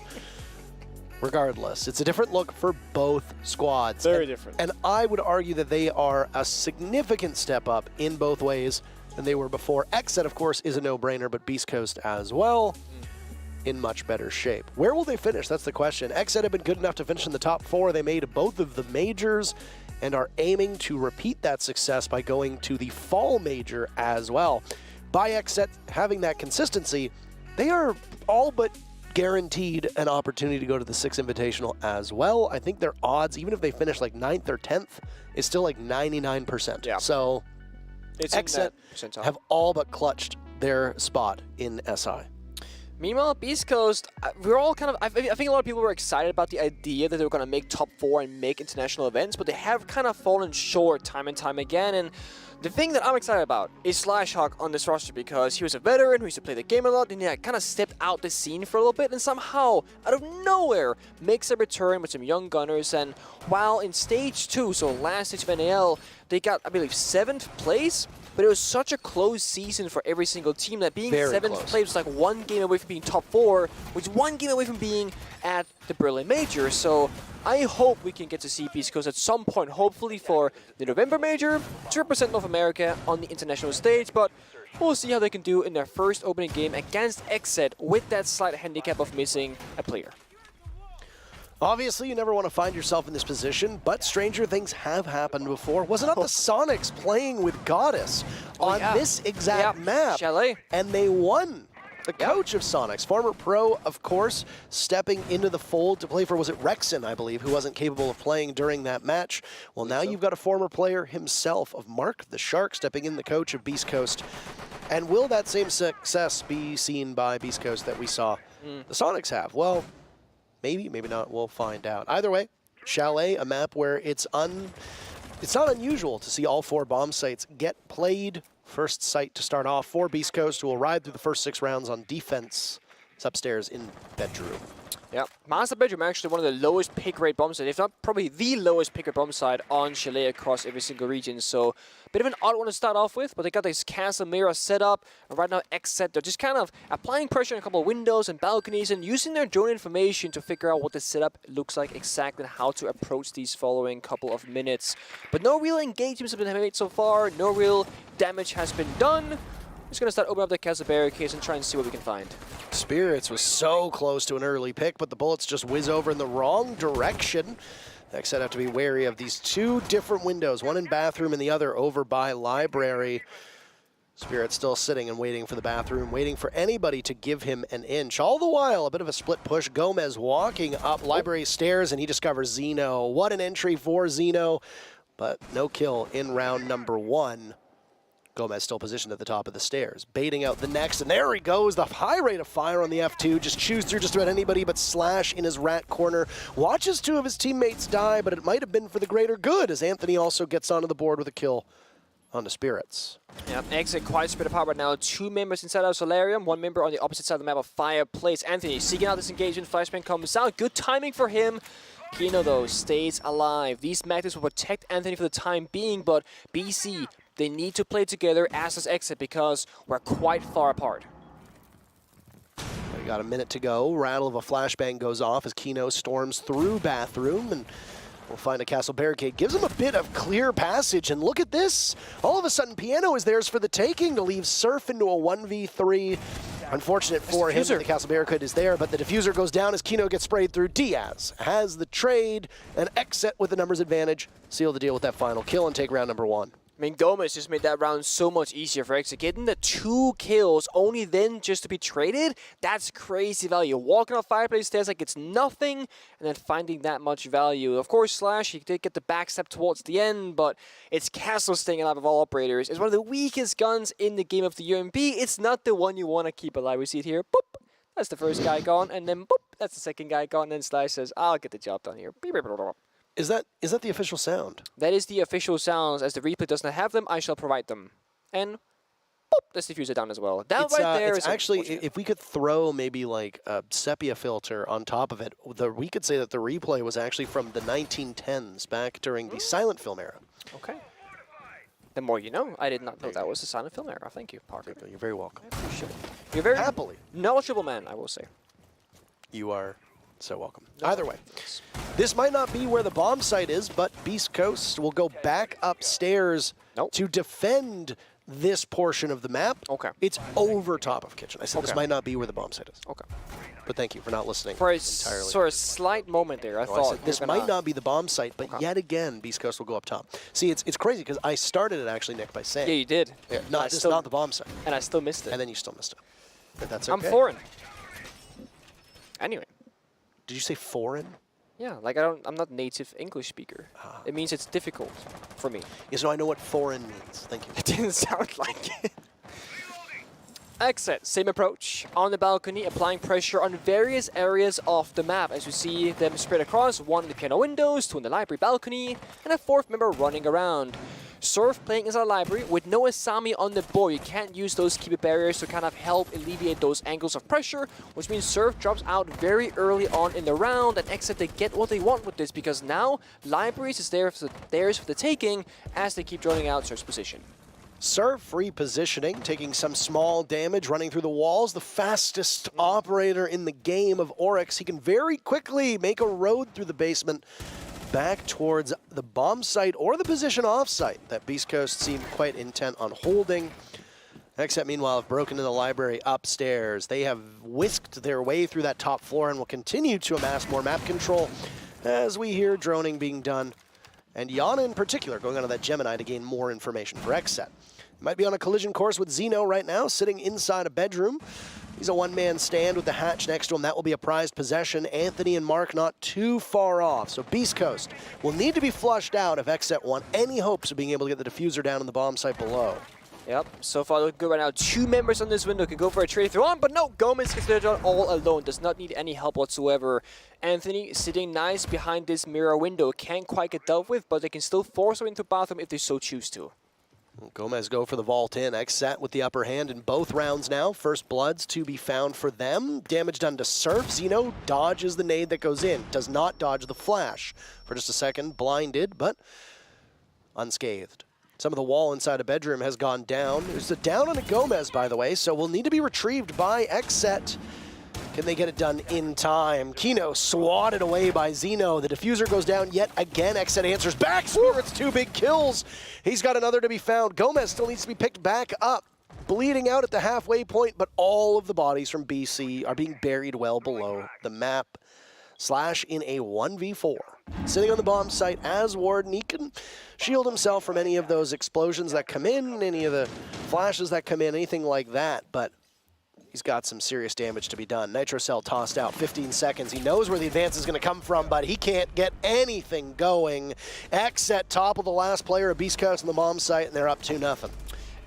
Regardless, it's a different look for both squads. Very different. And I would argue that they are a significant step up in both ways than they were before. XSET, of course, is a no-brainer, but Beastcoast as well. In much better shape. Where will they finish? That's the question. XSET have been good enough to finish in the top 4. They made both of the majors and are aiming to repeat that success by going to the fall major as well. By XSET having that consistency, they are all but guaranteed an opportunity to go to the 6 Invitational as well. I think their odds, even if they finish like 9th or 10th, is still like 99%. Yeah. So It's XSET have all but clutched their spot in SI. Meanwhile, Beastcoast, we're all kind of, I think a lot of people were excited about the idea that they were going to make top 4 and make international events, but they have kind of fallen short time and time again. And the thing that I'm excited about is Slashhawk on this roster because he was a veteran who used to play the game a lot, and he kind of stepped out the scene for a little bit and somehow, out of nowhere, makes a return with some young gunners. And while in stage 2, so last stage of NAL, they got, I believe, 7th place. But it was such a close season for every single team that being 7th place was like 1 game away from being top 4, which is 1 game away from being at the Berlin Major. So I hope we can get to see Beastcoast at some point, hopefully for the November Major, to represent North America on the international stage. But we'll see how they can do in their first opening game against XSET with that slight handicap of missing a player. Obviously, you never want to find yourself in this position, but stranger things have happened before. Was it not the Soniqs playing with Goddess on this exact map? Chalet. And they won. The coach of Soniqs, former pro, of course, stepping into the fold to play for, was it Rexon, I believe, who wasn't capable of playing during that match. Well, now you've got a former player himself of Mark the Shark stepping in, the coach of Beastcoast. And will that same success be seen by Beastcoast that we saw the Soniqs have? Well, maybe, maybe not. We'll find out. Either way, Chalet, a map where it's not unusual to see all 4 bomb sites get played. First site to start off for Beastcoast, who will ride through the first 6 rounds on defense. It's upstairs in bedroom. Yeah, Master Bedroom actually one of the lowest pick rate bomb sides, if not probably the lowest pick rate bomb side on Chalet across every single region. So a bit of an odd one to start off with, but they got this Castle Mirror set up. And right now, XSET, they're just kind of applying pressure on a couple of windows and balconies and using their drone information to figure out what the setup looks like exactly and how to approach these following couple of minutes. But no real engagements have been made so far. No real damage has been done. Just gonna start opening up the castle barricades and try and see what we can find. Spirits was so close to an early pick, but the bullets just whiz over in the wrong direction. XSET have to be wary of these two different windows, one in bathroom and the other over by library. Spirit still sitting and waiting for the bathroom, waiting for anybody to give him an inch. All the while, a bit of a split push. Gomez walking up library stairs, and he discovers Zeno. What an entry for Zeno, but no kill in round number 1. Gomez still positioned at the top of the stairs, baiting out the next, and there he goes. The high rate of fire on the F2, just chews through just about anybody but Slash in his rat corner. Watches 2 of his teammates die, but it might have been for the greater good, as Anthony also gets onto the board with a kill onto Spirits. Yeah, XSET quite spread apart right now. 2 members inside of Solarium, 1 member on the opposite side of the map of Fireplace. Anthony seeking out this engagement, flashbang comes out. Good timing for him. Kino, though, stays alive. These magnets will protect Anthony for the time being, but BC, they need to play together as does XSET because we're quite far apart. We got a minute to go. Rattle of a flashbang goes off as Kino storms through bathroom, and we'll find a castle barricade. Gives him a bit of clear passage, and look at this. All of a sudden, Piano is theirs for the taking to leave Surf into a 1v3. Unfortunate for him that the castle barricade is there, but the diffuser goes down as Kino gets sprayed through. Diaz has the trade, and XSET with the numbers advantage seal the deal with that final kill and take round number 1. I mean, Gomez just made that round so much easier for XSET. Getting the 2 kills, only then just to be traded, that's crazy value. Walking off Fireplace stairs like it's nothing, and then finding that much value. Of course, Slash, he did get the backstep towards the end, but it's Castle staying alive of all operators. It's one of the weakest guns in the game of the UMP. It's not the one you want to keep alive. We see it here. Boop. That's the first guy gone, and then boop. That's the second guy gone, and then Slash says, I'll get the job done here. Beep, beep, beep, beep. Is that the official sound? That is the official sounds. As the replay does not have them, I shall provide them. And boop, that's diffuser down as well. That right there is actually, if we could throw maybe like a sepia filter on top of it, we could say that the replay was actually from the 1910s, back during the silent film era. Okay. The more you know. I did not know that was the silent film era. Thank you, Parker. You're very welcome. I appreciate it. You're very happily knowledgeable man, I will say. You are so welcome. Either way, this might not be where the bomb site is, but Beastcoast will go back upstairs to defend this portion of the map. Okay. It's over top of kitchen. I said this might not be where the bomb site is. Okay. But thank you for not listening for entirely. For a slight moment there, I thought said this might not be the bomb site, but yet again, Beastcoast will go up top. See, it's crazy because I started it actually, Nick, by saying. Yeah, you did. Yeah, not the bomb site. And I still missed it. And then you still missed it. But that's okay. I'm foreign. Anyway. Did you say foreign? Yeah, like I'm not native English speaker. It means it's difficult for me. Yes, no, I know what foreign means. Thank you. It didn't sound like it. XSET, same approach. On the balcony, applying pressure on various areas of the map. As you see them spread across, 1 in the piano windows, 2 in the library balcony, and a 4th member running around. Surf playing inside the library with no Asami on the board. You can't use those keeper barriers to kind of help alleviate those angles of pressure, which means Surf drops out very early on in the round, and XSET, they get what they want with this because now libraries is theirs for the taking as they keep droning out Surf's position. Surf repositioning, taking some small damage, running through the walls. The fastest operator in the game of Oryx. He can very quickly make a road through the basement back towards the bomb site or the position off-site that Beastcoast seemed quite intent on holding. XSET, meanwhile, have broken into the library upstairs. They have whisked their way through that top floor and will continue to amass more map control as we hear droning being done. And Yana in particular going onto that Gemini to gain more information for XSET. Might be on a collision course with Zeno right now, sitting inside a bedroom. He's a one-man stand with the hatch next to him. That will be a prized possession. Anthony and Mark not too far off. So Beastcoast will need to be flushed out if XSET want any hopes of being able to get the diffuser down in the bomb site below. Yep, so far looking good right now. 2 members on this window can go for a trade through on, but no, Gomez gets the job all alone. Does not need any help whatsoever. Anthony sitting nice behind this mirror window. Can't quite get dealt with, but they can still force him into bathroom if they so choose to. Gomez go for the vault in. XSET with the upper hand in both rounds now. First bloods to be found for them. Damage done to Surf. Zeno dodges the nade that goes in. Does not dodge the flash. For just a second, blinded, but unscathed. Some of the wall inside a bedroom has gone down. There's a down on a Gomez, by the way, so will need to be retrieved by XSET. Can they get it done in time? Kino swatted away by Zeno. The diffuser goes down yet again. XSET answers back. Spirits 2 big kills. He's got another to be found. Gomez still needs to be picked back up. bleeding out at the halfway point, but all of the bodies from BC are being buried well below the map. Slash in a 1v4. Sitting on the bomb site as Warden, he can shield himself from any of those explosions that come in, any of the flashes that come in, anything like that, but he's got some serious damage to be done. Nitro Cell tossed out, 15 seconds. He knows where the advance is going to come from, but he can't get anything going. XSET top of the last player of Beastcoast on the bomb site, and they're up 2-0.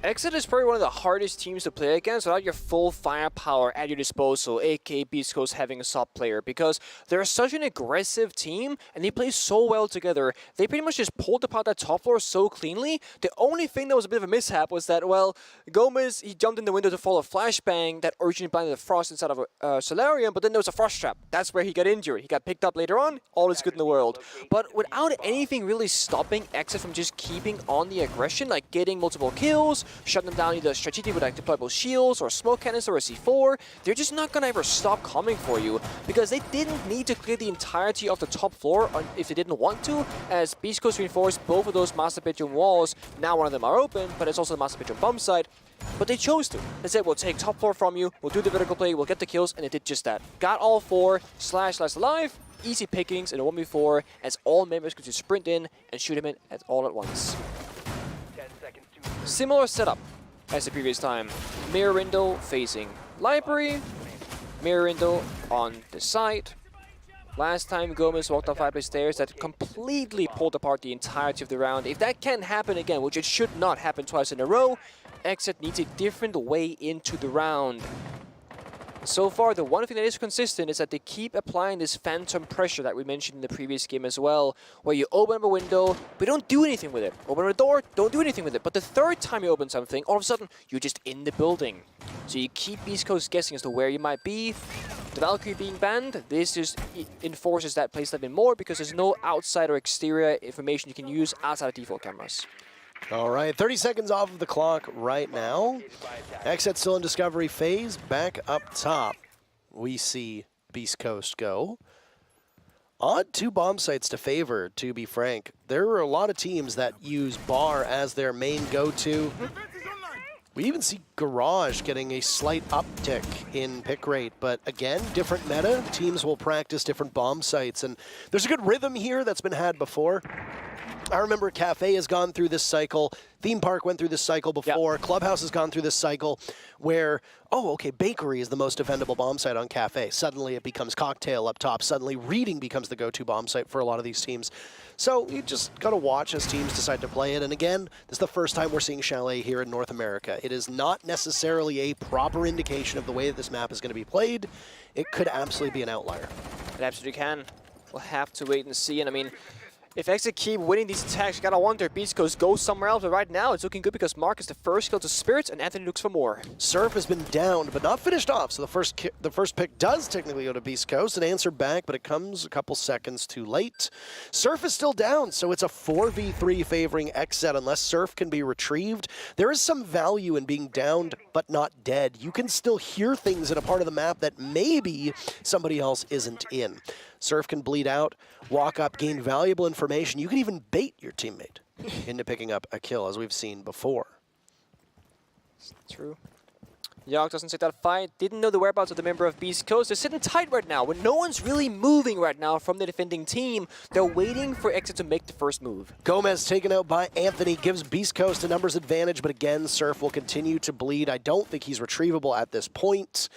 XSET is probably one of the hardest teams to play against without your full firepower at your disposal, aka Beastcoast having a sub player, because they're such an aggressive team and they play so well together. They pretty much just pulled apart that top floor so cleanly. The only thing that was a bit of a mishap was that, well, Gomez, he jumped in the window to follow a flashbang that originally blinded the Frost inside of a Solarium, but then there was a Frost trap. That's where he got injured. He got picked up later on. All is good in the world. But without anything really stopping XSET from just keeping on the aggression, like getting multiple kills, shut them down either strategically with like deployable shields or smoke cannons or a C4, they're just not gonna ever stop coming for you because they didn't need to clear the entirety of the top floor if they didn't want to, as Beastcoast reinforced both of those master bedroom walls. Now one of them are open, but it's also the master bedroom bomb site. But they chose to. They said, we'll take top floor from you, we'll do the vertical play, we'll get the kills, and they did just that. Got all four, Slash alive, easy pickings in a 1v4, as all members could just sprint in and shoot him in all at once. Similar setup as the previous time. Mirror window facing library. Mirror window on the side. Last time Gomez walked up fireplace stairs, that completely pulled apart the entirety of the round. If that can happen again, which it should not happen twice in a row, XSET needs a different way into the round. So far, the one thing that is consistent is that they keep applying this phantom pressure that we mentioned in the previous game as well, where you open up a window, but don't do anything with it. Open up a door, don't do anything with it. But the third time you open something, all of a sudden, you're just in the building. So you keep Beastcoast guessing as to where you might be. The Valkyrie being banned, this just enforces that place a little bit more because there's no outside or exterior information you can use outside of default cameras. All right, 30 seconds off of the clock right now. XSET still in discovery phase. Back up top, we see Beastcoast go. Odd two bomb sites to favor, to be frank. There are a lot of teams that use bar as their main go-to. We even see Garage getting a slight uptick in pick rate, but again, different meta. Teams will practice different bomb sites, and there's a good rhythm here that's been had before. I remember Cafe has gone through this cycle. Theme Park went through this cycle before. Yep. Clubhouse has gone through this cycle where, oh, okay, Bakery is the most defendable bomb site on Cafe. Suddenly it becomes Cocktail up top. Suddenly Reading becomes the go-to bomb site for a lot of these teams. So you just got to watch as teams decide to play it. And again, this is the first time we're seeing Chalet here in North America. It is not necessarily a proper indication of the way that this map is going to be played. It could absolutely be an outlier. It absolutely can. We'll have to wait and see. And I mean, if XSET keep winning these attacks, you gotta wonder, Beastcoast goes somewhere else, but right now it's looking good because Mark is the first kill to Spirits and Anthony looks for more. Surf has been downed, but not finished off, so the first pick does technically go to Beastcoast. An answer back, but it comes a couple seconds too late. Surf is still down, so it's a 4v3 favoring XSET unless Surf can be retrieved. There is some value in being downed, but not dead. You can still hear things in a part of the map that maybe somebody else isn't in. Surf can bleed out, walk up, gain valuable information. You can even bait your teammate into picking up a kill, as we've seen before. True. Yogg doesn't take that fight. Didn't know the whereabouts of the member of Beastcoast. They're sitting tight right now. When no one's really moving right now from the defending team, they're waiting for XSET to make the first move. Gomez taken out by Anthony gives Beastcoast a numbers advantage, but again, Surf will continue to bleed. I don't think he's retrievable at this point.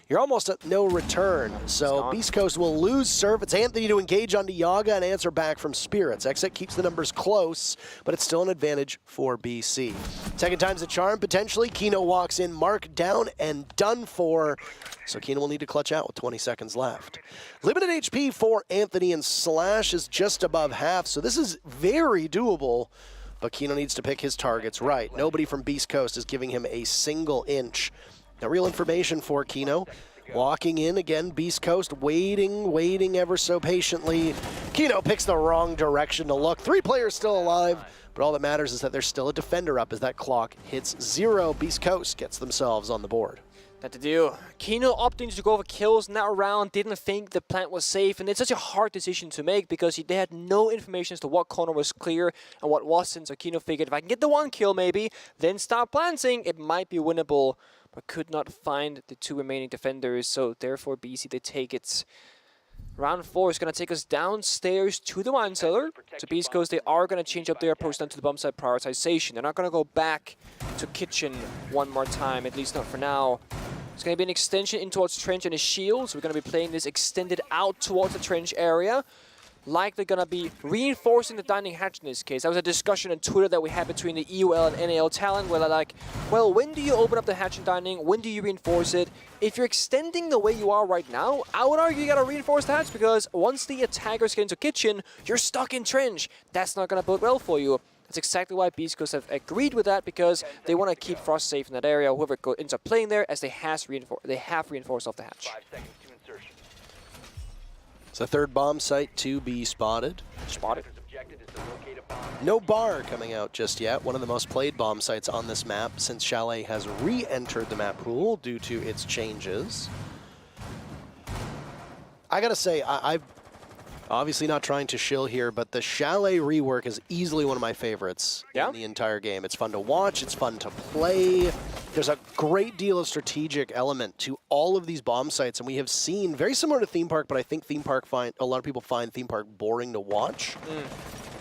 You're almost at no return, so Beastcoast will lose Surf. It's Anthony to engage onto Yaga and answer back from Spirits. XSET keeps the numbers close, but it's still an advantage for BC. Second time's the charm, potentially. Kino walks in, Mark down and done for. So Kino will need to clutch out with 20 seconds left. Limited HP for Anthony, and Slash is just above half, so this is very doable. But Kino needs to pick his targets right. Nobody from Beastcoast is giving him a single inch. Now, real information for Kino. Walking in again, Beastcoast waiting ever so patiently. Kino picks the wrong direction to look. 3 players still alive, but all that matters is that there's still a defender up as that clock hits 0. Beastcoast gets themselves on the board. That to do. Kino opting to go for kills in that round, didn't think the plant was safe, and it's such a hard decision to make because they had no information as to what corner was clear and what wasn't, so Kino figured if I can get the 1 kill maybe, then start planting, it might be winnable, but could not find the 2 remaining defenders, so therefore BC, they take it. Round 4 is going to take us downstairs to the wine cellar. To Beastcoast, they are going to change up their approach down to the bomb site prioritization. They're not going to go back to kitchen one more time, at least not for now. It's going to be an extension in towards trench and a shield, so we're going to be playing this extended out towards the trench area. Likely going to be reinforcing the dining hatch in this case. That was a discussion on Twitter that we had between the EUL and NAL talent where they're like, well, when do you open up the hatch and dining? When do you reinforce it? If you're extending the way you are right now, I would argue you got to reinforce the hatch because once the attackers get into kitchen, you're stuck in trench. That's not going to bode well for you. That's exactly why Beastcoast have agreed with that because they want to keep Frost safe in that area. Whoever ends up playing there, as they have reinforced off the hatch. 5 seconds to insertion. It's the 3rd bomb site to be spotted. Spotted. Objective is to locate a bomb. No bar coming out just yet. One of the most played bomb sites on this map since Chalet has re-entered the map pool due to its changes. I gotta say, I've obviously not trying to shill here, but the Chalet rework is easily one of my favorites in the entire game. It's fun to watch, it's fun to play. There's a great deal of strategic element to all of these bomb sites, and we have seen, very similar to Theme Park, but I think a lot of people find Theme Park boring to watch.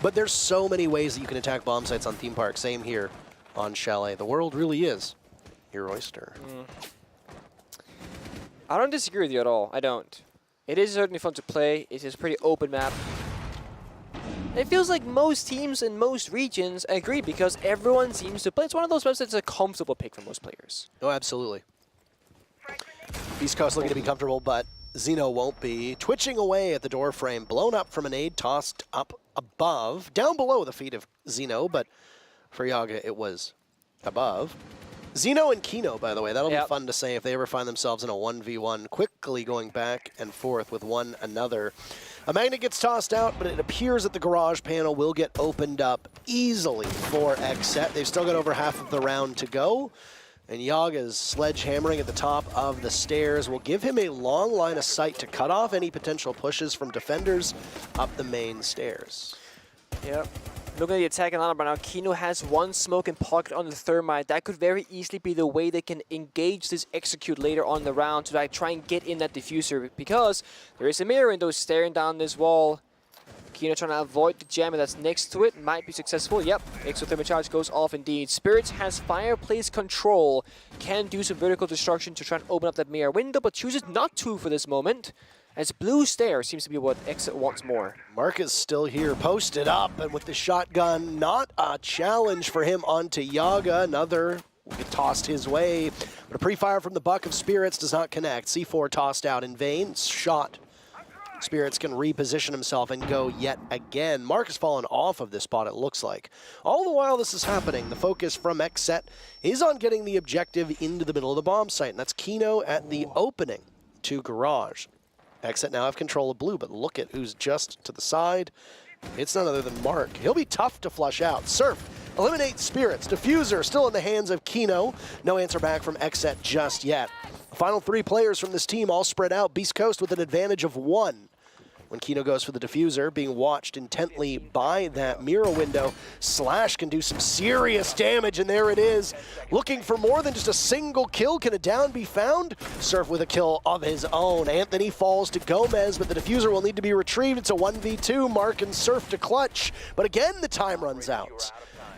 But there's so many ways that you can attack bomb sites on Theme Park. Same here on Chalet. The world really is your oyster. I don't disagree with you at all. I don't. It is certainly fun to play. It is a pretty open map. It feels like most teams in most regions agree because everyone seems to play. It's one of those maps that's a comfortable pick for most players. Oh, absolutely. East Coast looking to be comfortable, but Zeno won't be. Twitching away at the door frame, blown up from a nade, tossed up above, down below the feet of Zeno, but for Yaga it was above. Zeno and Kino, by the way, that'll be fun to say if they ever find themselves in a 1v1, quickly going back and forth with one another. A magnet gets tossed out, but it appears that the garage panel will get opened up easily for XSET. They've still got over half of the round to go, and Yaga's sledgehammering at the top of the stairs will give him a long line of sight to cut off any potential pushes from defenders up the main stairs. Yep. Looking at the attacking lineup right now, Kino has 1 smoke and pocket on the thermite. That could very easily be the way they can engage this execute later on in the round to try and get in that diffuser because there is a mirror window staring down this wall. Kino trying to avoid the jammer that's next to it. Might be successful. Yep, exothermic charge goes off indeed. Spirits has fireplace control. Can do some vertical destruction to try and open up that mirror window, but chooses not to for this moment. As blue stair seems to be what XSET wants more. Mark is still here, posted up, and with the shotgun, not a challenge for him onto Yaga. Another will get tossed his way, but a pre-fire from the Buck of Spirits does not connect. C4 tossed out in vain, shot. Spirits can reposition himself and go yet again. Mark has fallen off of this spot, it looks like. All the while this is happening, the focus from XSET is on getting the objective into the middle of the bomb site, and that's Kino at the opening to Garage. XSET now have control of blue, but look at who's just to the side. It's none other than Mark. He'll be tough to flush out. Surf eliminates Spirits. Diffuser still in the hands of Kino. No answer back from XSET just yet. The final 3 players from this team all spread out. Beastcoast with an advantage of 1. When Kino goes for the diffuser, being watched intently by that mirror window. Slash can do some serious damage, and there it is. Looking for more than just a single kill. Can a down be found? Surf with a kill of his own. Anthony falls to Gomez, but the diffuser will need to be retrieved. It's a 1v2. Mark and Surf to clutch, but again the time runs out.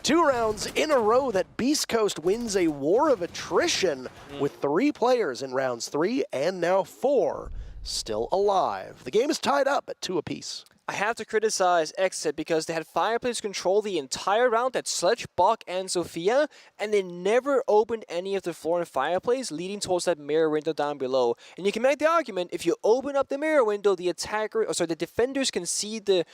2 rounds in a row that Beastcoast wins a war of attrition with 3 players in rounds 3 and now 4. Still alive. The game is tied up at 2 apiece. I have to criticize XSET because they had fireplace control the entire round at Sledge, Bach, and Sophia, and they never opened any of the floor and fireplace leading towards that mirror window down below. And you can make the argument, if you open up the mirror window, the defenders can see the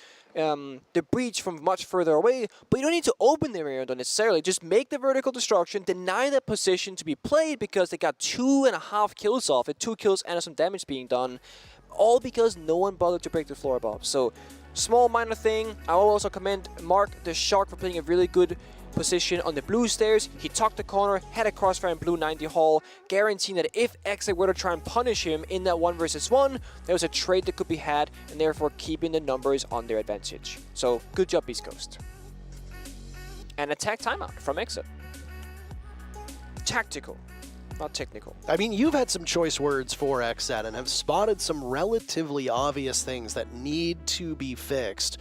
breach from much further away, but you don't need to open the mirror window necessarily. Just make the vertical destruction, deny that position to be played because they got 2.5 kills off it, 2 kills and some damage being done. All because no one bothered to break the floor above. So, small minor thing. I will also commend Mark the Shark for playing a really good position on the blue stairs. He tucked the corner, had a crossfire in blue 90 hall, guaranteeing that if XSET were to try and punish him in that 1 versus 1, there was a trade that could be had, and therefore keeping the numbers on their advantage. So good job, Beastcoast. An attack timeout from XSET. Tactical, not technical. I mean, you've had some choice words for XSET and have spotted some relatively obvious things that need to be fixed.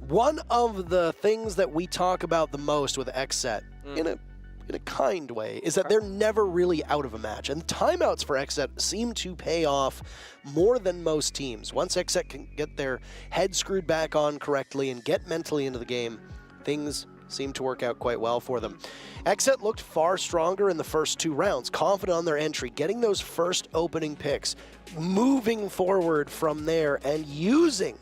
One of the things that we talk about the most with XSET, in a kind way, is that they're never really out of a match. And timeouts for XSET seem to pay off more than most teams. Once XSET can get their head screwed back on correctly and get mentally into the game, things seem to work out quite well for them. XSET looked far stronger in the first 2 rounds, confident on their entry, getting those first opening picks, moving forward from there and using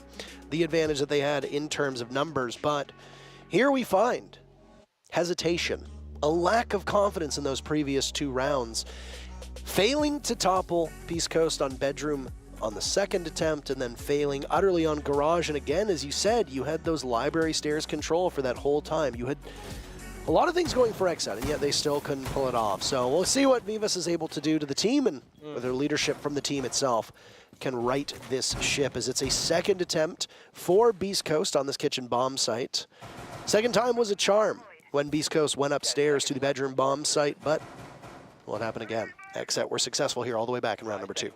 the advantage that they had in terms of numbers. But here we find hesitation, a lack of confidence in those previous 2 rounds, failing to topple Beastcoast on Bedroom on the second attempt, and then failing utterly on Garage. And again, as you said, you had those library stairs control for that whole time. You had a lot of things going for XSET, and yet they still couldn't pull it off. So we'll see what Vivas is able to do to the team, and whether leadership from the team itself can right this ship, as it's a second attempt for Beastcoast on this kitchen bomb site. Second time was a charm when Beastcoast went upstairs to the bedroom bomb site, but will it happen again? XSET were successful here all the way back in round number 2.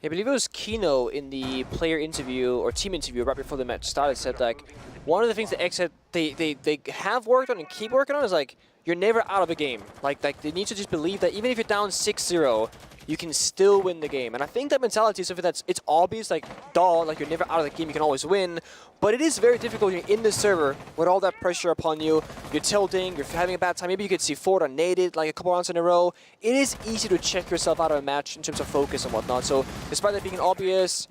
I believe it was Kino in the player interview or team interview right before the match started, said like one of the things that XSET they have worked on and keep working on is like you're never out of a game. Like they need to just believe that even if you're down 6-0, you can still win the game. And I think that mentality is something it's obvious, like duh, like you're never out of the game, you can always win. But it is very difficult when you're in the server with all that pressure upon you. You're tilting, you're having a bad time. Maybe you could see C4 or naded like a couple rounds in a row. It is easy to check yourself out of a match in terms of focus and whatnot. So despite that being an obvious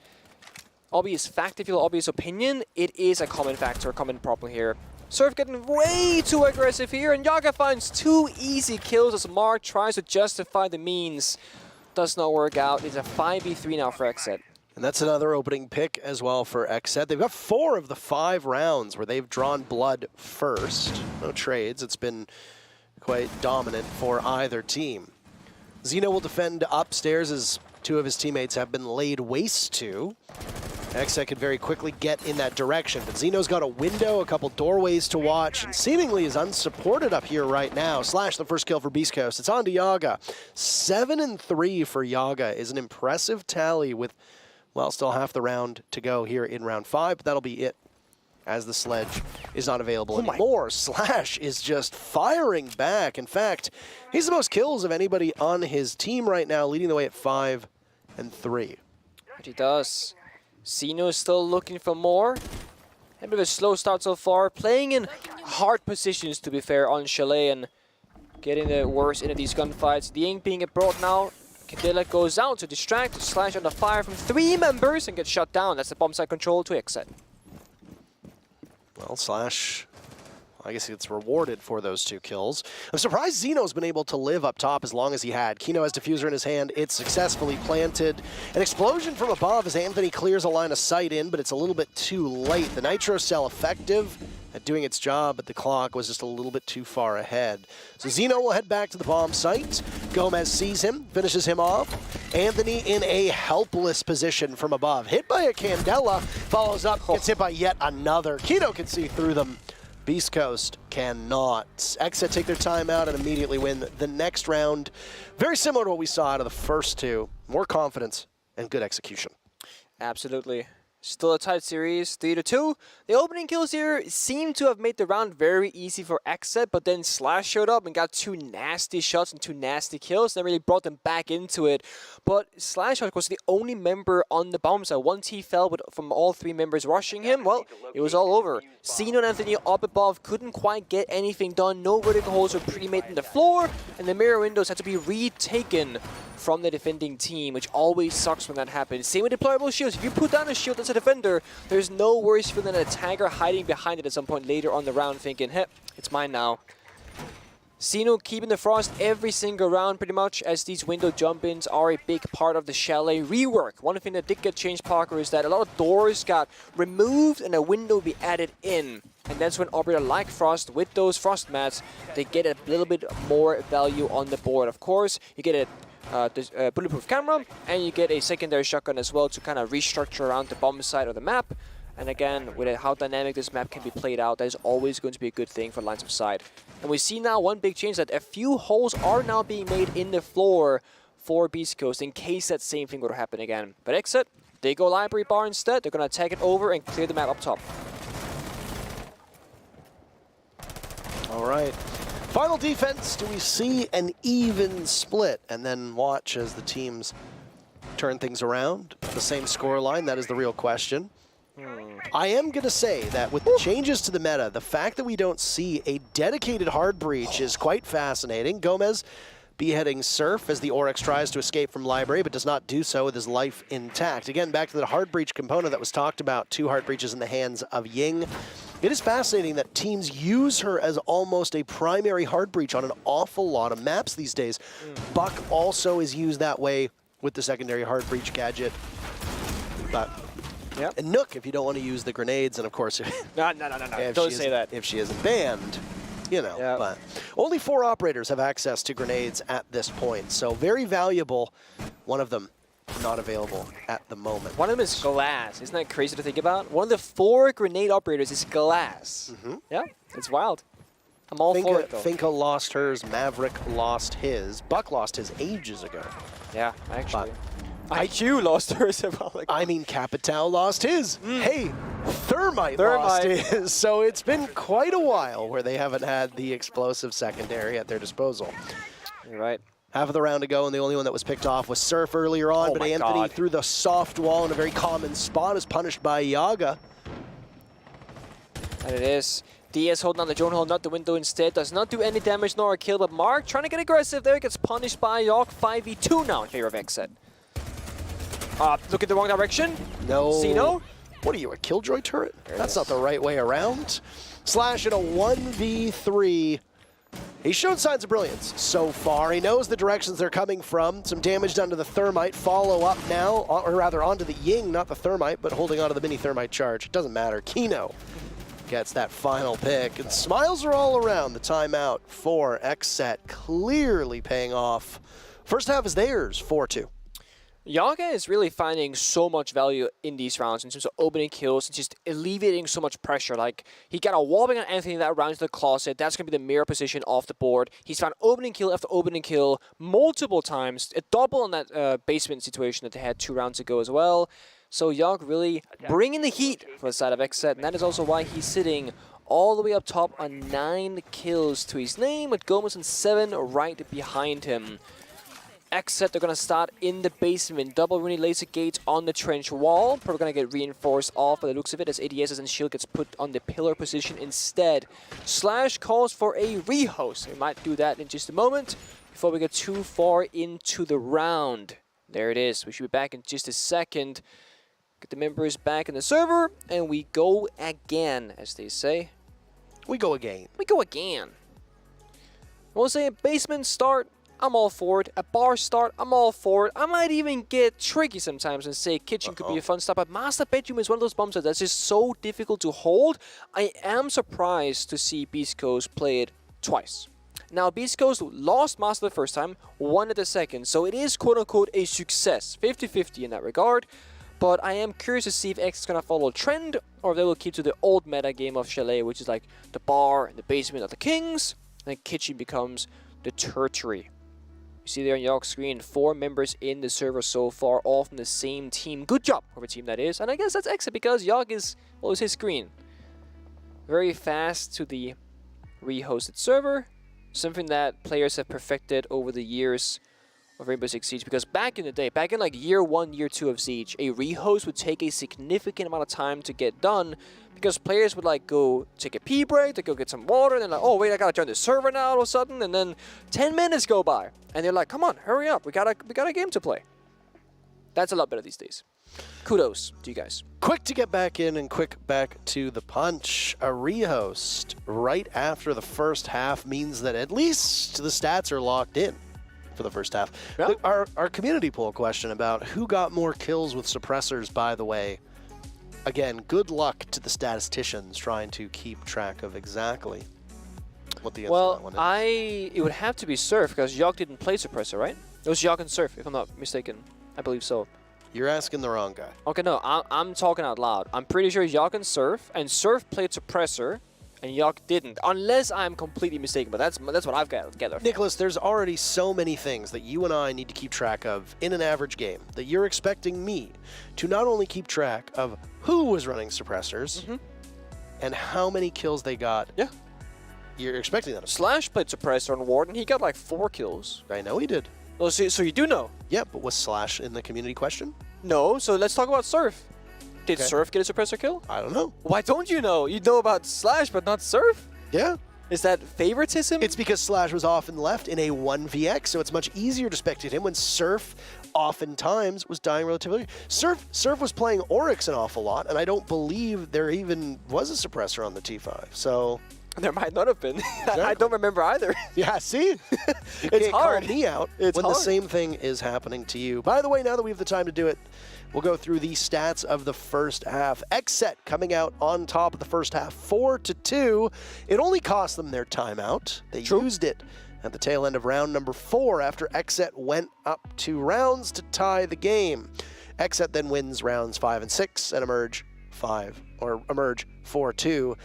fact, if you will, obvious opinion, it is a common factor, a common problem here. Surf getting way too aggressive here, and Yaga finds 2 easy kills as Mark tries to justify the means. Does not work out. It's a 5v3 now for XSET. And that's another opening pick as well for XSET. They've got 4 of the 5 rounds where they've drawn blood first. No trades. It's been quite dominant for either team. Zeno will defend upstairs as 2 of his teammates have been laid waste to. XSET could very quickly get in that direction, but Zeno's got a window, a couple doorways to watch, and seemingly is unsupported up here right now. Slash the first kill for Beastcoast. It's on to Yaga. 7-3 for Yaga is an impressive tally with, well, still half the round to go here in round 5, but that'll be it, as the sledge is not available anymore. Slash is just firing back. In fact, he's the most kills of anybody on his team right now, leading the way at 5-3. He does. Zeno is still looking for more. A bit of a slow start so far. Playing in hard positions, to be fair, on Chalet and getting the worst into these gunfights. The ink being brought now. Kadela goes out to distract, to Slash under fire from 3 members and gets shut down. That's the bomb site control to XSET. Well, Slash, I guess he gets rewarded for those 2 kills. I'm surprised Zeno's been able to live up top as long as he had. Kino has diffuser in his hand. It's successfully planted. An explosion from above as Anthony clears a line of sight in, but it's a little bit too late. The Nitro Cell effective at doing its job, but the clock was just a little bit too far ahead. So Zeno will head back to the bomb site. Gomez sees him, finishes him off. Anthony in a helpless position from above. Hit by a Candela, follows up, gets hit by yet another. Kino can see through them. Beastcoast cannot. XSET take their time out and immediately win the next round. Very similar to what we saw out of the first 2. More confidence and good execution. Absolutely. Still a tight series, 3-2. The opening kills here seem to have made the round very easy for XSET, but then Slash showed up and got 2 nasty shots and 2 nasty kills, and that really brought them back into it. But Slash, of course, the only member on the bomb side. 1 T fell, but from all 3 members rushing him, well, it was all over. Zeno and Anthony up above couldn't quite get anything done. No vertical holes were pre-made in the floor, and the mirror windows had to be retaken from the defending team, which always sucks when that happens. Same with deployable shields. If you put down a shield as a defender, there's no worse feeling than a tagger hiding behind it at some point later on the round thinking, hey, it's mine now. Zeno keeping the frost every single round pretty much, as these window jump-ins are a big part of the Chalet rework. One thing that did get changed, Parker, is that a lot of doors got removed and a window be added in. And that's when operator like Frost, with those Frost mats, they get a little bit more value on the board. Of course, you get a bulletproof camera, and you get a secondary shotgun as well to kind of restructure around the bomb side of the map. And again, with how dynamic this map can be played out, that is always going to be a good thing for lines of sight. And we see now one big change, that a few holes are now being made in the floor for Beastcoast in case that same thing would happen again. But XSET, they go library bar instead. They're going to take it over and clear the map up top. All right. Final defense, do we see an even split? And then watch as the teams turn things around. The same scoreline, that is the real question. I am going to say that with the changes to the meta, the fact that we don't see a dedicated hard breach is quite fascinating. Gomez beheading Surf as the Oryx tries to escape from library, but does not do so with his life intact. Again, back to the hard breach component that was talked about, 2 hard breaches in the hands of Ying. It is fascinating that teams use her as almost a primary hard breach on an awful lot of maps these days. Buck also is used that way with the secondary hard breach gadget. But and Nook, if you don't want to use the grenades, and of course, No. Don't say that. If she isn't banned, you know. But only 4 operators have access to grenades at this point, so very valuable. One of them not available at the moment. One of them is Glass. Isn't that crazy to think about? One of the 4 grenade operators is Glass. Yeah, it's wild. I'm all for it, though. Finka lost hers, Maverick lost his, Buck lost his ages ago. Yeah, actually. IQ lost hers. I mean, Capital lost his. Hey, Thermite lost his. So it's been quite a while where they haven't had the explosive secondary at their disposal. You're right. Half of the round to go, and the only one that was picked off was Surf earlier on, but Anthony threw the soft wall in a very common spot, is punished by Yaga. And it is. DS holding on the drone hole, not the window instead. Does not do any damage nor a kill, but Mark trying to get aggressive there, gets punished by Yogg. 5v2 now in favor of XSET. Look at the wrong direction. No. Zeno. What are you, a Killjoy turret? That's not the right way around. Slash in a 1v3. He's shown signs of brilliance so far. He knows the directions they're coming from. Some damage done to the Thermite. Follow up now, or rather onto the Ying, not the Thermite, but holding onto the mini Thermite charge. It doesn't matter. Kino gets that final pick, and smiles are all around. The timeout for XSET clearly paying off. First half is theirs, 4-2. Yaga is really finding so much value in these rounds in terms of opening kills and just alleviating so much pressure. Like, he got a wallbang on Anthony that round to the closet. That's going to be the mirror position off the board. He's found opening kill after opening kill multiple times. A double on that basement situation that they had 2 rounds ago as well. So Yogg really bringing the heat for the side of XSET, and that is also why he's sitting all the way up top on 9 kills to his name, with Gomez on 7 right behind him. XSET, they're going to start in the basement. Double Rooney laser gates on the trench wall. Probably going to get reinforced off by the looks of it, as ADSs and shield gets put on the pillar position instead. Slash calls for a rehost. We might do that in just a moment before we get too far into the round. There it is. We should be back in just a second. Get the members back in the server, and we go again, as they say. We go again. We go again. We'll say a basement start. I'm all for it. A bar start, I'm all for it. I might even get tricky sometimes and say kitchen could be a fun start, but master bedroom is one of those bombs that's just so difficult to hold. I am surprised to see Beastcoast play it twice. Now, Beastcoast lost master the first time, won it the second, so it is quote-unquote a success. 50-50 in that regard. But I am curious to see if X is going to follow a trend, or if they will keep to the old meta game of Chalet, which is like the bar and the basement of the kings, and then kitchen becomes the tertiary. You see there on Yogg's screen, 4 members in the server so far, all from the same team. Good job, whoever team that is. And I guess that's XSET because Yogg is, well, it's his screen. Very fast to the rehosted server. Something that players have perfected over the years of Rainbow Six Siege. Because back in the day, back in like year 1, year 2 of Siege, a rehost would take a significant amount of time to get done. Because players would like go take a pee break, they go get some water, and then like, oh wait, I gotta join the server now all of a sudden, and then 10 minutes go by. And they're like, come on, hurry up, we got a game to play. That's a lot better these days. Kudos to you guys. Quick to get back in and quick back to the punch. A rehost right after the first half means that at least the stats are locked in for the first half. Yeah. Our community poll question about who got more kills with suppressors, by the way, again, good luck to the statisticians trying to keep track of exactly what the answer to that one is. It would have to be Surf because Yawk didn't play Suppressor, right? It was Yawk and Surf, if I'm not mistaken. I believe so. You're asking the wrong guy. Okay, no, I'm talking out loud. I'm pretty sure Yawk and Surf played Suppressor, and Yawk didn't, unless I'm completely mistaken. But that's what I've got together. Nicholas, there's already so many things that you and I need to keep track of in an average game that you're expecting me to not only keep track of who was running suppressors and how many kills they got. Yeah. You're expecting that. Slash played Suppressor on Warden. He got like 4 kills. I know he did. Oh, so you do know? Yeah, but was Slash in the community question? No, so let's talk about Surf. Did Okay. Surf get a Suppressor kill? I don't know. Why don't you know? You know about Slash, but not Surf? Yeah. Is that favoritism? It's because Slash was often left in a 1vx, so it's much easier to spectate him when Surf oftentimes was dying relatively. Surf was playing Oryx an awful lot, and I don't believe there even was a suppressor on the T5. So there might not have been. I don't remember either. Yeah, see? It's hard. Call me out It's when hard. the same thing is happening to you. By the way, now that we have the time to do it, we'll go through the stats of the first half. XSET coming out on top of the first half, 4-2. It only cost them their timeout. They used it at the tail end of round number 4 after XSET went up 2 rounds to tie the game. XSET then wins rounds 5 and 6 and emerge 4-2.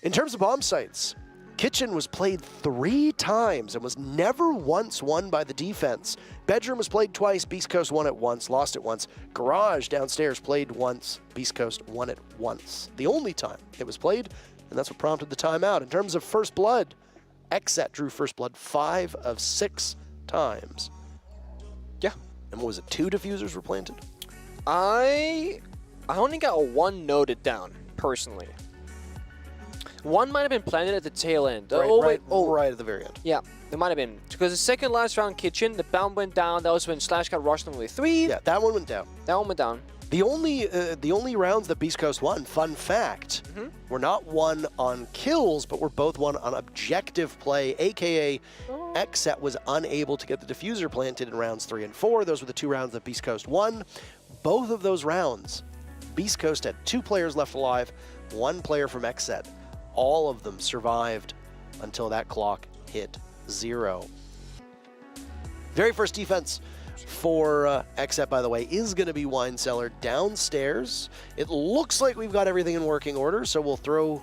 In terms of bomb sites, Kitchen was played 3 times and was never once won by the defense. Bedroom was played twice, Beastcoast won it once, lost it once. Garage downstairs played once, Beastcoast won it once. The only time it was played, and that's what prompted the timeout. In terms of first blood, XSET drew first blood 5 of 6 times. Yeah. And what was it, 2 diffusers were planted? I only got 1 noted down, personally. 1 might have been planted at the tail end. Right at the very end. Yeah, it might have been. Because the second last round Kitchen, the bomb went down. That was when Slash got rushed on with 3. Yeah, that one went down. That one went down. The only rounds that Beastcoast won, fun fact, were not won on kills, but were both won on objective play, aka XSET was unable to get the diffuser planted in rounds 3 and 4. Those were the 2 rounds that Beastcoast won. Both of those rounds, Beastcoast had 2 players left alive, 1 player from XSET. All of them survived until that clock hit 0. Very first defense for XSET, by the way, is going to be Wine Cellar downstairs. It looks like we've got everything in working order, so we'll throw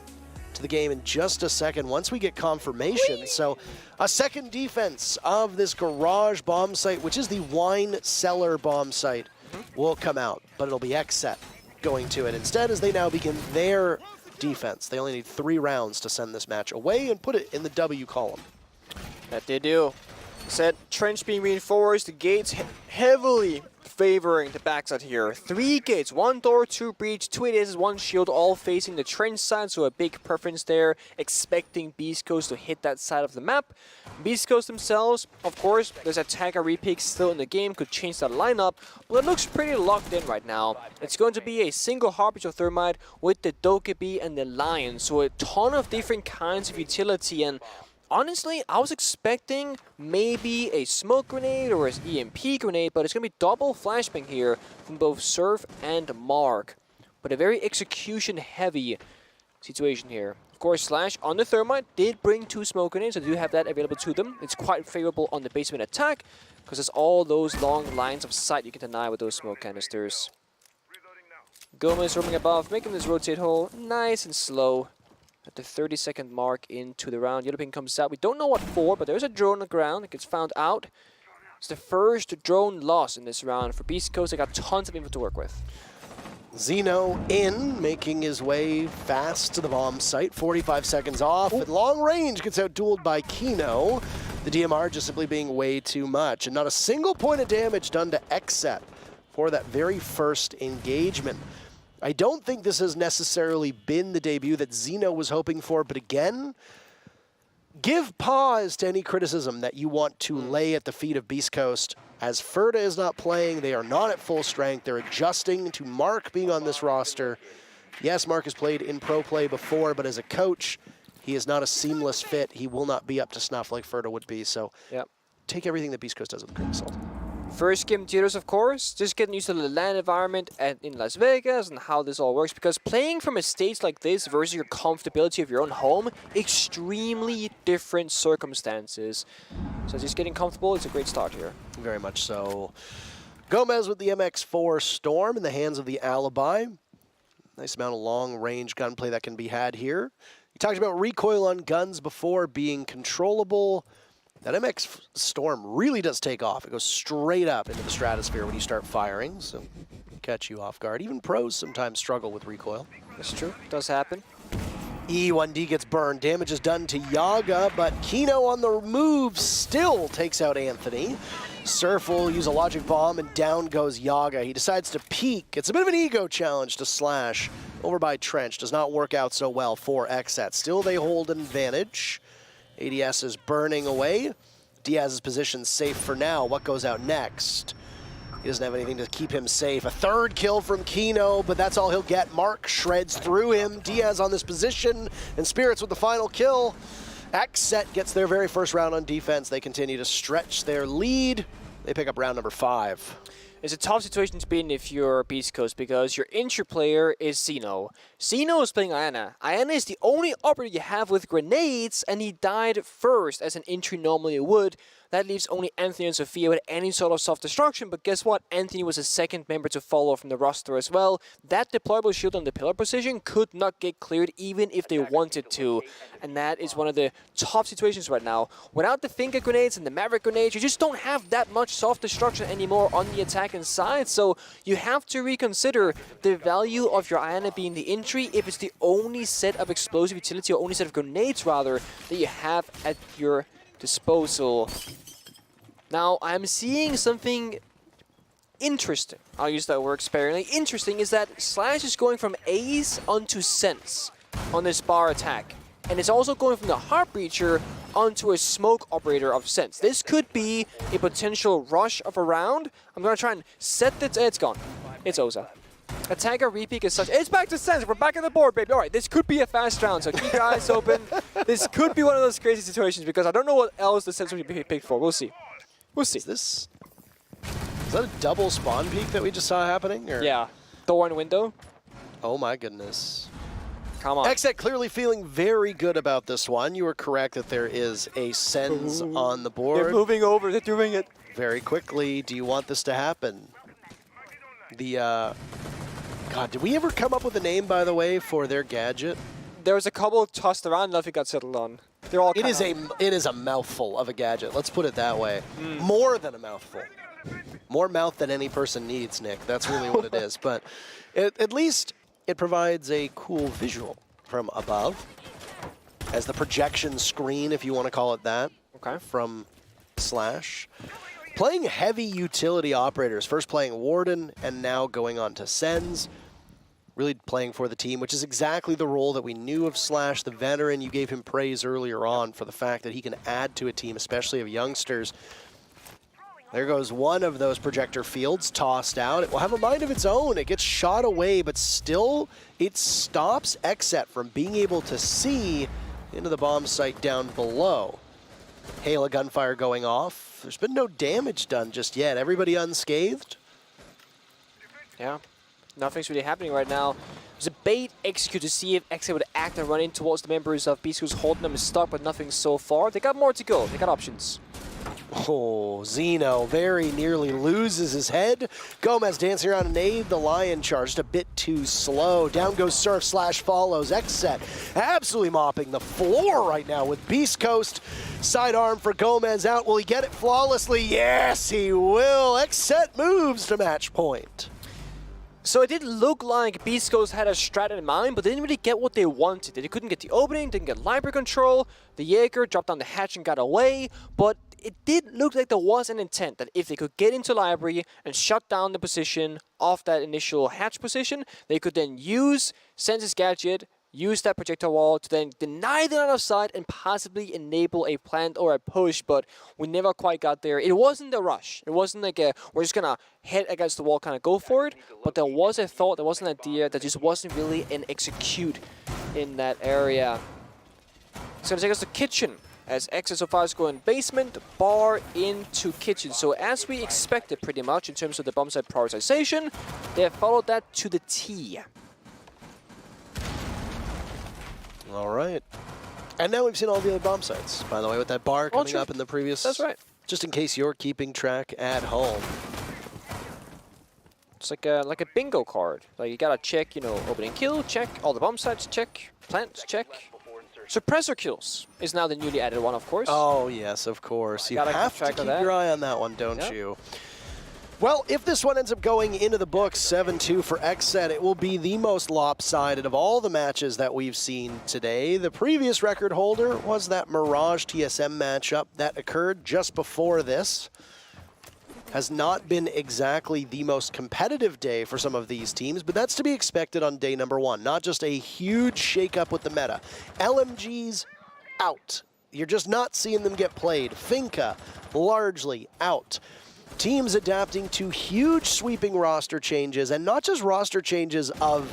to the game in just a second once we get confirmation. So a second defense of this garage bomb site, which is the Wine Cellar bomb site, will come out, but it'll be XSET going to it instead as they now begin their defense. They only need 3 rounds to send this match away and put it in the W column. That they do. Set trench being reinforced, the gates heavily favoring the backside here. 3 gates, 1 door, 2 breach, 2 ADSs, 1 shield, all facing the trench side, so a big preference there, expecting Beastcoast to hit that side of the map. Beastcoast themselves, of course, there's a Tagger repick still in the game, could change that lineup, but it looks pretty locked in right now. It's going to be a single Harbinger Thermite with the Dokkaebi and the Lion, so a ton of different kinds of utility, and honestly, I was expecting maybe a smoke grenade or an EMP grenade, but it's going to be double flashbang here from both Surf and Mark. But a very execution-heavy situation here. Of course, Slash on the Thermite did bring 2 smoke grenades, so they do have that available to them. It's quite favorable on the basement attack, because there's all those long lines of sight you can deny with those smoke canisters. Gomez roaming above, making this rotate hole nice and slow. At the 30-second mark into the round, Yellow Ping comes out. We don't know what for, but there's a drone on the ground. It gets found out. It's the first drone loss in this round for Beastcoast. They got tons of info to work with. Xeno in, making his way fast to the bomb site. 45 seconds off. At long range, gets out-dueled by Kino. The DMR just simply being way too much. And not a single point of damage done to XSET for that very first engagement. I don't think this has necessarily been the debut that Xeno was hoping for, but again, give pause to any criticism that you want to lay at the feet of Beastcoast. As Ferda is not playing, they are not at full strength. They're adjusting to Mark being on this roster. Yes, Mark has played in pro play before, but as a coach, he is not a seamless fit. He will not be up to snuff like Ferda would be, so take everything that Beastcoast does with a grain of salt. First game jitters, of course, just getting used to the LAN environment in Las Vegas and how this all works, because playing from a stage like this versus your comfortability of your own home, extremely different circumstances. So just getting comfortable, it's a great start here. Very much so. Gomez with the MX4 Storm in the hands of the Alibi. Nice amount of long-range gunplay that can be had here. You talked about recoil on guns before being controllable. That MX Storm really does take off. It goes straight up into the stratosphere when you start firing, so catch you off guard. Even pros sometimes struggle with recoil. That's true. Does happen. E1D gets burned. Damage is done to Yaga, but Kino on the move still takes out Anthony. Surf will use a logic bomb, and down goes Yaga. He decides to peek. It's a bit of an ego challenge to Slash over by Trench. Does not work out so well for XSET. Still, they hold an advantage. ADS is burning away. Diaz's position safe for now. What goes out next? He doesn't have anything to keep him safe. A third kill from Kino, but that's all he'll get. Mark shreds through him. Diaz on this position, and Spirits with the final kill. XSET gets their very first round on defense. They continue to stretch their lead. They pick up round number 5. It's a tough situation to be in if you're Beastcoast, because your entry player is Zeno. Zeno is playing Iana. Iana is the only operator you have with grenades, and he died first, as an entry normally would. That leaves only Anthony and Sophia with any sort of self-destruction, but guess what? Anthony was a second member to follow from the roster as well. That deployable shield on the pillar position could not get cleared even if they wanted to, and that is one of the tough situations right now. Without the finger grenades and the Maverick grenades, you just don't have that much self-destruction anymore on the attacking side, so you have to reconsider the value of your Iana being the entry if it's the only set of explosive utility, or only set of grenades rather, that you have at your disposal. Now, I'm seeing something interesting. I'll use that word sparingly. Interesting is that Slash is going from Ace onto Sense on this bar attack. And it's also going from the Heart Breacher onto a Smoke Operator of Sense. This could be a potential rush of a round. I'm going to try and set the... It's gone. It's Oza. Attacker repeat is such... It's back to Sense. We're back on the board, baby. All right, this could be a fast round, so keep your eyes open. This could be one of those crazy situations, because I don't know what else the Sense would be picked for. We'll see. We'll see. Is that a double spawn peak that we just saw happening? Or? Yeah. Door and window. Oh my goodness. Come on. XSET clearly feeling very good about this one. You were correct that there is a Sens on the board. They're moving over. They're doing it. Very quickly. Do you want this to happen? The, God, did we ever come up with a name, by the way, for their gadget? There was a couple tossed around, nothing got settled on. They're all it is a mouthful of a gadget. Let's put it that way. More than a mouthful. More mouth than any person needs, Nick. That's really what it is. But at least it provides a cool visual from above as the projection screen, if you want to call it that, from Slash. Playing heavy utility operators, first playing Warden and now going on to Sens. Really playing for the team, which is exactly the role that we knew of Slash, the veteran. You gave him praise earlier on for the fact that he can add to a team, especially of youngsters. There goes one of those projector fields tossed out. It will have a mind of its own. It gets shot away, but still it stops XSET from being able to see into the bomb site down below. Hail of gunfire going off. There's been no damage done just yet. Everybody unscathed. Yeah. Nothing's really happening right now. There's a bait execute to see if XSET would act and run in towards the members of Beast, who's holding them stuck, but nothing so far. They got more to go. They got options. Oh, Zeno very nearly loses his head. Gomez dancing around an aid. The Lion charge just a bit too slow. Down goes Surf, Slash follows. XSET absolutely mopping the floor right now with Beastcoast. Sidearm for Gomez out. Will he get it flawlessly? Yes, he will. XSET moves to match point. So it did look like Beastcoast had a strat in mind, but they didn't really get what they wanted. They couldn't get the opening, didn't get library control. The Jaeger dropped down the hatch and got away, but it did look like there was an intent that if they could get into library and shut down the position of that initial hatch position, they could then use Sense's gadget, use that projectile wall to then deny the line of sight and possibly enable a plant or a push, but we never quite got there. It wasn't a rush. It wasn't like we're just gonna head against the wall, kind of go for it, but there was a thought, there was an idea that just wasn't really an execute in that area. It's gonna take us to Kitchen. as XSET so far is going basement, bar, into kitchen. So as we expected pretty much in terms of the bomb site prioritization, they have followed that to the T. All right. And now we've seen all the other bomb sites, by the way, with that bar coming up in the previous... That's right. Just in case you're keeping track at home. It's like a bingo card. Like you gotta check, you know, opening kill, check, all the bomb sites, check, plants, check. Suppressor kills is now the newly added one, of course. Oh, yes, of course. You gotta have to keep keep that. your eye on that one, don't you? Well, if this one ends up going into the books 7-2 for XSET, it will be the most lopsided of all the matches that we've seen today. The previous record holder was that Mirage TSM matchup that occurred just before this. Has not been exactly the most competitive day for some of these teams, but that's to be expected on day number one. Not just a huge shakeup with the meta. LMG's out. You're just not seeing them get played. Finca, largely out. Teams adapting to huge sweeping roster changes, and not just roster changes of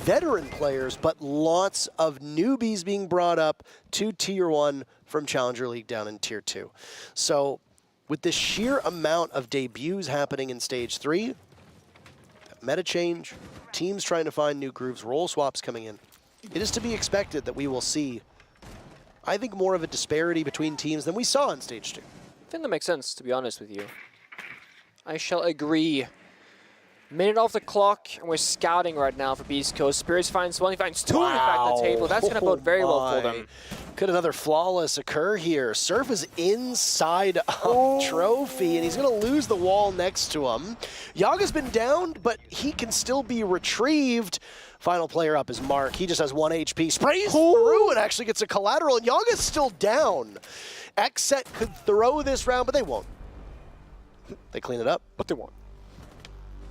veteran players, but lots of newbies being brought up to Tier 1 from Challenger League down in Tier 2. So, with the sheer amount of debuts happening in Stage 3, meta change, teams trying to find new grooves, role swaps coming in, it is to be expected that we will see, I think, more of a disparity between teams than we saw in Stage 2. I think that makes sense, to be honest with you. I shall agree. Minute off the clock, and we're scouting right now for Beastcoast. Spirits finds one, he finds two, in fact, the table. That's going to bode very well for them. Could another flawless occur here? Surf is inside of Trophy, and he's going to lose the wall next to him. Yaga's been downed, but he can still be retrieved. Final player up is Mark. He just has 1 HP. Sprays through and actually gets a collateral, and Yaga's still down. XSET could throw this round, but they won't. They clean it up, but they won't.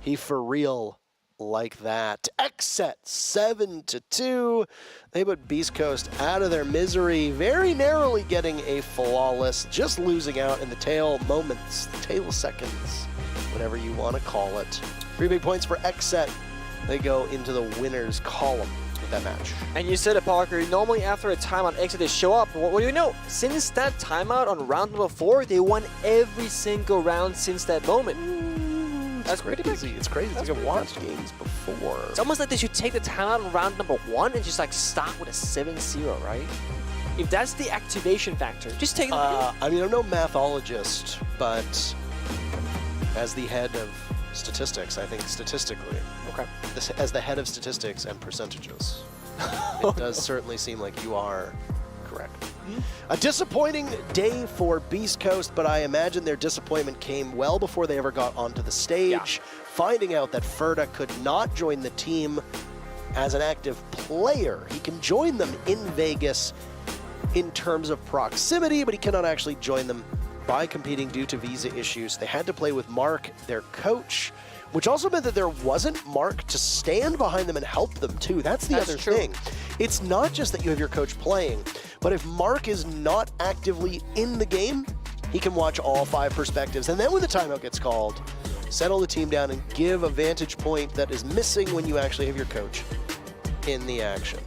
He for real like that. XSET 7-2. They put Beastcoast out of their misery, very narrowly getting a flawless, just losing out in the tail moments, the tail seconds, whatever you want to call it. 3 big points for XSET. They go into the winners column with that match. And you said it, Parker, normally after a timeout, XSET they show up. What do you know? Since that timeout on round number 4, they won every single round since that moment. That's pretty crazy. It's crazy. It's like I've watched games before. It's almost like they should take the timeout on round number 1 and just like start with a 7-0, right? If that's the activation factor, just take it. I mean, I'm no mathologist, but as the head of statistics, I think statistically, as the head of statistics and percentages, it does certainly seem like you are correct. A disappointing day for Beastcoast, but I imagine their disappointment came well before they ever got onto the stage. Finding out that Ferda could not join the team as an active player. He can join them in Vegas in terms of proximity, but he cannot actually join them by competing due to visa issues. They had to play with Mark, their coach, which also meant that there wasn't Mark to stand behind them and help them too. That's the other thing. It's not just that you have your coach playing, but if Mark is not actively in the game, he can watch all 5 perspectives. And then when the timeout gets called, settle the team down and give a vantage point that is missing when you actually have your coach in the action.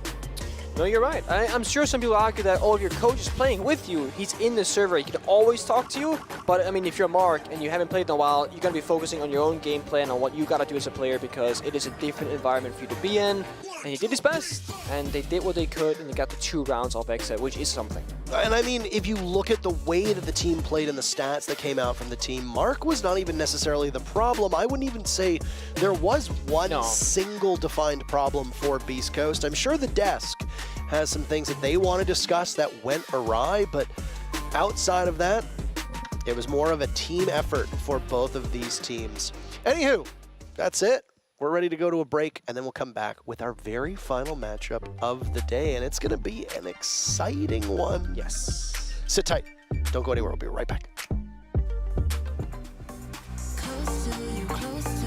No, you're right. I'm sure some people argue that, oh, if your coach is playing with you, he's in the server, he can always talk to you. But, I mean, if you're Mark and you haven't played in a while, you're going to be focusing on your own game plan, on what you got to do as a player, because it is a different environment for you to be in. And he did his best, and they did what they could, and they got the 2 rounds off XSET, which is something. And I mean, if you look at the way that the team played and the stats that came out from the team, Mark was not even necessarily the problem. I wouldn't even say there was one single defined problem for Beastcoast. I'm sure the desk has some things that they want to discuss that went awry, but outside of that, it was more of a team effort for both of these teams. Anywho, that's it. We're ready to go to a break, and then we'll come back with our very final matchup of the day, and it's going to be an exciting one. Yes. Sit tight. Don't go anywhere. We'll be right back. Close to you, close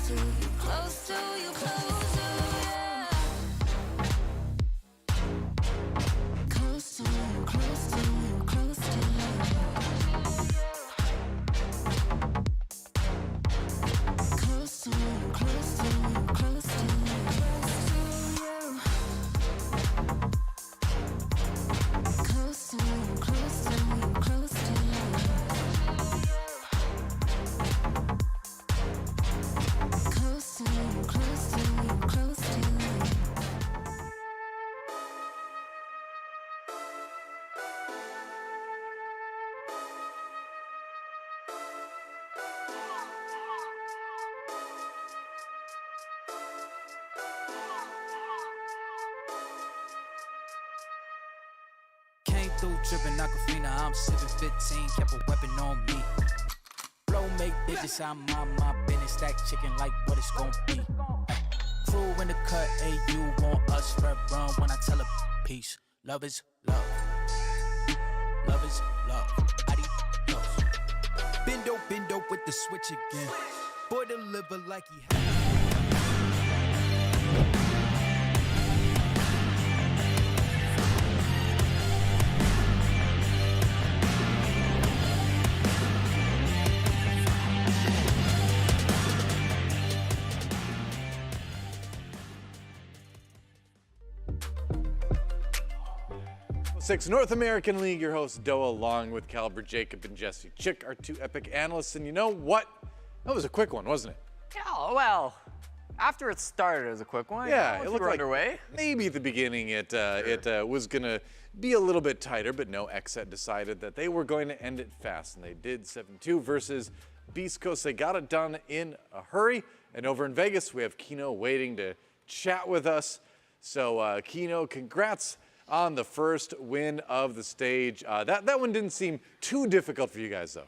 to you, close. through dripping Aquafina. I'm sipping 15, kept a weapon on me. Flow make digits, I'm on my business. Stack chicken like what it's gon' be. Crew in the cut, hey, you want us red run when I tell a peace. Love is love. Love is love. Adios. Bendo with the switch again. Boy, deliver like he had. Six North American League, your host Doa, along with Caliber Jacob and Jesse Chick, our two epic analysts. And you know what? That was a quick one, wasn't it? Yeah, well, after it started, it was a quick one. Yeah, it looked like underway. Maybe at the beginning it was gonna be a little bit tighter, but no, XSET decided that they were going to end it fast, and they did. 7-2 versus Beastcoast. They got it done in a hurry. And over in Vegas, we have Kino waiting to chat with us. So Kino, congrats on the first win of the stage. That one didn't seem too difficult for you guys, though.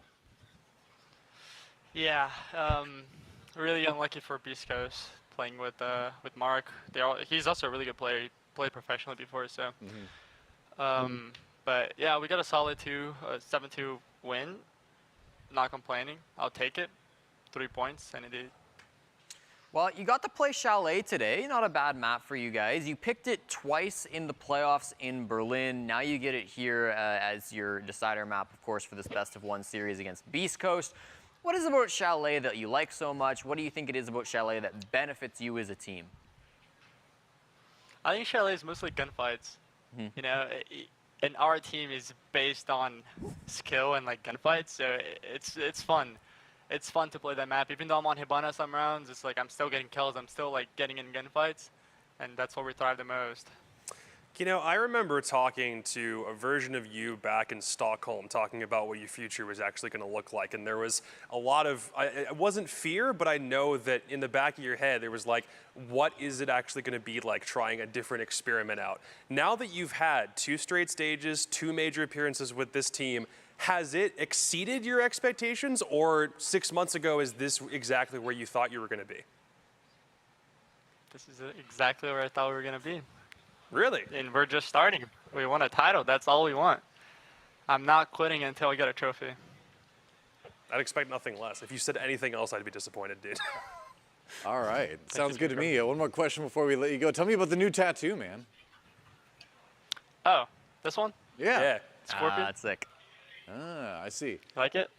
Yeah, really unlucky for Beastcoast playing with Mark. He's also a really good player. He played professionally before, so. But yeah, we got a solid 7-2 win. Not complaining. I'll take it. 3 points, and it did. Well, you got to play Chalet today. Not a bad map for you guys. You picked it twice in the playoffs in Berlin. Now you get it here as your decider map, of course, for this best-of-1 series against Beastcoast. What is it about Chalet that you like so much? What do you think it is about Chalet that benefits you as a team? I think Chalet is mostly gunfights. You know, and our team is based on skill and like gunfights, so it's fun. It's fun to play that map. Even though I'm on Hibana some rounds, it's like I'm still getting kills. I'm still like getting in gunfights, and that's where we thrive the most. You know, I remember talking to a version of you back in Stockholm, talking about what your future was actually going to look like. And there was a lot of, it wasn't fear, but I know that in the back of your head, there was like, what is it actually going to be like trying a different experiment out? Now that you've had 2 straight stages, 2 major appearances with this team, has it exceeded your expectations, or 6 months ago, is this exactly where you thought you were going to be? This is exactly where I thought we were going to be. Really? And we're just starting. We won a title. That's all we want. I'm not quitting until I get a trophy. I'd expect nothing less. If you said anything else, I'd be disappointed, dude. All right. Sounds good to me. One more question before we let you go. Tell me about the new tattoo, man. Oh, this one? Yeah. Scorpion. That's sick. I see. Like it?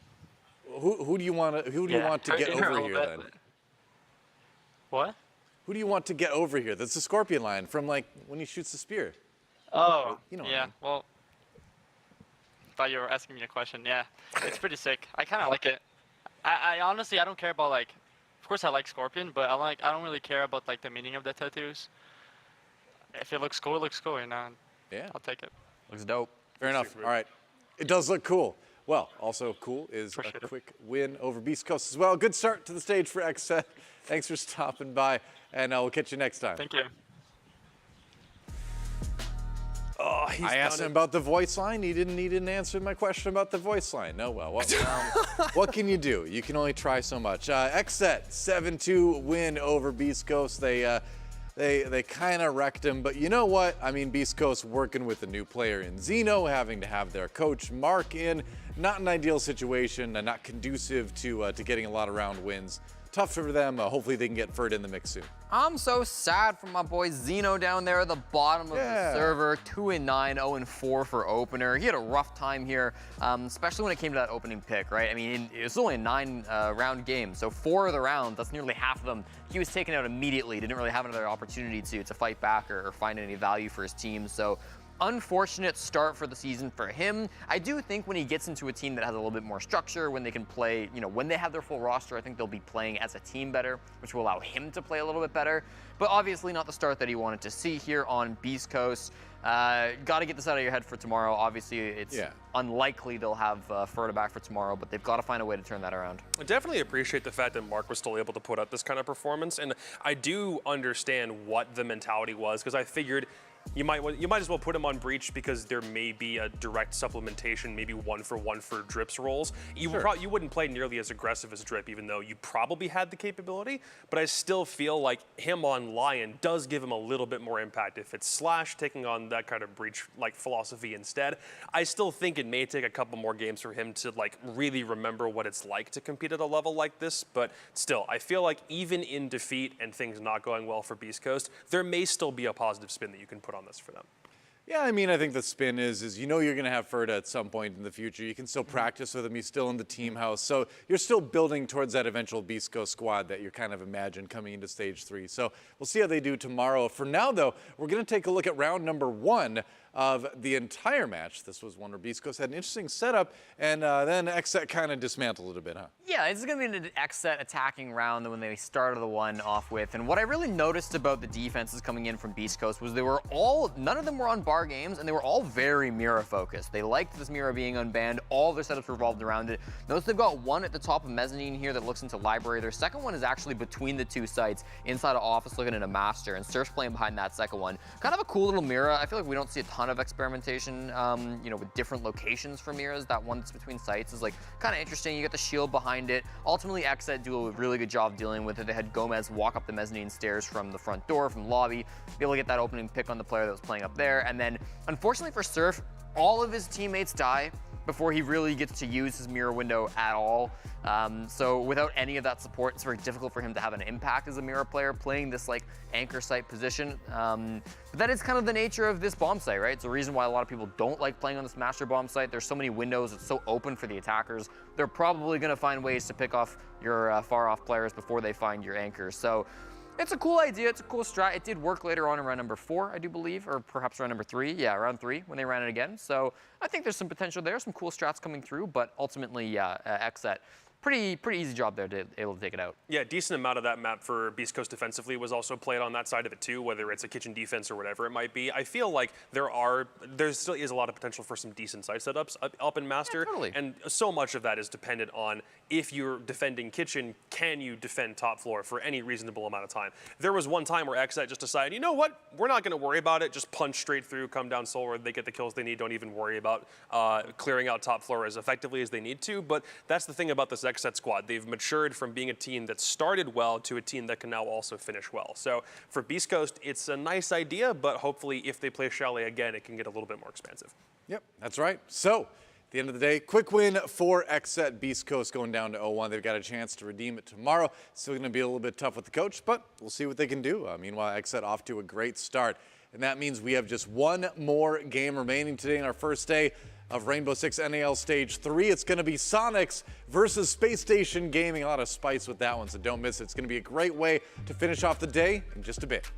Who do you want to get over here then? What? Who do you want to get over here? That's the Scorpion line from like when he shoots the spear. Oh, you know. Yeah. Well, thought you were asking me a question. Yeah, it's pretty sick. I kind of like it. I honestly don't care about like. Of course, I like Scorpion, but I don't really care about like the meaning of the tattoos. If it looks cool, it looks cool. You know. Yeah. I'll take it. Looks dope. Fair enough. All right. It does look cool. Well, also cool is a quick win over Beastcoast as well. Good start to the stage for XSET. Thanks for stopping by, and we'll catch you next time. Thank you. Oh, I asked him about the voice line. He didn't answer my question about the voice line. No, well, what can you do? You can only try so much. XSET 7-2 win over Beastcoast. They kind of wrecked him, but you know what? I mean, Beastcoast working with a new player in Zeno, having to have their coach Mark in. Not an ideal situation, not conducive to getting a lot of round wins. Tough for them. Hopefully they can get Ferd in the mix soon. I'm so sad for my boy Zeno down there at the bottom of the server. 2-9, 0-4 for opener. He had a rough time here, especially when it came to that opening pick, right? I mean, it was only a 9-round game, so 4 of the rounds, that's nearly half of them, he was taken out immediately. Didn't really have another opportunity to fight back or find any value for his team. So unfortunate start for the season for him. I do think when he gets into a team that has a little bit more structure, when they can play, when they have their full roster, I think they'll be playing as a team better, which will allow him to play a little bit better. But obviously not the start that he wanted to see here on Beastcoast. Got to get this out of your head for tomorrow. Obviously, it's unlikely they'll have Ferda back for tomorrow, but they've got to find a way to turn that around. I definitely appreciate the fact that Mark was still able to put up this kind of performance, and I do understand what the mentality was, because I figured you might as well put him on Breach because there may be a direct supplementation, maybe 1-for-1 for Drip's roles. You wouldn't play nearly as aggressive as Drip, even though you probably had the capability, but I still feel like him on Lion does give him a little bit more impact. If it's Slash taking on that kind of Breach like philosophy instead, I still think it may take a couple more games for him to like really remember what it's like to compete at a level like this, but still, I feel like even in defeat and things not going well for Beastcoast, there may still be a positive spin that you can put on this for them. Yeah, I mean, I think the spin is you know you're going to have Ferda at some point in the future. You can still practice with him. He's still in the team house. So you're still building towards that eventual Beastcoast squad that you're kind of imagined coming into Stage 3. So we'll see how they do tomorrow. For now, though, we're going to take a look at round number 1 of the entire match. This was one where Beastcoast had an interesting setup, and then XSET kind of dismantled it a bit, huh? Yeah, it's going to be an XSET attacking round when they started the one off with. And what I really noticed about the defenses coming in from Beastcoast was none of them were on bar games, and they were all very Mira focused. They liked this Mira being unbanned. All their setups revolved around it. Notice they've got one at the top of Mezzanine here that looks into Library. Their second one is actually between the two sites, inside of Office looking at a Master, and Surf's playing behind that second one. Kind of a cool little Mira. I feel like we don't see a ton of experimentation, with different locations for Miras. That one that's between sites is like kind of interesting. You got the shield behind it. Ultimately, XSET do a really good job dealing with it. They had Gomez walk up the mezzanine stairs from the front door, from lobby, be able to get that opening pick on the player that was playing up there. And then, unfortunately for Surf, all of his teammates die before he really gets to use his mirror window at all. So without any of that support, it's very difficult for him to have an impact as a mirror player playing this like anchor site position. But that is kind of the nature of this bomb site, right? It's the reason why a lot of people don't like playing on this master bomb site. There's so many windows, it's so open for the attackers. They're probably gonna find ways to pick off your far off players before they find your anchors. So it's a cool idea, it's a cool strat. It did work later on in round number 4, I do believe, or perhaps round number 3. Yeah, round 3 when they ran it again. So I think there's some potential there, some cool strats coming through, but ultimately, yeah, XSET. Pretty easy job there to able to take it out. Yeah, decent amount of that map for Beastcoast defensively was also played on that side of it too, whether it's a kitchen defense or whatever it might be. I feel like there still is a lot of potential for some decent site setups up in Master. Yeah, totally. And so much of that is dependent on if you're defending kitchen, can you defend top floor for any reasonable amount of time? There was one time where XSET just decided, you know what, we're not going to worry about it, just punch straight through, come down solar, they get the kills they need, don't even worry about clearing out top floor as effectively as they need to. But that's the thing about this XSET squad. They've matured from being a team that started well to a team that can now also finish well. So for Beastcoast, it's a nice idea, but hopefully if they play Chalet again, it can get a little bit more expansive. Yep, that's right. So at the end of the day, quick win for XSET. Beastcoast going down to 0-1. They've got a chance to redeem it tomorrow. Still going to be a little bit tough with the coach, but we'll see what they can do. Meanwhile, XSET off to a great start. And that means we have just one more game remaining today in our first day of Rainbow Six NAL Stage 3. It's going to be Soniqs versus Spacestation Gaming. A lot of spice with that one, so don't miss it. It's going to be a great way to finish off the day in just a bit.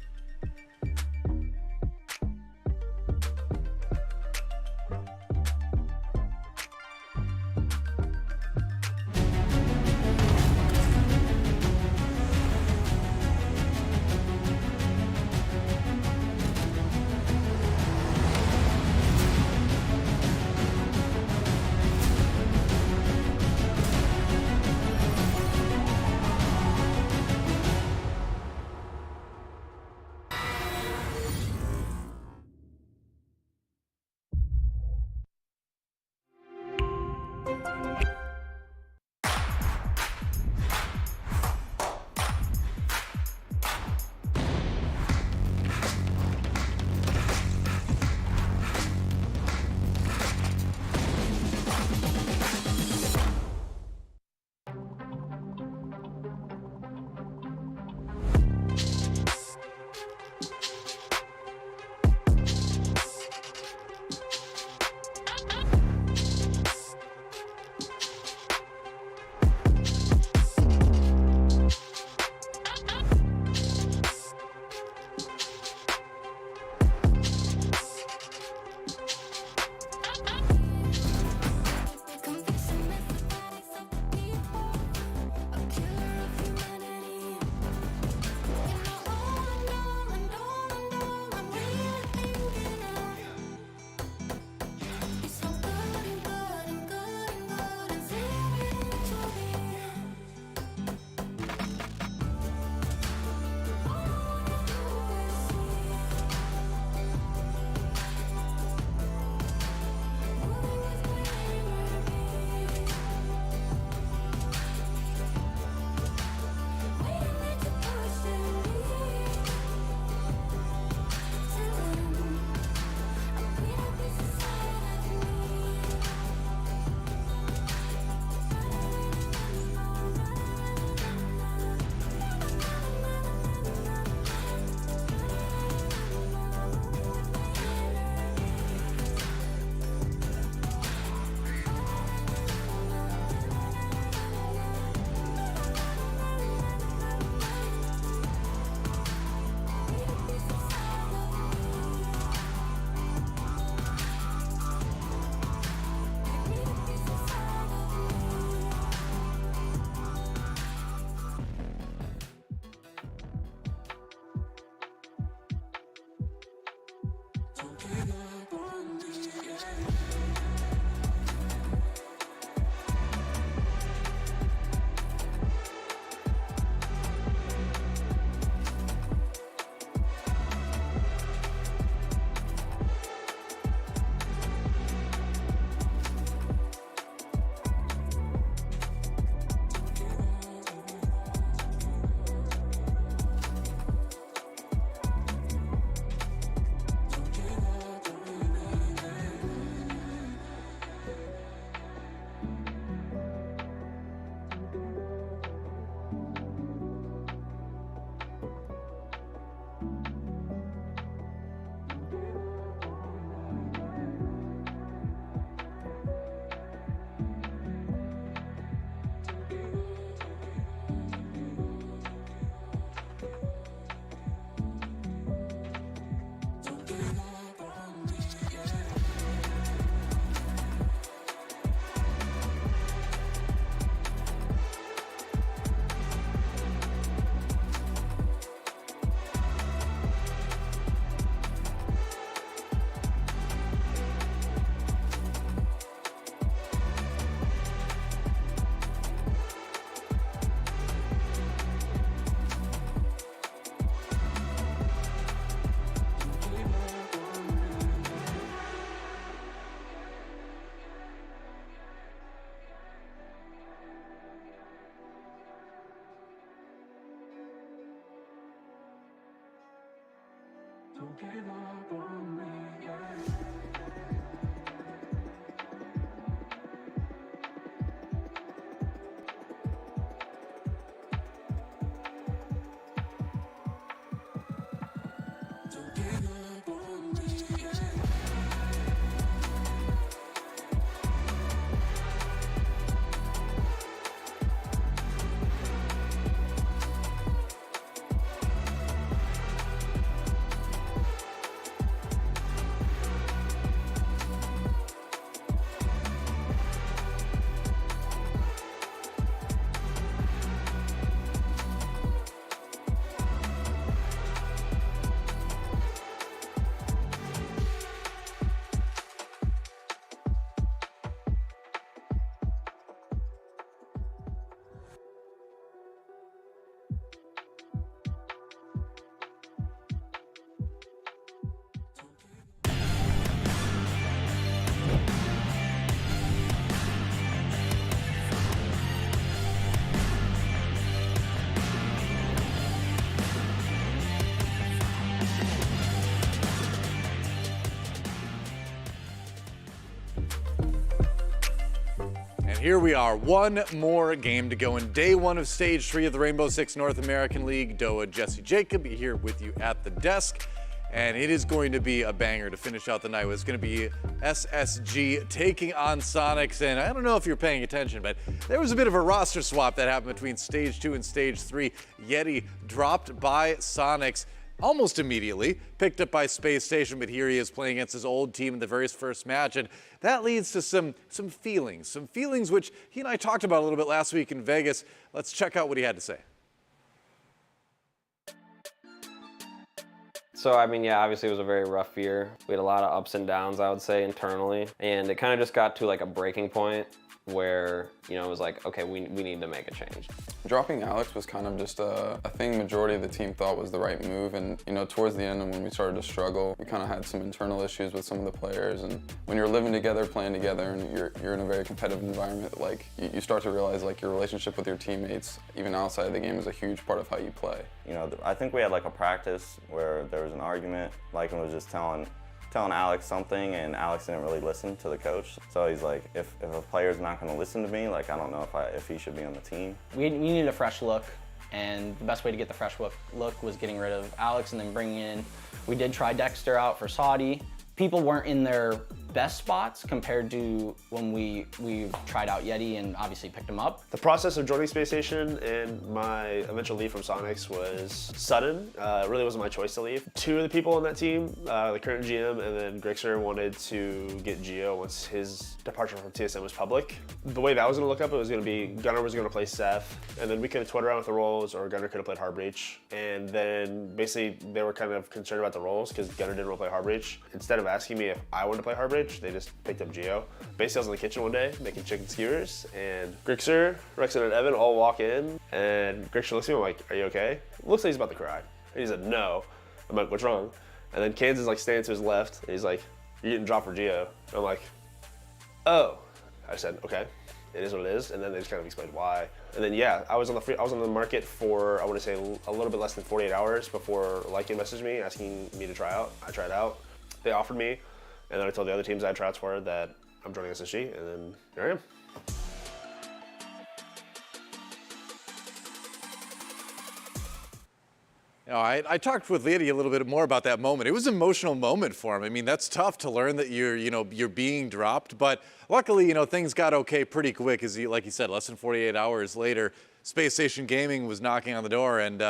Here we are, one more game to go in day one of stage 3 of the Rainbow Six North American League. Doa, Jesse Jacob here with you at the desk. And it is going to be a banger to finish out the night. It's going to be SSG taking on Soniqs. And I don't know if you're paying attention, but there was a bit of a roster swap that happened between stage 2 and stage 3. Yeti dropped by Soniqs almost immediately, picked up by Spacestation, but here he is playing against his old team in the very first match, and that leads to some feelings which he and I talked about a little bit last week in Vegas. Let's check out what he had to say. So, I mean, yeah, obviously it was a very rough year. We had a lot of ups and downs, I would say, internally, and it kind of just got to like a breaking point where, you know, it was like, okay, we need to make a change. Dropping Alex was kind of just a thing majority of the team thought was the right move, and you know, towards the end and when we started to struggle, we kind of had some internal issues with some of the players, and when you're living together, playing together, and you're in a very competitive environment, like you start to realize like your relationship with your teammates, even outside of the game, is a huge part of how you play. You know, I think we had like a practice where there was an argument, Lycan was just telling Alex something, and Alex didn't really listen to the coach. So he's like, if a player's not going to listen to me, like I don't know if he should be on the team. We needed a fresh look, and the best way to get the fresh look was getting rid of Alex and then bringing in. We did try Dexter out for Saudi. People weren't in their best spots compared to when we tried out Yeti and obviously picked him up. The process of joining Spacestation and my eventual leave from Soniqs was sudden. It really wasn't my choice to leave. Two of the people on that team, the current GM and then Grixer, wanted to get Gio once his departure from TSM was public. The way that was going to look up, it was going to be Gunnar was going to play Seth, and then we could have toyed around with the roles, or Gunnar could have played Heartbreach. And then basically they were kind of concerned about the roles because Gunnar didn't want to play Heartbreach. Instead of asking me if I wanted to play Heartbreach, they just picked up Gio. Basically, I was in the kitchen one day making chicken skewers, and Grixer, Rexon, and Evan all walk in, and Grixer looks at me, I'm like, are you okay? Looks like he's about to cry. And he said, no. I'm like, what's wrong? And then Kansas is like standing to his left, and he's like, you're getting dropped for Gio. And I'm like, oh. I said, okay, it is what it is, and then they just kind of explained why. And then yeah, I was on the market for, I want to say, a little bit less than 48 hours before Lycan messaged me asking me to try out. I tried out. They offered me. And then I told the other teams I had tryouts for that I'm joining SSG, and then here I am. You know, I talked with Lydia a little bit more about that moment. It was an emotional moment for him. I mean, that's tough to learn that you're being dropped, but luckily, things got okay pretty quick. As like you said, less than 48 hours later, Spacestation Gaming was knocking on the door, and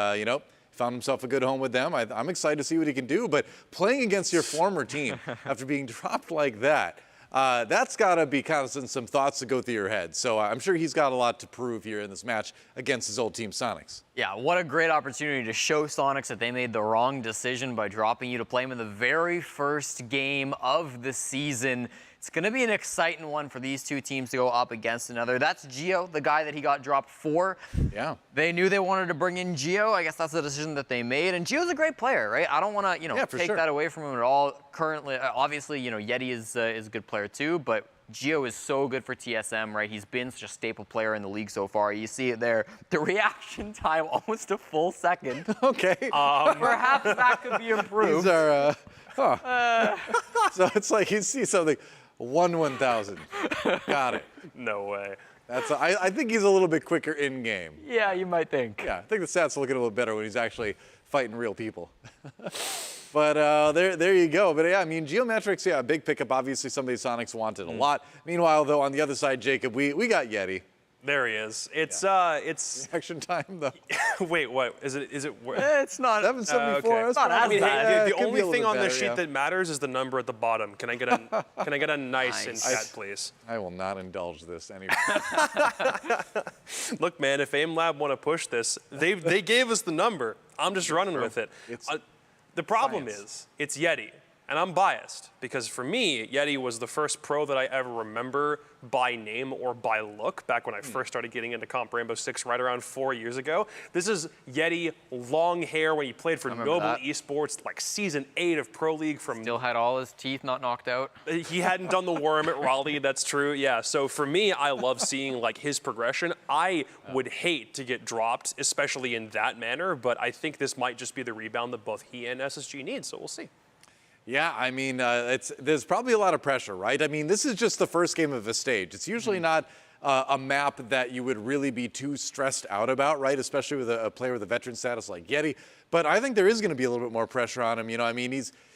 found himself a good home with them. I'm excited to see what he can do, but playing against your former team after being dropped like that, that's got to be kind of some thoughts to go through your head. So I'm sure he's got a lot to prove here in this match against his old team, Soniqs. Yeah, what a great opportunity to show Soniqs that they made the wrong decision by dropping you to play him in the very first game of the season. It's going to be an exciting one for these two teams to go up against another. That's Gio, the guy that he got dropped for. Yeah. They knew they wanted to bring in Gio. I guess that's the decision that they made. And Gio's a great player, right? I don't want to, take that away from him at all. Currently, obviously, Yeti is a good player too, but Gio is so good for TSM, right? He's been such a staple player in the league so far. You see it there. The reaction time, almost a full second. Okay. Perhaps that could be improved. These are, so it's like you see something, 1/1000. Got it. No way. I think he's a little bit quicker in game. Yeah, you might think. Yeah, I think the stats look a little better when he's actually fighting real people. But there you go. But yeah, I mean, Geometrics, a big pickup. Obviously, somebody Soniqs wanted a lot. Meanwhile, though, on the other side, Jacob, we got Yeti. There he is. It's reaction time though. Wait, what is it? It's not 774. Okay. It's not as bad. The only thing on this sheet that matters is the number at the bottom. Can I get a nice in chat, please? I will not indulge this anymore. Look, man, if AimLab want to push this, they gave us the number. I'm just running with it. The problem is it's Yeti. And I'm biased because for me, Yeti was the first pro that I ever remember by name or by look back when I first started getting into Comp Rainbow Six right around 4 years ago. This is Yeti, long hair when he played for Noble Esports, like season 8 of Pro League from... Still had all his teeth not knocked out. He hadn't done the worm at Raleigh, that's true, yeah. So for me, I love seeing like his progression. I would hate to get dropped, especially in that manner, but I think this might just be the rebound that both he and SSG need, so we'll see. Yeah, I mean, there's probably a lot of pressure, right? I mean, this is just the first game of a stage. It's usually not a map that you would really be too stressed out about, right? Especially with a player with a veteran status like Yeti. But I think there is going to be a little bit more pressure on him. I mean,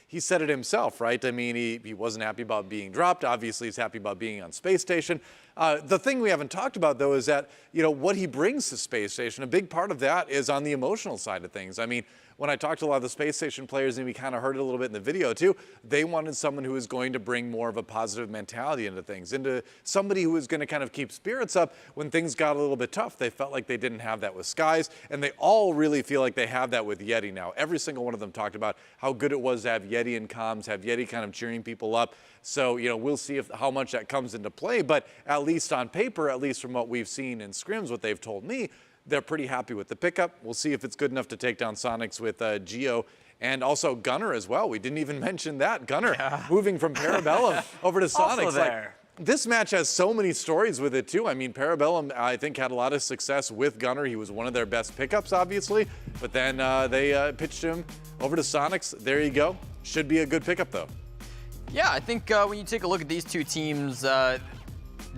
he said it himself, right? I mean, he wasn't happy about being dropped. Obviously, he's happy about being on Spacestation. The thing we haven't talked about, though, is that, what he brings to Spacestation, a big part of that is on the emotional side of things. I mean, when I talked to a lot of the Spacestation players, and we kind of heard it a little bit in the video too, they wanted someone who was going to bring more of a positive mentality into things, into somebody who was going to kind of keep spirits up when things got a little bit tough. They felt like they didn't have that with Skies, and they all really feel like they have that with Yeti now. Every single one of them talked about how good it was to have Yeti in comms, have Yeti kind of cheering people up. So, we'll see how much that comes into play, but at least on paper, at least from what we've seen in scrims, what they've told me, they're pretty happy with the pickup. We'll see if it's good enough to take down Soniqs with Gio and also Gunner as well. We didn't even mention that. Gunner moving from Parabellum over to Soniqs. There. This match has so many stories with it too. I mean, Parabellum, I think, had a lot of success with Gunner. He was one of their best pickups, obviously. But then they pitched him over to Soniqs. There you go. Should be a good pickup, though. Yeah, I think when you take a look at these two teams,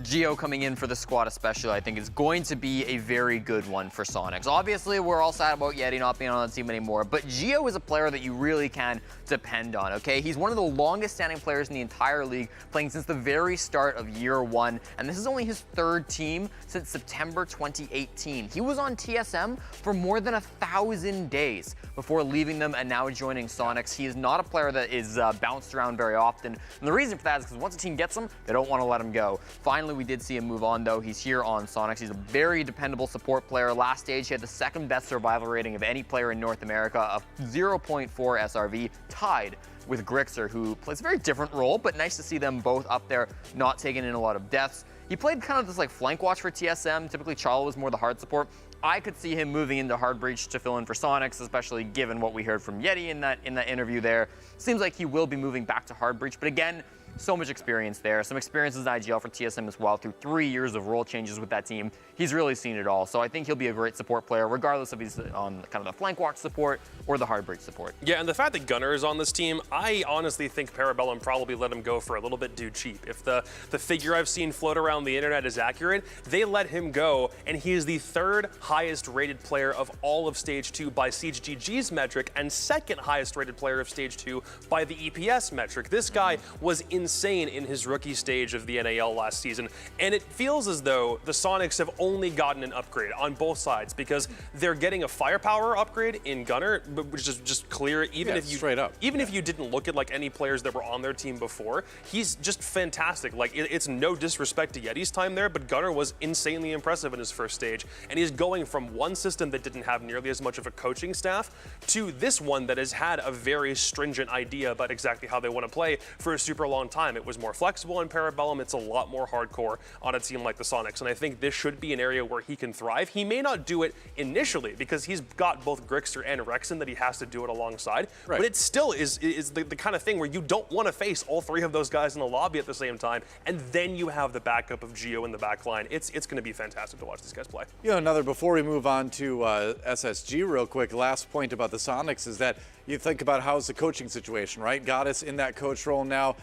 Gio coming in for the squad especially, I think is going to be a very good one for Soniqs. Obviously, we're all sad about Yeti not being on the team anymore, but Gio is a player that you really can depend on, okay? He's one of the longest standing players in the entire league, playing since the very start of year 1, and this is only his 3rd team since September 2018. He was on TSM for more than 1,000 days before leaving them and now joining Soniqs. He is not a player that is bounced around very often, and the reason for that is because once a team gets him, they don't want to let him go. Finally, we did see him move on, though. He's here on Soniqs. He's a very dependable support player. Last stage, he had the 2nd best survival rating of any player in North America, a 0.4 SRV, tied with Grixer, who plays a very different role, but nice to see them both up there, not taking in a lot of deaths. He played kind of this like flank watch for TSM. Typically, Charlo was more the hard support. I could see him moving into Hard Breach to fill in for Soniqs, especially given what we heard from Yeti in that interview there. Seems like he will be moving back to Hard Breach, but again, so much experience there. Some experience as IGL for TSM as well through 3 years of role changes with that team. He's really seen it all. So I think he'll be a great support player, regardless if he's on kind of the flank walk support or the hard break support. Yeah, and the fact that Gunner is on this team, I honestly think Parabellum probably let him go for a little bit too cheap. If the figure I've seen float around the internet is accurate, they let him go, and he is the 3rd highest rated player of all of Stage 2 by SiegeGG's metric, and 2nd highest rated player of Stage 2 by the EPS metric. This guy was insane in his rookie stage of the NAL last season, and it feels as though the Soniqs have only gotten an upgrade on both sides because they're getting a firepower upgrade in Gunner, which is just clear. Even if you straight up, if you didn't look at like any players that were on their team before, he's just fantastic. Like it's no disrespect to Yeti's time there, but Gunner was insanely impressive in his first stage, and he's going from one system that didn't have nearly as much of a coaching staff to this one that has had a very stringent idea about exactly how they want to play for a super long time. It was more flexible in Parabellum. It's a lot more hardcore on a team like the Soniqs. And I think this should be an area where he can thrive. He may not do it initially because he's got both Grixter and Rexen that he has to do it alongside. Right. But it still is the kind of thing where you don't want to face all three of those guys in the lobby at the same time. And then you have the backup of Geo in the back line. It's going to be fantastic to watch these guys play. You know, before we move on to SSG real quick, last point about the Soniqs is that you think about how's the coaching situation, right? Goddess in that coach role now.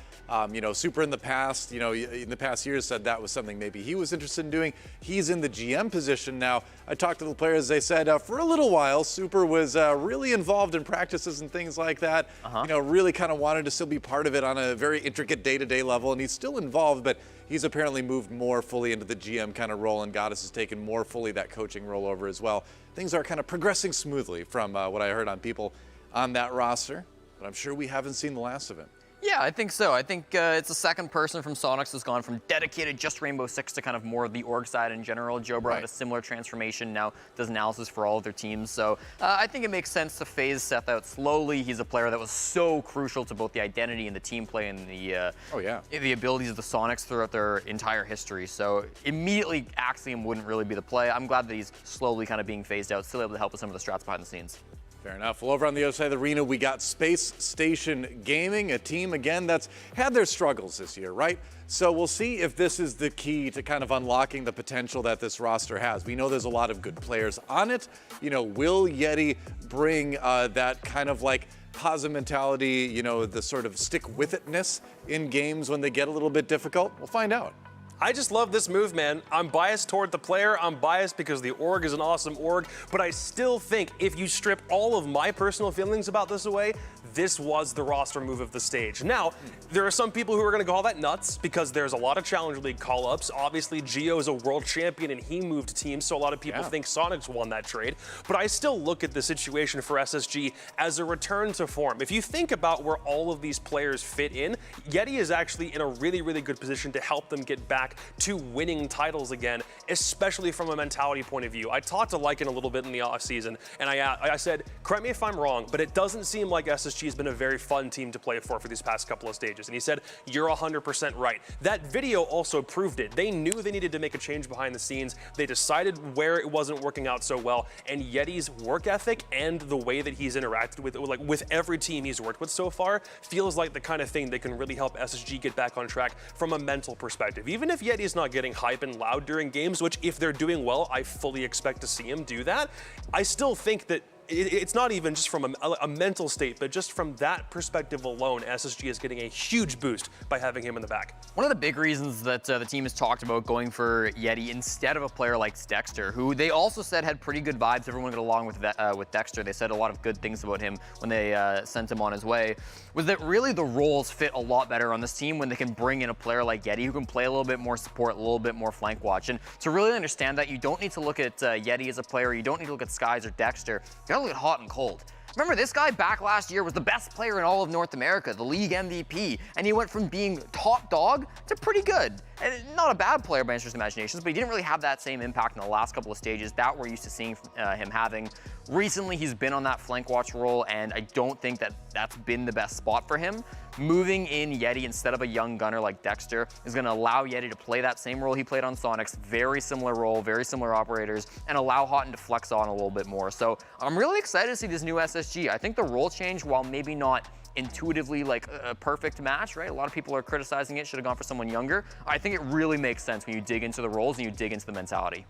You know, Super in the past years said that was something maybe he was interested in doing. He's in the GM position now. I talked to the players, they said for a little while, Super was really involved in practices and things like that. You know, really kind of wanted to still be part of it on a very intricate day-to-day level, and he's still involved, but he's apparently moved more fully into the GM kind of role, and Goddess has taken more fully that coaching role over as well. Things are kind of progressing smoothly from what I heard on people on that roster, but I'm sure we haven't seen the last of him. Yeah, I think so. I think it's the second person from Soniqs who's gone from dedicated just Rainbow Six to kind of more of the org side in general. Joe Bro had a similar transformation, now does analysis for all of their teams. So I think it makes sense to phase Seth out slowly. He's a player that was so crucial to both the identity and the team play and the abilities of the Soniqs throughout their entire history. So immediately Axiom wouldn't really be the play. I'm glad that he's slowly kind of being phased out, still able to help with some of the strats behind the scenes. Fair enough. Well, over on the other side of the arena, we got Spacestation Gaming, a team, again, that's had their struggles this year, right? So we'll see if this is the key to kind of unlocking the potential that this roster has. We know there's a lot of good players on it. You know, will Yeti bring that kind of like positive mentality, you know, the sort of stick-with-itness in games when they get a little bit difficult? We'll find out. I just love this move, man. I'm biased toward the player. I'm biased because the org is an awesome org, but I still think if you strip all of my personal feelings about this away, this was the roster move of the stage. Now, there are some people who are going to call that nuts because there's a lot of Challenger League call-ups. Obviously, Geo is a world champion and he moved teams, so a lot of people think Soniqs won that trade. But I still look at the situation for SSG as a return to form. If you think about where all of these players fit in, Yeti is actually in a really, really good position to help them get back to winning titles again, especially from a mentality point of view. I talked to Lycan a little bit in the offseason, and I said, correct me if I'm wrong, but it doesn't seem like SSG has been a very fun team to play for these past couple of stages. And he said, you're 100% right. That video also proved it. They knew they needed to make a change behind the scenes. They decided where it wasn't working out so well, and Yeti's work ethic and the way that he's interacted with every team he's worked with so far feels like the kind of thing that can really help SSG get back on track from a mental perspective. Even if Yeti's not getting hype and loud during games, which if they're doing well, I fully expect to see him do that, I still think that it's not even just from a mental state, but just from that perspective alone, SSG is getting a huge boost by having him in the back. One of the big reasons that the team has talked about going for Yeti instead of a player like Dexter, who they also said had pretty good vibes. Everyone got along with Dexter. They said a lot of good things about him when they sent him on his way, was that really the roles fit a lot better on this team when they can bring in a player like Yeti who can play a little bit more support, a little bit more flank watch. And to really understand that, you don't need to look at Yeti as a player. You don't need to look at Skies or Dexter. You gotta look at hot and cold. Remember, this guy back last year was the best player in all of North America, the league MVP, and he went from being top dog to pretty good. And not a bad player by anyone's imaginations, but he didn't really have that same impact in the last couple of stages that we're used to seeing him having. Recently, he's been on that flank watch role, and I don't think that that's been the best spot for him. Moving in Yeti instead of a young gunner like Dexter is going to allow Yeti to play that same role he played on Soniqs, very similar role, very similar operators, and allow Houghton to flex on a little bit more. So I'm really excited to see this new SSG. I think the role change, while maybe not intuitively like a perfect match, right? A lot of people are criticizing it, should have gone for someone younger. I think it really makes sense when you dig into the roles and you dig into the mentality.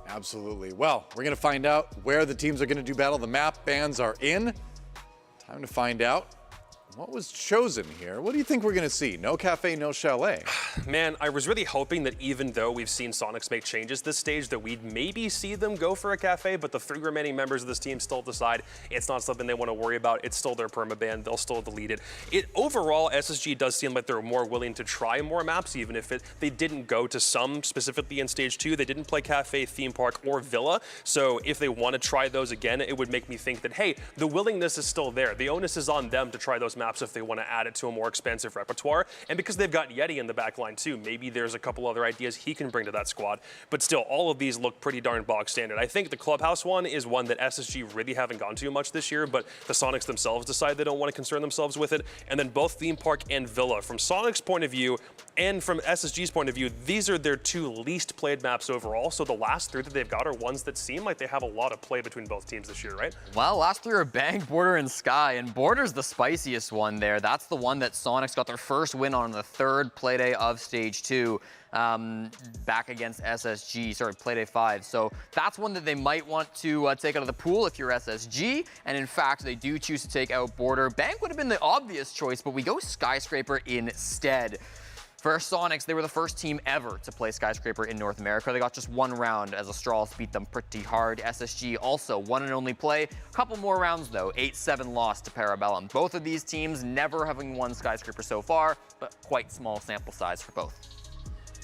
Absolutely. Well, we're going to find out where the teams are going to do battle. The map bans are in. Time to find out what was chosen here. What do you think we're going to see? No cafe, no chalet. Man, I was really hoping that even though we've seen Soniqs make changes this stage, that we'd maybe see them go for a cafe, but the 3 remaining members of this team still decide it's not something they want to worry about. It's still their permaban. They'll still delete it. Overall, SSG does seem like they're more willing to try more maps, even if they didn't go to some specifically in stage 2. They didn't play cafe, theme park, or villa. So if they want to try those again, it would make me think that, hey, the willingness is still there. The onus is on them to try those maps if they want to add it to a more expansive repertoire. And because they've got Yeti in the back line too, maybe there's a couple other ideas he can bring to that squad. But still, all of these look pretty darn box standard. I think the Clubhouse one is one that SSG really haven't gone to much this year, but the Soniqs themselves decide they don't want to concern themselves with it. And then both Theme Park and Villa, from Soniqs' point of view and from SSG's point of view, these are their two least played maps overall. So the last three that they've got are ones that seem like they have a lot of play between both teams this year, right? Well, last three are Bang, Border, and Sky, and Border's the spiciest one there. That's the one that Soniqs got their first win on the third Playday of Stage 2. Back against SSG, sorry, Playday 5. So that's one that they might want to take out of the pool if you're SSG. And in fact, they do choose to take out Border. Bank would have been the obvious choice, but we go Skyscraper instead. For Soniqs, they were the first team ever to play Skyscraper in North America. They got just one round as Astralis beat them pretty hard. SSG also one and only play. A couple more rounds though, 8-7 loss to Parabellum. Both of these teams never having won Skyscraper so far, but quite small sample size for both.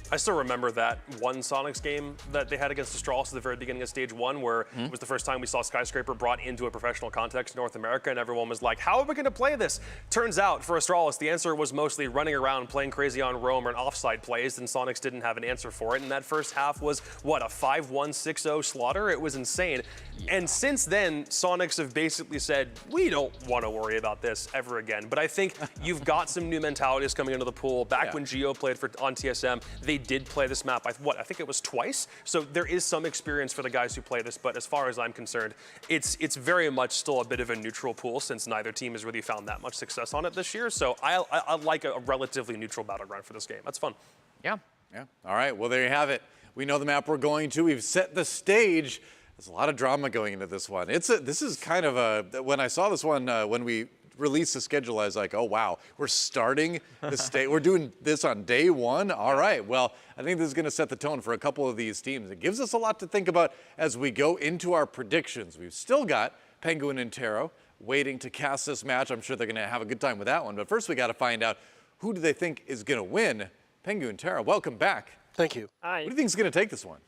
I still remember that one Soniqs game that they had against Astralis at the very beginning of Stage 1, where it was the first time we saw Skyscraper brought into a professional context in North America, and everyone was like, how are we going to play this? Turns out, for Astralis, the answer was mostly running around, playing crazy on roam or offside plays, and Soniqs didn't have an answer for it, and that first half was, what, a 5-1, 6-0 slaughter? It was insane. Yeah. And since then, Soniqs have basically said, we don't want to worry about this ever again. But I think you've got some new mentalities coming into the pool. Back when Geo played on TSM, they did play this map, I think it was twice. So there is some experience for the guys who play this, but as far as I'm concerned, it's very much still a bit of a neutral pool since neither team has really found that much success on it this year. So I like a relatively neutral battleground for this game. That's fun. Yeah. Yeah. All right. Well, there you have it. We know the map we're going to. We've set the stage. There's a lot of drama going into this one. This is kind of a, when I saw this one, when we released the schedule, I was like, oh, wow, we're starting the stage. We're doing this on day one? All right. Well, I think this is going to set the tone for a couple of these teams. It gives us a lot to think about as we go into our predictions. We've still got Penguin and Taro waiting to cast this match. I'm sure they're going to have a good time with that one. But first, we got to find out who do they think is going to win. Penguin and Taro, welcome back. Thank you. Hi. What do you think is going to take this one?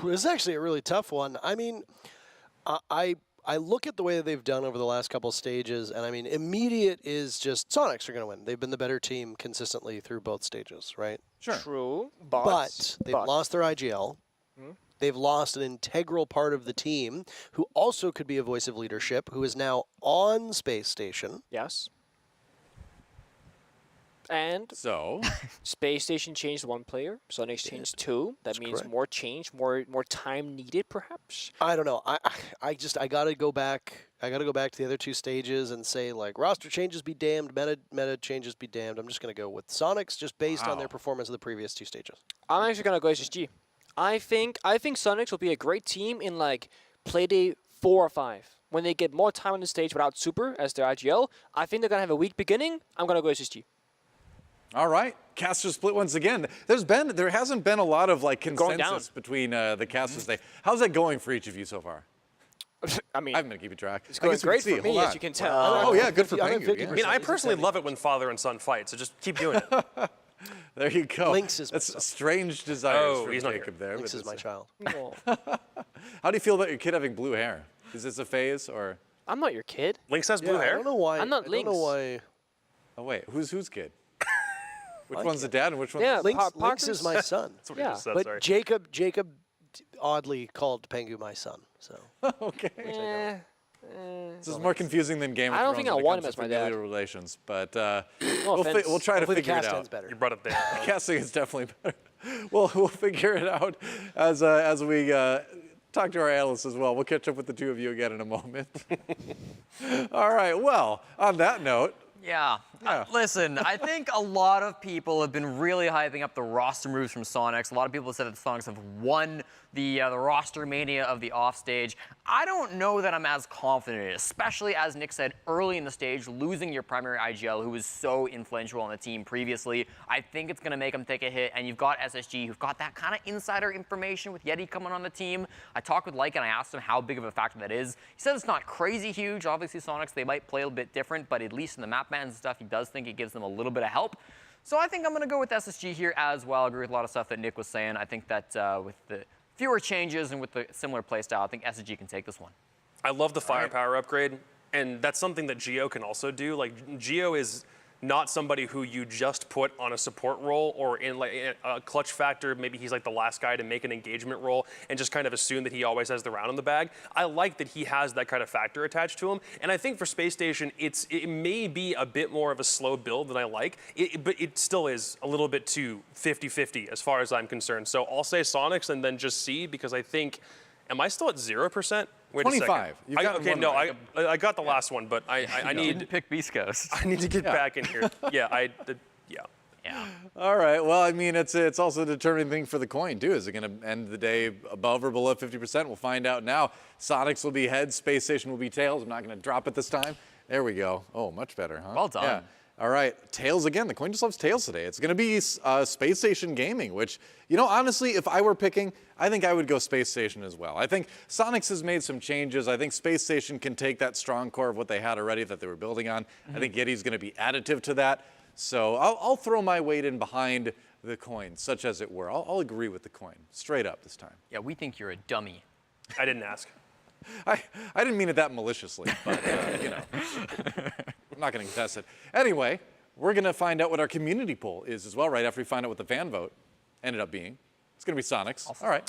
It's actually a really tough one. I mean, I look at the way that they've done over the last couple stages, and I mean, immediate is just Soniqs are going to win. They've been the better team consistently through both stages, right? Sure. True, but they've lost their IGL. They've lost an integral part of the team who also could be a voice of leadership, who is now on Space Station. Yes. And so Space Station changed one player, Soniqs changed two. That means correct. more change, more time needed, perhaps. I don't know. I gotta go back. I gotta go back to the other two stages and say, like, roster changes be damned, meta changes be damned. I'm just gonna go with Soniqs just based on their performance of the previous two stages. I'm actually gonna go SSG. I think Soniqs will be a great team in like Playday 4 or 5. When they get more time on the stage without Super as their IGL, I think they're gonna have a weak beginning. I'm gonna go SSG. All right, caster split once again. There hasn't been a lot of like consensus between the casters. How's that going for each of you so far? I mean, I'm gonna keep track. It's going great for me, as you can tell. Oh yeah, good for Pengu. I mean, I personally love it when father and son fight, so just keep doing it. There you go. Lynx is That's strange desires for he's not Jacob there. Lynx is my child. How do you feel about your kid having blue hair? Is this a phase or? I'm not your kid. Lynx has blue hair. I don't know why. I'm not Lynx. I don't know why. Oh wait, who's kid? Which one's the dad and which one's Yeah, the son? Lynx is my son. That's what he just said, But sorry. Jacob oddly called Pengu my son. So Okay. This is more confusing than Game of I don't Thrones think I when it want comes him as to my dad. familial relations, but offense. we'll try to hopefully the figure it cast out. ends better. You brought it there. Casting is definitely better. We'll figure it out as we talk to our analysts as well. We'll catch up with the two of you again in a moment. All right. Well, on that note. Yeah. Listen, I think a lot of people have been really hyping up the roster moves from Soniqs. A lot of people have said that the Soniqs have won the roster mania of the offstage. I don't know that I'm as confident in it, especially as Nick said early in the stage, losing your primary IGL, who was so influential on the team previously. I think it's going to make them take a hit, and you've got SSG, who've got that kind of insider information with Yeti coming on the team. I talked with Lyke, and I asked him how big of a factor that is. He said it's not crazy huge. Obviously, Soniqs, they might play a little bit different, but at least in the map bans and stuff, he does think it gives them a little bit of help. So I think I'm going to go with SSG here as well. I agree with a lot of stuff that Nick was saying. I think that with the fewer changes and with the similar playstyle, I think SSG can take this one. I love the firepower upgrade. and that's something that Gio can also do. Like, Gio is not somebody who you just put on a support role or in like a clutch factor. Maybe he's like the last guy to make an engagement role and just kind of assume that he always has the round in the bag. I like that he has that kind of factor attached to him. And I think for Spacestation, it may be a bit more of a slow build than I like, but it still is a little bit too 50-50 as far as I'm concerned. So I'll say Soniqs and then just C, because I think, am I still at 0%? Wait 25. a second. Okay, no, right. I got the last one, but I need to pick Beastcoast. I need to get back in here. Yeah, Yeah. All right. Well, I mean, it's also a determining thing for the coin, too. Is it going to end the day above or below 50%? We'll find out now. Soniqs will be heads. Space Station will be tails. I'm not going to drop it this time. There we go. Oh, much better, huh? Well done. Yeah. All right. Tails again. The coin just loves tails today. It's going to be Space Station Gaming, which, you know, honestly, if I were picking, I think I would go Space Station as well. I think Soniqs has made some changes. I think Space Station can take that strong core of what they had already that they were building on. I think Yeti's going to be additive to that. So I'll throw my weight in behind the coin, such as it were. I'll agree with the coin, straight up this time. Yeah, we think you're a dummy. I didn't ask. I didn't mean it that maliciously, but, you know, I'm not going to contest it. Anyway, we're going to find out what our community poll is as well, right after we find out what the fan vote ended up being. It's going to be Soniqs. All right.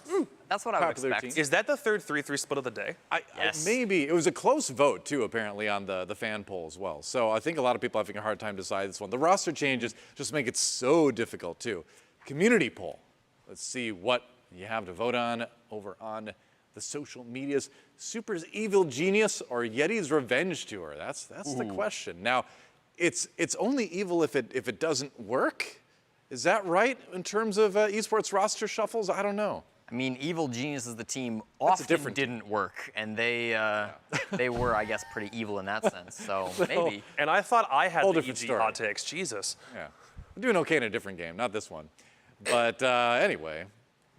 That's what I would Popular expect. team. Is that the third 3-3 split of the day? Yes. Maybe. It was a close vote, too, apparently, on the fan poll as well. So I think a lot of people are having a hard time deciding this one. The roster changes just make it so difficult, too. Community poll. Let's see what you have to vote on over on the social medias. Super's evil genius or Yeti's revenge tour? That's the question. Now, it's only evil if it doesn't work. Is that right in terms of esports roster shuffles? I don't know. I mean, Evil Geniuses, the team, often didn't work, and they were, I guess, pretty evil in that sense. So maybe. And I thought I had Whole the different EG story. hot takes. Jesus. Yeah, we're doing okay in a different game, not this one. But anyway,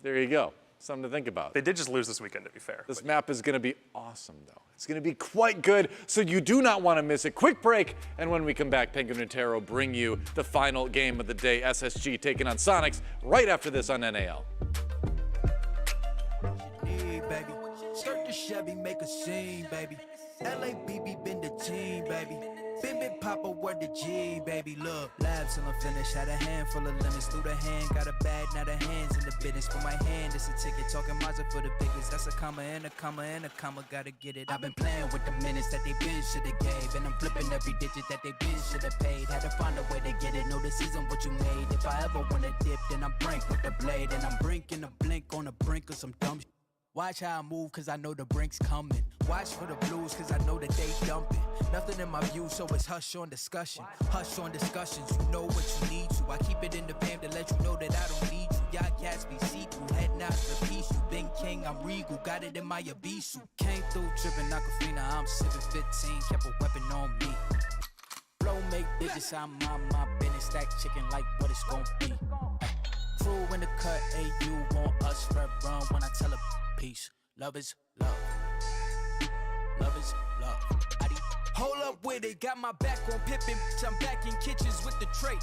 there you go. Something to think about. They did just lose this weekend, to be fair. This map is going to be awesome, though. It's going to be quite good, so you do not want to miss it. Quick break, and when we come back, Penguin and Taro bring you the final game of the day, SSG taking on Soniqs, right after this on NAL. Hey, baby. Skirt the Chevy, make a scene, baby. LABB been the team, baby. Bim Papa word the G, baby. Look, labs till I'm finished. Had a handful of limits through the hand. Got a bag, now the hands in the business. For my hand, it's a ticket. Talking Mazda for the biggest. That's a comma and a comma and a comma. Gotta get it. I've been playing with the minutes that they been shoulda gave. And I'm flipping every digit that they been shoulda paid. Had to find a way to get it. No, this isn't what you made. If I ever wanna dip, then I'm brink with the blade. And I'm brinking a blink on the brink of some dumb shit. Watch how I move, cause I know the brink's coming. Watch for the blues, cause I know that they dumping. Nothing in my view, so it's hush on discussion. Hush on discussions, you know what you need to. I keep it in the fam to let you know that I don't need you. Y'all cats be see-through, heading out for peace. You been king, I'm regal, got it in my Abisu. Came through tripping Aquafina, I'm sipping 15, kept a weapon on me. Flow make digits, I'm on my business. Stack chicken like what it's gon' be. Crew in the cut, hey, you want us red run when I tell a peace. Love is love. Love is love. Hold up with it, got my back on Pippin. I'm back in kitchens with the tray.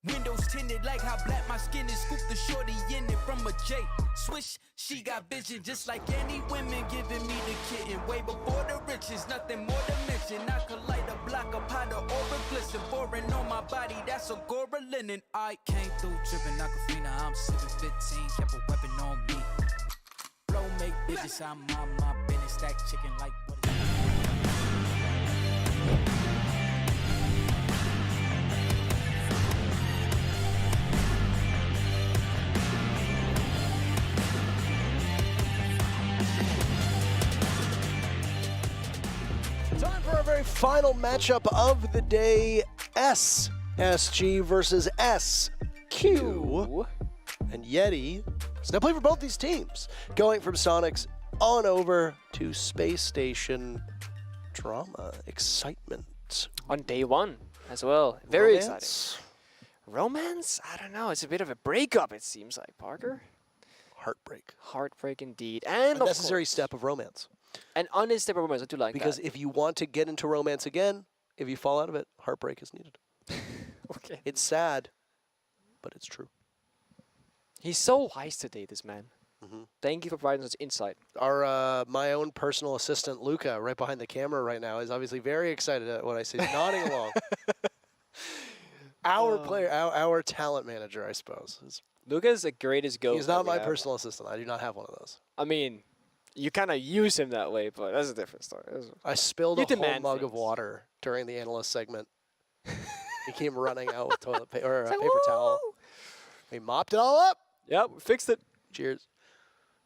Windows tinted like how black my skin is. Scoop the shorty in it from a J. Swish, she got vision just like any women giving me the kitten. Way before the riches, nothing more to mention. I could light a block, a pot of aura glisten. Foreign on my body, that's Agora linen. I came through tripping Aquafina, I'm sipping 15, kept a weapon on me. Flow make digits, I'm on my business. Stack chicken like what it's Time for our very final matchup of the day, SSG versus SQ. And Yeti is now playing for both these teams, going from Soniqs on over to Space Station. Drama, excitement. On day one as well. Very Romance? exciting. Romance? I don't know. It's a bit of a breakup, it seems like, Parker. Heartbreak. Heartbreak indeed. And A necessary step of romance. An unnecessary romance. I do like Because that. if you want to get into romance again, if you fall out of it, heartbreak is needed. Okay. It's sad, but it's true. He's so wise today, this man. Thank you for providing us insight. Our my own personal assistant Luca, right behind the camera right now, is obviously very excited at what I see, nodding along. Our player, our talent manager, I suppose. Luca's the greatest goat. He's not my personal assistant. I do not have one of those. I mean, you kind of use him that way, but that's a different story. I spilled You a whole demand mug of things. water during the analyst segment. He came running out with toilet paper or a paper towel. We mopped it all up. Yep, we fixed it. Cheers.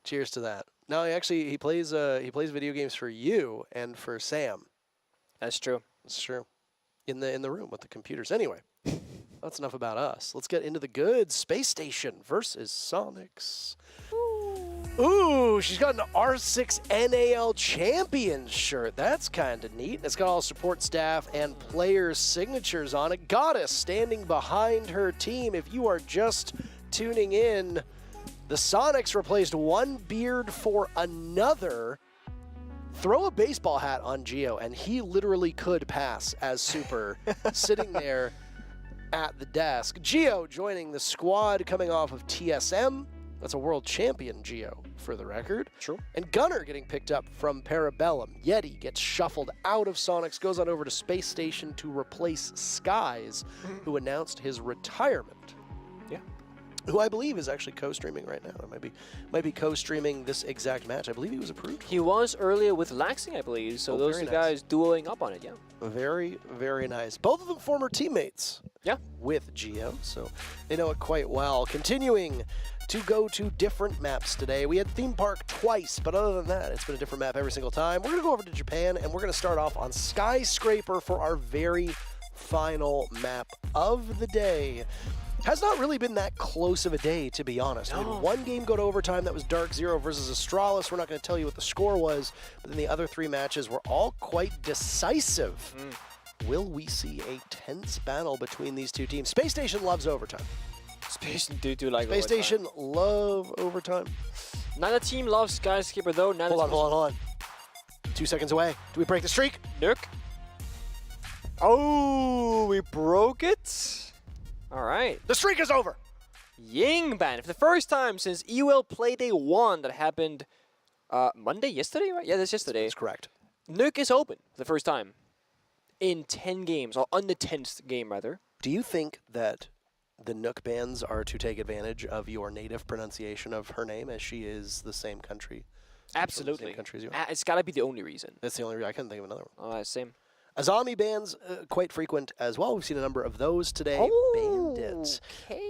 Cheers to that. No, he plays video games for you and for Sam. That's true. That's true. In the room with the computers. Anyway, that's enough about us. Let's get into the goods. Spacestation versus Soniqs. Ooh, she's got an R6 NAL champion shirt. That's kind of neat. It's got all support staff and players' signatures on it. Goddess standing behind her team. If you are just tuning in, the Soniqs replaced one beard for another. Throw a baseball hat on Gio, and he literally could pass as super, sitting there at the desk. Gio joining the squad, coming off of TSM. That's a world champion, Gio, for the record. True. And Gunner getting picked up from Parabellum. Yeti gets shuffled out of Soniqs, goes on over to Space Station to replace Skies, who announced his retirement. Yeah. Who I believe is actually co-streaming right now. Might be co-streaming this exact match. I believe he was approved. He was earlier with Laxing, I believe. So those very two nice. guys dueling up on it, yeah. Very, very nice. Both of them former teammates. Yeah. With Gio, so they know it quite well. Continuing to go to different maps today. We had Theme Park twice, but other than that, it's been a different map every single time. We're going to go over to Japan, and we're going to start off on Skyscraper for our very final map of the day. Has not really been that close of a day, to be honest. We had one game go to overtime. That was DarkZero versus Astralis. We're not going to tell you what the score was, but then the other three matches were all quite decisive. Will we see a tense battle between these two teams? Space Station loves overtime. Space do like Space overtime. Station love overtime. Neither team loves Skyscraper, though. Hold on. 2 seconds away. Do we break the streak? Nook. Oh, we broke it. All right. The streak is over. Ying ban for the first time since EUL Playday 1 that happened Monday, yesterday, right? Yeah, that's yesterday. That's correct. Nook is open for the first time in 10 games, or on the 10th game, rather. Do you think that the Nook bans are to take advantage of your native pronunciation of her name, as she is the same country? Absolutely. Same country as you are? It's got to be the only reason. That's the only reason. I couldn't think of another one. Same. Azami bans, quite frequent as well. We've seen a number of those today. Bandit.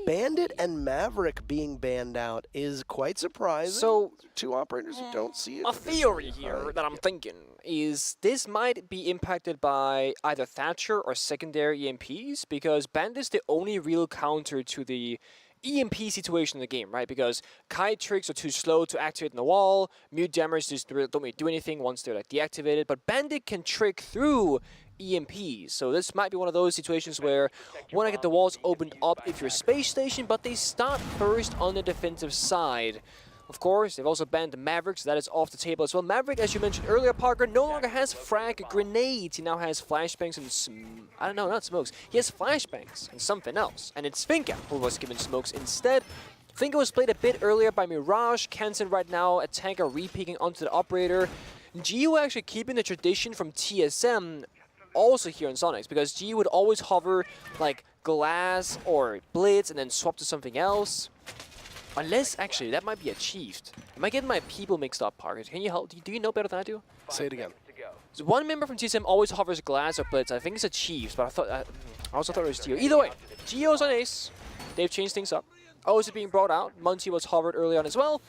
Bandit and Maverick being banned out is quite surprising. So, two operators who don't see it. A theory here that I'm thinking is this might be impacted by either Thatcher or secondary EMPs, because Bandit's the only real counter to the EMP situation in the game, right? Because kite tricks are too slow to activate in the wall, mute jammers just don't really do anything once they're like deactivated, but Bandit can trick through EMPs. So this might be one of those situations where want to get the walls opened up if you're Space Station, but they start first on the defensive side. Of course, they've also banned the Maverick, so that is off the table as well. Maverick, as you mentioned earlier, Parker, no longer has frag grenades. He now has flashbangs and I don't know, not smokes. He has flashbangs and something else. And it's Finka who was given smokes instead. Finka was played a bit earlier by Mirage. Kensen right now, a tanker re-peeking onto the operator. Gio actually keeping the tradition from TSM also here in Soniqs, because Gio would always hover like glass or blitz and then swap to something else. Unless, actually, that might be achieved. Am I getting my people mixed up, Parker? Can you help? Do you know better than I do? Say it again. So one member from TSM always hovers glass or blitz. I think it's achieved, but I also thought it was Gio. Either way, Gio's on ace. They've changed things up. Also being brought out. Muncie was hovered early on as well.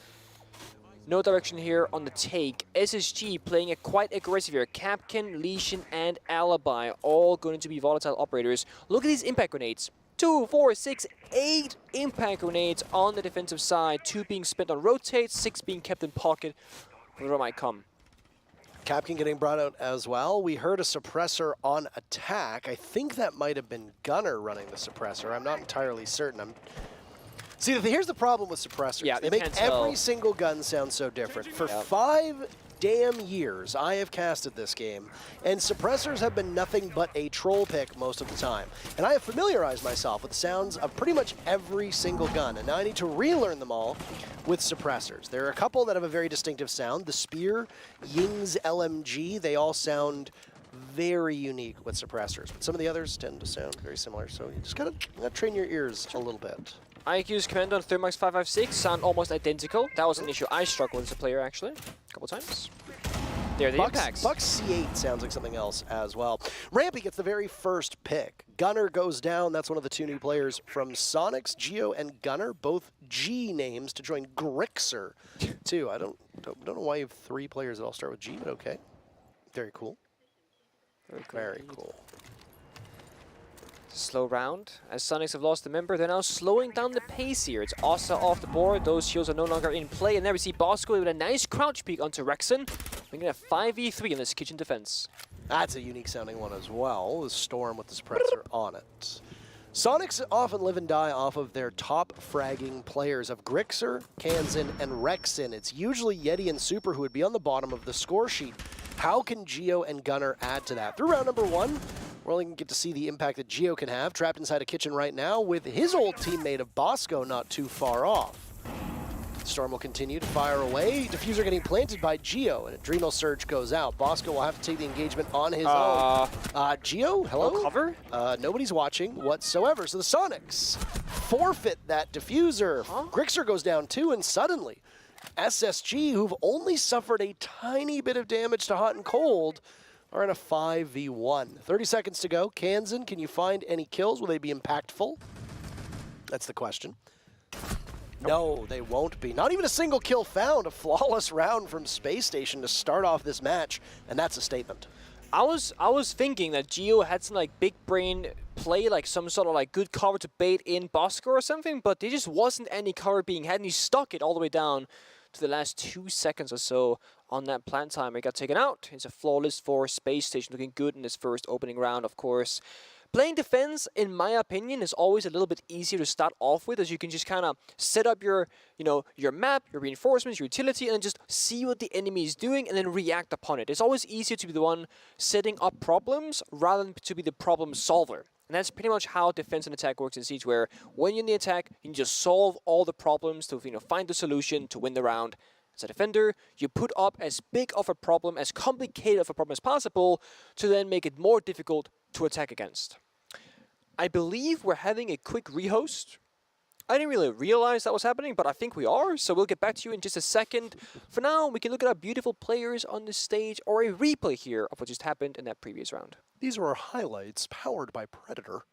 No direction here on the take. SSG playing it quite aggressive here. Capkin, Lesion, and Alibi all going to be volatile operators. Look at these impact grenades. 2, 4, 6, 8 impact grenades on the defensive side. 2 being spent on rotate, 6 being kept in pocket. Whatever might come. Capkin getting brought out as well. We heard a suppressor on attack. I think that might have been Gunner running the suppressor. I'm not entirely certain. See, here's the problem with suppressors. Yeah, they you make can't tell. every single gun sound so different. For 5 damn years I have casted this game, and suppressors have been nothing but a troll pick most of the time. And I have familiarized myself with the sounds of pretty much every single gun, and now I need to relearn them all with suppressors. There are a couple that have a very distinctive sound. The Spear, Ying's LMG, they all sound very unique with suppressors, but some of the others tend to sound very similar, so you just gotta train your ears a little bit. IQ's Commando and Thermax 556 sound almost identical. That was an issue I struggled with as a player, actually, a couple times. There are the impacts. Bucks C8 sounds like something else as well. Rampy gets the very first pick. Gunner goes down. That's one of the two new players from Soniqs. Geo and Gunner, both G names to join Grixer, too. I don't know why you have 3 players that all start with G, but okay. Very cool. Very cool. Slow round. As Soniqs have lost a member, they're now slowing down the pace here. It's Ossa off the board. Those shields are no longer in play. And there we see Bosco with a nice crouch peek onto Rexon, making a 5v3 in this kitchen defense. That's a unique sounding one as well. The Storm with the suppressor on it. Soniqs often live and die off of their top fragging players of Grixer, Kanzan, and Rexon. It's usually Yeti and Super who would be on the bottom of the score sheet. How can Geo and Gunner add to that? Through round number 1, we're only going to get to see the impact that Geo can have, trapped inside a kitchen right now with his old teammate of Bosco not too far off. Storm will continue to fire away. Diffuser getting planted by Geo, and Adrenal Surge goes out. Bosco will have to take the engagement on his own. Geo, hello? No cover? Nobody's watching whatsoever. So the Soniqs forfeit that Diffuser. Grixer goes down too, and suddenly SSG, who've only suffered a tiny bit of damage to Hot and Cold, are in a 5v1. 30 seconds to go. Kanzan, can you find any kills? Will they be impactful? That's the question. No, they won't be. Not even a single kill found. A flawless round from Spacestation to start off this match, and that's a statement. I was thinking that Geo had some like big brain play, like some sort of like good cover to bait in Bosco or something, but there just wasn't any cover being had, and he stuck it all the way down to the last 2 seconds or so on that plant timer. It got taken out. It's a flawless for Spacestation, looking good in this first opening round, of course. Playing defense, in my opinion, is always a little bit easier to start off with, as you can just kind of set up your, your map, your reinforcements, your utility, and then just see what the enemy is doing and then react upon it. It's always easier to be the one setting up problems rather than to be the problem solver. And that's pretty much how defense and attack works in Siege, where when you're in the attack, you can just solve all the problems to find the solution to win the round. As a defender, you put up as big of a problem, as complicated of a problem as possible, to then make it more difficult to attack against. I believe we're having a quick rehost. I didn't really realize that was happening, but I think we are, so we'll get back to you in just a second. For now, we can look at our beautiful players on the stage, or a replay here of what just happened in that previous round. These are our highlights powered by Predator,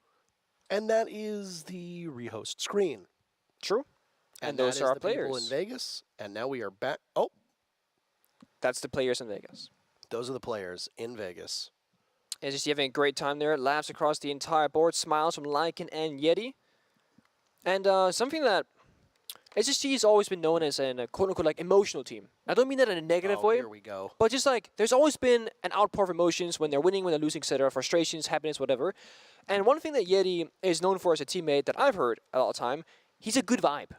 and that is the rehost screen. True. And those are our players. People in Vegas, and now we are back. Oh, that's the players in Vegas. Those are the players in Vegas. As you see, having a great time there. Laughs across the entire board. Smiles from Lycan and Yeti. And something that SSG has always been known as a quote-unquote like emotional team. I don't mean that in a negative way. Here we go. But just like, there's always been an outpour of emotions when they're winning, when they're losing, etc. Frustrations, happiness, whatever. And one thing that Yeti is known for as a teammate that I've heard a lot of time, he's a good vibe.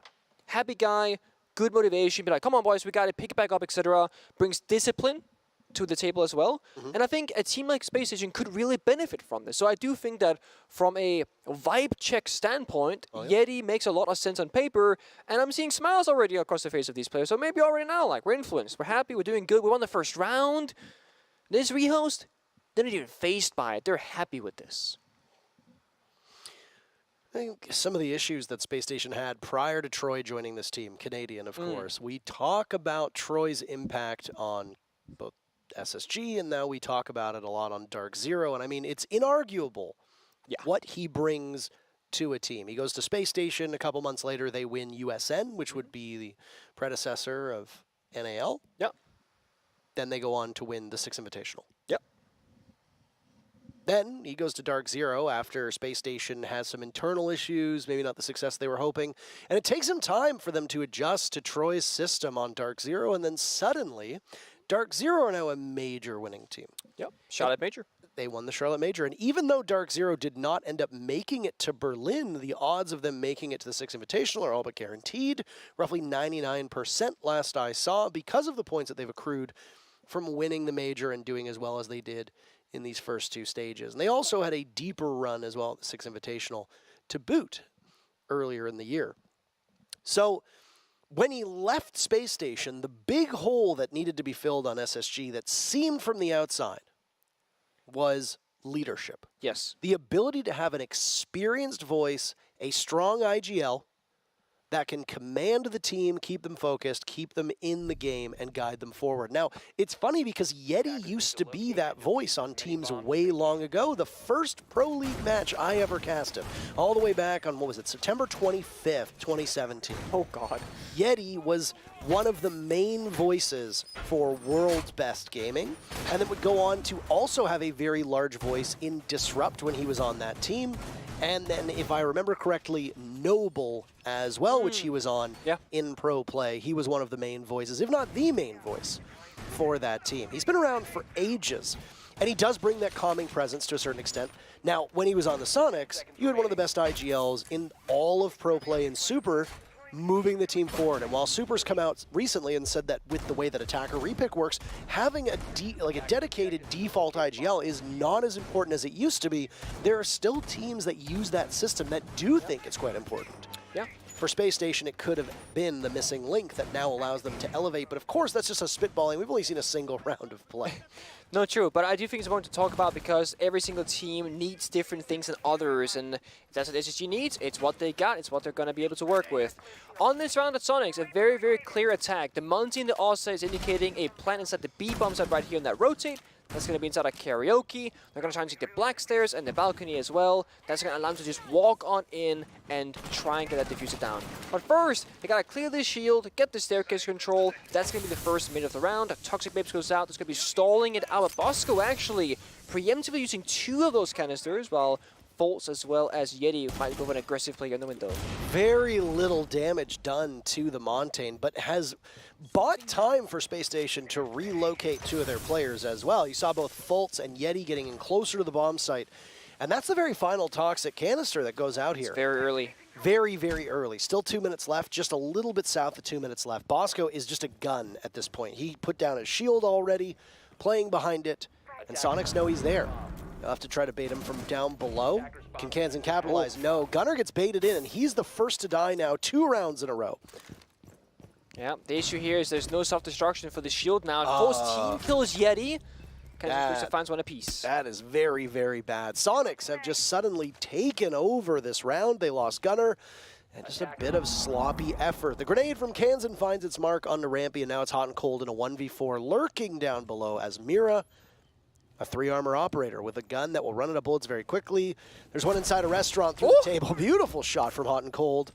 Happy guy, good motivation, be like, come on boys, we got to pick it back up, etc. Brings discipline to the table as well. And I think a team like Spacestation could really benefit from this. So I do think that from a vibe check standpoint, Yeti makes a lot of sense on paper, and I'm seeing smiles already across the face of these players. So maybe already now, like, we're influenced, we're happy, we're doing good, we won the first round. This rehost, they're not even fazed by it. They're happy with this. I think some of the issues that Spacestation had prior to Troy joining this team, Canadian, of course, we talk about Troy's impact on both SSG, and now we talk about it a lot on DarkZero, and I mean, it's inarguable what he brings to a team. He goes to Spacestation, a couple months later they win USN, which would be the predecessor of NAL. Yep. Then they go on to win the Six Invitational. Yep. Then he goes to DarkZero after Spacestation has some internal issues, maybe not the success they were hoping, and it takes him time for them to adjust to Troy's system on DarkZero, and then suddenly DarkZero are now a major winning team. Yep, Charlotte Major. They won the Charlotte Major, and even though DarkZero did not end up making it to Berlin, the odds of them making it to the Six Invitational are all but guaranteed. Roughly 99% last I saw, because of the points that they've accrued from winning the major and doing as well as they did in these first 2 stages. And they also had a deeper run as well at the 6 Invitational to boot earlier in the year. So when he left Space Station, the big hole that needed to be filled on SSG that seemed from the outside was leadership. Yes. The ability to have an experienced voice, a strong IGL that can command the team, keep them focused, keep them in the game, and guide them forward. Now, it's funny because Yeti used to be that voice on teams way long ago. The first Pro League match I ever casted, all the way back on, what was it, September 25th, 2017. Oh, God. Yeti was one of the main voices for World's Best Gaming, and then would go on to also have a very large voice in Disrupt when he was on that team. And then, if I remember correctly, Noble as well, which he was on in Pro Play. He was one of the main voices, if not the main voice, for that team. He's been around for ages, and he does bring that calming presence to a certain extent. Now, when he was on the Soniqs, you had one of the best IGLs in all of Pro Play and Super, moving the team forward. And while Super's come out recently and said that with the way that attacker repick works, having a dedicated default IGL is not as important as it used to be, there are still teams that use that system that do think it's quite important. Yeah. For Space Station, it could have been the missing link that now allows them to elevate, but of course that's just a spitballing. We've only seen a single round of play. No, true, but I do think it's important to talk about because every single team needs different things than others, and if that's what SSG needs, it's what they got, it's what they're going to be able to work with. On this round at Soniqs, a very, very clear attack. The Monty and the Osa is indicating a plant inside the B bomb side right here in that rotate. That's going to be inside a karaoke. They're going to try and take the black stairs and the balcony as well. That's going to allow them to just walk on in and try and get that diffuser down. But first, they got to clear this shield, get the staircase control. That's going to be the first minute of the round. Toxic Babes goes out. There's going to be stalling it out. Bosco actually preemptively using 2 of those canisters, while Bolts as well as Yeti might go for an aggressive play in the window. Very little damage done to the Montaigne, but has bought time for Space Station to relocate 2 of their players as well. You saw both Fultz and Yeti getting in closer to the bomb site, and that's the very final toxic canister that goes out here. It's very early. Very, very early. Still 2 minutes left, just a little bit south of 2 minutes left. Bosco is just a gun at this point. He put down his shield already, playing behind it, and Soniqs know he's there. They'll have to try to bait him from down below. Can Kansan capitalize? No. Gunner gets baited in, and he's the first to die now 2 rounds in a row. Yeah, the issue here is there's no self-destruction for the shield now. Post team kills Yeti. Kansan finds one apiece. That is very, very bad. Soniqs have just suddenly taken over this round. They lost Gunner. And just a bit of sloppy effort. The grenade from Kansan finds its mark on the Rampy, and now it's hot and cold in a 1v4 lurking down below as Mira, a 3-armor operator with a gun that will run out of bullets very quickly. There's one inside a restaurant through the table. Beautiful shot from Hot and Cold.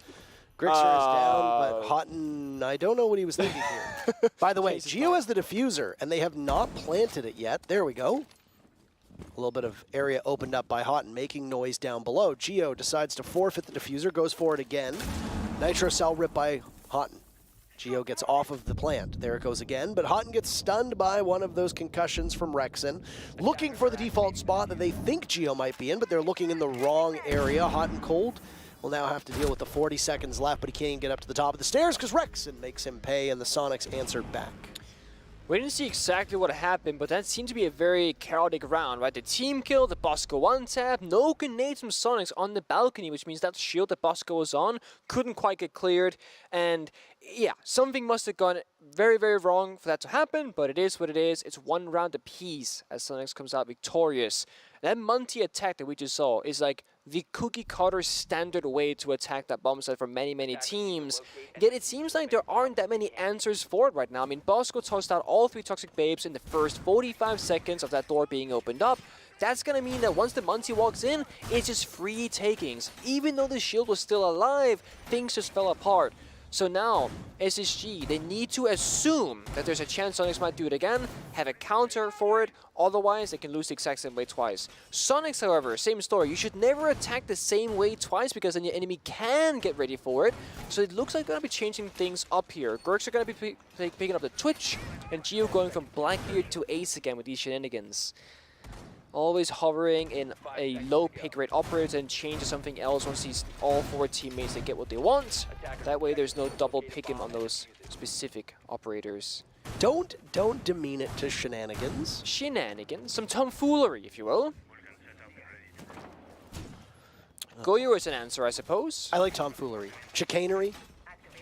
Grixer is down, but Houghton, I don't know what he was thinking here. By the way, Geo has the diffuser, and they have not planted it yet. There we go. A little bit of area opened up by Houghton, making noise down below. Geo decides to forfeit the diffuser, goes for it again. Nitro cell ripped by Houghton. Geo gets off of the plant. There it goes again, but Houghton gets stunned by one of those concussions from Rexen. Looking for the default spot that they think Geo might be in, but they're looking in the wrong area. Hot and Cold will now have to deal with the 40 seconds left, but he can't even get up to the top of the stairs because Rexen makes him pay, and the Soniqs answer back. We didn't see exactly what happened, but that seemed to be a very chaotic round, right? The team kill, the Bosco one-tap, no grenades from Soniqs on the balcony, which means that shield that Bosco was on couldn't quite get cleared. And yeah, something must have gone very, very wrong for that to happen, but it is what it is. It's 1 round apiece as Soniqs comes out victorious. That Monty attack that we just saw is like the cookie cutter standard way to attack that bomb site for many, many teams. Yet it seems like there aren't that many answers for it right now. I mean, Bosco tossed out all 3 Toxic Babes in the first 45 seconds of that door being opened up. That's going to mean that once the Monty walks in, it's just free takings. Even though the shield was still alive, things just fell apart. So now, SSG, they need to assume that there's a chance Soniqs might do it again, have a counter for it, otherwise they can lose the exact same way twice. Soniqs, however, same story. You should never attack the same way twice because then your enemy can get ready for it. So it looks like they're going to be changing things up here. Gurks are going to be picking up the Twitch, and Geo going from Blackbeard to Ace again with these shenanigans. Always hovering in a low pick rate operator and change to something else once these all 4 teammates they get what they want. That way there's no double picking on those specific operators. Don't demean it to shenanigans. Shenanigans, some tomfoolery, if you will. Goyo is an answer, I suppose. I like tomfoolery. Chicanery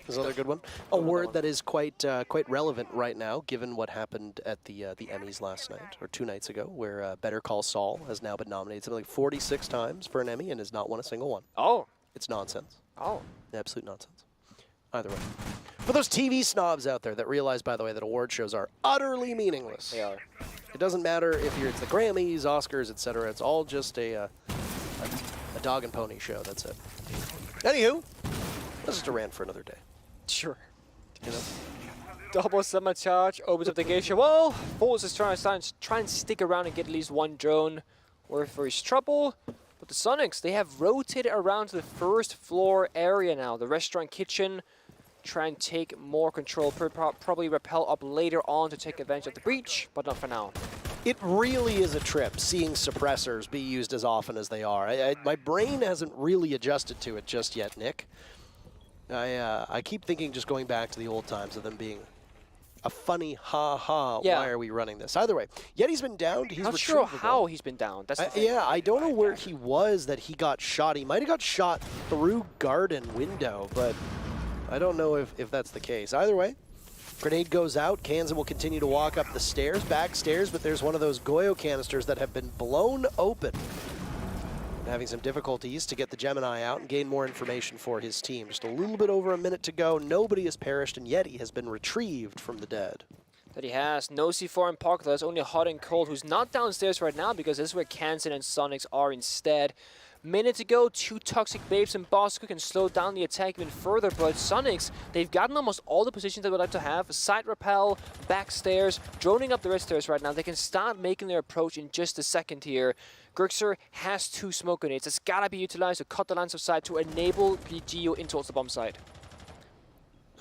is another good one. A word that is quite relevant right now, given what happened at the Emmys last night, or 2 nights ago, where Better Call Saul has now been nominated something like 46 times for an Emmy and has not won a single one. Oh. It's nonsense. Oh. Absolute nonsense. Either way. For those TV snobs out there that realize, by the way, that award shows are utterly meaningless. They are. It doesn't matter if it's the Grammys, Oscars, etc. It's all just a dog and pony show. That's it. Anywho, that's just a rant for another day. Sure. You know? Double summer charge opens up the geisha. Well, Force is trying to try and stick around and get at least one drone worth for his trouble. But the Soniqs, they have rotated around to the first floor area now. The restaurant kitchen. Try and take more control. Probably rappel up later on to take advantage of the breach, but not for now. It really is a trip seeing suppressors be used as often as they are. My brain hasn't really adjusted to it just yet, Nick. I keep thinking just going back to the old times of them being a funny ha-ha, Yeah. why are we running this? Either way, Yeti's been downed. He's Not sure retrievable. how he's been down. That's the thing. Yeah, I don't know where he was that he got shot. He might have got shot through garden window, but I don't know if that's the case. Either way, grenade goes out. Kansan will continue to walk up the stairs, back stairs, but there's one of those Goyo canisters that have been blown open. And having some difficulties to get the Gemini out and gain more information for his team. Just a little bit over a minute to go. Nobody has perished, and Yeti has been retrieved from the dead. That he has. No C4 in pocket. There's only Hot and Cold, who's not downstairs right now because this is where Kansan and Soniqs are instead. Minute to go, 2 Toxic Babes and Bosco can slow down the attack even further, but Soniqs, they've gotten almost all the positions they would like to have. Side rappel, back stairs, droning up the red stairs right now. They can start making their approach in just a second here. Grixer has 2 smoke grenades. It's gotta be utilized to cut the lines of sight to enable Geo in towards the bomb site.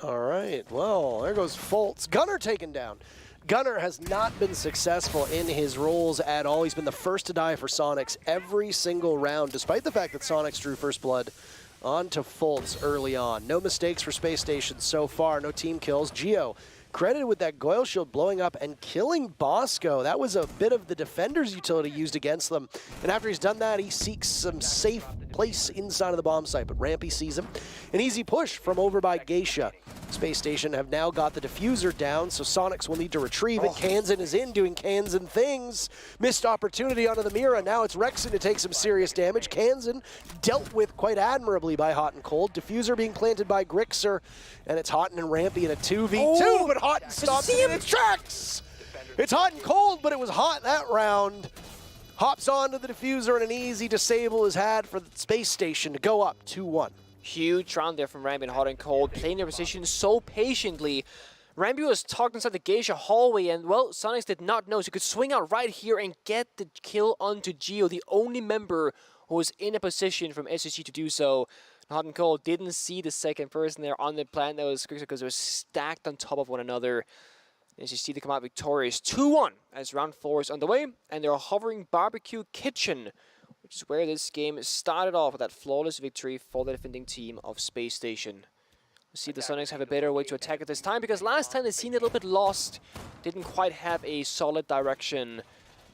All right, well, there goes Fultz. Gunner taken down. Gunner has not been successful in his roles at all. He's been the first to die for Soniqs every single round, despite the fact that Soniqs drew first blood onto Fultz early on. No mistakes for Space Station so far, no team kills. Geo credited with that Goyle Shield blowing up and killing Bosco. That was a bit of the defender's utility used against them. And after he's done that, he seeks some safe place inside of the bomb site, but Rampy sees him. An easy push from over by Geisha. Space Station have now got the diffuser down, so Soniqs will need to retrieve it. Kansan is in doing Kansan things. Missed opportunity onto the Mira. Now it's Rexon to take some serious damage. Kansan dealt with quite admirably by Hot and Cold. Diffuser being planted by Grixer, and it's Hot and Rampy in a 2v2, but Hot stops it in its tracks. It's Hot and Cold, but it was Hot that round. Hops onto the diffuser, and an easy disable is had for the Space Station to go up 2-1. Huge round there from Rambi and Hot and Cold, playing their position so patiently. Rambi was tucked inside the Geisha hallway, and well, Soniqs did not know, so he could swing out right here and get the kill onto Geo, the only member who was in a position from SSG to do so. Hot and Cold didn't see the second person there on the plant that was because they were stacked on top of one another. SSG to come out victorious 2-1 as round 4 is underway, and they're hovering Barbecue Kitchen, which is where this game started off with that flawless victory for the defending team of Space Station. We see the Soniqs have a better way to attack at this time, because last time they seemed a little bit lost, didn't quite have a solid direction.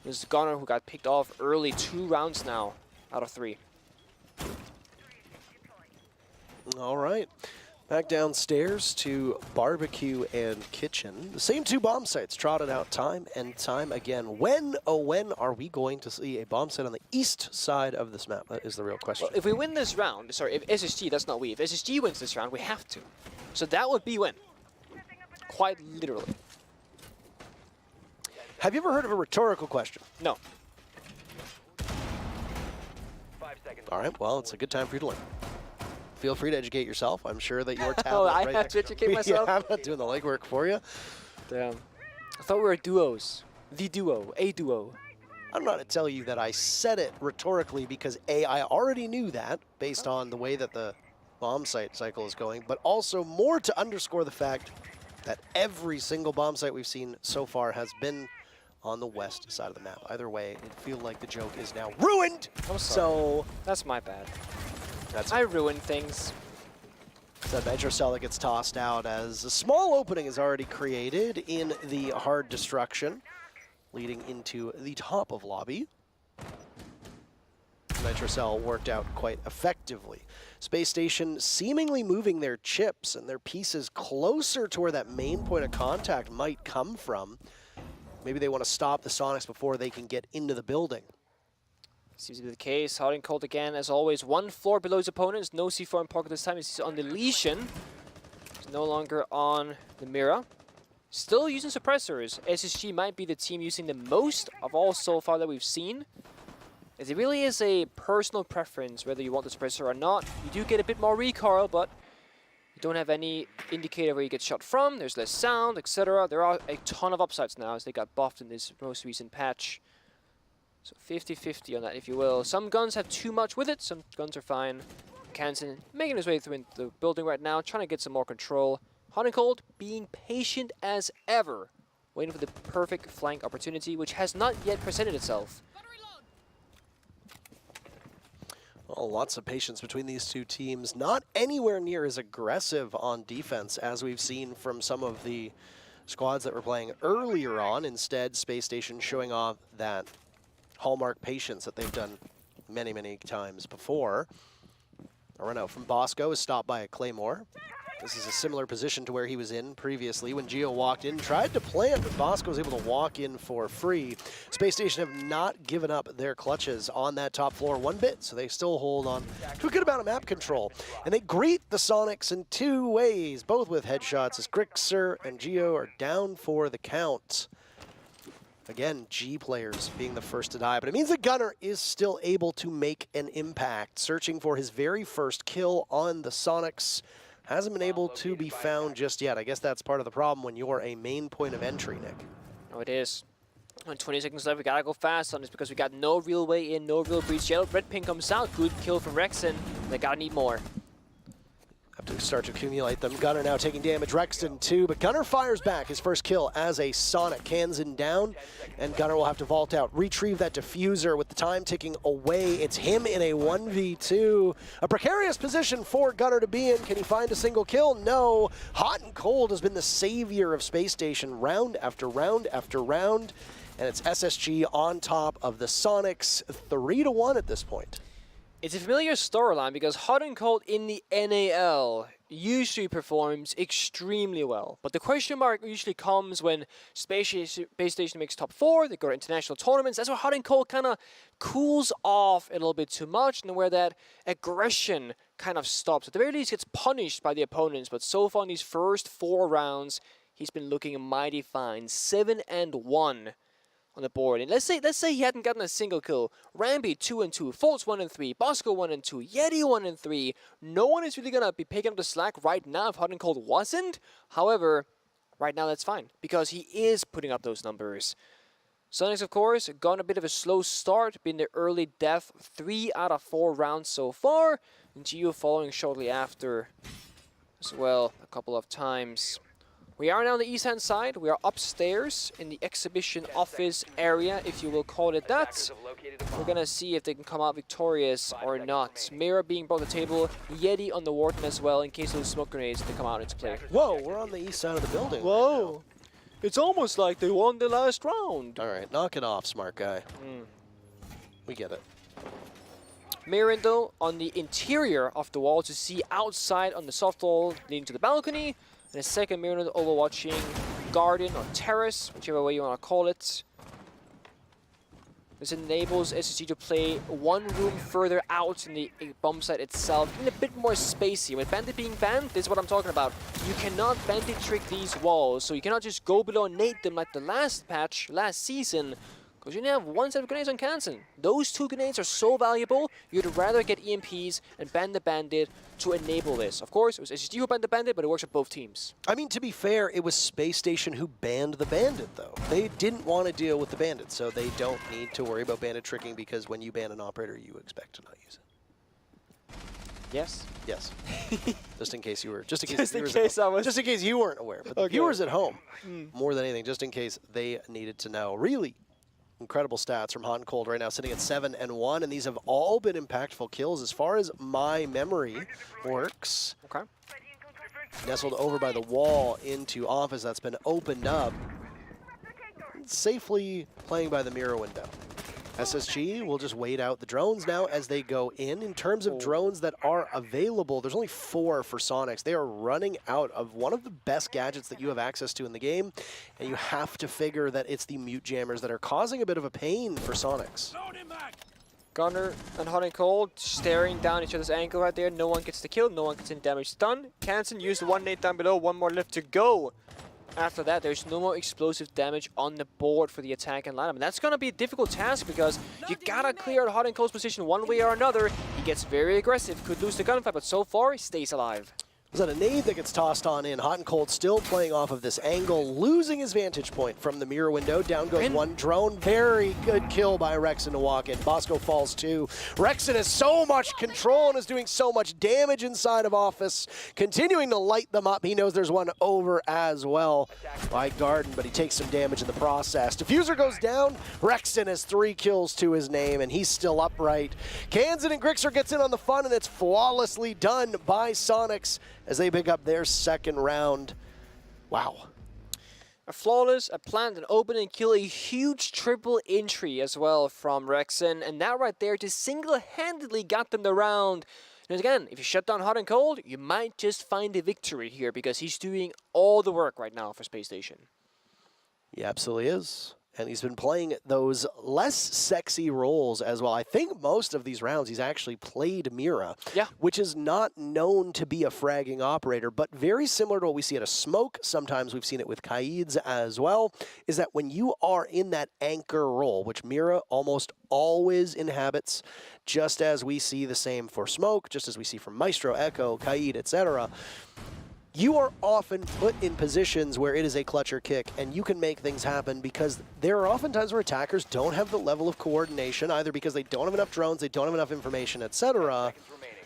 It was Gunner who got picked off early, 2 rounds now out of 3. All right. Back downstairs to Barbecue and Kitchen. The same 2 bomb sites trotted out time and time again. When, oh when, are we going to see a bomb site on the east side of this map? That is the real question. Well, if we win this round, sorry, if SSG, that's not we. If SSG wins this round, we have to. So that would be win. Quite literally. Have you ever heard of a rhetorical question? No. All right, well, it's a good time for you to learn. Feel free to educate yourself. I'm sure that your tablet Oh, I right have to educate myself? Yeah, I'm not doing the legwork for you. Damn. I thought we were duos. The duo. A duo. I'm not to tell you that I said it rhetorically because A, I already knew that based on the way that the bomb site cycle is going, but also more to underscore the fact that every single bomb site we've seen so far has been on the west side of the map. Either way, it feels like the joke is now ruined. I'm sorry. So that's my bad. That's I ruin things. It's that Nitro Cell that gets tossed out as a small opening is already created in the hard destruction, leading into the top of lobby. Nitro Cell worked out quite effectively. Space Station seemingly moving their chips and their pieces closer to where that main point of contact might come from. Maybe they want to stop the Soniqs before they can get into the building. Seems to be the case. Hot and cold again, as always. One floor below his opponents. No C4 in pocket this time. He's on the Lesion. He's no longer on the Mira. Still using suppressors. SSG might be the team using the most of all so far that we've seen. As it really is a personal preference whether you want the suppressor or not. You do get a bit more recoil, but you don't have any indicator where you get shot from. There's less sound, etc. There are a ton of upsides now as they got buffed in this most recent patch. So 50-50 on that, if you will. Some guns have too much with it, some guns are fine. Kansen making his way through the building right now, trying to get some more control. Hot and cold being patient as ever, waiting for the perfect flank opportunity, which has not yet presented itself. Well, lots of patience between these two teams. Not anywhere near as aggressive on defense as we've seen from some of the squads that were playing earlier on. Instead, Space Station showing off that hallmark patience that they've done many, many times before. Areno from Bosco is stopped by a Claymore. This is a similar position to where he was in previously when Gio walked in, tried to plant, but Bosco was able to walk in for free. Space Station have not given up their clutches on that top floor one bit, so they still hold on to a good amount of map control. And they greet the Soniqs in two ways, both with headshots, as Grixer and Gio are down for the count. Again, G players being the first to die, but it means that Gunnar is still able to make an impact, searching for his very first kill on the Soniqs. Hasn't been able to be found just yet. I guess that's part of the problem when you're a main point of entry, Nick. Oh, it is. On 20 seconds left, we gotta go fast on this because we got no real way in, no real breach. Yellow, red ping comes out. Good kill from Rexon. They gotta need more. Have to start to accumulate them. Gunnar now taking damage. Rexton too, but Gunnar fires back his first kill as a Sonic. Kansen down, and Gunnar will have to vault out. Retrieve that diffuser with the time ticking away. It's him in a 1v2. A precarious position for Gunnar to be in. Can he find a single kill? No. Hot and Cold has been the savior of Space Station round after round after round, and it's SSG on top of the Soniqs, 3-1 at this point. It's a familiar storyline because Hot and Cold in the NAL usually performs extremely well. But the question mark usually comes when Space Station makes top 4, they go to international tournaments. That's where Hot and Cold kind of cools off a little bit too much and where that aggression kind of stops. At the very least, gets punished by the opponents. But so far in these first 4 rounds, he's been looking mighty fine. 7-1. On the board. And let's say he hadn't gotten a single kill. Ramby 2-2, Foltz 1-3, Bosco 1-2, Yeti 1-3. No one is really gonna be picking up the slack right now if Hot and Cold wasn't. However, right now that's fine because he is putting up those numbers. Soniqs, of course, gone a bit of a slow start, been the early death 3 out of 4 rounds so far. And Gio following shortly after as well a couple of times. We are now on the east-hand side. We are upstairs in the exhibition office area, if you will call it that. We're going to see if they can come out victorious or not. Mira being brought to the table, Yeti on the Warden as well, in case those smoke grenades to come out into play. Whoa, we're on the east side of the building. Whoa. Right, it's almost like they won the last round. All right, knock it off, smart guy. We get it. Mirroring, though, on the interior of the wall to see outside on the soft wall leading to the balcony. And a second mirror overwatching garden or terrace, whichever way you want to call it. This enables SSG to play one room further out in the bomb site itself, in a bit more spacey. With Bandit being banned, this is what I'm talking about. You cannot Bandit trick these walls, so you cannot just go below and nade them like the last patch, last season. Because you only have one set of grenades on Kansen. Those 2 grenades are so valuable, you'd rather get EMPs and ban the Bandit to enable this. Of course, it was SSG who banned the Bandit, but it works with both teams. I mean, to be fair, it was Space Station who banned the Bandit, though. They didn't want to deal with the Bandit, so they don't need to worry about Bandit tricking because when you ban an operator, you expect to not use it. Yes? Yes. Just in case you were, just in case you weren't aware. But the viewers at home, more than anything, just in case they needed to know. Really incredible stats from Hot and Cold right now, sitting at 7-1, and these have all been impactful kills as far as my memory works. Okay. nestled over by the wall into office that's been opened up. Safely playing by the mirror window. SSG will just wait out the drones now as they go in. In terms of drones that are available, there's only 4 for Soniqs. They are running out of one of the best gadgets that you have access to in the game, and you have to figure that it's the mute jammers that are causing a bit of a pain for Soniqs. Gunner and Hot and Cold staring down each other's ankle right there. No one gets the kill, no one gets any damage done. Kansan used the 1 nade down below, 1 more left to go. After that, there's no more explosive damage on the board for the attack and lineup. And that's going to be a difficult task because you got to clear out Hot and Cold's position one way or another. He gets very aggressive, could lose the gunfight, but so far, he stays alive. Was that a nade that gets tossed on in? Hot and Cold still playing off of this angle, losing his vantage point from the mirror window. Down goes one drone. Very good kill by Rexon to walk in. Bosco falls too. Rexon has so much control and is doing so much damage inside of office, continuing to light them up. He knows there's one over as well by Garden, but he takes some damage in the process. Diffuser goes down. Rexon has 3 kills to his name, and he's still upright. Kansan and Grixer gets in on the fun, and it's flawlessly done by Soniqs as they pick up their 2nd round. Wow. A flawless, a plant, an opening kill, a huge triple entry as well from Rexon. And that right there just single-handedly got them the round. And again, if you shut down Hot and Cold, you might just find a victory here because he's doing all the work right now for Spacestation. He absolutely is. And he's been playing those less sexy roles as well. I think most of these rounds he's actually played Mira, which is not known to be a fragging operator, but very similar to what we see at a Smoke. Sometimes we've seen it with Kaids as well, is that when you are in that anchor role, which Mira almost always inhabits, just as we see the same for Smoke, just as we see from Maestro, Echo, Kaid, etc., you are often put in positions where it is a clutcher kick, and you can make things happen because there are often times where attackers don't have the level of coordination, either because they don't have enough drones, they don't have enough information, etc.,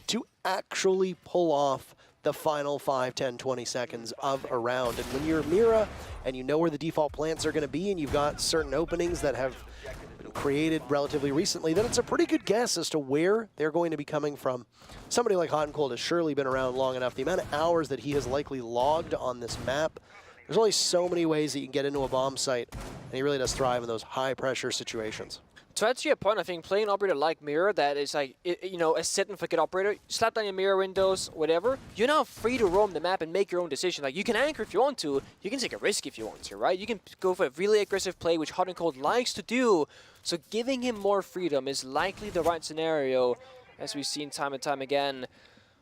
to actually pull off the final 5, 10, 20 seconds of a round. And when you're Mira and you know where the default plants are going to be and you've got certain openings that have been created relatively recently, then it's a pretty good guess as to where they're going to be coming from. Somebody like Hot and Cold has surely been around long enough. The amount of hours that he has likely logged on this map, there's only so many ways that you can get into a bomb site, and he really does thrive in those high-pressure situations. To add to your point, I think playing an operator like Mirror that is like, you know, a set and forget operator, slap down your mirror windows, whatever, you're now free to roam the map and make your own decision. Like, you can anchor if you want to, you can take a risk if you want to, right? You can go for a really aggressive play, which Hot and Cold likes to do, so giving him more freedom is likely the right scenario, as we've seen time and time again.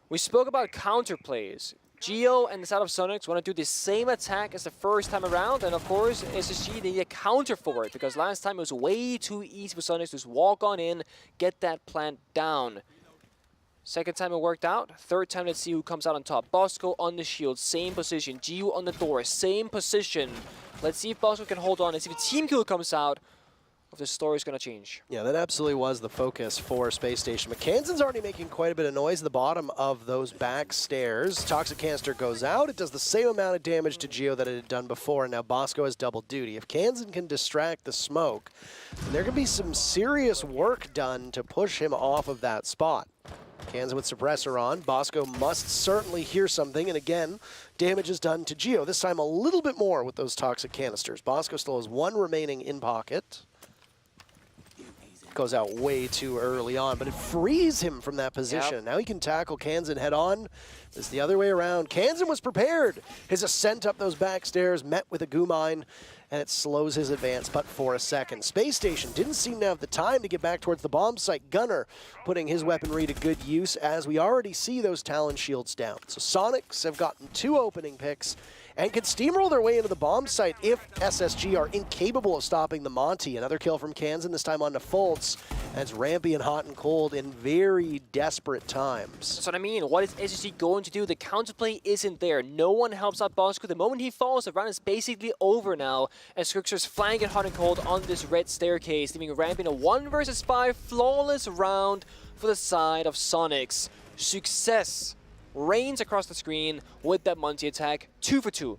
We spoke about counter plays. Geo and the side of Soniqs want to do the same attack as the first time around, and of course, SSG, they need a counter for it, because last time it was way too easy for Soniqs to just walk on in, get that plant down. Second time it worked out. Third time, let's see who comes out on top. Bosco on the shield, same position. Geo on the door, same position. Let's see if Bosco can hold on. Let's see if the team kill comes out. If the story's going to change. Yeah, that absolutely was the focus for Spacestation. McKanson's already making quite a bit of noise at the bottom of those back stairs. Toxic Canister goes out. It does the same amount of damage to Geo that it had done before, and now Bosco has double duty. If Kansan can distract the smoke, then there can be some serious work done to push him off of that spot. Kansan with Suppressor on. Bosco must certainly hear something, and again, damage is done to Geo. This time a little bit more with those Toxic Canisters. Bosco still has one remaining in pocket. Goes out way too early on, but it frees him from that position. Yep. Now he can tackle Kansan head on. It's the other way around. Kansan was prepared. His ascent up those back stairs met with a goo mine, and it slows his advance but for a second. Spacestation didn't seem to have the time to get back towards the bomb site. Gunner putting his weaponry to good use as we already see those Talon shields down. So Soniqs have gotten 2 opening picks and can steamroll their way into the bomb site if SSG are incapable of stopping the Monty. Another kill from Kansan, this time on to Fultz. And it's Rampy and Hot and Cold in very desperate times. That's what I mean. What is SSG going to do? The counterplay isn't there. No one helps out Bosco. The moment he falls, the round is basically over now. As Scrixer's flanking Hot and Cold on this red staircase, leaving Rampy in a 1 versus 5 flawless round for the side of Soniqs. Success reigns across the screen with that Monty attack. 2 for 2.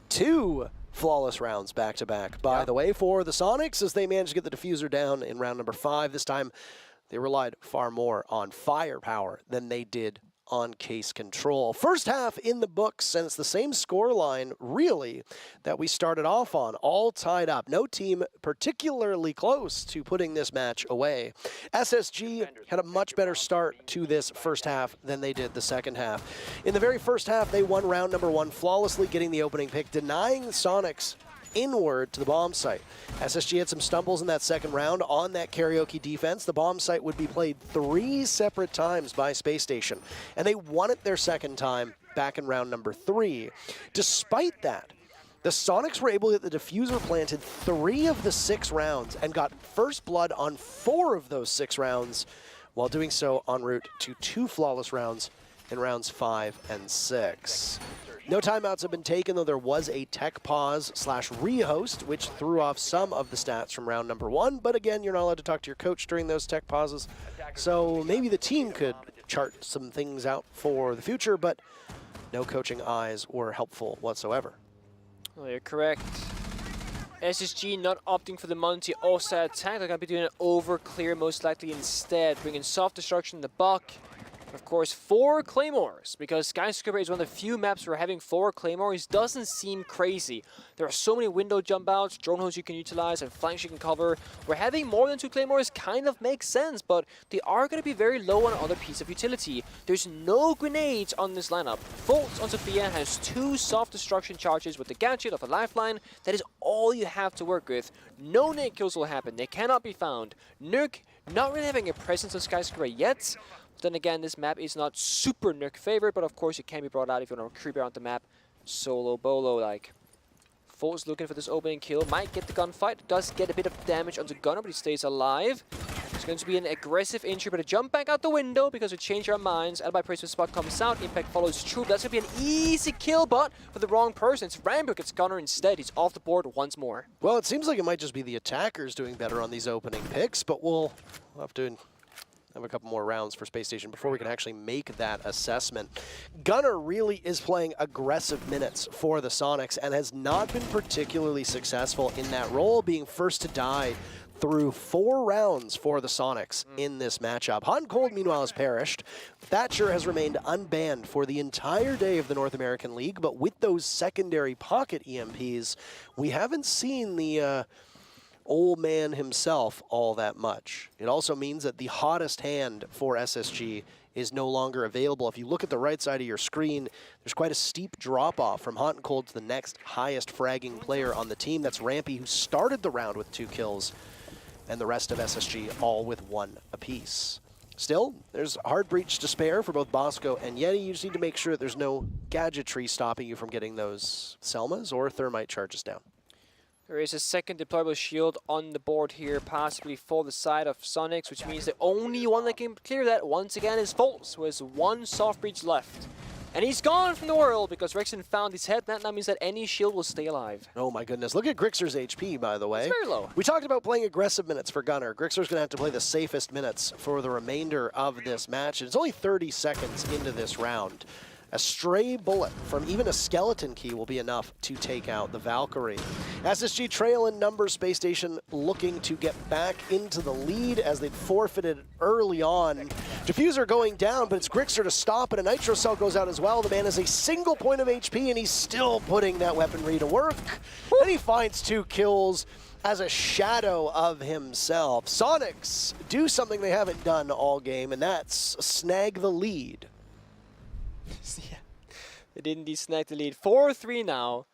2 flawless rounds back-to-back, by the way, for the Soniqs as they managed to get the diffuser down in round number 5. This time, they relied far more on firepower than they did on case control. First half in the books, and it's the same score line, really, that we started off on, all tied up. No team particularly close to putting this match away. SSG had a much better start to this first half than they did the second half. In the very first half, they won round number 1 flawlessly, getting the opening pick, denying the Soniqs inward to the bomb site. SSG had some stumbles in that second round on that karaoke defense. The bomb site would be played 3 separate times by Spacestation, and they won it their second time back in round number 3. Despite that, the Soniqs were able to get the diffuser planted 3 of the 6 rounds and got first blood on 4 of those 6 rounds, while doing so en route to 2 flawless rounds in rounds 5 and 6. No timeouts have been taken, though there was a tech pause / rehost, which threw off some of the stats from round number 1. But again, you're not allowed to talk to your coach during those tech pauses. So maybe the team could chart some things out for the future, but no coaching eyes were helpful whatsoever. Well, you're correct. SSG not opting for the multi-offside attack. They're going to be doing an over clear most likely instead, bringing soft destruction in the buck. Of course, 4 Claymores, because Skyscraper is one of the few maps where having 4 Claymores doesn't seem crazy. There are so many window jump outs, drone holes you can utilize, and flanks you can cover, where having more than 2 Claymores kind of makes sense, but they are going to be very low on other piece of utility. There's no grenades on this lineup. Fultz on Sophia has 2 soft destruction charges with the gadget of a lifeline. That is all you have to work with. No nade kills will happen. They cannot be found. Nuke not really having a presence on Skyscraper yet. Then again, this map is not super Nuke favorite, but of course it can be brought out if you want to creep around the map solo bolo like. Fultz looking for this opening kill, might get the gunfight, does get a bit of damage on the gunner, but he stays alive. It's going to be an aggressive injury, but a jump back out the window because we change our minds. Alibi Priest's spot comes out, impact follows true. That's going to be an easy kill, but for the wrong person. It's Rambo gets gunner instead. He's off the board once more. Well, it seems like it might just be the attackers doing better on these opening picks, but we'll have to have a couple more rounds for Space Station before we can actually make that assessment. Gunner really is playing aggressive minutes for the Soniqs and has not been particularly successful in that role, being first to die through 4 rounds for the Soniqs in this matchup. Hot and Cold, meanwhile, has perished. Thatcher has remained unbanned for the entire day of the North American League, but with those secondary pocket EMPs, we haven't seen the old man himself all that much. It also means that the hottest hand for SSG is no longer available. If you look at the right side of your screen, there's quite a steep drop-off from Hot and Cold to the next highest fragging player on the team. That's Rampy, who started the round with 2 kills, and the rest of SSG all with 1 apiece. Still, there's hard breach to spare for both Bosco and Yeti. You just need to make sure that there's no gadgetry stopping you from getting those Selmas or thermite charges down. There is a second deployable shield on the board here, possibly for the side of Soniqs, which means the only one that can clear that once again is Fultz, who has 1 soft breach left. And he's gone from the world because Rexon found his head. That now means that any shield will stay alive. Oh my goodness. Look at Grixer's HP, by the way. It's very low. We talked about playing aggressive minutes for Gunner. Grixer's going to have to play the safest minutes for the remainder of this match. It's only 30 seconds into this round. A stray bullet from even a skeleton key will be enough to take out the Valkyrie. SSG trail in numbers. Space Station looking to get back into the lead as they'd forfeited early on. Diffuser going down, but it's Grixer to stop, and a Nitro Cell goes out as well. The man has a single point of HP, and he's still putting that weaponry to work. And he finds 2 kills as a shadow of himself. Soniqs do something they haven't done all game, and that's snag the lead. Yeah, they did indeed snag the lead. 4-3 now.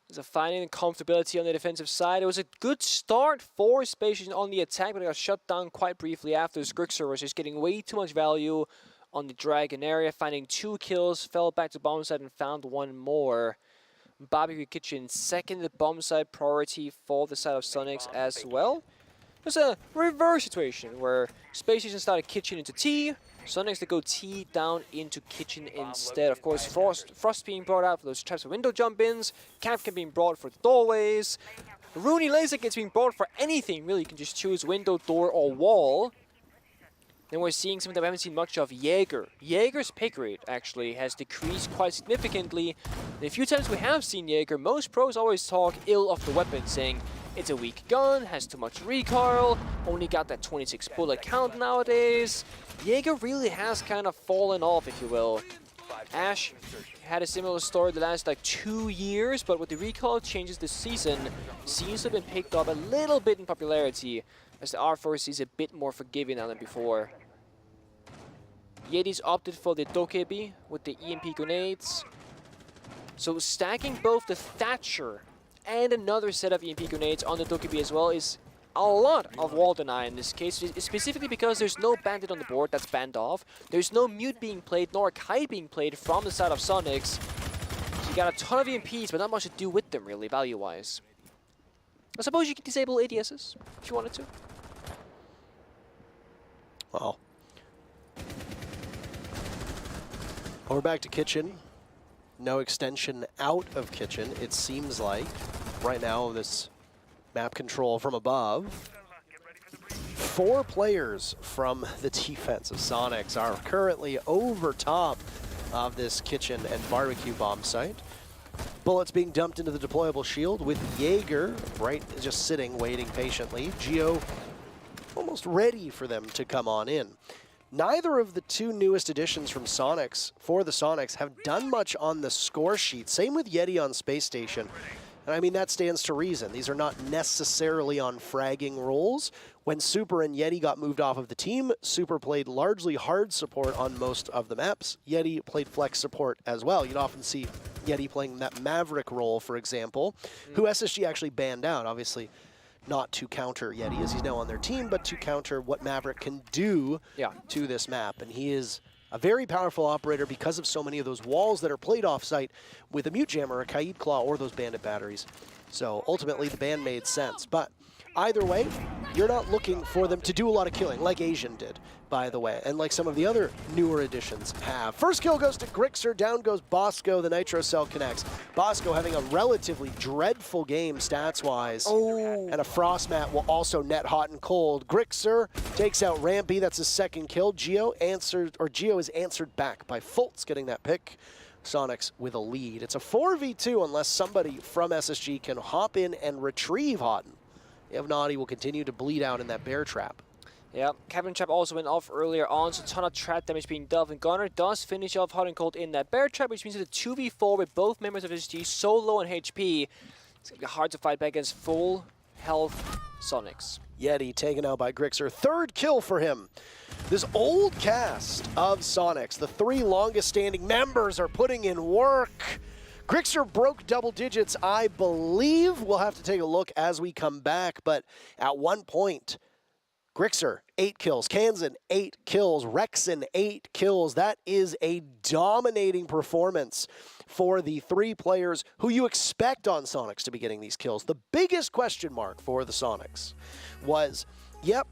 There's a finding comfortability on the defensive side. It was a good start for Space Station on the attack, but it got shut down quite briefly after. Grixer was just getting way too much value on the Dragon area, finding 2 kills, fell back to bomb side and found 1 more. Barbecue Kitchen, second bomb side priority for the side of Soniqs as well. There's a reverse situation where Space Station started Kitchen into T. Soniqs, they go T down into Kitchen instead. Of course, Frost being brought out for those types of window jump-ins. Capcan being brought for the doorways. Rooney Laser gets being brought for anything, really. You can just choose window, door, or wall. Then we're seeing something that we haven't seen much of, Jaeger. Jaeger's pick rate, actually, has decreased quite significantly. The few times we have seen Jaeger, most pros always talk ill of the weapon, saying, It's a weak gun, has too much recoil, only got that 26 bullet count nowadays. Jaeger really has kind of fallen off, if you will. Ash had a similar story the last like 2 years, but with the recoil changes this season, seems to have been picked up a little bit in popularity, as the R4 is a bit more forgiving now than before. Yeti's opted for the Dokebi with the EMP grenades. So stacking both the Thatcher and another set of EMP grenades on the Dokebi as well is a lot of wall deny in this case, specifically because there's no bandit on the board that's banned off. There's no mute being played, nor a kite being played from the side of Soniqs. So you got a ton of EMPs, but not much to do with them really, value-wise. I suppose you can disable ADSs if you wanted to. Well, we're back to kitchen. No extension out of kitchen, it seems like. Right now, this map control from above. 4 players from the defense of Soniqs are currently over top of this kitchen and barbecue bomb site. Bullets being dumped into the deployable shield with Jaeger right just sitting, waiting patiently. Geo almost ready for them to come on in. Neither of the 2 newest additions from Soniqs, for the Soniqs, have done much on the score sheet. Same with Yeti on Spacestation. And I mean, that stands to reason. These are not necessarily on fragging roles. When Super and Yeti got moved off of the team, Super played largely hard support on most of the maps. Yeti played flex support as well. You'd often see Yeti playing that Maverick role, for example, who SSG actually banned out, obviously. Not to counter Yeti, as he's now on their team, but to counter what Maverick can do to this map. And he is a very powerful operator because of so many of those walls that are played off-site with a Mute Jammer, a Kaid Claw, or those Bandit batteries. So ultimately, the ban made sense. But either way, you're not looking for them to do a lot of killing, like Asian did, by the way, and like some of the other newer additions have. First kill goes to Grixer, down goes Bosco, the Nitro Cell connects. Bosco having a relatively dreadful game stats-wise, and a Frost Mat will also net hot and cold. Grixer takes out Rampy, that's his second kill. Geo is answered back by Fultz getting that pick. Soniqs with a lead. It's a 4v2 unless somebody from SSG can hop in and retrieve Houghton. If not, he will continue to bleed out in that bear trap. Yeah, Cabin Trap also went off earlier on, so a ton of trap damage being dealt. And Gunnar does finish off Hot and Cold in that bear trap, which means that the 2v4 with both members of SSG so low on HP, it's going to be hard to fight back against full health Soniqs. Yeti taken out by Grixer. Third kill for him. This old cast of Soniqs, the 3 longest standing members, are putting in work. Grixer broke double digits, I believe. We'll have to take a look as we come back, but at one point, Grixer, 8 kills. Kansan, 8 kills. Rexen, 8 kills. That is a dominating performance for the 3 players who you expect on Soniqs to be getting these kills. The biggest question mark for the Soniqs was, yep,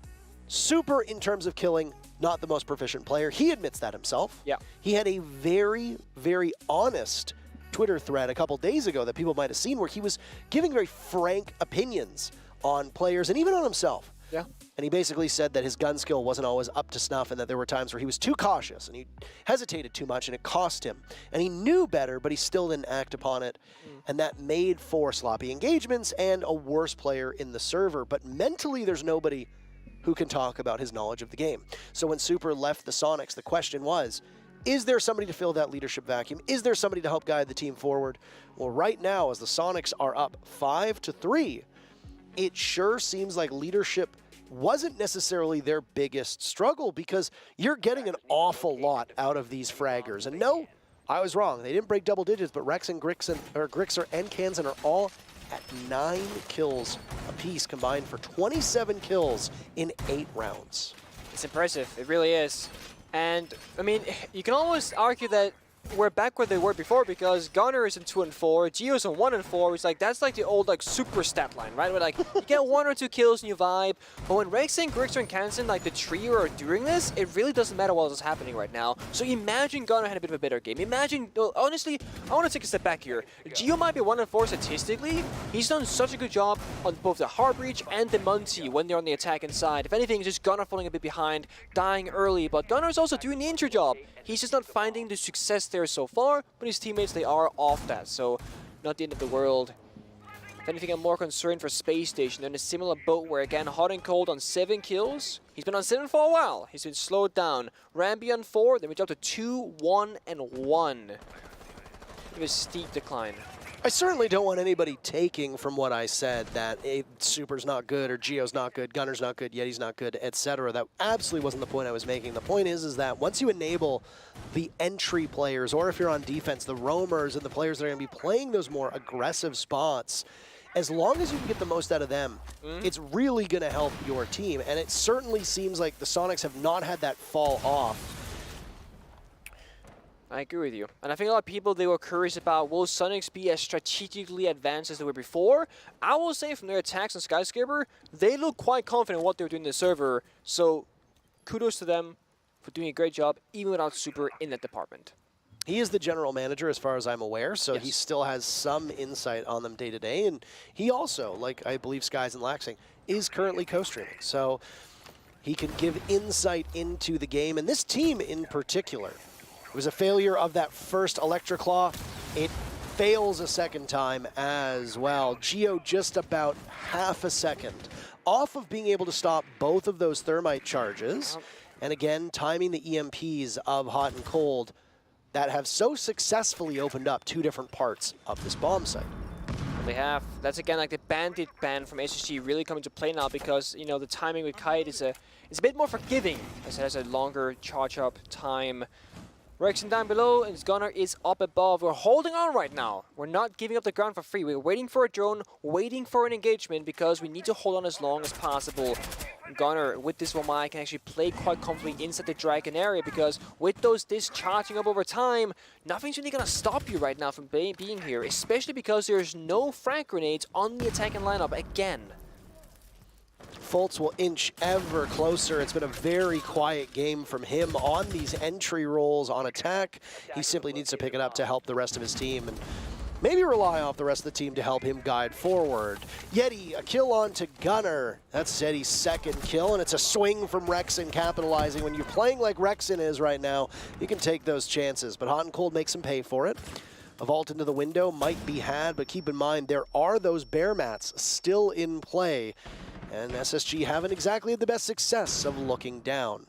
Super in terms of killing, not the most proficient player. He admits that himself. Yeah. He had a very, very honest Twitter thread a couple days ago that people might have seen where he was giving very frank opinions on players and even on himself. Yeah. And he basically said that his gun skill wasn't always up to snuff and that there were times where he was too cautious and he hesitated too much and it cost him. And he knew better, but he still didn't act upon it. And that made for sloppy engagements and a worse player in the server. But mentally, there's nobody who can talk about his knowledge of the game. So when Super left the Soniqs, the question was, is there somebody to fill that leadership vacuum? Is there somebody to help guide the team forward? Well, right now, as the Soniqs are up 5-3, it sure seems like leadership wasn't necessarily their biggest struggle because you're getting an awful lot out of these fraggers. And no, I was wrong. They didn't break double digits, but Rex and Grixer and Kansan are all at 9 kills apiece combined for 27 kills in 8 rounds. It's impressive. It really is. And, I mean, you can almost argue that we're back where they were before because Gunnar is in 2-4, Geo's in 1-4. It's like, that's like the old like super stat line, right? Where like, you get 1 or 2 kills and you vibe. But when Rexen, Grixer, and Kansan, like the trio are doing this, it really doesn't matter what is happening right now. So imagine Gunnar had a bit of a better game. Imagine, well, honestly, I want to take a step back here. Geo might be 1-4 statistically. He's done such a good job on both the Hard Breach and the Munty when they're on the attacking side. If anything, it's just Gunnar falling a bit behind, dying early. But Gunnar is also doing the injury job. He's just not finding the success there so far, but his teammates, they are off that, so not the end of the world. If anything, I'm more concerned for Spacestation. They're in a similar boat where, again, Hot and Cold on 7 kills. He's been on 7 for a while. He's been slowed down. Rambi on 4, then we jump to 2, 1, and 1. It was a steep decline. I certainly don't want anybody taking from what I said that Super's not good, or Geo's not good, Gunner's not good, Yeti's not good, etc. That absolutely wasn't the point I was making. The point is that once you enable the entry players, or if you're on defense, the roamers and the players that are going to be playing those more aggressive spots, as long as you can get the most out of them, it's really going to help your team. And it certainly seems like the Soniqs have not had that fall off. I agree with you. And I think a lot of people, they were curious about, will Soniqs be as strategically advanced as they were before? I will say from their attacks on Skyscraper, they look quite confident in what they're doing in the server. So kudos to them for doing a great job, even without Super in that department. He is the general manager as far as I'm aware, so he still has some insight on them day to day. And he also, like I believe Skies and Laxing, is currently co-streaming. So he can give insight into the game. And this team in particular, it was a failure of that first Electroclaw. It fails a second time as well. Geo just about half a second off of being able to stop both of those thermite charges. And again, timing the EMPs of Hot and Cold that have so successfully opened up 2 different parts of this bomb site. They have. That's again like the bandit ban from SSG really coming to play now, because you know the timing with Kite is a bit more forgiving as it has a longer charge up time. Rexon down below, and his Gunner is up above. We're holding on right now. We're not giving up the ground for free. We're waiting for a drone, waiting for an engagement, because we need to hold on as long as possible. Gunner, with this Wamai, can actually play quite comfortably inside the Dragon area, because with those discs charging up over time, nothing's really going to stop you right now from being here, especially because there's no frag grenades on the attacking lineup again. Fultz will inch ever closer. It's been a very quiet game from him on these entry rolls on attack. He simply needs to pick it up to help the rest of his team and maybe rely off the rest of the team to help him guide forward. Yeti, a kill on to Gunner. That's Yeti's second kill, and it's a swing from Rexon capitalizing. When you're playing like Rexon is right now, you can take those chances, but Hot and Cold makes him pay for it. A vault into the window might be had, but keep in mind there are those bear mats still in play. And SSG haven't exactly had the best success of looking down.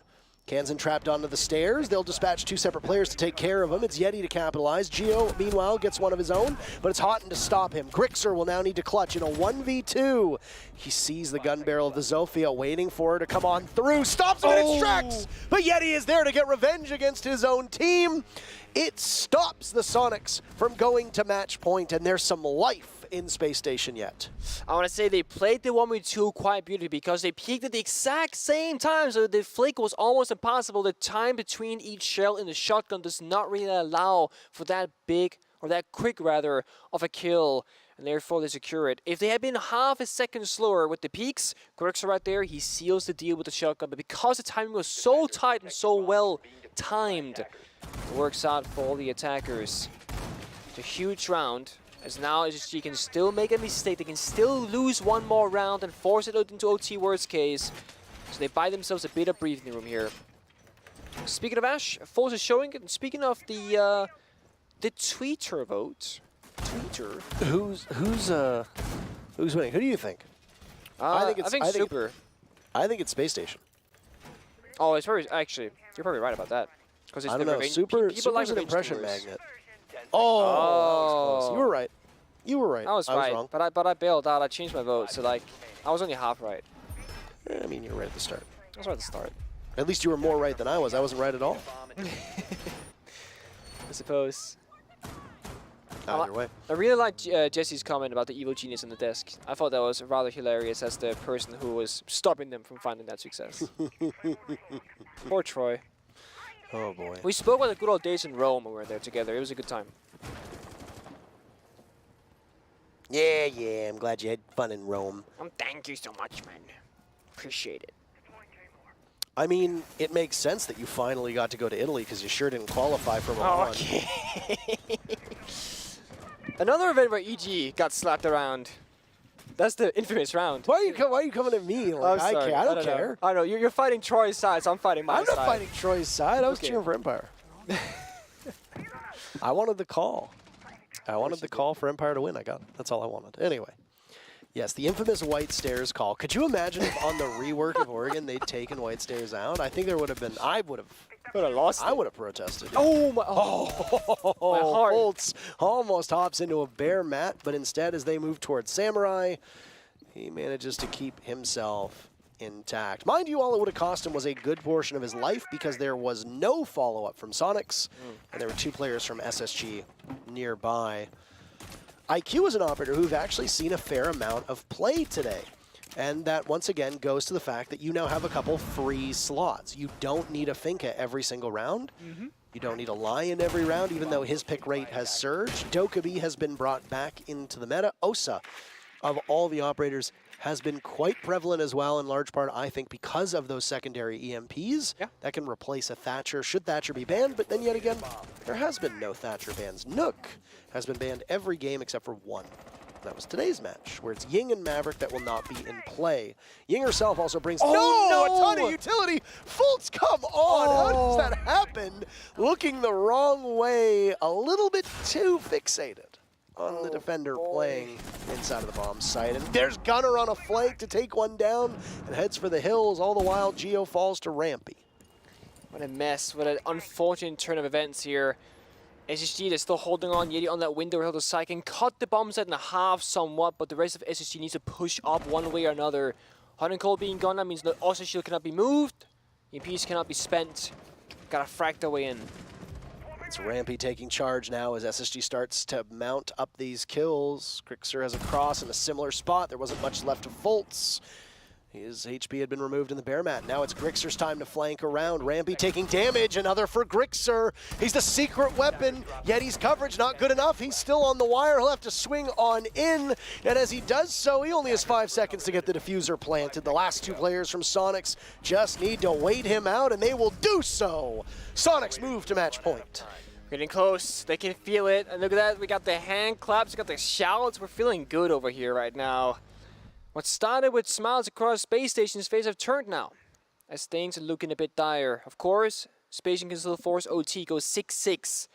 Kansan trapped onto the stairs. They'll dispatch 2 separate players to take care of him. It's Yeti to capitalize. Geo, meanwhile, gets one of his own, but it's Hotten to stop him. Grixer will now need to clutch in a 1v2. He sees the gun barrel of the Zofia, waiting for her to come on through. Stops him and extracts! But Yeti is there to get revenge against his own team. It stops the Soniqs from going to match point, and there's some life in Space Station yet. I want to say they played the 1v2 quite beautifully, because they peaked at the exact same time, so the flick was almost impossible. The time between each shell in the shotgun does not really allow for that big, or that quick rather, of a kill, and therefore they secure it. If they had been half a second slower with the peaks, Grixer right there, he seals the deal with the shotgun, but because the timing was so tight and so well timed, it works out for all the attackers. It's a huge round. As now SSG can still make a mistake, they can still lose one more round and force it out into OT worst case. So they buy themselves a bit of breathing room here. Speaking of Ash, Fultz is showing it. And speaking of the tweeter vote, Who's winning? Who do you think? I think Super. I think it's Space Station. Oh, it's probably, actually, you're probably right about that. Because I don't know. Super's an impression magnet. Oh, that was close. You were right. You were right. I was right, wrong. but I bailed out. I changed my vote, so like I was only half right. I mean, you were right at the start. I was right at the start. At least you were more right than I was. I wasn't right at all. I suppose. Either way. I really liked Jesse's comment about the evil genius on the desk. I thought that was rather hilarious as the person who was stopping them from finding that success. Poor Troy. Oh boy. We spoke about the good old days in Rome when we were there together. It was a good time. Yeah, I'm glad you had fun in Rome. Thank you so much, man. Appreciate it. I mean, it makes sense that you finally got to go to Italy, because you sure didn't qualify for Milan. Okay. Another event where EG got slapped around. That's the infamous round. Why are you coming at me? Like, I'm sorry. I don't care. I know. You're fighting Troy's side, so I'm fighting my side. I'm not fighting Troy's side. I was cheering for Empire. I wanted the call. I wanted the call for Empire to win. I got it. That's all I wanted. Anyway. Yes, the infamous White Stairs call. Could you imagine if on the rework of Oregon they'd taken White Stairs out? I think there would have been, I would have lost. I would have protested. Oh my! My heart. Holtz almost hops into a bear mat, but instead, as they move towards Samurai, he manages to keep himself intact. Mind you, all it would have cost him was a good portion of his life because there was no follow-up from Soniqs, and there were 2 players from SSG nearby. IQ is an operator who've actually seen a fair amount of play today. And that, once again, goes to the fact that you now have a couple free slots. You don't need a Finka every single round. You don't need a Lion every round, even though his pick rate has surged. Dokkaebi has been brought back into the meta. Osa, of all the operators, has been quite prevalent as well, in large part, I think, because of those secondary EMPs. That can replace a Thatcher, should Thatcher be banned, but then yet again, there has been no Thatcher bans. Nook has been banned every game except for 1. That was today's match, where it's Ying and Maverick that will not be in play. Ying herself also brings a ton of utility. Fultz, come on! How does that happen? Looking the wrong way, a little bit too fixated on the defender playing inside of the bomb site. And there's Gunner on a flank to take one down and heads for the hills. All the while, Geo falls to Rampy. What a mess. What an unfortunate turn of events here. SSG, they're still holding on. Yeti on that window hill to side can cut the bomb set in half somewhat, but the rest of SSG needs to push up one way or another. Hot and cold being gone, that means the Osa shield cannot be moved. EMPs cannot be spent. Gotta frack their way in. It's Rampy taking charge now as SSG starts to mount up these kills. Grixer has a cross in a similar spot. There wasn't much left of Fultz. His HP had been removed in the bear mat. Now it's Grixer's time to flank around. Rampy taking damage, another for Grixer. He's the secret weapon, yet he's coverage not good enough. He's still on the wire. He'll have to swing on in. And as he does so, he only has 5 seconds to get the diffuser planted. The last 2 players from Soniqs just need to wait him out, and they will do so. Soniqs move to match point. Getting close. They can feel it. And look at that. We got the hand claps. We got the shouts. We're feeling good over here right now. What started with smiles across Space Station's face have turned now, as things are looking a bit dire. Of course, Space Station can still force OT go 6-6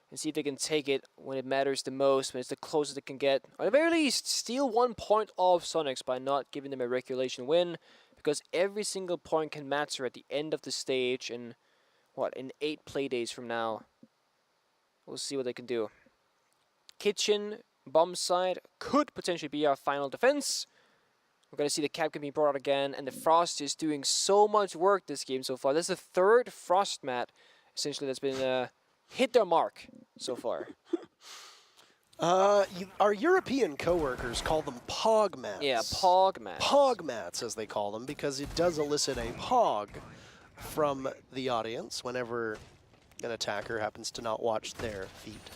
and see if they can take it when it matters the most, when it's the closest it can get. Or at the very least, steal 1 point off Soniqs by not giving them a regulation win, because every single point can matter at the end of the stage in, in 8 Playdays from now. We'll see what they can do. Kitchen, bomb side could potentially be our final defense. We're going to see the cap being brought out again, and the Frost is doing so much work this game so far. This is the 3rd Frost mat, essentially, that's been hit their mark so far. Our European co-workers call them POG mats. Yeah, POG mats. POG mats, as they call them, because it does elicit a POG from the audience whenever an attacker happens to not watch their feet.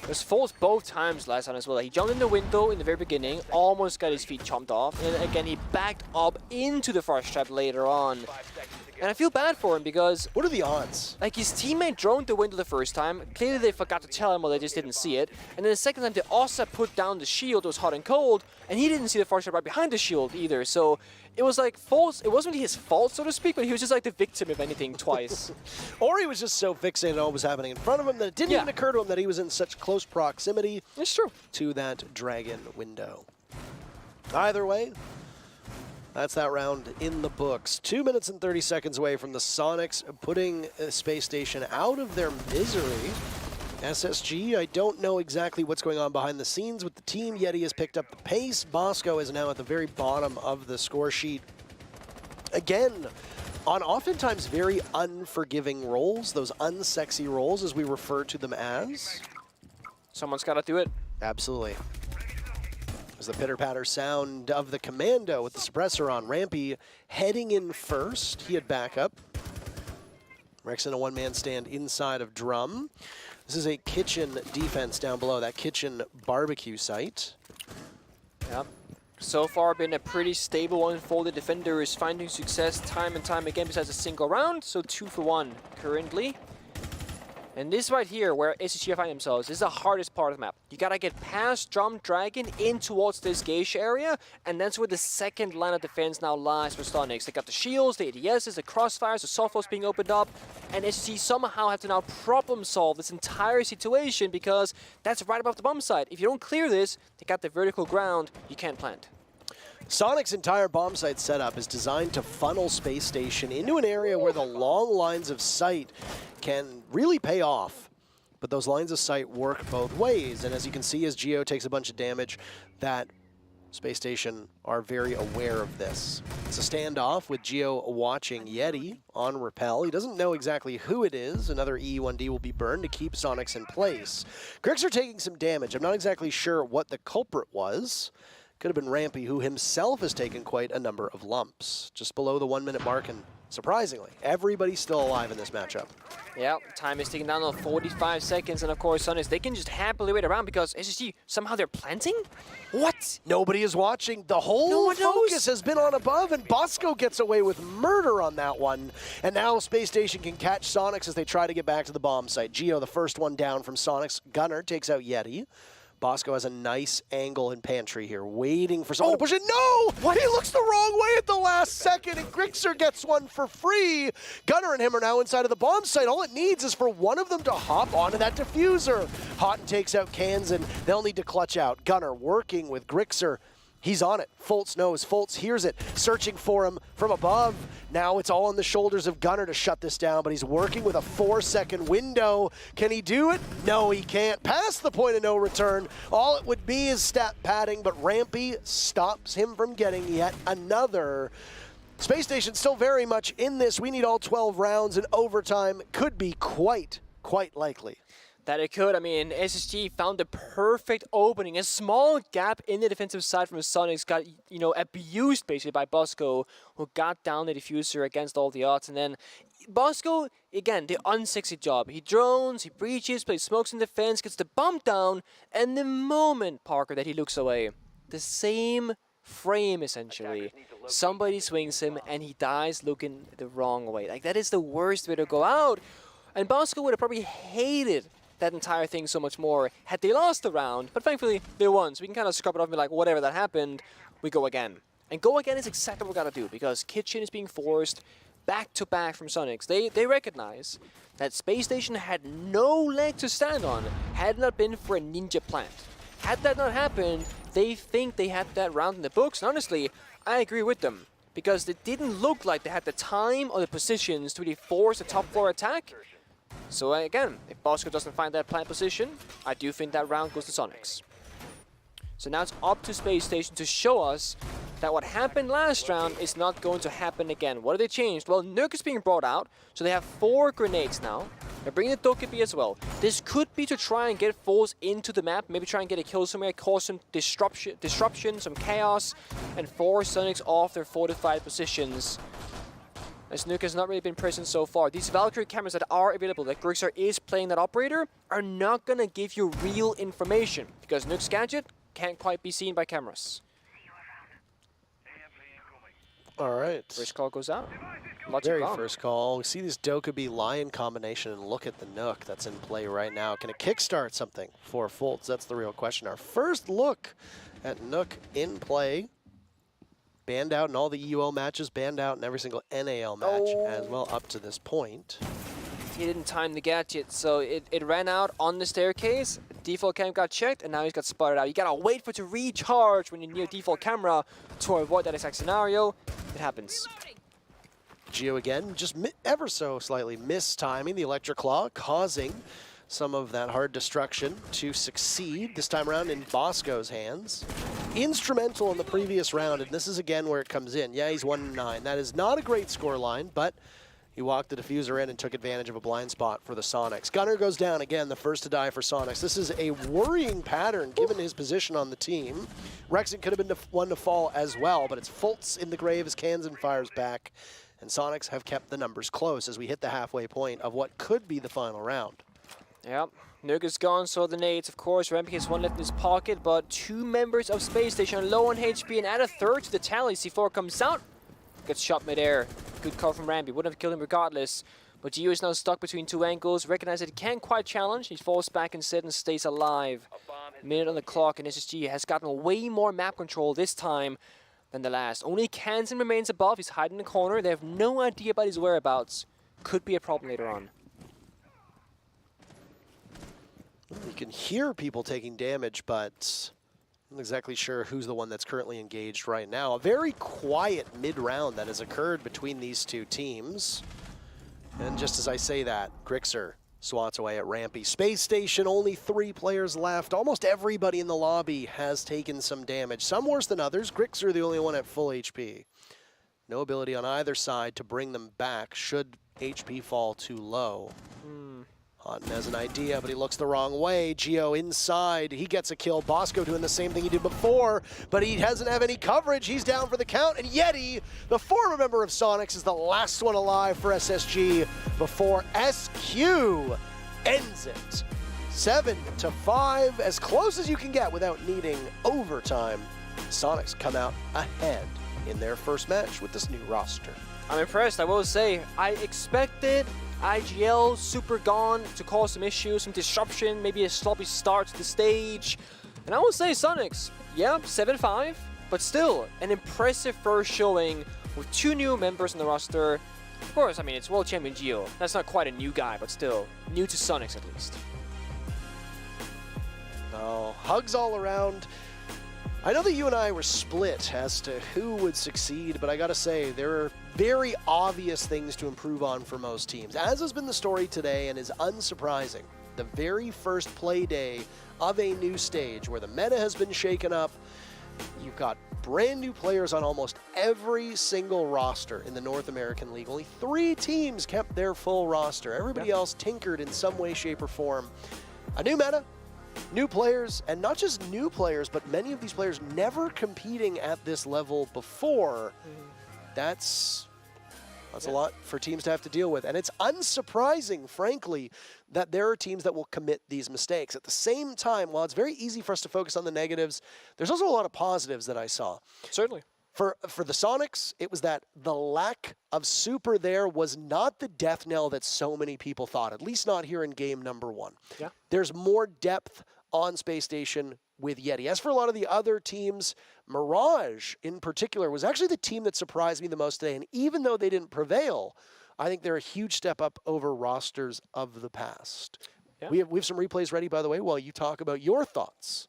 There's Fultz both times last time as well. He jumped in the window in the very beginning, almost got his feet chomped off, and then again he backed up into the frost trap later on. And I feel bad for him because... What are the odds? Like, his teammate droned the window the first time. Clearly they forgot to tell him, or they just didn't see it. And then the second time, they also put down the shield. It was hot and cold, and he didn't see the frost trap right behind the shield either. So it was like Fultz. It wasn't really his fault, so to speak, but he was just like the victim, if anything, twice. Or he was just so fixated on what was happening in front of him that it didn't even occur to him that he was in such close proximity to that dragon window. Either way, that's that round in the books. 2 minutes and 30 seconds away from the Soniqs putting Space Station out of their misery. SSG, I don't know exactly what's going on behind the scenes with the team. Yeti has picked up the pace. Bosco is now at the very bottom of the score sheet. Again, on oftentimes very unforgiving roles, those unsexy roles as we refer to them as. Someone's got to do it. Absolutely. As the pitter-patter sound of the commando with the suppressor on. Rampy heading in first. He had backup. Rex in a one-man stand inside of Drum. This is a kitchen defense down below, that kitchen barbecue site. Yep. So far been a pretty stable one for the defender, is finding success time and time again besides a single round, so 2 for 1 currently. And this right here, where SSG find themselves, this is the hardest part of the map. You gotta get past Jump Dragon in towards this geisha area, and that's where the second line of defense now lies for Soniqs. They got the shields, the ADSs, the crossfires, the softballs being opened up, and SSG somehow have to now problem solve this entire situation because that's right above the bomb site. If you don't clear this, they got the vertical ground, you can't plant. Soniqs' entire bomb site setup is designed to funnel Space Station into an area where the long lines of sight can really pay off. But those lines of sight work both ways, and as you can see, as Geo takes a bunch of damage, that Space Station are very aware of this. It's a standoff with Geo watching Yeti on Repel. He doesn't know exactly who it is. Another E1D will be burned to keep Soniqs in place. Grix are taking some damage. I'm not exactly sure what the culprit was. Could have been Rampy, who himself has taken quite a number of lumps. Just below the 1 minute mark, and surprisingly, everybody's still alive in this matchup. Yeah, time is ticking down on 45 seconds, and of course, Soniqs, they can just happily wait around because SSG, somehow they're planting? What? Nobody is watching. The whole focus has been on above, and Bosco gets away with murder on that one. And now Space Station can catch Soniqs as they try to get back to the bomb site. Geo, the first one down from Soniqs. Gunner takes out Yeti. Bosco has a nice angle in pantry here, waiting for someone to push it. No! What? He looks the wrong way at the last second, and Grixer gets one for free. Gunner and him are now inside of the bomb site. All it needs is for one of them to hop onto that diffuser. Houghton takes out Cans, and they'll need to clutch out. Gunner working with Grixer. He's on it. Fultz knows. Fultz hears it, searching for him from above. Now it's all on the shoulders of Gunner to shut this down, but he's working with a 4-second window. Can he do it? No, he can't. Past the point of no return. All it would be is stat padding, but Rampy stops him from getting yet another. Space Station still very much in this. We need all 12 rounds, and overtime could be quite likely. That it could. I mean, SSG found the perfect opening. A small gap in the defensive side from Soniqs got, abused basically by Bosco, who got down the diffuser against all the odds. And then Bosco, again, the unsexy job. He drones, he breaches, plays smokes in defense, gets the bump down, and the moment, Parker, that he looks away, the same frame essentially, somebody swings him and he dies looking the wrong way. Like, that is the worst way to go out. And Bosco would have probably hated that entire thing so much more had they lost the round, but thankfully they won, so we can kind of scrub it off and be like, whatever that happened, we go again. And go again is exactly what we gotta do, because Kitchen is being forced back to back from Soniqs. They recognize that Space Station had no leg to stand on had it not been for a ninja plant. Had that not happened, they think they had that round in the books, and honestly, I agree with them, because it didn't look like they had the time or the positions to really force a top floor attack. So again, if Bosco doesn't find that plant position, I do think that round goes to Soniqs. So now it's up to Space Station to show us that what happened last round is not going to happen again. What have they changed? Well, Nuke is being brought out, so they have 4 grenades now. They're bringing the Dokkaebi as well. This could be to try and get Foles into the map, maybe try and get a kill somewhere, cause some disruption, some chaos, and force Soniqs off their fortified positions. As Nuke has not really been present so far. These Valkyrie cameras that are available, that Grixer is playing that operator, are not going to give you real information, because Nuke's gadget can't quite be seen by cameras. All right. First call goes out. Very first call. We see this Dokkaebi Lion combination, and look at the Nook that's in play right now. Can it kickstart something for Fultz? That's the real question. Our first look at Nook in play. Banned out in all the EUL matches, banned out in every single NAL match as well up to this point. He didn't time the gadget, so it ran out on the staircase. Default cam got checked, and now he's got spotted out. You gotta wait for it to recharge when you're near default camera to avoid that exact scenario. It happens. Geo again, just ever so slightly mistiming the Electric Claw, causing some of that hard destruction to succeed, this time around in Bosco's hands. Instrumental in the previous round, and this is again where it comes in. Yeah, he's 1-9. That is not a great score line, but he walked the diffuser in and took advantage of a blind spot for the Soniqs. Gunner goes down again, the first to die for Soniqs. This is a worrying pattern given his position on the team. Rexon could have been the one to fall as well, but it's Fultz in the grave as Kansan fires back, and Soniqs have kept the numbers close as we hit the halfway point of what could be the final round. Yep, Nuke is gone, so the nades, of course. Rampy has 1 left in his pocket, but 2 members of Space Station are low on HP and add a 3rd to the tally. C4 comes out, gets shot midair. Good call from Rampy, wouldn't have killed him regardless. But Gio is now stuck between two ankles, recognizes that he can't quite challenge, he falls back instead and stays alive. Minute on the clock, and SSG has gotten way more map control this time than the last. Only Kansan remains above, he's hiding in the corner, they have no idea about his whereabouts. Could be a problem later on. You can hear people taking damage, but I'm not exactly sure who's the one that's currently engaged right now. A very quiet mid-round that has occurred between these two teams. And just as I say that, Grixer swats away at Rampy. Space Station, only 3 players left. Almost everybody in the lobby has taken some damage, some worse than others. Grixer the only one at full HP. No ability on either side to bring them back should HP fall too low. Houghton has an idea, but he looks the wrong way. Gio inside, he gets a kill. Bosco doing the same thing he did before, but he doesn't have any coverage. He's down for the count, and Yeti, the former member of Soniqs, is the last one alive for SSG before SQ ends it. 7-5, as close as you can get without needing overtime. Soniqs come out ahead in their first match with this new roster. I'm impressed, I will say. I expected IGL, Super Gone to cause some issues, some disruption, maybe a sloppy start to the stage. And I will say Soniqs, yeah, 7-5, but still an impressive first showing with 2 new members on the roster. Of course, I mean, it's World Champion Gio. That's not quite a new guy, but still, new to Soniqs at least. Oh, hugs all around. I know that you and I were split as to who would succeed, but I gotta say, there are very obvious things to improve on for most teams, as has been the story today and is unsurprising. The very first play day of a new stage where the meta has been shaken up. You've got brand new players on almost every single roster in the North American League. Only 3 teams kept their full roster. Everybody else tinkered in some way, shape, or form. A new meta, new players, and not just new players, but many of these players never competing at this level before. That's a lot for teams to have to deal with. And it's unsurprising, frankly, that there are teams that will commit these mistakes. At the same time, while it's very easy for us to focus on the negatives, there's also a lot of positives that I saw. Certainly. For the Soniqs, it was that the lack of super there was not the death knell that so many people thought, at least not here in game number 1. Yeah. There's more depth on Space Station with Yeti. As for a lot of the other teams, Mirage in particular was actually the team that surprised me the most today. And even though they didn't prevail, I think they're a huge step up over rosters of the past. Yeah. We have some replays ready, by the way, while you talk about your thoughts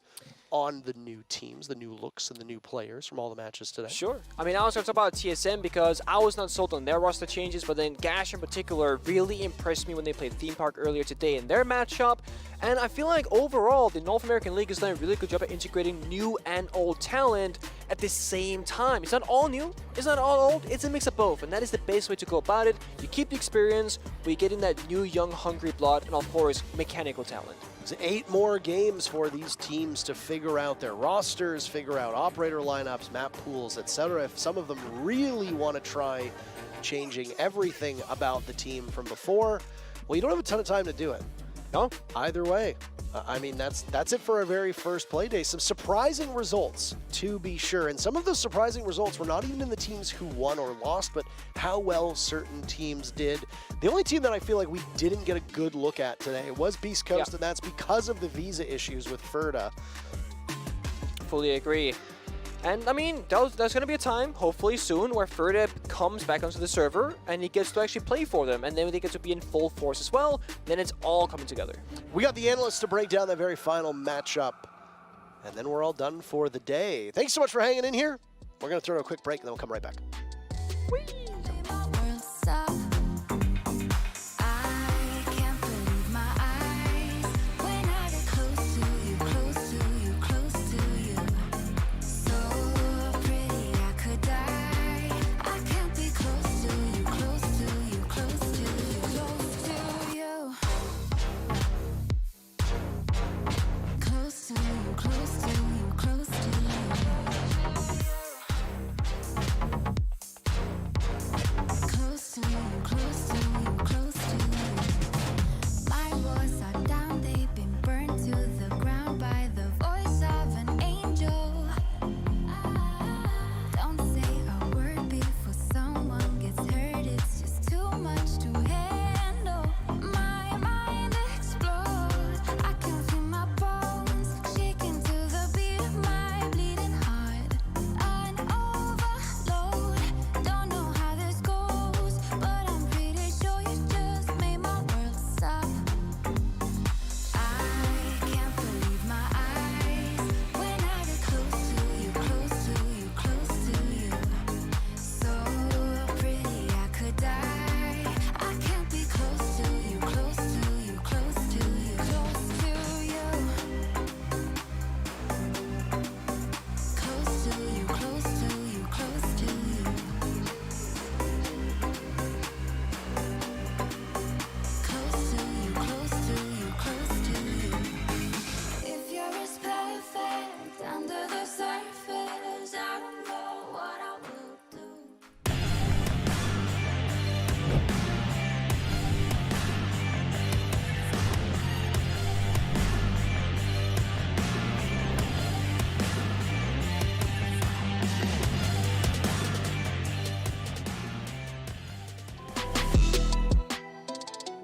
on the new teams, the new looks, and the new players from all the matches today. Sure. I mean, I was going to talk about TSM because I was not sold on their roster changes, but then Gash in particular really impressed me when they played Theme Park earlier today in their matchup. And I feel like overall, the North American League has done a really good job at integrating new and old talent at the same time. It's not all new, it's not all old, it's a mix of both. And that is the best way to go about it. You keep the experience, but you get in that new, young, hungry blood, and of course, mechanical talent. It's 8 more games for these teams to figure out their rosters, figure out operator lineups, map pools, etc. If some of them really want to try changing everything about the team from before, well, you don't have a ton of time to do it. No. Either way. I mean, that's it for our very first play day. Some surprising results, to be sure. And some of those surprising results were not even in the teams who won or lost, but how well certain teams did. The only team that I feel like we didn't get a good look at today was Beastcoast, and that's because of the visa issues with Ferda. Fully agree. And I mean, there's going to be a time, hopefully soon, where Ferda comes back onto the server and he gets to actually play for them. And then they get to be in full force as well. Then it's all coming together. We got the analysts to break down that very final matchup. And then we're all done for the day. Thanks so much for hanging in here. We're going to throw a quick break and then we'll come right back.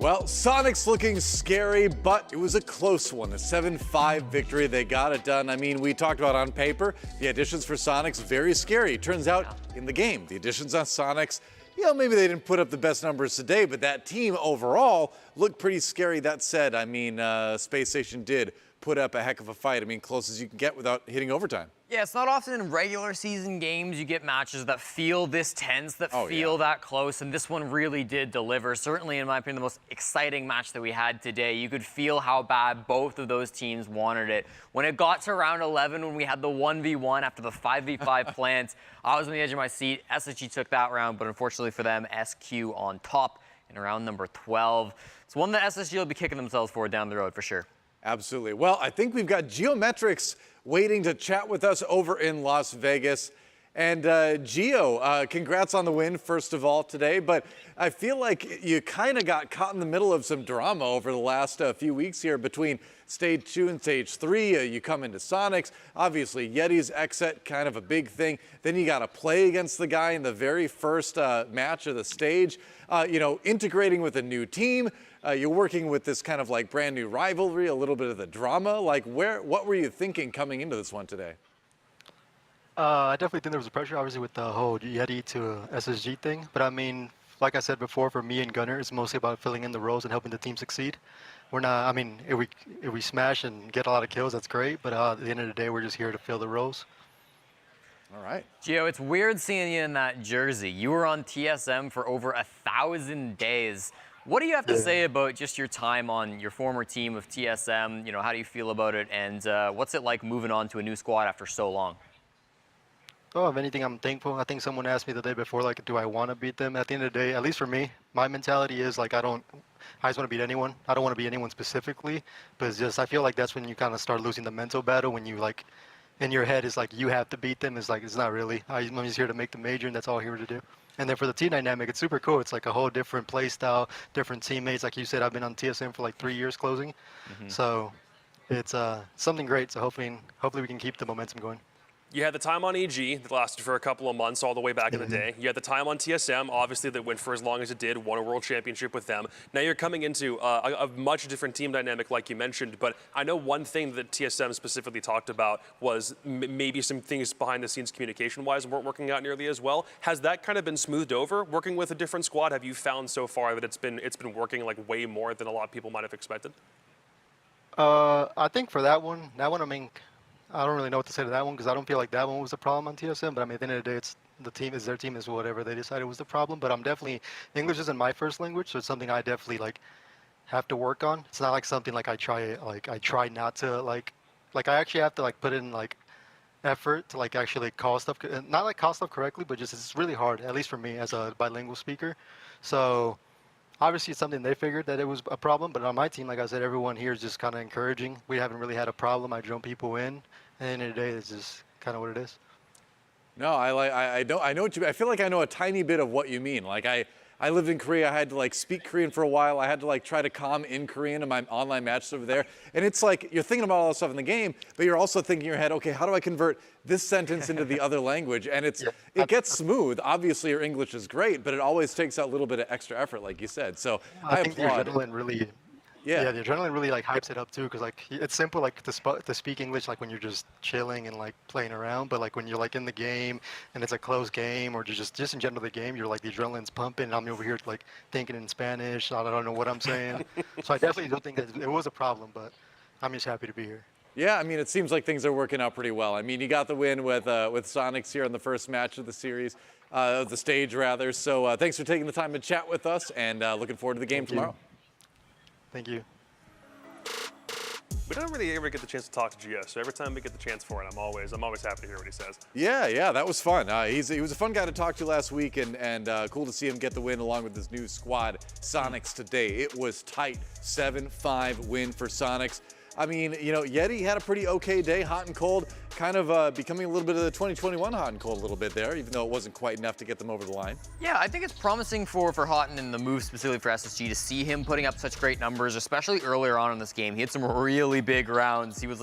Well, Soniqs looking scary, but it was a close one. A 7-5 victory. They got it done. I mean, we talked about on paper, the additions for Soniqs, very scary. Turns out in the game, the additions on Soniqs, you know, maybe they didn't put up the best numbers today, but that team overall looked pretty scary. That said, I mean, Spacestation did put up a heck of a fight. I mean, close as you can get without hitting overtime. Yeah, it's not often in regular season games you get matches that feel this tense, that feel that close, and this one really did deliver. Certainly, in my opinion, the most exciting match that we had today. You could feel how bad both of those teams wanted it. When it got to round 11, when we had the 1v1 after the 5v5 plants, I was on the edge of my seat. SSG took that round, but unfortunately for them, SQ on top in round number 12. It's one that SSG will be kicking themselves for down the road for sure. Absolutely. Well, I think we've got Geometrics waiting to chat with us over in Las Vegas. And Geo, congrats on the win, first of all, today. But I feel like you kind of got caught in the middle of some drama over the last few weeks here between Stage 2 and Stage 3. You come into Soniqs. Obviously, Yeti's XSET, kind of a big thing. Then you got to play against the guy in the very first match of the stage. You know, integrating with a new team. You're working with this kind of like brand new rivalry, a little bit of the drama. Like, what were you thinking coming into this one today? I definitely think there was a pressure, obviously, with the whole Yeti to SSG thing. But I mean, like I said before, for me and Gunner, it's mostly about filling in the roles and helping the team succeed. We're not, I mean, if we smash and get a lot of kills, that's great. But at the end of the day, we're just here to fill the roles. All right. Gio, it's weird seeing you in that jersey. You were on TSM for over 1,000 days. What do you have to say about just your time on your former team of TSM? You know, how do you feel about it? And what's it like moving on to a new squad after so long? Oh, if anything, I'm thankful. I think someone asked me the day before, like, do I want to beat them? At the end of the day, at least for me, my mentality is, like, I just want to beat anyone. I don't want to beat anyone specifically, but it's just, I feel like that's when you kind of start losing the mental battle, when you, like, in your head, it's like, you have to beat them. It's like, it's not really. I'm just here to make the major, and that's all I'm here to do. And then for the team dynamic, it's super cool. It's like a whole different play style, different teammates. Like you said, I've been on TSM for like 3 years closing. So it's something great. So hopefully we can keep the momentum going. You had the time on EG that lasted for a couple of months all the way back in the day. You had the time on TSM, obviously, that went for as long as it did, won a world championship with them. Now you're coming into a much different team dynamic like you mentioned, but I know one thing that TSM specifically talked about was maybe some things behind the scenes communication-wise weren't working out nearly as well. Has that kind of been smoothed over working with a different squad? Have you found so far that it's been working like way more than a lot of people might have expected? I think for that one, I mean, I don't really know what to say to that one because I don't feel like that one was the problem on TSM. But I mean, at the end of the day, it's the team is their team is whatever they decided was the problem. But I'm definitely, English isn't my first language, so it's something I definitely like have to work on. It's not like something like I try not to like I actually have to like put in like effort to like actually call stuff, not like call stuff correctly, but just it's really hard, at least for me as a bilingual speaker. So obviously it's something they figured that it was a problem, but on my team, like I said, everyone here is just kind of encouraging. We haven't really had a problem. I drone people in, and at the end of the day, it's just kind of what it is. No, I know what you mean. I feel like I know a tiny bit of what you mean. Like I lived in Korea. I had to like speak Korean for a while. I had to like try to comm in Korean in my online matches over there. And it's like you're thinking about all this stuff in the game, but you're also thinking in your head, okay, how do I convert this sentence into the other language? And it gets smooth. Obviously, your English is great, but it always takes that little bit of extra effort, like you said. So I think applaud. the adrenaline really. Yeah, the adrenaline really like hypes it up too, because like it's simple like to speak English like when you're just chilling and like playing around, but like when you're like in the game and it's a close game or just in general the game, you're like the adrenaline's pumping. And I'm over here like thinking in Spanish. I don't know what I'm saying. So I definitely don't think that it was a problem, but I'm just happy to be here. Yeah, I mean, it seems like things are working out pretty well. I mean, you got the win with Soniqs here in the first match of the series, the stage rather. So thanks for taking the time to chat with us, and looking forward to the game tomorrow. Thank you. We don't really ever get the chance to talk to Gio, so every time we get the chance for it, I'm always happy to hear what he says. Yeah, that was fun. He was a fun guy to talk to last week, and cool to see him get the win along with his new squad, Soniqs, today. It was tight, 7-5 win for Soniqs. I mean, you know, Yeti had a pretty okay day, hot and cold. kind of becoming a little bit of the 2021 hot and cold a little bit there, even though it wasn't quite enough to get them over the line. Yeah, I think it's promising for Houghton in the move specifically for SSG to see him putting up such great numbers, especially earlier on in this game. He had some really big rounds. He was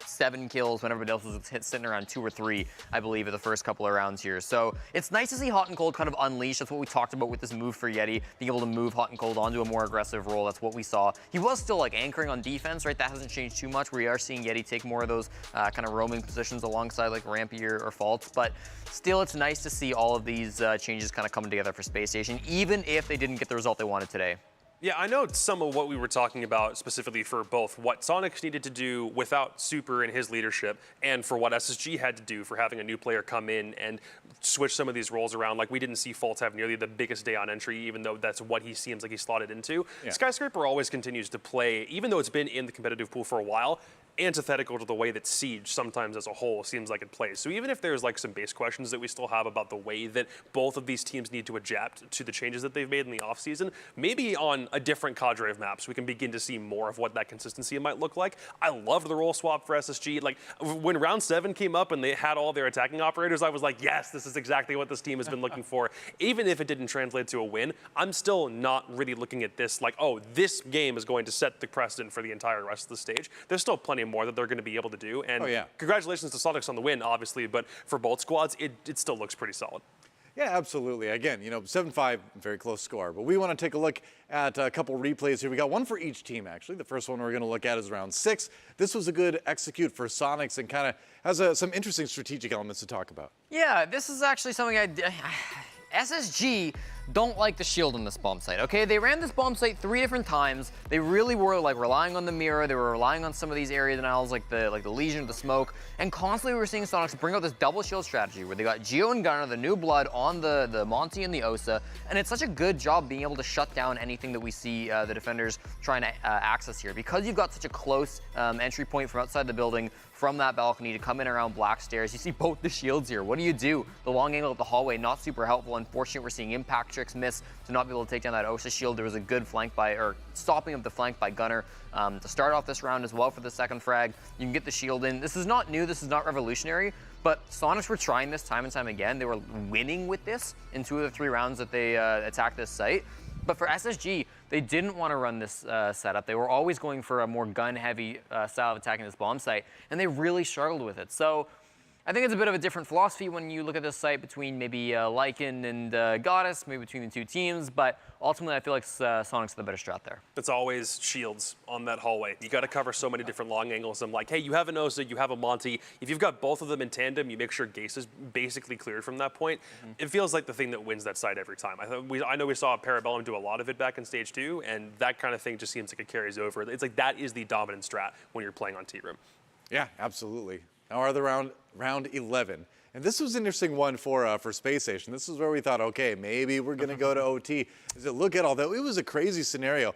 7 kills when everybody else was sitting around 2 or 3, I believe, at the first couple of rounds here. So it's nice to see Hot and Cold kind of unleashed. That's what we talked about with this move for Yeti, being able to move Hot and Cold onto a more aggressive role. That's what we saw. He was still like anchoring on defense, right? That hasn't changed too much. We are seeing Yeti take more of those kind of roaming positions alongside like Rampy or Faults, but still it's nice to see all of these changes kind of coming together for Space Station, even if they didn't get the result they wanted today. Yeah, I know some of what we were talking about specifically for both what Soniqs needed to do without Super and his leadership and for what SSG had to do for having a new player come in and switch some of these roles around. Like, we didn't see Faults have nearly the biggest day on entry, even though that's what he seems like he slotted into. Yeah. Skyscraper always continues to play, even though it's been in the competitive pool for a while, antithetical to the way that Siege sometimes as a whole seems like it plays. So even if there's like some base questions that we still have about the way that both of these teams need to adapt to the changes that they've made in the offseason, maybe on a different cadre of maps we can begin to see more of what that consistency might look like. I loved the role swap for SSG. Like, when round 7 came up and they had all their attacking operators, I was like, yes, this is exactly what this team has been looking for. Even if it didn't translate to a win, I'm still not really looking at this like, oh, this game is going to set the precedent for the entire rest of the stage. There's still plenty more that they're going to be able to do. And congratulations to Soniqs on the win, obviously, but for both squads, it still looks pretty solid. Yeah, absolutely. Again, 7-5, very close score. But we want to take a look at a couple replays here. We got one for each team, actually. The first one we're going to look at is round 6. This was a good execute for Soniqs and kind of has some interesting strategic elements to talk about. Yeah, this is actually something SSG don't like the shield in this bomb site, okay? They ran this bomb site 3 different times. They really were like relying on the mirror. They were relying on some of these area denials like the Legion or the smoke. And constantly we were seeing Soniqs bring out this double shield strategy where they got Geo and Gunner, the new blood on the Monty and the Osa. And it's such a good job being able to shut down anything that we see the defenders trying to access here. Because you've got such a close entry point from outside the building, from that balcony to come in around black stairs. You see both the shields here. What do? The long angle of the hallway, not super helpful. Unfortunately, we're seeing impact tricks miss to not be able to take down that Osa shield. There was a good flank stopping of the flank by Gunner to start off this round as well for the second frag. You can get the shield in. This is not new, this is not revolutionary, but Soniqs were trying this time and time again. They were winning with this in 2 of the 3 rounds that they attacked this site. But for SSG, they didn't want to run this setup. They were always going for a more gun-heavy style of attacking this bomb site, and they really struggled with it. So I think it's a bit of a different philosophy when you look at this site between maybe Lycan and Goddess, maybe between the 2 teams, but ultimately I feel like Soniqs are the better strat there. It's always shields on that hallway. You got to cover so many different long angles. I'm like, hey, you have an Osa, you have a Monty. If you've got both of them in tandem, you make sure Gase is basically cleared from that point. It feels like the thing that wins that site every time. I know we saw Parabellum do a lot of it back in stage 2, and that kind of thing just seems like it carries over. It's like that is the dominant strat when you're playing on T-Room. Yeah, absolutely. Now are the round 11. And this was an interesting one for Space Station. This is where we thought, okay, maybe we're going to go to OT. Look at all that. It was a crazy scenario.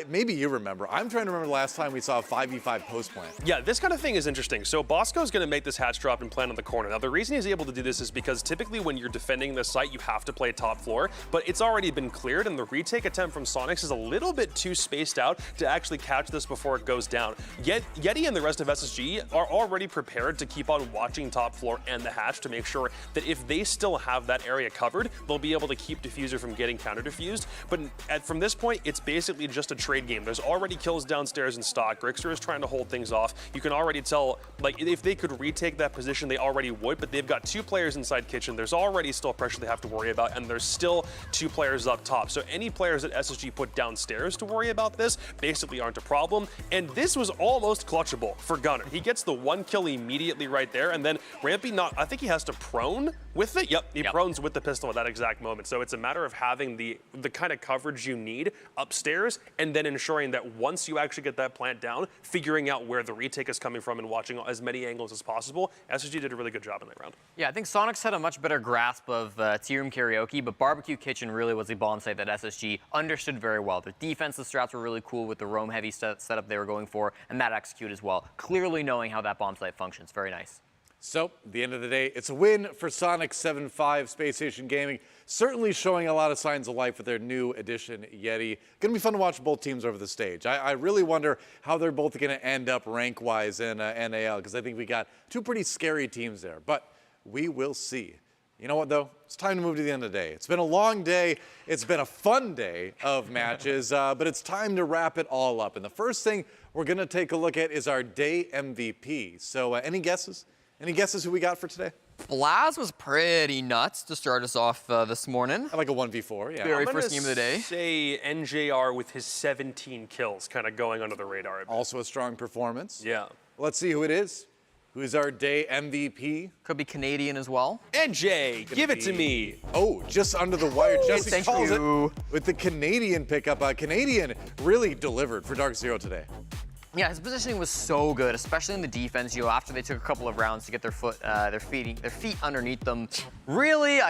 Maybe you remember. I'm trying to remember the last time we saw a 5v5 post plant. Yeah, this kind of thing is interesting. So Bosco's going to make this hatch drop and plant on the corner. Now, the reason he's able to do this is because typically when you're defending this site, you have to play top floor, but it's already been cleared, and the retake attempt from Soniqs is a little bit too spaced out to actually catch this before it goes down. Yet Yeti and the rest of SSG are already prepared to keep on watching top floor and the hatch to make sure that if they still have that area covered, they'll be able to keep Diffuser from getting counter-diffused. But from this point, it's basically just a trade game. There's already kills downstairs in stock. Grixer is trying to hold things off. You can already tell, like, if they could retake that position, they already would, but they've got 2 players inside kitchen. There's already still pressure they have to worry about, and there's still 2 players up top. So any players that SSG put downstairs to worry about this basically aren't a problem. And this was almost clutchable for Gunner. He gets the 1 kill immediately right there, and then Rampy I think he has to prone with it. Yep, he prones with the pistol at that exact moment. So it's a matter of having the kind of coverage you need upstairs, and then ensuring that once you actually get that plant down, figuring out where the retake is coming from and watching as many angles as possible. SSG did a really good job in that round. Yeah, I think Soniqs had a much better grasp of T-Room karaoke, but Barbecue Kitchen really was a bomb site that SSG understood very well. The defensive strats were really cool with the roam heavy setup they were going for, and that execute as well. Clearly knowing how that bomb site functions. Very nice. So, at the end of the day, it's a win for Soniqs 7-5 Spacestation Gaming. Certainly showing a lot of signs of life with their new edition Yeti. Going to be fun to watch both teams over the stage. I really wonder how they're both going to end up rank-wise in NAL, because I think we got two pretty scary teams there. But we will see. You know what, though? It's time to move to the end of the day. It's been a long day. It's been a fun day of matches, but it's time to wrap it all up. And the first thing we're going to take a look at is our day MVP. So any guesses? Any guesses who we got for today? Blaz was pretty nuts to start us off this morning. Like a 1v4, yeah. Very first game of the day. Say NJR with his 17 kills, kind of going under the radar a bit. Also a strong performance. Yeah. Let's see who it is. Who is our day MVP? Could be Canadian as well. NJ, give it to me. Oh, just under the wire. Jesse thank calls you. it with the Canadian pickup. Canadian really delivered for DarkZero today. Yeah, his positioning was so good, especially in the defense. After they took a couple of rounds to get their feet underneath them. Really,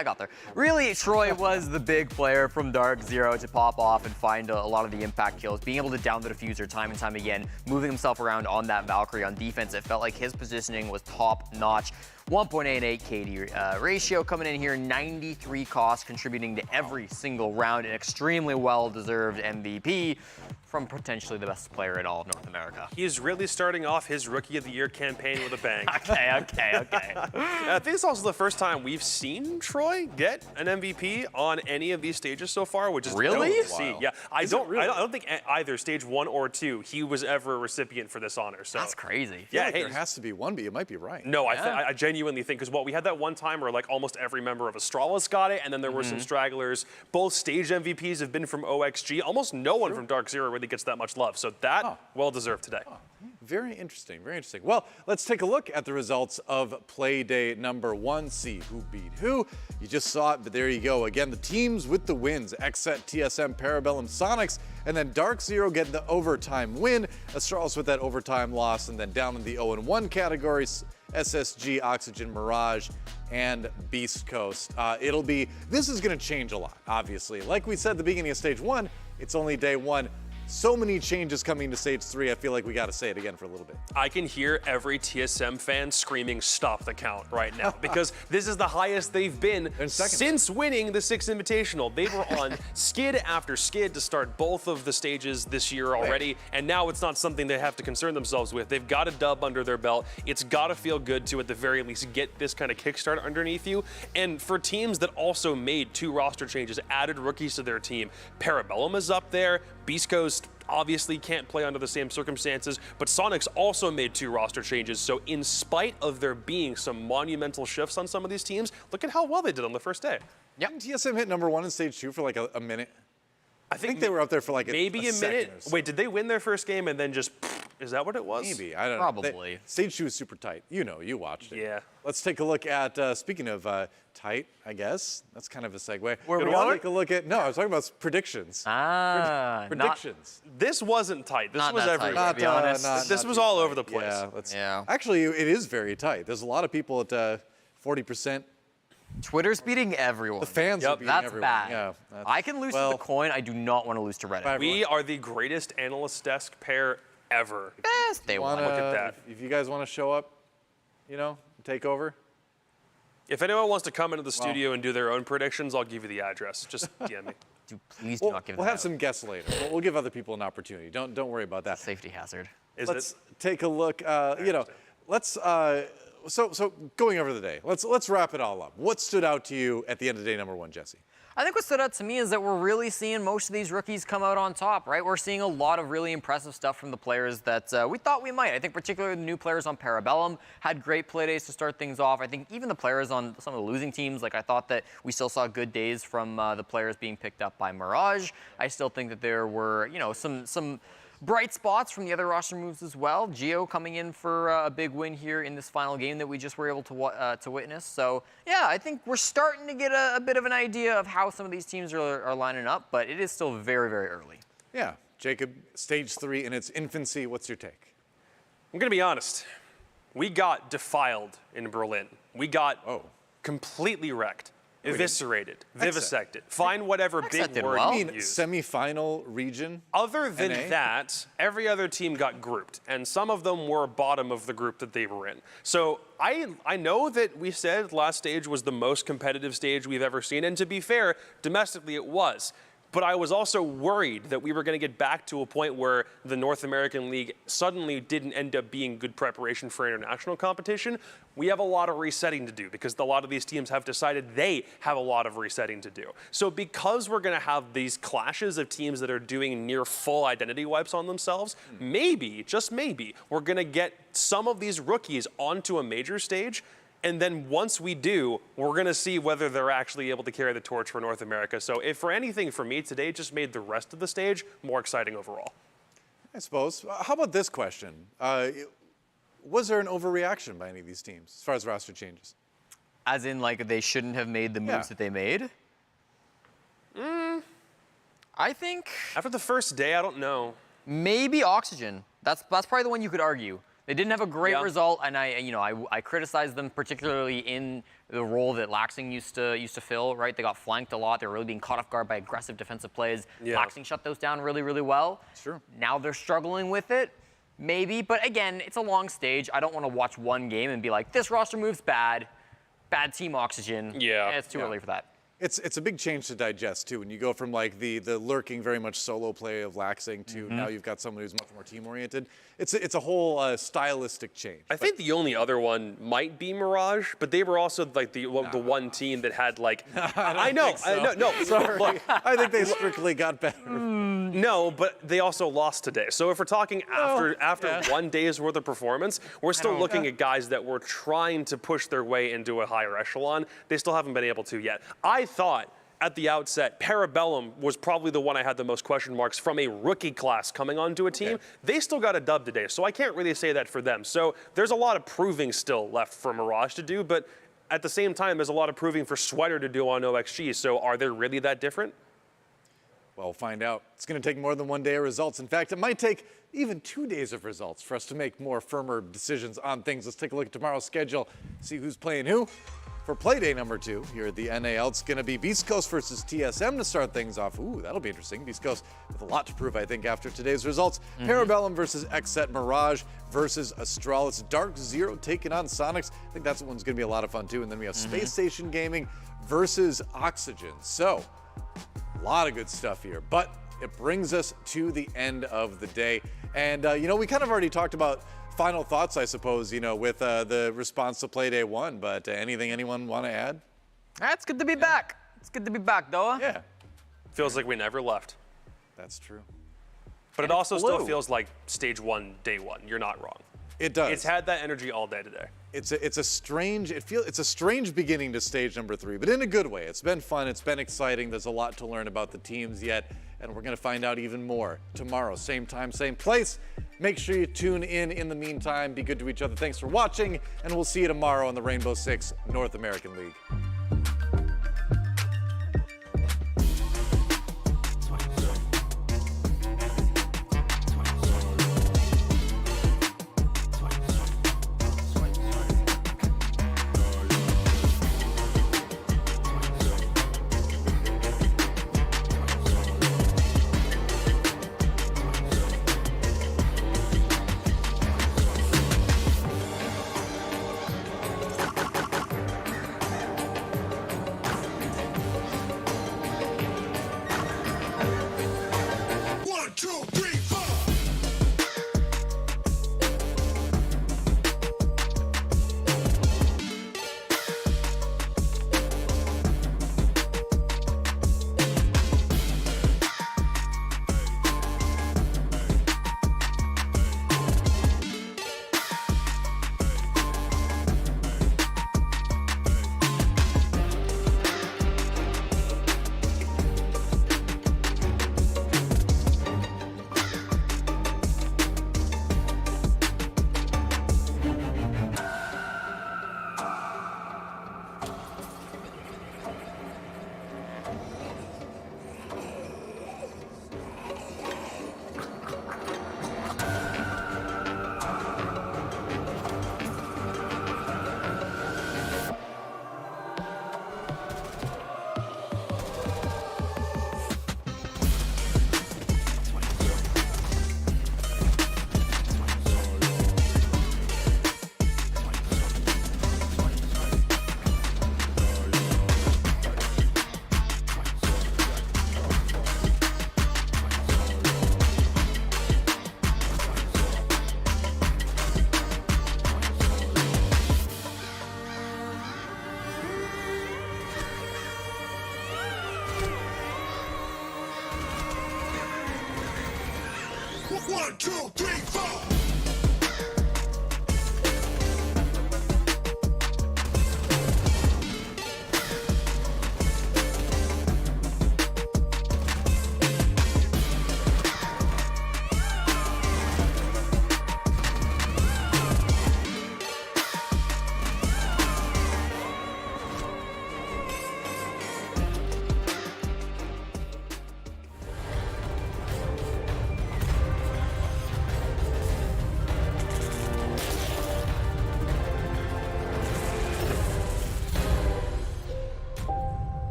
Really, Troy was the big player from DarkZero to pop off and find a lot of the impact kills, being able to down the diffuser time and time again, moving himself around on that Valkyrie on defense. It felt like his positioning was top notch. 1.88 KD ratio coming in here, 93 cost, contributing to every single round, an extremely well-deserved MVP from potentially the best player in all of North America. He is really starting off his Rookie of the Year campaign with a bang. Okay. I think it's also the first time we've seen Troy get an MVP on any of these stages so far, which is really dope to see. Yeah, I don't think either stage 1 or 2 he was ever a recipient for this honor. So that's crazy. Yeah, there has to be one, but you might be right. No, I genuinely think, because we had that one time where like almost every member of Astralis got it, and then there were some stragglers. Both stage MVPs have been from OXG. Almost no one from DarkZero really gets that much love. So that well deserved today. Very interesting, very interesting. Well, let's take a look at the results of Playday number 1, see who beat who. You just saw it, but there you go. Again, the teams with the wins, XSET, TSM, Parabellum, Soniqs, and then DarkZero getting the overtime win. Astralis with that overtime loss, and then down in the 0-1 categories, SSG, Oxygen, Mirage, and Beastcoast. This is gonna change a lot, obviously. Like we said at the beginning of stage 1, it's only day 1. So many changes coming to stage 3, I feel like we got to say it again for a little bit. I can hear every TSM fan screaming, "Stop the count" right now, because this is the highest they've been since winning the 6th Invitational. They were on skid after skid to start both of the stages this year already, and now it's not something they have to concern themselves with. They've got a dub under their belt. It's got to feel good to, at the very least, get this kind of kickstart underneath you. And for teams that also made 2 roster changes, added rookies to their team, Parabellum is up there, Beastcoast obviously can't play under the same circumstances, but Soniqs also made 2 roster changes. So in spite of there being some monumental shifts on some of these teams, look at how well they did on the first day. Yeah, TSM hit number 1 in stage 2 for like a minute. I think they were up there for like maybe a minute. Wait, did they win their first game and then just? Is that what it was? Maybe, I don't know. Probably. Stage 2 is super tight. You watched it. Yeah. Let's take a look at, speaking of tight, I guess. That's kind of a segue. Where we going? Take a look at, no, I was talking about predictions. Predictions. This wasn't tight. This was everywhere. To be honest. This was all over the place. Yeah, Actually, it is very tight. There's a lot of people at 40%. Twitter's beating everyone. The fans are beating everyone. That's bad. Yeah, I can lose to the coin. I do not want to lose to Reddit. We are the greatest analyst desk pair ever. Best they want. Look at that. If you guys want to show up, take over. If anyone wants to come into the studio and do their own predictions, I'll give you the address. Just DM me. Please do not give We'll have some guests later. We'll give other people an opportunity. Don't worry about that. Safety hazard. Let's take a look. Let's. So going over the day, let's wrap it all up. What stood out to you at the end of day number 1, Jesse? I think what stood out to me is that we're really seeing most of these rookies come out on top, right? We're seeing a lot of really impressive stuff from the players that we thought we might. I think particularly the new players on Parabellum had great play days to start things off. I think even the players on some of the losing teams, I thought that we still saw good days from the players being picked up by Mirage. I still think that there were, some bright spots from the other roster moves as well. Geo coming in for a big win here in this final game that we just were able to witness. So yeah, I think we're starting to get a bit of an idea of how some of these teams are lining up, but it is still very, very early. Yeah, Jacob, stage 3 in its infancy. What's your take? I'm gonna be honest. We got defiled in Berlin. We got completely wrecked. Eviscerated, vivisected. Find whatever big word I you mean, use. semi-final region. Other than NA? that, every other team got grouped, and some of them were bottom of the group that they were in. So I know that we said last stage was the most competitive stage we've ever seen, and to be fair, domestically it was. But I was also worried that we were going to get back to a point where the North American League suddenly didn't end up being good preparation for international competition. We have a lot of resetting to do because a lot of these teams have decided they have a lot of resetting to do. So because we're going to have these clashes of teams that are doing near full identity wipes on themselves, maybe, just maybe, we're going to get some of these rookies onto a major stage. And then once we do, we're going to see whether they're actually able to carry the torch for North America. So if for anything for me today, it just made the rest of the stage more exciting overall. I suppose. How about this question? Was there an overreaction by any of these teams as far as roster changes? As in, like, they shouldn't have made the moves that they made? I think... After the first day, I don't know. Maybe Oxygen. That's probably the one you could argue. They didn't have a great result, and I criticized them particularly in the role that Laxing used to fill. Right, they got flanked a lot. They were really being caught off guard by aggressive defensive plays. Yeah. Laxing shut those down really, really well. Sure. Now they're struggling with it, maybe. But again, it's a long stage. I don't want to watch one game and be like, this roster move's bad team Oxygen. Yeah, it's too early for that. It's a big change to digest too when you go from like the lurking very much solo play of Laxing to now you've got someone who's much more team oriented. It's a whole stylistic change. I think the only other one might be Mirage, but they were also like the one team that had like I know. Sorry. Look, I think they strictly got better. No, but they also lost today. So if we're talking after 1 day's worth of performance, we're still looking at guys that were trying to push their way into a higher echelon. They still haven't been able to yet. I thought at the outset, Parabellum was probably the one I had the most question marks from a rookie class coming onto a team. They still got a dub today, so I can't really say that for them. So there's a lot of proving still left for Mirage to do, but at the same time, there's a lot of proving for Sweater to do on OXG. So are they really that different? Well, we'll find out. It's going to take more than 1 day of results. In fact, it might take even 2 days of results for us to make more firmer decisions on things. Let's take a look at tomorrow's schedule, see who's playing who. For Playday number 2 here at the NAL, it's going to be Beastcoast versus TSM to start things off. Ooh, that'll be interesting. Beastcoast with a lot to prove, I think, after today's results. Parabellum versus XSET, Mirage versus Astralis, DarkZero taking on Soniqs. I think that's one's going to be a lot of fun, too. And then we have Spacestation Gaming versus Oxygen. So, a lot of good stuff here. But it brings us to the end of the day. And, we kind of already talked about final thoughts, I suppose, with the response to Playday 1, but anything anyone want to add? It's good to be back. It's good to be back, Doa. Yeah. Feels like we never left. That's true. But it also still feels like stage 1, day 1. You're not wrong. It does. It's had that energy all day today. It's a strange beginning to stage number 3, but in a good way. It's been fun. It's been exciting. There's a lot to learn about the teams yet, and we're going to find out even more tomorrow. Same time, same place. Make sure you tune in the meantime. Be good to each other. Thanks for watching, and we'll see you tomorrow on the Rainbow Six North American League.